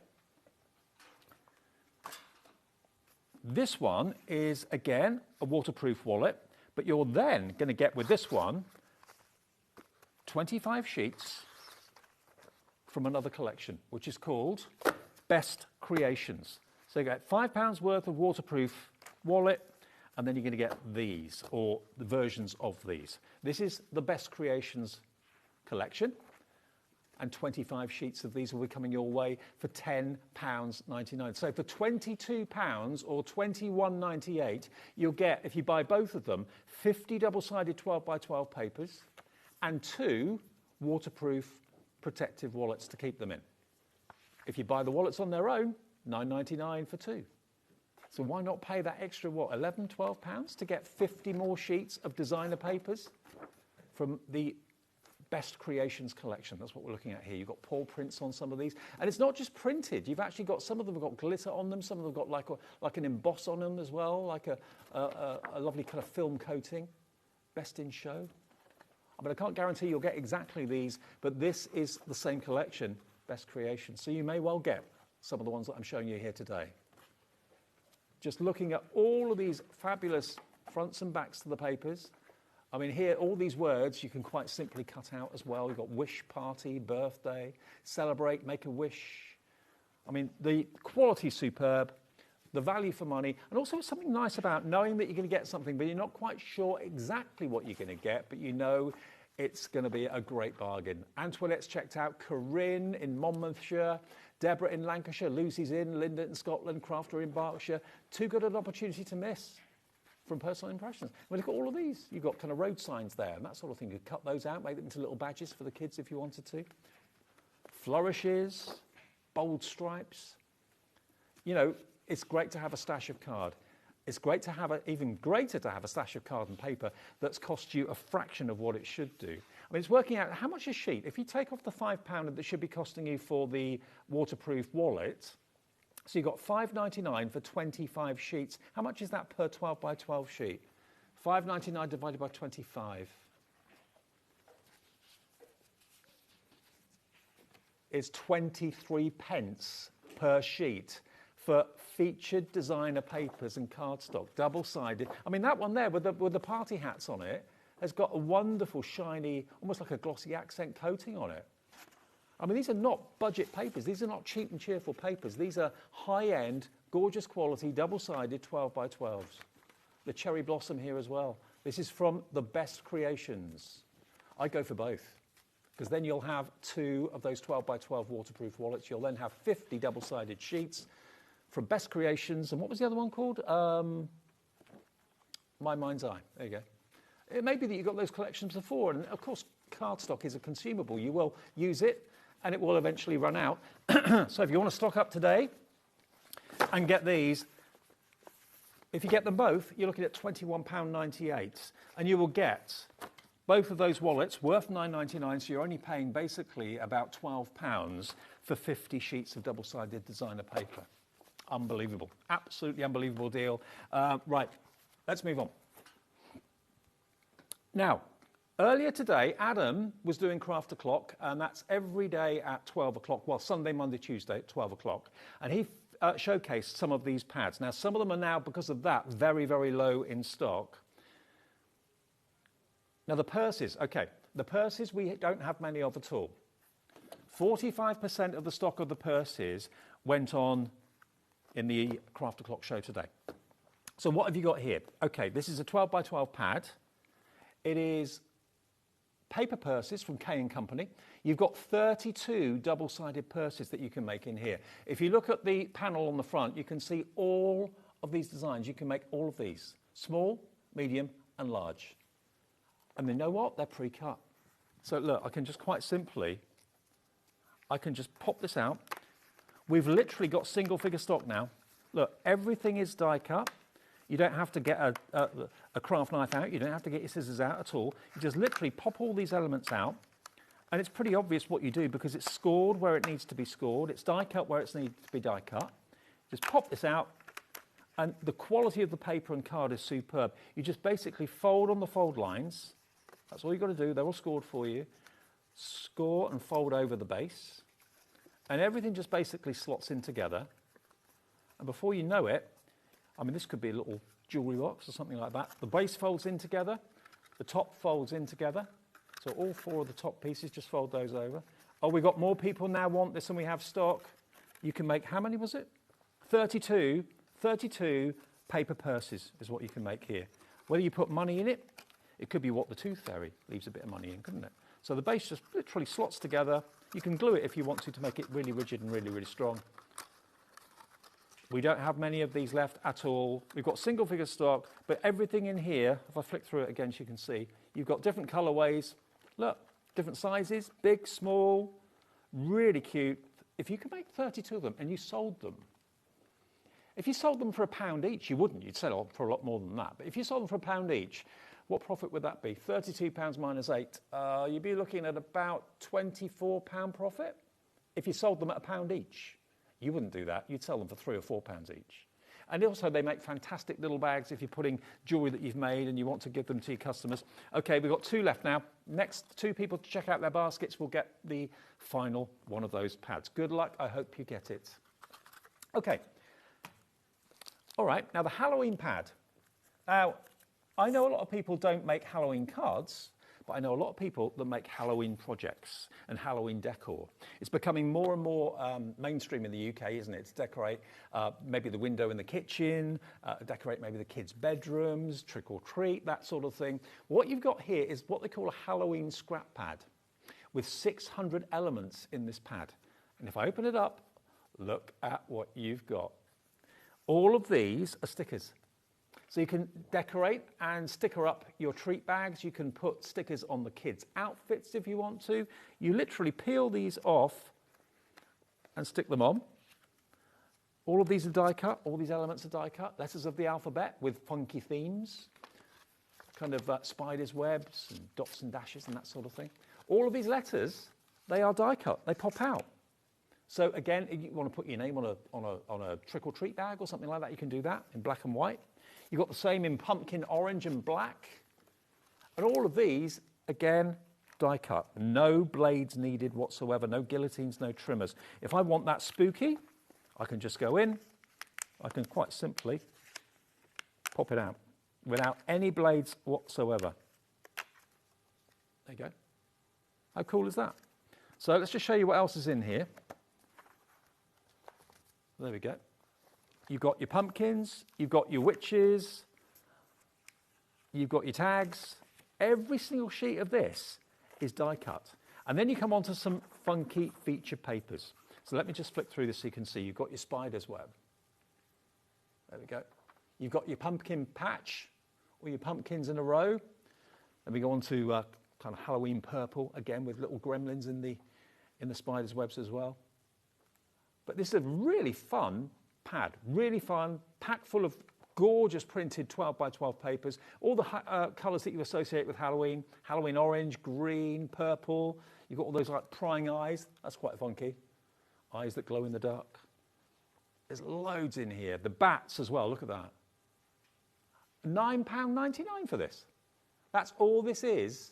This one is, again, a waterproof wallet, but you're then going to get with this one 25 sheets from another collection, which is called Best Creations. So you get £5 worth of waterproof wallet, and then you're going to get these, or the versions of these. This is the Best Creations collection, and 25 sheets of these will be coming your way for £10.99. So for £22 or £21.98, you'll get, if you buy both of them, 50 double-sided 12 by 12 papers and 2 waterproof protective wallets to keep them in. If you buy the wallets on their own, £9.99 for 2. So why not pay that extra, what, £11, £12 to get 50 more sheets of designer papers from the Best Creations collection? That's what we're looking at here. You've got paw prints on some of these. And it's not just printed. You've actually got, some of them have got glitter on them. Some of them have got like an emboss on them as well, like a lovely kind of film coating. Best in show. I mean, I can't guarantee you'll get exactly these, but this is the same collection, Best Creations. So you may well get some of the ones that I'm showing you here today. Just looking at all of these fabulous fronts and backs to the papers. I mean, here, all these words you can quite simply cut out as well. You've got wish, party, birthday, celebrate, make a wish. I mean, the quality's superb, the value for money, and also something nice about knowing that you're going to get something, but you're not quite sure exactly what you're going to get, but you know it's going to be a great bargain. Antoinette's checked out, Corinne in Monmouthshire, Deborah in Lancashire, Lucy's in, Linda in Scotland, Crafter in Berkshire. Too good an opportunity to miss from Personal Impressions. I mean, look at all of these. You've got kind of road signs there and that sort of thing. You could cut those out, make them into little badges for the kids if you wanted to. Flourishes, bold stripes. You know, it's great to have a stash of card. It's great to have even greater to have a stash of card and paper that's cost you a fraction of what it should do. I mean, it's working out how much a sheet. If you take off the £5 that should be costing you for the waterproof wallet, so you've got £5.99 for 25 sheets. How much is that per 12 by 12 sheet? £5.99 divided by 25 is 23 pence per sheet for featured designer papers and cardstock, double-sided. I mean, that one there with the party hats on it has got a wonderful, shiny, almost like a glossy accent coating on it. I mean, these are not budget papers. These are not cheap and cheerful papers. These are high-end, gorgeous quality, double-sided 12 by 12s. The cherry blossom here as well. This is from the Best Creations. I go for both, because then you'll have 2 of those 12 by 12 waterproof wallets. You'll then have 50 double-sided sheets from Best Creations. And what was the other one called? My Mind's Eye. There you go. It may be that you've got those collections before, and of course, cardstock is a consumable. You will use it, and it will eventually run out. So if you want to stock up today and get these, if you get them both, you're looking at £21.98, and you will get both of those wallets worth £9.99, so you're only paying basically about £12 for 50 sheets of double-sided designer paper. Unbelievable. Absolutely unbelievable deal. Right, let's move on. Now, earlier today, Adam was doing Craft O'Clock, and that's every day at 12 o'clock, well, Sunday, Monday, Tuesday at 12 o'clock. And he showcased some of these pads. Now, some of them are now, because of that, very, very low in stock. Now, the purses, okay, the purses we don't have many of at all. 45% of the stock of the purses went on in the Craft O'Clock show today. So what have you got here? Okay, this is a 12 by 12 pad. It is paper purses from K & Company. You've got 32 double-sided purses that you can make in here. If you look at the panel on the front, you can see all of these designs. You can make all of these, small, medium, and large. And you know what? They're pre-cut. So look, I can just quite simply, I can just pop this out. We've literally got single figure stock now. Look, everything is die cut. You don't have to get a craft knife out. You don't have to get your scissors out at all. You just literally pop all these elements out. And it's pretty obvious what you do because it's scored where it needs to be scored. It's die cut where it needs to be die cut. Just pop this out. And the quality of the paper and card is superb. You just basically fold on the fold lines. That's all you've got to do. They're all scored for you. Score and fold over the base. And everything just basically slots in together. And before you know it, I mean, this could be a little jewellery box or something like that. The base folds in together. The top folds in together. So all 4 of the top pieces, just fold those over. Oh, we've got more people now want this than we have stock. You can make, how many was it? 32 paper purses is what you can make here. Whether you put money in it, it could be what the Tooth Fairy leaves a bit of money in, couldn't it? So the base just literally slots together. You can glue it if you want to make it really rigid and really, really strong. We don't have many of these left at all. We've got single figure stock, but everything in here, if I flick through it again, so you can see, you've got different colorways. Look, different sizes, big, small, really cute. If you could make 32 of them and you sold them, if you sold them for £1 each, you wouldn't. You'd sell them for a lot more than that. But if you sold them for £1 each, what profit would that be? £32 minus 8. You'd be looking at about £24 profit if you sold them at £1 each. You wouldn't do that. You'd sell them for £3 or £4 each. And also they make fantastic little bags if you're putting jewellery that you've made and you want to give them to your customers. Okay, we've got 2 left now. Next 2 people to check out their baskets will get the final one of those pads. Good luck. I hope you get it. Okay. All right, now the Halloween pad. Now, I know a lot of people don't make Halloween cards, but I know a lot of people that make Halloween projects and Halloween decor. It's becoming more and more mainstream in the UK, isn't it? To decorate maybe the window in the kitchen, decorate maybe the kids' bedrooms, trick or treat, that sort of thing. What you've got here is what they call a Halloween scrap pad with 600 elements in this pad. And if I open it up, look at what you've got. All of these are stickers. So you can decorate and sticker up your treat bags. You can put stickers on the kids' outfits if you want to. You literally peel these off and stick them on. All of these are die cut. All these elements are die cut. Letters of the alphabet with funky themes. Kind of spiders' webs and dots and dashes and that sort of thing. All of these letters, they are die cut. They pop out. So again, if you want to put your name on a trick or treat bag or something like that, you can do that in black and white. You've got the same in pumpkin orange and black. And all of these, again, die cut. No blades needed whatsoever, no guillotines, no trimmers. If I want that spooky, I can just go in. I can quite simply pop it out without any blades whatsoever. There you go. How cool is that? So let's just show you what else is in here. There we go. You've got your pumpkins, you've got your witches, you've got your tags. Every single sheet of this is die cut. And then you come on to some funky feature papers. So let me just flick through this so you can see. You've got your spider's web. There we go. You've got your pumpkin patch, or your pumpkins in a row. Then we go on to kind of Halloween purple, again with little gremlins in the spider's webs as well. But this is a really fun pad, really fun, packed full of gorgeous printed 12 by 12 papers, all the colours that you associate with Halloween, Halloween orange, green, purple. You've got all those like prying eyes, that's quite funky. Eyes that glow in the dark. There's loads in here. The bats as well, look at that. £9.99 for this. That's all this is.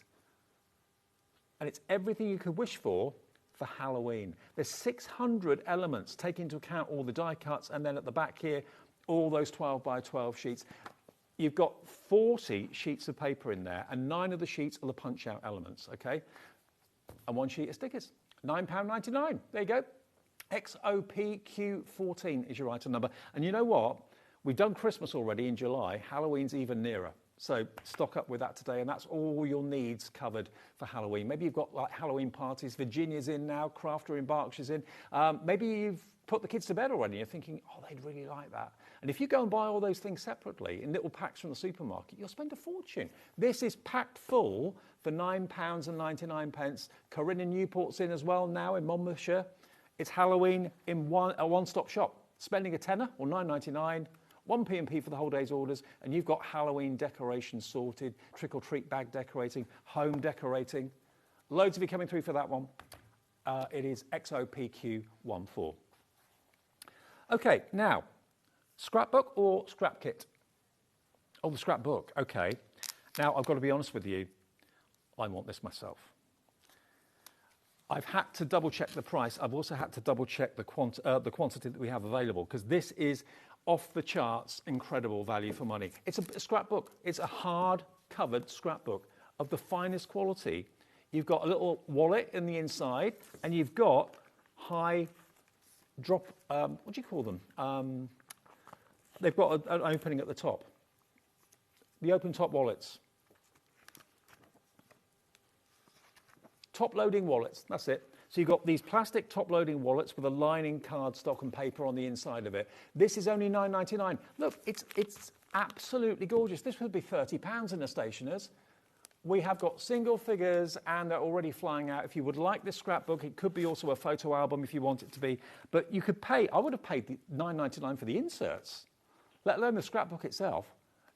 And it's everything you could wish for Halloween. There's 600 elements, take into account all the die cuts, and then at the back here, all those 12 by 12 sheets. You've got 40 sheets of paper in there, and 9 of the sheets are the punch-out elements, okay? And 1 sheet of stickers. £9.99. There you go. XOPQ14 is your item number. And you know what? We've done Christmas already in July. Halloween's even nearer. So stock up with that today, and that's all your needs covered for Halloween. Maybe you've got like Halloween parties. Virginia's in now, Crafter in Berkshire's in. Maybe you've put the kids to bed already. You're thinking, oh, they'd really like that. And if you go and buy all those things separately in little packs from the supermarket, you'll spend a fortune. This is packed full for £9.99. Corinne in Newport's in as well now in Monmouthshire. It's Halloween in a one-stop shop. Spending a tenner or £9.99. 1 P&P for the whole day's orders, and you've got Halloween decorations sorted, trick-or-treat bag decorating, home decorating. Loads of you coming through for that one. It is XOPQ14. Okay, now, scrapbook or scrap kit? Oh, the scrapbook, okay. Now, I've got to be honest with you, I want this myself. I've had to double-check the price. I've also had to double-check the quantity that we have available, because this is off the charts, incredible value for money. It's a scrapbook. It's a hard-covered scrapbook of the finest quality. You've got a little wallet in the inside, and you've got high drop, what do you call them? They've got an opening at the top. The open top wallets. Top-loading wallets, that's it. So you've got these plastic top-loading wallets with a lining, cardstock and paper on the inside of it. This is only £9.99. Look, it's absolutely gorgeous. This would be £30 in a stationer's. We have got single figures and they're already flying out. If you would like this scrapbook, it could be also a photo album if you want it to be. But you could pay, I would have paid the £9.99 for the inserts, let alone the scrapbook itself.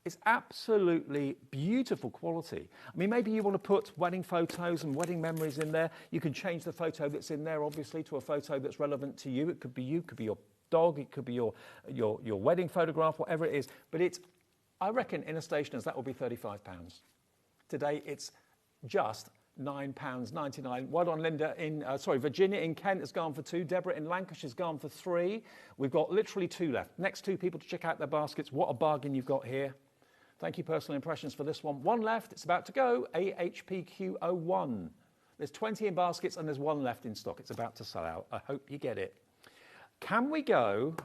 It's absolutely beautiful quality. I mean, maybe you want to put wedding photos and wedding memories in there. You can change the photo that's in there, obviously, to a photo that's relevant to you. It could be you, it could be your dog, it could be your wedding photograph, whatever it is. But it's, I reckon, in a stationer's, that will be £35. Today, it's just £9.99. Well done, Linda in, Virginia in Kent has gone for 2. Deborah in Lancashire has gone for 3. We've got literally 2 left. Next 2 people to check out their baskets. What a bargain you've got here. Thank you, Personal Impressions, for this one. 1 left. It's about to go. AHPQ01. There's 20 in baskets and there's 1 left in stock. It's about to sell out. I hope you get it. Can we go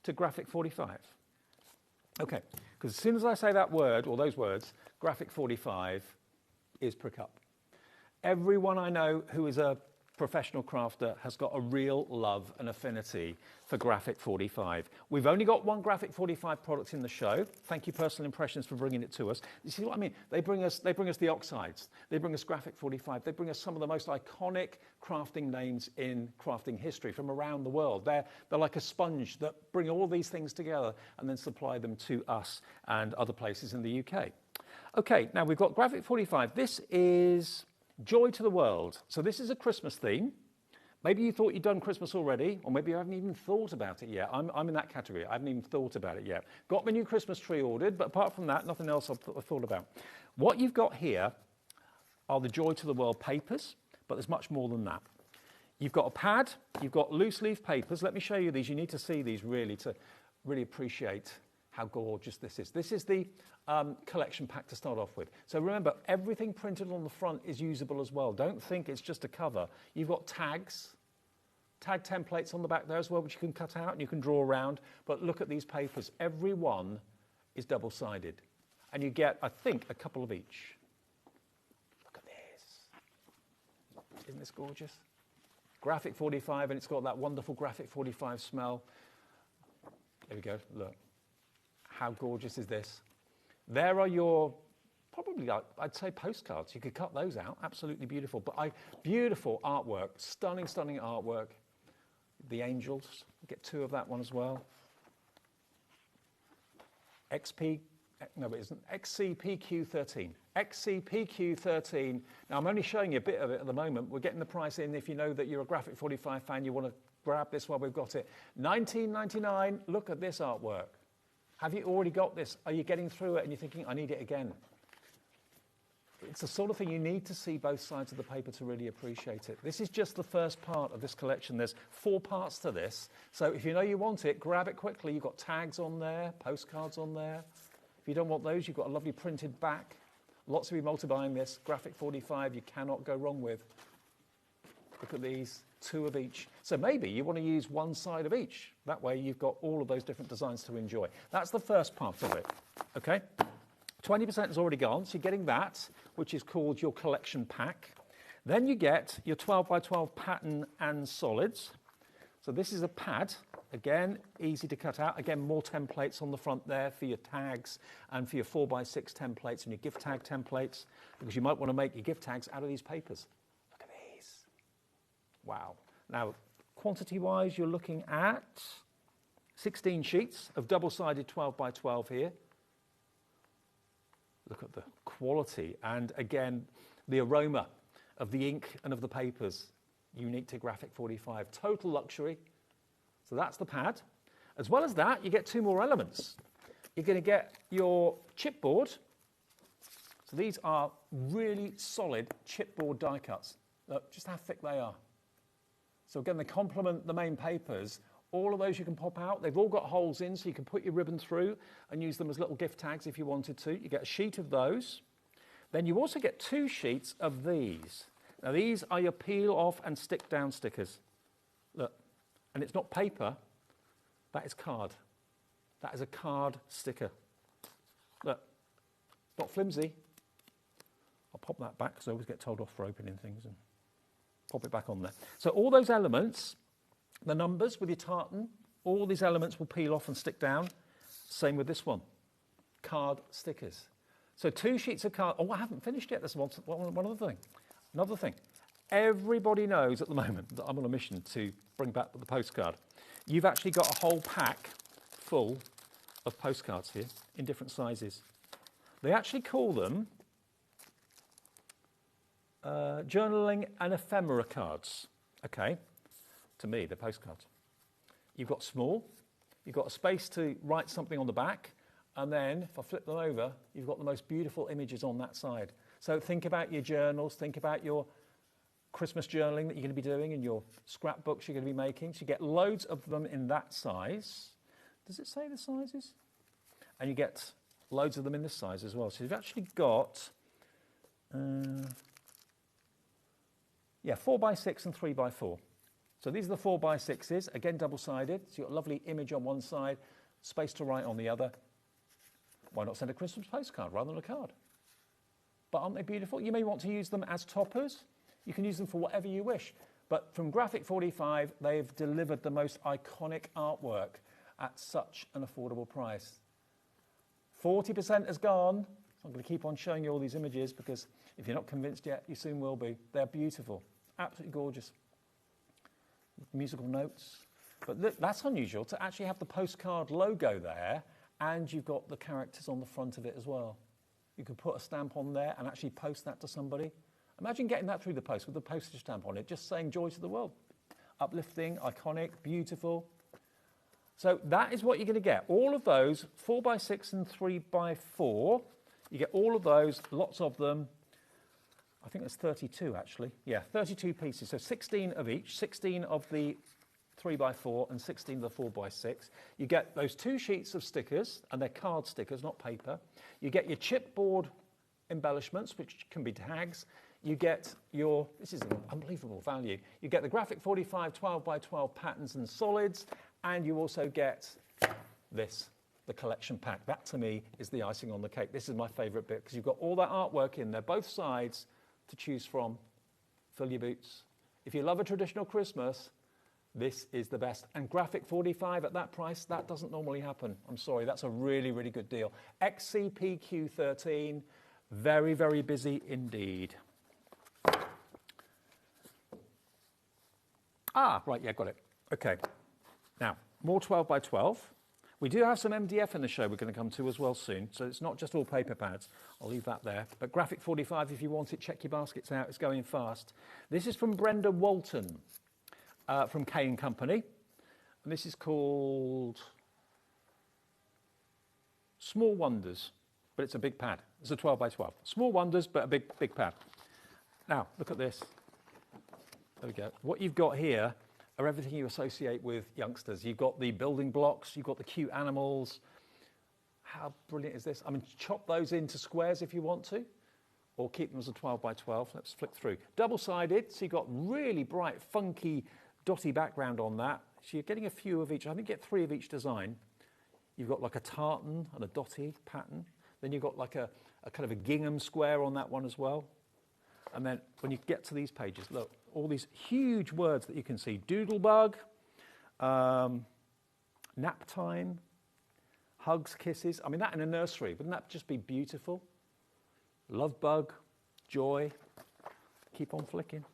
to Graphic 45? Okay, because as soon as I say that word, or those words, Graphic 45 is prick up. Everyone I know who is a professional crafter has got a real love and affinity for Graphic 45. We've only got 1 Graphic 45 product in the show. Thank you, Personal Impressions, for bringing it to us. You see what I mean? They bring us the Oxides. They bring us Graphic 45. They bring us some of the most iconic crafting names in crafting history from around the world. They're like a sponge that bring all these things together and then supply them to us and other places in the UK. Okay, now we've got Graphic 45. This is Joy to the World. So this is a Christmas theme, Maybe you thought you'd done Christmas already, or maybe you haven't even thought about it yet. I'm in that category. I haven't even thought about it yet. Got my new Christmas tree ordered, but apart from that, nothing else I've thought about. What you've got here are the Joy to the World papers, but there's much more than that. You've got a pad, you've got loose leaf papers. Let me show you these. You need to see these really to really appreciate how gorgeous this is. This is the collection pack to start off with. So remember, everything printed on the front is usable as well. Don't think it's just a cover. You've got tags, tag templates on the back there as well, which you can cut out and you can draw around. But look at these papers. Every one is double-sided. And you get, I think, a couple of each. Look at this. Isn't this gorgeous? Graphic 45, and it's got that wonderful Graphic 45 smell. There we go, look. How gorgeous is this? There are your, probably, I'd say postcards. You could cut those out, absolutely beautiful. But beautiful artwork, stunning, stunning artwork. The angels, get 2 of that one as well. XCPQ13. XCPQ13. Now, I'm only showing you a bit of it at the moment. We're getting the price in. If you know that you're a Graphic 45 fan, you want to grab this while we've got it. $19.99. Look at this artwork. Have you already got this? Are you getting through it and you're thinking, I need it again? It's the sort of thing you need to see both sides of the paper to really appreciate it. This is just the first part of this collection. There's 4 parts to this. So if you know you want it, grab it quickly. You've got tags on there, postcards on there. If you don't want those, you've got a lovely printed back. Lots of you multi-buying this. Graphic 45, you cannot go wrong with. Look at these, 2 of each. So maybe you want to use one side of each. That way you've got all of those different designs to enjoy. That's the first part of it, okay? 20% has already gone, so you're getting that, which is called your collection pack. Then you get your 12 by 12 pattern and solids. So this is a pad, again, easy to cut out. Again, more templates on the front there for your tags and for your 4 by 6 templates and your gift tag templates, because you might want to make your gift tags out of these papers. Look at these. Wow. Now, quantity-wise, you're looking at 16 sheets of double-sided 12 by 12 here. Look at the quality and, again, the aroma of the ink and of the papers, unique to Graphic 45. Total luxury. So that's the pad. As well as that, you get 2 more elements. You're going to get your chipboard. So these are really solid chipboard die cuts. Look just how thick they are. So again, they complement the main papers. All of those you can pop out. They've all got holes in, so you can put your ribbon through and use them as little gift tags if you wanted to. You get a sheet of those. Then you also get 2 sheets of these. Now, these are your peel off and stick down stickers. Look, and it's not paper, that is card. That is a card sticker. Look, not flimsy. I'll pop that back because I always get told off for opening things and pop it back on there. So all those elements, the numbers with your tartan, all these elements will peel off and stick down. Same with this one, card stickers. So 2 sheets of card. Oh, I haven't finished yet. There's one other thing. Another thing. Everybody knows at the moment that I'm on a mission to bring back the postcard. You've actually got a whole pack full of postcards here in different sizes. They actually call them journaling and ephemera cards. Okay. To me, they're postcards. You've got small, you've got a space to write something on the back, and then if I flip them over, you've got the most beautiful images on that side. So think about your journals, think about your Christmas journaling that you're going to be doing and your scrapbooks you're going to be making. So you get loads of them in that size. Does it say the sizes? And you get loads of them in this size as well. So you've actually got 4 by 6 and 3 by 4. So these are the 4 by 6s, again double-sided. So you've got a lovely image on one side, space to write on the other. Why not send a Christmas postcard rather than a card? But aren't they beautiful? You may want to use them as toppers. You can use them for whatever you wish. But from Graphic 45, they've delivered the most iconic artwork at such an affordable price. 40% has gone. I'm going to keep on showing you all these images because if you're not convinced yet, you soon will be. They're beautiful, absolutely gorgeous. Musical notes. But look, that's unusual to actually have the postcard logo there and you've got the characters on the front of it as well. You could put a stamp on there and actually post that to somebody. Imagine getting that through the post with a postage stamp on it, just saying joy to the world. uplifting, iconic, beautiful. So that is what you're going to get. All of those, 4x6 and 3x4. You get all of those, lots of them. I think there's 32 actually. Yeah, 32 pieces. So 16 of each, 16 of the 3x4 and 16 of the 4x6. You get those 2 sheets of stickers, and they're card stickers, not paper. You get your chipboard embellishments, which can be tags. You get your, this is an unbelievable value, you get the Graphic 45 12x12 patterns and solids, and you also get this, the collection pack. That to me is the icing on the cake. This is my favourite bit because you've got all that artwork in there, both sides to choose from. Fill your boots. If you love a traditional Christmas, this is the best. And Graphic 45 at that price, that doesn't normally happen. I'm sorry, that's a really, really good deal. XCPQ13, very, very busy indeed. Ah, right, yeah, got it. Okay. Now, more 12x12. We do have some MDF in the show we're going to come to as well soon, so it's not just all paper pads. I'll leave that there. But Graphic 45, if you want it, check your baskets out. It's going fast. This is from Brenda Walton from K & Company. And this is called Small Wonders, but it's a big pad. It's a 12x12. Small Wonders, but a big pad. Now, look at this. There we go. What you've got here are everything you associate with youngsters. You've got the building blocks, you've got the cute animals. How brilliant is this? I mean, chop those into squares if you want to, or keep them as a 12x12. Let's flick through. Double-sided, so you've got really bright, funky, dotty background on that. So you're getting a few of each. I think you get 3 of each design. You've got like a tartan and a dotty pattern. Then you've got like a kind of a gingham square on that one as well. And then when you get to these pages, look, all these huge words that you can see. Doodlebug, nap time, hugs, kisses. I mean, that in a nursery, wouldn't that just be beautiful? Love bug, joy, keep on flicking.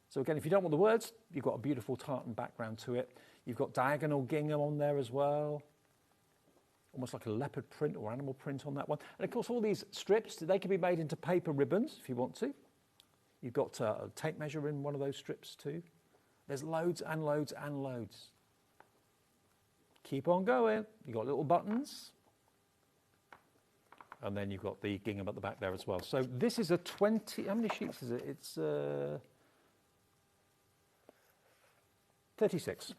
So again, if you don't want the words, you've got a beautiful tartan background to it. You've got diagonal gingham on there as well. Almost like a leopard print or animal print on that one. And of course, all these strips, they can be made into paper ribbons if you want to. You've got a tape measure in one of those strips too. There's loads and loads and loads. Keep on going. You've got little buttons. And then you've got the gingham at the back there as well. So this is a 20, how many sheets is it? It's 36.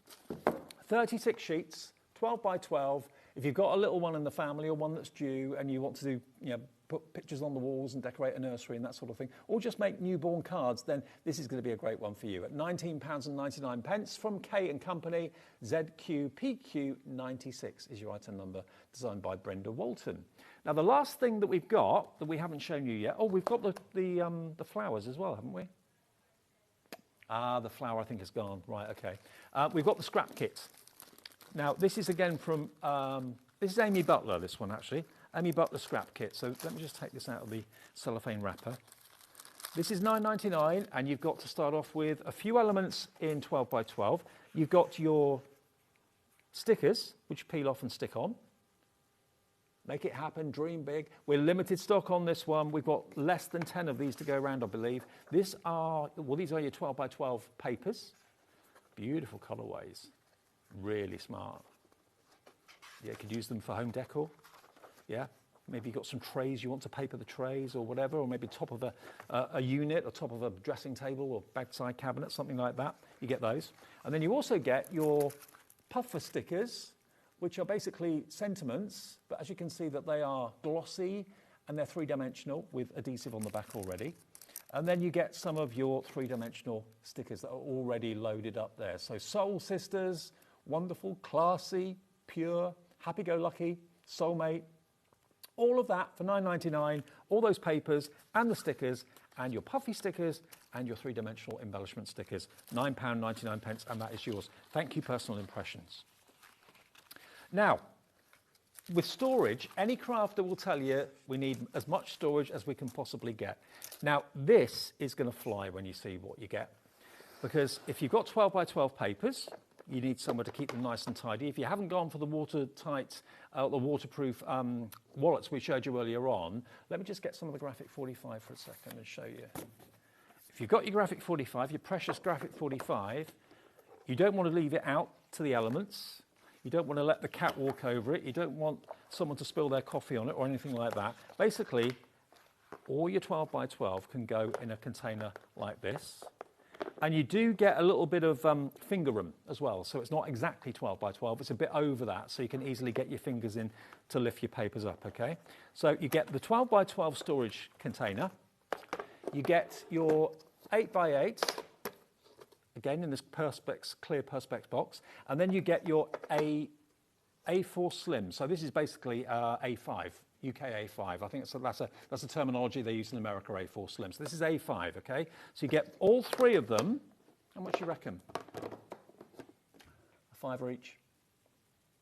36 sheets, 12x12. If you've got a little one in the family or one that's due and you want to do, put pictures on the walls and decorate a nursery and that sort of thing, or just make newborn cards, then this is going to be a great one for you. At £19.99 from K & Company, ZQPQ96 is your item number, designed by Brenda Walton. Now, the last thing that we've got that we haven't shown you yet, we've got the flowers as well, haven't we? Ah, the flower I think is gone. Right, okay. We've got the scrap kit. Now, this is again from, this is Amy Butler, this one actually. Amy Butler scrap kit. So let me just take this out of the cellophane wrapper. This is £9.99, and you've got to start off with a few elements in 12x12. You've got your stickers, which peel off and stick on. Make it happen, dream big. We're limited stock on this one. We've got less than 10 of these to go around, I believe. These are your 12x12 papers. Beautiful colourways. Really smart. Yeah, you could use them for home decor. Yeah, maybe you've got some trays, you want to paper the trays or whatever, or maybe top of a unit or top of a dressing table or bedside cabinet, something like that. You get those. And then you also get your puffer stickers, which are basically sentiments, but as you can see that they are glossy and they're 3-dimensional with adhesive on the back already. And then you get some of your 3-dimensional stickers that are already loaded up there. So Soul Sisters, wonderful, classy, pure, happy-go-lucky, soulmate, all of that for £9.99, all those papers and the stickers and your puffy stickers and your 3-dimensional embellishment stickers, £9.99, and that is yours. Thank you, Personal Impressions. Now, with storage, any crafter will tell you we need as much storage as we can possibly get. Now, this is going to fly when you see what you get, because if you've got 12x12 papers, you need somewhere to keep them nice and tidy. If you haven't gone for the watertight, the waterproof wallets we showed you earlier on, let me just get some of the Graphic 45 for a second and show you. If you've got your Graphic 45, your precious Graphic 45, You don't want to leave it out to the elements. You don't want to let the cat walk over it. You don't want someone to spill their coffee on it or anything like that. Basically, all your 12 by 12 can go in a container like this. And you do get a little bit of finger room as well. So it's not exactly 12 by 12, it's a bit over that, so you can easily get your fingers in to lift your papers up, okay? So you get the 12 by 12 storage container. You get your 8 by 8, again in this perspex, clear perspex box, and then you get your A4 slim. So this is basically A5. UK A5. I think that's a terminology they use in America, A4 slim. So this is A5, okay? So you get all three of them. How much do you reckon? A £5 each?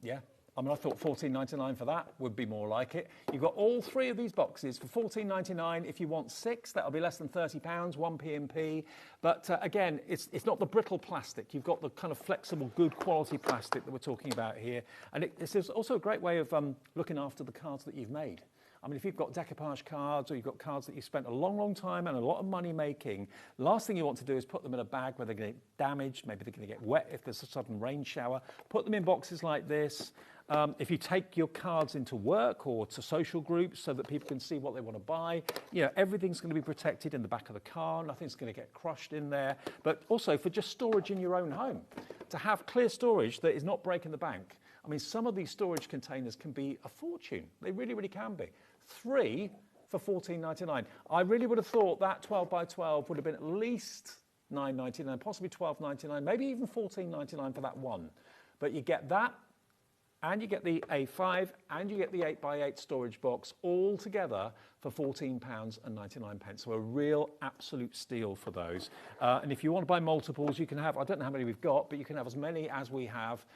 Yeah? I mean, I thought £14.99 for that would be more like it. You've got all three of these boxes for £14.99. If you want 6, that'll be less than £30, 1 P&P. But again, it's not the brittle plastic. You've got the kind of flexible, good quality plastic that we're talking about here. And it's also a great way of looking after the cards that you've made. I mean, if you've got decoupage cards or you've got cards that you've spent a long, long time and a lot of money making, the last thing you want to do is put them in a bag where they're going to get damaged, maybe they're going to get wet if there's a sudden rain shower. Put them in boxes like this. If you take your cards into work or to social groups so that people can see what they want to buy, you know, everything's going to be protected in the back of the car. Nothing's going to get crushed in there. But also for just storage in your own home, to have clear storage that is not breaking the bank. I mean, some of these storage containers can be a fortune. They really, really can be. 3 for £14.99. I really would have thought that 12 by 12 would have been at least £9.99, possibly £12.99, maybe even £14.99 for that one. But you get that, and you get the A5, and you get the 8 by 8 storage box all together for £14.99. So a real absolute steal for those. And if you want to buy multiples, you can have, I don't know how many we've got, but you can have as many as we have.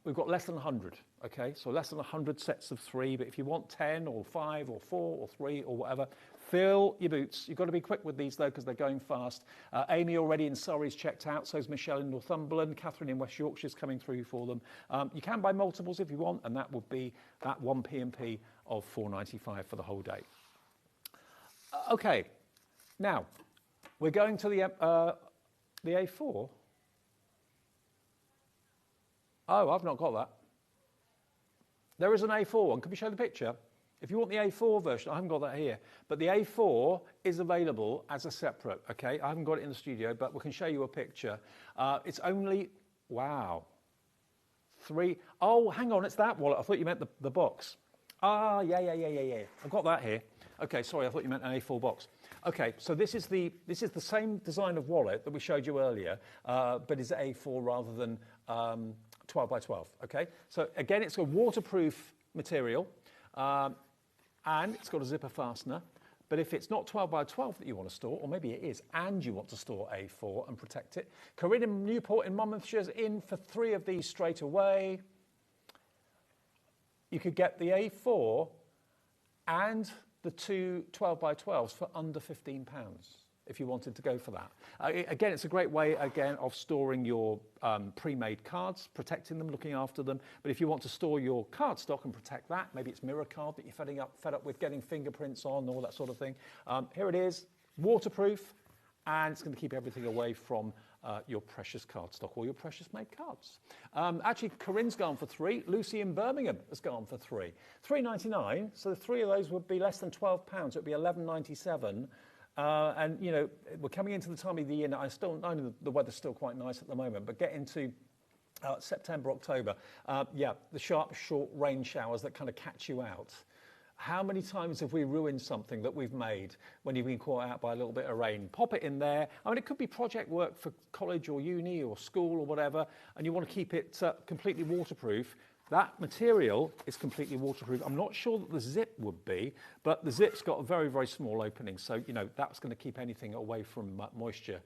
We've got less than 100, okay? So less than 100 sets of 3, but if you want 10 or 5 or 4 or 3 or whatever, fill your boots. You've got to be quick with these, though, because they're going fast. Amy already in Surrey's checked out, so is Michelle in Northumberland. Catherine in West Yorkshire's coming through for them. You can buy multiples if you want, and that would be that 1 P&P of £4.95 for the whole day. Okay, now, we're going to the A4. Oh, I've not got that. There is an A4 one. Can we show the picture? If you want the A4 version, I haven't got that here. But the A4 is available as a separate, okay? I haven't got it in the studio, but we can show you a picture. It's only, wow, 3. Oh, hang on, it's that wallet. I thought you meant the box. Ah, yeah. I've got that here. Okay, sorry, I thought you meant an A4 box. Okay, so this is the same design of wallet that we showed you earlier, but it's A4 rather than 12 by 12, okay? So again, it's a waterproof material, and it's got a zipper fastener. But if it's not 12 by 12 that you want to store, or maybe it is, and you want to store A4 and protect it, Corinne in Newport in Monmouthshire's in for 3 of these straight away. You could get the A4 and the 2 12 by 12s for under £15 if you wanted to go for that. Again, it's a great way, again, of storing your pre-made cards, protecting them, looking after them. But if you want to store your cardstock and protect that, maybe it's mirror card that you're fed up with getting fingerprints on, all that sort of thing. Here it is, waterproof, and it's going to keep everything away from your precious cardstock or your precious made cards. Actually, Corinne's gone for 3. Lucy in Birmingham has gone for 3. £3.99, so the 3 of those would be less than £12. It would be £11.97. And, you know, we're coming into the time of the year now. I know the weather's still quite nice at the moment, but get into September, October, yeah, the sharp, short rain showers that kind of catch you out. How many times have we ruined something that we've made when you've been caught out by a little bit of rain? Pop it in there. I mean, it could be project work for college or uni or school or whatever, and you want to keep it completely waterproof. That material is completely waterproof. I'm not sure that the zip would be, but the zip's got a very, very small opening. So, you know, that's going to keep anything away from moisture.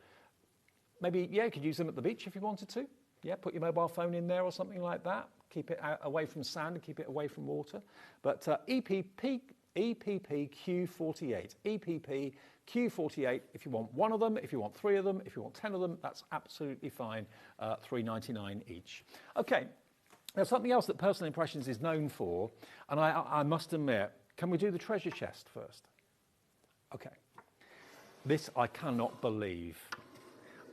Maybe, yeah, you could use them at the beach if you wanted to. Yeah, put your mobile phone in there or something like that. Keep it away from sand and keep it away from water. But EPP Q48. EPP Q48, if you want 1 of them, if you want 3 of them, if you want 10 of them, that's absolutely fine. $3.99 each. Okay. Now, something else that Personal Impressions is known for, and I must admit, can we do the treasure chest first? Okay. This I cannot believe.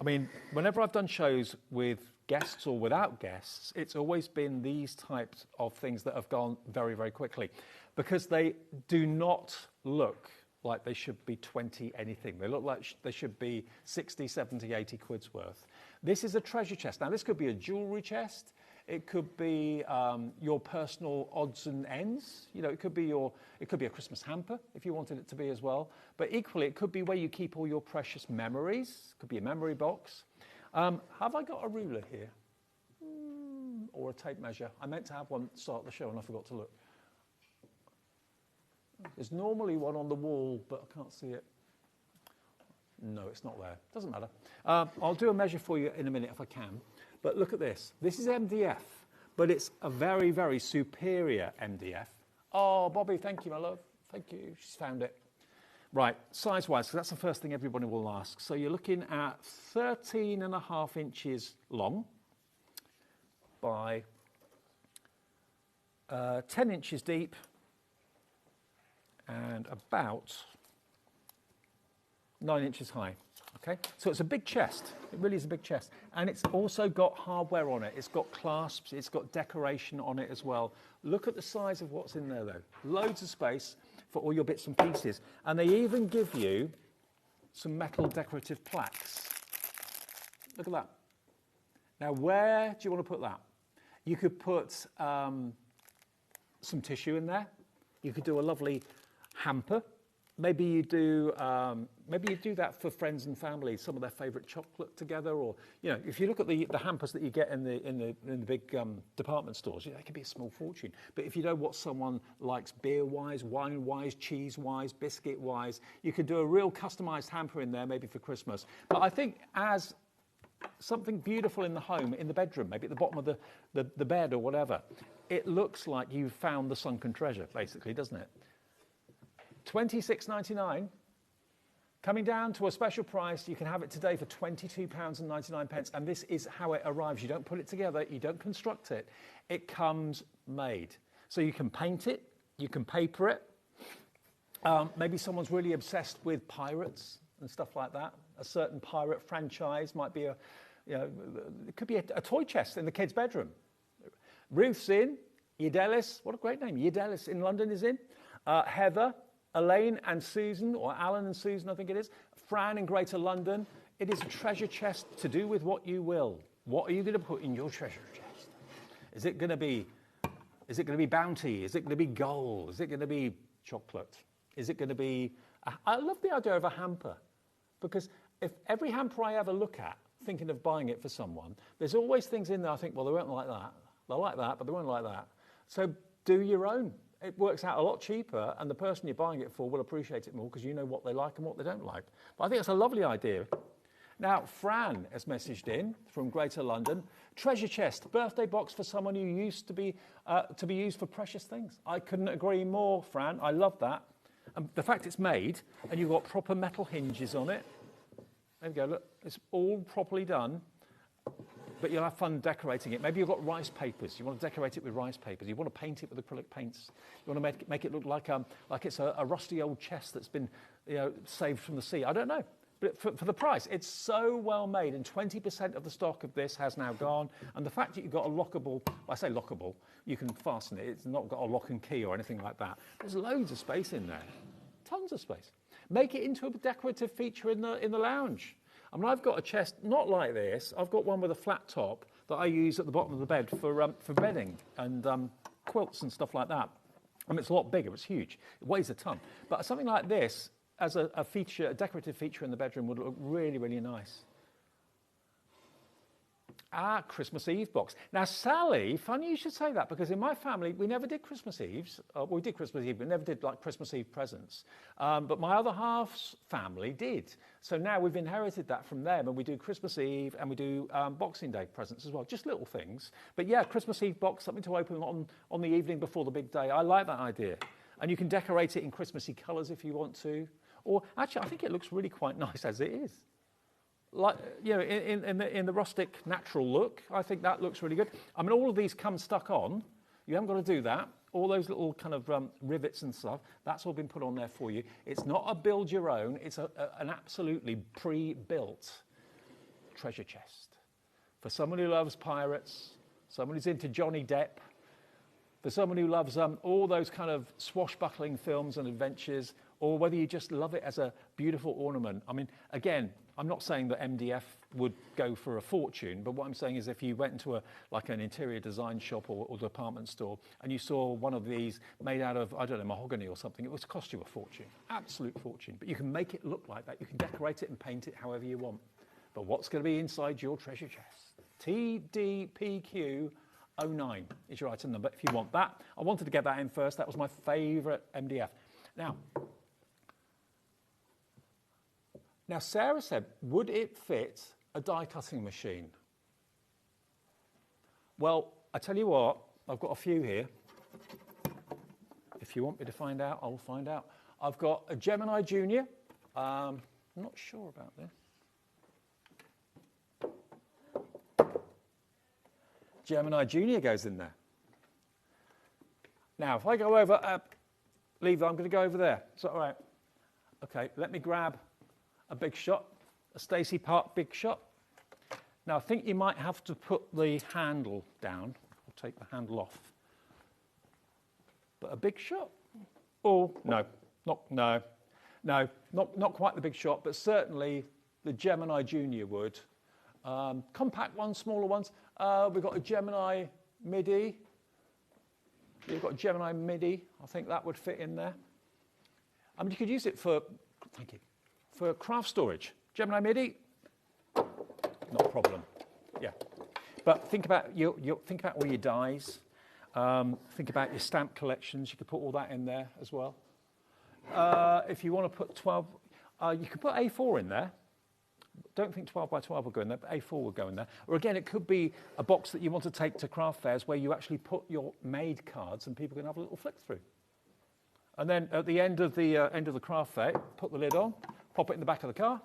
I mean, whenever I've done shows with guests or without guests, it's always been these types of things that have gone very, very quickly because they do not look like they should be 20 anything. They look like they should be 60, 70, 80 quid's worth. This is a treasure chest. Now, this could be a jewellery chest. It could be your personal odds and ends. You know, it could be a Christmas hamper if you wanted it to be as well. But equally, it could be where you keep all your precious memories. It could be a memory box. Have I got a ruler here? Or a tape measure? I meant to have one at the start of the show and I forgot to look. There's normally one on the wall, but I can't see it. No, it's not there. Doesn't matter. I'll do a measure for you in a minute if I can. But look at this. This is MDF, but it's a very, very superior MDF. Oh, Bobby, thank you, my love. Thank you. She's found it. Right, size-wise, because that's the first thing everybody will ask. So you're looking at 13.5 inches long by 10 inches deep and about 9 inches high. Okay, so it's a big chest. It really is a big chest. And it's also got hardware on it. It's got clasps. It's got decoration on it as well. Look at the size of what's in there, though. Loads of space for all your bits and pieces. And they even give you some metal decorative plaques. Look at that. Now, where do you want to put that? You could put some tissue in there. You could do a lovely hamper. Maybe you do that for friends and family, some of their favourite chocolate together, or you know, if you look at the hampers that you get in the big department stores, you know, they can be a small fortune. But if you know what someone likes beer-wise, wine-wise, cheese-wise, biscuit-wise, you could do a real customised hamper in there, maybe for Christmas. But I think as something beautiful in the home, in the bedroom, maybe at the bottom of the bed or whatever, it looks like you've found the sunken treasure, basically, doesn't it? £26.99, coming down to a special price. You can have it today for £22.99, and this is how it arrives. You don't put it together, you don't construct it. It comes made. So you can paint it, you can paper it. Maybe someone's really obsessed with pirates and stuff like that. A certain pirate franchise might be it could be a toy chest in the kid's bedroom. Ruth's in, Yedelis, what a great name, Yedelis in London is in, Heather, Elaine and Susan, or Alan and Susan, I think it is. Fran in Greater London. It is a treasure chest to do with what you will. What are you going to put in your treasure chest? Is it going to be bounty? Is it going to be gold? Is it going to be chocolate? Is it going to be... I love the idea of a hamper, because if every hamper I ever look at, thinking of buying it for someone, there's always things in there I think, well, they won't like that. They'll like that, but they won't like that. So do your own. It works out a lot cheaper, and the person you're buying it for will appreciate it more because you know what they like and what they don't like. But I think it's a lovely idea. Now, Fran has messaged in from Greater London. Treasure chest, birthday box for someone who used to be used for precious things. I couldn't agree more, Fran. I love that. And the fact it's made, and you've got proper metal hinges on it. There we go, look, it's all properly done. But you'll have fun decorating it. Maybe you've got rice papers. You want to decorate it with rice papers. You want to paint it with acrylic paints. You want to make it look like it's a rusty old chest that's been saved from the sea. I don't know. But for the price, it's so well made, and 20% of the stock of this has now gone. And the fact that you've got a lockable, I say lockable, you can fasten it. It's not got a lock and key or anything like that. There's loads of space in there. Tons of space. Make it into a decorative feature in the lounge. I mean, I've got a chest not like this. I've got one with a flat top that I use at the bottom of the bed for bedding and quilts and stuff like that. I mean, it's a lot bigger. It's huge. It weighs a ton. But something like this, as a decorative feature in the bedroom, would look really, really nice. Christmas Eve box. Now, Sally, funny you should say that, because in my family, we never did Christmas Eves. We did Christmas Eve, but we never did like Christmas Eve presents. But my other half's family did. So now we've inherited that from them, and we do Christmas Eve and we do Boxing Day presents as well. Just little things. But yeah, Christmas Eve box, something to open on the evening before the big day. I like that idea. And you can decorate it in Christmassy colours if you want to. Or actually, I think it looks really quite nice as it is. Like, you know, in the rustic natural look, I think that looks really good. I mean, all of these come stuck on. You haven't got to do that. All those little kind of rivets and stuff, that's all been put on there for you. It's not a build your own. It's an absolutely pre-built treasure chest. for someone who loves pirates, someone who's into Johnny Depp, for someone who loves all those kind of swashbuckling films and adventures, or whether you just love it as a beautiful ornament. I mean, again, I'm not saying that MDF would go for a fortune, but what I'm saying is if you went into like an interior design shop or department store and you saw one of these made out of, I don't know, mahogany or something, it would cost you a fortune, absolute fortune. But you can make it look like that. You can decorate it and paint it however you want. But what's going to be inside your treasure chest? TDPQ 09 is your item number if you want that. I wanted to get that in first. That was my favourite MDF. Now, Sarah said, would it fit a die cutting machine? Well, I tell you what, I've got a few here. If you want me to find out, I'll find out. I've got a Gemini Junior. I'm not sure about this. Gemini Junior goes in there. Now, if I go over, Lever, I'm going to go over there. Is that all right? Okay, let me grab a big shot, a Stacey Park big shot. Now, I think you might have to put the handle down, or take the handle off. But a big shot? Oh, no, not quite the big shot, but certainly the Gemini Junior would. Compact ones, smaller ones. We've got a Gemini Midi. You've got a Gemini Midi. I think that would fit in there. I mean, you could use it for, thank you, for craft storage. Gemini Midi, not a problem. Yeah, but think about think about all your dies. Think about your stamp collections. You could put all that in there as well. If you want to put 12, you could put A4 in there. Don't think 12 by 12 will go in there, but A4 will go in there. Or again, it could be a box that you want to take to craft fairs where you actually put your made cards and people can have a little flick through. And then at the end of the craft fair, put the lid on, pop it in the back of the car.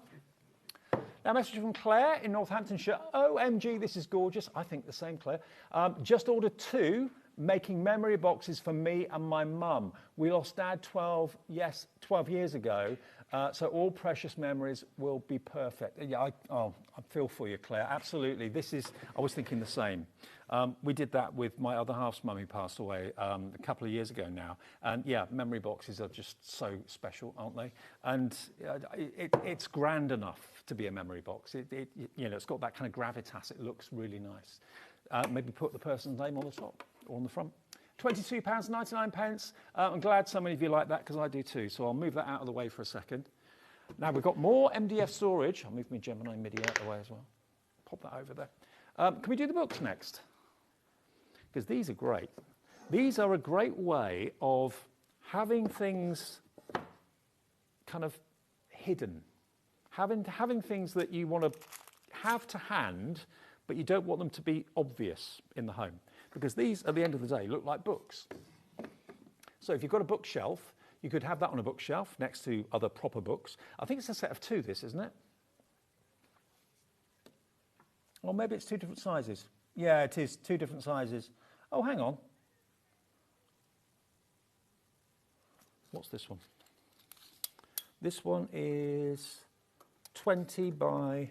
Now, a message from Claire in Northamptonshire. OMG, this is gorgeous. I think the same, Claire. Just ordered 2, making memory boxes for me and my mum. We lost Dad 12 years ago. So all precious memories will be perfect. Yeah, I feel for you, Claire. Absolutely. I was thinking the same. We did that with my other half's mum who passed away a couple of years ago now. And yeah, memory boxes are just so special, aren't they? And it's grand enough to be a memory box. It's got that kind of gravitas. It looks really nice. Maybe put the person's name on the top or on the front. £22.99. I'm glad so many of you like that because I do too. So I'll move that out of the way for a second. Now we've got more MDF storage. I'll move my Gemini Midi out of the way as well. Pop that over there. Can we do the books next? Because these are great. These are a great way of having things kind of hidden. Having things that you want to have to hand, but you don't want them to be obvious in the home. Because these, at the end of the day, look like books. So if you've got a bookshelf, you could have that on a bookshelf next to other proper books. I think it's a set of 2, this, isn't it? Or maybe it's 2 different sizes. Yeah, it is 2 different sizes. Oh, hang on. What's this one? This one is 20 by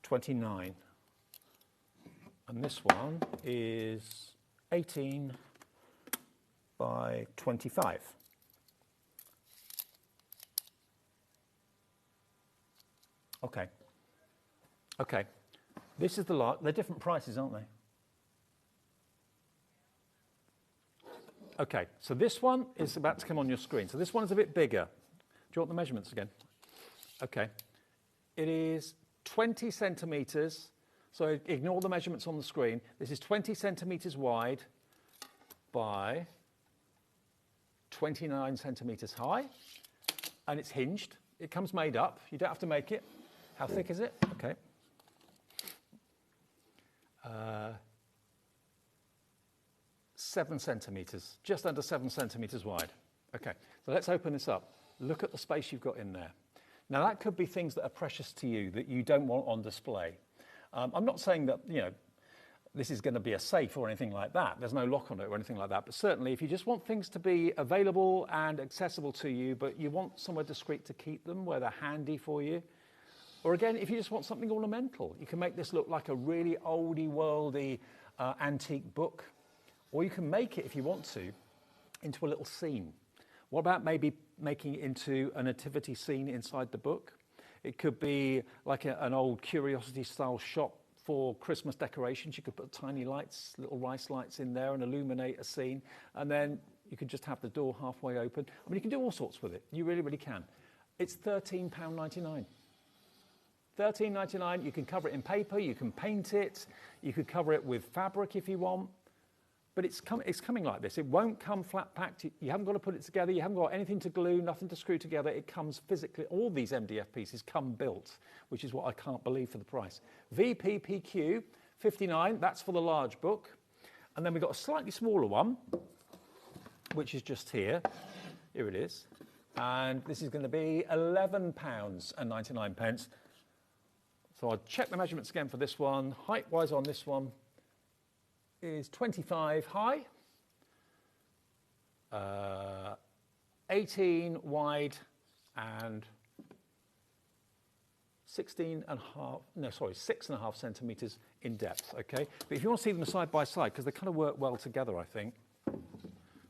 29. And this one is 18 by 25. Okay. Okay. This is the lot. They're different prices, aren't they? Okay, so this one is about to come on your screen. So this one is a bit bigger. Do you want the measurements again? Okay. It is 20 centimetres. So ignore the measurements on the screen. This is 20 centimetres wide by 29 centimetres high. And it's hinged. It comes made up. You don't have to make it. How thick is it? Okay. 7 centimetres, just under 7 centimetres wide. Okay, so let's open this up. Look at the space you've got in there. Now that could be things that are precious to you that you don't want on display. I'm not saying that, this is going to be a safe or anything like that. There's no lock on it or anything like that. But certainly if you just want things to be available and accessible to you, but you want somewhere discreet to keep them, where they're handy for you, Or again, if you just want something ornamental, you can make this look like a really oldie, worldy, antique book. Or you can make it, if you want to, into a little scene. What about maybe making it into a nativity scene inside the book? It could be like an old curiosity-style shop for Christmas decorations. You could put tiny lights, little rice lights in there and illuminate a scene. And then you could just have the door halfway open. I mean, you can do all sorts with it. You really, really can. It's £13.99. £13.99. You can cover it in paper. You can paint it. You could cover it with fabric if you want. But it's coming like this. It won't come flat packed. You haven't got to put it together. You haven't got anything to glue, nothing to screw together. It comes physically. All these MDF pieces come built, which is what I can't believe for the price. VPPQ 59. That's for the large book. And then we've got a slightly smaller one, which is just here. Here it is. And this is going to be £11.99. So I'll check the measurements again for this one. Height-wise on this one is 25 high, 18 wide, and 6.5 centimetres in depth, okay? But if you want to see them side by side, because they kind of work well together, I think.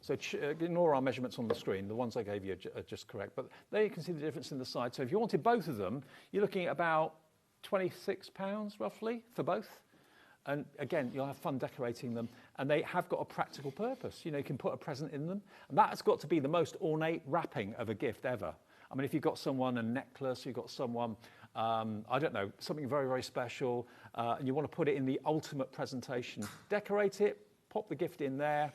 So ignore our measurements on the screen. The ones I gave you are just correct. But there you can see the difference in the side. So if you wanted both of them, you're looking at about £26 roughly for both. And again, you'll have fun decorating them. And they have got a practical purpose. You know, you can put a present in them. And that's got to be the most ornate wrapping of a gift ever. I mean, if you've got someone a necklace, you've got someone, I don't know, something very, very special, and you want to put it in the ultimate presentation, decorate it, pop the gift in there.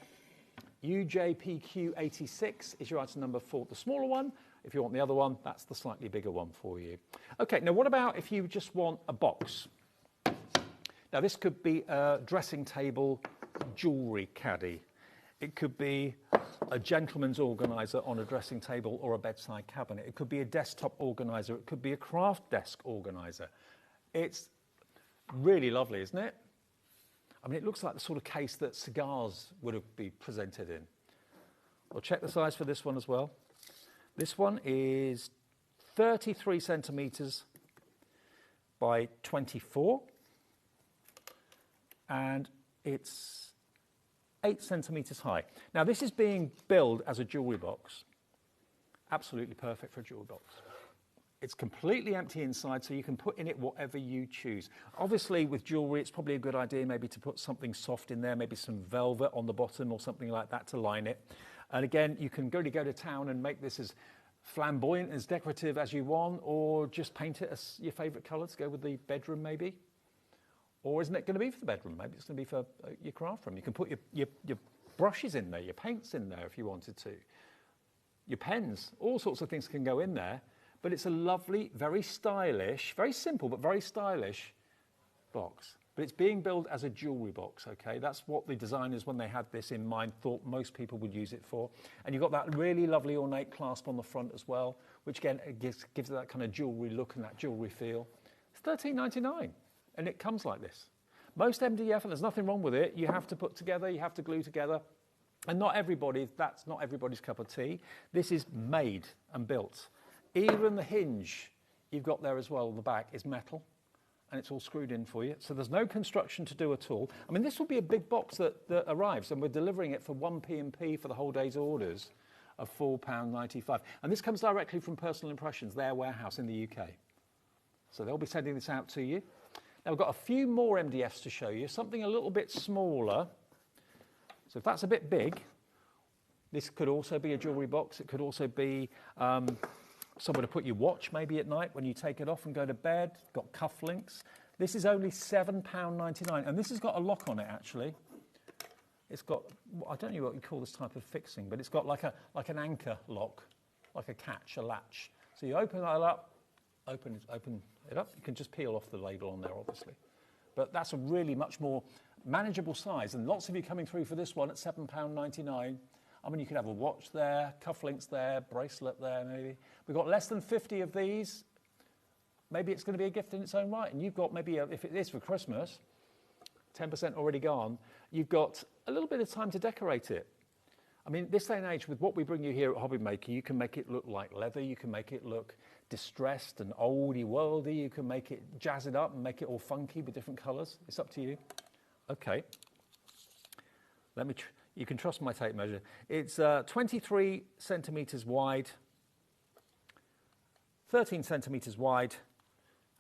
UJPQ86 is your item number for the smaller one. If you want the other one, that's the slightly bigger one for you. Okay, now what about if you just want a box? Now this could be a dressing table jewellery caddy. It could be a gentleman's organiser on a dressing table or a bedside cabinet. It could be a desktop organiser. It could be a craft desk organiser. It's really lovely, isn't it? I mean, it looks like the sort of case that cigars would be presented in. We'll check the size for this one as well. This one is 33 centimetres by 24. And it's 8 centimetres high. Now, this is being billed as a jewellery box. Absolutely perfect for a jewellery box. It's completely empty inside, so you can put in it whatever you choose. Obviously, with jewellery, it's probably a good idea maybe to put something soft in there, maybe some velvet on the bottom or something like that to line it. And again, you can really go to town and make this as flamboyant, as decorative as you want, or just paint it as your favourite colour to go with the bedroom maybe. Or isn't it going to be for the bedroom? Maybe it's going to be for your craft room. You can put your brushes in there, your paints in there if you wanted to. Your pens, all sorts of things can go in there. But it's a lovely, very stylish, very simple, but very stylish box. But it's being billed as a jewellery box, okay? That's what the designers, when they had this in mind, thought most people would use it for. And you've got that really lovely ornate clasp on the front as well, which again gives it that kind of jewellery look and that jewellery feel. It's £13.99, and it comes like this. Most MDF, and there's nothing wrong with it, you have to put together, you have to glue together. And that's not everybody's cup of tea. This is made and built. Even the hinge you've got there as well on the back is metal, and it's all screwed in for you. So there's no construction to do at all. I mean, this will be a big box that arrives, and we're delivering it for 1p&p for the whole day's orders of £4.95. And this comes directly from Personal Impressions, their warehouse in the UK. So they'll be sending this out to you. Now, we've got a few more MDFs to show you, something a little bit smaller. So if that's a bit big, this could also be a jewellery box. It could also be somewhere to put your watch maybe at night when you take it off and go to bed. Got cufflinks. This is only £7.99, and this has got a lock on it actually. It's got, I don't know what you call this type of fixing, but it's got like an anchor lock, like a catch, a latch. So you open that up, open it up. You can just peel off the label on there, obviously. But that's a really much more manageable size, and lots of you coming through for this one at £7.99. I mean, you could have a watch there, cufflinks there, bracelet there, maybe. We've got less than 50 of these. Maybe it's going to be a gift in its own right. And you've got maybe, if it is for Christmas, 10% already gone, you've got a little bit of time to decorate it. I mean, this day and age, with what we bring you here at HobbyMaker, you can make it look like leather. You can make it look distressed and oldie worldy. You can make it, jazz it up and make it all funky with different colours. It's up to you. Okay. You can trust my tape measure. It's 23 centimetres wide, 13 centimetres wide,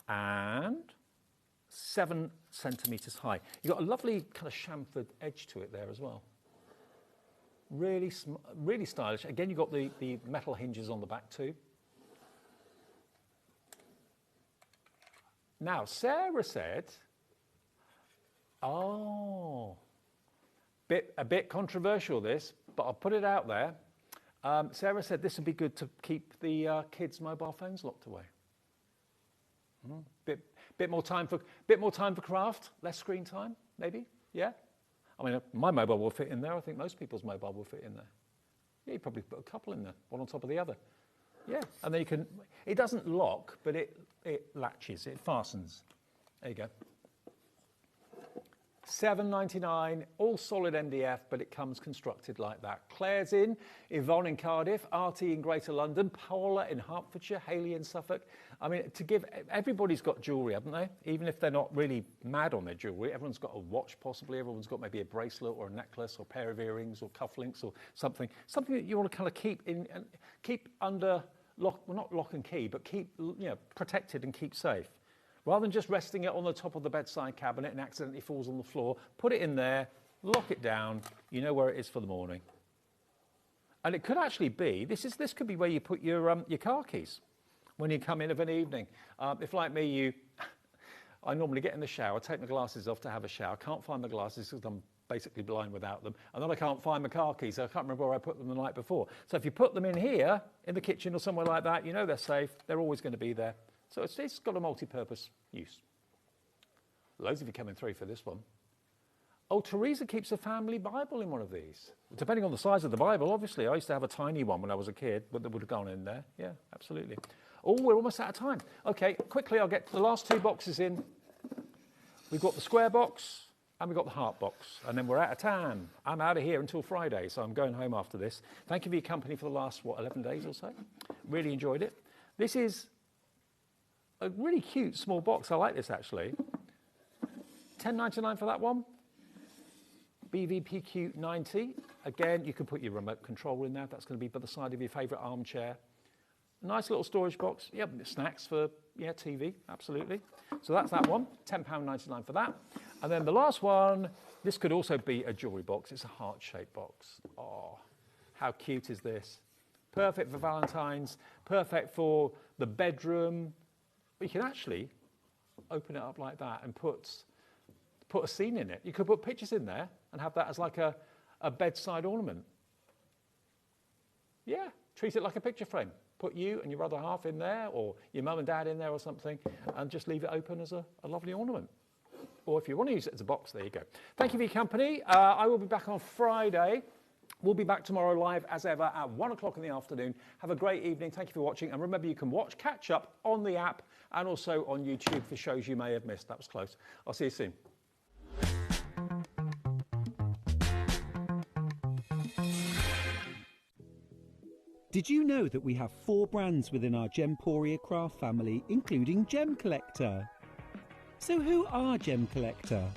and 7 centimetres high. You've got a lovely kind of chamfered edge to it there as well. Really, really stylish. Again, you've got the metal hinges on the back too. Now, Sarah said, oh, a bit controversial this, but I'll put it out there. Sarah said this would be good to keep the kids' mobile phones locked away. Bit more time for craft, less screen time, maybe. Yeah. I mean, my mobile will fit in there. I think most people's mobile will fit in there. Yeah, you probably put a couple in there, one on top of the other. Yeah, and then you can. It doesn't lock, but it latches. It fastens. There you go. $7.99, all solid MDF, but it comes constructed like that. Claire's in, Yvonne in Cardiff, Artie in Greater London, Paula in Hertfordshire, Hayley in Suffolk. I mean, everybody's got jewellery, haven't they? Even if they're not really mad on their jewellery, everyone's got a watch possibly, everyone's got maybe a bracelet or a necklace or a pair of earrings or cufflinks or something that you want to kind of keep under lock, well, not lock and key, but keep protected and keep safe. Rather than just resting it on the top of the bedside cabinet and accidentally falls on the floor, put it in there, lock it down, you know where it is for the morning. And it could actually be, this could be where you put your car keys when you come in of an evening. If like me, I normally get in the shower, take my glasses off to have a shower, can't find my glasses because I'm basically blind without them, and then I can't find my car keys, so I can't remember where I put them the night before. So if you put them in here, in the kitchen or somewhere like that, you know they're safe, they're always going to be there. So it's got a multi-purpose use. Loads of you coming through for this one. Oh, Teresa keeps a family Bible in one of these. Depending on the size of the Bible, obviously. I used to have a tiny one when I was a kid, but that would have gone in there. Yeah, absolutely. Oh, we're almost out of time. Okay, quickly, I'll get the last two boxes in. We've got the square box and we've got the heart box. And then we're out of time. I'm out of here until Friday, so I'm going home after this. Thank you for your company for the last, 11 days or so. Really enjoyed it. This is a really cute small box. I like this actually. $10.99 for that one. BVPQ 90. Again, you can put your remote control in there. That's going to be by the side of your favourite armchair. Nice little storage box. Yep, snacks for TV. Absolutely. So that's that one. £10.99 for that. And then the last one. This could also be a jewellery box. It's a heart-shaped box. Oh, how cute is this? Perfect for Valentine's. Perfect for the bedroom. But you can actually open it up like that and put a scene in it. You could put pictures in there and have that as like a bedside ornament. Yeah, treat it like a picture frame. Put you and your other half in there, or your mum and dad in there or something, and just leave it open as a lovely ornament. Or if you want to use it as a box, there you go. Thank you for your company. I will be back on Friday. We'll be back tomorrow live as ever at 1 o'clock in the afternoon. Have a great evening. Thank you for watching. And remember, you can catch up on the app and also on YouTube for shows you may have missed. That was close. I'll see you soon. Did you know that we have 4 brands within our Gemporia craft family, including Gem Collector? So who are Gem Collector?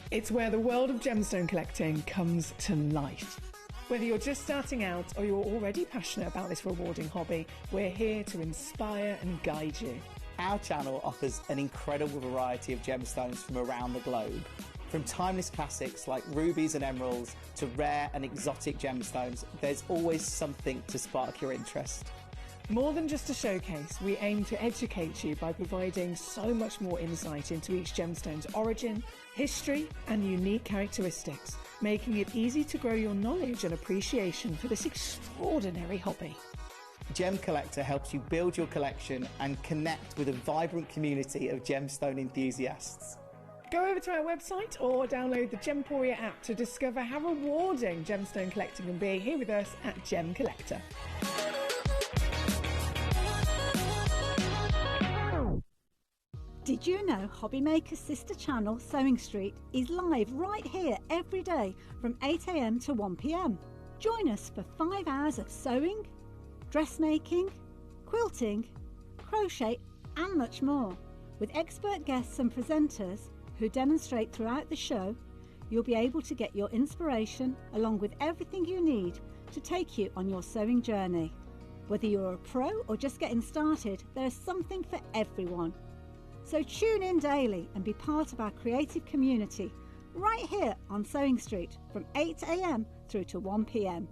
It's where the world of gemstone collecting comes to life. Whether you're just starting out or you're already passionate about this rewarding hobby, we're here to inspire and guide you. Our channel offers an incredible variety of gemstones from around the globe. From timeless classics like rubies and emeralds to rare and exotic gemstones, there's always something to spark your interest. More than just a showcase, we aim to educate you by providing so much more insight into each gemstone's origin, history, and unique characteristics, making it easy to grow your knowledge and appreciation for this extraordinary hobby. Gem Collector helps you build your collection and connect with a vibrant community of gemstone enthusiasts. Go over to our website or download the Gemporia app to discover how rewarding gemstone collecting can be here with us at Gem Collector. Did you know HobbyMaker's sister channel, Sewing Street, is live right here every day from 8 AM to 1 PM? Join us for 5 hours of sewing, dressmaking, quilting crochet and much more. With expert guests and presenters who demonstrate throughout the show, you'll be able to get your inspiration along with everything you need to take you on your sewing journey. Whether you're a pro or just getting started, there is something for everyone. So tune in daily and be part of our creative community right here on Sewing Street from 8 a.m. through to 1 p.m.